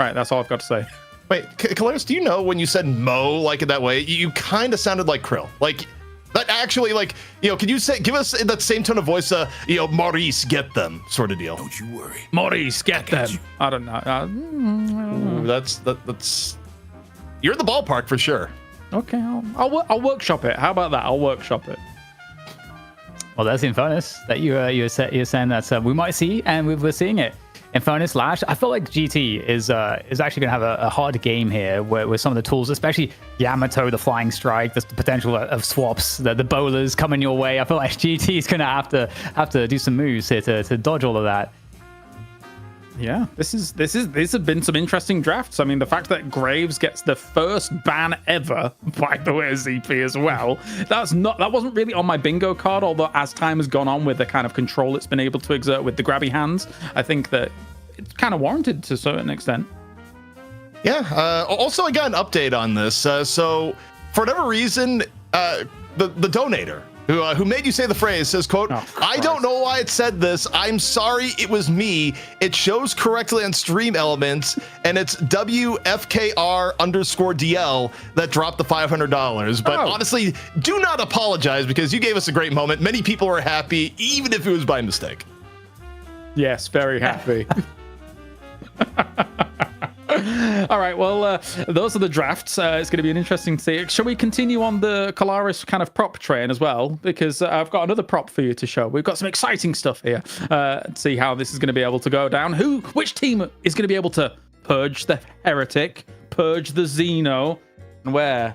Right, that's all I've got to say. Wait, Kalaris, do you know when you said Mo like it that way, you kind of sounded like Krill. Like, that actually, like, you know, can you say, give us that same tone of voice, you know, Maurice, get them sort of deal? Don't you worry. Maurice, get them. I don't know. Ooh, that's, you're in the ballpark for sure. Okay, I'll workshop it. How about that? I'll workshop it. Well, that's Infernus that you're saying that we might see, and we're seeing it. Infernus, Lash. I feel like GT is actually going to have a hard game here with some of the tools, especially Yamato, the Flying Strike, the potential of swaps, the bowlers coming your way. I feel like GT is going to have to do some moves here to dodge all of that. Yeah, these have been some interesting drafts. I mean, the fact that Graves gets the first ban ever, by the way, ZP as well. That wasn't really on my bingo card, although as time has gone on with the kind of control it's been able to exert with the grabby hands, I think that it's kind of warranted to a certain extent. Yeah. Also, I got an update on this. So, for whatever reason, the donator who made you say the phrase says, quote, I don't know why it said this. I'm sorry, it was me. It shows correctly on Stream Elements, and it's WFKR_DL that dropped the $500. But honestly, do not apologize because you gave us a great moment. Many people were happy, even if it was by mistake. Yes, very happy. All right, well, those are the drafts. It's going to be an interesting to see. Shall we continue on the Kalaris kind of prop train as well? Because I've got another prop for you to show. We've got some exciting stuff here. See how this is going to be able to go down. Which team is going to be able to purge the Heretic, purge the Xeno, and wear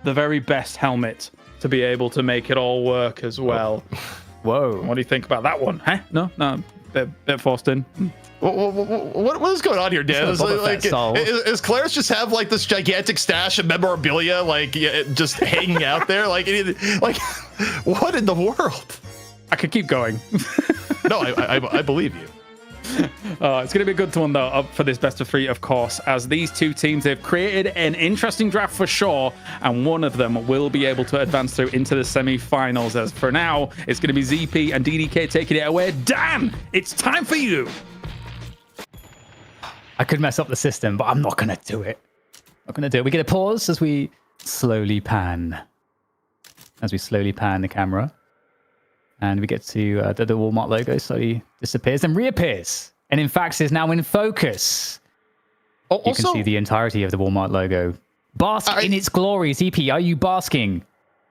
the very best helmet to be able to make it all work as well? Whoa. What do you think about that one? Huh? No, bit forced in. What is going on here, Dan? Is Clarence just have like this gigantic stash of memorabilia, like just hanging out there? Like what in the world? I could keep going. No, I believe you. It's going to be a good one, though, up for this best of three, of course, as these two teams have created an interesting draft for sure, and one of them will be able to advance through into the semi-finals. As for now, it's going to be ZP and DDK taking it away. Dan, it's time for you. I could mess up the system, but I'm not going to do it. We get a pause as we slowly pan. The camera. And we get to the Walmart logo slowly disappears and reappears. And in fact, is now in focus. You can see the entirety of the Walmart logo. Bask in its glory. ZP, are you basking?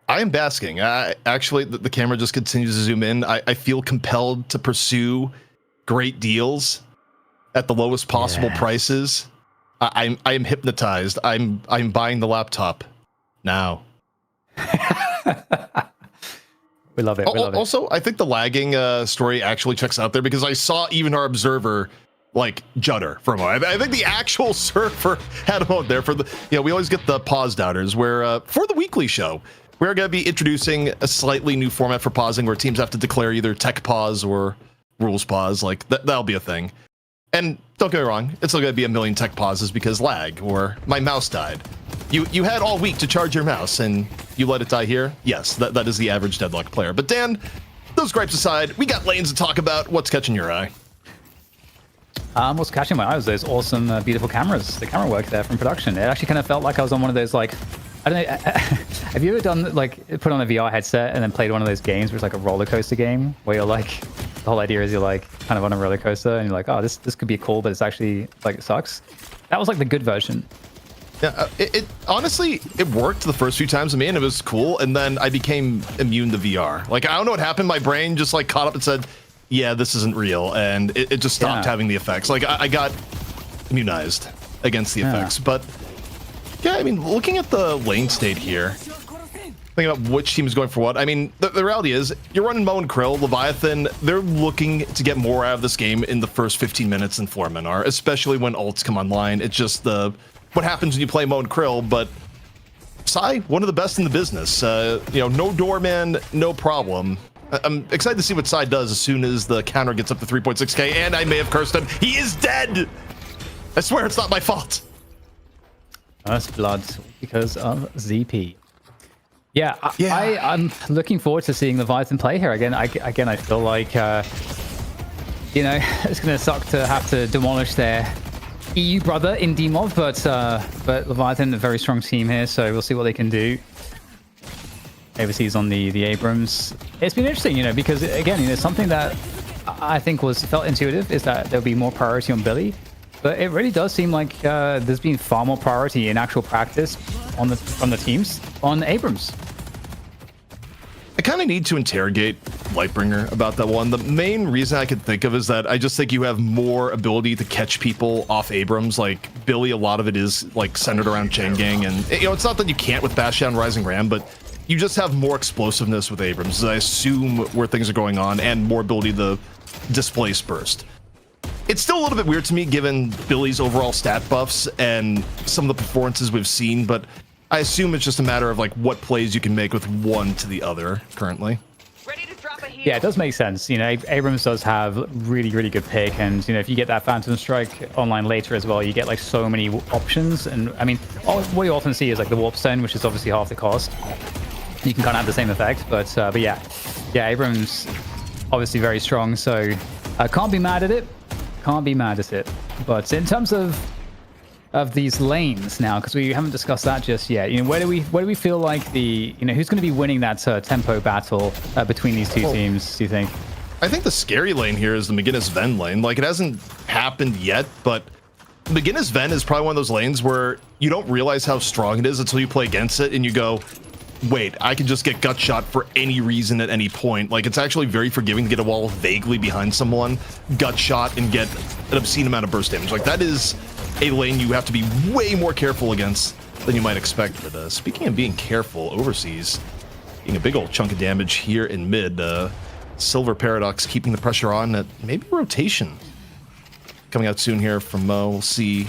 I am basking. Actually, the camera just continues to zoom in. I feel compelled to pursue great deals at the lowest possible prices. I am hypnotized. I'm buying the laptop now. We love it. Also, I think the lagging story actually checks out there because I saw even our observer like judder for a moment. I think the actual server had a moment there for the, we always get the pause doubters where for the weekly show, we're going to be introducing a slightly new format for pausing where teams have to declare either tech pause or rules pause. Like that'll be a thing. And don't get me wrong, it's still going to be a million tech pauses because lag or my mouse died. You had all week to charge your mouse and you let it die here? Yes, that is the average Deadlock player. But Dan, those gripes aside, we got lanes to talk about. What's catching your eye? What's catching my eye was those awesome, beautiful cameras. The camera work there from production. It actually kind of felt like I was on one of those, like, I don't know. Have you ever done, like, put on a VR headset and then played one of those games where it's like a roller coaster game where you're like, the whole idea is you're like kind of on a roller coaster and you're like, oh, this could be cool, but it's actually like it sucks. That was like the good version. Yeah, it honestly, it worked the first few times. I mean, it was cool, and then I became immune to VR. Like, I don't know what happened. My brain just like caught up and said, yeah, this isn't real, and it just stopped having the effects. Like, I got immunized against the effects. But Yeah, I mean, looking at the lane state here, thinking about which team is going for what. I mean, the reality is, you're running Mo and Krill, Leviathan, they're looking to get more out of this game in the first 15 minutes than Foreman are, especially when ults come online. It's just what happens when you play Mo and Krill, but Psy, one of the best in the business. You know, no doorman, no problem. I'm excited to see what Psy does as soon as the counter gets up to 3.6k, and I may have cursed him. He is dead! I swear it's not my fault. First blood because of ZP. Yeah, I'm looking forward to seeing Leviathan play here again. I feel like, you know, it's going to suck to have to demolish their EU brother in Demov, but Leviathan, a very strong team here, so we'll see what they can do. Overseas on the Abrams. It's been interesting, you know, because again, you know, something that I think felt intuitive is that there'll be more priority on Billy. But it really does seem like there's been far more priority in actual practice from the teams on Abrams. I kind of need to interrogate Lightbringer about that one. The main reason I could think of is that I just think you have more ability to catch people off Abrams. Like Billy, a lot of it is like centered around Chain Gang, and you know, it's not that you can't with Bash Down Rising Ram, but you just have more explosiveness with Abrams, I assume, where things are going on, and more ability to displace burst. It's still a little bit weird to me given Billy's overall stat buffs and some of the performances we've seen, but I assume it's just a matter of like what plays you can make with one to the other currently. Ready to drop a heel. Yeah, it does make sense. You know, Abrams does have really good pick, and you know, if you get that Phantom Strike online later as well, you get like so many options. And I mean, what you often see is like the Warp Stone, which is obviously half the cost. You can kind of have the same effect, but yeah, Abrams obviously very strong, so can't be mad at it. Can't be mad at it. But in terms of these lanes now, because we haven't discussed that just yet, you know, where do we feel like who's going to be winning that tempo battle between these two teams, do you think? I think the scary lane here is the McGinnis Ven lane. Like, it hasn't happened yet, but McGinnis Ven is probably one of those lanes where you don't realize how strong it is until you play against it and you go, wait, I can just get gut shot for any reason at any point. Like, it's actually very forgiving to get a wall vaguely behind someone, gut shot, and get an obscene amount of burst damage. Like, that is a lane you have to be way more careful against than you might expect. But speaking of being careful, Overseas getting a big old chunk of damage here in mid. Silver Paradox keeping the pressure on at maybe rotation. Coming out soon here from Mo. We'll see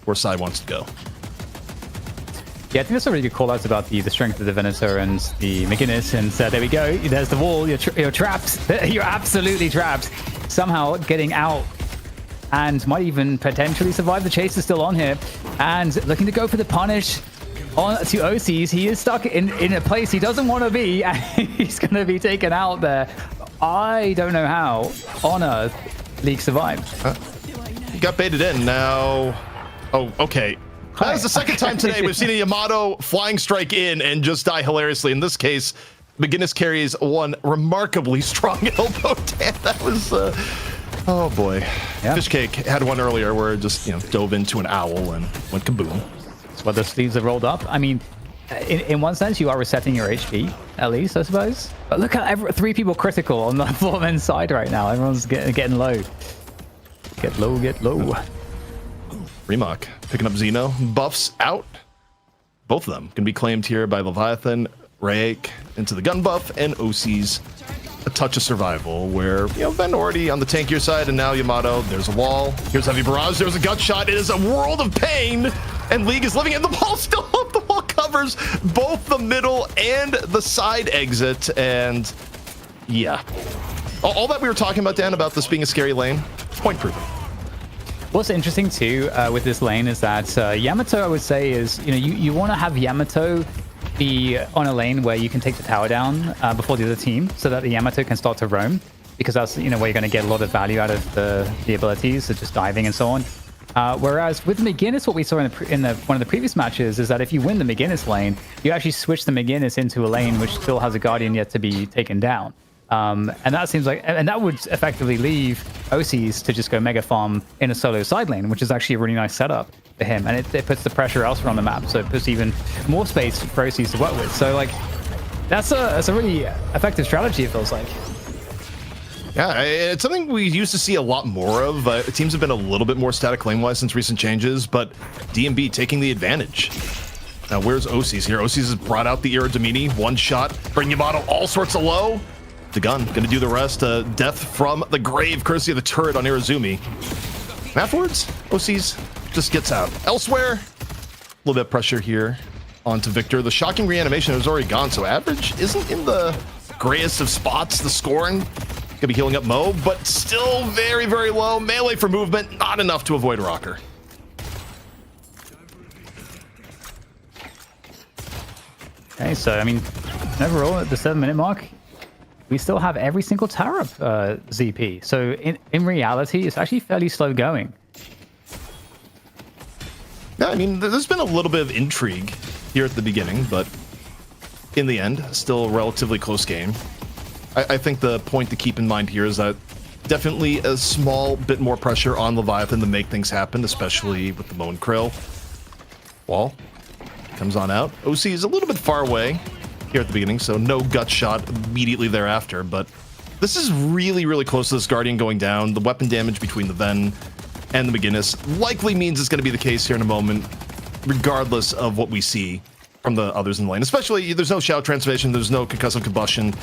where Side wants to go. Yeah, I think that's a really good call out about the strength of the Venator and the McGinnis. And there we go. There's the wall. You're trapped. You're absolutely trapped. Somehow getting out and might even potentially survive. The chase is still on here. And looking to go for the punish on to OCs. He is stuck in a place he doesn't want to be. And he's going to be taken out there. I don't know how on Earth League survived. He got baited in. Now... Oh, okay. That was the second time today we've seen a Yamato flying strike in and just die hilariously. In this case, McGinnis carries one remarkably strong elbow. Damn, that was, oh boy. Yeah. Fishcake had one earlier where it just, you know, dove into an owl and went kaboom. That's why the sleeves are rolled up. I mean, in one sense, you are resetting your HP, at least, I suppose. But look at three people critical on the foreman's side right now. Everyone's getting low. Get low, get low. Remok picking up Xeno. Buffs out. Both of them can be claimed here by Leviathan. Rayake into the gun buff, and OC's a touch of survival, where, you know, Ven already on the tankier side, and now Yamato, there's a wall. Here's Heavy Barrage, there's a gut shot. It is a world of pain, and League is living in the wall still up. The wall covers both the middle and the side exit, and yeah. All that we were talking about, Dan, about this being a scary lane, point proven. What's interesting too with this lane is that Yamato, I would say, is, you know, you want to have Yamato be on a lane where you can take the tower down before the other team, so that the Yamato can start to roam, because that's, you know, where you're going to get a lot of value out of the abilities, so just diving and so on. Whereas with McGinnis, what we saw in one of the previous matches is that if you win the McGinnis lane, you actually switch the McGinnis into a lane which still has a Guardian yet to be taken down. And that seems like, and that would effectively leave OCs to just go mega farm in a solo side lane, which is actually a really nice setup for him. And it puts the pressure elsewhere on the map, so it puts even more space for OCs to work with. So like, that's a really effective strategy, it feels like. Yeah, it's something we used to see a lot more of. Teams have been a little bit more static lane-wise since recent changes, but DMB taking the advantage. Now, where's Osis here? Osis has brought out the Iridamini. One shot. Bring Yamato all sorts of low. The gun going to do the rest. Death from the grave, courtesy of the turret on Irizumi. And afterwards, Osis just gets out. Elsewhere, a little bit of pressure here onto Victor. The shocking reanimation was already gone, so average isn't in the grayest of spots. The scoring gonna be healing up Mo, but still very, very low. Melee for movement, not enough to avoid Rocker. Okay, so I mean, overall at the 7-minute mark, we still have every single tower up ZP. So in reality, it's actually fairly slow going. Yeah, I mean, there's been a little bit of intrigue here at the beginning, but in the end, still a relatively close game. I think the point to keep in mind here is that definitely a small bit more pressure on Leviathan to make things happen, especially with the Moan Krill. Wall comes on out. OC is a little bit far away here at the beginning, so no gut shot immediately thereafter, but this is really, really close to this Guardian going down. The weapon damage between the Ven and the McGinnis likely means it's going to be the case here in a moment, regardless of what we see from the others in the lane. Especially, there's no shout transformation, there's no concussive combustion.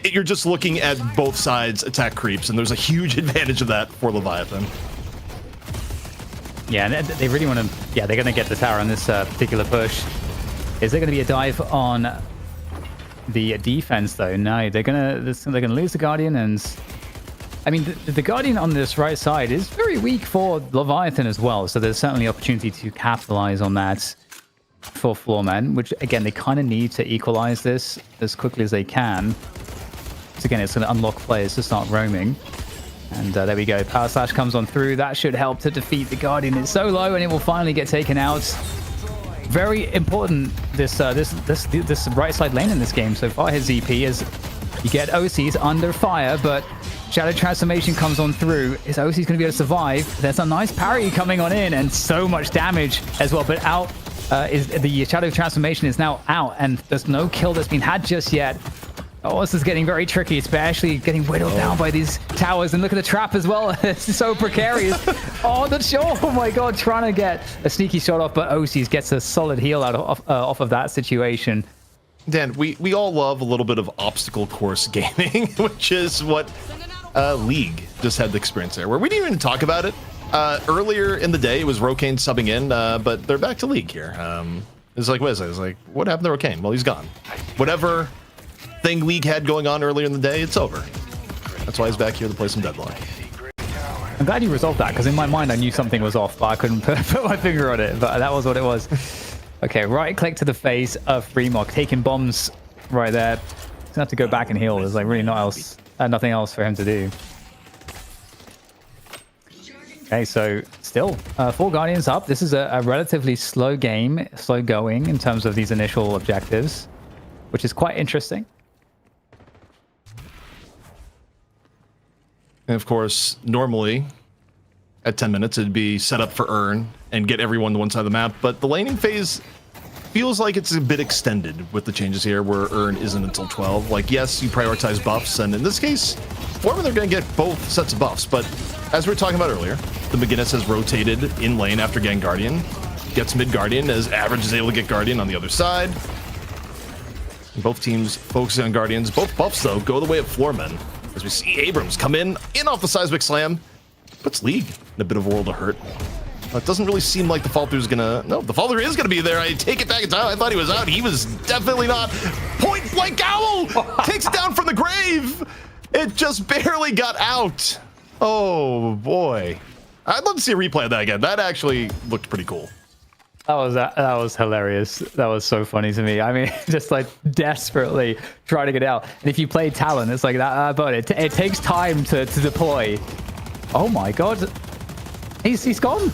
You're just looking at both sides attack creeps, and there's a huge advantage of that for Leviathan. Yeah, and they really want to... Yeah, they're going to get the tower on this particular push. Is there going to be a dive on the defense, though? No, they're going to lose the Guardian, and... I mean, the Guardian on this right side is very weak for Leviathan as well, so there's certainly opportunity to capitalize on that for Floorman, which, again, they kind of need to equalize this as quickly as they can. So again, it's going to unlock players to start roaming. And there we go. Power Slash comes on through. That should help to defeat the Guardian. It's so low, and it will finally get taken out. Very important, this right side lane in this game so far. His ZP is you get OCs under fire, but Shadow Transformation comes on through. Is OC's going to be able to survive? There's a nice parry coming on in, and so much damage as well. But out is the Shadow Transformation is now out, and there's no kill that's been had just yet. Oh, this is getting very tricky, especially getting whittled down by these towers. And look at the trap as well. It's so precarious. Oh, the shot. Oh my god, trying to get a sneaky shot off, but OCs gets a solid heal out off of that situation. Dan, we all love a little bit of obstacle course gaming, which is what League just had the experience there, where we didn't even talk about it. Earlier in the day, it was Rokane subbing in, but they're back to League here. It's like, what is it? It's like, what happened to Rokane? Well, he's gone. Whatever thing League had going on earlier in the day, it's over. That's why he's back here to play some Deadlock. I'm glad you resolved that, because in my mind I knew something was off, but I couldn't put my finger on it, but that was what it was. Okay, right click to the face of Fremok, taking bombs right there. He's gonna have to go back and heal. There's like really nothing else for him to do. Okay, so still 4 Guardians up. This is a relatively slow game, slow going in terms of these initial objectives, which is quite interesting. And of course, normally at 10 minutes, it'd be set up for Earn and get everyone to one side of the map. But the laning phase feels like it's a bit extended with the changes here, where Earn isn't until 12. Like, yes, you prioritize buffs, and in this case, Foreman, they're going to get both sets of buffs. But as we were talking about earlier, the McGinnis has rotated in lane after getting Guardian, gets mid Guardian as Average is able to get Guardian on the other side. Both teams focusing on Guardians. Both buffs, though, go the way of Floormen, as we see Abrams come in off the Seismic Slam. Puts League in a bit of a world of hurt. It doesn't really seem like the fall through is gonna... No, the fall through is gonna be there. I take it back in time. I thought he was out. He was definitely not. Point blank owl takes it down from the grave. It just barely got out. Oh, boy. I'd love to see a replay of that again. That actually looked pretty cool. That was hilarious. That was so funny to me. I mean, just like desperately trying to get out. And if you play Talon, it's like that. But it takes time to deploy. Oh my god, he's gone.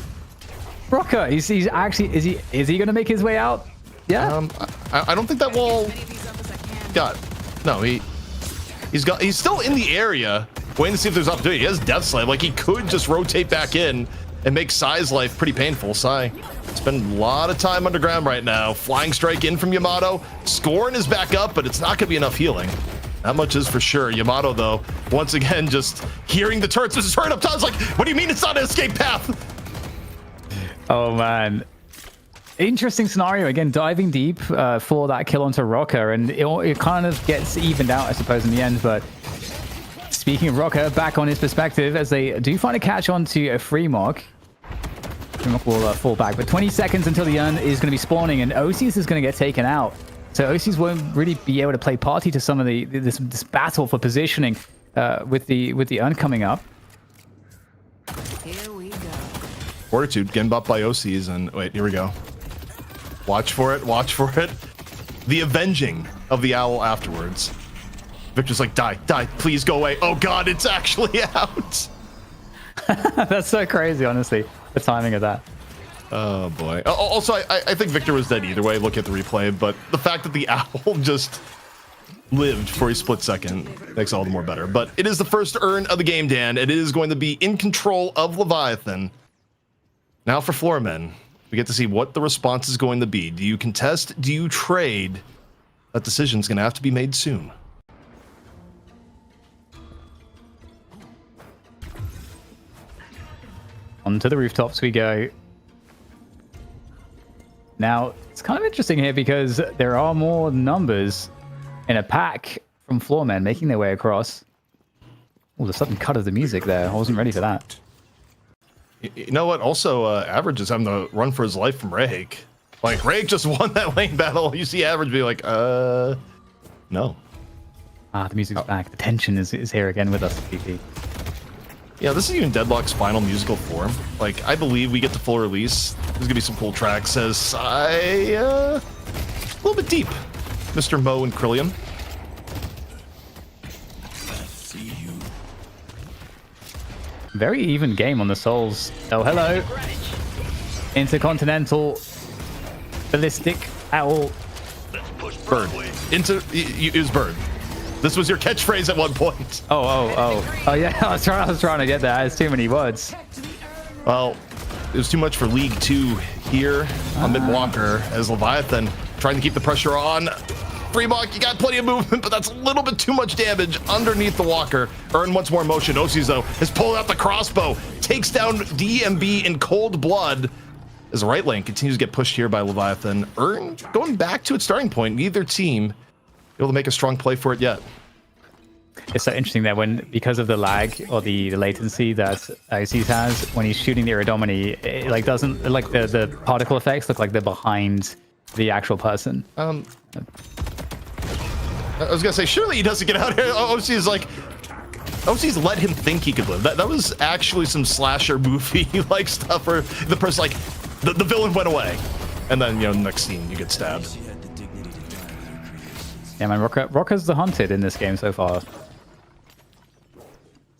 Rocker, he's actually is he gonna make his way out? Yeah. I don't think that wall got. No, he's still in the area, waiting to see if there's opportunity. He has Death Slave. Like, he could just rotate back in and make Sai's life pretty painful. Sai spend a lot of time underground right now. Flying Strike in from Yamato. Scorn is back up, but it's not gonna be enough healing. That much is for sure. Yamato, though, once again, just hearing the turrets. There's a turret up top. It's like, what do you mean it's not an escape path? Oh, man. Interesting scenario again, diving deep for that kill onto Rocker, and it kind of gets evened out, I suppose, in the end. But speaking of Rocker, back on his perspective, as they do find a catch onto a Fremok. Fremok will fall back, but 20 seconds until the urn is going to be spawning, and OCs is going to get taken out. So OCs won't really be able to play party to some of this battle for positioning with the urn coming up. Here we go. Fortitude getting buffed by OCs, and wait, here we go. Watch for it, watch for it. The avenging of the owl afterwards. Victor's like, die, please go away. Oh god, it's actually out. That's so crazy, honestly, the timing of that. Oh boy. Also, I think Victor was dead either way. Look at the replay, but the fact that the owl just lived for a split second makes all the more better. But it is the first urn of the game, Dan, and it is going to be in control of Leviathan. Now for Floormen, we get to see what the response is going to be. Do you contest? Do you trade? That decision's going to have to be made soon. Onto the rooftops we go. Now, it's kind of interesting here because there are more numbers in a pack from Floormen making their way across. Oh, the sudden cut of the music there. I wasn't ready for that. You know what? Also, Average is having to run for his life from Rake. Like, Rake just won that lane battle. You see Average be like, no. Ah, the music's back. The tension is here again with us, PP. Yeah, this is even Deadlock's final musical form. Like, I believe we get the full release. There's gonna be some cool tracks. Says a little bit deep, Mr. Mo and Krillium. Very even game on the souls. Oh, hello. Intercontinental ballistic owl. Bird. It was bird. This was your catchphrase at one point. Oh yeah. I was trying to get that. It's too many words. Well, it was too much for League 2 here on Mid-Walker as Leviathan trying to keep the pressure on. Fremok, you got plenty of movement, but that's a little bit too much damage underneath the Walker. Earn once more motion. Osi's, though, is pulling out the crossbow. Takes down DMB in cold blood as the right lane continues to get pushed here by Leviathan. Earn going back to its starting point. Neither team able to make a strong play for it yet. It's so interesting that because of the lag or the latency that Ices has, when he's shooting the Iridomini, it like doesn't like the particle effects look like they're behind the actual person. I was gonna say, surely he doesn't get out here. OC's like, OC's let him think he could live. That was actually some slasher movie like stuff where the person like the villain went away, and then next scene you get stabbed. Yeah, man, Rocker's the hunted in this game so far.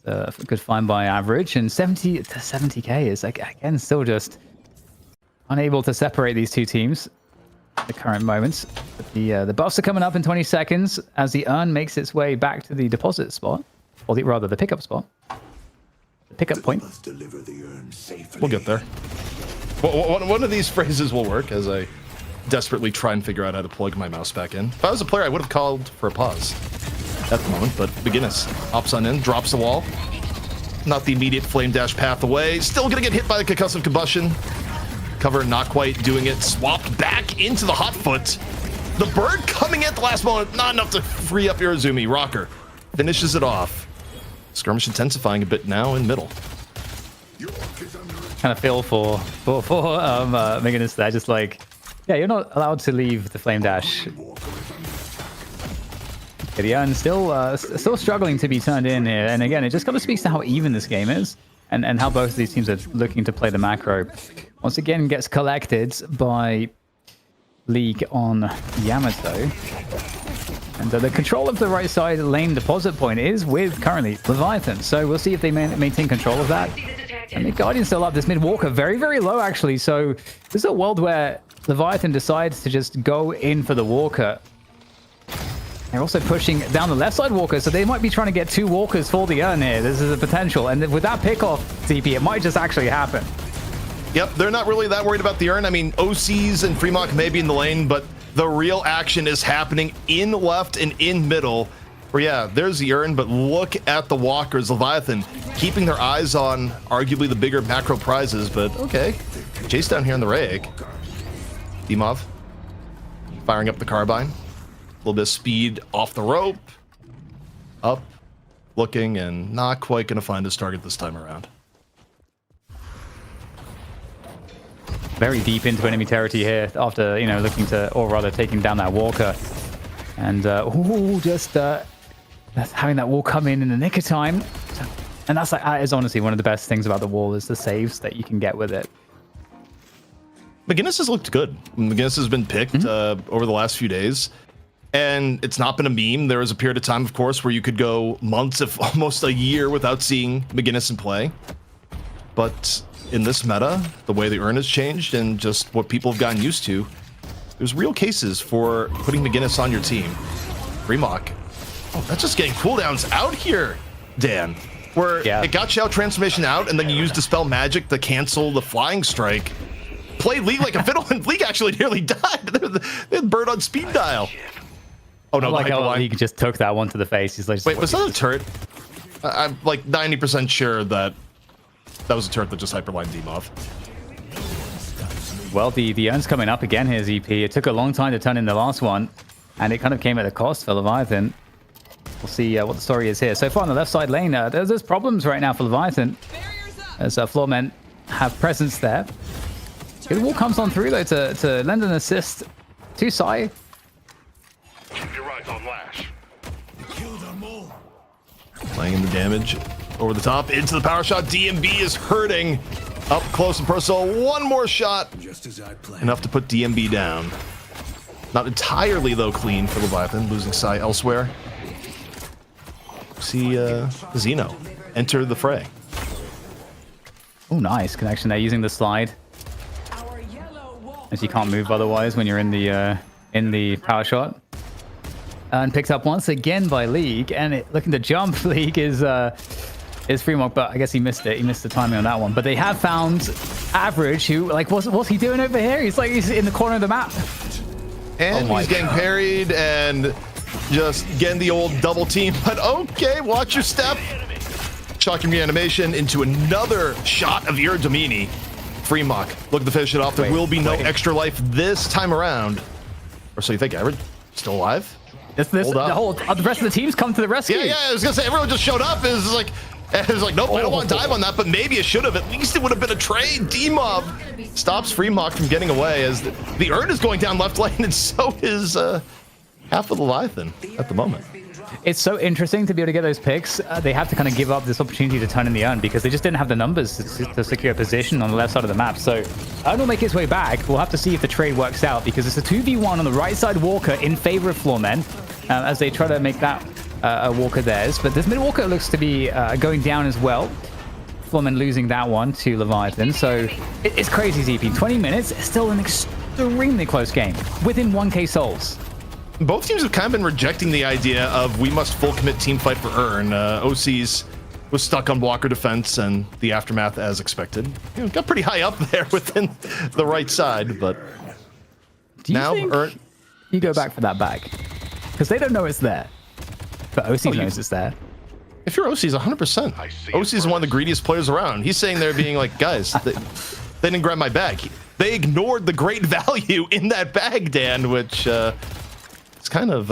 A good find by Average, and 70 to 70k is like again still just unable to separate these two teams at the current moments. But the buffs are coming up in 20 seconds as the urn makes its way back to the deposit spot, or rather the pickup spot, the pickup point. We'll get there. One of these phrases will work as I desperately try and figure out how to plug my mouse back in. If I was a player, I would have called for a pause at the moment, but Beginnis hops on in, drops the wall. Not the immediate flame dash path away. Still gonna get hit by the concussive combustion. Cover not quite doing it. Swapped back into the hot foot. The bird coming at the last moment, not enough to free up Irizumi. Rocker finishes it off. Skirmish intensifying a bit now in middle. Kind of feel for Beginnis there, just like, yeah, you're not allowed to leave the flame dash. Yeah, and still struggling to be turned in here. And again, it just kind of speaks to how even this game is and how both of these teams are looking to play the macro. Once again, gets collected by League on Yamato. And the control of the right side lane deposit point is with currently Leviathan. So we'll see if they maintain control of that. And the Guardian's still up. This mid-walker very, very low, actually. So this is a world where Leviathan decides to just go in for the walker. They're also pushing down the left side walker, so they might be trying to get two walkers for the urn here. This is a potential. And with that pick-off, CP, it might just actually happen. Yep, they're not really that worried about the urn. I mean, OCs and Fremok may be in the lane, but the real action is happening in left and in middle. Where, yeah, there's the urn, but look at the walkers. Leviathan keeping their eyes on arguably the bigger macro prizes, but okay. Chase down here on the Rake. Dimov firing up the carbine. A little bit of speed off the rope. Up, looking, and not quite going to find his target this time around. Very deep into enemy territory here after, you know, looking to, or rather taking down that walker. And, just having that wall come in the nick of time. And that is honestly one of the best things about the wall is the saves that you can get with it. McGinnis has looked good. McGinnis has been picked over the last few days. And it's not been a meme. There was a period of time, of course, where you could go months, if almost a year, without seeing McGinnis in play. But in this meta, the way the urn has changed and just what people have gotten used to, there's real cases for putting McGinnis on your team. Remok. Oh, that's just getting cooldowns out here, Dan. Where it got Shao Transformation out, and then you used Dispel Magic to cancel the Flying Strike. Played League like a fiddle, and League actually nearly died. They had Bird on speed dial. Oh no, like how League just took that one to the face. He's like, wait, was that a turret? I'm like 90% sure that was a turret that just hyperlined Dimov. Well, the urn's coming up again here, ZP. It took a long time to turn in the last one, and it kind of came at a cost for Leviathan. We'll see what the story is here. So far on the left side lane, there's problems right now for Leviathan, as Floormen have presence there. The wall comes on through, though, to lend an assist to Sai. Keep your eyes on Lash. Playing in the damage over the top into the power shot. DMB is hurting up close and personal. One more shot. Just as I planned. Enough to put DMB down. Not entirely, though, clean for Leviathan, losing Sai elsewhere. See Xeno enter the fray. Oh, nice connection there using the slide. As you can't move otherwise when you're in the power shot. And picked up once again by League, and looking to jump. League is Fremont, but I guess he missed it. He missed the timing on that one. But they have found Average, who, like, what's he doing over here? He's in the corner of the map. And he's getting parried and just getting the old double team. But okay, watch your step. Shocking reanimation into another shot of Iradomini. Fremont looking to finish it off. There will be no extra life this time around. Or so you think, Average? Still alive? The rest of the team's come to the rescue. Yeah, I was gonna say everyone just showed up. It was like, nope, I don't want to dive on that, but maybe it should have. At least it would have been a trade. D-Mob stops Fremont from getting away as the urn is going down left lane, and so is half of the Leviathan at the moment. It's so interesting to be able to get those picks. They have to kind of give up this opportunity to turn in the urn because they just didn't have the numbers to secure position on the left side of the map. So urn will make its way back. We'll have to see if the trade works out because it's a 2v1 on the right side Walker in favor of Floormen as they try to make that a Walker theirs. But this mid Walker looks to be going down as well. Floormen losing that one to Leviathan. So it's crazy, ZP. 20 minutes, it's still an extremely close game within 1k souls. Both teams have kind of been rejecting the idea of we must full commit team fight for urn. OC's was stuck on blocker defense and the aftermath as expected. You know, got pretty high up there within the right side, but do you now think urn. You go back for that bag because they don't know it's there, but OC knows it's there. If you're OC's 100%. OC's one of the greediest players around. He's saying there being like, guys, they didn't grab my bag. They ignored the great value in that bag, Dan, which it's kind of,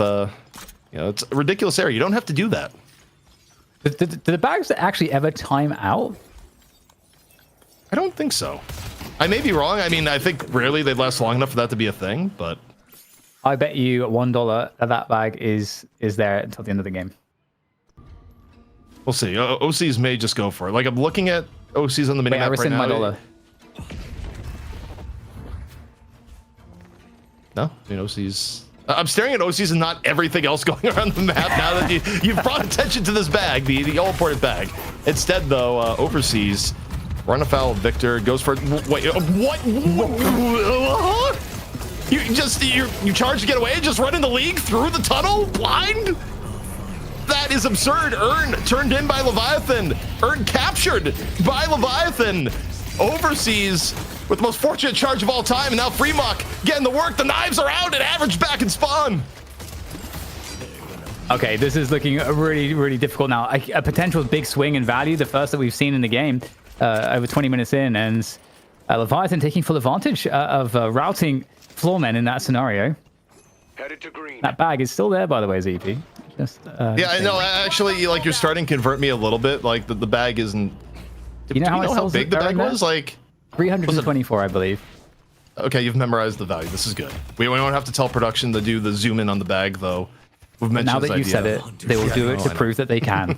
it's a ridiculous area. You don't have to do that. Did the bags actually ever time out? I don't think so. I may be wrong. I mean, I think rarely they last long enough for that to be a thing, but I bet you $1 that bag is there until the end of the game. We'll see. OCs may just go for it. Like, I'm looking at OCs on the minimap right now. My dollar. No, I mean, OCs. I'm staring at OCs and not everything else going around the map now that you've brought attention to this bag, the all-important bag. Instead, though, Overseas run afoul of Victor, goes for wait, what? You charge to get away, just run in the league through the tunnel, blind? That is absurd. Urn turned in by Leviathan. Urn captured by Leviathan. Overseas with the most fortunate charge of all time, and now Fremont getting the work. The knives are out and Average back in spawn. Okay, this is looking really, really difficult now. A potential big swing in value, the first that we've seen in the game, over 20 minutes in, and Leviathan taking full advantage of routing floormen in that scenario. Headed to green. That bag is still there, by the way, ZP. Just, Yeah, I know. Actually, like you're starting to convert me a little bit. Like the bag isn't. You know how big the bag was? Like 324, I believe. Okay, you've memorized the value. This is good. We won't have to tell production to do the zoom in on the bag, though. We've mentioned Now that you said it, they will do it to prove that they can.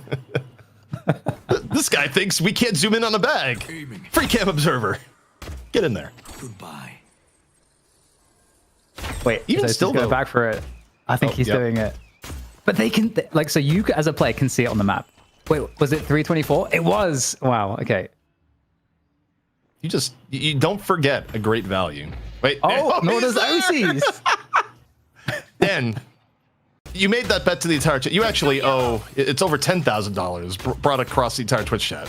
This guy thinks we can't zoom in on the bag. Free cam observer. Get in there. Goodbye. Wait, Even so still, go though. back for it. I think he's yep. doing it. But they can, like, so you as a player can see it on the map. Wait, was it 324? It was. Wow. Okay. You don't forget a great value. Wait. Oh, nor he's does there! OCs. Dan, you made that bet to the entire chat. You actually owe. It's over $10,000 brought across the entire Twitch chat.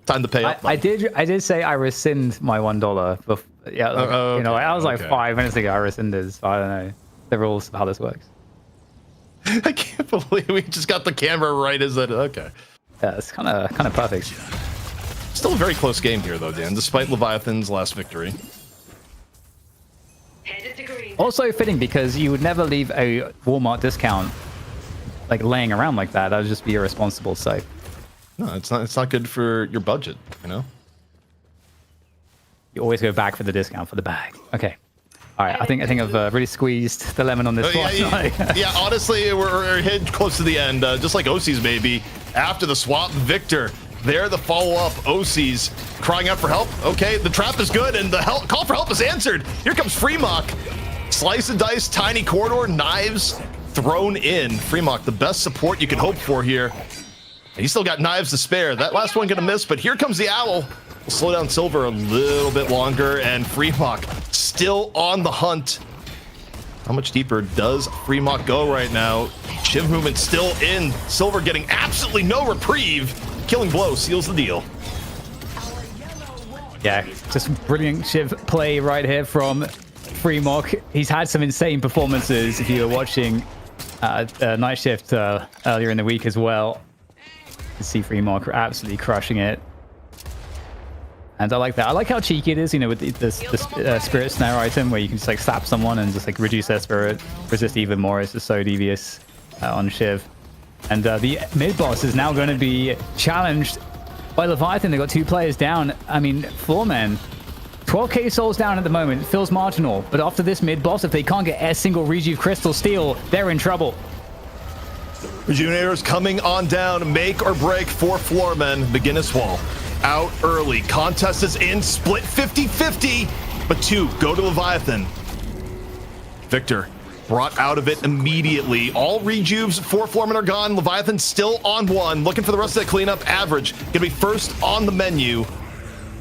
Time to pay up. I did say I rescind my $1. Yeah, like, you know, I was like 5 minutes ago. I rescinded. So I don't know the rules of how this works. I can't believe we just got the camera right as it. Okay. Yeah, it's kind of perfect. Still a very close game here, though, Dan, despite Leviathan's last victory. Headed to green. Also fitting because you would never leave a Walmart discount like laying around like that. That would just be irresponsible. So No, it's not. It's not good for your budget. You know. you always go back for the discount for the bag. Okay. All right. I think I've really squeezed the lemon on this one. Yeah, honestly, we're hitting close to the end. Just like OC's maybe after the swap, Victor. There, the follow-up. OC's crying out for help. Okay, the trap is good, and the call for help is answered. Here comes Freemock. Slice and dice, tiny corridor, knives thrown in. Freemock, the best support you can hope for here. He's still got knives to spare. That last one gonna miss, but here comes the owl. We'll slow down Silver a little bit longer, and Freemock still on the hunt. How much deeper does Freemock go right now? Shiv movement still in. Silver getting absolutely no reprieve. Killing blow seals the deal. Yeah, just brilliant Shiv play right here from Freemock. He's had some insane performances if you were watching Night Shift earlier in the week as well. You see Freemock absolutely crushing it. And I like that. I like how cheeky it is, you know, with the spirit snare item where you can just like slap someone and just like reduce their spirit, resist even more. It's just so devious on Shiv. And the mid boss is now going to be challenged by Leviathan. They've got 2 players down. I mean, 4 men. 12k souls down at the moment. Feels marginal. But after this mid boss, if they can't get a single Rejuve Crystal Steel, they're in trouble. Rejuvenators coming on down. Make or break for Floormen. McGinnis Wall out early. Contest is in. Split 50-50. But 2 go to Leviathan. Victor brought out of it immediately. All rejuves, 4 Floormen are gone. Leviathan still on 1. Looking for the rest of that cleanup. Average gonna be first on the menu.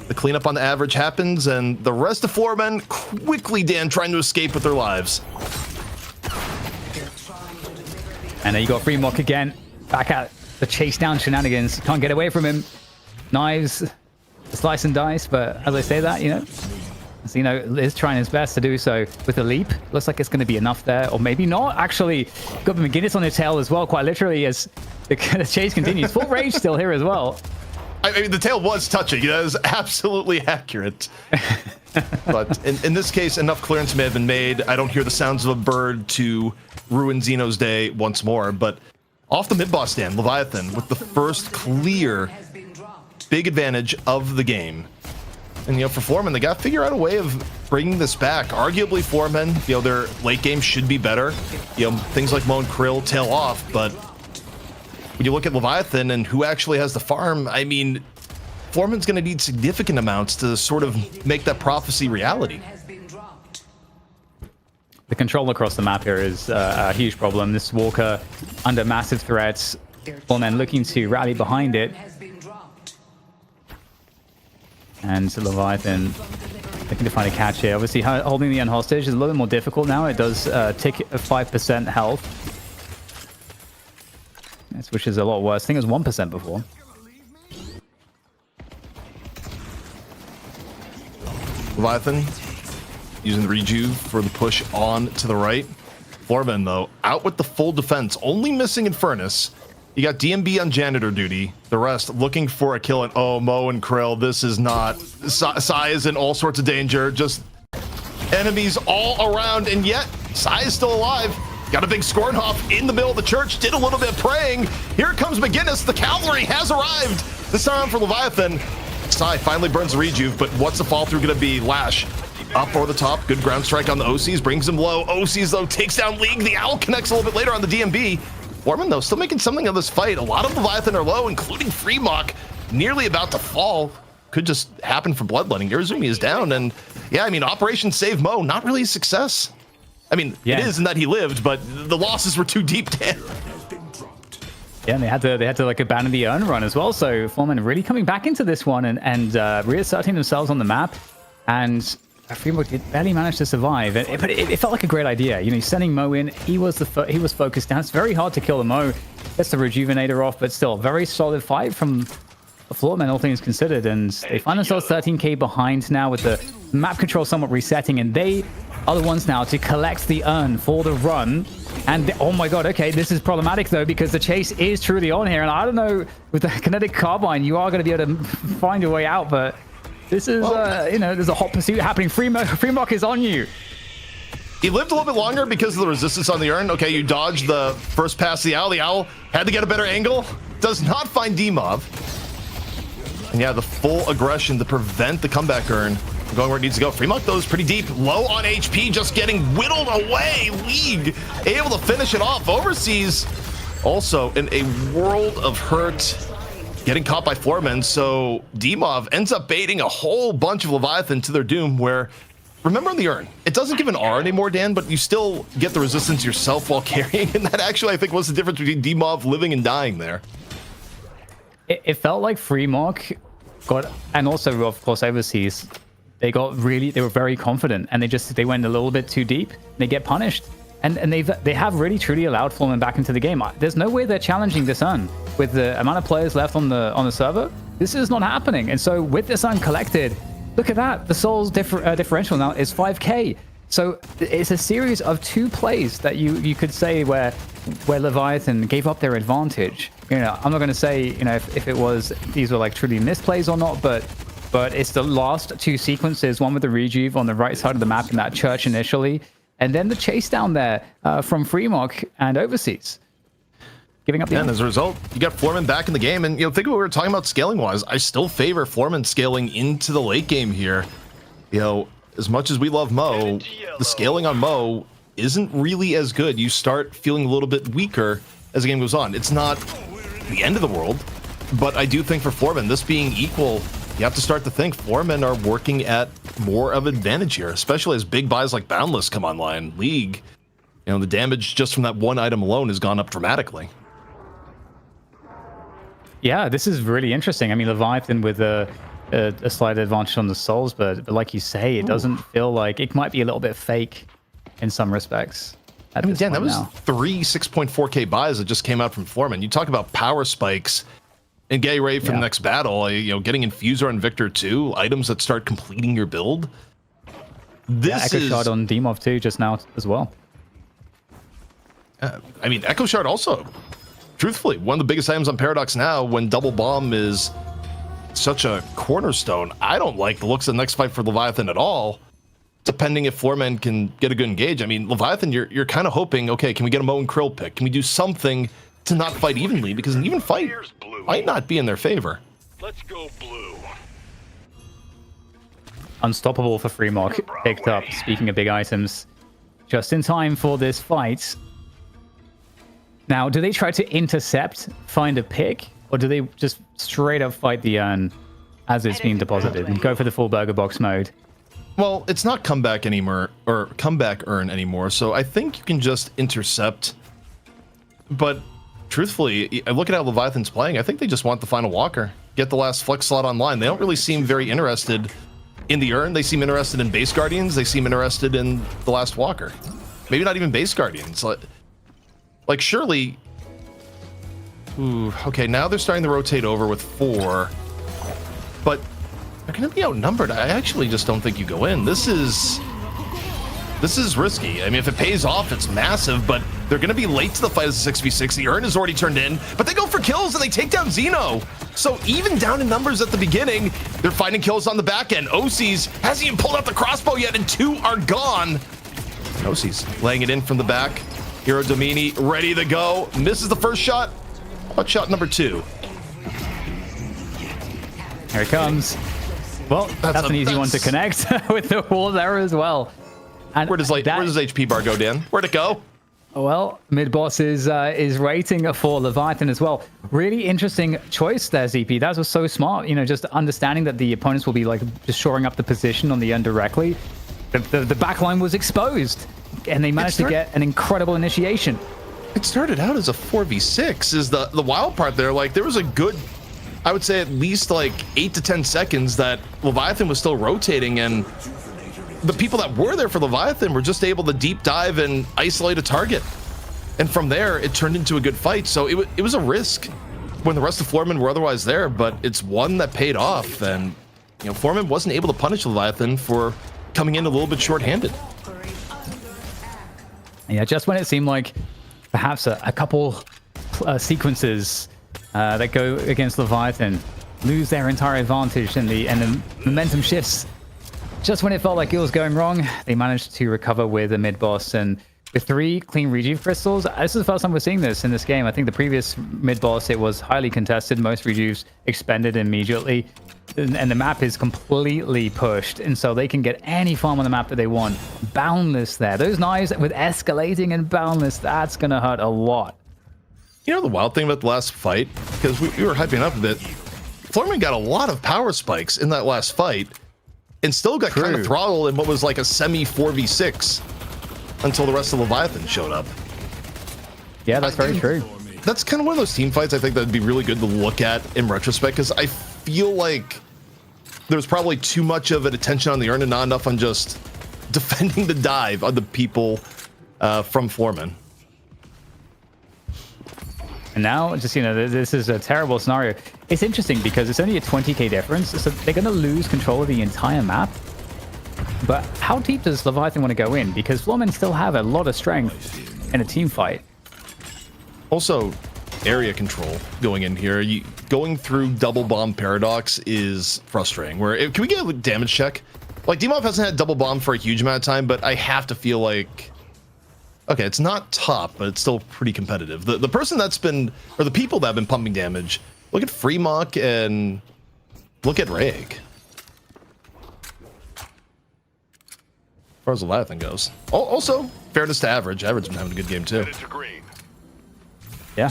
The cleanup on the average happens, and the rest of Floormen quickly, Dan, trying to escape with their lives. And there you got Freemock again. Back at the chase down shenanigans. Can't get away from him. Knives, slice and dice, but as I say that, you know, so, you know, is trying his best to do so with a leap. Looks like it's going to be enough there, or maybe not. Actually, got the McGinnis on his tail as well, quite literally, as the chase continues. Full rage still here as well. I mean, the tail was touching. That is absolutely accurate. But in this case, enough clearance may have been made. I don't hear the sounds of a bird to ruin Xeno's day once more. But off the mid-boss stand, Leviathan with the first clear big advantage of the game. And, you know, for Floormen, they got to figure out a way of bringing this back. Arguably, Floormen, you know, their late game should be better. You know, things like Moan Krill tail off. But when you look at Leviathan and who actually has the farm, I mean, Floormen's going to need significant amounts to sort of make that prophecy reality. The control across the map here is a huge problem. This Walker under massive threats. Floormen looking to rally behind it. And Leviathan looking to find a catch here. Obviously, holding the end hostage is a little bit more difficult now. It does take 5% health, which is a lot worse. I think it was 1% before. Leviathan using the rejuve for the push on to the right. Floormen, though, out with the full defense, only missing Infernus. You got DMB on janitor duty. The rest looking for a kill. And oh, Mo and Krill, this is not. Sai is in all sorts of danger. Just enemies all around, and yet Sai is still alive. Got a big Scornhoff in the middle of the church. Did a little bit of praying. Here comes McGinnis. The cavalry has arrived. This time for Leviathan. Sai finally burns the rejuve, but what's the fall through going to be? Lash up over the top. Good ground strike on the OCs. Brings him low. OCs, though, takes down League. The Owl connects a little bit later on the DMB. Foreman, though, still making something of this fight. A lot of Leviathan are low, including Freemok, nearly about to fall. Could just happen for bloodletting. Irizumi is down, and yeah, I mean, Operation Save Mo, not really a success. I mean, it is in that he lived, but the losses were too deep, Dan. Yeah, and they had to like abandon the urn run as well. So Foreman really coming back into this one and reasserting themselves on the map, and Freemok did barely manage to survive. But it felt like a great idea. You know, sending Mo in, he was focused down. It's very hard to kill the Mo. Gets the Rejuvenator off, but still very solid fight from the Floormen, all things considered. And they find themselves 13k behind now with the map control somewhat resetting, and they are the ones now to collect the urn for the run. And oh my god, okay, this is problematic though, because the chase is truly on here, and I don't know, with the kinetic carbine, you are going to be able to find your way out, but this is, you know, there's a hot pursuit happening. Freemok is on you. He lived a little bit longer because of the resistance on the urn. Okay, you dodged the first pass of the Owl. The Owl had to get a better angle. Does not find D-Mob. And yeah, the full aggression to prevent the comeback urn from going where it needs to go. Freemok, though, is pretty deep. Low on HP, just getting whittled away. League able to finish it off. Overseas also in a world of hurt, getting caught by Floormen. So D-Mov ends up baiting a whole bunch of Leviathan to their doom, where, remember on the urn, it doesn't give an R anymore, Dan, but you still get the resistance yourself while carrying, and that actually, I think, was the difference between D-Mov living and dying there. It felt like Freemok got, and also, of course, Overseas, they were very confident, and they went a little bit too deep. They get punished. And they have really truly allowed Floormen back into the game. There's no way they're challenging this urn with the amount of players left on the server. This is not happening. And so with this urn collected, look at that. The Soul's differential now is 5k. So it's a series of 2 plays that you could say where Leviathan gave up their advantage. You know, I'm not going to say, you know, if these were like truly misplays or not, but it's the last 2 sequences, one with the rejuve on the right side of the map in that church initially, and then the chase down there from Freemok and Overseas. Giving up the and as a result, you got Floormen back in the game. And, you know, think of what we were talking about scaling-wise. I still favor Floormen scaling into the late game here. You know, as much as we love Mo, the scaling on Mo isn't really as good. You start feeling a little bit weaker as the game goes on. It's not the end of the world, but I do think for Floormen, this being equal, you have to start to think Floormen are working at more of an advantage here, especially as big buys like Boundless come online. League, you know, the damage just from that one item alone has gone up dramatically. Yeah, this is really interesting. I mean, Leviathan with a slight advantage on the Souls, but like you say, it doesn't feel like, it might be a little bit fake in some respects. I mean, Dan, that was 3 6.4k buys that just came out from Floormen. You talk about power spikes and get ready for the next battle. You know, getting Infuser on Victor 2, items that start completing your build. This Echo Shard on D-Mov too just now as well. I mean, Echo Shard also, truthfully, one of the biggest items on Paradox now, when Double Bomb is such a cornerstone. I don't like the looks of the next fight for Leviathan at all, depending if Floormen can get a good engage. I mean, Leviathan, you're kind of hoping, okay, can we get a Mo and Krill pick? Can we do something to not fight evenly? Because an even fight might not be in their favor. Let's go blue. Unstoppable for Freemok picked up, speaking of big items, just in time for this fight. Now, do they try to intercept, find a pick, or do they just straight up fight the urn as it's being deposited and go for the full burger box mode? Well, it's not comeback anymore, or comeback urn anymore, so I think you can just intercept. But truthfully, I look at how Leviathan's playing, I think they just want the final walker. Get the last flex slot online. They don't really seem very interested in the urn. They seem interested in base guardians. They seem interested in the last walker. Maybe not even base guardians. Like surely... Ooh, okay, now they're starting to rotate over with 4. But they're going to be outnumbered. I actually just don't think you go in. This is This is risky. I mean, if it pays off, it's massive, but they're going to be late to the fight as a 6v6. The urn has already turned in, but they go for kills and they take down Xeno. So even down in numbers at the beginning, they're finding kills on the back end. OC's hasn't even pulled out the crossbow yet, and 2 are gone. OC's laying it in from the back. Hero Domini ready to go. Misses the first shot. How about shot number 2? Here it comes. Well, that's an easy one to connect with the wall there as well. And where does HP bar go, Dan? Where'd it go? Well, mid boss is rating for Leviathan as well. Really interesting choice there, ZP. That was so smart. You know, just understanding that the opponents will be like just shoring up the position on the end directly. The backline was exposed, and they managed to get an incredible initiation. It started out as a 4v6. Is the wild part there? Like, there was a good, I would say, at least like 8 to 10 seconds that Leviathan was still rotating, and the people that were there for Leviathan were just able to deep dive and isolate a target. And from there, it turned into a good fight. So it was a risk when the rest of Florman were otherwise there, but it's one that paid off. And, you know, Florman wasn't able to punish Leviathan for coming in a little bit short-handed. Yeah, just when it seemed like perhaps a couple sequences that go against Leviathan lose their entire advantage, and the momentum shifts. Just when it felt like it was going wrong, they managed to recover with a mid-boss, and with 3 clean rejuve crystals. This is the first time we're seeing this in this game. I think the previous mid-boss, it was highly contested. Most rejuves expended immediately, and the map is completely pushed, and so they can get any farm on the map that they want. Boundless there. Those knives with escalating and boundless, that's going to hurt a lot. You know the wild thing about the last fight? Because we were hyping up a bit. Florman got a lot of power spikes in that last fight, and still got kind of throttled in what was like a semi 4v6 until the rest of Leviathan showed up. Yeah, that's very true. That's kind of one of those team fights I think that'd be really good to look at in retrospect, because I feel like there's probably too much of an attention on the urn and not enough on just defending the dive on the people from Florman. And now, just, you know, this is a terrible scenario. It's interesting because it's only a 20k difference, so they're going to lose control of the entire map. But how deep does Leviathan want to go in? Because Flormen still have a lot of strength in a team fight. Also, Area control going in here. Going through double bomb paradox is frustrating. Can we get a damage check? Like, Demov hasn't had double bomb for a huge amount of time, but I have to feel like, okay, it's not top, but it's still pretty competitive. The person that's been, or the people that have been pumping damage, look at Freemok and look at Reg. As far as Leviathan goes. Also, fairness to Average. Average has been having a good game too. Yeah.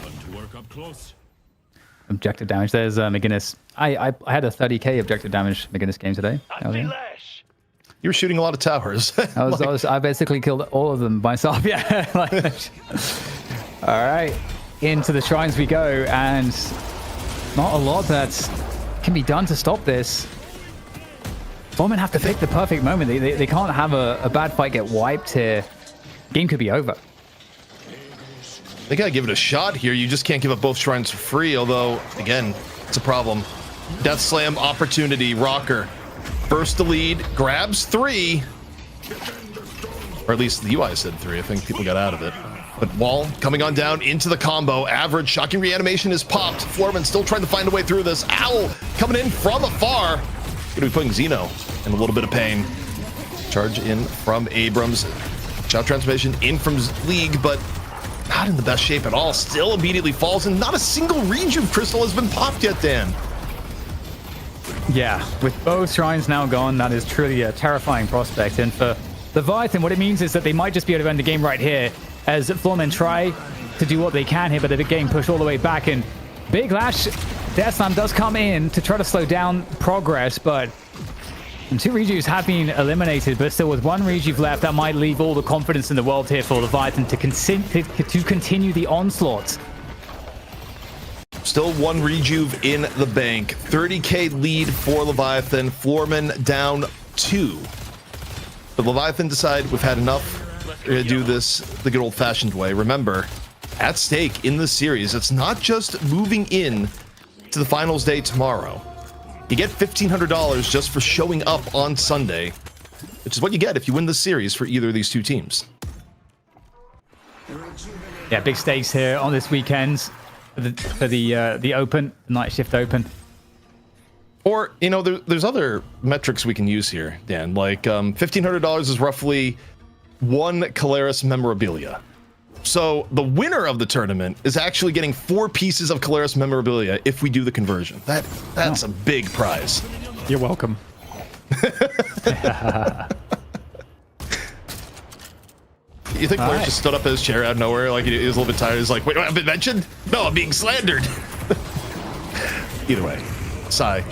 Objective damage. There's McGinnis. I had a 30k objective damage McGinnis game today. You were shooting a lot of towers. I basically killed all of them myself. Yeah. All right. Into the shrines we go, and not a lot that can be done to stop this. Flormen have to pick the perfect moment. They can't have a bad fight get wiped here. Game could be over. They gotta give it a shot here. You just can't give up both shrines for free, although, again, it's a problem. Death Slam opportunity. Rocker. First to lead. Grabs 3. Or at least the UI said 3. I think people got out of it. But Wall coming on down into the combo. Average. Shocking reanimation is popped. Florman still trying to find a way through this. Owl coming in from afar. Gonna be putting Xeno in a little bit of pain. Charge in from Abrams. Shot transformation in from League, but not in the best shape at all. Still immediately falls, and not a single rejuve crystal has been popped yet, Dan. Yeah, with both shrines now gone, that is truly a terrifying prospect. And for Leviathan, what it means is that they might just be able to end the game right here, as Flormen try to do what they can here, but they're getting pushed all the way back. And Big Lash, Death Slam does come in to try to slow down progress, but 2 rejuves have been eliminated, but still with 1 rejuve left, that might leave all the confidence in the world here for Leviathan to continue the onslaught. Still 1 rejuve in the bank. 30k lead for Leviathan. Florman down 2. But Leviathan decide we've had enough. We're gonna do this the good old-fashioned way. Remember, at stake in this series, it's not just moving in to the finals day tomorrow. You get $1,500 just for showing up on Sunday. which is what you get if you win this series for either of these two teams. Yeah, big stakes here on this weekend for the Open, Night Shift Open. Or, you know, there's other metrics we can use here, Dan. Like, $1,500 is roughly 1 Caleris memorabilia. So the winner of the tournament is actually getting 4 pieces of Caleris memorabilia if we do the conversion. That's a big prize. You're welcome. You think Caleris just stood up in his chair out of nowhere, like he was a little bit tired? He's like, wait, I've been mentioned? No, I'm being slandered. Either way, Sai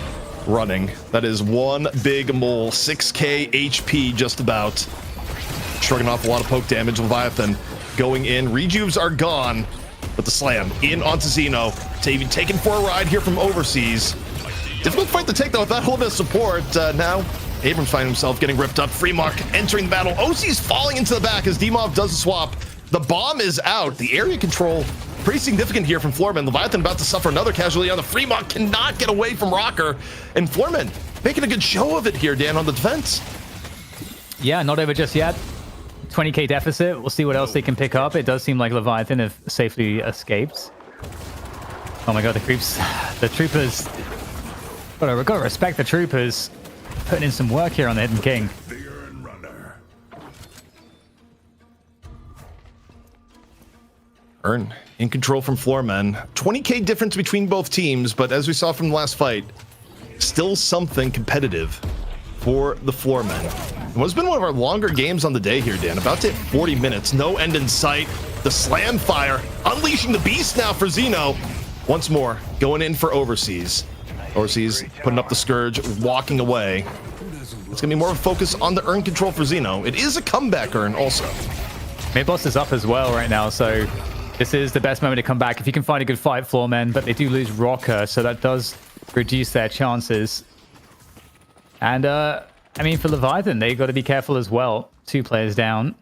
running. That is one big mole, 6k HP just about. Shrugging off a lot of poke damage. Leviathan going in. Rejuves are gone, but the slam in onto Xeno. Taven taken for a ride here from overseas. Difficult fight to take though with that whole bit of support. Now Abrams finding himself getting ripped up. Freemark entering the battle. OC's falling into the back as Dimov does the swap. The bomb is out. The area control pretty significant here from Floorman. Leviathan about to suffer another casualty on the Freemark. Cannot get away from Rocker. And Floorman making a good show of it here, Dan, on the defense. Yeah, not over just yet. 20k deficit. We'll see what else they can pick up. It does seem like Leviathan have safely escaped. Oh my god, the troopers. Gotta respect the troopers putting in some work here on the Hidden King. Earn in control from Floorman. 20k difference between both teams, but as we saw from the last fight, still something competitive for the Floormen. What's been one of our longer games on the day here, Dan. About to hit 40 minutes. No end in sight. The slam fire. Unleashing the beast now for Xeno. Once more, going in for Overseas. Overseas putting up the Scourge, walking away. It's going to be more of a focus on the Earn control for Xeno. It is a comeback Earn also. Mid-boss is up as well right now, so this is the best moment to come back. If you can find a good fight, Floormen, but they do lose Rocker, so that does reduce their chances. And, I mean, for Leviathan, they got to be careful as well. 2 players down.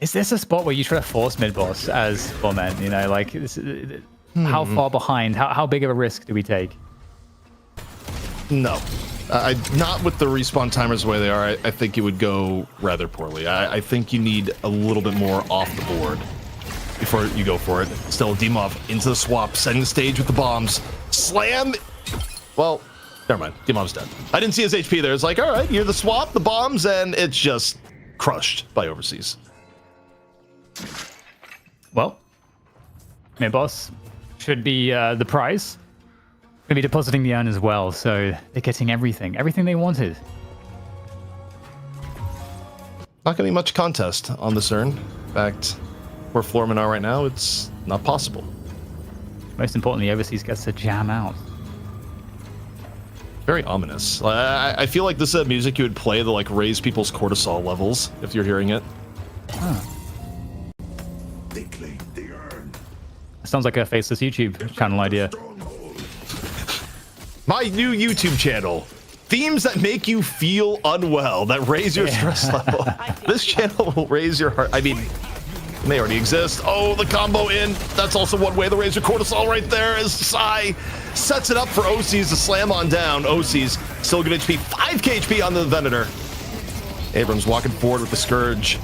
Is this a spot where you try to force mid-boss as Floormen? You know, like, how far behind? How big of a risk do we take? No. Not with the respawn timers the way they are. I think it would go rather poorly. I think you need a little bit more off the board before you go for it. Still, Dimov into the swap, setting the stage with the bombs. Slam! Well, never mind. Dimov's dead. I didn't see his HP there. It's like, all right, you're the swap, the bombs, and it's just crushed by Overseas. Well, mid-boss should be the prize. Going to be depositing the urn as well, so they're getting everything they wanted. Not going to be much contest on this urn. In fact, where Floormen are right now, it's not possible. Most importantly, Overseas gets to jam out. Very ominous. I feel like this is music you would play to like raise people's cortisol levels if you're hearing it. Huh. They claim the urn. Sounds like a faceless YouTube channel idea. My new YouTube channel. Themes that make you feel unwell, that raise your stress level. This channel will raise your heart. I mean, they already exist. Oh, the combo in. That's also one way to raise your cortisol right there as Sai sets it up for OCs to slam on down. OCs still good HP. 5k HP on the Venator. Abrams walking forward with the Scourge.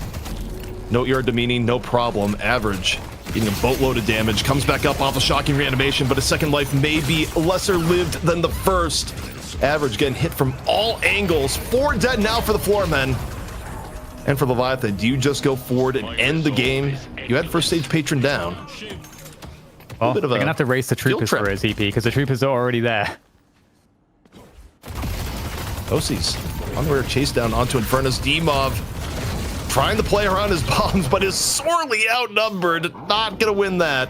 Note your demeaning, no problem. Average. Getting a boatload of damage. Comes back up off a shocking reanimation, but his second life may be lesser lived than the first. Average getting hit from all angles. 4 dead now for the Floormen. And for Leviathan, do you just go forward and end the game? You had first stage patron down. Well, they're going to have to race the troopers for his EP because the troopers are already there. OC's on their chase down onto Infernus. Dimov trying to play around his bombs, but is sorely outnumbered. Not going to win that.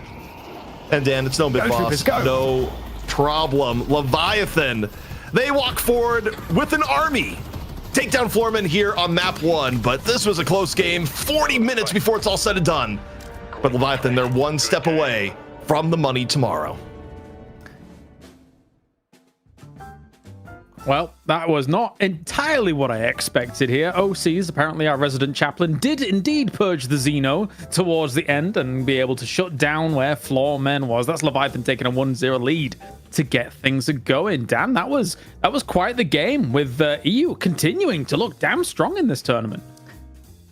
And Dan, it's no big loss. No problem. Leviathan, they walk forward with an army. Take down Floormen here on map 1, but this was a close game. 40 minutes before it's all said and done. But Leviathan, they're one step away from the money tomorrow. Well, that was not entirely what I expected here. OCs, apparently our resident chaplain, did indeed purge the Xeno towards the end and be able to shut down where Floormen was. That's Leviathan taking a 1-0 lead to get things going. Damn, that was quite the game, with EU continuing to look damn strong in this tournament.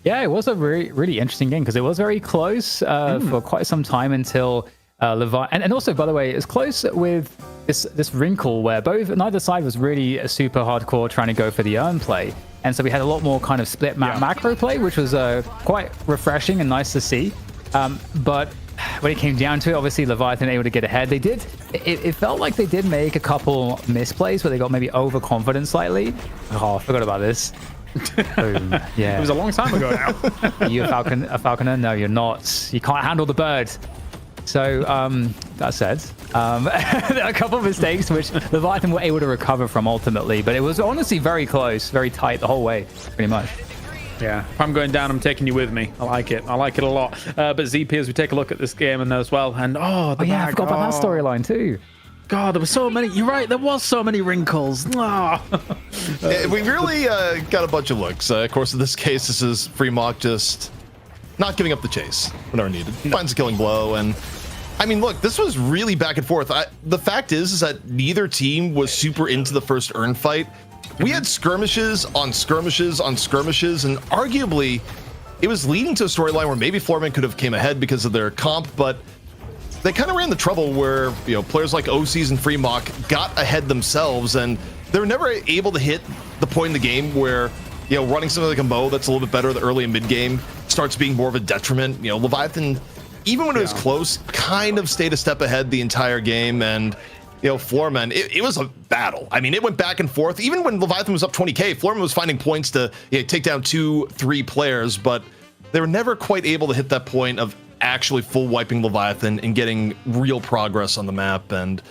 Yeah, it was a really, really interesting game because it was very close for quite some time until Leviathan. And also, by the way, it's close with this wrinkle where neither side was really super hardcore trying to go for the earn play. And so we had a lot more kind of split map macro play, which was quite refreshing and nice to see. But when it came down to it, obviously Leviathan able to get ahead. They did. It felt like they did make a couple misplays where they got maybe overconfident slightly. Oh, I forgot about this. Boom. Yeah. It was a long time ago now. Are you a falconer? No, you're not. You can't handle the bird. So that said, there are a couple of mistakes which Leviathan were able to recover from ultimately, but it was honestly very close, very tight the whole way, pretty much. Yeah, if I'm going down, I'm taking you with me. I like it. I like it a lot. But ZP, as we take a look at this game and as well, and I forgot about that storyline too. God, there were so many. You're right. There was so many wrinkles. We really got a bunch of looks. Of course, in this case, this is Fremont just not giving up the chase whenever needed. Finds a killing blow, and I mean, look, this was really back and forth. The fact is that neither team was super into the first earn fight. We had skirmishes on skirmishes on skirmishes, and arguably, it was leading to a storyline where maybe Floorman could have came ahead because of their comp, but they kind of ran the trouble where, you know, players like OCs and Fremont got ahead themselves, and they were never able to hit the point in the game where, you know, running something like a Mo that's a little bit better the early and mid game starts being more of a detriment. You know, Leviathan, even when it was close, kind of stayed a step ahead the entire game, and you know, Floorman, it was a battle. I mean, it went back and forth. Even when Leviathan was up 20k, Floorman was finding points to take down 2-3 players, but they were never quite able to hit that point of actually full wiping Leviathan and getting real progress on the map. And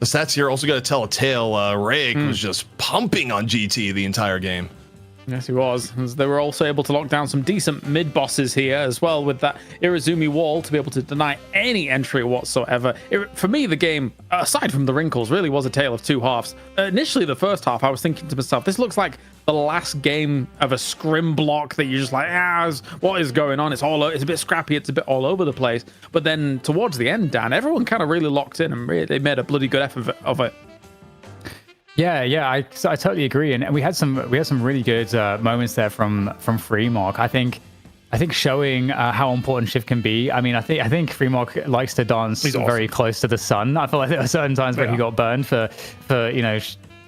the stats here also got to tell a tale. Rayek was just pumping on GT the entire game. Yes, he was. As they were also able to lock down some decent mid bosses here as well, with that Irizumi wall to be able to deny any entry whatsoever. For me, the game, aside from the wrinkles, really was a tale of two halves. Initially, the first half, I was thinking to myself, this looks like the last game of a scrim block that you're just like, what is going on? It's a bit scrappy, it's a bit all over the place. But then towards the end, Dan, everyone kind of really locked in and really made a bloody good effort of it. Yeah, I totally agree, and we had some really good moments there from Fremont. I think showing how important Shiv can be. I mean, I think Fremont likes to dance very close to the sun. I feel like there are certain times where he got burned for you know,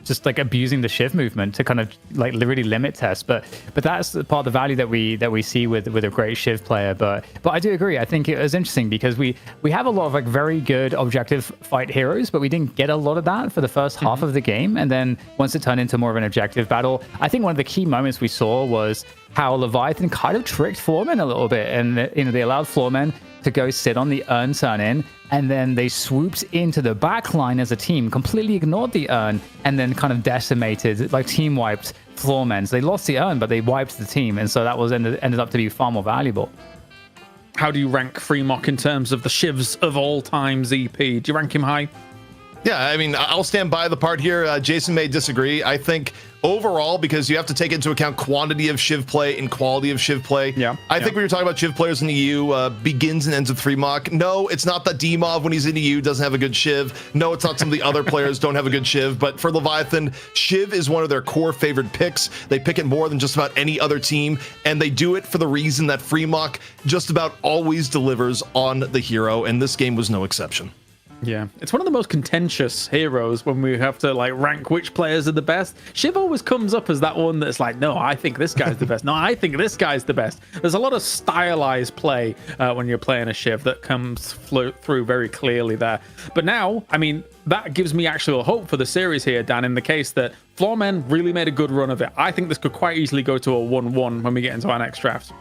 just like abusing the Shiv movement to kind of like really limit test. But that's part of the value that we see with a great Shiv player. But I do agree. I think it was interesting because we have a lot of like very good objective fight heroes, but we didn't get a lot of that for the first half of the game. And then once it turned into more of an objective battle, I think one of the key moments we saw was how Leviathan kind of tricked Floormen a little bit, and you know, they allowed Floormen to go sit on the urn turn in, and then they swooped into the back line as a team, completely ignored the urn, and then kind of decimated, like team wiped Floormen. So they lost the urn, but they wiped the team, and so that was ended up to be far more valuable. How do you rank Fremont in terms of the Shivs of all time, ZP? Do you rank him high? Yeah, I mean, I'll stand by the part here. Jason may disagree. I think overall, because you have to take into account quantity of Shiv play and quality of Shiv play. I think when you're talking about Shiv players in the EU, begins and ends with Fremont. No, it's not that Dimov when he's in the EU doesn't have a good Shiv. No, it's not some of the other players don't have a good Shiv. But for Leviathan, Shiv is one of their core favored picks. They pick it more than just about any other team, and they do it for the reason that Fremont just about always delivers on the hero, and this game was no exception. Yeah, it's one of the most contentious heroes when we have to like rank which players are the best. Shiv always comes up as that one that's like, no, I think this guy's the best. No, I think this guy's the best. There's a lot of stylized play when you're playing a Shiv that comes through very clearly there. But now, I mean, that gives me actual hope for the series here, Dan, in the case that Floormen really made a good run of it. I think this could quite easily go to a 1-1 when we get into our next draft.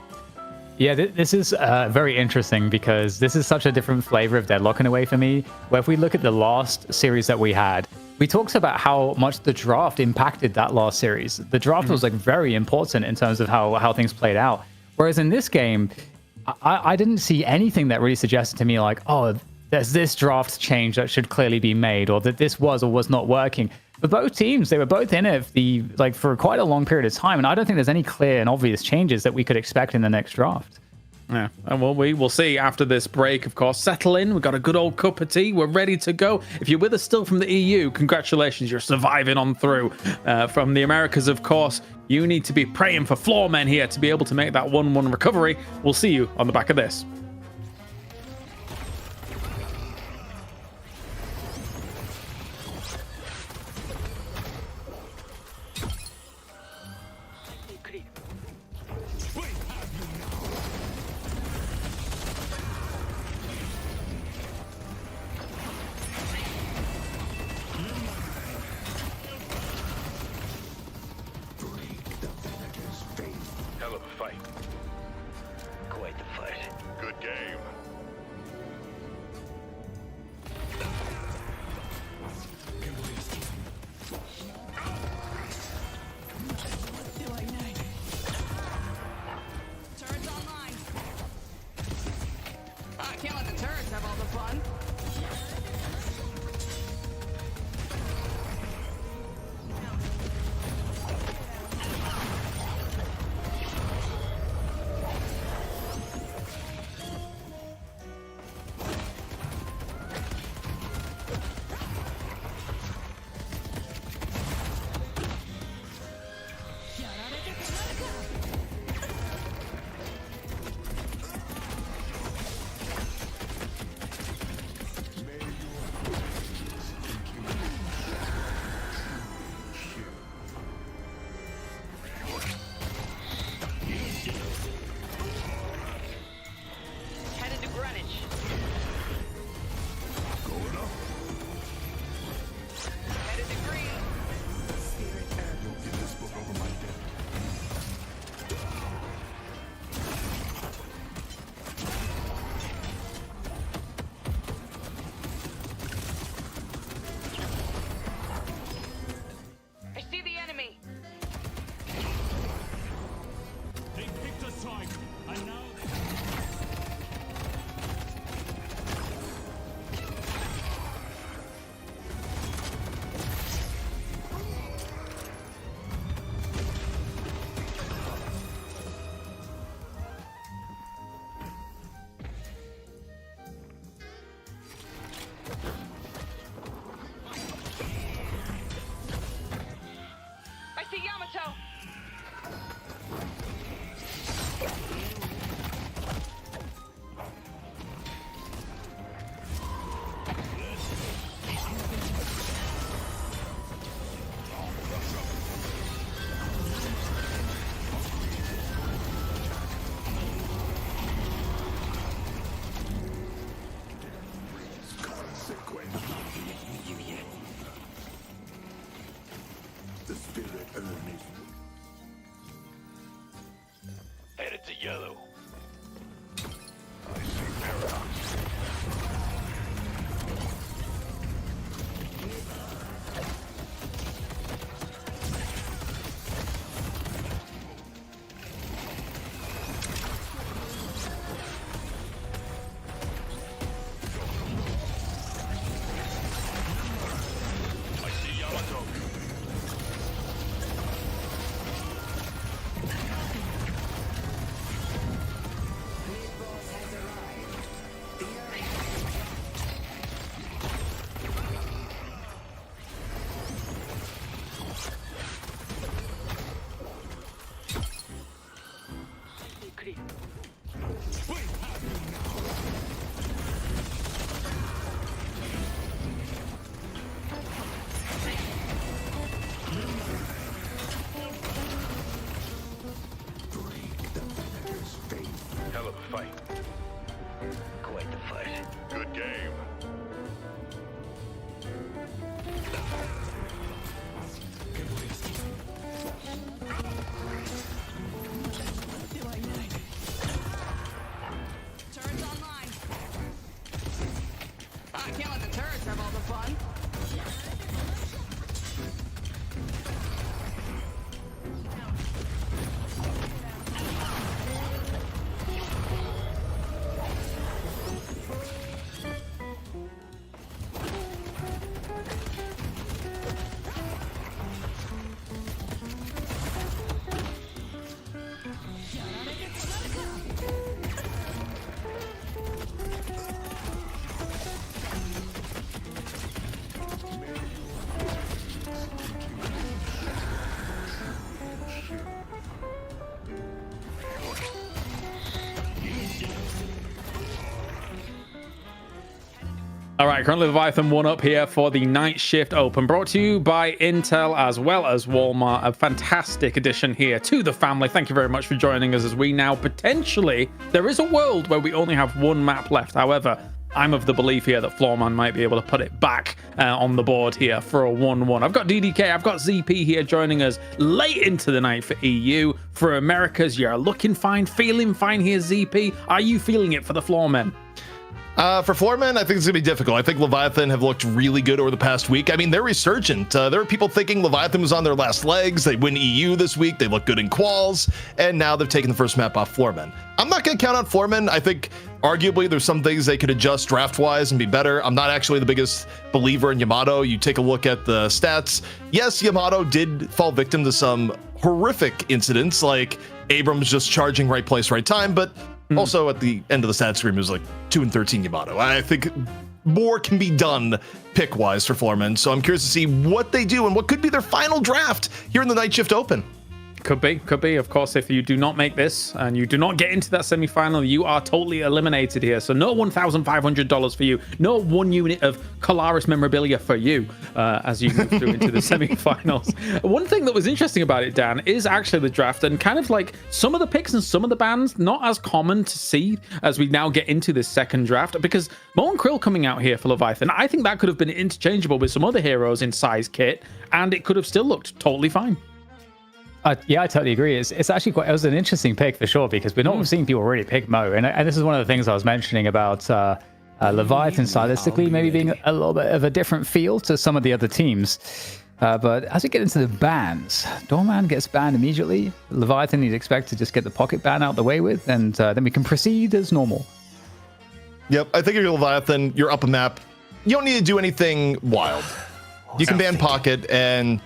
Yeah, this is very interesting because this is such a different flavor of Deadlock in a way for me. Where if we look at the last series that we had, we talked about how much the draft impacted that last series. The draft was like very important in terms of how things played out. Whereas in this game, I didn't see anything that really suggested to me like, oh, there's this draft change that should clearly be made, or that this was or was not working. for both teams, they were both in it for quite a long period of time, and I don't think there's any clear and obvious changes that we could expect in the next draft. Yeah, and well, we will see after this break, of course. Settle in. We've got a good old cup of tea. We're ready to go. If you're with us still from the EU, congratulations. You're surviving on through. From the Americas, of course, you need to be praying for floor men here to be able to make that 1-1 recovery. We'll see you on the back of this. Hell of a fight. Quite the fight. Good game. Turrets online. I can't let the turrets have all the fun. Headed to Greenwich. Headed to Green. I see the enemy. They picked a side, and now I see Yamato. The spirit urn is Headed to yellow. I see paradox. I see Yamato. Hell of a fight. Quite the fight. Good game. Turrets online. I can't let the turrets have all the fun. All right, currently Leviathan 1 up here for the Night Shift Open, brought to you by Intel as well as Walmart. A fantastic addition here to the family. Thank you very much for joining us as we now potentially, there is a world where we only have one map left. However, I'm of the belief here that Floorman might be able to put it back on the board here for a 1-1. I've got DDK, I've got ZP here joining us late into the night for EU. For Americas, you're looking fine, feeling fine here, ZP. Are you feeling it for the Floormen? For Floormen, I think it's going to be difficult. I think Leviathan have looked really good over the past week. I mean, they're resurgent. There are people thinking Leviathan was on their last legs. They win EU this week. They look good in quals. And now they've taken the first map off Floormen. I'm not going to count out Floormen. I think arguably there's some things they could adjust draft-wise and be better. I'm not actually the biggest believer in Yamato. You take a look at the stats. Yes, Yamato did fall victim to some horrific incidents, like Abrams just charging right place, right time, but also at the end of the stat screen, it was like 2-13 Yamato. I think more can be done pick-wise for Floormen, so I'm curious to see what they do and what could be their final draft here in the Night Shift Open. Could be. Of course, if you do not make this and you do not get into that semi-final, you are totally eliminated here. So no $1,500 for you. No 1 unit of Colaris memorabilia for you as you move through into the semi-finals. One thing that was interesting about it, Dan, is actually the draft and kind of like some of the picks and some of the bans not as common to see as we now get into this second draft, because Mo and Krill coming out here for Leviathan, I think that could have been interchangeable with some other heroes in size kit and it could have still looked totally fine. Yeah, I totally agree. It's actually it was an interesting pick for sure, because we're not seeing people really pick Mo. And this is one of the things I was mentioning about Leviathan stylistically maybe being a little bit of a different feel to some of the other teams. But as we get into the bans, Doorman gets banned immediately. Leviathan you'd expect to just get the pocket ban out the way with, and then we can proceed as normal. Yep, I think if you're Leviathan, you're up a map. You don't need to do anything wild. You can ban pocket and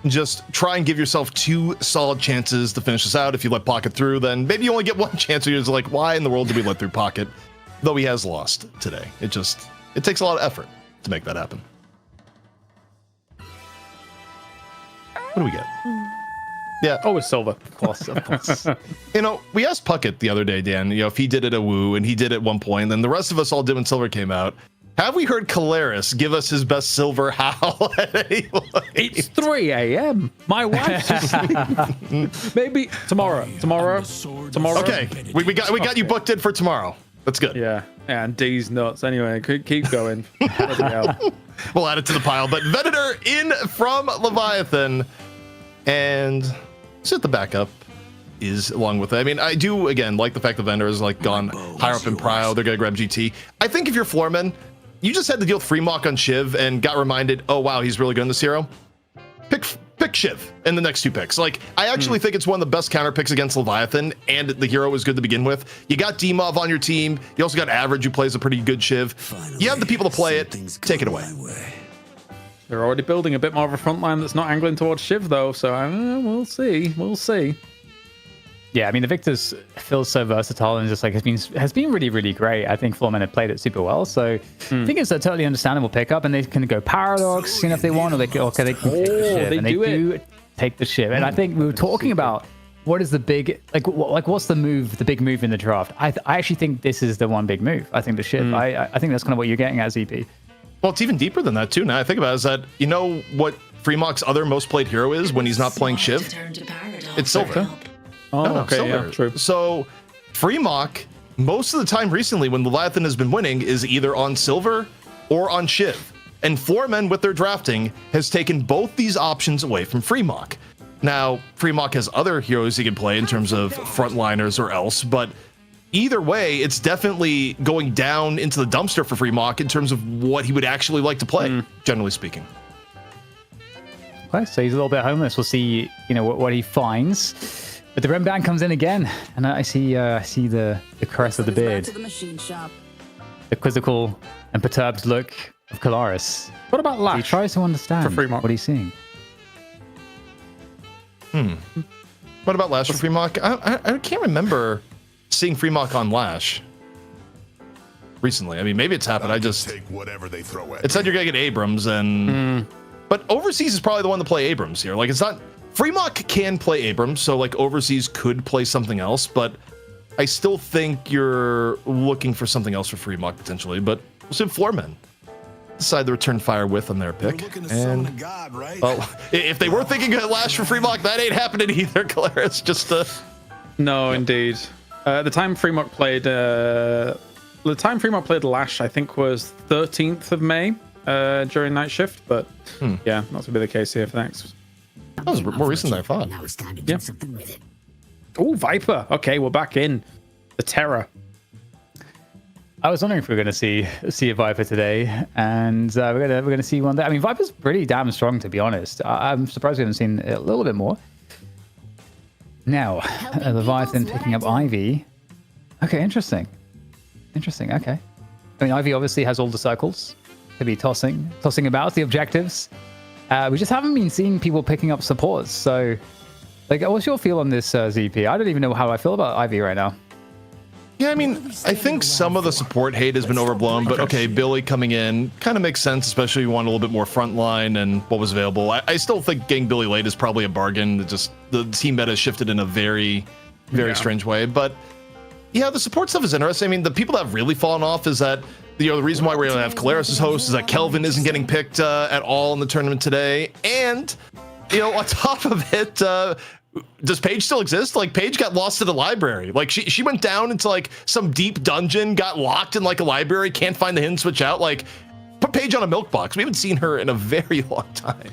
just try and give yourself 2 solid chances to finish this out. If you let Pocket through, then maybe you only get 1 chance. You're just like, why in the world did we let through Pocket? Though he has lost today. It takes a lot of effort to make that happen. What do we get? Yeah. Oh, it's silver. Of course. You know, we asked Puckett the other day, Dan, if he did it at WoW, and he did at one point, and the rest of us all did when silver came out. Have we heard Colaris give us his best silver howl at any point? It's 3 a.m. My wife's asleep. Maybe tomorrow. Okay, we got you booked in for tomorrow. That's good. Yeah, and D's nuts. Anyway, keep going. We'll add it to the pile. But Venator in from Leviathan, and set the backup is along with it. I mean, I do again like the fact that Venator is like gone higher up in prio. They're gonna grab GT. I think if you're Floorman, you just had to deal with Freemock on Shiv and got reminded, oh wow, he's really good in this hero. Pick Shiv in the next 2 picks. Like, I actually think it's one of the best counter picks against Leviathan, and the hero was good to begin with. You got Demov on your team. You also got Average, who plays a pretty good Shiv. You have the people to play it. Take it away. They're already building a bit more of a front line that's not angling towards Shiv, though, so we'll see. We'll see. Yeah, I mean, the Victor's feels so versatile and just like has been really, really great. I think Floormen have played it super well, so I think it's a totally understandable pickup. And they can go Paradox, if they want, or they can take the Shiv. They do take the Shiv. And I think we were talking about what is the big what's the big move in the draft. I actually think this is the one big move. I think the Shiv. I think that's kind of what you're getting at ZP. Well, it's even deeper than that too. Now I think about it, is that you know what Freemock's other most played hero is when he's not playing Shiv? It's Silver. Oh, okay, Silver. yeah, true. So Freemock, most of the time recently when Leviathan has been winning, is either on Silver or on Shiv. And Floormen with their drafting has taken both these options away from Freemock. Now, Freemock has other heroes he can play in terms of frontliners or else, but either way, it's definitely going down into the dumpster for Freemock in terms of what he would actually like to play, generally speaking. Okay, so he's a little bit homeless. We'll see, what he finds. But the Ren Band comes in again, and I see the caress of the beard, the quizzical and perturbed look of Colaris. What about Lash? He tries to understand for Freemock. What he's seeing. What about Lash for Freemock? I can't remember seeing Freemock on Lash recently. I mean, maybe it's happened. I just take whatever they throw at it said you're gonna get Abrams, and but Overseas is probably the one to play Abrams here. Like, it's not. Freemock can play Abrams, so like Overseas could play something else, but I still think you're looking for something else for Freemock potentially. But we'll see Floormen. decide to return fire with on their pick. And well, if they were thinking of Lash for Fremont, that ain't happening either, Claris. Just no, indeed. The time Fremont played Lash, I think, was 13th of May during night shift. But yeah, not to be the case here for next. That was more recent than I thought. Now it's time to do something with it. Oh, Viper. Okay, we're back in the Terror. I was wondering if we were going to see a Viper today, and we're gonna see one there. I mean, Viper's pretty damn strong, to be honest. I'm surprised we haven't seen it a little bit more. Now, Leviathan picking up Ivy. Okay, interesting. Okay. I mean, Ivy obviously has all the circles to be tossing about the objectives. We just haven't been seeing people picking up supports. So, like, what's your feel on this, ZP? I don't even know how I feel about Ivy right now. Yeah, I mean, I think some of the support hate has been overblown, but okay, Billy coming in kind of makes sense, especially if you want a little bit more frontline and what was available. I still think getting Billy late is probably a bargain. Just the team meta shifted in a very, very strange way. But yeah, the support stuff is interesting. I mean, the people that have really fallen off is that, you know, the reason why we're going to have Claris as host is that Kelvin isn't getting picked at all in the tournament today. And, you know, on top of it, does Paige still exist? Like, Paige got lost to the library. Like, she went down into like some deep dungeon, got locked in like a library, can't find the hidden switch out. Like, put Paige on a milk box. We haven't seen her in a very long time.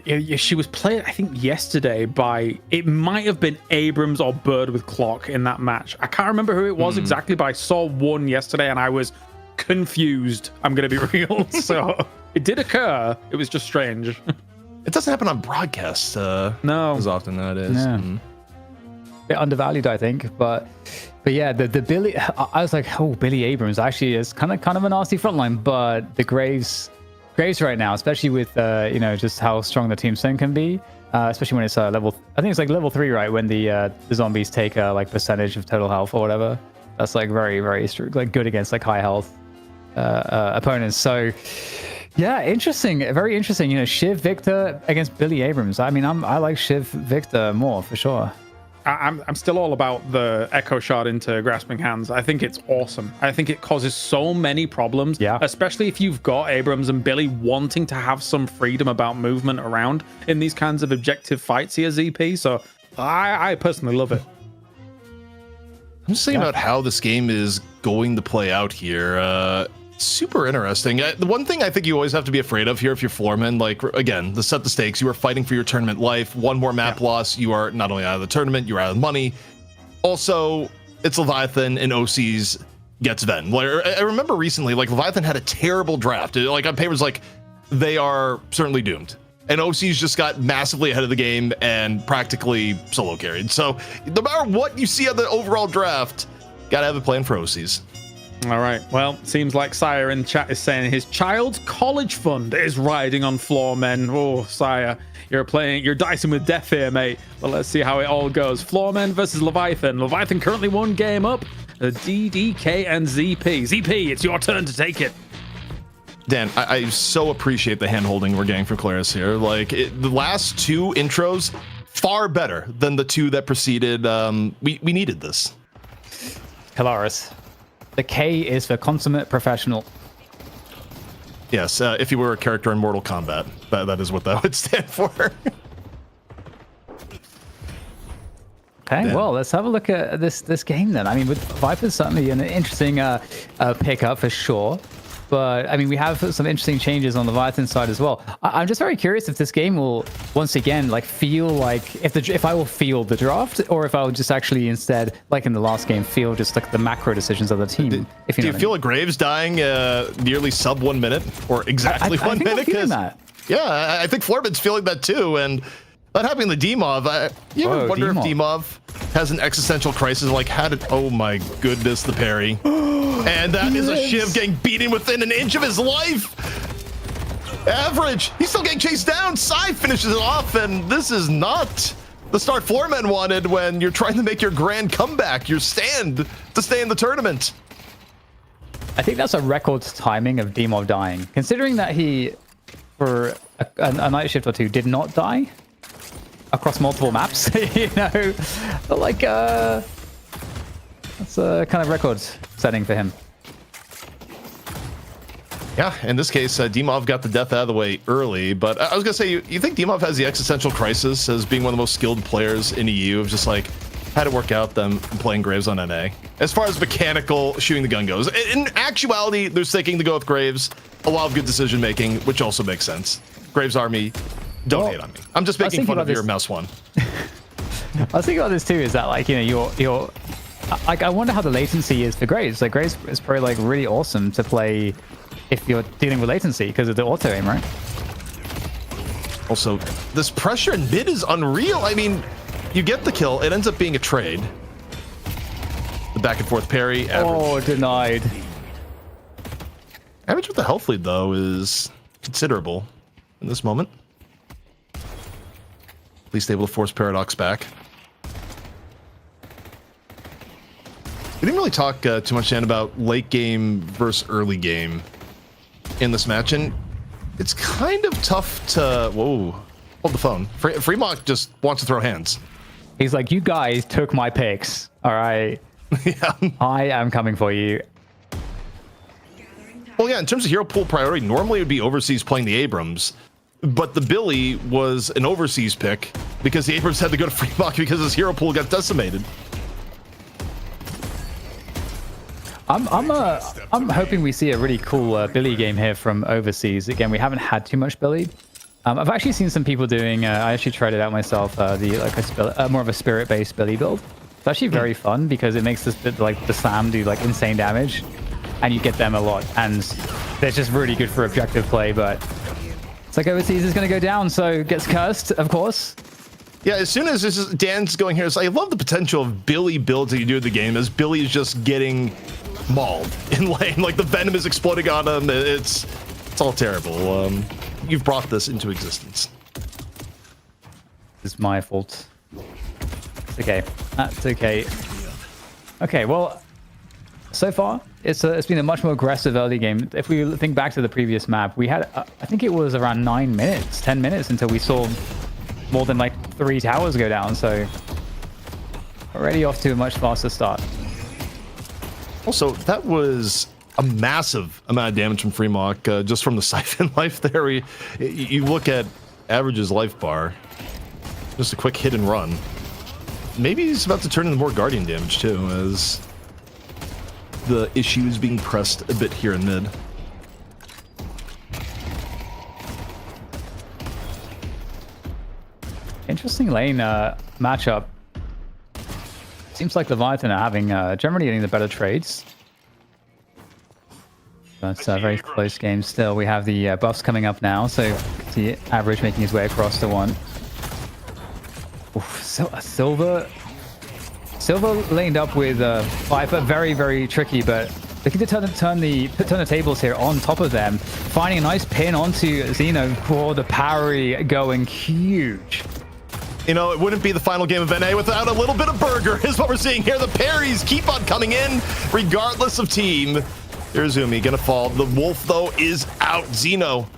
Yeah, she was played, I think, yesterday by, it might have been Abrams or Bird with Clock in that match. I can't remember who it was exactly, but I saw one yesterday and I was confused. I'm going to be real. So it did occur. It was just strange. It doesn't happen on broadcast no as often as it is. Yeah. Bit undervalued, I think, but yeah, the Billy, I was like, oh, Billy Abrams actually is kind of a nasty frontline, but the Graves right now, especially with you know, just how strong the team sim can be, especially when it's level, I think it's like level 3, right, when the zombies take like percentage of total health or whatever. That's like very, very like good against like high health opponents. So yeah, interesting, very interesting. You know, Shiv Victor against Billy Abrams. I mean, I like Shiv Victor more for sure. I'm still all about the Echo Shard into Grasping Hands. I think it's awesome. I think it causes so many problems, especially if you've got Abrams and Billy wanting to have some freedom about movement around in these kinds of objective fights here, ZP. So I personally love it. I'm just thinking about how this game is going to play out here. Super interesting. The one thing I think you always have to be afraid of here if you're Floorman, like, again, to set the stakes, you are fighting for your tournament life. One more map loss, you are not only out of the tournament, you're out of money. Also, it's Leviathan and OCs gets Ven. Like, I remember recently, like, Leviathan had a terrible draft. Like, on paper, it's like, they are certainly doomed. And OCs just got massively ahead of the game and practically solo carried. So, no matter what you see on the overall draft, gotta have a plan for OCs. All right. Well, seems like Sire in chat is saying his child's college fund is riding on Floormen. Oh, Sire, you're dicing with death here, mate. Well, let's see how it all goes. Floormen versus Leviathan. Leviathan currently one game up. DDK and ZP. ZP, it's your turn to take it. Dan, I so appreciate the hand-holding we're getting from Claris here. Like, the last two intros, far better than the two that preceded. We needed this. Claris. The K is for consummate professional. Yes, if you were a character in Mortal Kombat, that is what that would stand for. Okay, well, let's have a look at this game then. I mean, with Viper's certainly an interesting pickup for sure. But I mean, we have some interesting changes on the Leviathan side as well. I'm just very curious if this game will once again like feel like if I will feel the draft, or if I will just actually instead, like in the last game, feel just like the macro decisions of the team. Do you feel like Graves dying nearly sub 1 minute or exactly 1 minute? I'm feeling that. Yeah, I think Floorman's feeling that too, and that happening to Dimov. You ever wonder if Dimov has an existential crisis? Like, oh my goodness, the parry. And that is a Shiv getting beaten within an inch of his life. Average. He's still getting chased down. Sai finishes it off, and this is not the start Floormen wanted when you're trying to make your grand comeback, your stand to stay in the tournament. I think that's a record timing of Dimov dying, considering that he, for a night shift or two, did not die across multiple maps. You know, like that's a kind of record setting for him. Yeah, in this case, Dimov got the death out of the way early, but I was gonna say, you think Dimov has the existential crisis as being one of the most skilled players in EU of just like how to work out them playing Graves on NA? As far as mechanical shooting the gun goes, in actuality, they're sticking to go with Graves. A lot of good decision making, which also makes sense. Graves Army, don't hate on me. I'm just making fun of your mouse one. I was thinking about this too. Is that like, you know, you're like, I wonder how the latency is for Graves. Like Graves is probably like really awesome to play if you're dealing with latency because of the auto aim, right? Also, this pressure in mid is unreal. I mean, you get the kill, it ends up being a trade. The back and forth parry. Average. Oh, denied. Average with the health lead though is considerable in this moment. At least able to force Paradox back. We didn't really talk too much, Dan, about late game versus early game in this match, and it's kind of tough to... Whoa, hold the phone. Fremont just wants to throw hands. He's like, you guys took my picks. All right. Yeah. I am coming for you. Well, yeah, in terms of hero pool priority, normally it would be overseas playing the Abrams, but the Billy was an overseas pick because the Abrams had to go to Fremont because his hero pool got decimated. I'm hoping we see a really cool Billy game here from overseas. Again, we haven't had too much Billy. I've actually seen some people doing. I actually tried it out myself. More of a spirit-based Billy build. It's actually very fun because it makes this bit like the Sam do like insane damage, and you get them a lot, and they're just really good for objective play. But it's like overseas is going to go down, so gets cursed, of course. Yeah, as soon as Dan's going here, I love the potential of Billy builds that you do in the game as Billy is just getting mauled in lane. Like the venom is exploding on him. It's all terrible. You've brought this into existence. It's my fault. It's okay. That's okay. Okay, well, so far it's been a much more aggressive early game. If we think back to the previous map, we had I think it was around 9 minutes, 10 minutes until we saw more than like 3 towers go down. So already off to a much faster start. Also, that was a massive amount of damage from Fremont just from the siphon life there. You look at Average's life bar, just a quick hit and run. Maybe he's about to turn into more Guardian damage too, as the issue is being pressed a bit here in mid. Interesting lane matchup. Seems like Leviathan are having generally getting the better trades. But very close game still. We have the buffs coming up now, so the Average making his way across the one. Oof, so Silver laned up with Viper, very, very tricky, but looking to turn the tables here on top of them, finding a nice pin onto Xeno for the parry going huge. You know, it wouldn't be the final game of NA without a little bit of burger, is what we're seeing here. The parries keep on coming in, regardless of team. Irizumi gonna fall. The Wolf, though, is out. Xeno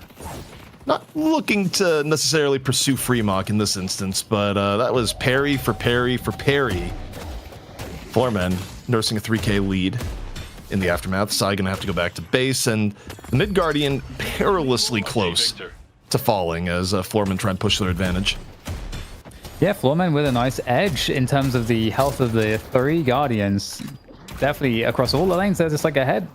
not looking to necessarily pursue Fremont in this instance, but that was parry for parry for parry. Floorman nursing a 3k lead in the aftermath. Sai gonna have to go back to base, and the mid Guardian perilously close to falling as Floorman try and push their advantage. Yeah, Floorman with a nice edge in terms of the health of the 3 Guardians. Definitely across all the lanes, they're just like ahead.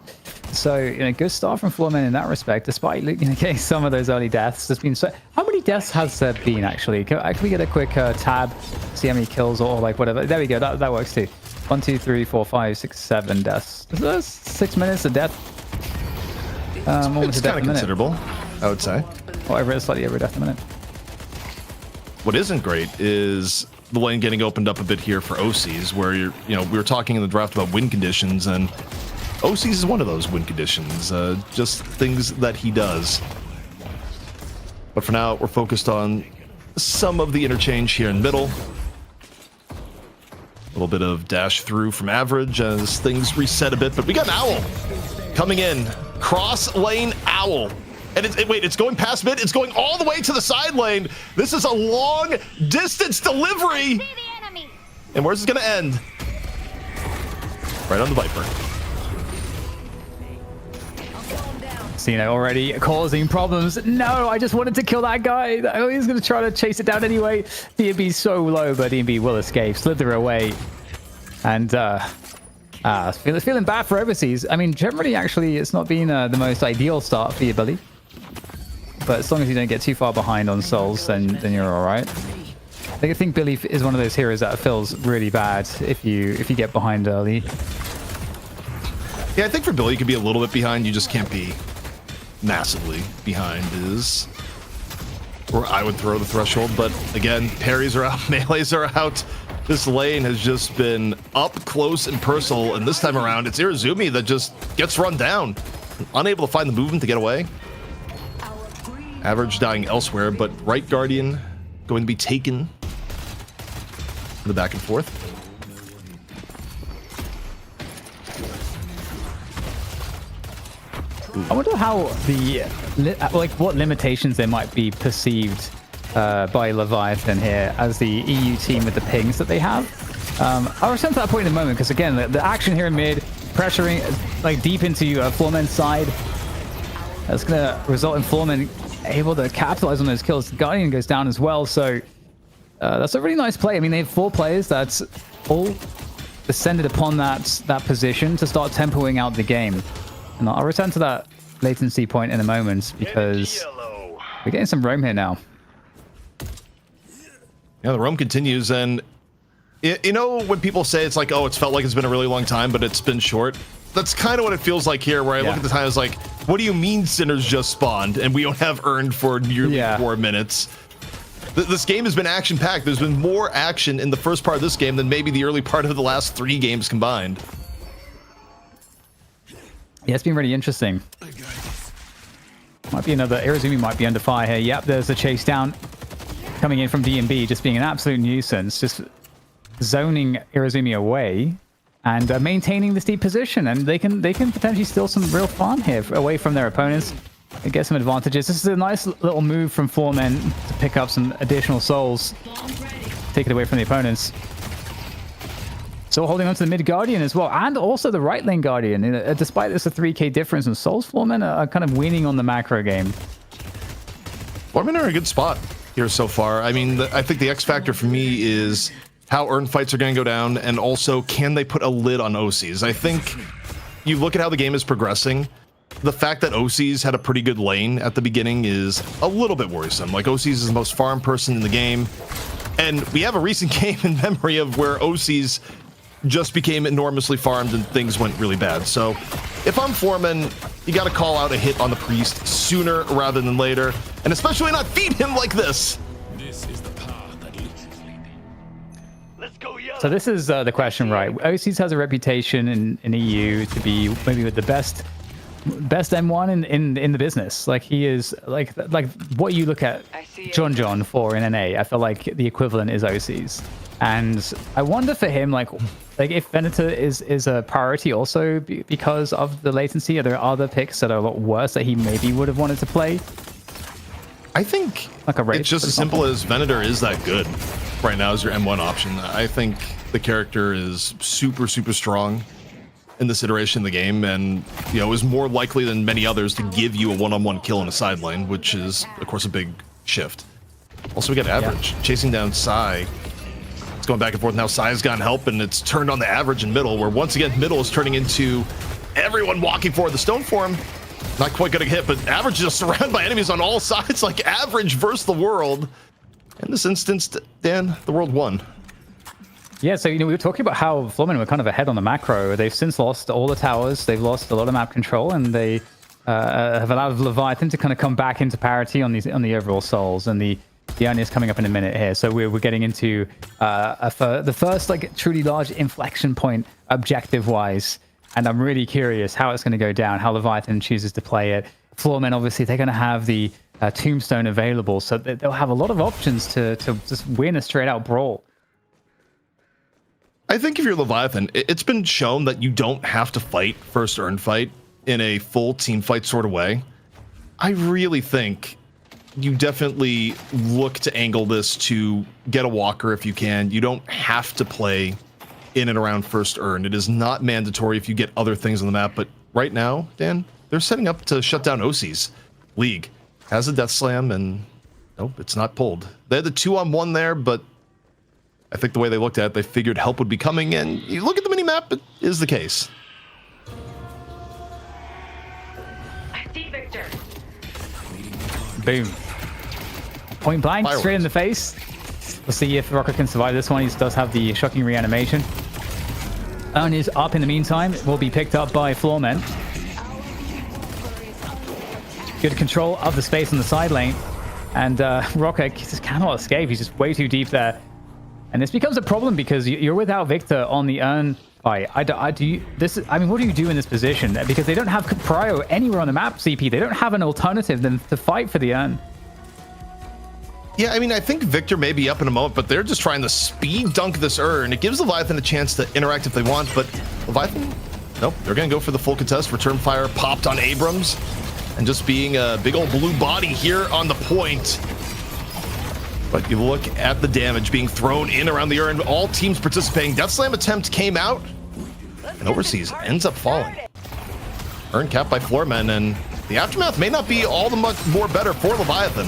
So, you know, good start from Floorman in that respect, despite getting some of those early deaths. There's been how many deaths has there been, actually? Can we get a quick tab, see how many kills or like whatever? There we go, that works too. 1, 2, 3, 4, 5, 6, 7 deaths. That's 6 minutes of death. It's kind of considerable, I would say. Or slightly over death a minute. What isn't great is the lane getting opened up a bit here for OCs, where we were talking in the draft about win conditions, and OCs is one of those win conditions, just things that he does. But for now, we're focused on some of the interchange here in middle. A little bit of dash through from Average as things reset a bit, but we got an Owl coming in. Cross lane Owl. And it's going past mid. It's going all the way to the side lane. This is a long distance delivery. And where's it going to end? Right on the Viper. Cena already causing problems. No, I just wanted to kill that guy. Oh, he's going to try to chase it down anyway. DMB's so low, but DMB will escape, slither away. And feeling bad for Overseas. I mean, generally, actually, it's not been the most ideal start for you, Billy. But as long as you don't get too far behind on souls, then you're all right. I think Billy is one of those heroes that feels really bad if you get behind early. Yeah, I think for Billy, you can be a little bit behind. You just can't be massively behind is where I would throw the threshold. But again, parries are out, melees are out. This lane has just been up close and personal, and this time around, it's Irizumi that just gets run down. Unable to find the movement to get away. Average dying elsewhere, but right Guardian going to be taken. The back and forth. I wonder how what limitations there might be perceived by Leviathan here as the EU team with the pings that they have. I'll return to that point in a moment because again, the action here in mid, pressuring like deep into Floorman's side, that's gonna result in Floorman able to capitalize on those kills. The Guardian goes down as well, so that's a really nice play. I mean, they have 4 players that's all descended upon that position to start tempoing out the game. And I'll return to that latency point in a moment because we're getting some roam here now. Yeah, the roam continues, and you know when people say it's like, oh, it's felt like it's been a really long time, but it's been short. That's kind of what it feels like here, where I look at the time, it's like, what do you mean Sinners just spawned and we don't have earned for nearly 4 minutes? This game has been action-packed. There's been more action in the first part of this game than maybe the early part of the last 3 games combined. Yeah, it's been really interesting. Might be another... Irizumi might be under fire here. Yep, there's a chase down coming in from DMB, just being an absolute nuisance, just zoning Irizumi away and maintaining this deep position. And they can potentially steal some real fun here away from their opponents and get some advantages. This is a nice little move from Floormen to pick up some additional souls, take it away from the opponents. So holding on to the mid Guardian as well, and also the right lane Guardian. Despite this a 3k difference in souls, Floormen are kind of winning on the macro game. Floormen are in a good spot here so far. I mean, I think the X factor for me is how earn fights are going to go down, and also can they put a lid on OCs. I think you look at how the game is progressing. The fact that OCs had a pretty good lane at the beginning is a little bit worrisome. Like, OCs is the most farm person in the game, and we have a recent game in memory of where OCs just became enormously farmed and things went really bad. So if I'm Floorman, you got to call out a hit on the Priest sooner rather than later, and especially not feed him like this. This is the path that leads. Let's go, yellow. So this is the question, right? OCs has a reputation in EU to be maybe with the best M1 in the business. Like, he is like what you look at John for in NA. I feel like the equivalent is OCs, and I wonder for him, like if Venator is a priority also because of the latency. Are there other picks that are a lot worse that he maybe would have wanted to play? I think like a Wraith, it's just as simple as Venator is that good right now as your M1 option. I think the character is super strong in this iteration of the game, and you know, is more likely than many others to give you a one-on-one kill in a side lane, which is of course a big shift. Also, we got Average chasing down Psy. It's going back and forth now. Psy's gotten help, and it's turned on the Average in middle, where once again middle is turning into everyone walking forward. The stone form not quite gonna hit, but Average is just surrounded by enemies on all sides. Like, Average versus the world. In this instance, Dan, the world won. Yeah, so, we were talking about how Floormen were kind of ahead on the macro. They've since lost all the towers. They've lost a lot of map control, and they have allowed Leviathan to kind of come back into parity on the overall souls. And the Onion is coming up in a minute here. So we're getting into the first like truly large inflection point objective-wise. And I'm really curious how it's going to go down, how Leviathan chooses to play it. Floormen, obviously, they're going to have the Tombstone available, so they'll have a lot of options to just win a straight-out brawl. I think if you're Leviathan, it's been shown that you don't have to fight first earn fight in a full team fight sort of way. I really think you definitely look to angle this to get a walker if you can. You don't have to play in and around first earn. It is not mandatory if you get other things on the map, but right now, Dan, they're setting up to shut down OC's League. Has a death slam, and nope, it's not pulled. They had the 2-on-1 there, but I think the way they looked at it, they figured help would be coming, and you look at the mini-map, it is the case. I see Victor. Boom. Point blank, Fireworks. straight in the face. We'll see if Rocker can survive this one. He does have the shocking reanimation. Owen is up in the meantime. Will be picked up by Floormen. Good control of the space on the side lane. And Rocker just cannot escape. He's just way too deep there. And this becomes a problem because you're without Victor on the urn fight. I mean, what do you do in this position? Because they don't have Prio anywhere on the map, CP. They don't have an alternative than to fight for the urn. Yeah, I mean, I think Victor may be up in a moment, but they're just trying to speed dunk this urn. It gives Leviathan a chance to interact if they want, but Leviathan, nope, they're going to go for the full contest. Return fire popped on Abrams, and just being a big old blue body here on the point. But you look at the damage being thrown in around the urn. All teams participating. Death Slam attempt came out, and Overseas ends up falling. Urn capped by Floormen, and the aftermath may not be all the much more better for Leviathan.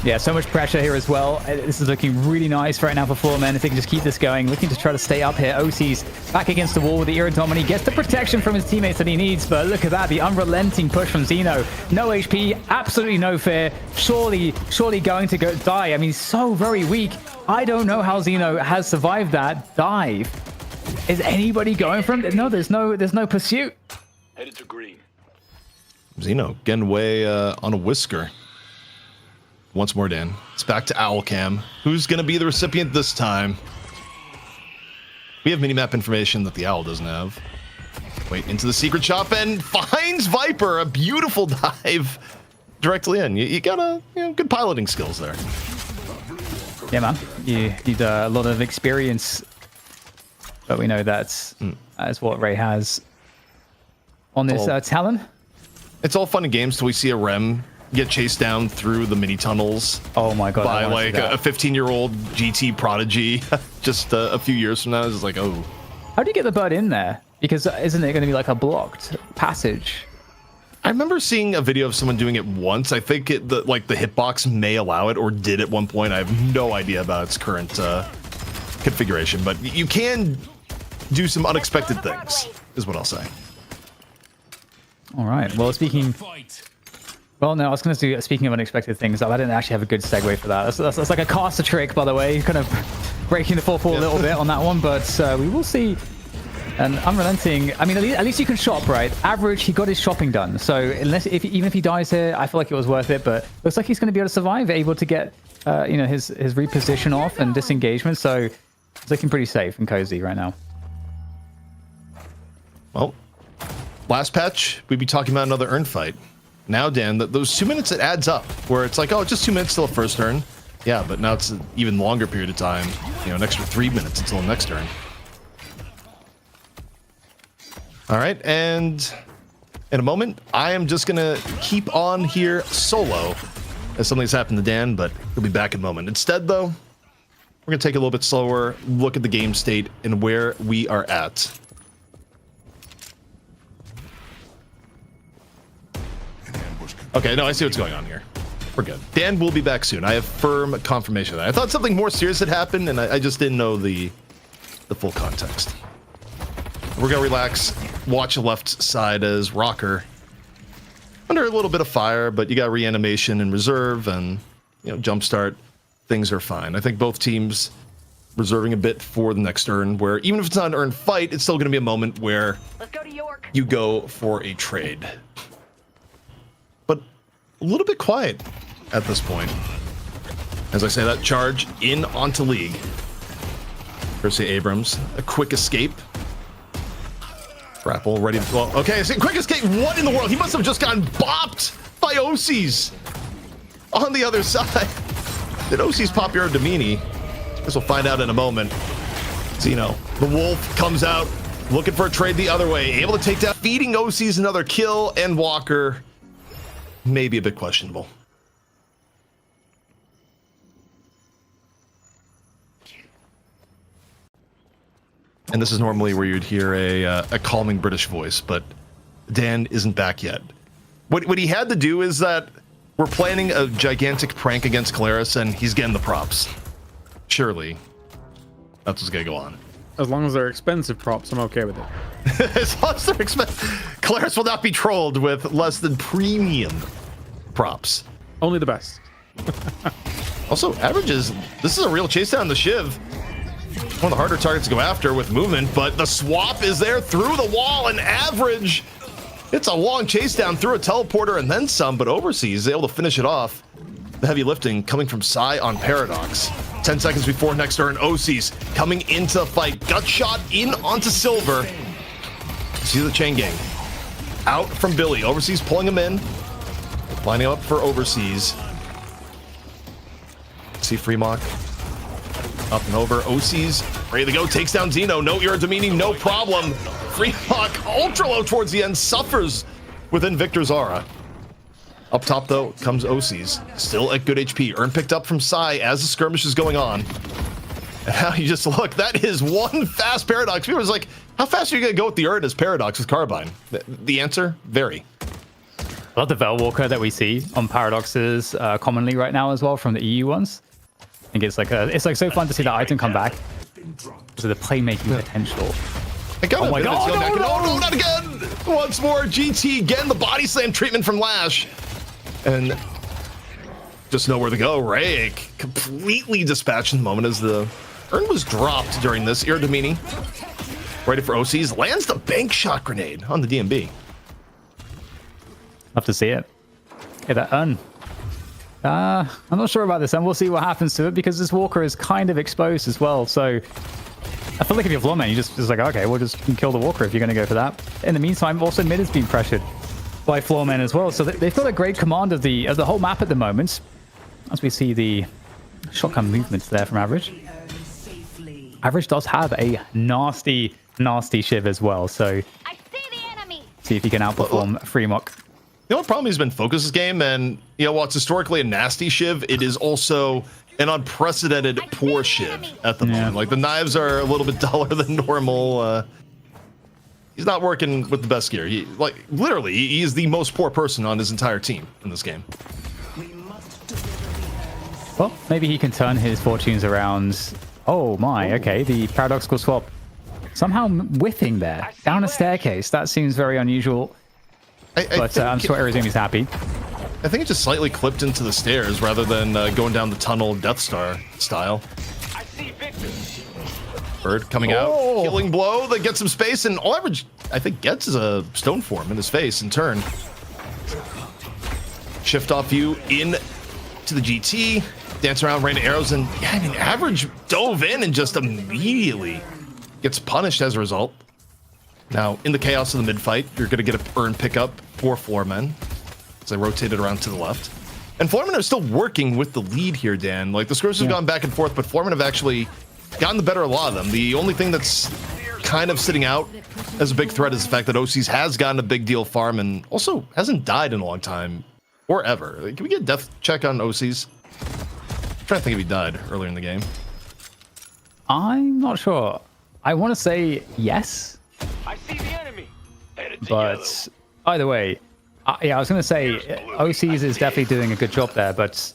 Yeah, so much pressure here as well. This is looking really nice right now for Floormen. If they can just keep this going, looking to try to stay up here. OC's back against the wall with the Iradomini. Gets the protection from his teammates that he needs, but look at that. The unrelenting push from Xeno. No HP, absolutely no fear. Surely going to go die. I mean, so very weak. I don't know how Xeno has survived that dive. Is anybody going for him? No, there's no pursuit. Headed to green. Xeno getting way on a whisker. Once more, Dan. It's back to Owlcam. Who's going to be the recipient this time? We have minimap information that the Owl doesn't have. Wait, into the secret shop and finds Viper. A beautiful dive directly in. You got good piloting skills there. Yeah, man. You need a lot of experience. But we know that's what Ray has on this Talon. It's all fun and games till we see a Rem get chased down through the mini tunnels. Oh my god! By like a 15-year-old GT prodigy. Just a few years from now, it's like, oh. How do you get the bird in there? Because isn't it going to be like a blocked passage? I remember seeing a video of someone doing it once. I think the hitbox may allow it, or did at one point. I have no idea about its current configuration, but you can do some unexpected things, is what I'll say. All right. Well, Well, no, I was going to do, speaking of unexpected things, I didn't actually have a good segue for that. That's like a caster trick, by the way, kind of breaking the fourth wall a little bit on that one, but we will see an unrelenting. I mean, at least you can shop, right? Average, he got his shopping done. So even if he dies here, I feel like it was worth it, but looks like he's going to be able to survive, able to get his reposition off and disengagement, so it's looking pretty safe and cozy right now. Well, last patch, we'd be talking about another urn fight. Now, Dan, those 2 minutes, it adds up, where it's like, oh, just 2 minutes till the first turn. Yeah, but now it's an even longer period of time, an extra 3 minutes until the next turn. All right, and in a moment, I am just going to keep on here solo, as something's happened to Dan, but he'll be back in a moment. Instead, though, we're going to take a little bit slower, look at the game state and where we are at. Okay, no, I see what's going on here. We're good. Dan will be back soon. I have firm confirmation of that. I thought something more serious had happened, and I just didn't know the full context. We're gonna relax, watch the left side as Rocker under a little bit of fire, but you got reanimation in reserve, and jumpstart. Things are fine. I think both teams reserving a bit for the next turn, where even if it's not an earned fight, it's still gonna be a moment where you go for a trade. A little bit quiet at this point. As I say that, charge in onto League. Percy Abrams, a quick escape. Grapple, ready to... Well, okay, so quick escape, what in the world? He must have just gotten bopped by OCs on the other side. Did OCs pop Iradomini? Guess we'll find out in a moment. Xeno, the wolf comes out, looking for a trade the other way. Able to take down, feeding OCs another kill, and Walker... maybe a bit questionable. And this is normally where you'd hear a calming British voice, but Dan isn't back yet. What he had to do is that we're planning a gigantic prank against Claris, and he's getting the props. Surely, that's what's gonna go on. As long as they're expensive props, I'm okay with it. As long as they're expensive, Claris will not be trolled with less than premium props. Only the best. Also, averages. This is a real chase down the Shiv. One of the harder targets to go after with movement, but the swap is there through the wall, and average. It's a long chase down through a teleporter and then some, but Overseas is able to finish it off. The heavy lifting coming from Psy on Paradox. 10 seconds before next turn, OC's coming into the fight. Gut shot in onto Silver. See the chain gang. Out from Billy. Overseas pulling him in. Lining up for Overseas. See Fremont. Up and over. OC's ready to go. Takes down Zeno. No Iradomini, no problem. Fremont ultra low towards the end. Suffers within Victor's aura. Up top, though, comes OC's. Still at good HP. Urn picked up from Psy as the skirmish is going on. And how you just look, that is one fast Paradox. People was like, how fast are you going to go with the Urn as Paradox with Carbine? The answer, very. I love the Velwalker that we see on Paradoxes commonly right now as well from the EU ones. I think it's like so fun to see that item come back. So the playmaking potential. Oh my god, no, not again! Once more, GT again, the body slam treatment from Lash. And just nowhere to go. Rayek completely dispatched in the moment as the Urn was dropped during this. Iradomini ready for OCs, lands the bank shot grenade on the DMB. Love to see it. Okay, that Urn. I'm not sure about this, and we'll see what happens to it because this Walker is kind of exposed as well. So I feel like if you're Floorman, you just like, okay, we'll just kill the Walker if you're going to go for that. In the meantime, also mid is being pressured by Floormen as well. So they've got a great command of the whole map at the moment. As we see the shotgun movements there from Average. Average does have a nasty Shiv as well. So I see the enemy. see if he can outperform Fremont. The only problem has been focus this game, and you know, while it's historically a nasty Shiv, it is also an unprecedented poor Shiv at the moment. Like the knives are a little bit duller than normal. He's not working with the best gear. He, like, literally, he is the most poor person on his entire team in this game. Well, maybe he can turn his fortunes around. Oh my, okay, the paradoxical swap. Somehow whiffing there, down a staircase. That seems very unusual. But I'm sure Arizona's happy. I think it just slightly clipped into the stairs rather than going down the tunnel Death Star style. I see Victor. Bird coming out, killing blow that gets some space, and all Average, I think, gets is a stone form in his face in turn. Shift off view in to the GT, dance around, rain of arrows, and yeah, I mean, Average dove in and just immediately gets punished as a result. Now, in the chaos of the mid fight, you're going to get a Urn pickup for Floormen as they rotated around to the left. And Floormen are still working with the lead here, Dan. Like, the scores have gone back and forth, but Floormen have actually gotten the better of a lot of them. The only thing that's kind of sitting out as a big threat is the fact that OCs has gotten a big deal farm and also hasn't died in a long time or ever. Can we get a death check on OCs? I'm trying to think if he died earlier in the game. I'm not sure. I want to say yes. I see the enemy. But either way, yeah, I was going to say OCs is definitely doing a good job there. But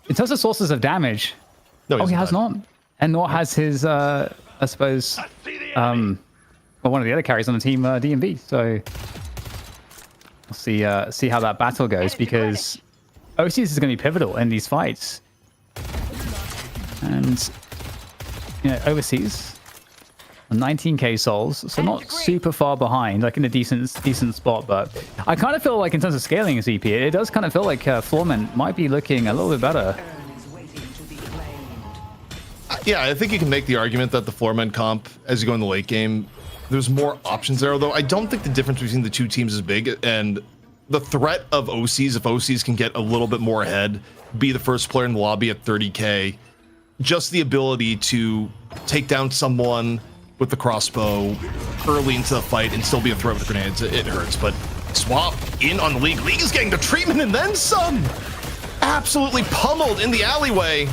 in terms of sources of damage, he has not. And nor has his, I suppose, well, one of the other carries on the team, DMV. So we'll see how that battle goes, because OCs is going to be pivotal in these fights. And, you know, Overseas, 19k souls, so not super far behind, like in a decent spot. But I kind of feel like in terms of scaling CP, it does kind of feel like Floorman might be looking a little bit better. Yeah, I think you can make the argument that the Floormen comp, as you go in the late game, there's more options there, although I don't think the difference between the two teams is big, and the threat of OCs, if OCs can get a little bit more ahead, be the first player in the lobby at 30k, just the ability to take down someone with the crossbow early into the fight and still be a threat with the grenades, it hurts. But swap in on the League. League is getting the treatment and then some. Absolutely pummeled in the alleyway.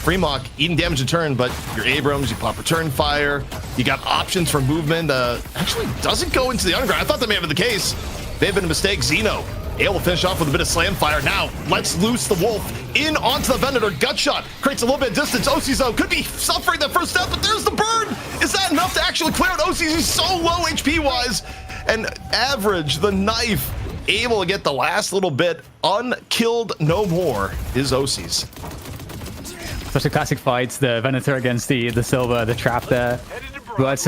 Fremont eating damage in turn, but your Abrams, you pop return fire, you got options for movement. Actually doesn't go into the underground. I thought that may have been the case. May have been a mistake. Xeno able to finish off with a bit of slam fire. Now let's loose the wolf in onto the Venator. Gut shot creates a little bit of distance. OC's though could be suffering that first step, but there's the burn. Is that enough to actually clear out OC's? He's so low HP wise. And Average, the knife, able to get the last little bit. Unkilled no more is OC's. Such a classic fight, the Venator against the Silver, the trap there. But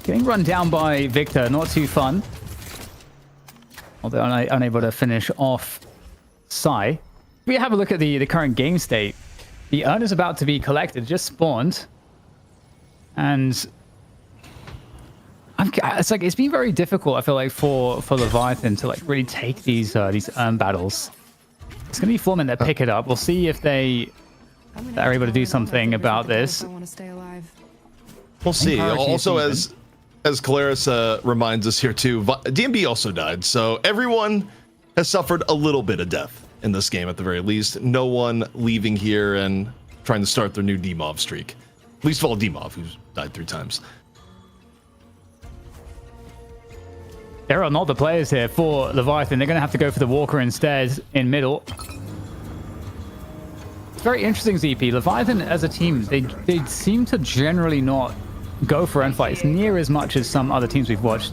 getting run down by Victor, not too fun. Although unable to finish off Psy. We have a look at the current game state. The urn is about to be collected, just spawned. And it's been very difficult, I feel like, for Leviathan to like really take these urn battles. It's gonna be Foreman that pick it up. We'll see if they are able to do something about this. I want to stay alive. We'll see. Also, as Calaris reminds us here too, DMB also died, so everyone has suffered a little bit of death in this game at the very least. No one leaving here and trying to start their new DMOV streak. Least of all DMOV, who's died 3 times. There are not the players here for Leviathan. They're going to have to go for the Walker instead in middle. It's very interesting, ZP. Leviathan as a team, they seem to generally not go for end fights near as much as some other teams we've watched.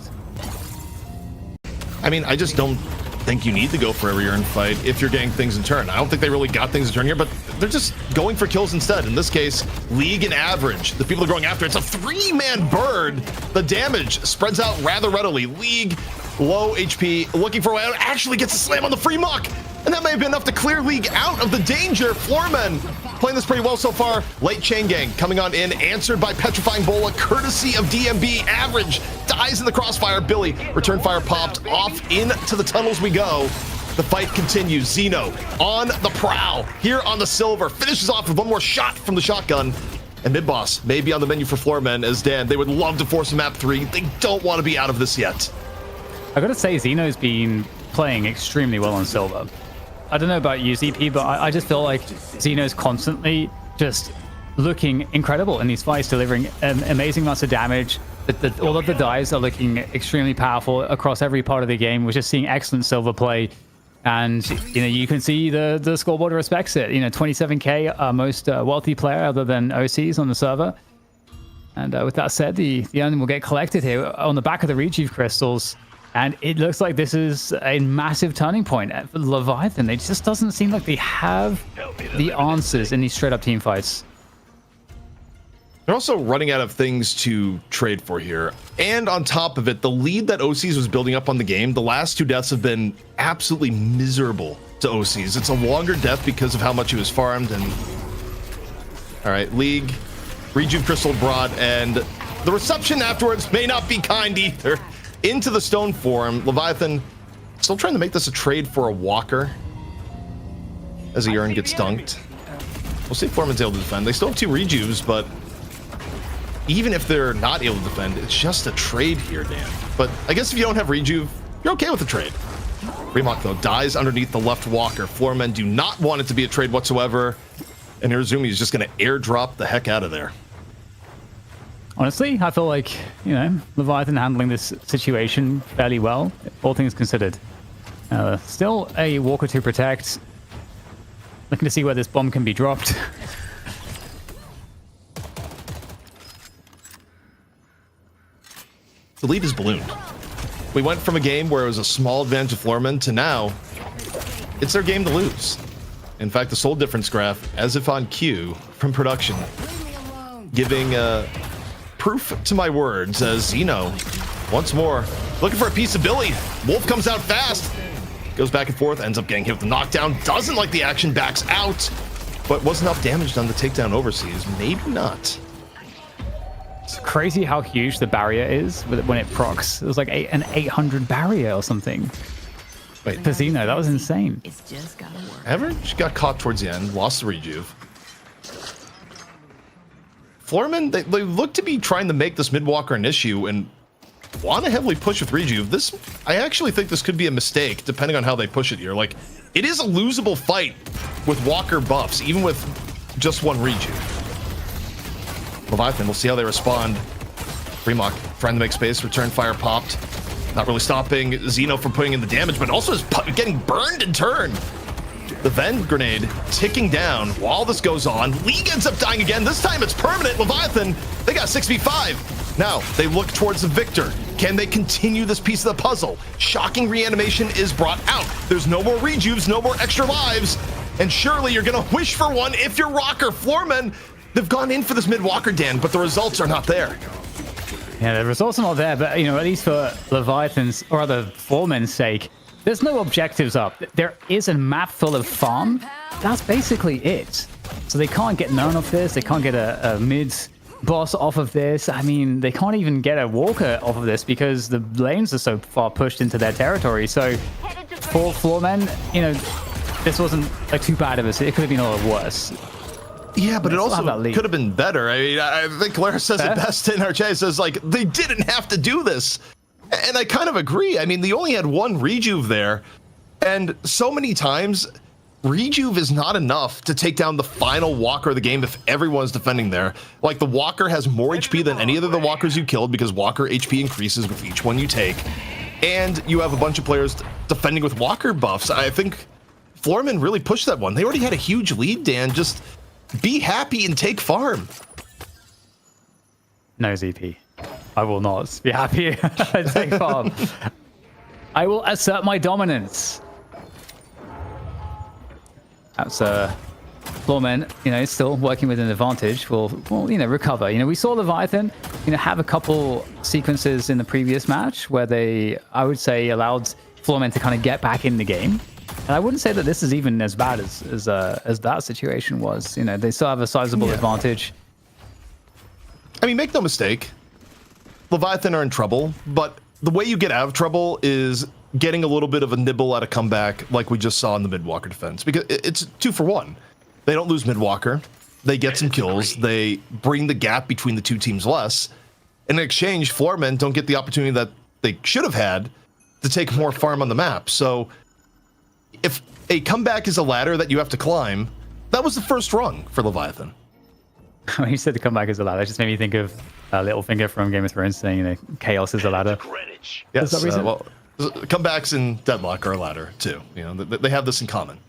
I mean, I just don't think you need to go for every urn fight if you're getting things in turn. I don't think they really got things in turn here, but they're just going for kills instead. In this case, League and Average, the people are going after. It's a 3-man bird. The damage spreads out rather readily. League, low HP, looking for a way out. Actually gets a slam on the free muck. And that may have been enough to clear League out of the danger. Floorman playing this pretty well so far. Late Chain Gang coming on in, answered by Petrifying Bola, courtesy of DMB. Average dies in the crossfire. Billy, return fire popped. Off into the tunnels we go. The fight continues. Xeno on the prowl here on the Silver. Finishes off with one more shot from the shotgun. And mid-boss may be on the menu for Floormen as Dan. They would love to force a map 3. They don't want to be out of this yet. I gotta say, Xeno's been playing extremely well on Silver. I don't know about you, ZP, but I just feel like Xeno's constantly just looking incredible in these fights, delivering amazing amounts of damage. All of the dives are looking extremely powerful across every part of the game. We're just seeing excellent Silver play. And, you know, you can see the scoreboard respects it. You know, 27k, most wealthy player other than OCs on the server. And with that said, the urn will get collected here on the back of the Rejuve crystals. And it looks like this is a massive turning point for Leviathan. It just doesn't seem like they have the answers in these straight-up team fights. They're also running out of things to trade for here. And on top of it, the lead that OCs was building up on the game, the last 2 deaths have been absolutely miserable to OCs. It's a longer death because of how much he was farmed. And all right, League, Rejuve Crystal Broad, and the reception afterwards may not be kind either. Into the stone form, Leviathan still trying to make this a trade for a Walker as a urn gets dunked. We'll see if Foreman's able to defend. They still have 2 Rejuves, but even if they're not able to defend, it's just a trade here, Dan. But I guess if you don't have Rejuve, you're okay with the trade. Remok, though, dies underneath the left Walker. Floormen do not want it to be a trade whatsoever, and Irizumi is just going to airdrop the heck out of there. Honestly, I feel like, you know, Leviathan handling this situation fairly well, all things considered. Still a Walker to protect. Looking to see where this bomb can be dropped. The lead is ballooned. We went from a game where it was a small advantage of Floormen to now it's their game to lose. In fact, the sole difference graph, as if on cue from production, giving proof to my words as Xeno, once more, looking for a piece of Billy. Wolf comes out fast, goes back and forth, ends up getting hit with the knockdown, doesn't like the action, backs out, but was enough damage done to take down overseas? Maybe not. It's crazy how huge the barrier is when it procs. It was like an 800 barrier or something. Wait, for Xeno, that was insane. It's just gotta work. Average got caught towards the end, lost the Rejuve. Floormen, they look to be trying to make this mid-walker an issue and want to heavily push with Rejuve. This, I actually think this could be a mistake, depending on how they push it here. Like, it is a losable fight with Walker buffs, even with just one rejuve. Leviathan, we'll see how they respond. Remok trying to make space, return fire popped. Not really stopping Xeno from putting in the damage, but also is getting burned in turn. The Vend grenade ticking down while this goes on. League ends up dying again. This time it's permanent. Leviathan, they got 6v5. Now they look towards the victor. Can they continue this piece of the puzzle? Shocking reanimation is brought out. There's no more rejuves, no more extra lives. And surely you're going to wish for one if you're Rocker. Floormen, they've gone in for this mid-walker, Dan, but the results are not there. Yeah, the results are not there, but, at least for Leviathan's, or rather, Floormen's sake, there's no objectives up. There is a map full of farm. That's basically it. So they can't get none of this. They can't get a mid boss off of this. I mean, they can't even get a walker off of this because the lanes are so far pushed into their territory. So for Floormen, this wasn't like too bad of a. It could have been a lot worse. Yeah, but it also could have been better. I mean, I think Claire says it best in our chat. It says, like, they didn't have to do this. And I kind of agree. I mean, they only had one rejuve there. And so many times, rejuve is not enough to take down the final walker of the game if everyone's defending there. Like, the walker has more HP than any of the walkers you killed because walker HP increases with each one you take. And you have a bunch of players defending with walker buffs. I think Floormen really pushed that one. They already had a huge lead, Dan. Just be happy and take farm. No, ZP. I will not be happy and take farm. I will assert my dominance. That's Floormen, still working with an advantage. Will recover. We saw Leviathan, have a couple sequences in the previous match where they, I would say, allowed Floormen to kind of get back in the game. And I wouldn't say that this is even as bad as that situation was. They still have a sizable advantage. I mean, make no mistake, Leviathan are in trouble, but the way you get out of trouble is getting a little bit of a nibble at a comeback like we just saw in the mid-walker defense, because it's 2 for 1. They don't lose mid-walker, they get some kills, they bring the gap between the two teams less. In exchange, Floormen don't get the opportunity that they should have had to take more farm on the map. So if a comeback is a ladder that you have to climb, that was the first rung for Leviathan. When you said the comeback is a ladder, it just made me think of Littlefinger from Game of Thrones saying, chaos is a ladder. Yes, well, comebacks in Deadlock are a ladder too. They have this in common.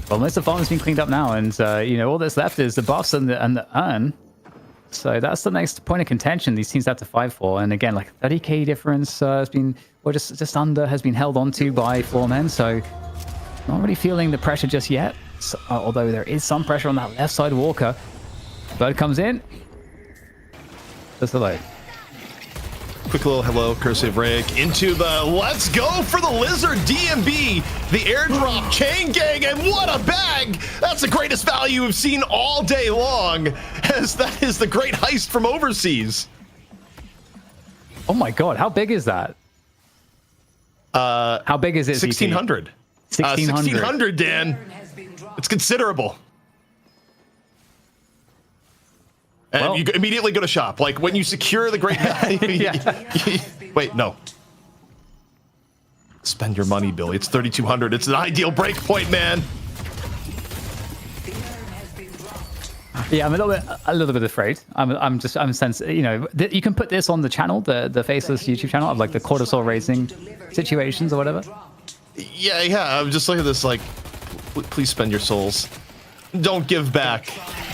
Well, most of the farm has been cleaned up now, and all that's left is the buffs and the urn. So that's the next point of contention these teams have to fight for. And again, like 30k difference has been, or just under, has been held onto by Floormen. So not really feeling the pressure just yet. So, although there is some pressure on that left side walker. Bird comes in. Just hello. Quick little hello, Cursive Rake, into the let's go for the Lizard DMB, the airdrop chain gang, and what a bag! That's the greatest value we've seen all day long, as that is the great heist from overseas. Oh my god, how big is that? How big is it? 1600. 1600, Dan. It's considerable. And well, you immediately go to shop. Like when you secure the great value. Wait, no. Spend your money, Billy. It's 3,200. It's an ideal break point, man. Yeah, I'm a little bit afraid. I'm sensing. You can put this on the channel, the Faceless YouTube channel, of like the cortisol raising situations or whatever. Yeah. I'm just looking at this like, please spend your souls. Don't give back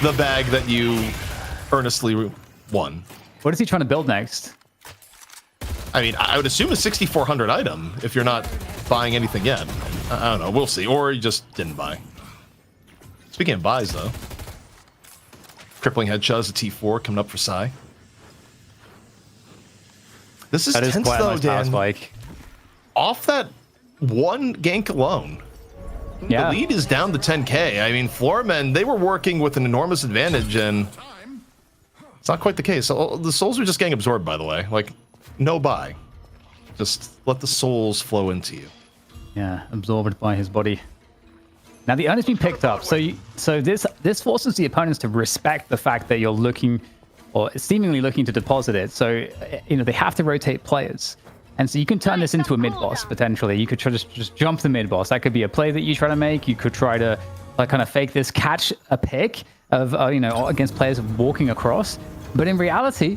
the bag that you earnestly won. What is he trying to build next? I mean, I would assume a 6,400 item if you're not buying anything yet. I don't know. We'll see. Or you just didn't buy. Speaking of buys, though. Crippling Headshot's a T4 coming up for Psy. This is tense, though, Dan. Off that one gank alone, the lead is down to 10k. I mean, Floormen, they were working with an enormous advantage, and it's not quite the case. So the souls are just getting absorbed, by the way. Like, no buy. Just let the souls flow into you. Yeah, absorbed by his body. Now the urn has been picked up, so this forces the opponents to respect the fact that you're looking, or seemingly looking to deposit it. So they have to rotate players, and so you can turn this into a mid boss potentially. You could try to just jump the mid boss. That could be a play that you try to make. You could try to like kind of fake this, catch a pick of you know, against players walking across. But in reality,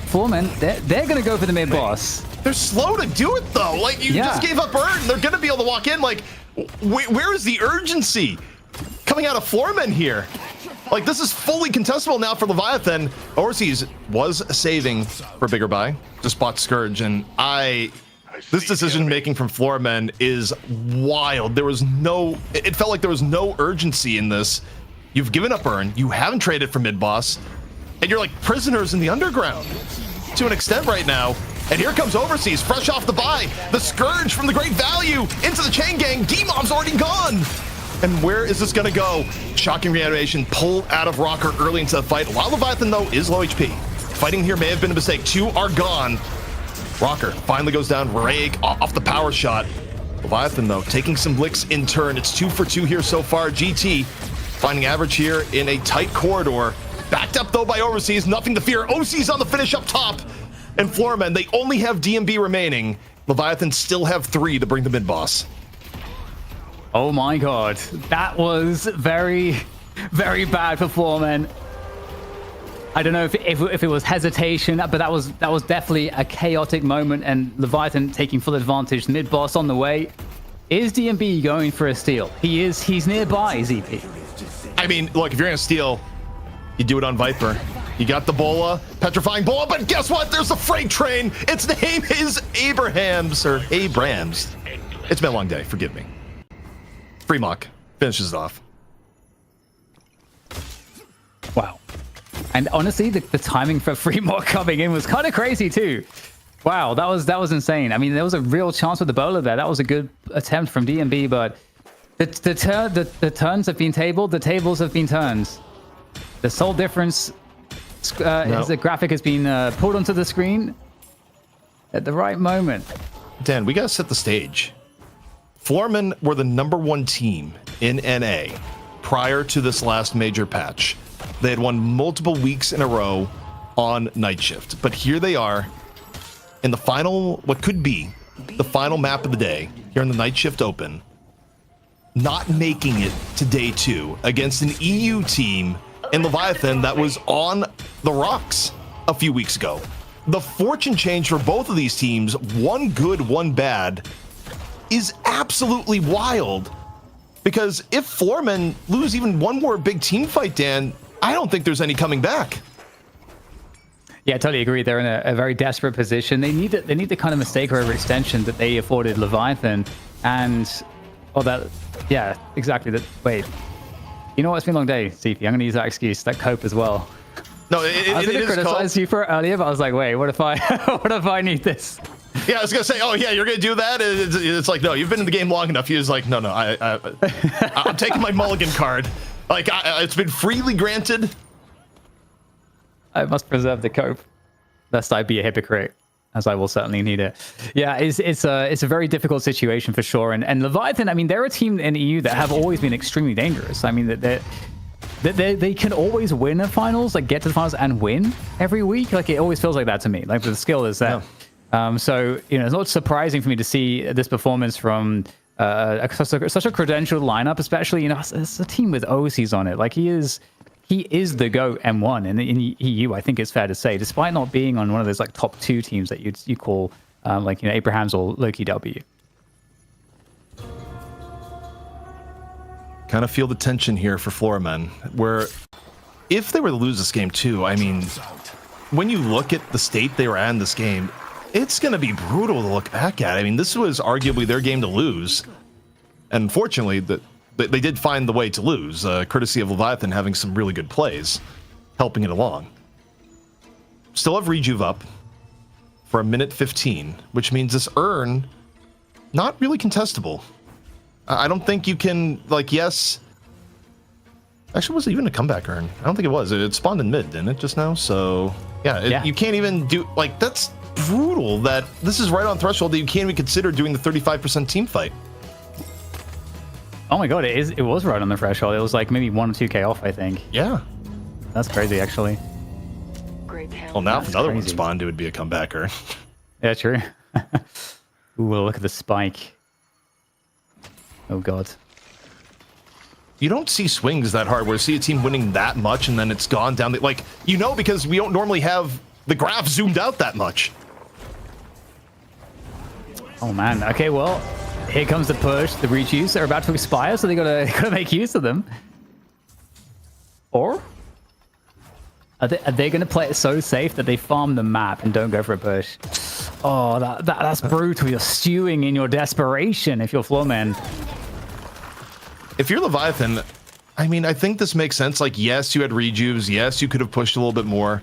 Foreman, they're going to go for the mid boss. They're slow to do it though. Like you just gave up Burn. They're going to be able to walk in. Like, where is the urgency coming out of Foreman here? Like, this is fully contestable now for Leviathan. Overseas was saving for bigger buy. Just bought Scourge, and this decision making from Floormen is wild. There was no, it felt like there was no urgency in this. You've given up Burn. You haven't traded for mid boss, and you're like prisoners in the underground to an extent right now. And here comes Overseas, fresh off the buy. The Scourge from the Great Value into the Chain Gang. D-Mob's already gone. And where is this going to go? Shocking reanimation pulled out of Rocker early into the fight. While Leviathan, though, is low HP. Fighting here may have been a mistake. 2 are gone. Rocker finally goes down. Rag off the power shot. Leviathan, though, taking some licks in turn. It's 2 for 2 here so far. GT finding average here in a tight corridor. Backed up, though, by Overseas. Nothing to fear. OC's on the finish up top. And Floormen, they only have DMB remaining. Leviathan still have 3 to bring the mid-boss. Oh my god. That was very, very bad for Floormen. I don't know if it was hesitation, but that was definitely a chaotic moment, and Leviathan taking full advantage. Mid-boss on the way. Is DMB going for a steal? He's nearby, ZP. I mean, look, if you're going to steal, you do it on Viper. You got the Bola, petrifying Bola, but guess what? There's the freight train. Its name is Abrams. It's been a long day, forgive me. Freemock finishes it off. Wow. And honestly, the timing for Freemock coming in was kind of crazy too. Wow, that was insane. I mean, there was a real chance with the Bola there. That was a good attempt from DMB, but the turns have been tabled. The tables have been turned. The sole difference is the graphic has been pulled onto the screen at the right moment. Dan, we got to set the stage. Floormen were the #1 team in NA prior to this last major patch. They had won multiple weeks in a row on Night Shift. But here they are in the final, what could be the final map of the day here in the Night Shift Open, not making it to day 2 against an EU team in Leviathan that was on the rocks a few weeks ago. The fortune change for both of these teams, one good, one bad, is absolutely wild. Because if Floormen lose even one more big team fight, Dan, I don't think there's any coming back. Yeah, I totally agree. They're in a very desperate position. They need the kind of mistake or overextension that they afforded Leviathan, and yeah, exactly. Wait, you know what? It's been a long day, CP. I'm gonna use that excuse, that cope as well. No, I was gonna criticize you for it earlier, but I was like, wait, what if I need this? Yeah, I was gonna say, oh yeah, you're gonna do that. It's like, no, you've been in the game long enough. He was like, no, I'm taking my mulligan card. Like, it's been freely granted. I must preserve the cope, lest I be a hypocrite, as I will certainly need it. Yeah, it's a very difficult situation for sure. And Leviathan, I mean, they're a team in EU that have always been extremely dangerous. I mean, they can always win a finals, like get to the finals and win every week. Like, it always feels like that to me. Like, the skill is there. Yeah. So, you know, it's not surprising for me to see this performance from such a credentialed lineup, especially, you know, it's a team with OCs on it. Like, he is the GOAT M1 in EU, I think it's fair to say, despite not being on one of those like top 2 teams that you call like, you know, Abrahams or Loki W. Kind of feel the tension here for Floormen, where if they were to lose this game too, I mean, when you look at the state they were at in this game, it's going to be brutal to look back at. I mean, this was arguably their game to lose. And unfortunately, they did find the way to lose, courtesy of Leviathan having some really good plays, helping it along. Still have Rejuve up for 1:15, which means this urn, not really contestable. I don't think you can, like, yes. Actually, was it even a comeback urn? I don't think it was. It spawned in mid, didn't it, just now? So, yeah, you can't even do, like, that's brutal that this is right on threshold that you can't even consider doing the 35% team fight. Oh my god, it was right on the threshold. It was like maybe 1 or 2k off, I think. Yeah. That's crazy, actually. Well, now if another one spawned, it would be a comebacker. Yeah, true. Ooh, look at the spike. Oh god. you don't see swings that hard where you see a team winning that much and then it's gone down. Like, you know, because we don't normally have the graph zoomed out that much. Oh man. Okay, well, here comes the push. The rejuice are about to expire, so they gotta make use of them. Or are they gonna play it so safe that they farm the map and don't go for a push? Oh, that's brutal. You're stewing in your desperation if you're Floorman. If you're Leviathan, I mean, I think this makes sense. Like, yes, you had rejuves. Yes, you could have pushed a little bit more.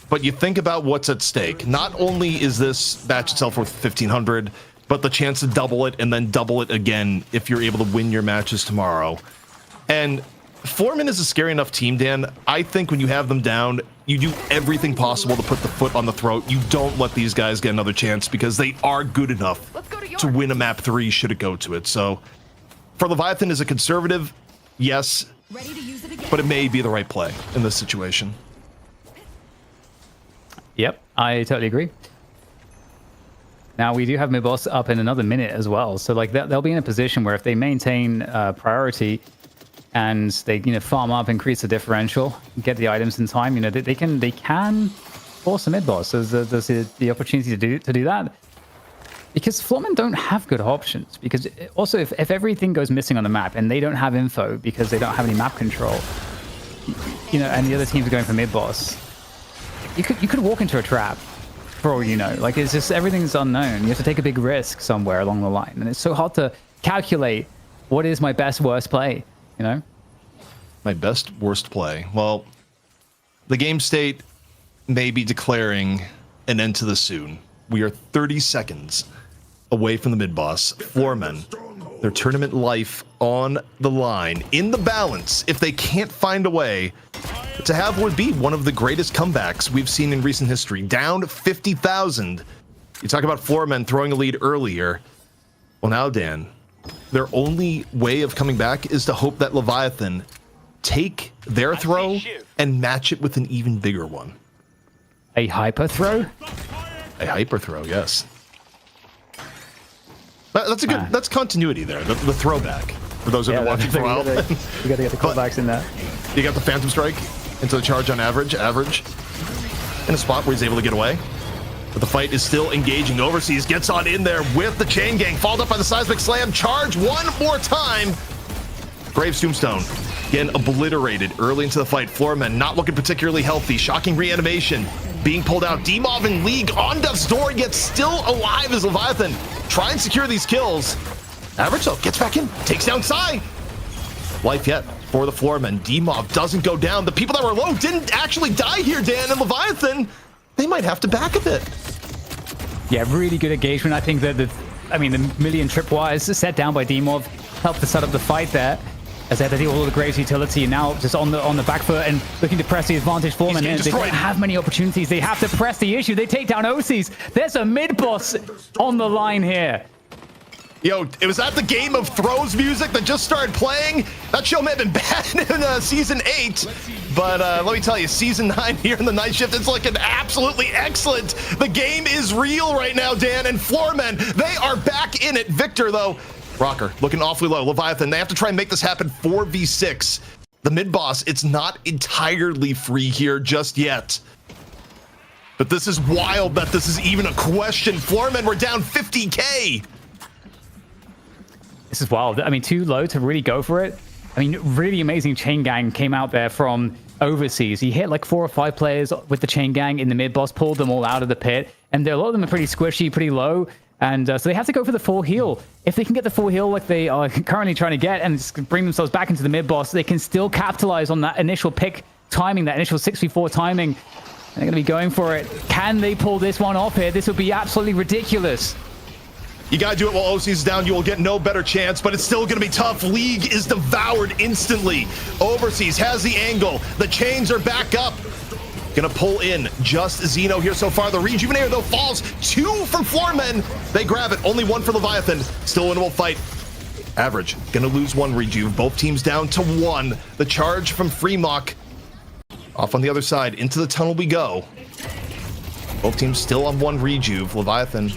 But you think about what's at stake. Not only is this match itself worth 1,500, but the chance to double it and then double it again if you're able to win your matches tomorrow. And Foreman is a scary enough team, Dan. I think when you have them down, you do everything possible to put the foot on the throat. You don't let these guys get another chance because they are good enough to win a map 3 should it go to it. So for Leviathan as a conservative, yes, but it may be the right play in this situation. Yep, I totally agree. Now, we do have mid-boss up in another minute as well. So, like, they'll be in a position where if they maintain priority and they, farm up, increase the differential, get the items in time, they can force a mid-boss. So there's the opportunity to do that. Because Floormen don't have good options. Because also, if everything goes missing on the map and they don't have info because they don't have any map control, and the other teams are going for mid-boss, you could walk into a trap. For all you know, like, it's just everything's unknown. You have to take a big risk somewhere along the line, and it's so hard to calculate what is my best worst play. My best worst play. Well, the game state may be declaring an end to this soon. We are 30 seconds away from the mid boss. Floormen, their tournament life on the line, in the balance. If they can't find a way to have what would be one of the greatest comebacks we've seen in recent history, down 50,000. You talk about Floormen throwing a lead earlier. Well, now, Dan, their only way of coming back is to hope that Leviathan take their throw and match it with an even bigger one. A hyper throw? A hyper throw, yes. That's a good. That's continuity there. The throwback for those who have been watching for a while. You got to get the callbacks in there. You got the Phantom Strike into the charge on average, in a spot where he's able to get away. But the fight is still engaging. Overseas gets on in there with the chain gang, followed up by the seismic slam. Charge one more time. Graves Tombstone again obliterated early into the fight. Floormen not looking particularly healthy. Shocking reanimation being pulled out. Demov in League on death's door, yet still alive as Leviathan try and secure these kills. Average though gets back in, takes down Psy. Life yet for the Floormen. Demov doesn't go down. The people that were low didn't actually die here, Dan, and Leviathan, they might have to back a bit. Yeah, really good engagement. I think that the million tripwires set down by Demov helped to set up the fight there, as they had to deal with all the Graves utility, and now just on the back foot and looking to press the advantage Floormen in. They don't have many opportunities. They have to press the issue. They take down OCs. There's a mid-boss on the line here. Yo, it was at the Game of Thrones music that just started playing. That show may have been bad in season 8, but let me tell you, season 9 here in the night shift, it's like an absolutely excellent. The game is real right now, Dan, and Floormen, they are back in it. Victor, though, Rocker looking awfully low. Leviathan, they have to try and make this happen 4v6. The mid-boss, it's not entirely free here just yet. But this is wild that this is even a question. Floormen, we're down 50K. This is wild. Too low to really go for it. Really amazing chain gang came out there from overseas. He hit like 4 or 5 players with the chain gang in the mid-boss, pulled them all out of the pit, and a lot of them are pretty squishy, pretty low, and so they have to go for the full heal. If they can get the full heal like they are currently trying to get and bring themselves back into the mid-boss, they can still capitalize on that initial pick timing, that initial 6v4 timing. And they're going to be going for it. Can they pull this one off here? This would be absolutely ridiculous. You gotta do it while OC's is down. You will get no better chance, but it's still gonna be tough. League is devoured instantly. Overseas has the angle. The chains are back up. Gonna pull in just Xeno here so far. The Rejuvenator, though, falls. 2 from Floormen. They grab it. Only 1 for Leviathan. Still winnable fight. Average gonna lose 1 Rejuve. Both teams down to 1. The charge from Freemock. Off on the other side. Into the tunnel we go. Both teams still on 1 Rejuve. Leviathan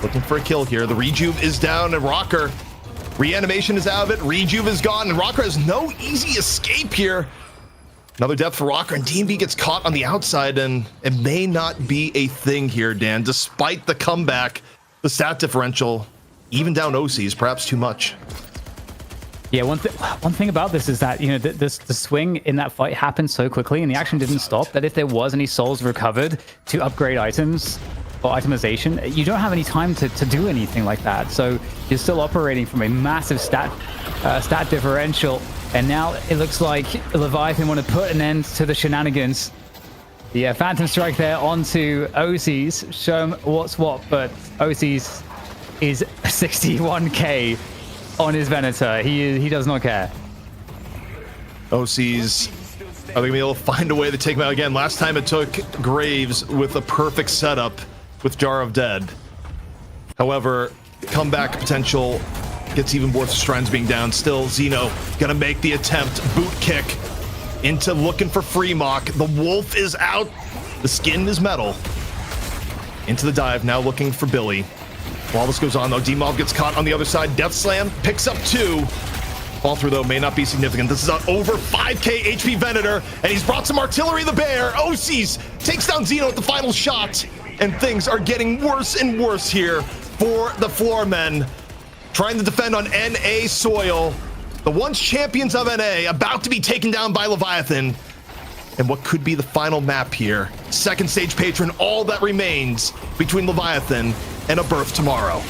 looking for a kill here. The Rejuve is down, and Rocker Reanimation is out of it. Rejuve is gone, and Rocker has no easy escape here. Another death for Rocker, and DMB gets caught on the outside, and it may not be a thing here, Dan. Despite the comeback, the stat differential, even down OCs, perhaps too much. Yeah, one thing about this is that, you know, the swing in that fight happened so quickly and the action didn't stop that if there was any souls recovered to upgrade items or itemization, you don't have any time to do anything like that. So you're still operating from a massive stat differential. And now it looks like Leviathan want to put an end to the shenanigans. The Phantom Strike there onto OCs. Show him what's what, but OCs is 61k on his Venator. He does not care. OCs, are they going to be able to find a way to take him out again? Last time it took Graves with a perfect setup with Jar of Dead. However, comeback potential gets even worse. Strands being down. Still, Xeno going to make the attempt. Boot kick into looking for Freemock. The Wolf is out. The skin is metal. Into the dive, now looking for Billy. While this goes on, though, D-Mob gets caught on the other side. Death Slam picks up 2. Fall through, though, may not be significant. This is an over 5k HP Venator, and he's brought some artillery the bear. OCs takes down Xeno at the final shot, and things are getting worse and worse here for the Floormen. Trying to defend on NA soil. The once champions of NA about to be taken down by Leviathan. And what could be the final map here. Second stage patron, all that remains between Leviathan and a birth tomorrow.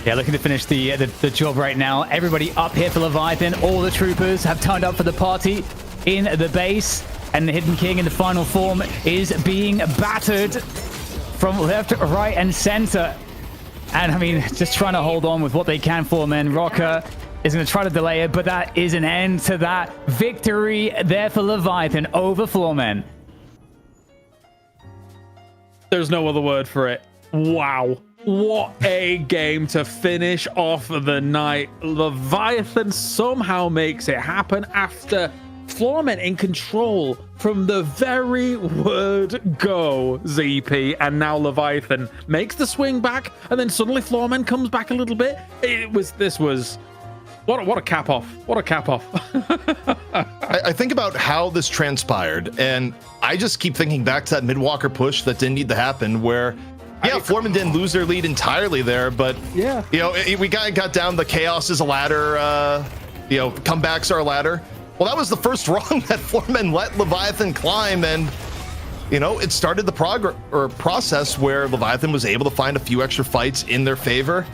Yeah, looking to finish the job right now. Everybody up here for Leviathan. All the troopers have turned up for the party in the base. And the Hidden King in the final form is being battered from left, right, and center. And I mean, just trying to hold on with what they can for, men. Rocker is going to try to delay it, but that is an end to that victory there for Leviathan over Floormen. There's no other word for it. Wow. What a game to finish off the night. Leviathan somehow makes it happen after Floormen in control from the very word go, ZP, and now Leviathan makes the swing back, and then suddenly Floormen comes back a little bit. This was what a cap off. What a cap off. I think about how this transpired, and I just keep thinking back to that Midwalker push that didn't need to happen, where Floormen didn't lose their lead entirely there, but yeah, you know, we got down the chaos is a ladder, you know, comebacks are a ladder. Well, that was the first rung that Floormen let Leviathan climb, and you know, it started the process where Leviathan was able to find a few extra fights in their favor,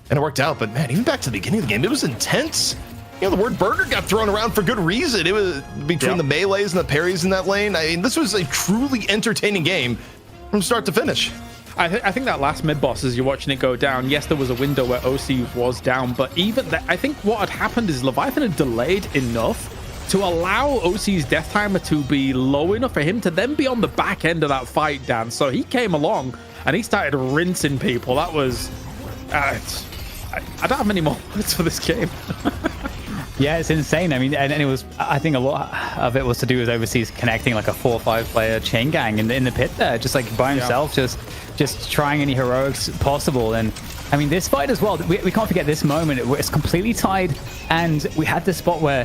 and it worked out. But man, even back to the beginning of the game, it was intense. You know, the word burger got thrown around for good reason. It was between the melees and the parries in that lane. I mean, this was a truly entertaining game from start to finish. I think that last mid boss, as you're watching it go down, yes, there was a window where OC was down, but even that, I think what had happened is Leviathan had delayed enough to allow OC's death timer to be low enough for him to then be on the back end of that fight, Dan. So he came along and he started rinsing people. That was I don't have many more words for this game. Yeah, it's insane. I mean, and it was, I think a lot of it was to do with Overseas connecting like a 4 or 5 player chain gang in the pit there, just like by himself, just trying any heroics possible. And I mean, this fight as well, we can't forget this moment. It's completely tied, and we had this spot where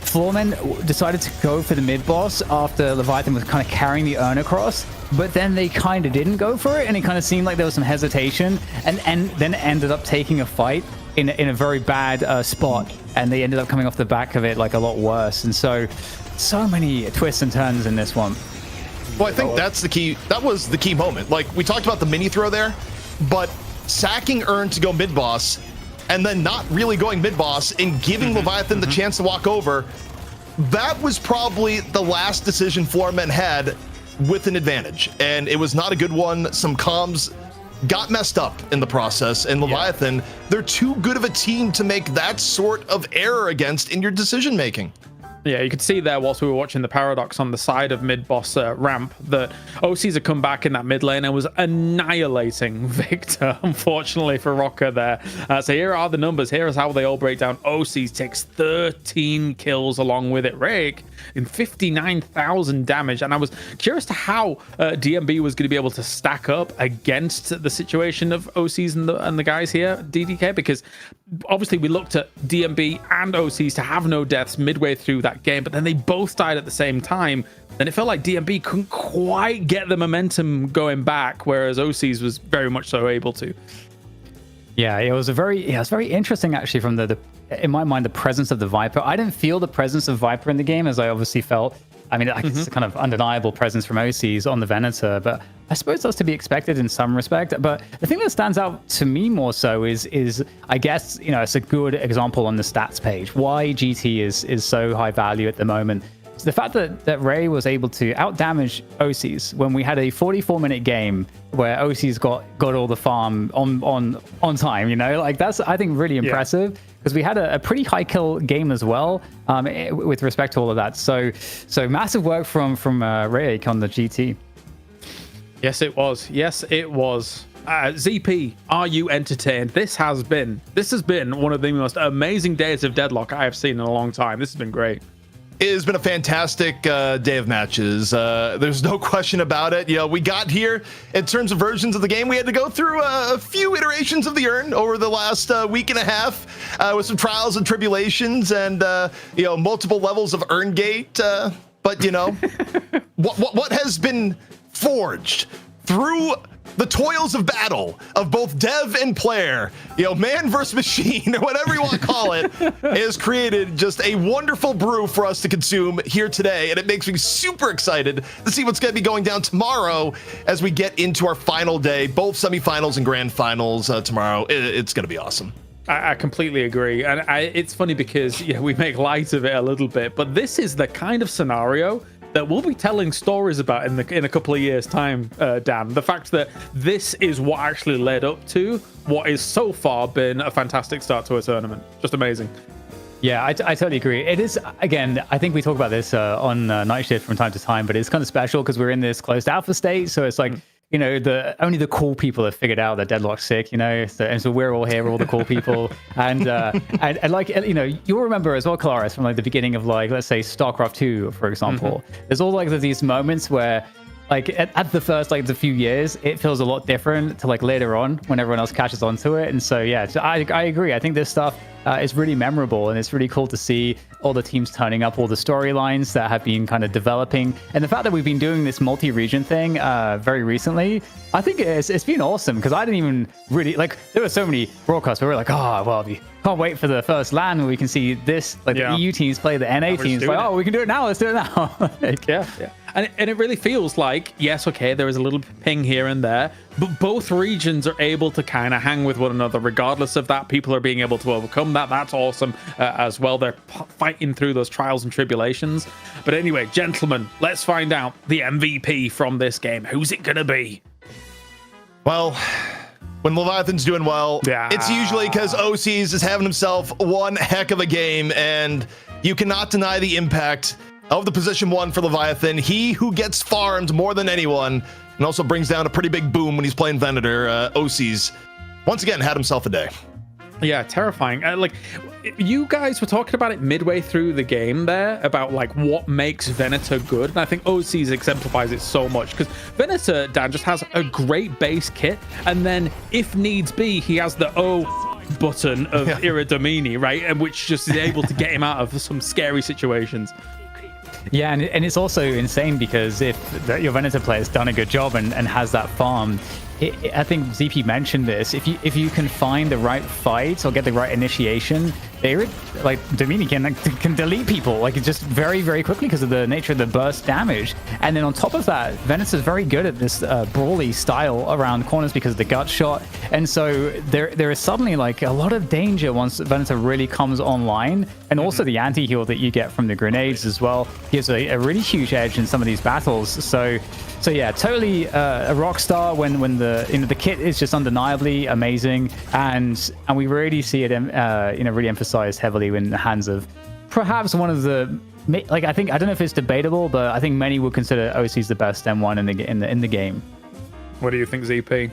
Floormen decided to go for the mid boss after Leviathan was kind of carrying the urn across, but then they kind of didn't go for it, and it kind of seemed like there was some hesitation, and then ended up taking a fight in a very bad spot, and they ended up coming off the back of it like a lot worse. And so many twists and turns in this one. Well, I think that's the key. That was the key moment. Like, we talked about the mini throw there, but sacking urn to go mid boss and then not really going mid boss and giving Leviathan the chance to walk over, that was probably the last decision Floormen had with an advantage, and it was not a good one. Some comms got messed up in the process, and Leviathan, they're too good of a team to make that sort of error against in your decision making. Yeah, you could see there whilst we were watching the paradox on the side of mid-boss ramp that OCs had come back in that mid lane and was annihilating Victor, unfortunately for Rocker there. So here are the numbers. Here is how they all break down. OCs takes 13 kills along with it. Rake in 59,000 damage. And I was curious to how DMB was going to be able to stack up against the situation of OCs and the guys here, DDK, because obviously we looked at DMB and OCs to have no deaths midway through that game, but then they both died at the same time. Then it felt like DMB couldn't quite get the momentum going back, whereas OCs was very much so able to. Yeah, it was very interesting actually from the in my mind, the presence of the Viper. I didn't feel the presence of Viper in the game as I obviously felt. I mean, it's a kind of undeniable presence from OCs on the Venator, but I suppose that's to be expected in some respect. But the thing that stands out to me more so is I guess, it's a good example on the stats page why GT is so high value at the moment. So the fact that Ray was able to outdamage OCs when we had a 44-minute game where OCs got all the farm on time, like that's, I think, really impressive because we had a pretty high kill game as well with respect to all of that. So massive work from Ray on the GT. Yes, it was. ZP, are you entertained? This has been one of the most amazing days of Deadlock I have seen in a long time. This has been great. It has been a fantastic day of matches. There's no question about it. We got here in terms of versions of the game. We had to go through a few iterations of the urn over the last week and a half with some trials and tribulations and multiple levels of urn gate. But what has been forged through the toils of battle of both dev and player, man versus machine, or whatever you want to call it, has created just a wonderful brew for us to consume here today. And it makes me super excited to see what's going to be going down tomorrow as we get into our final day, both semifinals and grand finals tomorrow. It's going to be awesome. I completely agree. And it's funny because we make light of it a little bit, but this is the kind of scenario that we'll be telling stories about in a couple of years' time, Dan. The fact that this is what actually led up to what is so far been a fantastic start to a tournament. Just amazing. Yeah, I totally agree. It is, again, I think we talk about this on Night Shift from time to time, but it's kind of special because we're in this closed alpha state. So it's like, only the cool people have figured out that Deadlock's sick, so we're all here, we're all the cool people. And like, you'll remember as well, Claris, from like the beginning of like, let's say StarCraft 2, for example. There's all like these moments where like at the first, like the few years, it feels a lot different to like later on when everyone else catches on to it. And so, yeah, I agree. I think this stuff is really memorable and it's really cool to see all the teams turning up, all the storylines that have been kind of developing. And the fact that we've been doing this multi-region thing very recently, I think it's been awesome because I didn't even really like, there were so many broadcasts where we were like, we can't wait for the first LAN where we can see this, like the EU teams play the NA teams. Like, we can do it now. Let's do it now. Yeah. And it really feels like, yes, okay, there is a little ping here and there, but both regions are able to kind of hang with one another. Regardless of that, people are being able to overcome that. That's awesome as well. They're fighting through those trials and tribulations. But anyway, gentlemen, let's find out the MVP from this game. Who's it going to be? Well, when Leviathan's doing well, it's usually because OCs is having himself one heck of a game, and you cannot deny the impact of the position 1 for Leviathan. He who gets farmed more than anyone and also brings down a pretty big boom when he's playing Venator. OCs, once again, had himself a day. Yeah, terrifying. Like, you guys were talking about it midway through the game there, about like what makes Venator good. And I think OCs exemplifies it so much because Venator, Dan, just has a great base kit. And then if needs be, he has the button of Iridomini, right? And which just is able to get him out of some scary situations. Yeah, and it's also insane because if your Venator player's done a good job and has that farm, I think ZP mentioned this. If you can find the right fight or get the right initiation, Domini can delete people like just very, very quickly because of the nature of the burst damage. And then on top of that, Venator's very good at this brawly style around corners because of the gut shot. And so there is suddenly like a lot of danger once Venator really comes online. And also the anti-heal that you get from the grenades as well gives a really huge edge in some of these battles. So yeah, totally a rock star when the kit is just undeniably amazing, and we really see it really emphasized heavily in the hands of perhaps one of the like I don't know if it's debatable, but I think many would consider OC's the best M1 in the game. What do you think, ZP?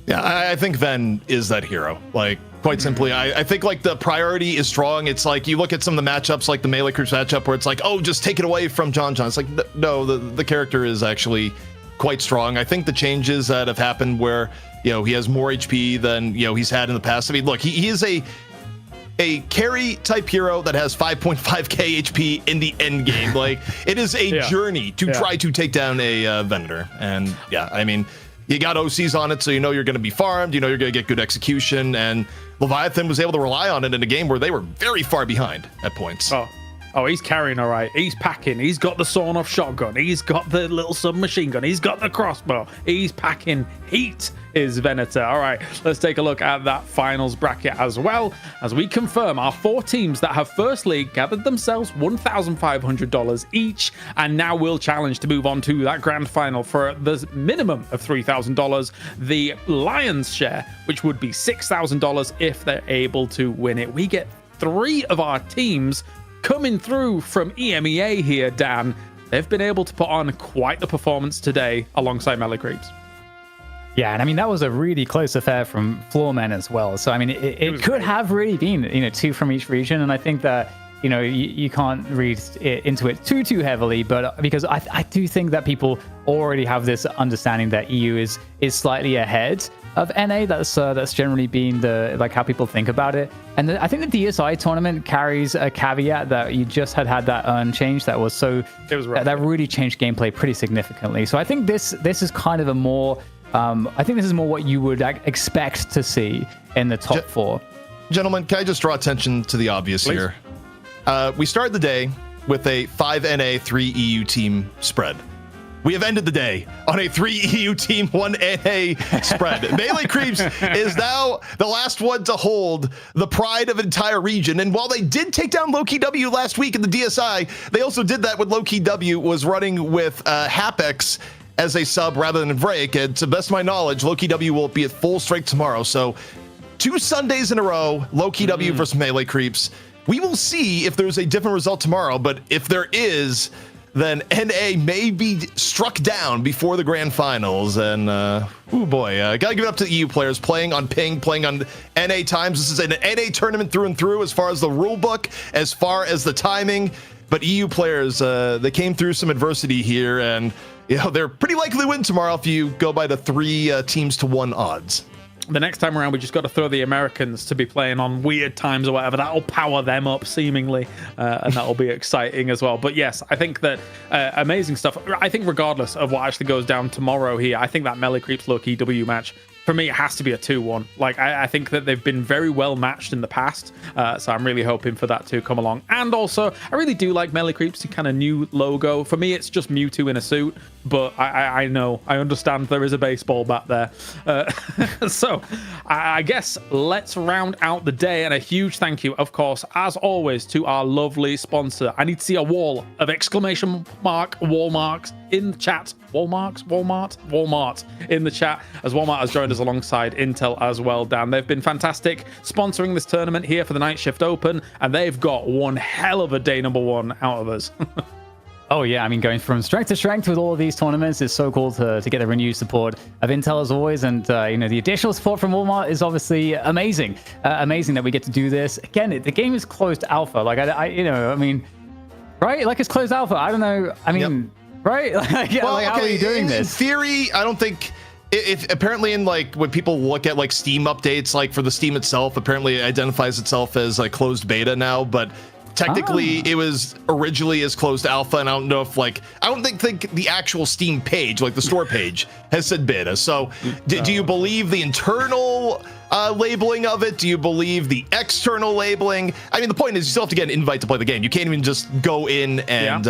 Yeah, I think Ven is that hero. Like, quite simply, I think like the priority is strong. It's like you look at some of the matchups, like the Melee Creeps matchup, where it's like, oh, just take it away from John. It's like, no, the character is actually quite strong. I think the changes that have happened where, you know, he has more HP than, you know, he's had in the past. I mean, look, he is a carry type hero that has 5.5k HP in the end game. Like, it is a journey to try to take down a Venator. And yeah, I mean, you got OCs on it, so you know you're going to be farmed, you know you're going to get good execution, and Leviathan was able to rely on it in a game where they were very far behind at points. Oh, he's carrying all right. He's packing. He's got the sawn-off shotgun. He's got the little submachine gun. He's got the crossbow. He's packing heat, is Venator. All right, let's take a look at that finals bracket as well, as we confirm our 4 teams that have firstly gathered themselves $1,500 each, and now will challenge to move on to that grand final for the minimum of $3,000. The Lions share, which would be $6,000 if they're able to win it. We get 3 of our teams coming through from EMEA here, Dan. They've been able to put on quite the performance today alongside Melee Creeps. Yeah, and I mean, that was a really close affair from Floormen as well. So, I mean, it could have really been, you know, 2 from each region. And I think that, you know, you can't read into it too heavily, but because I do think that people already have this understanding that EU is slightly ahead of NA. That's generally been like how people think about it. And I think the DSI tournament carries a caveat that you just had that urn change that was that really changed gameplay pretty significantly. So I think this is kind of a more I think this is more what you would expect to see in the top 4. Gentlemen, can I just draw attention to the obvious here? We started the day with a 5 NA, 3 EU team spread. We have ended the day on a 3 EU team, 1 NA spread. Melee Creeps is now the last one to hold the pride of an entire region. And while they did take down Loki W last week in the DSI, they also did that when Loki W was running with Hapex as a sub rather than Vrake. And to the best of my knowledge, Loki W will be at full strength tomorrow. So 2 Sundays in a row, Loki W versus Melee Creeps. We will see if there's a different result tomorrow, but if there is, then NA may be struck down before the grand finals. And oh boy, gotta give it up to the EU players playing on ping, playing on NA times. This is an NA tournament through and through as far as the rule book, as far as the timing. But EU players, they came through some adversity here, and you know they're pretty likely to win tomorrow if you go by the 3 teams to 1 odds. The next time around, we just got to throw the Americans to be playing on weird times or whatever. That'll power them up, seemingly, and that'll be exciting as well. But yes, I think that amazing stuff. I think regardless of what actually goes down tomorrow here, I think that Melee Creeps Loki W match, for me, it has to be a 2-1. Like, I think that they've been very well matched in the past, so I'm really hoping for that to come along. And also, I really do like Melee Creeps' kind of new logo. For me, it's just Mewtwo in a suit, but I know, I understand there is a baseball bat there. So, I guess let's round out the day, and a huge thank you, of course, as always, to our lovely sponsor. I need to see a wall of exclamation mark wall marks in the chat. Walmart in the chat, as Walmart has joined us alongside Intel as well, Dan. They've been fantastic sponsoring this tournament here for the Night Shift Open, and they've got one hell of a day number 1 out of us. Oh yeah, I mean, going from strength to strength with all of these tournaments is so cool to get the renewed support of Intel as always, and you know, the additional support from Walmart is obviously amazing. Amazing that we get to do this. Again, the game is closed alpha. Like I you know, I mean, right? Like it's closed alpha. I don't know. I mean. Yep. Right? Yeah, well, like, how are you doing this? In theory, I don't think if apparently in like when people look at like Steam updates, like for the Steam itself, apparently it identifies itself as like closed beta now, but technically it was originally as closed alpha, and I don't know if like I don't think the actual Steam page, like the store page, has said beta. So do you believe the internal labeling of it? Do you believe the external labeling? I mean, the point is you still have to get an invite to play the game. You can't even just go in and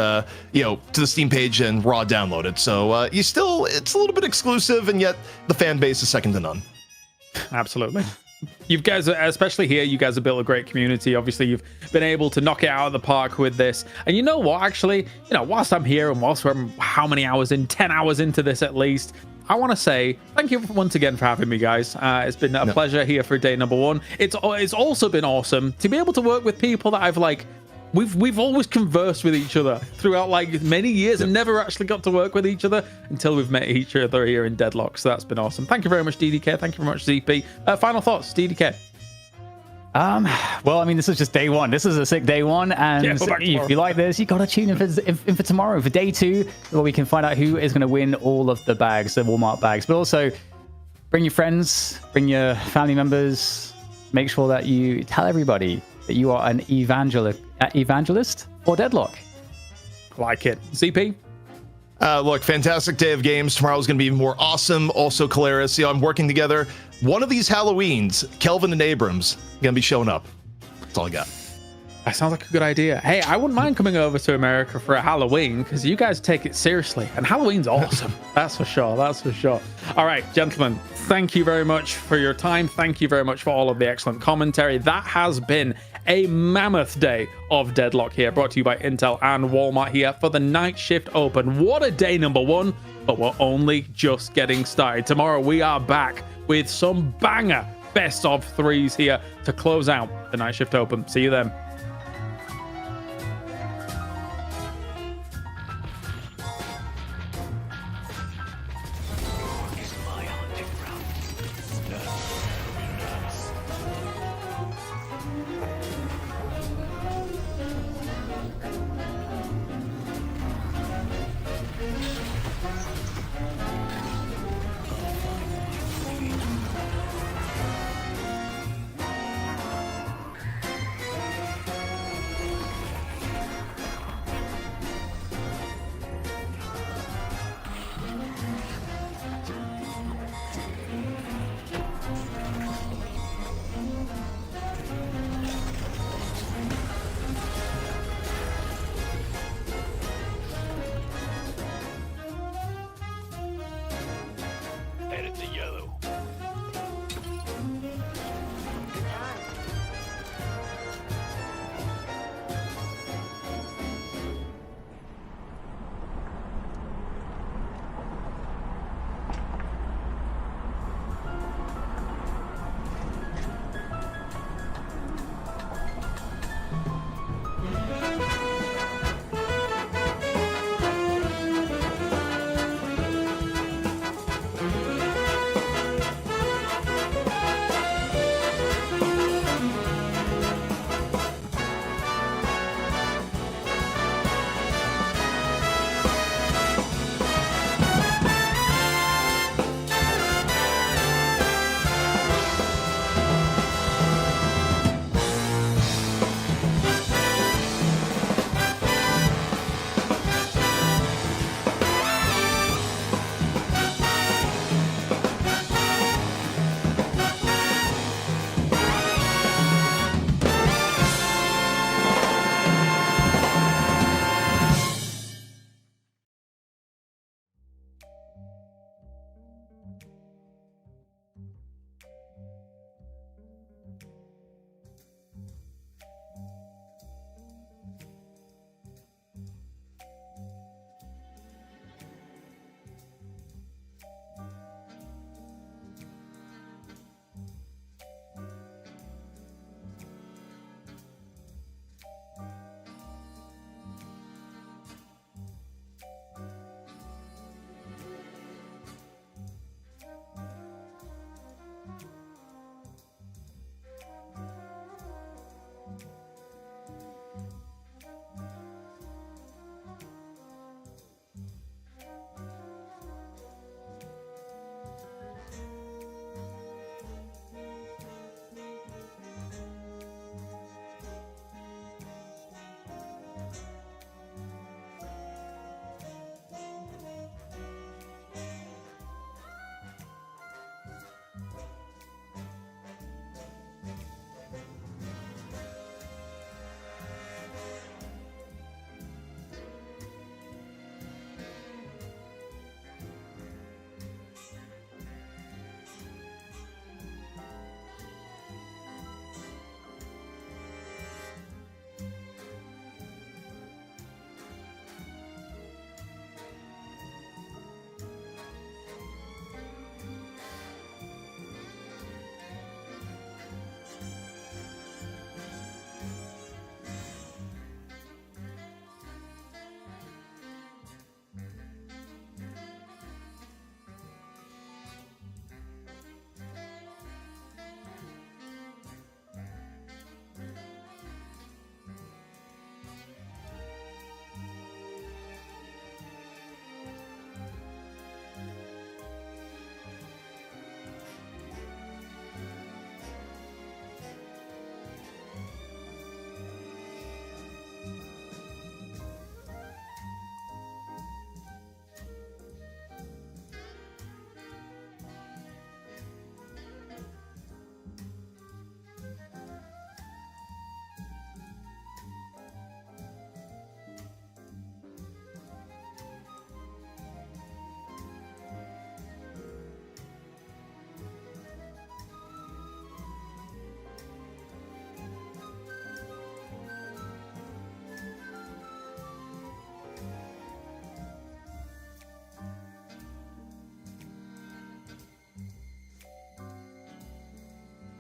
you know, to the Steam page and raw download it. So you still, it's a little bit exclusive, and yet the fan base is second to none. Absolutely. You guys, especially here, you guys have built a great community. Obviously, you've been able to knock it out of the park with this. And you know what? Actually, you know, whilst I'm here and whilst we're how many hours in, 10 hours into this at least, I want to say thank you once again for having me, guys. It's been a pleasure here for day number 1. It's also been awesome to be able to work with people that I've like we've always conversed with each other throughout like many years and never actually got to work with each other until we've met each other here in Deadlock. So that's been awesome. Thank you very much, DDK. Thank you very much, ZP. Final thoughts, DDK. Well, I mean, this is just day one. This is a sick day one, and if you like this, you got to tune in for tomorrow for day 2, where we can find out who is going to win all of the bags, the Walmart bags. But also, bring your friends, bring your family members. Make sure that you tell everybody that you are an evangelist for Deadlock. Like it, CP. Look, fantastic day of games. Tomorrow's going to be more awesome. Also, Caleris, I'm working together. One of these Halloweens, Kelvin and Abrams going to be showing up. That's all I got. That sounds like a good idea. Hey, I wouldn't mind coming over to America for a Halloween because you guys take it seriously. And Halloween's awesome. That's for sure. That's for sure. All right, gentlemen, thank you very much for your time. Thank you very much for all of the excellent commentary. That has been a mammoth day of Deadlock here, brought to you by Intel and Walmart here for the Night Shift Open. What a day, number one, but we're only just getting started. Tomorrow we are back with some banger best of 3s here to close out the Night Shift Open. See you then.